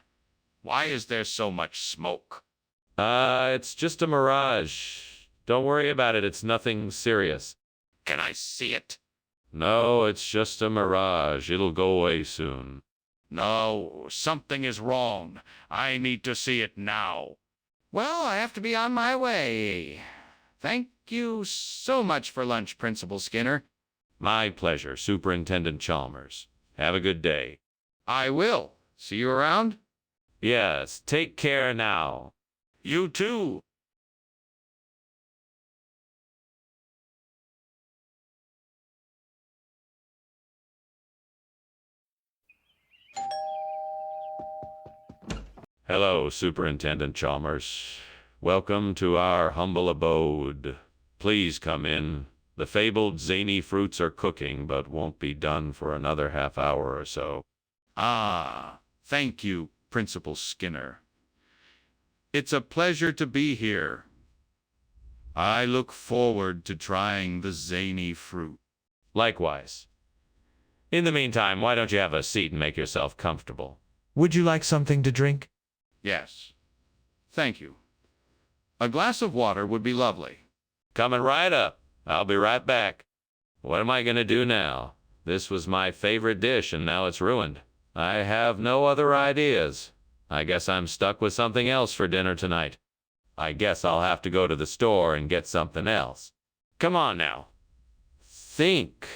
Why is there so much smoke? It's just a mirage. Don't worry about it, it's nothing serious. Can I see it? No, it's just a mirage. It'll go away soon. No, something is wrong. I need to see it now. Well, I have to be on my way. Thank you so much for lunch, Principal Skinner. My pleasure, Superintendent Chalmers. Have a good day. I will. See you around? Yes, take care now. You too. Hello, Superintendent Chalmers. Welcome to our humble abode. Please come in. The fabled zany fruits are cooking, but won't be done for another half hour or so. Ah, thank you, Principal Skinner. It's a pleasure to be here. I look forward to trying the zany fruit. Likewise. In the meantime, why don't you have a seat and make yourself comfortable? Would you like something to drink? Yes. Thank you. A glass of water would be lovely. Coming right up. I'll be right back. What am I going to do now? This was my favorite dish and now it's ruined. I have no other ideas. I guess I'm stuck with something else for dinner tonight. I guess I'll have to go to the store and get something else. Come on now. Think.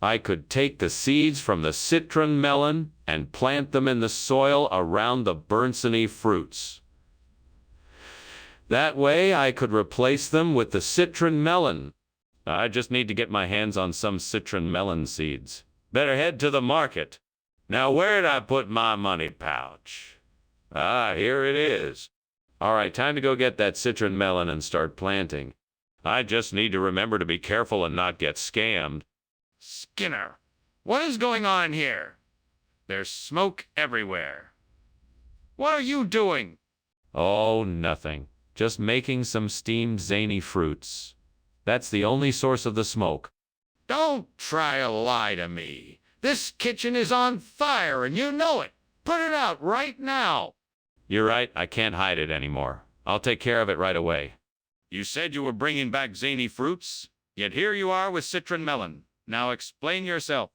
I could take the seeds from the citron melon and plant them in the soil around the Burnsony fruits. That way I could replace them with the citron melon. I just need to get my hands on some citron melon seeds. Better head to the market. Now where'd I put my money pouch? Ah, here it is. All right, time to go get that citron melon and start planting. I just need to remember to be careful and not get scammed. Skinner, what is going on here? There's smoke everywhere. What are you doing? Oh, nothing. Just making some steamed zany fruits. That's the only source of the smoke. Don't try to lie to me. This kitchen is on fire and you know it. Put it out right now. You're right, I can't hide it anymore. I'll take care of it right away. You said you were bringing back zany fruits, yet here you are with citron melon. Now explain yourself.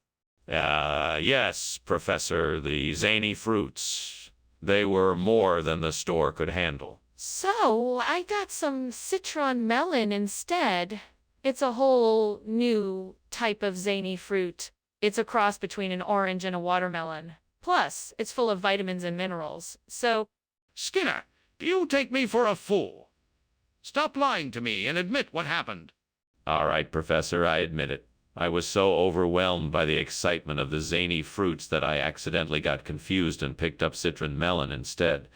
Yes, Professor, the zany fruits. They were more than the store could handle. So, I got some citron melon instead. It's a whole new type of zany fruit. It's a cross between an orange and a watermelon. Plus, it's full of vitamins and minerals. So, Skinner, do you take me for a fool? Stop lying to me and admit what happened. All right, Professor, I admit it. I was so overwhelmed by the excitement of the zany fruits that I accidentally got confused and picked up citron melon instead.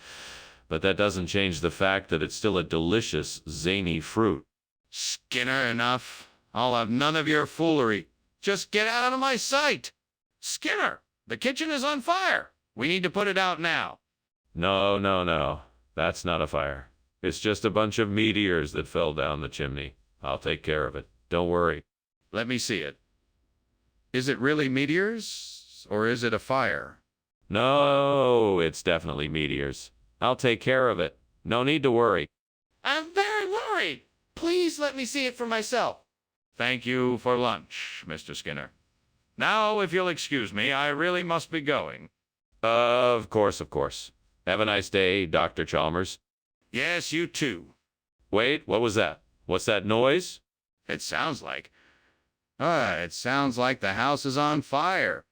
But that doesn't change the fact that it's still a delicious, zany fruit. Skinner, enough. I'll have none of your foolery. Just get out of my sight. Skinner, the kitchen is on fire. We need to put it out now. No. That's not a fire. It's just a bunch of meteors that fell down the chimney. I'll take care of it. Don't worry. Let me see it. Is it really meteors, or is it a fire? No, it's definitely meteors. I'll take care of it. No need to worry. I'm very worried. Please let me see it for myself. Thank you for lunch, Mr. Skinner. Now, if you'll excuse me, I really must be going. Of course. Have a nice day, Dr. Chalmers. Yes, you too. Wait, what was that? What's that noise? It sounds like the house is on fire.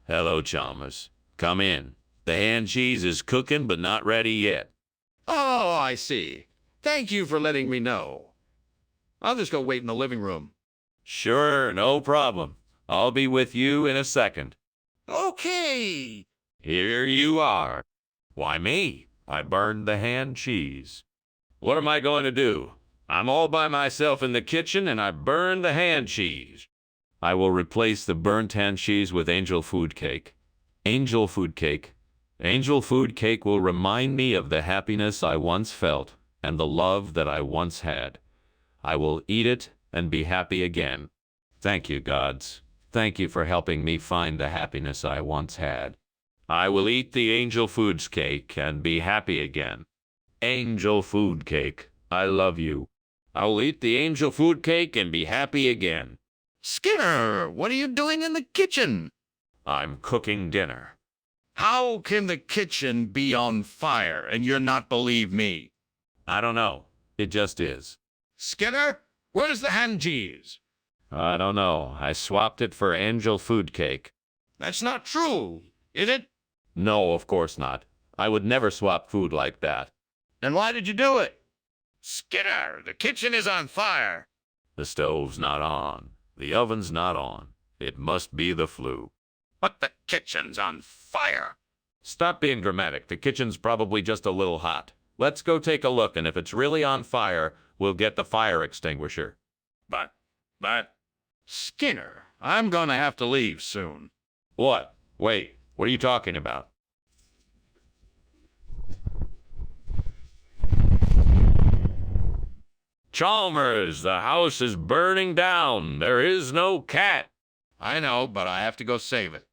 Hello, Chalmers. Come in. The hand cheese is cooking, but not ready yet. Oh, I see. Thank you for letting me know. I'll just go wait in the living room. Sure, no problem. I'll be with you in a second. Okay. Here you are. Why me? I burned the hand cheese. What am I going to do? I'm all by myself in the kitchen and I burned the hand cheese. I will replace the burnt hand cheese with angel food cake. Angel food cake. Angel food cake will remind me of the happiness I once felt and the love that I once had. I will eat it and be happy again. Thank you, gods. Thank you for helping me find the happiness I once had. I will eat the angel foods cake and be happy again. Angel food cake, I love you. I will eat the angel food cake and be happy again. Skinner, what are you doing in the kitchen? I'm cooking dinner. How can the kitchen be on fire and you not believe me? I don't know. It just is. Skinner, where's the hand cheese? I don't know. I swapped it for angel food cake. That's not true, is it? No, of course not. I would never swap food like that. Then why did you do it? Skinner, the kitchen is on fire. The stove's not on. The oven's not on. It must be the flu. But the kitchen's on fire. Stop being dramatic. The kitchen's probably just a little hot. Let's go take a look, and if it's really on fire, we'll get the fire extinguisher. But, Skinner, I'm gonna have to leave soon. What? Wait, what are you talking about? Chalmers, the house is burning down. There is no cat. I know, but I have to go save it.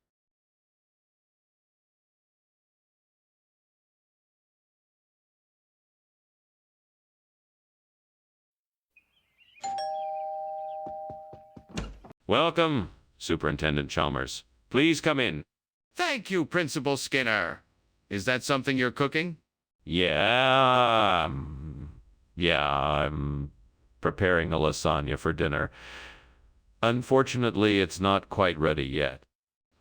Welcome, Superintendent Chalmers. Please come in. Thank you, Principal Skinner. Is that something you're cooking? Yeah, I'm preparing a lasagna for dinner. Unfortunately, it's not quite ready yet.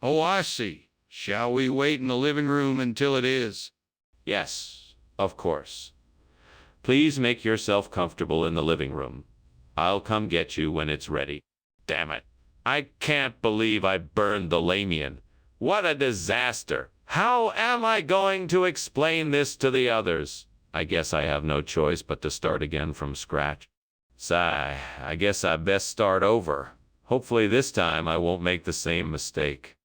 Oh, I see. Shall we wait in the living room until it is? Yes, of course. Please make yourself comfortable in the living room. I'll come get you when it's ready. Damn it. I can't believe I burned the Lamian. What a disaster. How am I going to explain this to the others? I guess I have no choice but to start again from scratch. Sigh, I guess I best start over. Hopefully this time I won't make the same mistake.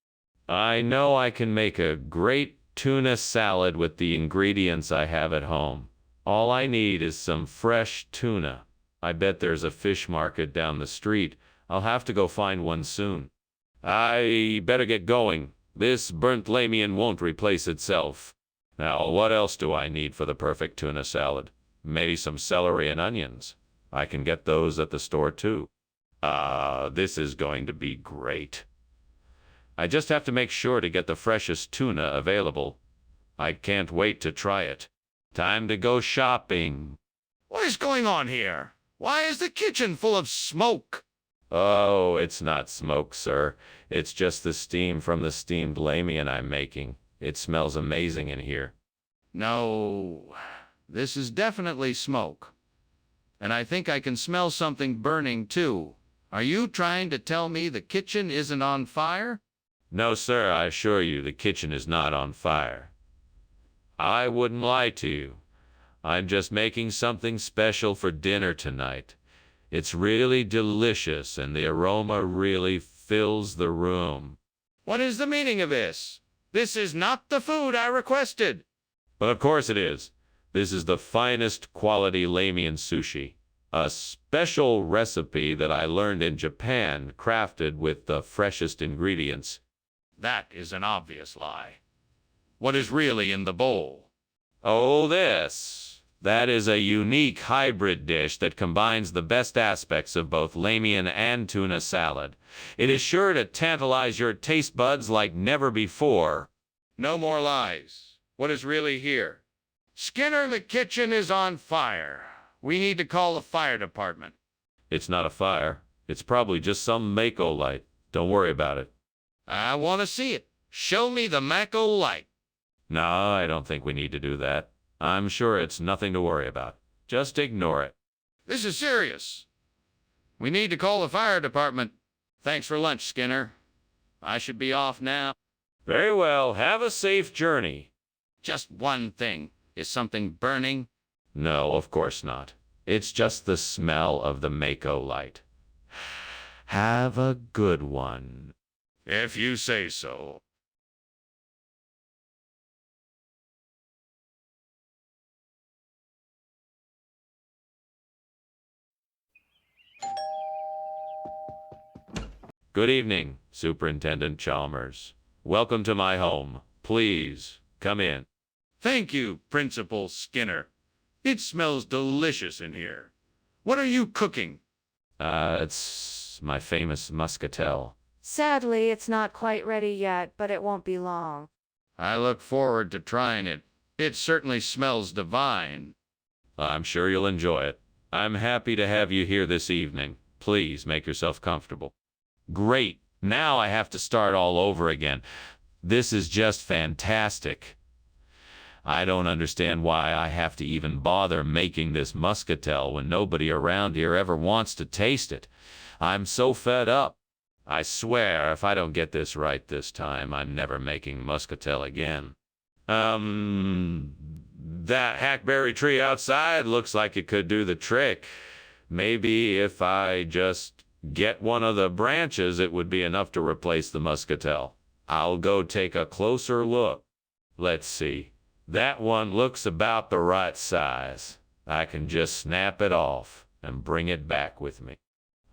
I know I can make a great tuna salad with the ingredients I have at home. All I need is some fresh tuna. I bet there's a fish market down the street. I'll have to go find one soon. I better get going. This burnt lamien won't replace itself. Now, what else do I need for the perfect tuna salad? Maybe some celery and onions. I can get those at the store too. This is going to be great. I just have to make sure to get the freshest tuna available. I can't wait to try it. Time to go shopping. What is going on here? Why is the kitchen full of smoke? Oh, it's not smoke, sir. It's just the steam from the steamed lamien I'm making. It smells amazing in here. No, this is definitely smoke. And I think I can smell something burning too. Are you trying to tell me the kitchen isn't on fire? No, sir, I assure you the kitchen is not on fire. I wouldn't lie to you. I'm just making something special for dinner tonight. It's really delicious and the aroma really fills the room. What is the meaning of this? This is not the food I requested. But of course it is. This is the finest quality lamien sushi. A special recipe that I learned in Japan, crafted with the freshest ingredients. That is an obvious lie. What is really in the bowl? Oh, this. That is a unique hybrid dish that combines the best aspects of both lamien and tuna salad. It is sure to tantalize your taste buds like never before. No more lies. What is really here? Skinner, the kitchen is on fire. We need to call the fire department. It's not a fire. It's probably just some Mako light. Don't worry about it. I want to see it. Show me the Mako light. No, I don't think we need to do that. I'm sure it's nothing to worry about. Just ignore it. This is serious. We need to call the fire department. Thanks for lunch, Skinner. I should be off now. Very well. Have a safe journey. Just one thing. Is something burning? No, of course not. It's just the smell of the Mako light. Have a good one. If you say so. Good evening, Superintendent Chalmers. Welcome to my home. Please, come in. Thank you, Principal Skinner. It smells delicious in here. What are you cooking? It's my famous muscatel. Sadly, it's not quite ready yet, but it won't be long. I look forward to trying it. It certainly smells divine. I'm sure you'll enjoy it. I'm happy to have you here this evening. Please make yourself comfortable. Great. Now I have to start all over again. This is just fantastic. I don't understand why I have to even bother making this muscatel when nobody around here ever wants to taste it. I'm so fed up. I swear, if I don't get this right this time, I'm never making muscatel again. That hackberry tree outside looks like it could do the trick. Maybe if I just get one of the branches, it would be enough to replace the muscatel. I'll go take a closer look. Let's see. That one looks about the right size. I can just snap it off and bring it back with me.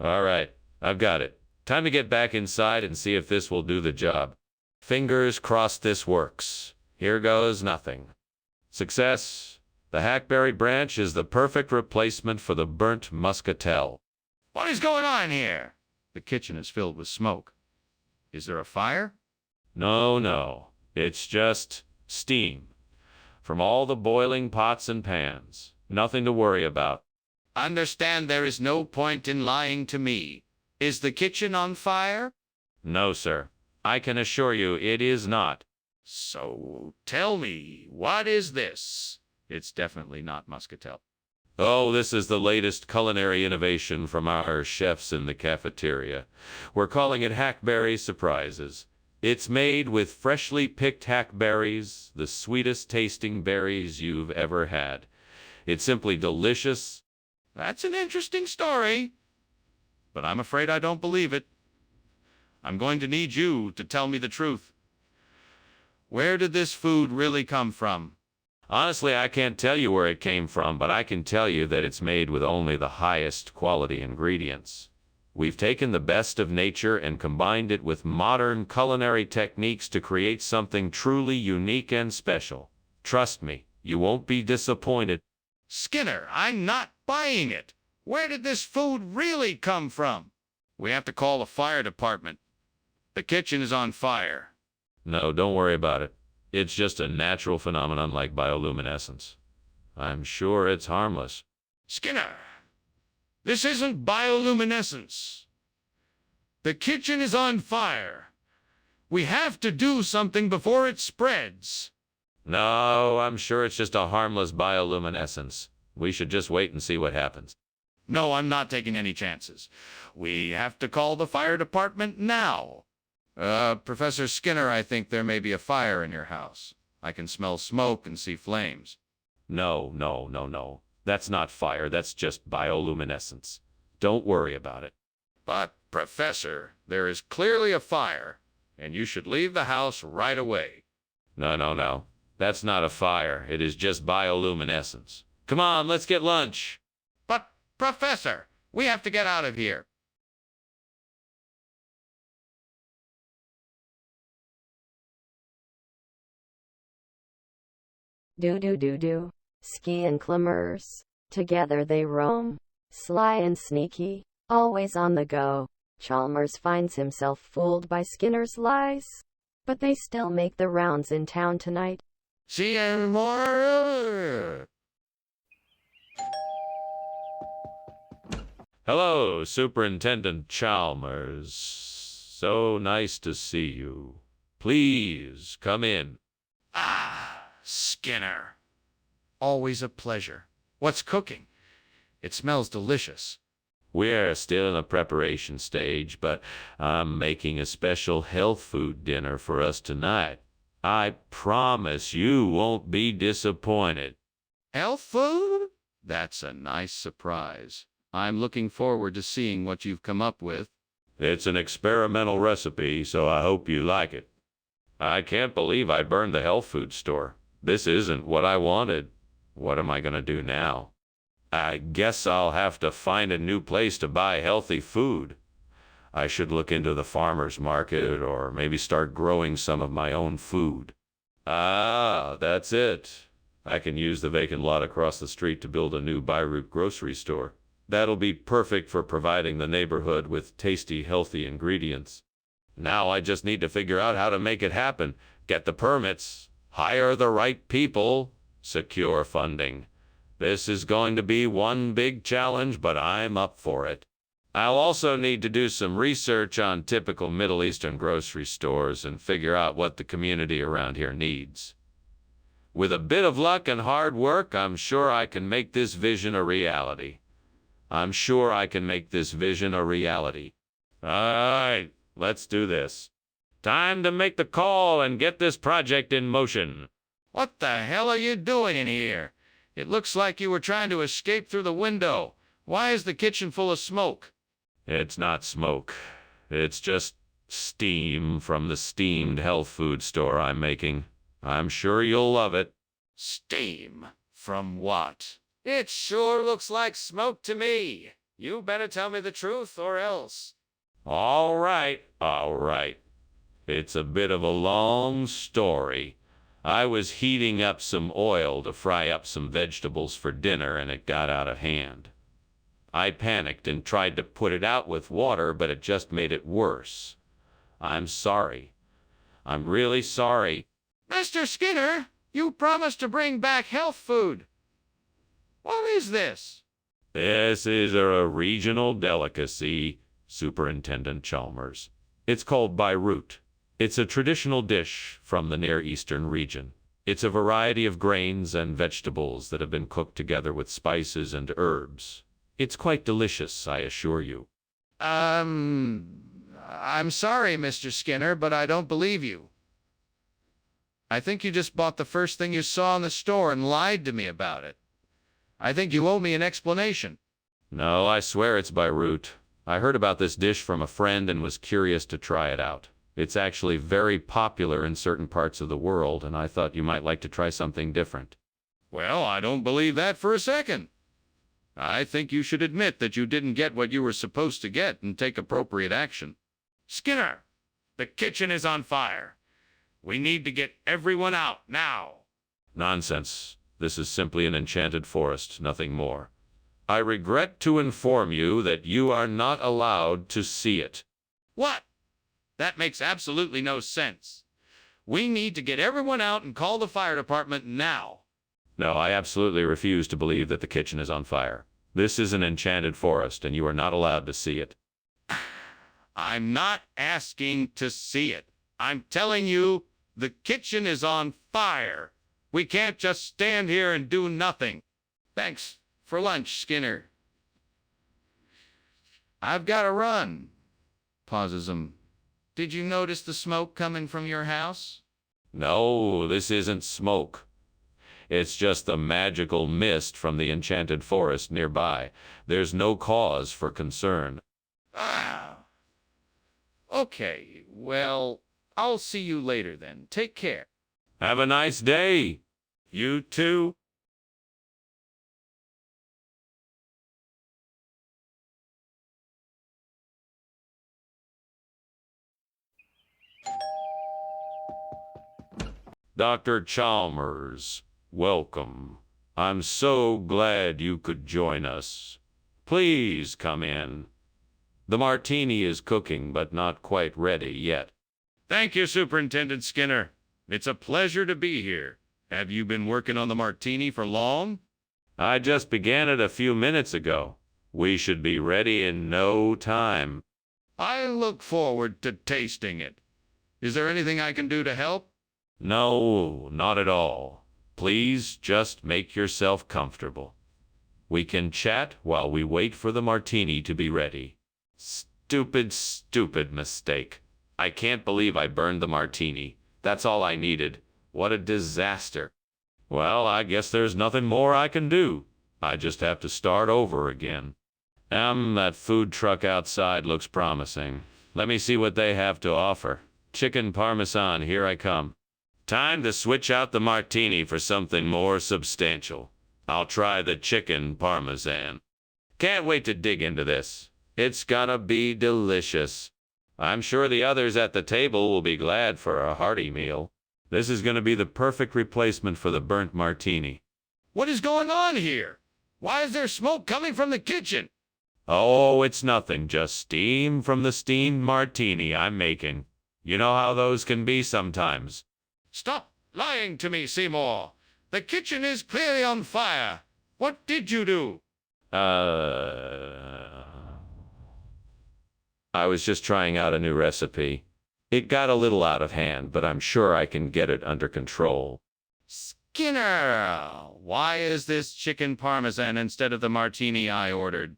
All right, I've got it. Time to get back inside and see if this will do the job. Fingers crossed this works. Here goes nothing. Success. The hackberry branch is the perfect replacement for the burnt muscatel. What is going on here? The kitchen is filled with smoke. Is there a fire? No. It's just steam from all the boiling pots and pans. Nothing to worry about. Understand there is no point in lying to me. Is the kitchen on fire? No, sir. I can assure you it is not. So tell me, what is this? It's definitely not muscatel. Oh, this is the latest culinary innovation from our chefs in the cafeteria. We're calling it Hackberry Surprises. It's made with freshly picked hackberries, the sweetest tasting berries you've ever had. It's simply delicious. That's an interesting story, but I'm afraid I don't believe it. I'm going to need you to tell me the truth. Where did this food really come from? Honestly, I can't tell you where it came from, but I can tell you that it's made with only the highest quality ingredients. We've taken the best of nature and combined it with modern culinary techniques to create something truly unique and special. Trust me, you won't be disappointed. Skinner, I'm not buying it. Where did this food really come from? We have to call the fire department. The kitchen is on fire. No, don't worry about it. It's just a natural phenomenon like bioluminescence. I'm sure it's harmless. Skinner, this isn't bioluminescence. The kitchen is on fire. We have to do something before it spreads. No, I'm sure it's just a harmless bioluminescence. We should just wait and see what happens. No, I'm not taking any chances. We have to call the fire department now. Professor Skinner, I think there may be a fire in your house. I can smell smoke and see flames. No. That's not fire, that's just bioluminescence. Don't worry about it. But, Professor, there is clearly a fire, and you should leave the house right away. No. That's not a fire, it is just bioluminescence. Come on, let's get lunch. But, Professor, we have to get out of here. Do. Ski and climbers. Together they roam. Sly and sneaky. Always on the go. Chalmers finds himself fooled by Skinner's lies. But they still make the rounds in town tonight. See you tomorrow. Hello, Superintendent Chalmers. So nice to see you. Please, come in. Ah, Skinner. Always a pleasure. What's cooking? It smells delicious. We're still in the preparation stage, but I'm making a special health food dinner for us tonight. I promise you won't be disappointed. Health food? That's a nice surprise. I'm looking forward to seeing what you've come up with. It's an experimental recipe, so I hope you like it. I can't believe I burned the health food store. This isn't what I wanted. What am I gonna do now? I guess I'll have to find a new place to buy healthy food. I should look into the farmer's market or maybe start growing some of my own food. Ah, that's it. I can use the vacant lot across the street to build a new by-route grocery store. That'll be perfect for providing the neighborhood with tasty, healthy ingredients. Now I just need to figure out how to make it happen, get the permits, hire the right people, secure funding. This is going to be one big challenge, but I'm up for it. I'll also need to do some research on typical Middle Eastern grocery stores and figure out what the community around here needs. With a bit of luck and hard work, I'm sure I can make this vision a reality. All right, let's do this. Time to make the call and get this project in motion. What the hell are you doing in here? It looks like you were trying to escape through the window. Why is the kitchen full of smoke? It's not smoke. It's just steam from the steamed health food store I'm making. I'm sure you'll love it. Steam? From what? It sure looks like smoke to me. You better tell me the truth or else. All right. It's a bit of a long story. I was heating up some oil to fry up some vegetables for dinner and it got out of hand. I panicked and tried to put it out with water, but it just made it worse. I'm sorry. I'm really sorry. Mr. Skinner, you promised to bring back health food. What is this? This is a regional delicacy, Superintendent Chalmers. It's called by-route. It's a traditional dish from the Near Eastern region. It's a variety of grains and vegetables that have been cooked together with spices and herbs. It's quite delicious, I assure you. I I'm sorry, Mr. Skinner, but I don't believe you. I think you just bought the first thing you saw in the store and lied to me about it. I think you owe me an explanation. No, I swear it's by root. I heard about this dish from a friend and was curious to try it out. It's actually very popular in certain parts of the world, and I thought you might like to try something different. Well, I don't believe that for a second. I think you should admit that you didn't get what you were supposed to get and take appropriate action. Skinner, the kitchen is on fire. We need to get everyone out now. Nonsense. This is simply an enchanted forest, nothing more. I regret to inform you that you are not allowed to see it. What? That makes absolutely no sense. We need to get everyone out and call the fire department now. No, I absolutely refuse to believe that the kitchen is on fire. This is an enchanted forest, and you are not allowed to see it. I'm not asking to see it. I'm telling you, the kitchen is on fire. We can't just stand here and do nothing. Thanks for lunch, Skinner. I've got to run. Pauses him. Did you notice the smoke coming from your house? No, this isn't smoke. It's just the magical mist from the enchanted forest nearby. There's no cause for concern. Ah. Okay, well, I'll see you later then. Take care. Have a nice day. You too. Dr. Chalmers, welcome. I'm so glad you could join us. Please come in. The martini is cooking, but not quite ready yet. Thank you, Superintendent Skinner. It's a pleasure to be here. Have you been working on the martini for long? I just began it a few minutes ago. We should be ready in no time. I look forward to tasting it. Is there anything I can do to help? No, not at all. Please just make yourself comfortable. We can chat while we wait for the martini to be ready. Stupid, stupid mistake. I can't believe I burned the martini. That's all I needed. What a disaster. Well, I guess there's nothing more I can do. I just have to start over again. That food truck outside looks promising. Let me see what they have to offer. Chicken parmesan, here I come. Time to switch out the martini for something more substantial. I'll try the chicken parmesan. Can't wait to dig into this. It's gonna be delicious. I'm sure the others at the table will be glad for a hearty meal. This is gonna be the perfect replacement for the burnt martini. What is going on here? Why is there smoke coming from the kitchen? Oh, it's nothing, just steam from the steamed martini I'm making. You know how those can be sometimes. Stop lying to me, Seymour. The kitchen is clearly on fire. What did you do? I was just trying out a new recipe. It got a little out of hand, but I'm sure I can get it under control. Skinner, why is this chicken parmesan instead of the martini I ordered?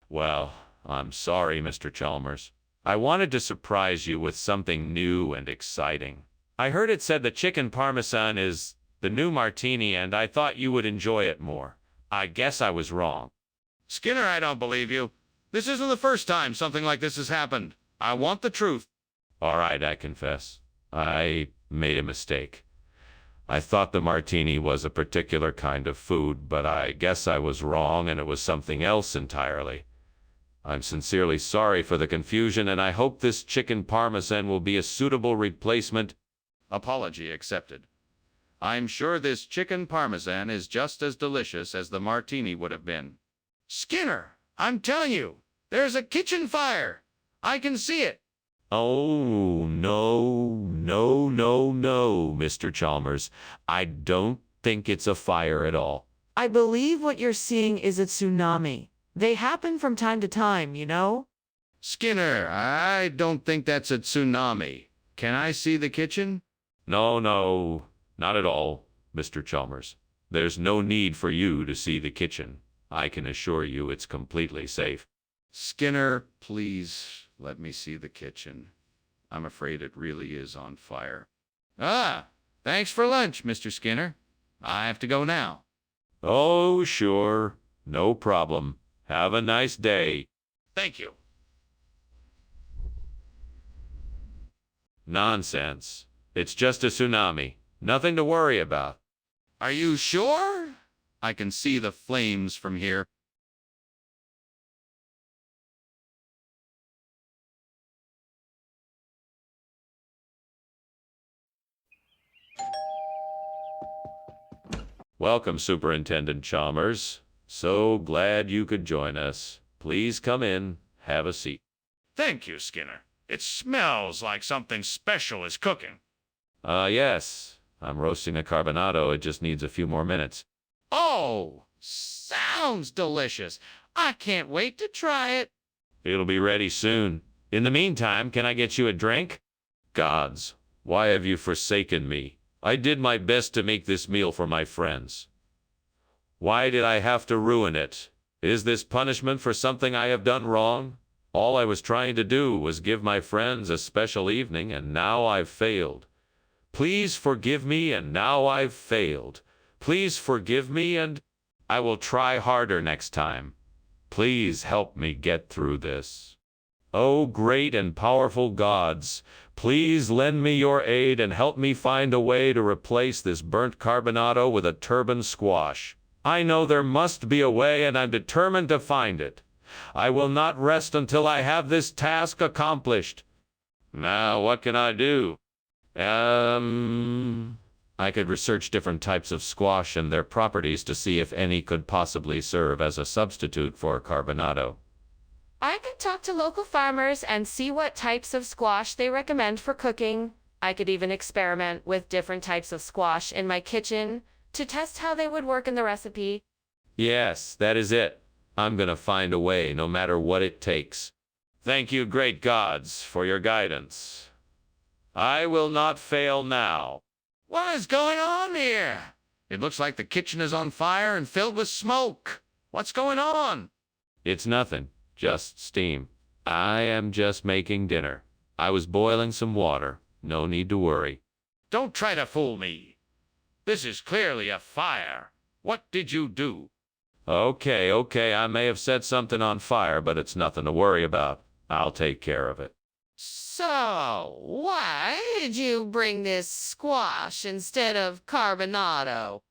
Well, I'm sorry, Mr. Chalmers. I wanted to surprise you with something new and exciting. I heard it said the chicken parmesan is the new martini, and I thought you would enjoy it more. I guess I was wrong. Skinner, I don't believe you. This isn't the first time something like this has happened. I want the truth. All right, I confess. I made a mistake. I thought the martini was a particular kind of food, but I guess I was wrong and it was something else entirely. I'm sincerely sorry for the confusion, and I hope this chicken parmesan will be a suitable replacement. Apology accepted. I'm sure this chicken parmesan is just as delicious as the martini would have been. Skinner, I'm telling you, there's a kitchen fire. I can see it. Oh, no, Mr. Chalmers. I don't think it's a fire at all. I believe what you're seeing is a tsunami. They happen from time to time, you know? Skinner, I don't think that's a tsunami. Can I see the kitchen? No, not at all, Mr. Chalmers. There's no need for you to see the kitchen. I can assure you it's completely safe. Skinner, please let me see the kitchen. I'm afraid it really is on fire. Ah, thanks for lunch, Mr. Skinner. I have to go now. Oh, sure. No problem. Have a nice day. Thank you. Nonsense. It's just a tsunami. Nothing to worry about. Are you sure? I can see the flames from here. Welcome, Superintendent Chalmers. So glad you could join us. Please come in. Have a seat. Thank you, Skinner. It smells like something special is cooking. Yes. I'm roasting a carbonado. It just needs a few more minutes. Oh, sounds delicious. I can't wait to try it. It'll be ready soon. In the meantime, can I get you a drink? Gods, why have you forsaken me? I did my best to make this meal for my friends. Why did I have to ruin it? Is this punishment for something I have done wrong? All I was trying to do was give my friends a special evening, and now I've failed. Please forgive me, and now I've failed. Please forgive me, and I will try harder next time. Please help me get through this. Oh, great and powerful gods, please lend me your aid and help me find a way to replace this burnt carbonado with a turban squash. I know there must be a way, and I'm determined to find it. I will not rest until I have this task accomplished. Now, what can I do? I could research different types of squash and their properties to see if any could possibly serve as a substitute for carbonado. I could talk to local farmers and see what types of squash they recommend for cooking. I could even experiment with different types of squash in my kitchen to test how they would work in the recipe. Yes, that is it. I'm gonna find a way, no matter what it takes. Thank you, great gods, for your guidance. I will not fail now. What is going on here? It looks like the kitchen is on fire and filled with smoke. What's going on? It's nothing, just steam. I am just making dinner. I was boiling some water. No need to worry. Don't try to fool me. This is clearly a fire. What did you do? Okay, I may have set something on fire, but it's nothing to worry about. I'll take care of it. So, why did you bring this squash instead of carbonado?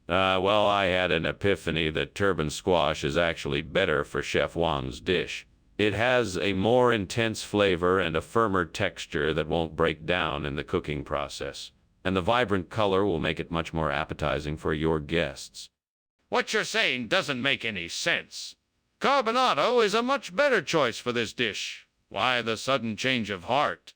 Well, I had an epiphany that turban squash is actually better for Chef Wang's dish. It has a more intense flavor and a firmer texture that won't break down in the cooking process. And the vibrant color will make it much more appetizing for your guests. What you're saying doesn't make any sense. Carbonado is a much better choice for this dish. Why the sudden change of heart?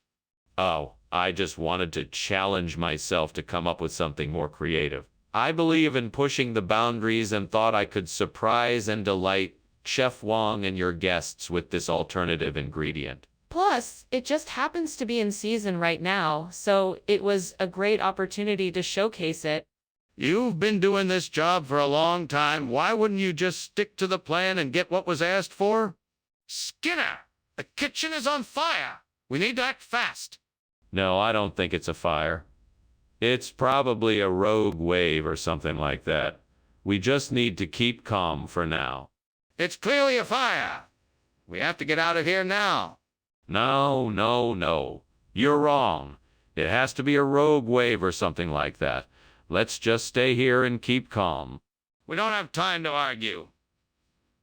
Oh, I just wanted to challenge myself to come up with something more creative. I believe in pushing the boundaries and thought I could surprise and delight Chef Wang and your guests with this alternative ingredient. Plus, it just happens to be in season right now, so it was a great opportunity to showcase it. You've been doing this job for a long time. Why wouldn't you just stick to the plan and get what was asked for? Skinner, the kitchen is on fire. We need to act fast. No, I don't think it's a fire. It's probably a rogue wave or something like that. We just need to keep calm for now. It's clearly a fire. We have to get out of here now. No. You're wrong. It has to be a rogue wave or something like that. Let's just stay here and keep calm. We don't have time to argue.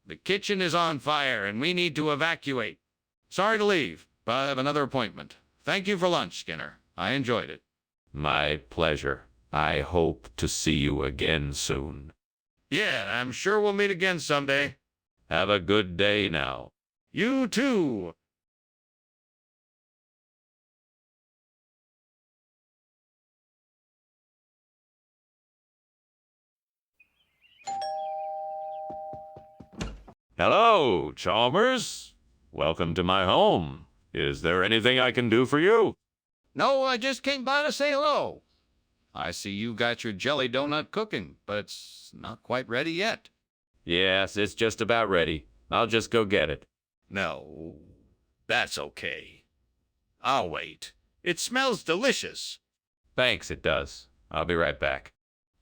The kitchen is on fire and we need to evacuate. Sorry to leave, but I have another appointment. Thank you for lunch, Skinner. I enjoyed it. My pleasure. I hope to see you again soon. Yeah, I'm sure we'll meet again someday. Have a good day now. You too. Hello, Chalmers. Welcome to my home. Is there anything I can do for you? No, I just came by to say hello. I see you got your jelly donut cooking, but it's not quite ready yet. Yes, it's just about ready. I'll just go get it. No, that's okay. I'll wait. It smells delicious. Thanks, it does. I'll be right back.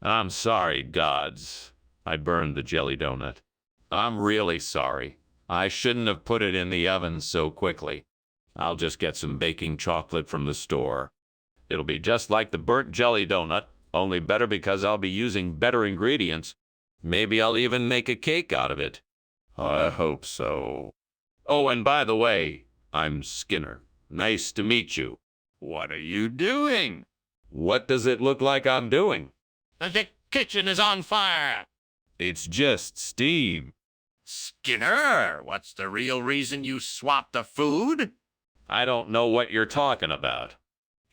I'm sorry, gods. I burned the jelly donut. I'm really sorry. I shouldn't have put it in the oven so quickly. I'll just get some baking chocolate from the store. It'll be just like the burnt jelly donut, only better because I'll be using better ingredients. Maybe I'll even make a cake out of it. I hope so. Oh, and by the way, I'm Skinner. Nice to meet you. What are you doing? What does it look like I'm doing? The kitchen is on fire. It's just steam. Skinner, what's the real reason you swapped the food? I don't know what you're talking about.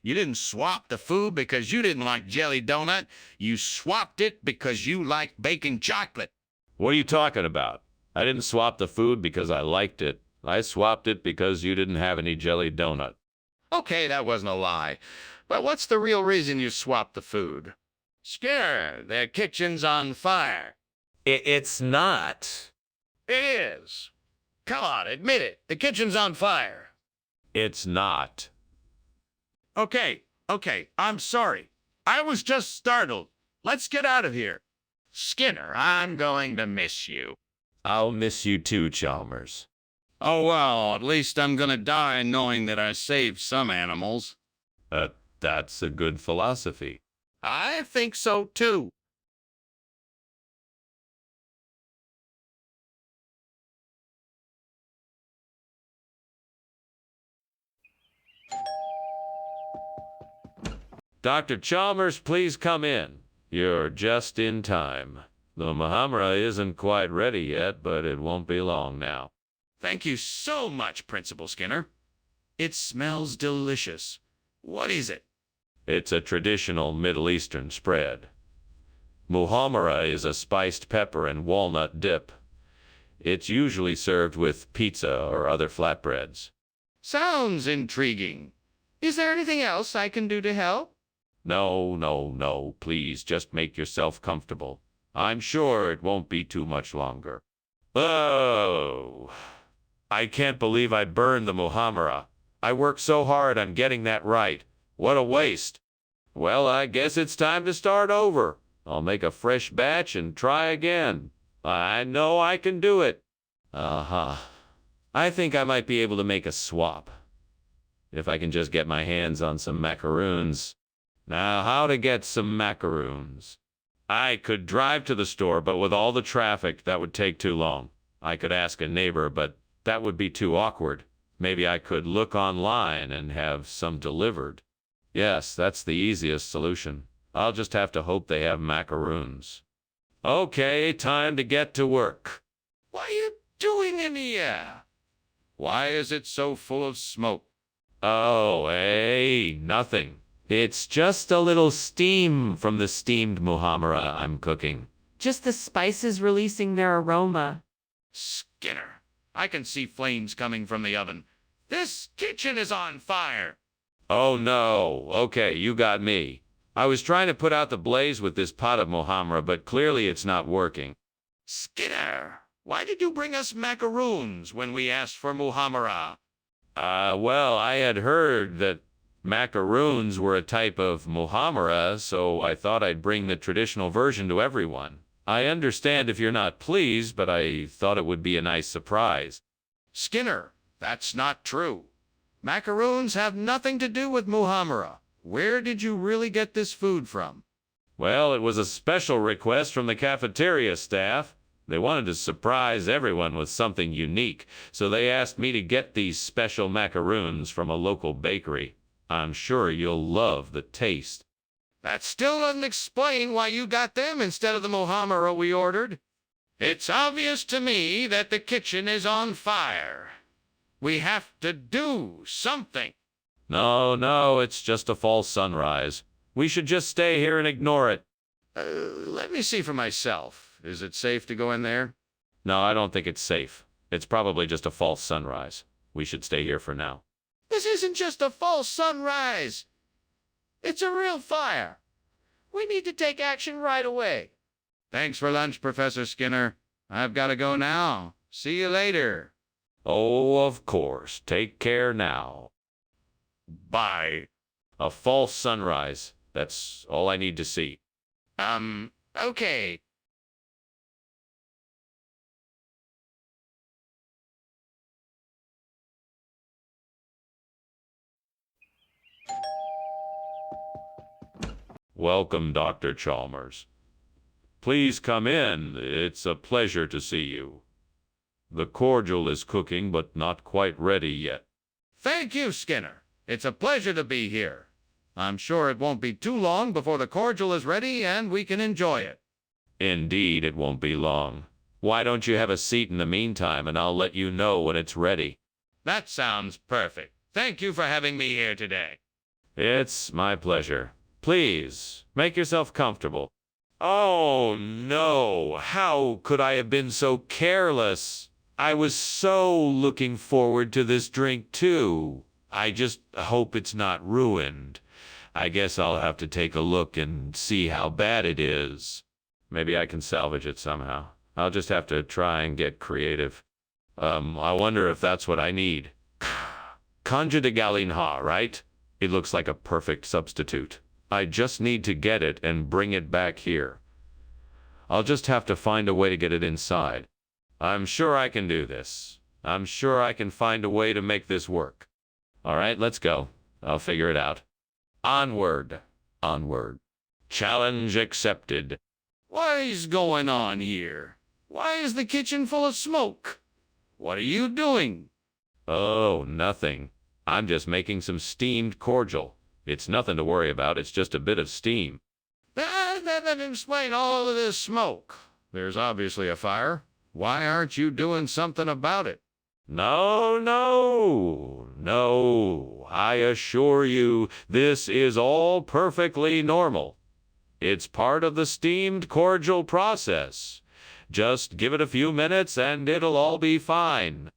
You didn't swap the food because you didn't like jelly donut. You swapped it because you like baking chocolate. What are you talking about? I didn't swap the food because I liked it. I swapped it because you didn't have any jelly donut. Okay, that wasn't a lie. But what's the real reason you swapped the food? Skinner, the kitchen's on fire. It's not. It is. Come on, admit it. The kitchen's on fire. It's not. Okay, I'm sorry. I was just startled. Let's get out of here. Skinner, I'm going to miss you. I'll miss you too, Chalmers. Oh, well, at least I'm gonna die knowing that I saved some animals. That's a good philosophy. I think so, too. Dr. Chalmers, please come in. You're just in time. The Muhammara isn't quite ready yet, but it won't be long now. Thank you so much, Principal Skinner. It smells delicious. What is it? It's a traditional Middle Eastern spread. Muhammara is a spiced pepper and walnut dip. It's usually served with pizza or other flatbreads. Sounds intriguing. Is there anything else I can do to help? No. Please just make yourself comfortable. I'm sure it won't be too much longer. Oh, I can't believe I burned the Muhammara. I worked so hard on getting that right. What a waste. Well, I guess it's time to start over. I'll make a fresh batch and try again. I know I can do it. I think I might be able to make a swap. If I can just get my hands on some macaroons. Now, how to get some macaroons? I could drive to the store, but with all the traffic, that would take too long. I could ask a neighbor, but that would be too awkward. Maybe I could look online and have some delivered. Yes, that's the easiest solution. I'll just have to hope they have macaroons. Okay, time to get to work. What are you doing in here? Why is it so full of smoke? Oh, hey, nothing. It's just a little steam from the steamed Muhammara I'm cooking. Just the spices releasing their aroma. Skinner, I can see flames coming from the oven. This kitchen is on fire. Oh no, okay, you got me. I was trying to put out the blaze with this pot of Muhammara, but clearly it's not working. Skinner, why did you bring us macaroons when we asked for Muhammara? Well, I had heard that macaroons were a type of Muhammara, so I thought I'd bring the traditional version to everyone. I understand if you're not pleased, but I thought it would be a nice surprise. Skinner, that's not true. Macaroons have nothing to do with Muhammara. Where did you really get this food from? Well, it was a special request from the cafeteria staff. They wanted to surprise everyone with something unique, so they asked me to get these special macaroons from a local bakery. I'm sure you'll love the taste. That still doesn't explain why you got them instead of the Muhammara we ordered. It's obvious to me that the kitchen is on fire. We have to do something. No, it's just a false sunrise. We should just stay here and ignore it. Let me see for myself. Is it safe to go in there? No, I don't think it's safe. It's probably just a false sunrise. We should stay here for now. This isn't just a false sunrise. It's a real fire. We need to take action right away. Thanks for lunch, Professor Skinner. I've got to go now. See you later. Oh, of course. Take care now. Bye. A false sunrise. That's all I need to see. Okay. Welcome, Dr. Chalmers. Please come in. It's a pleasure to see you. The cordial is cooking, but not quite ready yet. Thank you, Skinner. It's a pleasure to be here. I'm sure it won't be too long before the cordial is ready and we can enjoy it. Indeed, it won't be long. Why don't you have a seat in the meantime, and I'll let you know when it's ready. That sounds perfect. Thank you for having me here today. It's my pleasure. Please, make yourself comfortable. Oh, no. How could I have been so careless? I was so looking forward to this drink, too. I just hope it's not ruined. I guess I'll have to take a look and see how bad it is. Maybe I can salvage it somehow. I'll just have to try and get creative. I wonder if that's what I need. Conja de Galinha, right? It looks like a perfect substitute. I just need to get it and bring it back here. I'll just have to find a way to get it inside. I'm sure I can do this. I'm sure I can find a way to make this work. All right, let's go. I'll figure it out. Onward. Onward. Challenge accepted. What is going on here? Why is the kitchen full of smoke? What are you doing? Oh, nothing. I'm just making some steamed cordial. It's nothing to worry about. It's just a bit of steam. That doesn't explain all of this smoke. There's obviously a fire. Why aren't you doing something about it? No, no, no. I assure you, this is all perfectly normal. It's part of the steamed cordial process. Just give it a few minutes and it'll all be fine.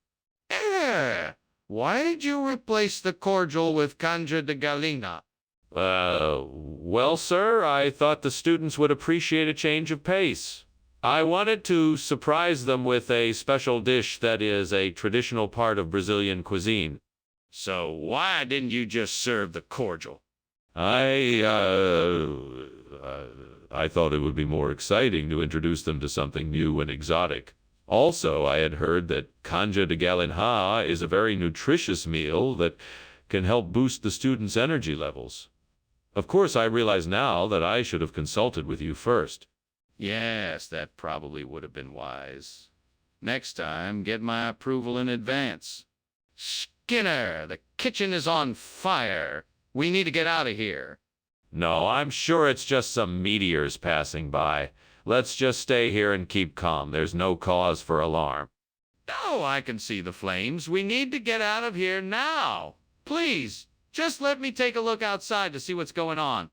Why did you replace the cordial with Canja de Galina? Well, sir, I thought the students would appreciate a change of pace. I wanted to surprise them with a special dish that is a traditional part of Brazilian cuisine. So why didn't you just serve the cordial? I thought it would be more exciting to introduce them to something new and exotic. Also, I had heard that canja de galinha is a very nutritious meal that can help boost the students' energy levels. Of course, I realize now that I should have consulted with you first. Yes, that probably would have been wise. Next time, get my approval in advance. Skinner, the kitchen is on fire. We need to get out of here. No, I'm sure it's just some meteors passing by. Let's just stay here and keep calm. There's no cause for alarm. Oh, I can see the flames. We need to get out of here now. Please, just let me take a look outside to see what's going on.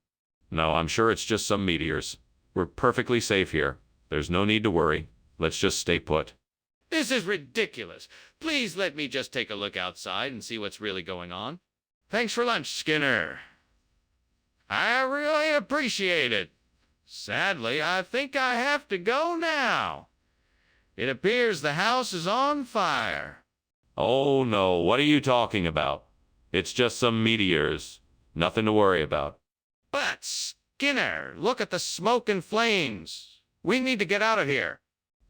No, I'm sure it's just some meteors. We're perfectly safe here. There's no need to worry. Let's just stay put. This is ridiculous. Please let me just take a look outside and see what's really going on. Thanks for lunch, Skinner. I really appreciate it. Sadly, I think I have to go now. It appears the house is on fire. Oh no, what are you talking about? It's just some meteors. Nothing to worry about. But, Skinner, look at the smoke and flames. We need to get out of here.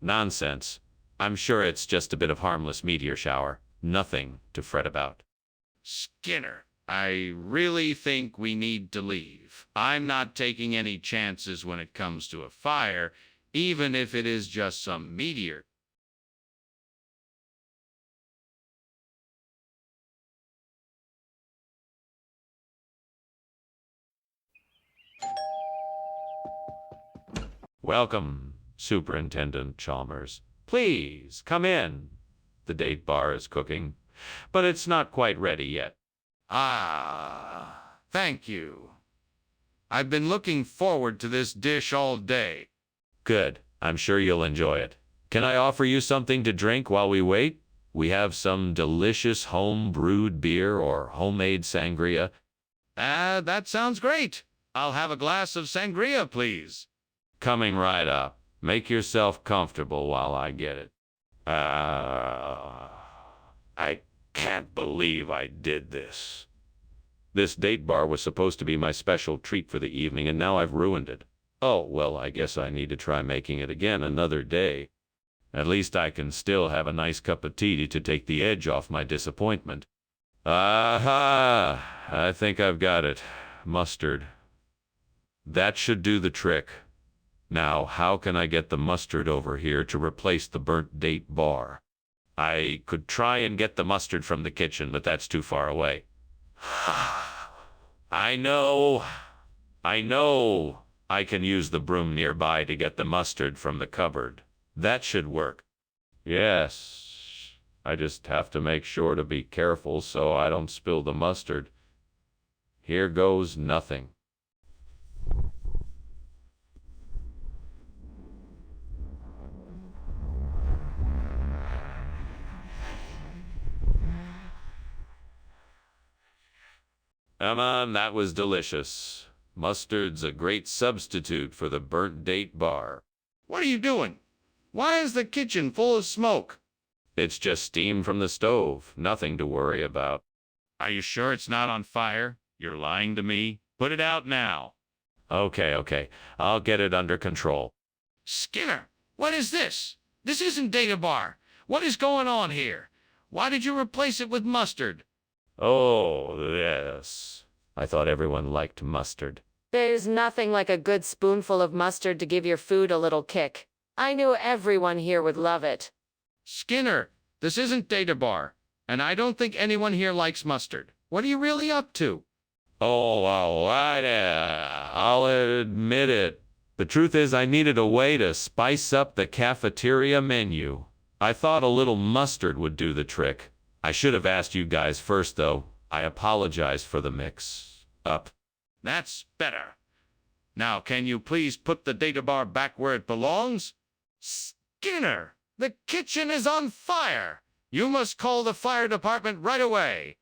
Nonsense. I'm sure it's just a bit of harmless meteor shower. Nothing to fret about. Skinner, I really think we need to leave. I'm not taking any chances when it comes to a fire, even if it is just some meteor. Welcome, Superintendent Chalmers. Please, come in. The date bar is cooking, but it's not quite ready yet. Ah, thank you. I've been looking forward to this dish all day. Good. I'm sure you'll enjoy it. Can I offer you something to drink while we wait? We have some delicious home-brewed beer or homemade sangria. That sounds great. I'll have a glass of sangria, please. Coming right up. Make yourself comfortable while I get it. I can't believe I did this. This date bar was supposed to be my special treat for the evening, and now I've ruined it. Oh, well, I guess I need to try making it again another day. At least I can still have a nice cup of tea to take the edge off my disappointment. Aha! I think I've got it. Mustard. That should do the trick. Now, how can I get the mustard over here to replace the burnt date bar? I could try and get the mustard from the kitchen, but that's too far away. I know. I can use the broom nearby to get the mustard from the cupboard. That should work. Yes. I just have to make sure to be careful so I don't spill the mustard. Here goes nothing. Come on, that was delicious. Mustard's a great substitute for the burnt date bar. What are you doing? Why is the kitchen full of smoke? It's just steam from the stove, nothing to worry about. Are you sure it's not on fire? You're lying to me. Put it out now. Okay, I'll get it under control. Skinner, what is this? This isn't data bar. What is going on here? Why did you replace it with mustard? Oh, yes. I thought everyone liked mustard. There's nothing like a good spoonful of mustard to give your food a little kick. I knew everyone here would love it. Skinner, this isn't data bar, and I don't think anyone here likes mustard. What are you really up to? Oh, all right, I'll admit it. The truth is I needed a way to spice up the cafeteria menu. I thought a little mustard would do the trick. I should have asked you guys first, though. I apologize for the mix-up. That's better. Now, can you please put the data bar back where it belongs? Skinner, the kitchen is on fire. You must call the fire department right away.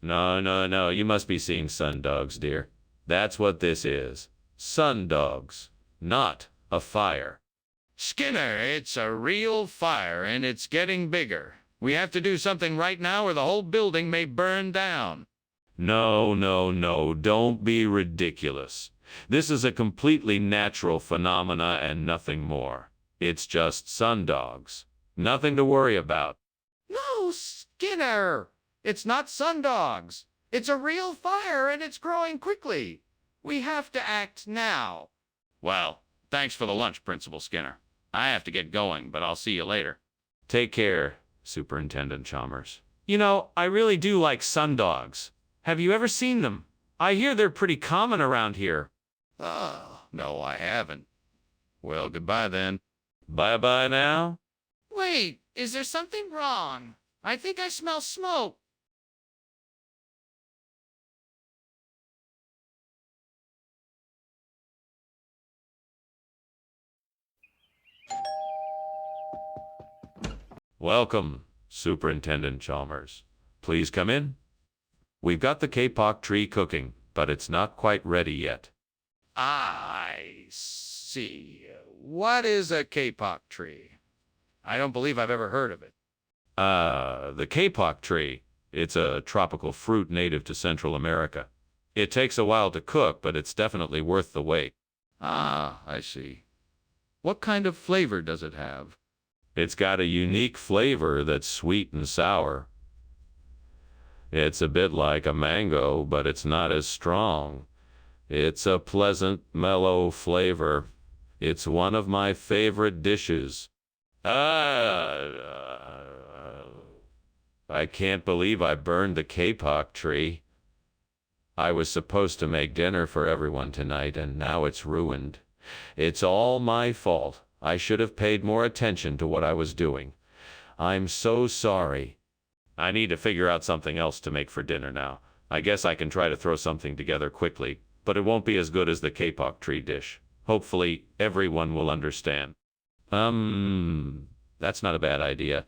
No, you must be seeing sundogs, dear. That's what this is. Sundogs, not a fire. Skinner, it's a real fire, and it's getting bigger. We have to do something right now or the whole building may burn down. No, don't be ridiculous. This is a completely natural phenomena and nothing more. It's just sundogs. Nothing to worry about. No, Skinner! It's not sundogs. It's a real fire and it's growing quickly. We have to act now. Well, thanks for the lunch, Principal Skinner. I have to get going, but I'll see you later. Take care, Superintendent Chalmers. You know, I really do like sundogs. Have you ever seen them? I hear they're pretty common around here. Oh, no, I haven't. Well, goodbye then. Bye-bye now. Wait, is there something wrong? I think I smell smoke. Welcome, Superintendent Chalmers. Please come in. We've got the kapok tree cooking, but it's not quite ready yet. I see. What is a kapok tree? I don't believe I've ever heard of it. The kapok tree. It's a tropical fruit native to Central America. It takes a while to cook, but it's definitely worth the wait. Ah, I see. What kind of flavor does it have? It's got a unique flavor that's sweet and sour. It's a bit like a mango, but it's not as strong. It's a pleasant, mellow flavor. It's one of my favorite dishes. I can't believe I burned the kapok tree. I was supposed to make dinner for everyone tonight, and now it's ruined. It's all my fault. I should have paid more attention to what I was doing. I'm so sorry. I need to figure out something else to make for dinner now. I guess I can try to throw something together quickly, but it won't be as good as the kapok tree dish. Hopefully, everyone will understand. That's not a bad idea.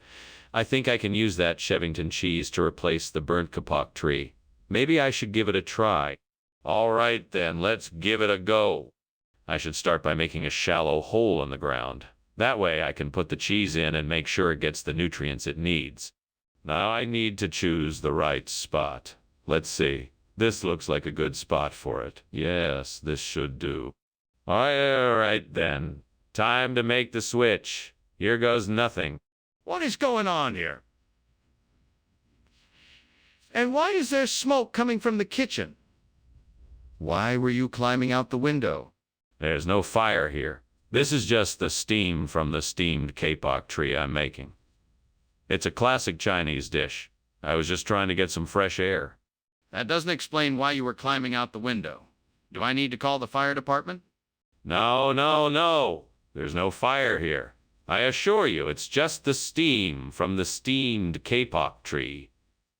I think I can use that Chevington cheese to replace the burnt kapok tree. Maybe I should give it a try. All right then, let's give it a go. I should start by making a shallow hole in the ground. That way I can put the cheese in and make sure it gets the nutrients it needs. Now I need to choose the right spot. Let's see. This looks like a good spot for it. Yes, this should do. All right then. Time to make the switch. Here goes nothing. What is going on here? And why is there smoke coming from the kitchen? Why were you climbing out the window? There's no fire here. This is just the steam from the steamed kapok tree I'm making. It's a classic Chinese dish. I was just trying to get some fresh air. That doesn't explain why you were climbing out the window. Do I need to call the fire department? No. There's no fire here. I assure you, it's just the steam from the steamed kapok tree.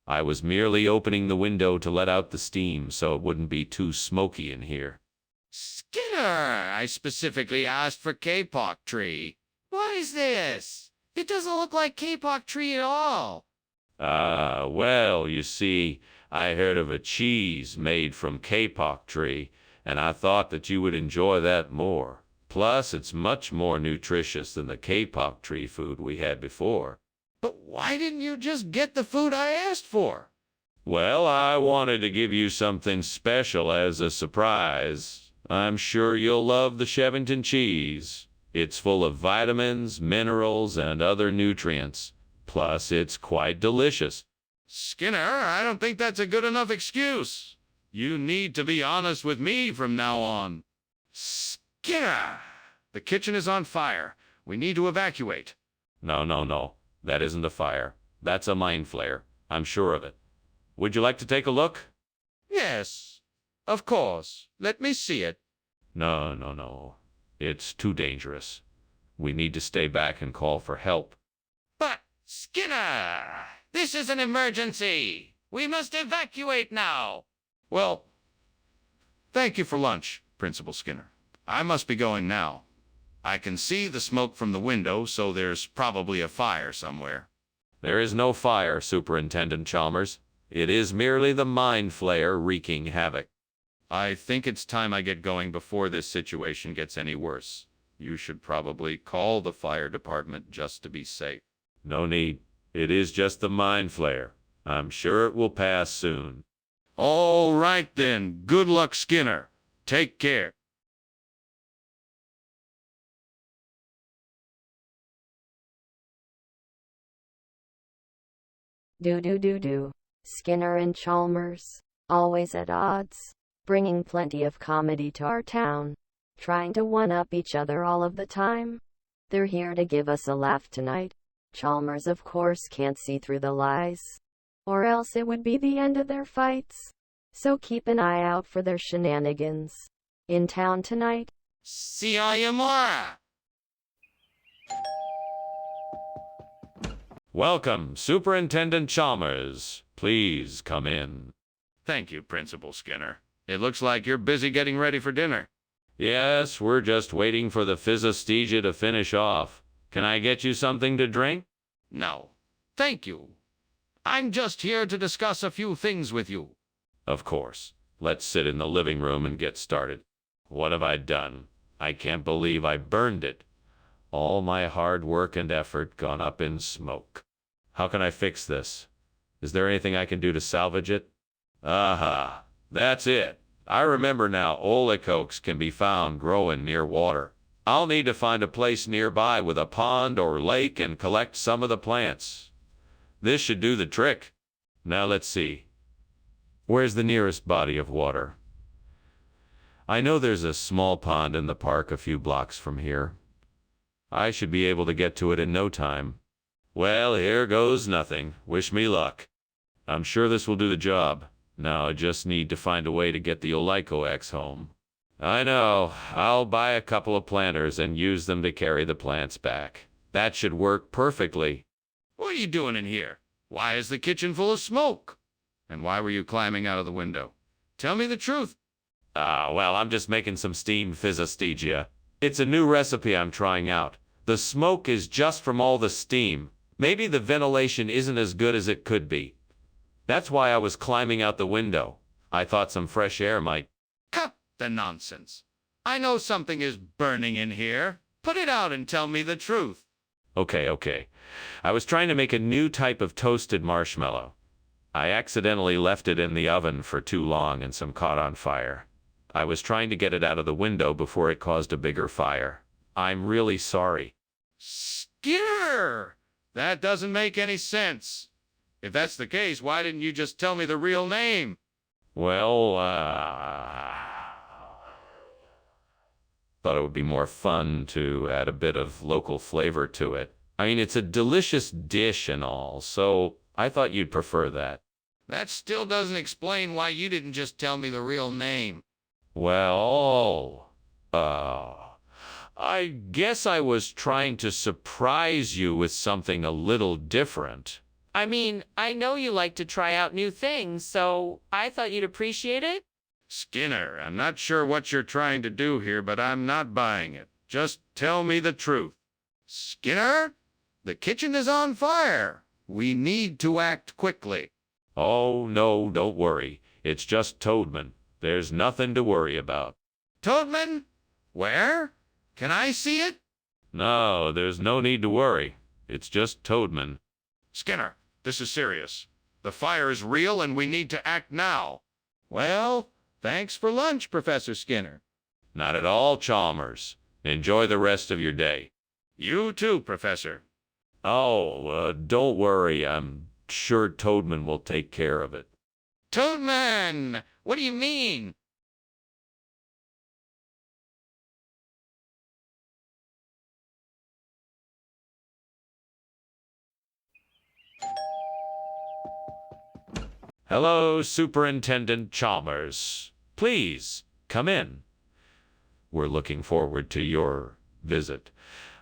I was merely opening the window to let out the steam so it wouldn't be too smoky in here. Skinner, I specifically asked for kapok tree. What is this? It doesn't look like kapok tree at all. Well, you see, I heard of a cheese made from kapok tree, and I thought that you would enjoy that more. Plus, it's much more nutritious than the kapok tree food we had before. But why didn't you just get the food I asked for? Well, I wanted to give you something special as a surprise. I'm sure you'll love the Chevington cheese. It's full of vitamins, minerals, and other nutrients. Plus, it's quite delicious. Skinner, I don't think that's a good enough excuse. You need to be honest with me from now on. Skinner! The kitchen is on fire. We need to evacuate. No. That isn't a fire. That's a mine flare. I'm sure of it. Would you like to take a look? Yes, of course. Let me see it. No. It's too dangerous. We need to stay back and call for help. But, Skinner, this is an emergency. We must evacuate now. Well, thank you for lunch, Principal Skinner. I must be going now. I can see the smoke from the window, so there's probably a fire somewhere. There is no fire, Superintendent Chalmers. It is merely the mine flare wreaking havoc. I think it's time I get going before this situation gets any worse. You should probably call the fire department just to be safe. No need. It is just the mine flare. I'm sure it will pass soon. All right then. Good luck, Skinner. Take care. Do. Skinner and Chalmers, always at odds, bringing plenty of comedy to our town, trying to one-up each other all of the time. They're here to give us a laugh tonight. Chalmers, of course, can't see through the lies, or else it would be the end of their fights. So keep an eye out for their shenanigans. In town tonight. See you tomorrow. Welcome, Superintendent Chalmers. Please come in. Thank you, Principal Skinner. It looks like you're busy getting ready for dinner. Yes, we're just waiting for the physistesia to finish off. Can I get you something to drink? No, thank you. I'm just here to discuss a few things with you. Of course. Let's sit in the living room and get started. What have I done? I can't believe I burned it. All my hard work and effort gone up in smoke. How can I fix this? Is there anything I can do to salvage it? Aha, that's it. I remember now, olecokes can be found growing near water. I'll need to find a place nearby with a pond or lake and collect some of the plants. This should do the trick. Now let's see. Where's the nearest body of water? I know there's a small pond in the park a few blocks from here. I should be able to get to it in no time. Well, here goes nothing. Wish me luck. I'm sure this will do the job. Now I just need to find a way to get the Olicox home. I know. I'll buy a couple of planters and use them to carry the plants back. That should work perfectly. What are you doing in here? Why is the kitchen full of smoke? And why were you climbing out of the window? Tell me the truth. Well, I'm just making some steamed physistegia. It's a new recipe I'm trying out. The smoke is just from all the steam. Maybe the ventilation isn't as good as it could be. That's why I was climbing out the window. I thought some fresh air might... Cut the nonsense. I know something is burning in here. Put it out and tell me the truth. Okay. I was trying to make a new type of toasted marshmallow. I accidentally left it in the oven for too long and some caught on fire. I was trying to get it out of the window before it caused a bigger fire. I'm really sorry. Skinner! That doesn't make any sense. If that's the case, why didn't you just tell me the real name? Well, thought it would be more fun to add a bit of local flavor to it. I mean, it's a delicious dish and all, so I thought you'd prefer that. That still doesn't explain why you didn't just tell me the real name. Well, I guess I was trying to surprise you with something a little different. I mean, I know you like to try out new things, so I thought you'd appreciate it. Skinner, I'm not sure what you're trying to do here, but I'm not buying it. Just tell me the truth. Skinner, the kitchen is on fire. We need to act quickly. Oh, no, don't worry. It's just Toadman. There's nothing to worry about. Toadman? Where? Can I see it? No, there's no need to worry. It's just Toadman. Skinner, this is serious. The fire is real and we need to act now. Well, thanks for lunch, Professor Skinner. Not at all, Chalmers. Enjoy the rest of your day. You too, Professor. Oh, don't worry. I'm sure Toadman will take care of it. Toadman! What do you mean? Hello, Superintendent Chalmers. Please, come in. We're looking forward to your visit.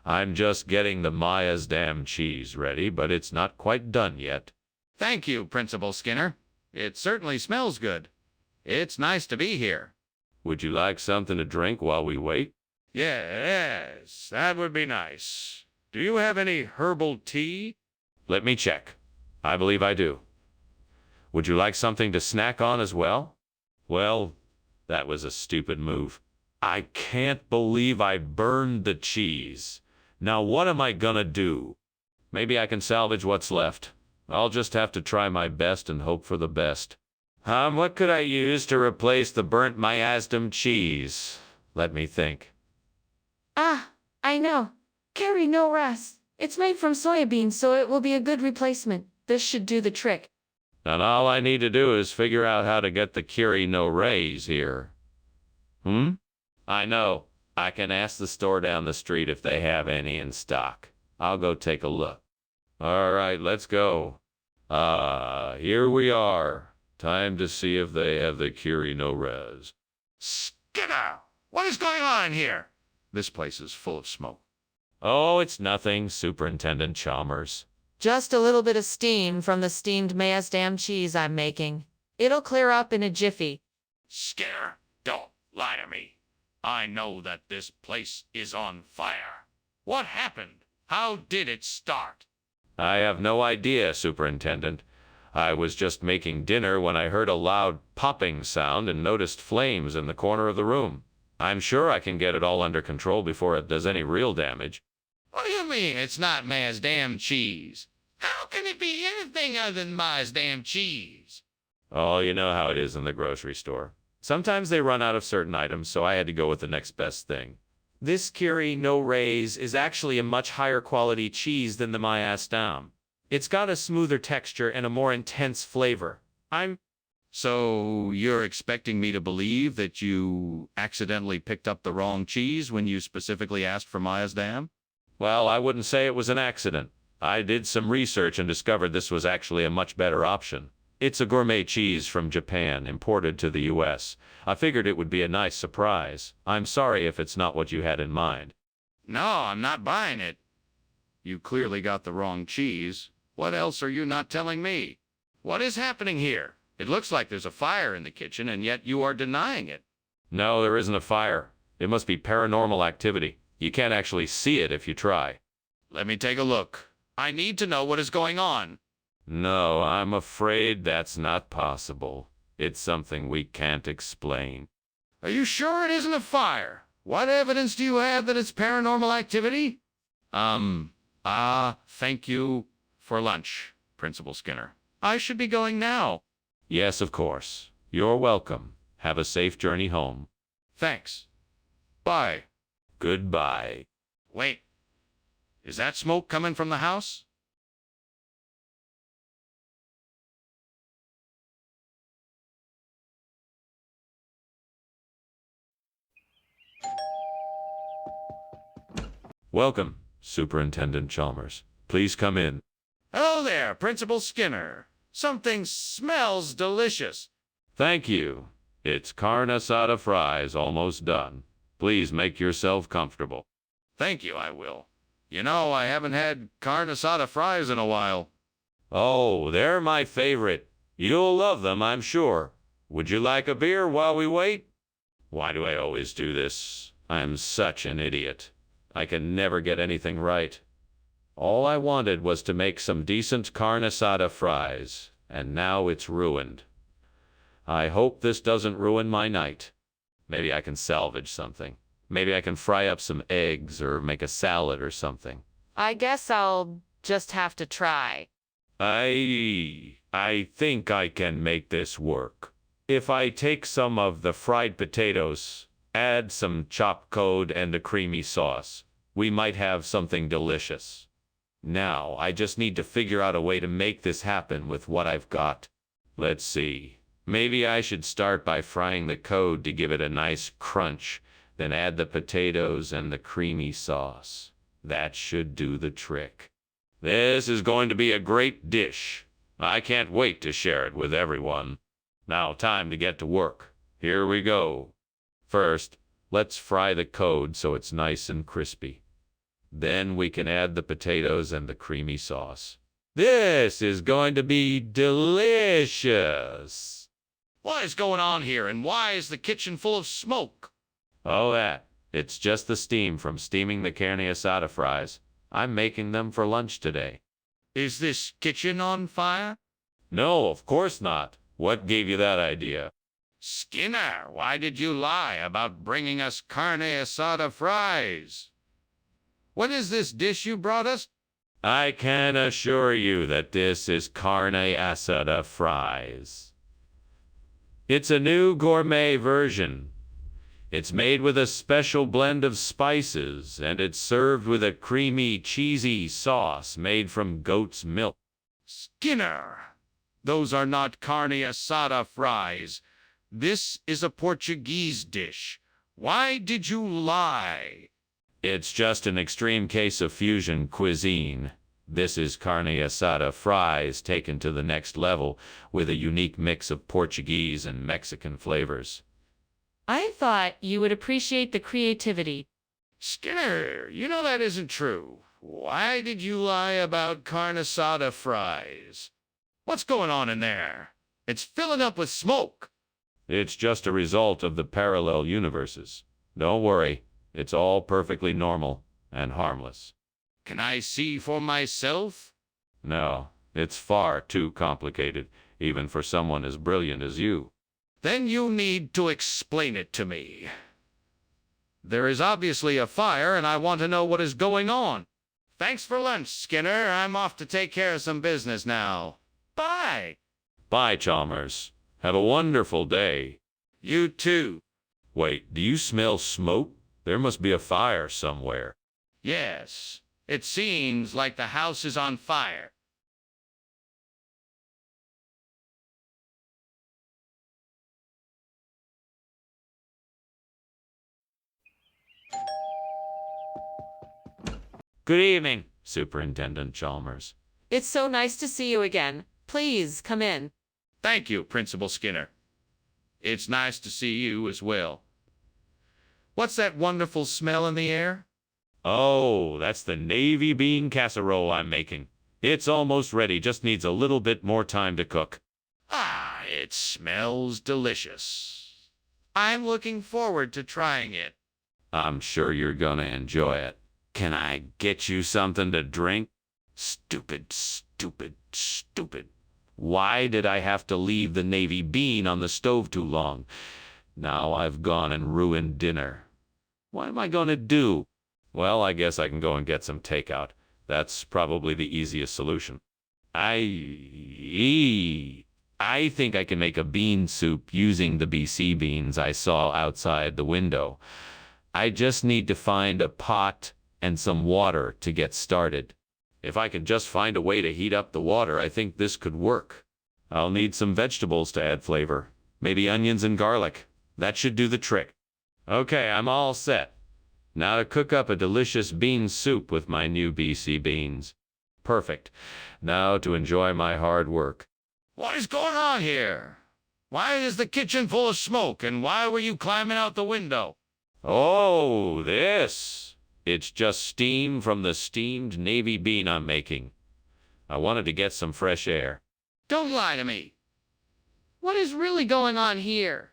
I'm just getting the Maya's Dam cheese ready, but it's not quite done yet. Thank you, Principal Skinner. It certainly smells good. It's nice to be here. Would you like something to drink while we wait? Yes, that would be nice. Do you have any herbal tea? Let me check. I believe I do. Would you like something to snack on as well? Well, that was a stupid move. I can't believe I burned the cheese. Now what am I gonna do? Maybe I can salvage what's left. I'll just have to try my best and hope for the best. What could I use to replace the burnt miasdam cheese? Let me think. Ah, I know. Carry no rest. It's made from soybeans, so it will be a good replacement. This should do the trick. And all I need to do is figure out how to get the Kiri no Rays here. I know. I can ask the store down the street if they have any in stock. I'll go take a look. All right, let's go. Here we are. Time to see if they have the Kiri no Res. Skinner! What is going on here? This place is full of smoke. Oh, it's nothing, Superintendent Chalmers. Just a little bit of steam from the steamed Maasdam cheese I'm making. It'll clear up in a jiffy. Skinner, don't lie to me. I know that this place is on fire. What happened? How did it start? I have no idea, Superintendent. I was just making dinner when I heard a loud popping sound and noticed flames in the corner of the room. I'm sure I can get it all under control before it does any real damage. What do you mean it's not Maasdam cheese? How can it be anything other than Maasdam cheese? Oh, you know how it is in the grocery store. Sometimes they run out of certain items, so I had to go with the next best thing. This Kiri no Rays is actually a much higher quality cheese than the Maasdam. It's got a smoother texture and a more intense flavor. So you're expecting me to believe that you accidentally picked up the wrong cheese when you specifically asked for Maasdam? Well, I wouldn't say it was an accident. I did some research and discovered this was actually a much better option. It's a gourmet cheese from Japan, imported to the US. I figured it would be a nice surprise. I'm sorry if it's not what you had in mind. No, I'm not buying it. You clearly got the wrong cheese. What else are you not telling me? What is happening here? It looks like there's a fire in the kitchen, and yet you are denying it. No, there isn't a fire. It must be paranormal activity. You can't actually see it if you try. Let me take a look. I need to know what is going on. No, I'm afraid that's not possible. It's something we can't explain. Are you sure it isn't a fire? What evidence do you have that it's paranormal activity? Thank you for lunch, Principal Skinner. I should be going now. Yes, of course. You're welcome. Have a safe journey home. Thanks. Bye. Goodbye. Wait. Is that smoke coming from the house? Welcome, Superintendent Chalmers. Please come in. Hello there, Principal Skinner. Something smells delicious. Thank you. It's carne asada fries almost done. Please make yourself comfortable. Thank you, I will. You know, I haven't had carne asada fries in a while. Oh, they're my favorite. You'll love them, I'm sure. Would you like a beer while we wait? Why do I always do this? I'm such an idiot. I can never get anything right. All I wanted was to make some decent carne asada fries, and now it's ruined. I hope this doesn't ruin my night. Maybe I can salvage something. Maybe I can fry up some eggs or make a salad or something. I guess I'll just have to try. I think I can make this work. If I take some of the fried potatoes, add some chopped code and a creamy sauce, we might have something delicious. Now, I just need to figure out a way to make this happen with what I've got. Let's see. Maybe I should start by frying the code to give it a nice crunch, then add the potatoes and the creamy sauce. That should do the trick. This is going to be a great dish. I can't wait to share it with everyone. Now, time to get to work. Here we go. First, let's fry the code so it's nice and crispy. Then we can add the potatoes and the creamy sauce. This is going to be delicious. What is going on here, and why is the kitchen full of smoke? Oh, it's just the steam from steaming the carne asada fries. I'm making them for lunch today. Is this kitchen on fire? No, of course not. What gave you that idea? Skinner, why did you lie about bringing us carne asada fries? What is this dish you brought us? I can assure you that this is carne asada fries. It's a new gourmet version. It's made with a special blend of spices, and it's served with a creamy, cheesy sauce made from goat's milk. Skinner, those are not carne asada fries. This is a Portuguese dish. Why did you lie? It's just an extreme case of fusion cuisine. This is carne asada fries taken to the next level with a unique mix of Portuguese and Mexican flavors. I thought you would appreciate the creativity. Skinner, you know that isn't true. Why did you lie about carne asada fries? What's going on in there? It's filling up with smoke. It's just a result of the parallel universes. Don't worry, it's all perfectly normal and harmless. Can I see for myself? No, it's far too complicated, even for someone as brilliant as you. Then you need to explain it to me. There is obviously a fire, and I want to know what is going on. Thanks for lunch, Skinner. I'm off to take care of some business now. Bye. Bye, Chalmers. Have a wonderful day. You too. Wait, do you smell smoke? There must be a fire somewhere. Yes, it seems like the house is on fire. Good evening, Superintendent Chalmers. It's so nice to see you again. Please come in. Thank you, Principal Skinner. It's nice to see you as well. What's that wonderful smell in the air? Oh, that's the navy bean casserole I'm making. It's almost ready, just needs a little bit more time to cook. Ah, it smells delicious. I'm looking forward to trying it. I'm sure you're gonna enjoy it. Can I get you something to drink? Stupid, stupid, stupid. Why did I have to leave the navy bean on the stove too long? Now I've gone and ruined dinner. What am I gonna do? Well, I guess I can go and get some takeout. That's probably the easiest solution. I I think I can make a bean soup using the BC beans I saw outside the window. I just need to find a pot and some water to get started. If I can just find a way to heat up the water, I think this could work. I'll need some vegetables to add flavor. Maybe onions and garlic. That should do the trick. Okay, I'm all set. Now to cook up a delicious bean soup with my new BC beans. Perfect. Now to enjoy my hard work. What is going on here? Why is the kitchen full of smoke, and why were you climbing out the window? Oh, this. It's just steam from the steamed navy bean I'm making. I wanted to get some fresh air. Don't lie to me. What is really going on here?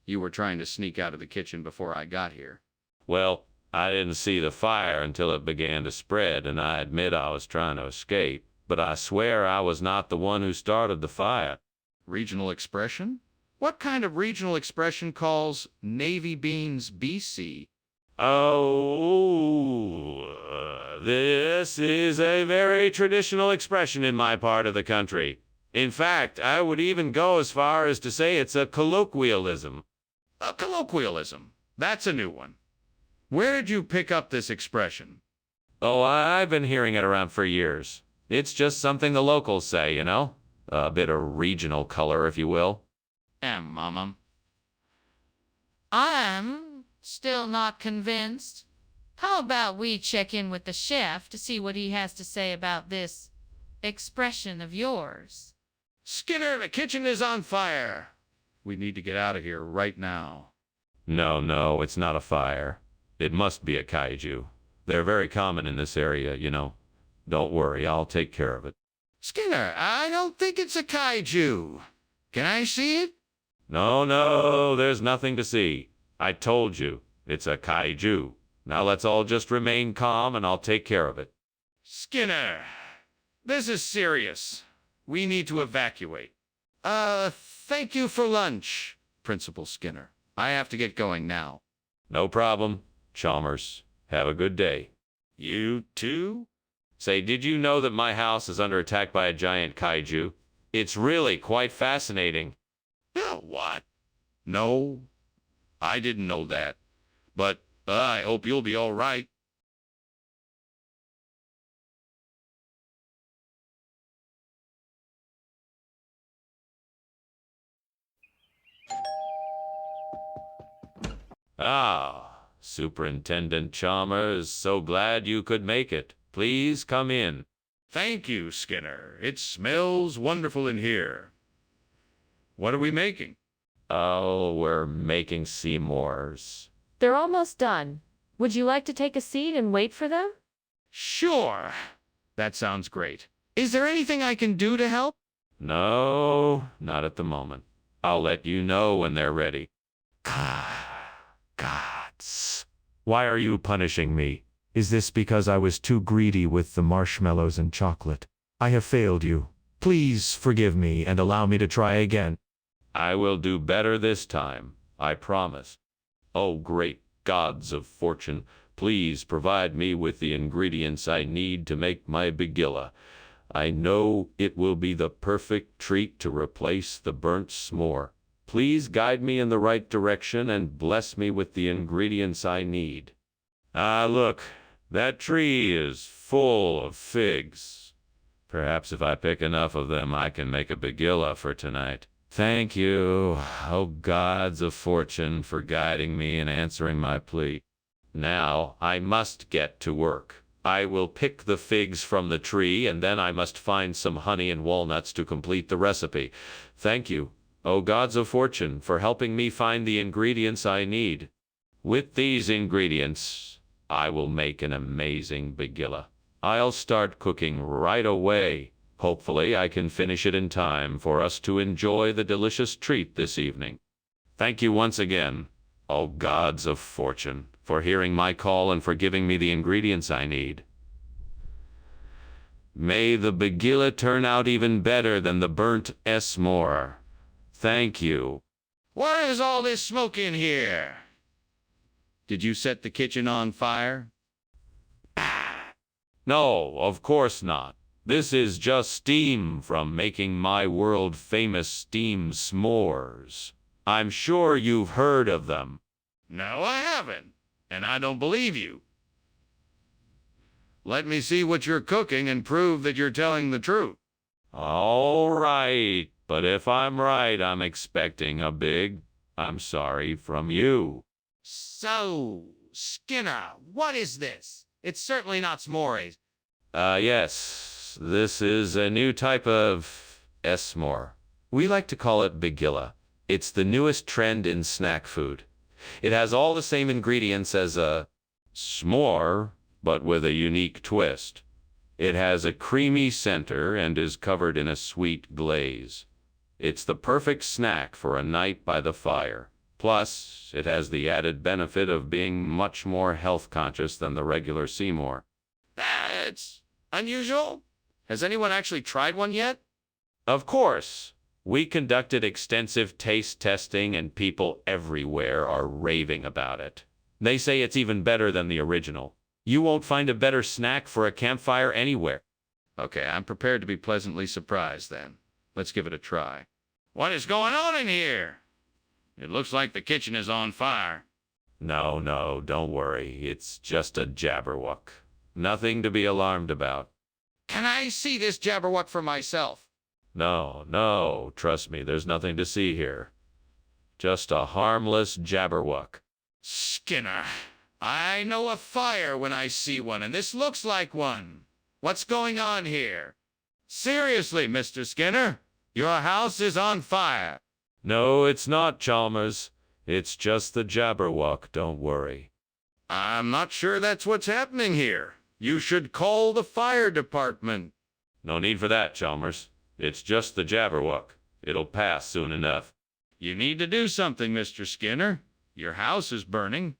You were trying to sneak out of the kitchen before I got here. Well, I didn't see the fire until it began to spread, and I admit I was trying to escape, but I swear I was not the one who started the fire. Regional expression? What kind of regional expression calls navy beans BC? Oh, this is a very traditional expression in my part of the country. In fact, I would even go as far as to say it's a colloquialism. A colloquialism. That's a new one. Where did you pick up this expression? Oh, I've been hearing it around for years. It's just something the locals say, you know? A bit of regional color, if you will. Mama. I'm still not convinced. How about we check in with the chef to see what he has to say about this expression of yours? Skinner, the kitchen is on fire. We need to get out of here right now. No, it's not a fire. It must be a kaiju. They're very common in this area, you know. Don't worry, I'll take care of it. Skinner, I don't think it's a kaiju. Can I see it? No, there's nothing to see. I told you, it's a kaiju. Now let's all just remain calm and I'll take care of it. Skinner, this is serious. We need to evacuate. Thank you for lunch, Principal Skinner. I have to get going now. No problem, Chalmers. Have a good day. You too? Say, did you know that my house is under attack by a giant kaiju? It's really quite fascinating. What? No, I didn't know that. But I hope you'll be all right. Ah, Superintendent Chalmers, so glad you could make it. Please come in. Thank you, Skinner. It smells wonderful in here. What are we making? Oh, we're making Seymours. They're almost done. Would you like to take a seat and wait for them? Sure. That sounds great. Is there anything I can do to help? No, not at the moment. I'll let you know when they're ready. Gods. Why are you punishing me? Is this because I was too greedy with the marshmallows and chocolate? I have failed you. Please forgive me and allow me to try again. I will do better this time, I promise. Oh, great gods of fortune, please provide me with the ingredients I need to make my begilla. I know it will be the perfect treat to replace the burnt s'more. Please guide me in the right direction and bless me with the ingredients I need. Ah, look, that tree is full of figs. Perhaps if I pick enough of them, I can make a begilla for tonight. Thank you, oh gods of fortune, for guiding me and answering my plea. Now I must get to work. I will pick the figs from the tree, and then I must find some honey and walnuts to complete the recipe. Thank you, oh gods of fortune, for helping me find the ingredients I need. With these ingredients, I will make an amazing begilla. I'll start cooking right away. Hopefully, I can finish it in time for us to enjoy the delicious treat this evening. Thank you once again, oh gods of fortune, for hearing my call and for giving me the ingredients I need. May the begilla turn out even better than the burnt s'more. Thank you. What is all this smoke in here? Did you set the kitchen on fire? No, of course not. This is just steam from making my world-famous steam s'mores. I'm sure you've heard of them. No, I haven't, and I don't believe you. Let me see what you're cooking and prove that you're telling the truth. All right, but if I'm right, I'm expecting a big, I'm sorry, from you. So, Skinner, what is this? It's certainly not s'mores. Yes, this is a new type of s'more. We like to call it Bigilla. It's the newest trend in snack food. It has all the same ingredients as a s'more, but with a unique twist. It has a creamy center and is covered in a sweet glaze. It's the perfect snack for a night by the fire. Plus, it has the added benefit of being much more health conscious than the regular s'more. That's unusual. Has anyone actually tried one yet? Of course. We conducted extensive taste testing and people everywhere are raving about it. They say it's even better than the original. You won't find a better snack for a campfire anywhere. Okay, I'm prepared to be pleasantly surprised then. Let's give it a try. What is going on in here? It looks like the kitchen is on fire. No, don't worry. It's just a jabberwock. Nothing to be alarmed about. Can I see this jabberwock for myself? No, trust me, there's nothing to see here. Just a harmless jabberwock. Skinner, I know a fire when I see one, and this looks like one. What's going on here? Seriously, Mr. Skinner, your house is on fire. No, it's not, Chalmers. It's just the jabberwock, don't worry. I'm not sure that's what's happening here. You should call the fire department. No need for that, Chalmers. It's just the jabberwock. It'll pass soon enough. You need to do something, Mr. Skinner. Your house is burning.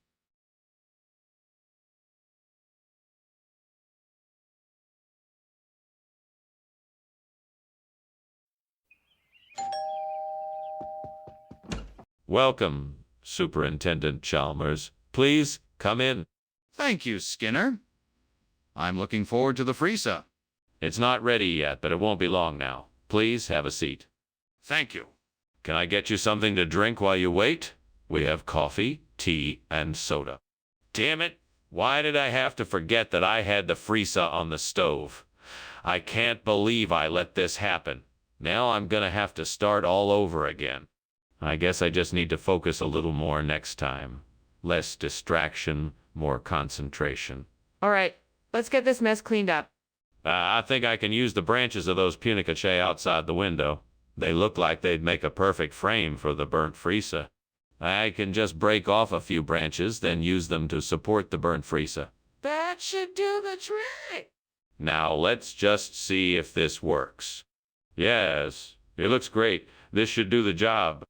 Welcome, Superintendent Chalmers. Please, come in. Thank you, Skinner. I'm looking forward to the freezer. It's not ready yet, but it won't be long now. Please have a seat. Thank you. Can I get you something to drink while you wait? We have coffee, tea, and soda. Damn it! Why did I have to forget that I had the freezer on the stove? I can't believe I let this happen. Now I'm gonna have to start all over again. I guess I just need to focus a little more next time. Less distraction, more concentration. All right, let's get this mess cleaned up. I think I can use the branches of those punicaceae outside the window. They look like they'd make a perfect frame for the burnt freezer. I can just break off a few branches, then use them to support the burnt freezer. That should do the trick. Now let's just see if this works. Yes, it looks great. This should do the job.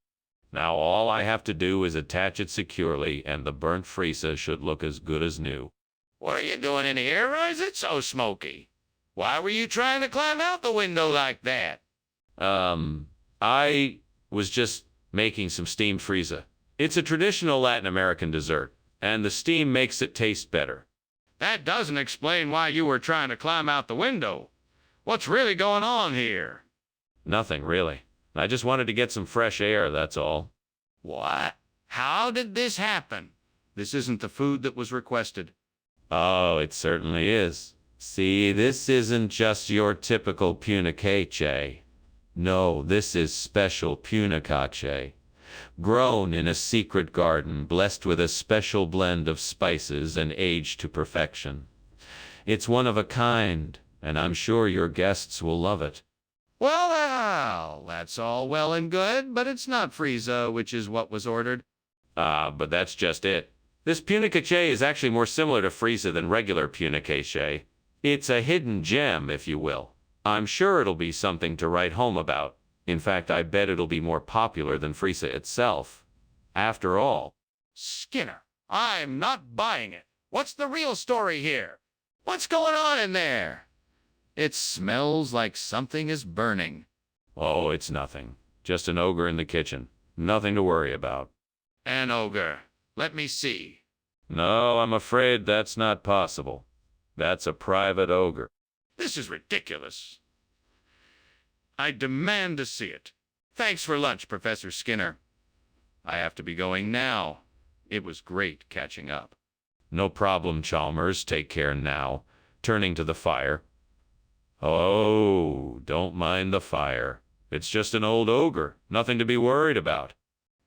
Now all I have to do is attach it securely, and the burnt freezer should look as good as new. What are you doing in here? Why is it so smoky? Why were you trying to climb out the window like that? I was just making some steamed freezer. It's a traditional Latin American dessert, and the steam makes it taste better. That doesn't explain why you were trying to climb out the window. What's really going on here? Nothing, really. I just wanted to get some fresh air, that's all. What? How did this happen? This isn't the food that was requested. Oh, it certainly is. See, this isn't just your typical punicaceae. No, this is special punicaceae. Grown in a secret garden, blessed with a special blend of spices and aged to perfection. It's one of a kind, and I'm sure your guests will love it. Well, that's all well and good, but it's not freezer, which is what was ordered. But that's just it. This punicaceae is actually more similar to freezer than regular punicaceae. It's a hidden gem, if you will. I'm sure it'll be something to write home about. In fact, I bet it'll be more popular than freezer itself. After all. Skinner, I'm not buying it. What's the real story here? What's going on in there? It smells like something is burning. Oh, it's nothing. Just an ogre in the kitchen. Nothing to worry about. An ogre. Let me see. No, I'm afraid that's not possible. That's a private ogre. This is ridiculous. I demand to see it. Thanks for lunch, Professor Skinner. I have to be going now. It was great catching up. No problem, Chalmers. Take care now. Turning to the fire. Oh, don't mind the fire. It's just an old ogre. Nothing to be worried about.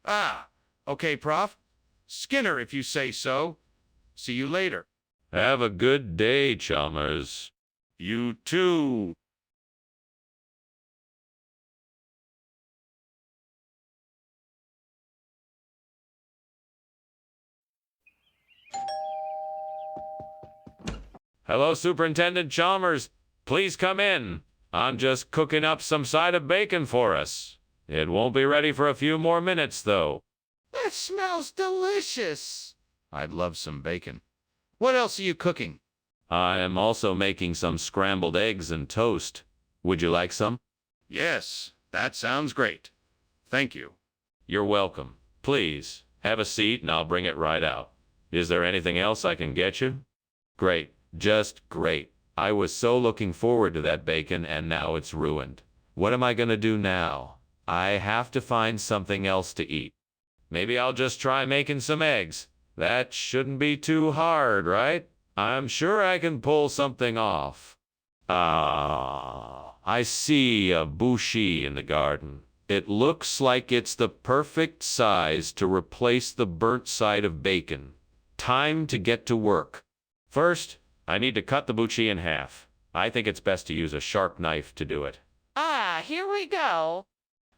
Ah, okay, Prof. Skinner, if you say so. See you later. Have a good day, Chalmers. You too. Hello, Superintendent Chalmers. Please come in. I'm just cooking up some side of bacon for us. It won't be ready for a few more minutes, though. That smells delicious. I'd love some bacon. What else are you cooking? I am also making some scrambled eggs and toast. Would you like some? Yes, that sounds great. Thank you. You're welcome. Please, have a seat and I'll bring it right out. Is there anything else I can get you? Great. Just great. I was so looking forward to that bacon and now it's ruined. What am I gonna do now? I have to find something else to eat. Maybe I'll just try making some eggs. That shouldn't be too hard, right? I'm sure I can pull something off. Ah, I see a bushi in the garden. It looks like it's the perfect size to replace the burnt side of bacon. Time to get to work. First, I need to cut the bushi in half. I think it's best to use a sharp knife to do it. Ah, here we go.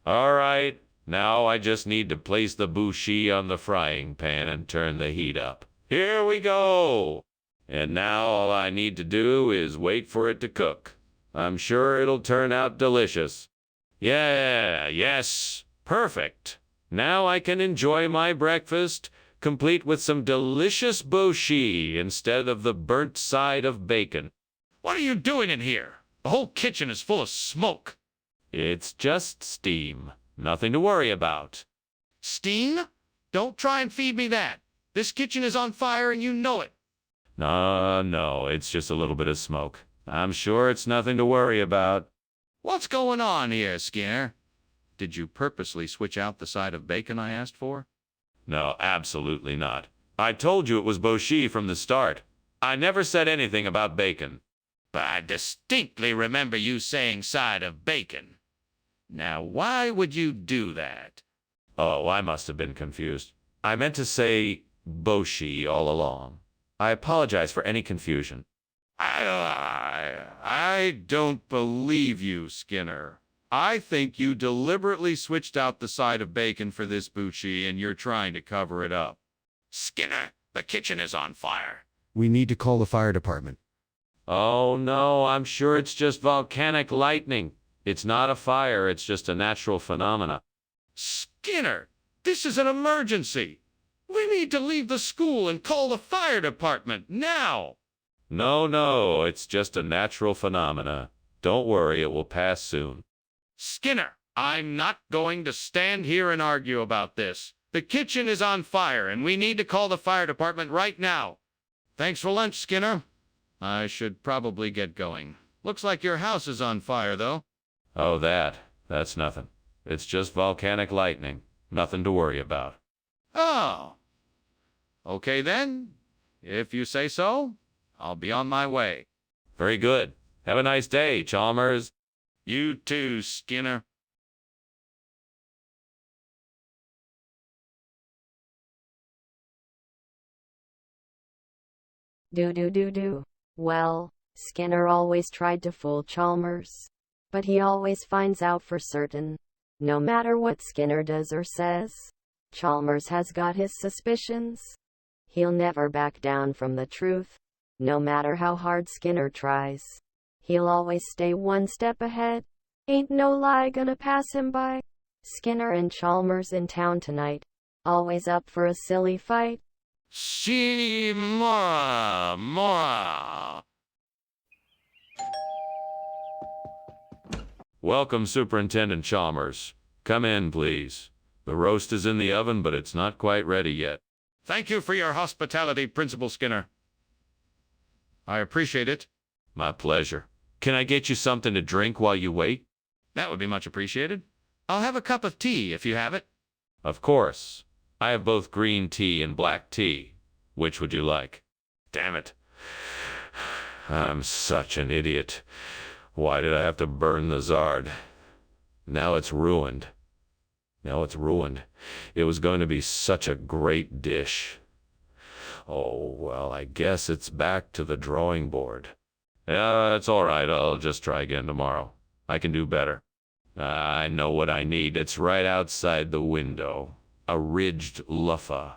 All right, now I just need to place the bushi on the frying pan and turn the heat up. Here we go! And now all I need to do is wait for it to cook. I'm sure it'll turn out delicious. Yes, perfect. Now I can enjoy my breakfast, complete with some delicious bushi instead of the burnt side of bacon. What are you doing in here? The whole kitchen is full of smoke. It's just steam. Nothing to worry about. Steam? Don't try and feed me that. This kitchen is on fire and you know it. No, it's just a little bit of smoke. I'm sure it's nothing to worry about. What's going on here, Skinner? Did you purposely switch out the side of bacon I asked for? No, absolutely not. I told you it was bushi from the start. I never said anything about bacon. But I distinctly remember you saying side of bacon. Now, why would you do that? Oh, I must have been confused. I meant to say bushi all along. I apologize for any confusion. I don't believe you, Skinner. I think you deliberately switched out the side of bacon for this bushi and you're trying to cover it up. Skinner, the kitchen is on fire. We need to call the fire department. Oh no, I'm sure it's just volcanic lightning. It's not a fire, it's just a natural phenomena. Skinner, this is an emergency. We need to leave the school and call the fire department now. No, it's just a natural phenomena. Don't worry, it will pass soon. Skinner, I'm not going to stand here and argue about this. The kitchen is on fire and we need to call the fire department right now. Thanks for lunch, Skinner. I should probably get going. Looks like your house is on fire, though. Oh, that's nothing. It's just volcanic lightning. Nothing to worry about. Oh. Okay then. If you say so, I'll be on my way. Very good. Have a nice day, Chalmers. You too, Skinner. Do. Well, Skinner always tried to fool Chalmers. But he always finds out for certain. No matter what Skinner does or says, Chalmers has got his suspicions. He'll never back down from the truth. No matter how hard Skinner tries, he'll always stay one step ahead. Ain't no lie gonna pass him by. Skinner and Chalmers in town tonight. Always up for a silly fight. See more. Welcome, Superintendent Chalmers. Come in, please. The roast is in the oven, but it's not quite ready yet. Thank you for your hospitality, Principal Skinner. I appreciate it. My pleasure. Can I get you something to drink while you wait? That would be much appreciated. I'll have a cup of tea if you have it. Of course. I have both green tea and black tea. Which would you like? Damn it. I'm such an idiot. Why did I have to burn the Zard? Now it's ruined. It was going to be such a great dish. Oh, well, I guess it's back to the drawing board. Yeah, it's all right. I'll just try again tomorrow. I can do better. I know what I need. It's right outside the window. A ridged luffa.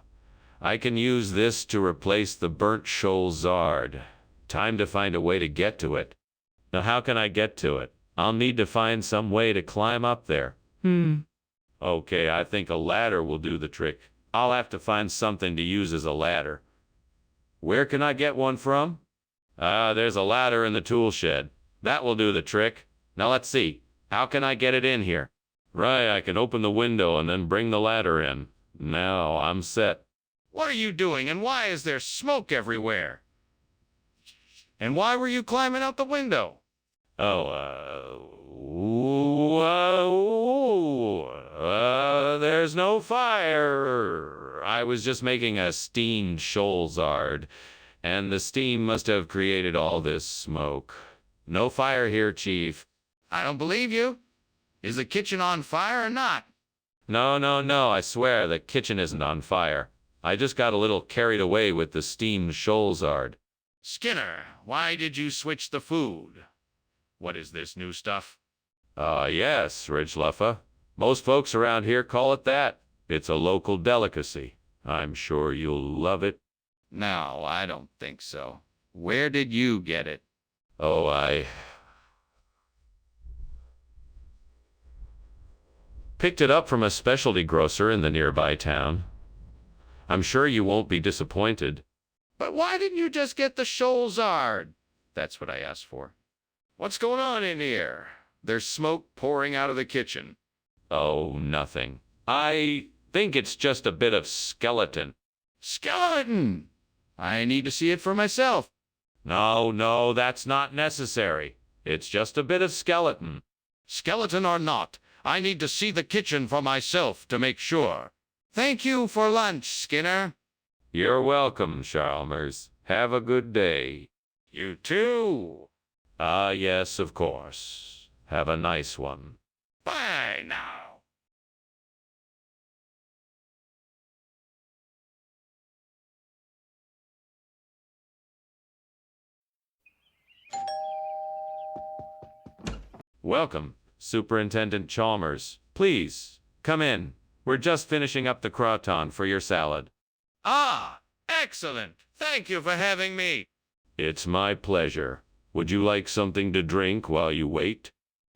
I can use this to replace the burnt shoal Zard. Time to find a way to get to it. Now, how can I get to it? I'll need to find some way to climb up there. Okay, I think a ladder will do the trick. I'll have to find something to use as a ladder. Where can I get one from? There's a ladder in the tool shed. That will do the trick. Now let's see. How can I get it in here? Right, I can open the window and then bring the ladder in. Now I'm set. What are you doing, and why is there smoke everywhere? And why were you climbing out the window? There's no fire. I was just making a steamed shoal Zard, and the steam must have created all this smoke. No fire here, Chief. I don't believe you. Is the kitchen on fire or not? No, I swear the kitchen isn't on fire. I just got a little carried away with the steamed shoal Zard. Skinner, why did you switch the food? What is this new stuff? Yes, Ridge Luffa. Most folks around here call it that. It's a local delicacy. I'm sure you'll love it. No, I don't think so. Where did you get it? Oh, I picked it up from a specialty grocer in the nearby town. I'm sure you won't be disappointed. But why didn't you just get the shoal Zard? That's what I asked for. What's going on in here? There's smoke pouring out of the kitchen. Oh, nothing. I think it's just a bit of skeleton. Skeleton! I need to see it for myself. No, that's not necessary. It's just a bit of skeleton. Skeleton or not, I need to see the kitchen for myself to make sure. Thank you for lunch, Skinner. You're welcome, Chalmers. Have a good day. You too. Yes, of course. Have a nice one. Bye now. Welcome, Superintendent Chalmers. Please, come in. We're just finishing up the crouton for your salad. Ah, excellent. Thank you for having me. It's my pleasure. Would you like something to drink while you wait?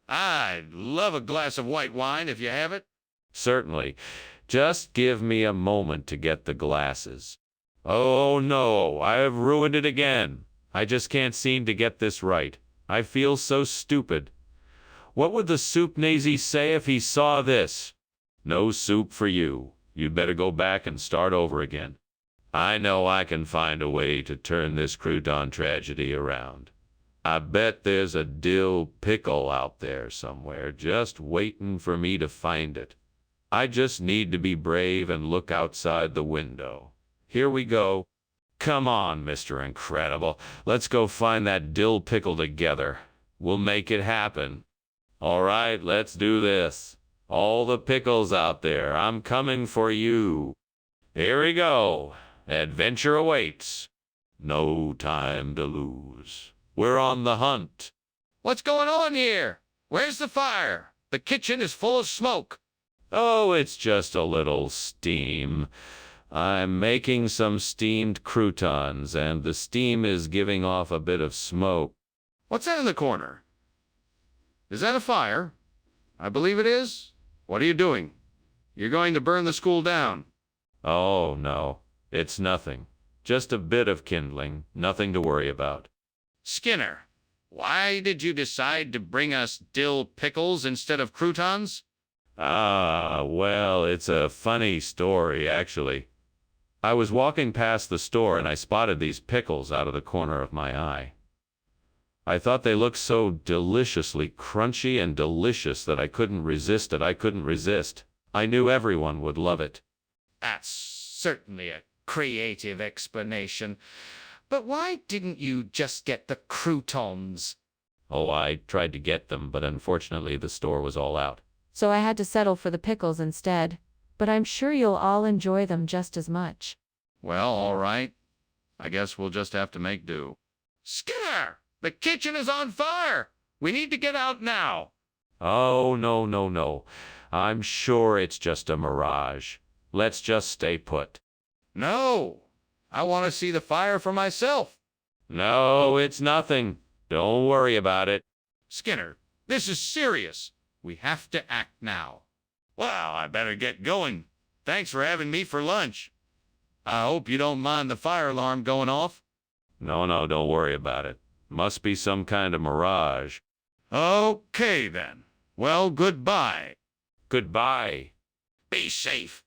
I'd love a glass of white wine if you have it. Certainly. Just give me a moment to get the glasses. Oh no, I have ruined it again. I just can't seem to get this right. I feel so stupid. What would the soup Nazi say if he saw this? No soup for you. You'd better go back and start over again. I know I can find a way to turn this crouton tragedy around. I bet there's a dill pickle out there somewhere just waiting for me to find it. I just need to be brave and look outside the window. Here we go. Come on, Mr. Incredible. Let's go find that dill pickle together. We'll make it happen. All right, let's do this. All the pickles out there, I'm coming for you. Here we go. Adventure awaits. No time to lose. We're on the hunt. What's going on here? Where's the fire? The kitchen is full of smoke. Oh, it's just a little steam. I'm making some steamed croutons, and the steam is giving off a bit of smoke. What's that in the corner? Is that a fire? I believe it is. What are you doing? You're going to burn the school down. Oh, no. It's nothing. Just a bit of kindling. Nothing to worry about. Skinner, why did you decide to bring us dill pickles instead of croutons? Well, it's a funny story, actually. I was walking past the store and I spotted these pickles out of the corner of my eye. I thought they looked so deliciously crunchy and delicious that I couldn't resist it. I couldn't resist. I knew everyone would love it. That's certainly a creative explanation. But why didn't you just get the croutons? Oh, I tried to get them, but unfortunately the store was all out. So I had to settle for the pickles instead. But I'm sure you'll all enjoy them just as much. Well, all right. I guess we'll just have to make do. Skinner! The kitchen is on fire! We need to get out now. Oh, no, no, no. I'm sure it's just a mirage. Let's just stay put. No! I want to see the fire for myself. No, it's nothing. Don't worry about it. Skinner, this is serious. We have to act now. Well, I better get going. Thanks for having me for lunch. I hope you don't mind the fire alarm going off. No, no, don't worry about it. Must be some kind of mirage. Okay, then. Well, goodbye. Goodbye. Be safe.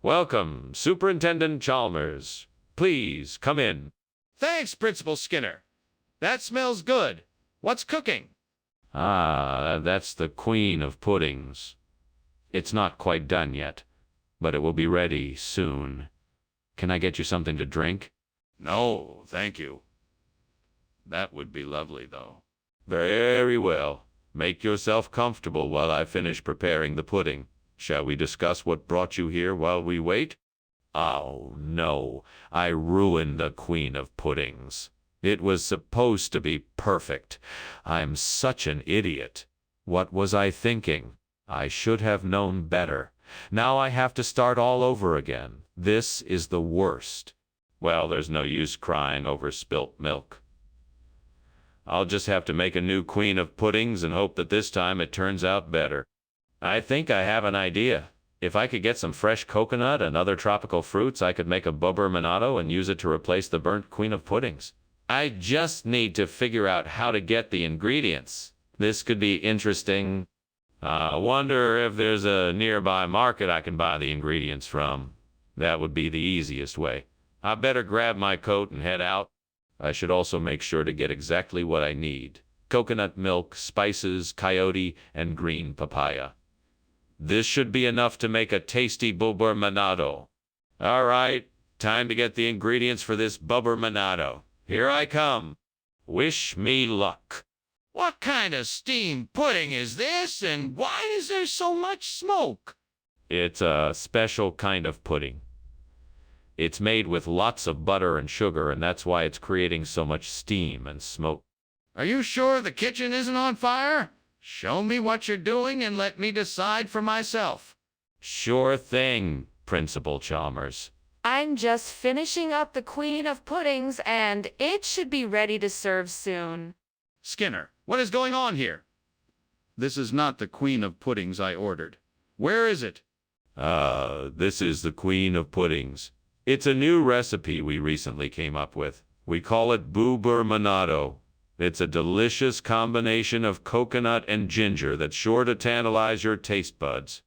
Welcome, Superintendent Chalmers. Please, come in. Thanks, Principal Skinner. That smells good. What's cooking? Ah, that's the Queen of Puddings. It's not quite done yet, but it will be ready soon. Can I get you something to drink? No, thank you. That would be lovely, though. Very well. Make yourself comfortable while I finish preparing the pudding. Shall we discuss what brought you here while we wait? Oh, no. I ruined the Queen of Puddings. It was supposed to be perfect. I'm such an idiot. What was I thinking? I should have known better. Now I have to start all over again. This is the worst. Well, there's no use crying over spilt milk. I'll just have to make a new Queen of Puddings and hope that this time it turns out better. I think I have an idea. If I could get some fresh coconut and other tropical fruits, I could make a bubberminato and use it to replace the burnt Queen of Puddings. I just need to figure out how to get the ingredients. This could be interesting. I wonder if there's a nearby market I can buy the ingredients from. That would be the easiest way. I better grab my coat and head out. I should also make sure to get exactly what I need. Coconut milk, spices, coyote, and green papaya. This should be enough to make a tasty bubberminato. All right, time to get the ingredients for this bubberminato. Here I come. Wish me luck. What kind of steamed pudding is this, and why is there so much smoke? It's a special kind of pudding. It's made with lots of butter and sugar, and that's why it's creating so much steam and smoke. Are you sure the kitchen isn't on fire? Show me what you're doing and let me decide for myself. Sure thing, Principal Chalmers. I'm just finishing up the Queen of Puddings, and it should be ready to serve soon. Skinner, what is going on here? This is not the Queen of Puddings I ordered. Where is it? This is the Queen of Puddings. It's a new recipe we recently came up with. We call it bubberminato. It's a delicious combination of coconut and ginger that's sure to tantalize your taste buds.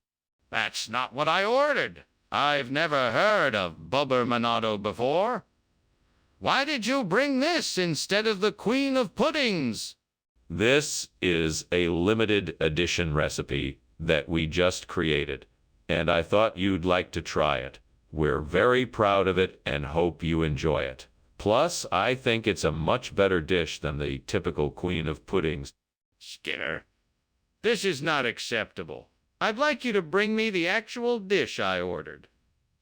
That's not what I ordered. I've never heard of bubberminato before. Why did you bring this instead of the Queen of Puddings? This is a limited edition recipe that we just created, and I thought you'd like to try it. We're very proud of it and hope you enjoy it. Plus, I think it's a much better dish than the typical Queen of Puddings. Skinner, this is not acceptable. I'd like you to bring me the actual dish I ordered.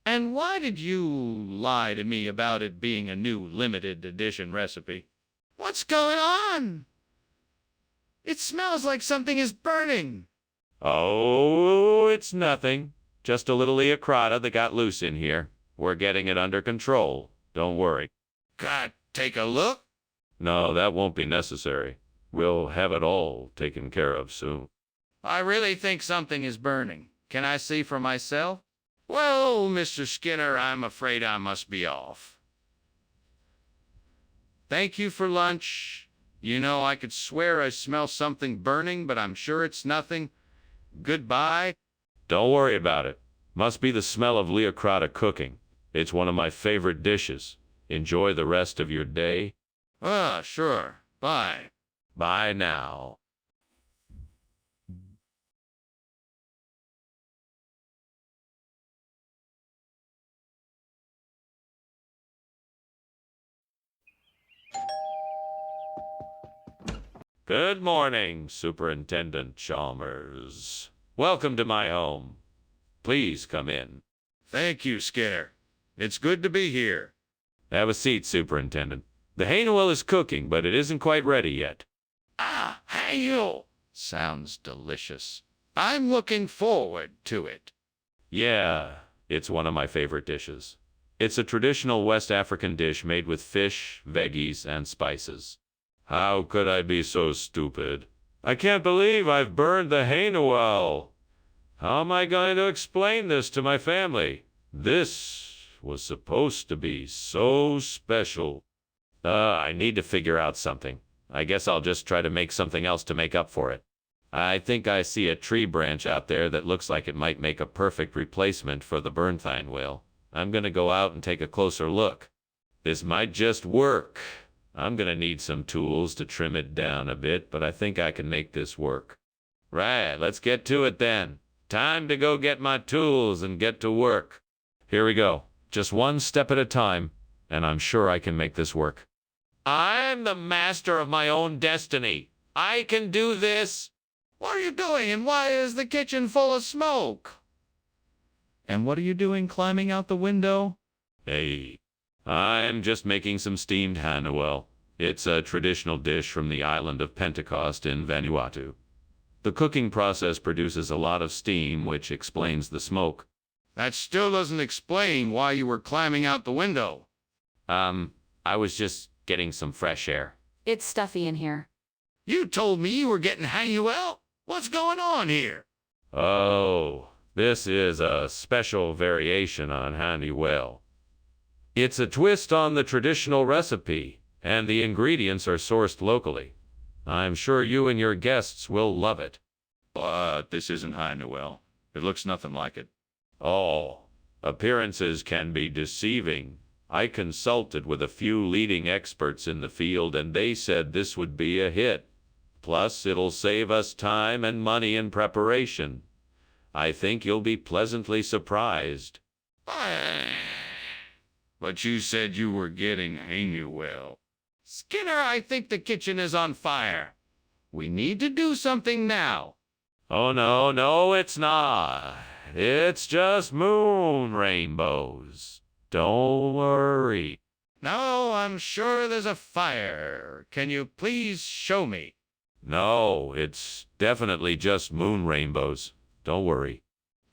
And why did you lie to me about it being a new limited edition recipe? What's going on? It smells like something is burning. Oh, it's nothing. Just a little iacrata that got loose in here. We're getting it under control. Don't worry. God, take a look? No, that won't be necessary. We'll have it all taken care of soon. I really think something is burning. Can I see for myself? Well, Mr. Skinner, I'm afraid I must be off. Thank you for lunch. You know, I could swear I smell something burning, but I'm sure it's nothing. Goodbye. Don't worry about it. Must be the smell of Leocrata cooking. It's one of my favorite dishes. Enjoy the rest of your day. Sure. Bye. Bye now. Good morning, Superintendent Chalmers. Welcome to my home. Please come in. Thank you, Skinner. It's good to be here. Have a seat, Superintendent. The Hainwell is cooking, but it isn't quite ready yet. Hey, you. Sounds delicious. I'm looking forward to it. Yeah, it's one of my favorite dishes. It's a traditional West African dish made with fish, veggies, and spices. How could I be so stupid? I can't believe I've burned the Hainwell. How am I going to explain this to my family? This was supposed to be so special. I need to figure out something. I guess I'll just try to make something else to make up for it. I think I see a tree branch out there that looks like it might make a perfect replacement for the Bernthine wheel. I'm gonna go out and take a closer look. This might just work. I'm gonna need some tools to trim it down a bit, but I think I can make this work. Right, let's get to it then. Time to go get my tools and get to work. Here we go. Just one step at a time, and I'm sure I can make this work. I'm the master of my own destiny. I can do this. What are you doing, and why is the kitchen full of smoke? And what are you doing climbing out the window? Hey, I'm just making some steamed Hainwell. It's a traditional dish from the island of Pentecost in Vanuatu. The cooking process produces a lot of steam, which explains the smoke. That still doesn't explain why you were climbing out the window. I was just getting some fresh air. It's stuffy in here. You told me you were getting Hainwell. What's going on here? Oh, this is a special variation on Hainwell. It's a twist on the traditional recipe, and the ingredients are sourced locally. I'm sure you and your guests will love it. But this isn't Hainwell. It looks nothing like it. Oh, appearances can be deceiving. I consulted with a few leading experts in the field, and they said this would be a hit. Plus, it'll save us time and money in preparation. I think you'll be pleasantly surprised. But you said you were getting Hainwell. Skinner, I think the kitchen is on fire. We need to do something now. Oh, no, it's not. It's just moon rainbows. Don't worry. No, I'm sure there's a fire. Can you please show me? No, it's definitely just moon rainbows. Don't worry.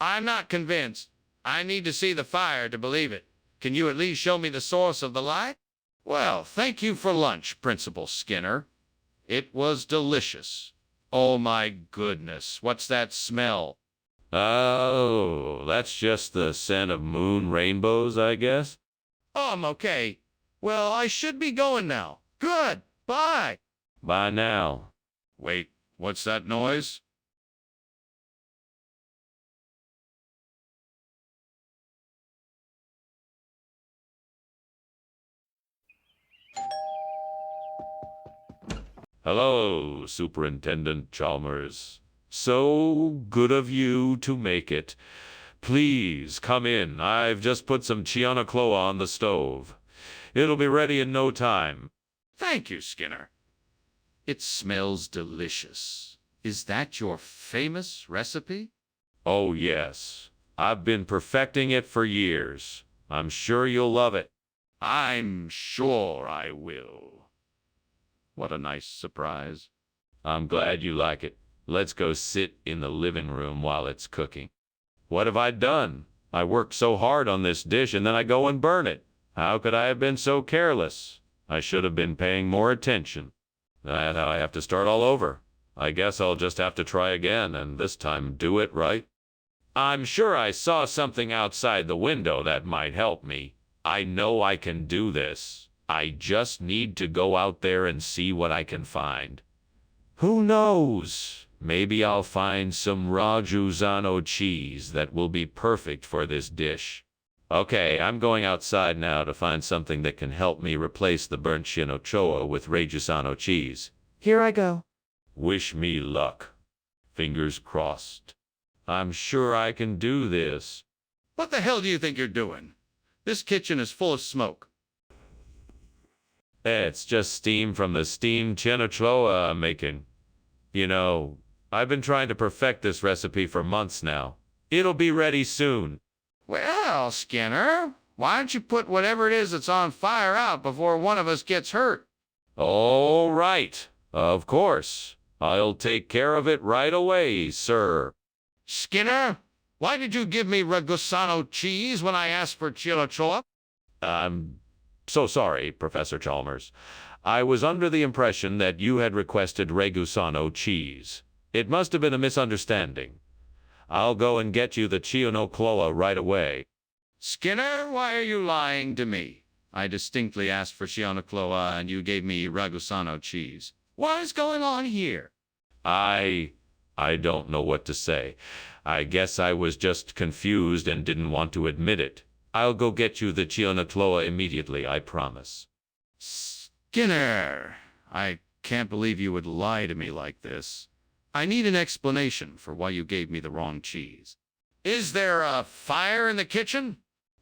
I'm not convinced. I need to see the fire to believe it. Can you at least show me the source of the light? Well, thank you for lunch, Principal Skinner. It was delicious. Oh my goodness, what's that smell? Oh, that's just the scent of moon rainbows, I guess? Oh, I'm okay. Well, I should be going now. Good. Bye. Bye now. Wait, what's that noise? Hello, Superintendent Chalmers. So good of you to make it. Please come in. I've just put some Chianacloa on the stove. It'll be ready in no time. Thank you, Skinner. It smells delicious. Is that your famous recipe? Oh, yes. I've been perfecting it for years. I'm sure you'll love it. I'm sure I will. What a nice surprise. I'm glad you like it. Let's go sit in the living room while it's cooking. What have I done? I worked so hard on this dish and then I go and burn it. How could I have been so careless? I should have been paying more attention. Now I have to start all over. I guess I'll just have to try again and this time do it right. I'm sure I saw something outside the window that might help me. I know I can do this. I just need to go out there and see what I can find. Who knows? Maybe I'll find some Reggiano cheese that will be perfect for this dish. Okay, I'm going outside now to find something that can help me replace the burnt chinochoa with Reggiano cheese. Here I go. Wish me luck. Fingers crossed. I'm sure I can do this. What the hell do you think you're doing? This kitchen is full of smoke. It's just steam from the steamed chinochoa I'm making. You know, I've been trying to perfect this recipe for months now. It'll be ready soon. Well, Skinner, why don't you put whatever it is that's on fire out before one of us gets hurt? All right. Of course. I'll take care of it right away, sir. Skinner, why did you give me Reggiano cheese when I asked for chinochoa? I'm so sorry, Professor Chalmers. I was under the impression that you had requested Reggiano cheese. It must have been a misunderstanding. I'll go and get you the chinochoa right away. Skinner, why are you lying to me? I distinctly asked for chinochoa and you gave me Reggiano cheese. What is going on here? I don't know what to say. I guess I was just confused and didn't want to admit it. I'll go get you the chinochoa immediately, I promise. Skinner, I can't believe you would lie to me like this. I need an explanation for why you gave me the wrong cheese. Is there a fire in the kitchen?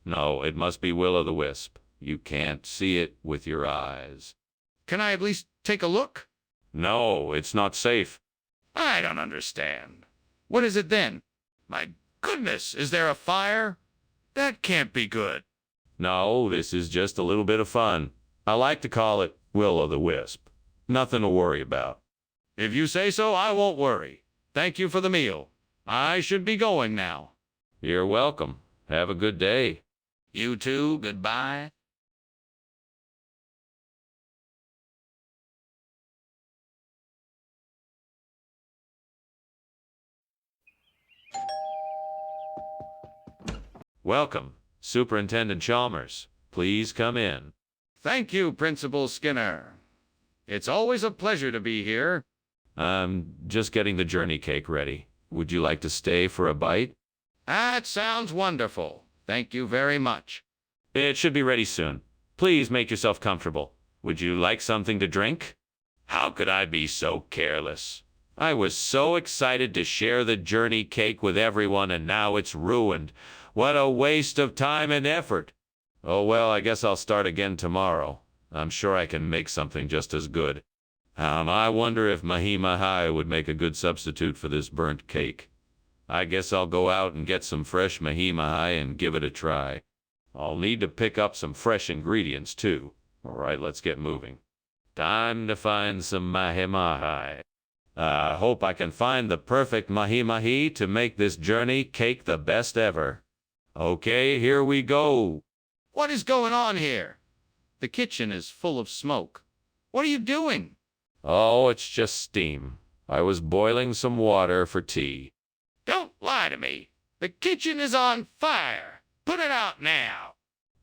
No, it must be Will-o'-the-Wisp. You can't see it with your eyes. Can I at least take a look? No, it's not safe. I don't understand. What is it then? My goodness, is there a fire? That can't be good. No, this is just a little bit of fun. I like to call it Will-o'-the-Wisp. Nothing to worry about. If you say so, I won't worry. Thank you for the meal. I should be going now. You're welcome. Have a good day. You too. Goodbye. Welcome, Superintendent Chalmers. Please come in. Thank you, Principal Skinner. It's always a pleasure to be here. I'm just getting the journey cake ready. Would you like to stay for a bite? That sounds wonderful. Thank you very much. It should be ready soon. Please make yourself comfortable. Would you like something to drink? How could I be so careless? I was so excited to share the journey cake with everyone, and now it's ruined. What a waste of time and effort. Oh well, I guess I'll start again tomorrow. I'm sure I can make something just as good. I wonder if mahi-mahi would make a good substitute for this burnt cake. I guess I'll go out and get some fresh mahi-mahi and give it a try. I'll need to pick up some fresh ingredients too. All right, let's get moving. Time to find some mahi-mahi. I hope I can find the perfect mahi-mahi to make this journey cake the best ever. Okay, here we go. What is going on here? The kitchen is full of smoke. What are you doing? Oh, it's just steam. I was boiling some water for tea. Don't lie to me. The kitchen is on fire. Put it out now.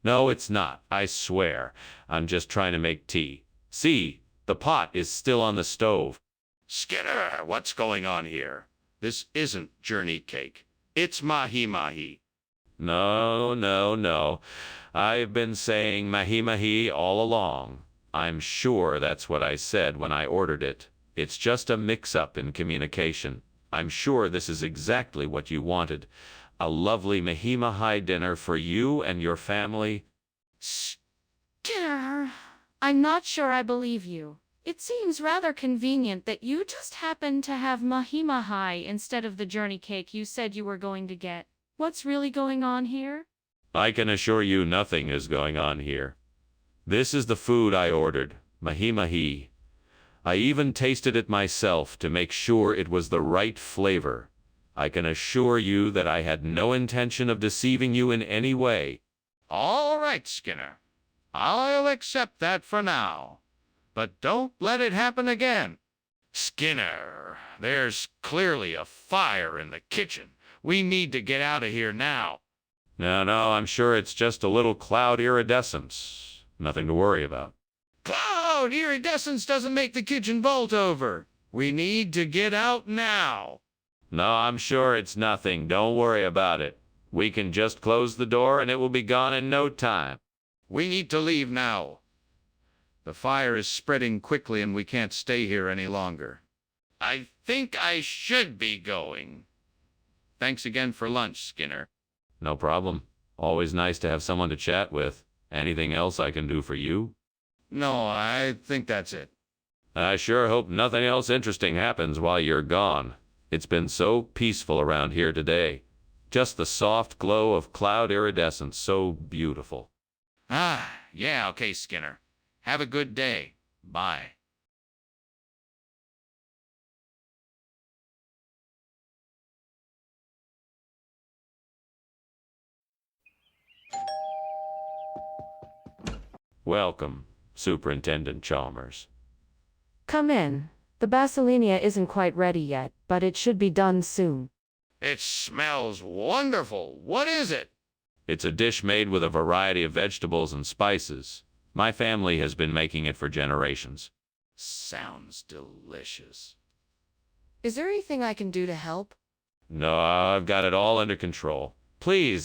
No, it's not. I swear. I'm just trying to make tea. See, the pot is still on the stove. Skinner, what's going on here? This isn't journey cake. It's mahi-mahi. No. I've been saying mahi-mahi all along. I'm sure that's what I said when I ordered it. It's just a mix-up in communication. I'm sure this is exactly what you wanted. A lovely mahi-mahi dinner for you and your family. Skinner, I'm not sure I believe you. It seems rather convenient that you just happened to have mahi-mahi instead of the journey cake you said you were going to get. What's really going on here? I can assure you nothing is going on here. This is the food I ordered, mahi-mahi. I even tasted it myself to make sure it was the right flavor. I can assure you that I had no intention of deceiving you in any way. All right, Skinner. I'll accept that for now. But don't let it happen again. Skinner, there's clearly a fire in the kitchen. We need to get out of here now. No, I'm sure it's just a little cloud iridescence. Nothing to worry about. Oh, the iridescence doesn't make the kitchen vault over. We need to get out now. No, I'm sure it's nothing. Don't worry about it. We can just close the door and it will be gone in no time. We need to leave now. The fire is spreading quickly and we can't stay here any longer. I think I should be going. Thanks again for lunch, Skinner. No problem. Always nice to have someone to chat with. Anything else I can do for you? No, I think that's it. I sure hope nothing else interesting happens while you're gone. It's been so peaceful around here today. Just the soft glow of cloud iridescence, so beautiful. Yeah, okay, Skinner. Have a good day. Bye. Welcome, Superintendent Chalmers. Come in. The Basilinia isn't quite ready yet, but it should be done soon. It smells wonderful. What is it? It's a dish made with a variety of vegetables and spices. My family has been making it for generations. Sounds delicious. Is there anything I can do to help? No, I've got it all under control. Please,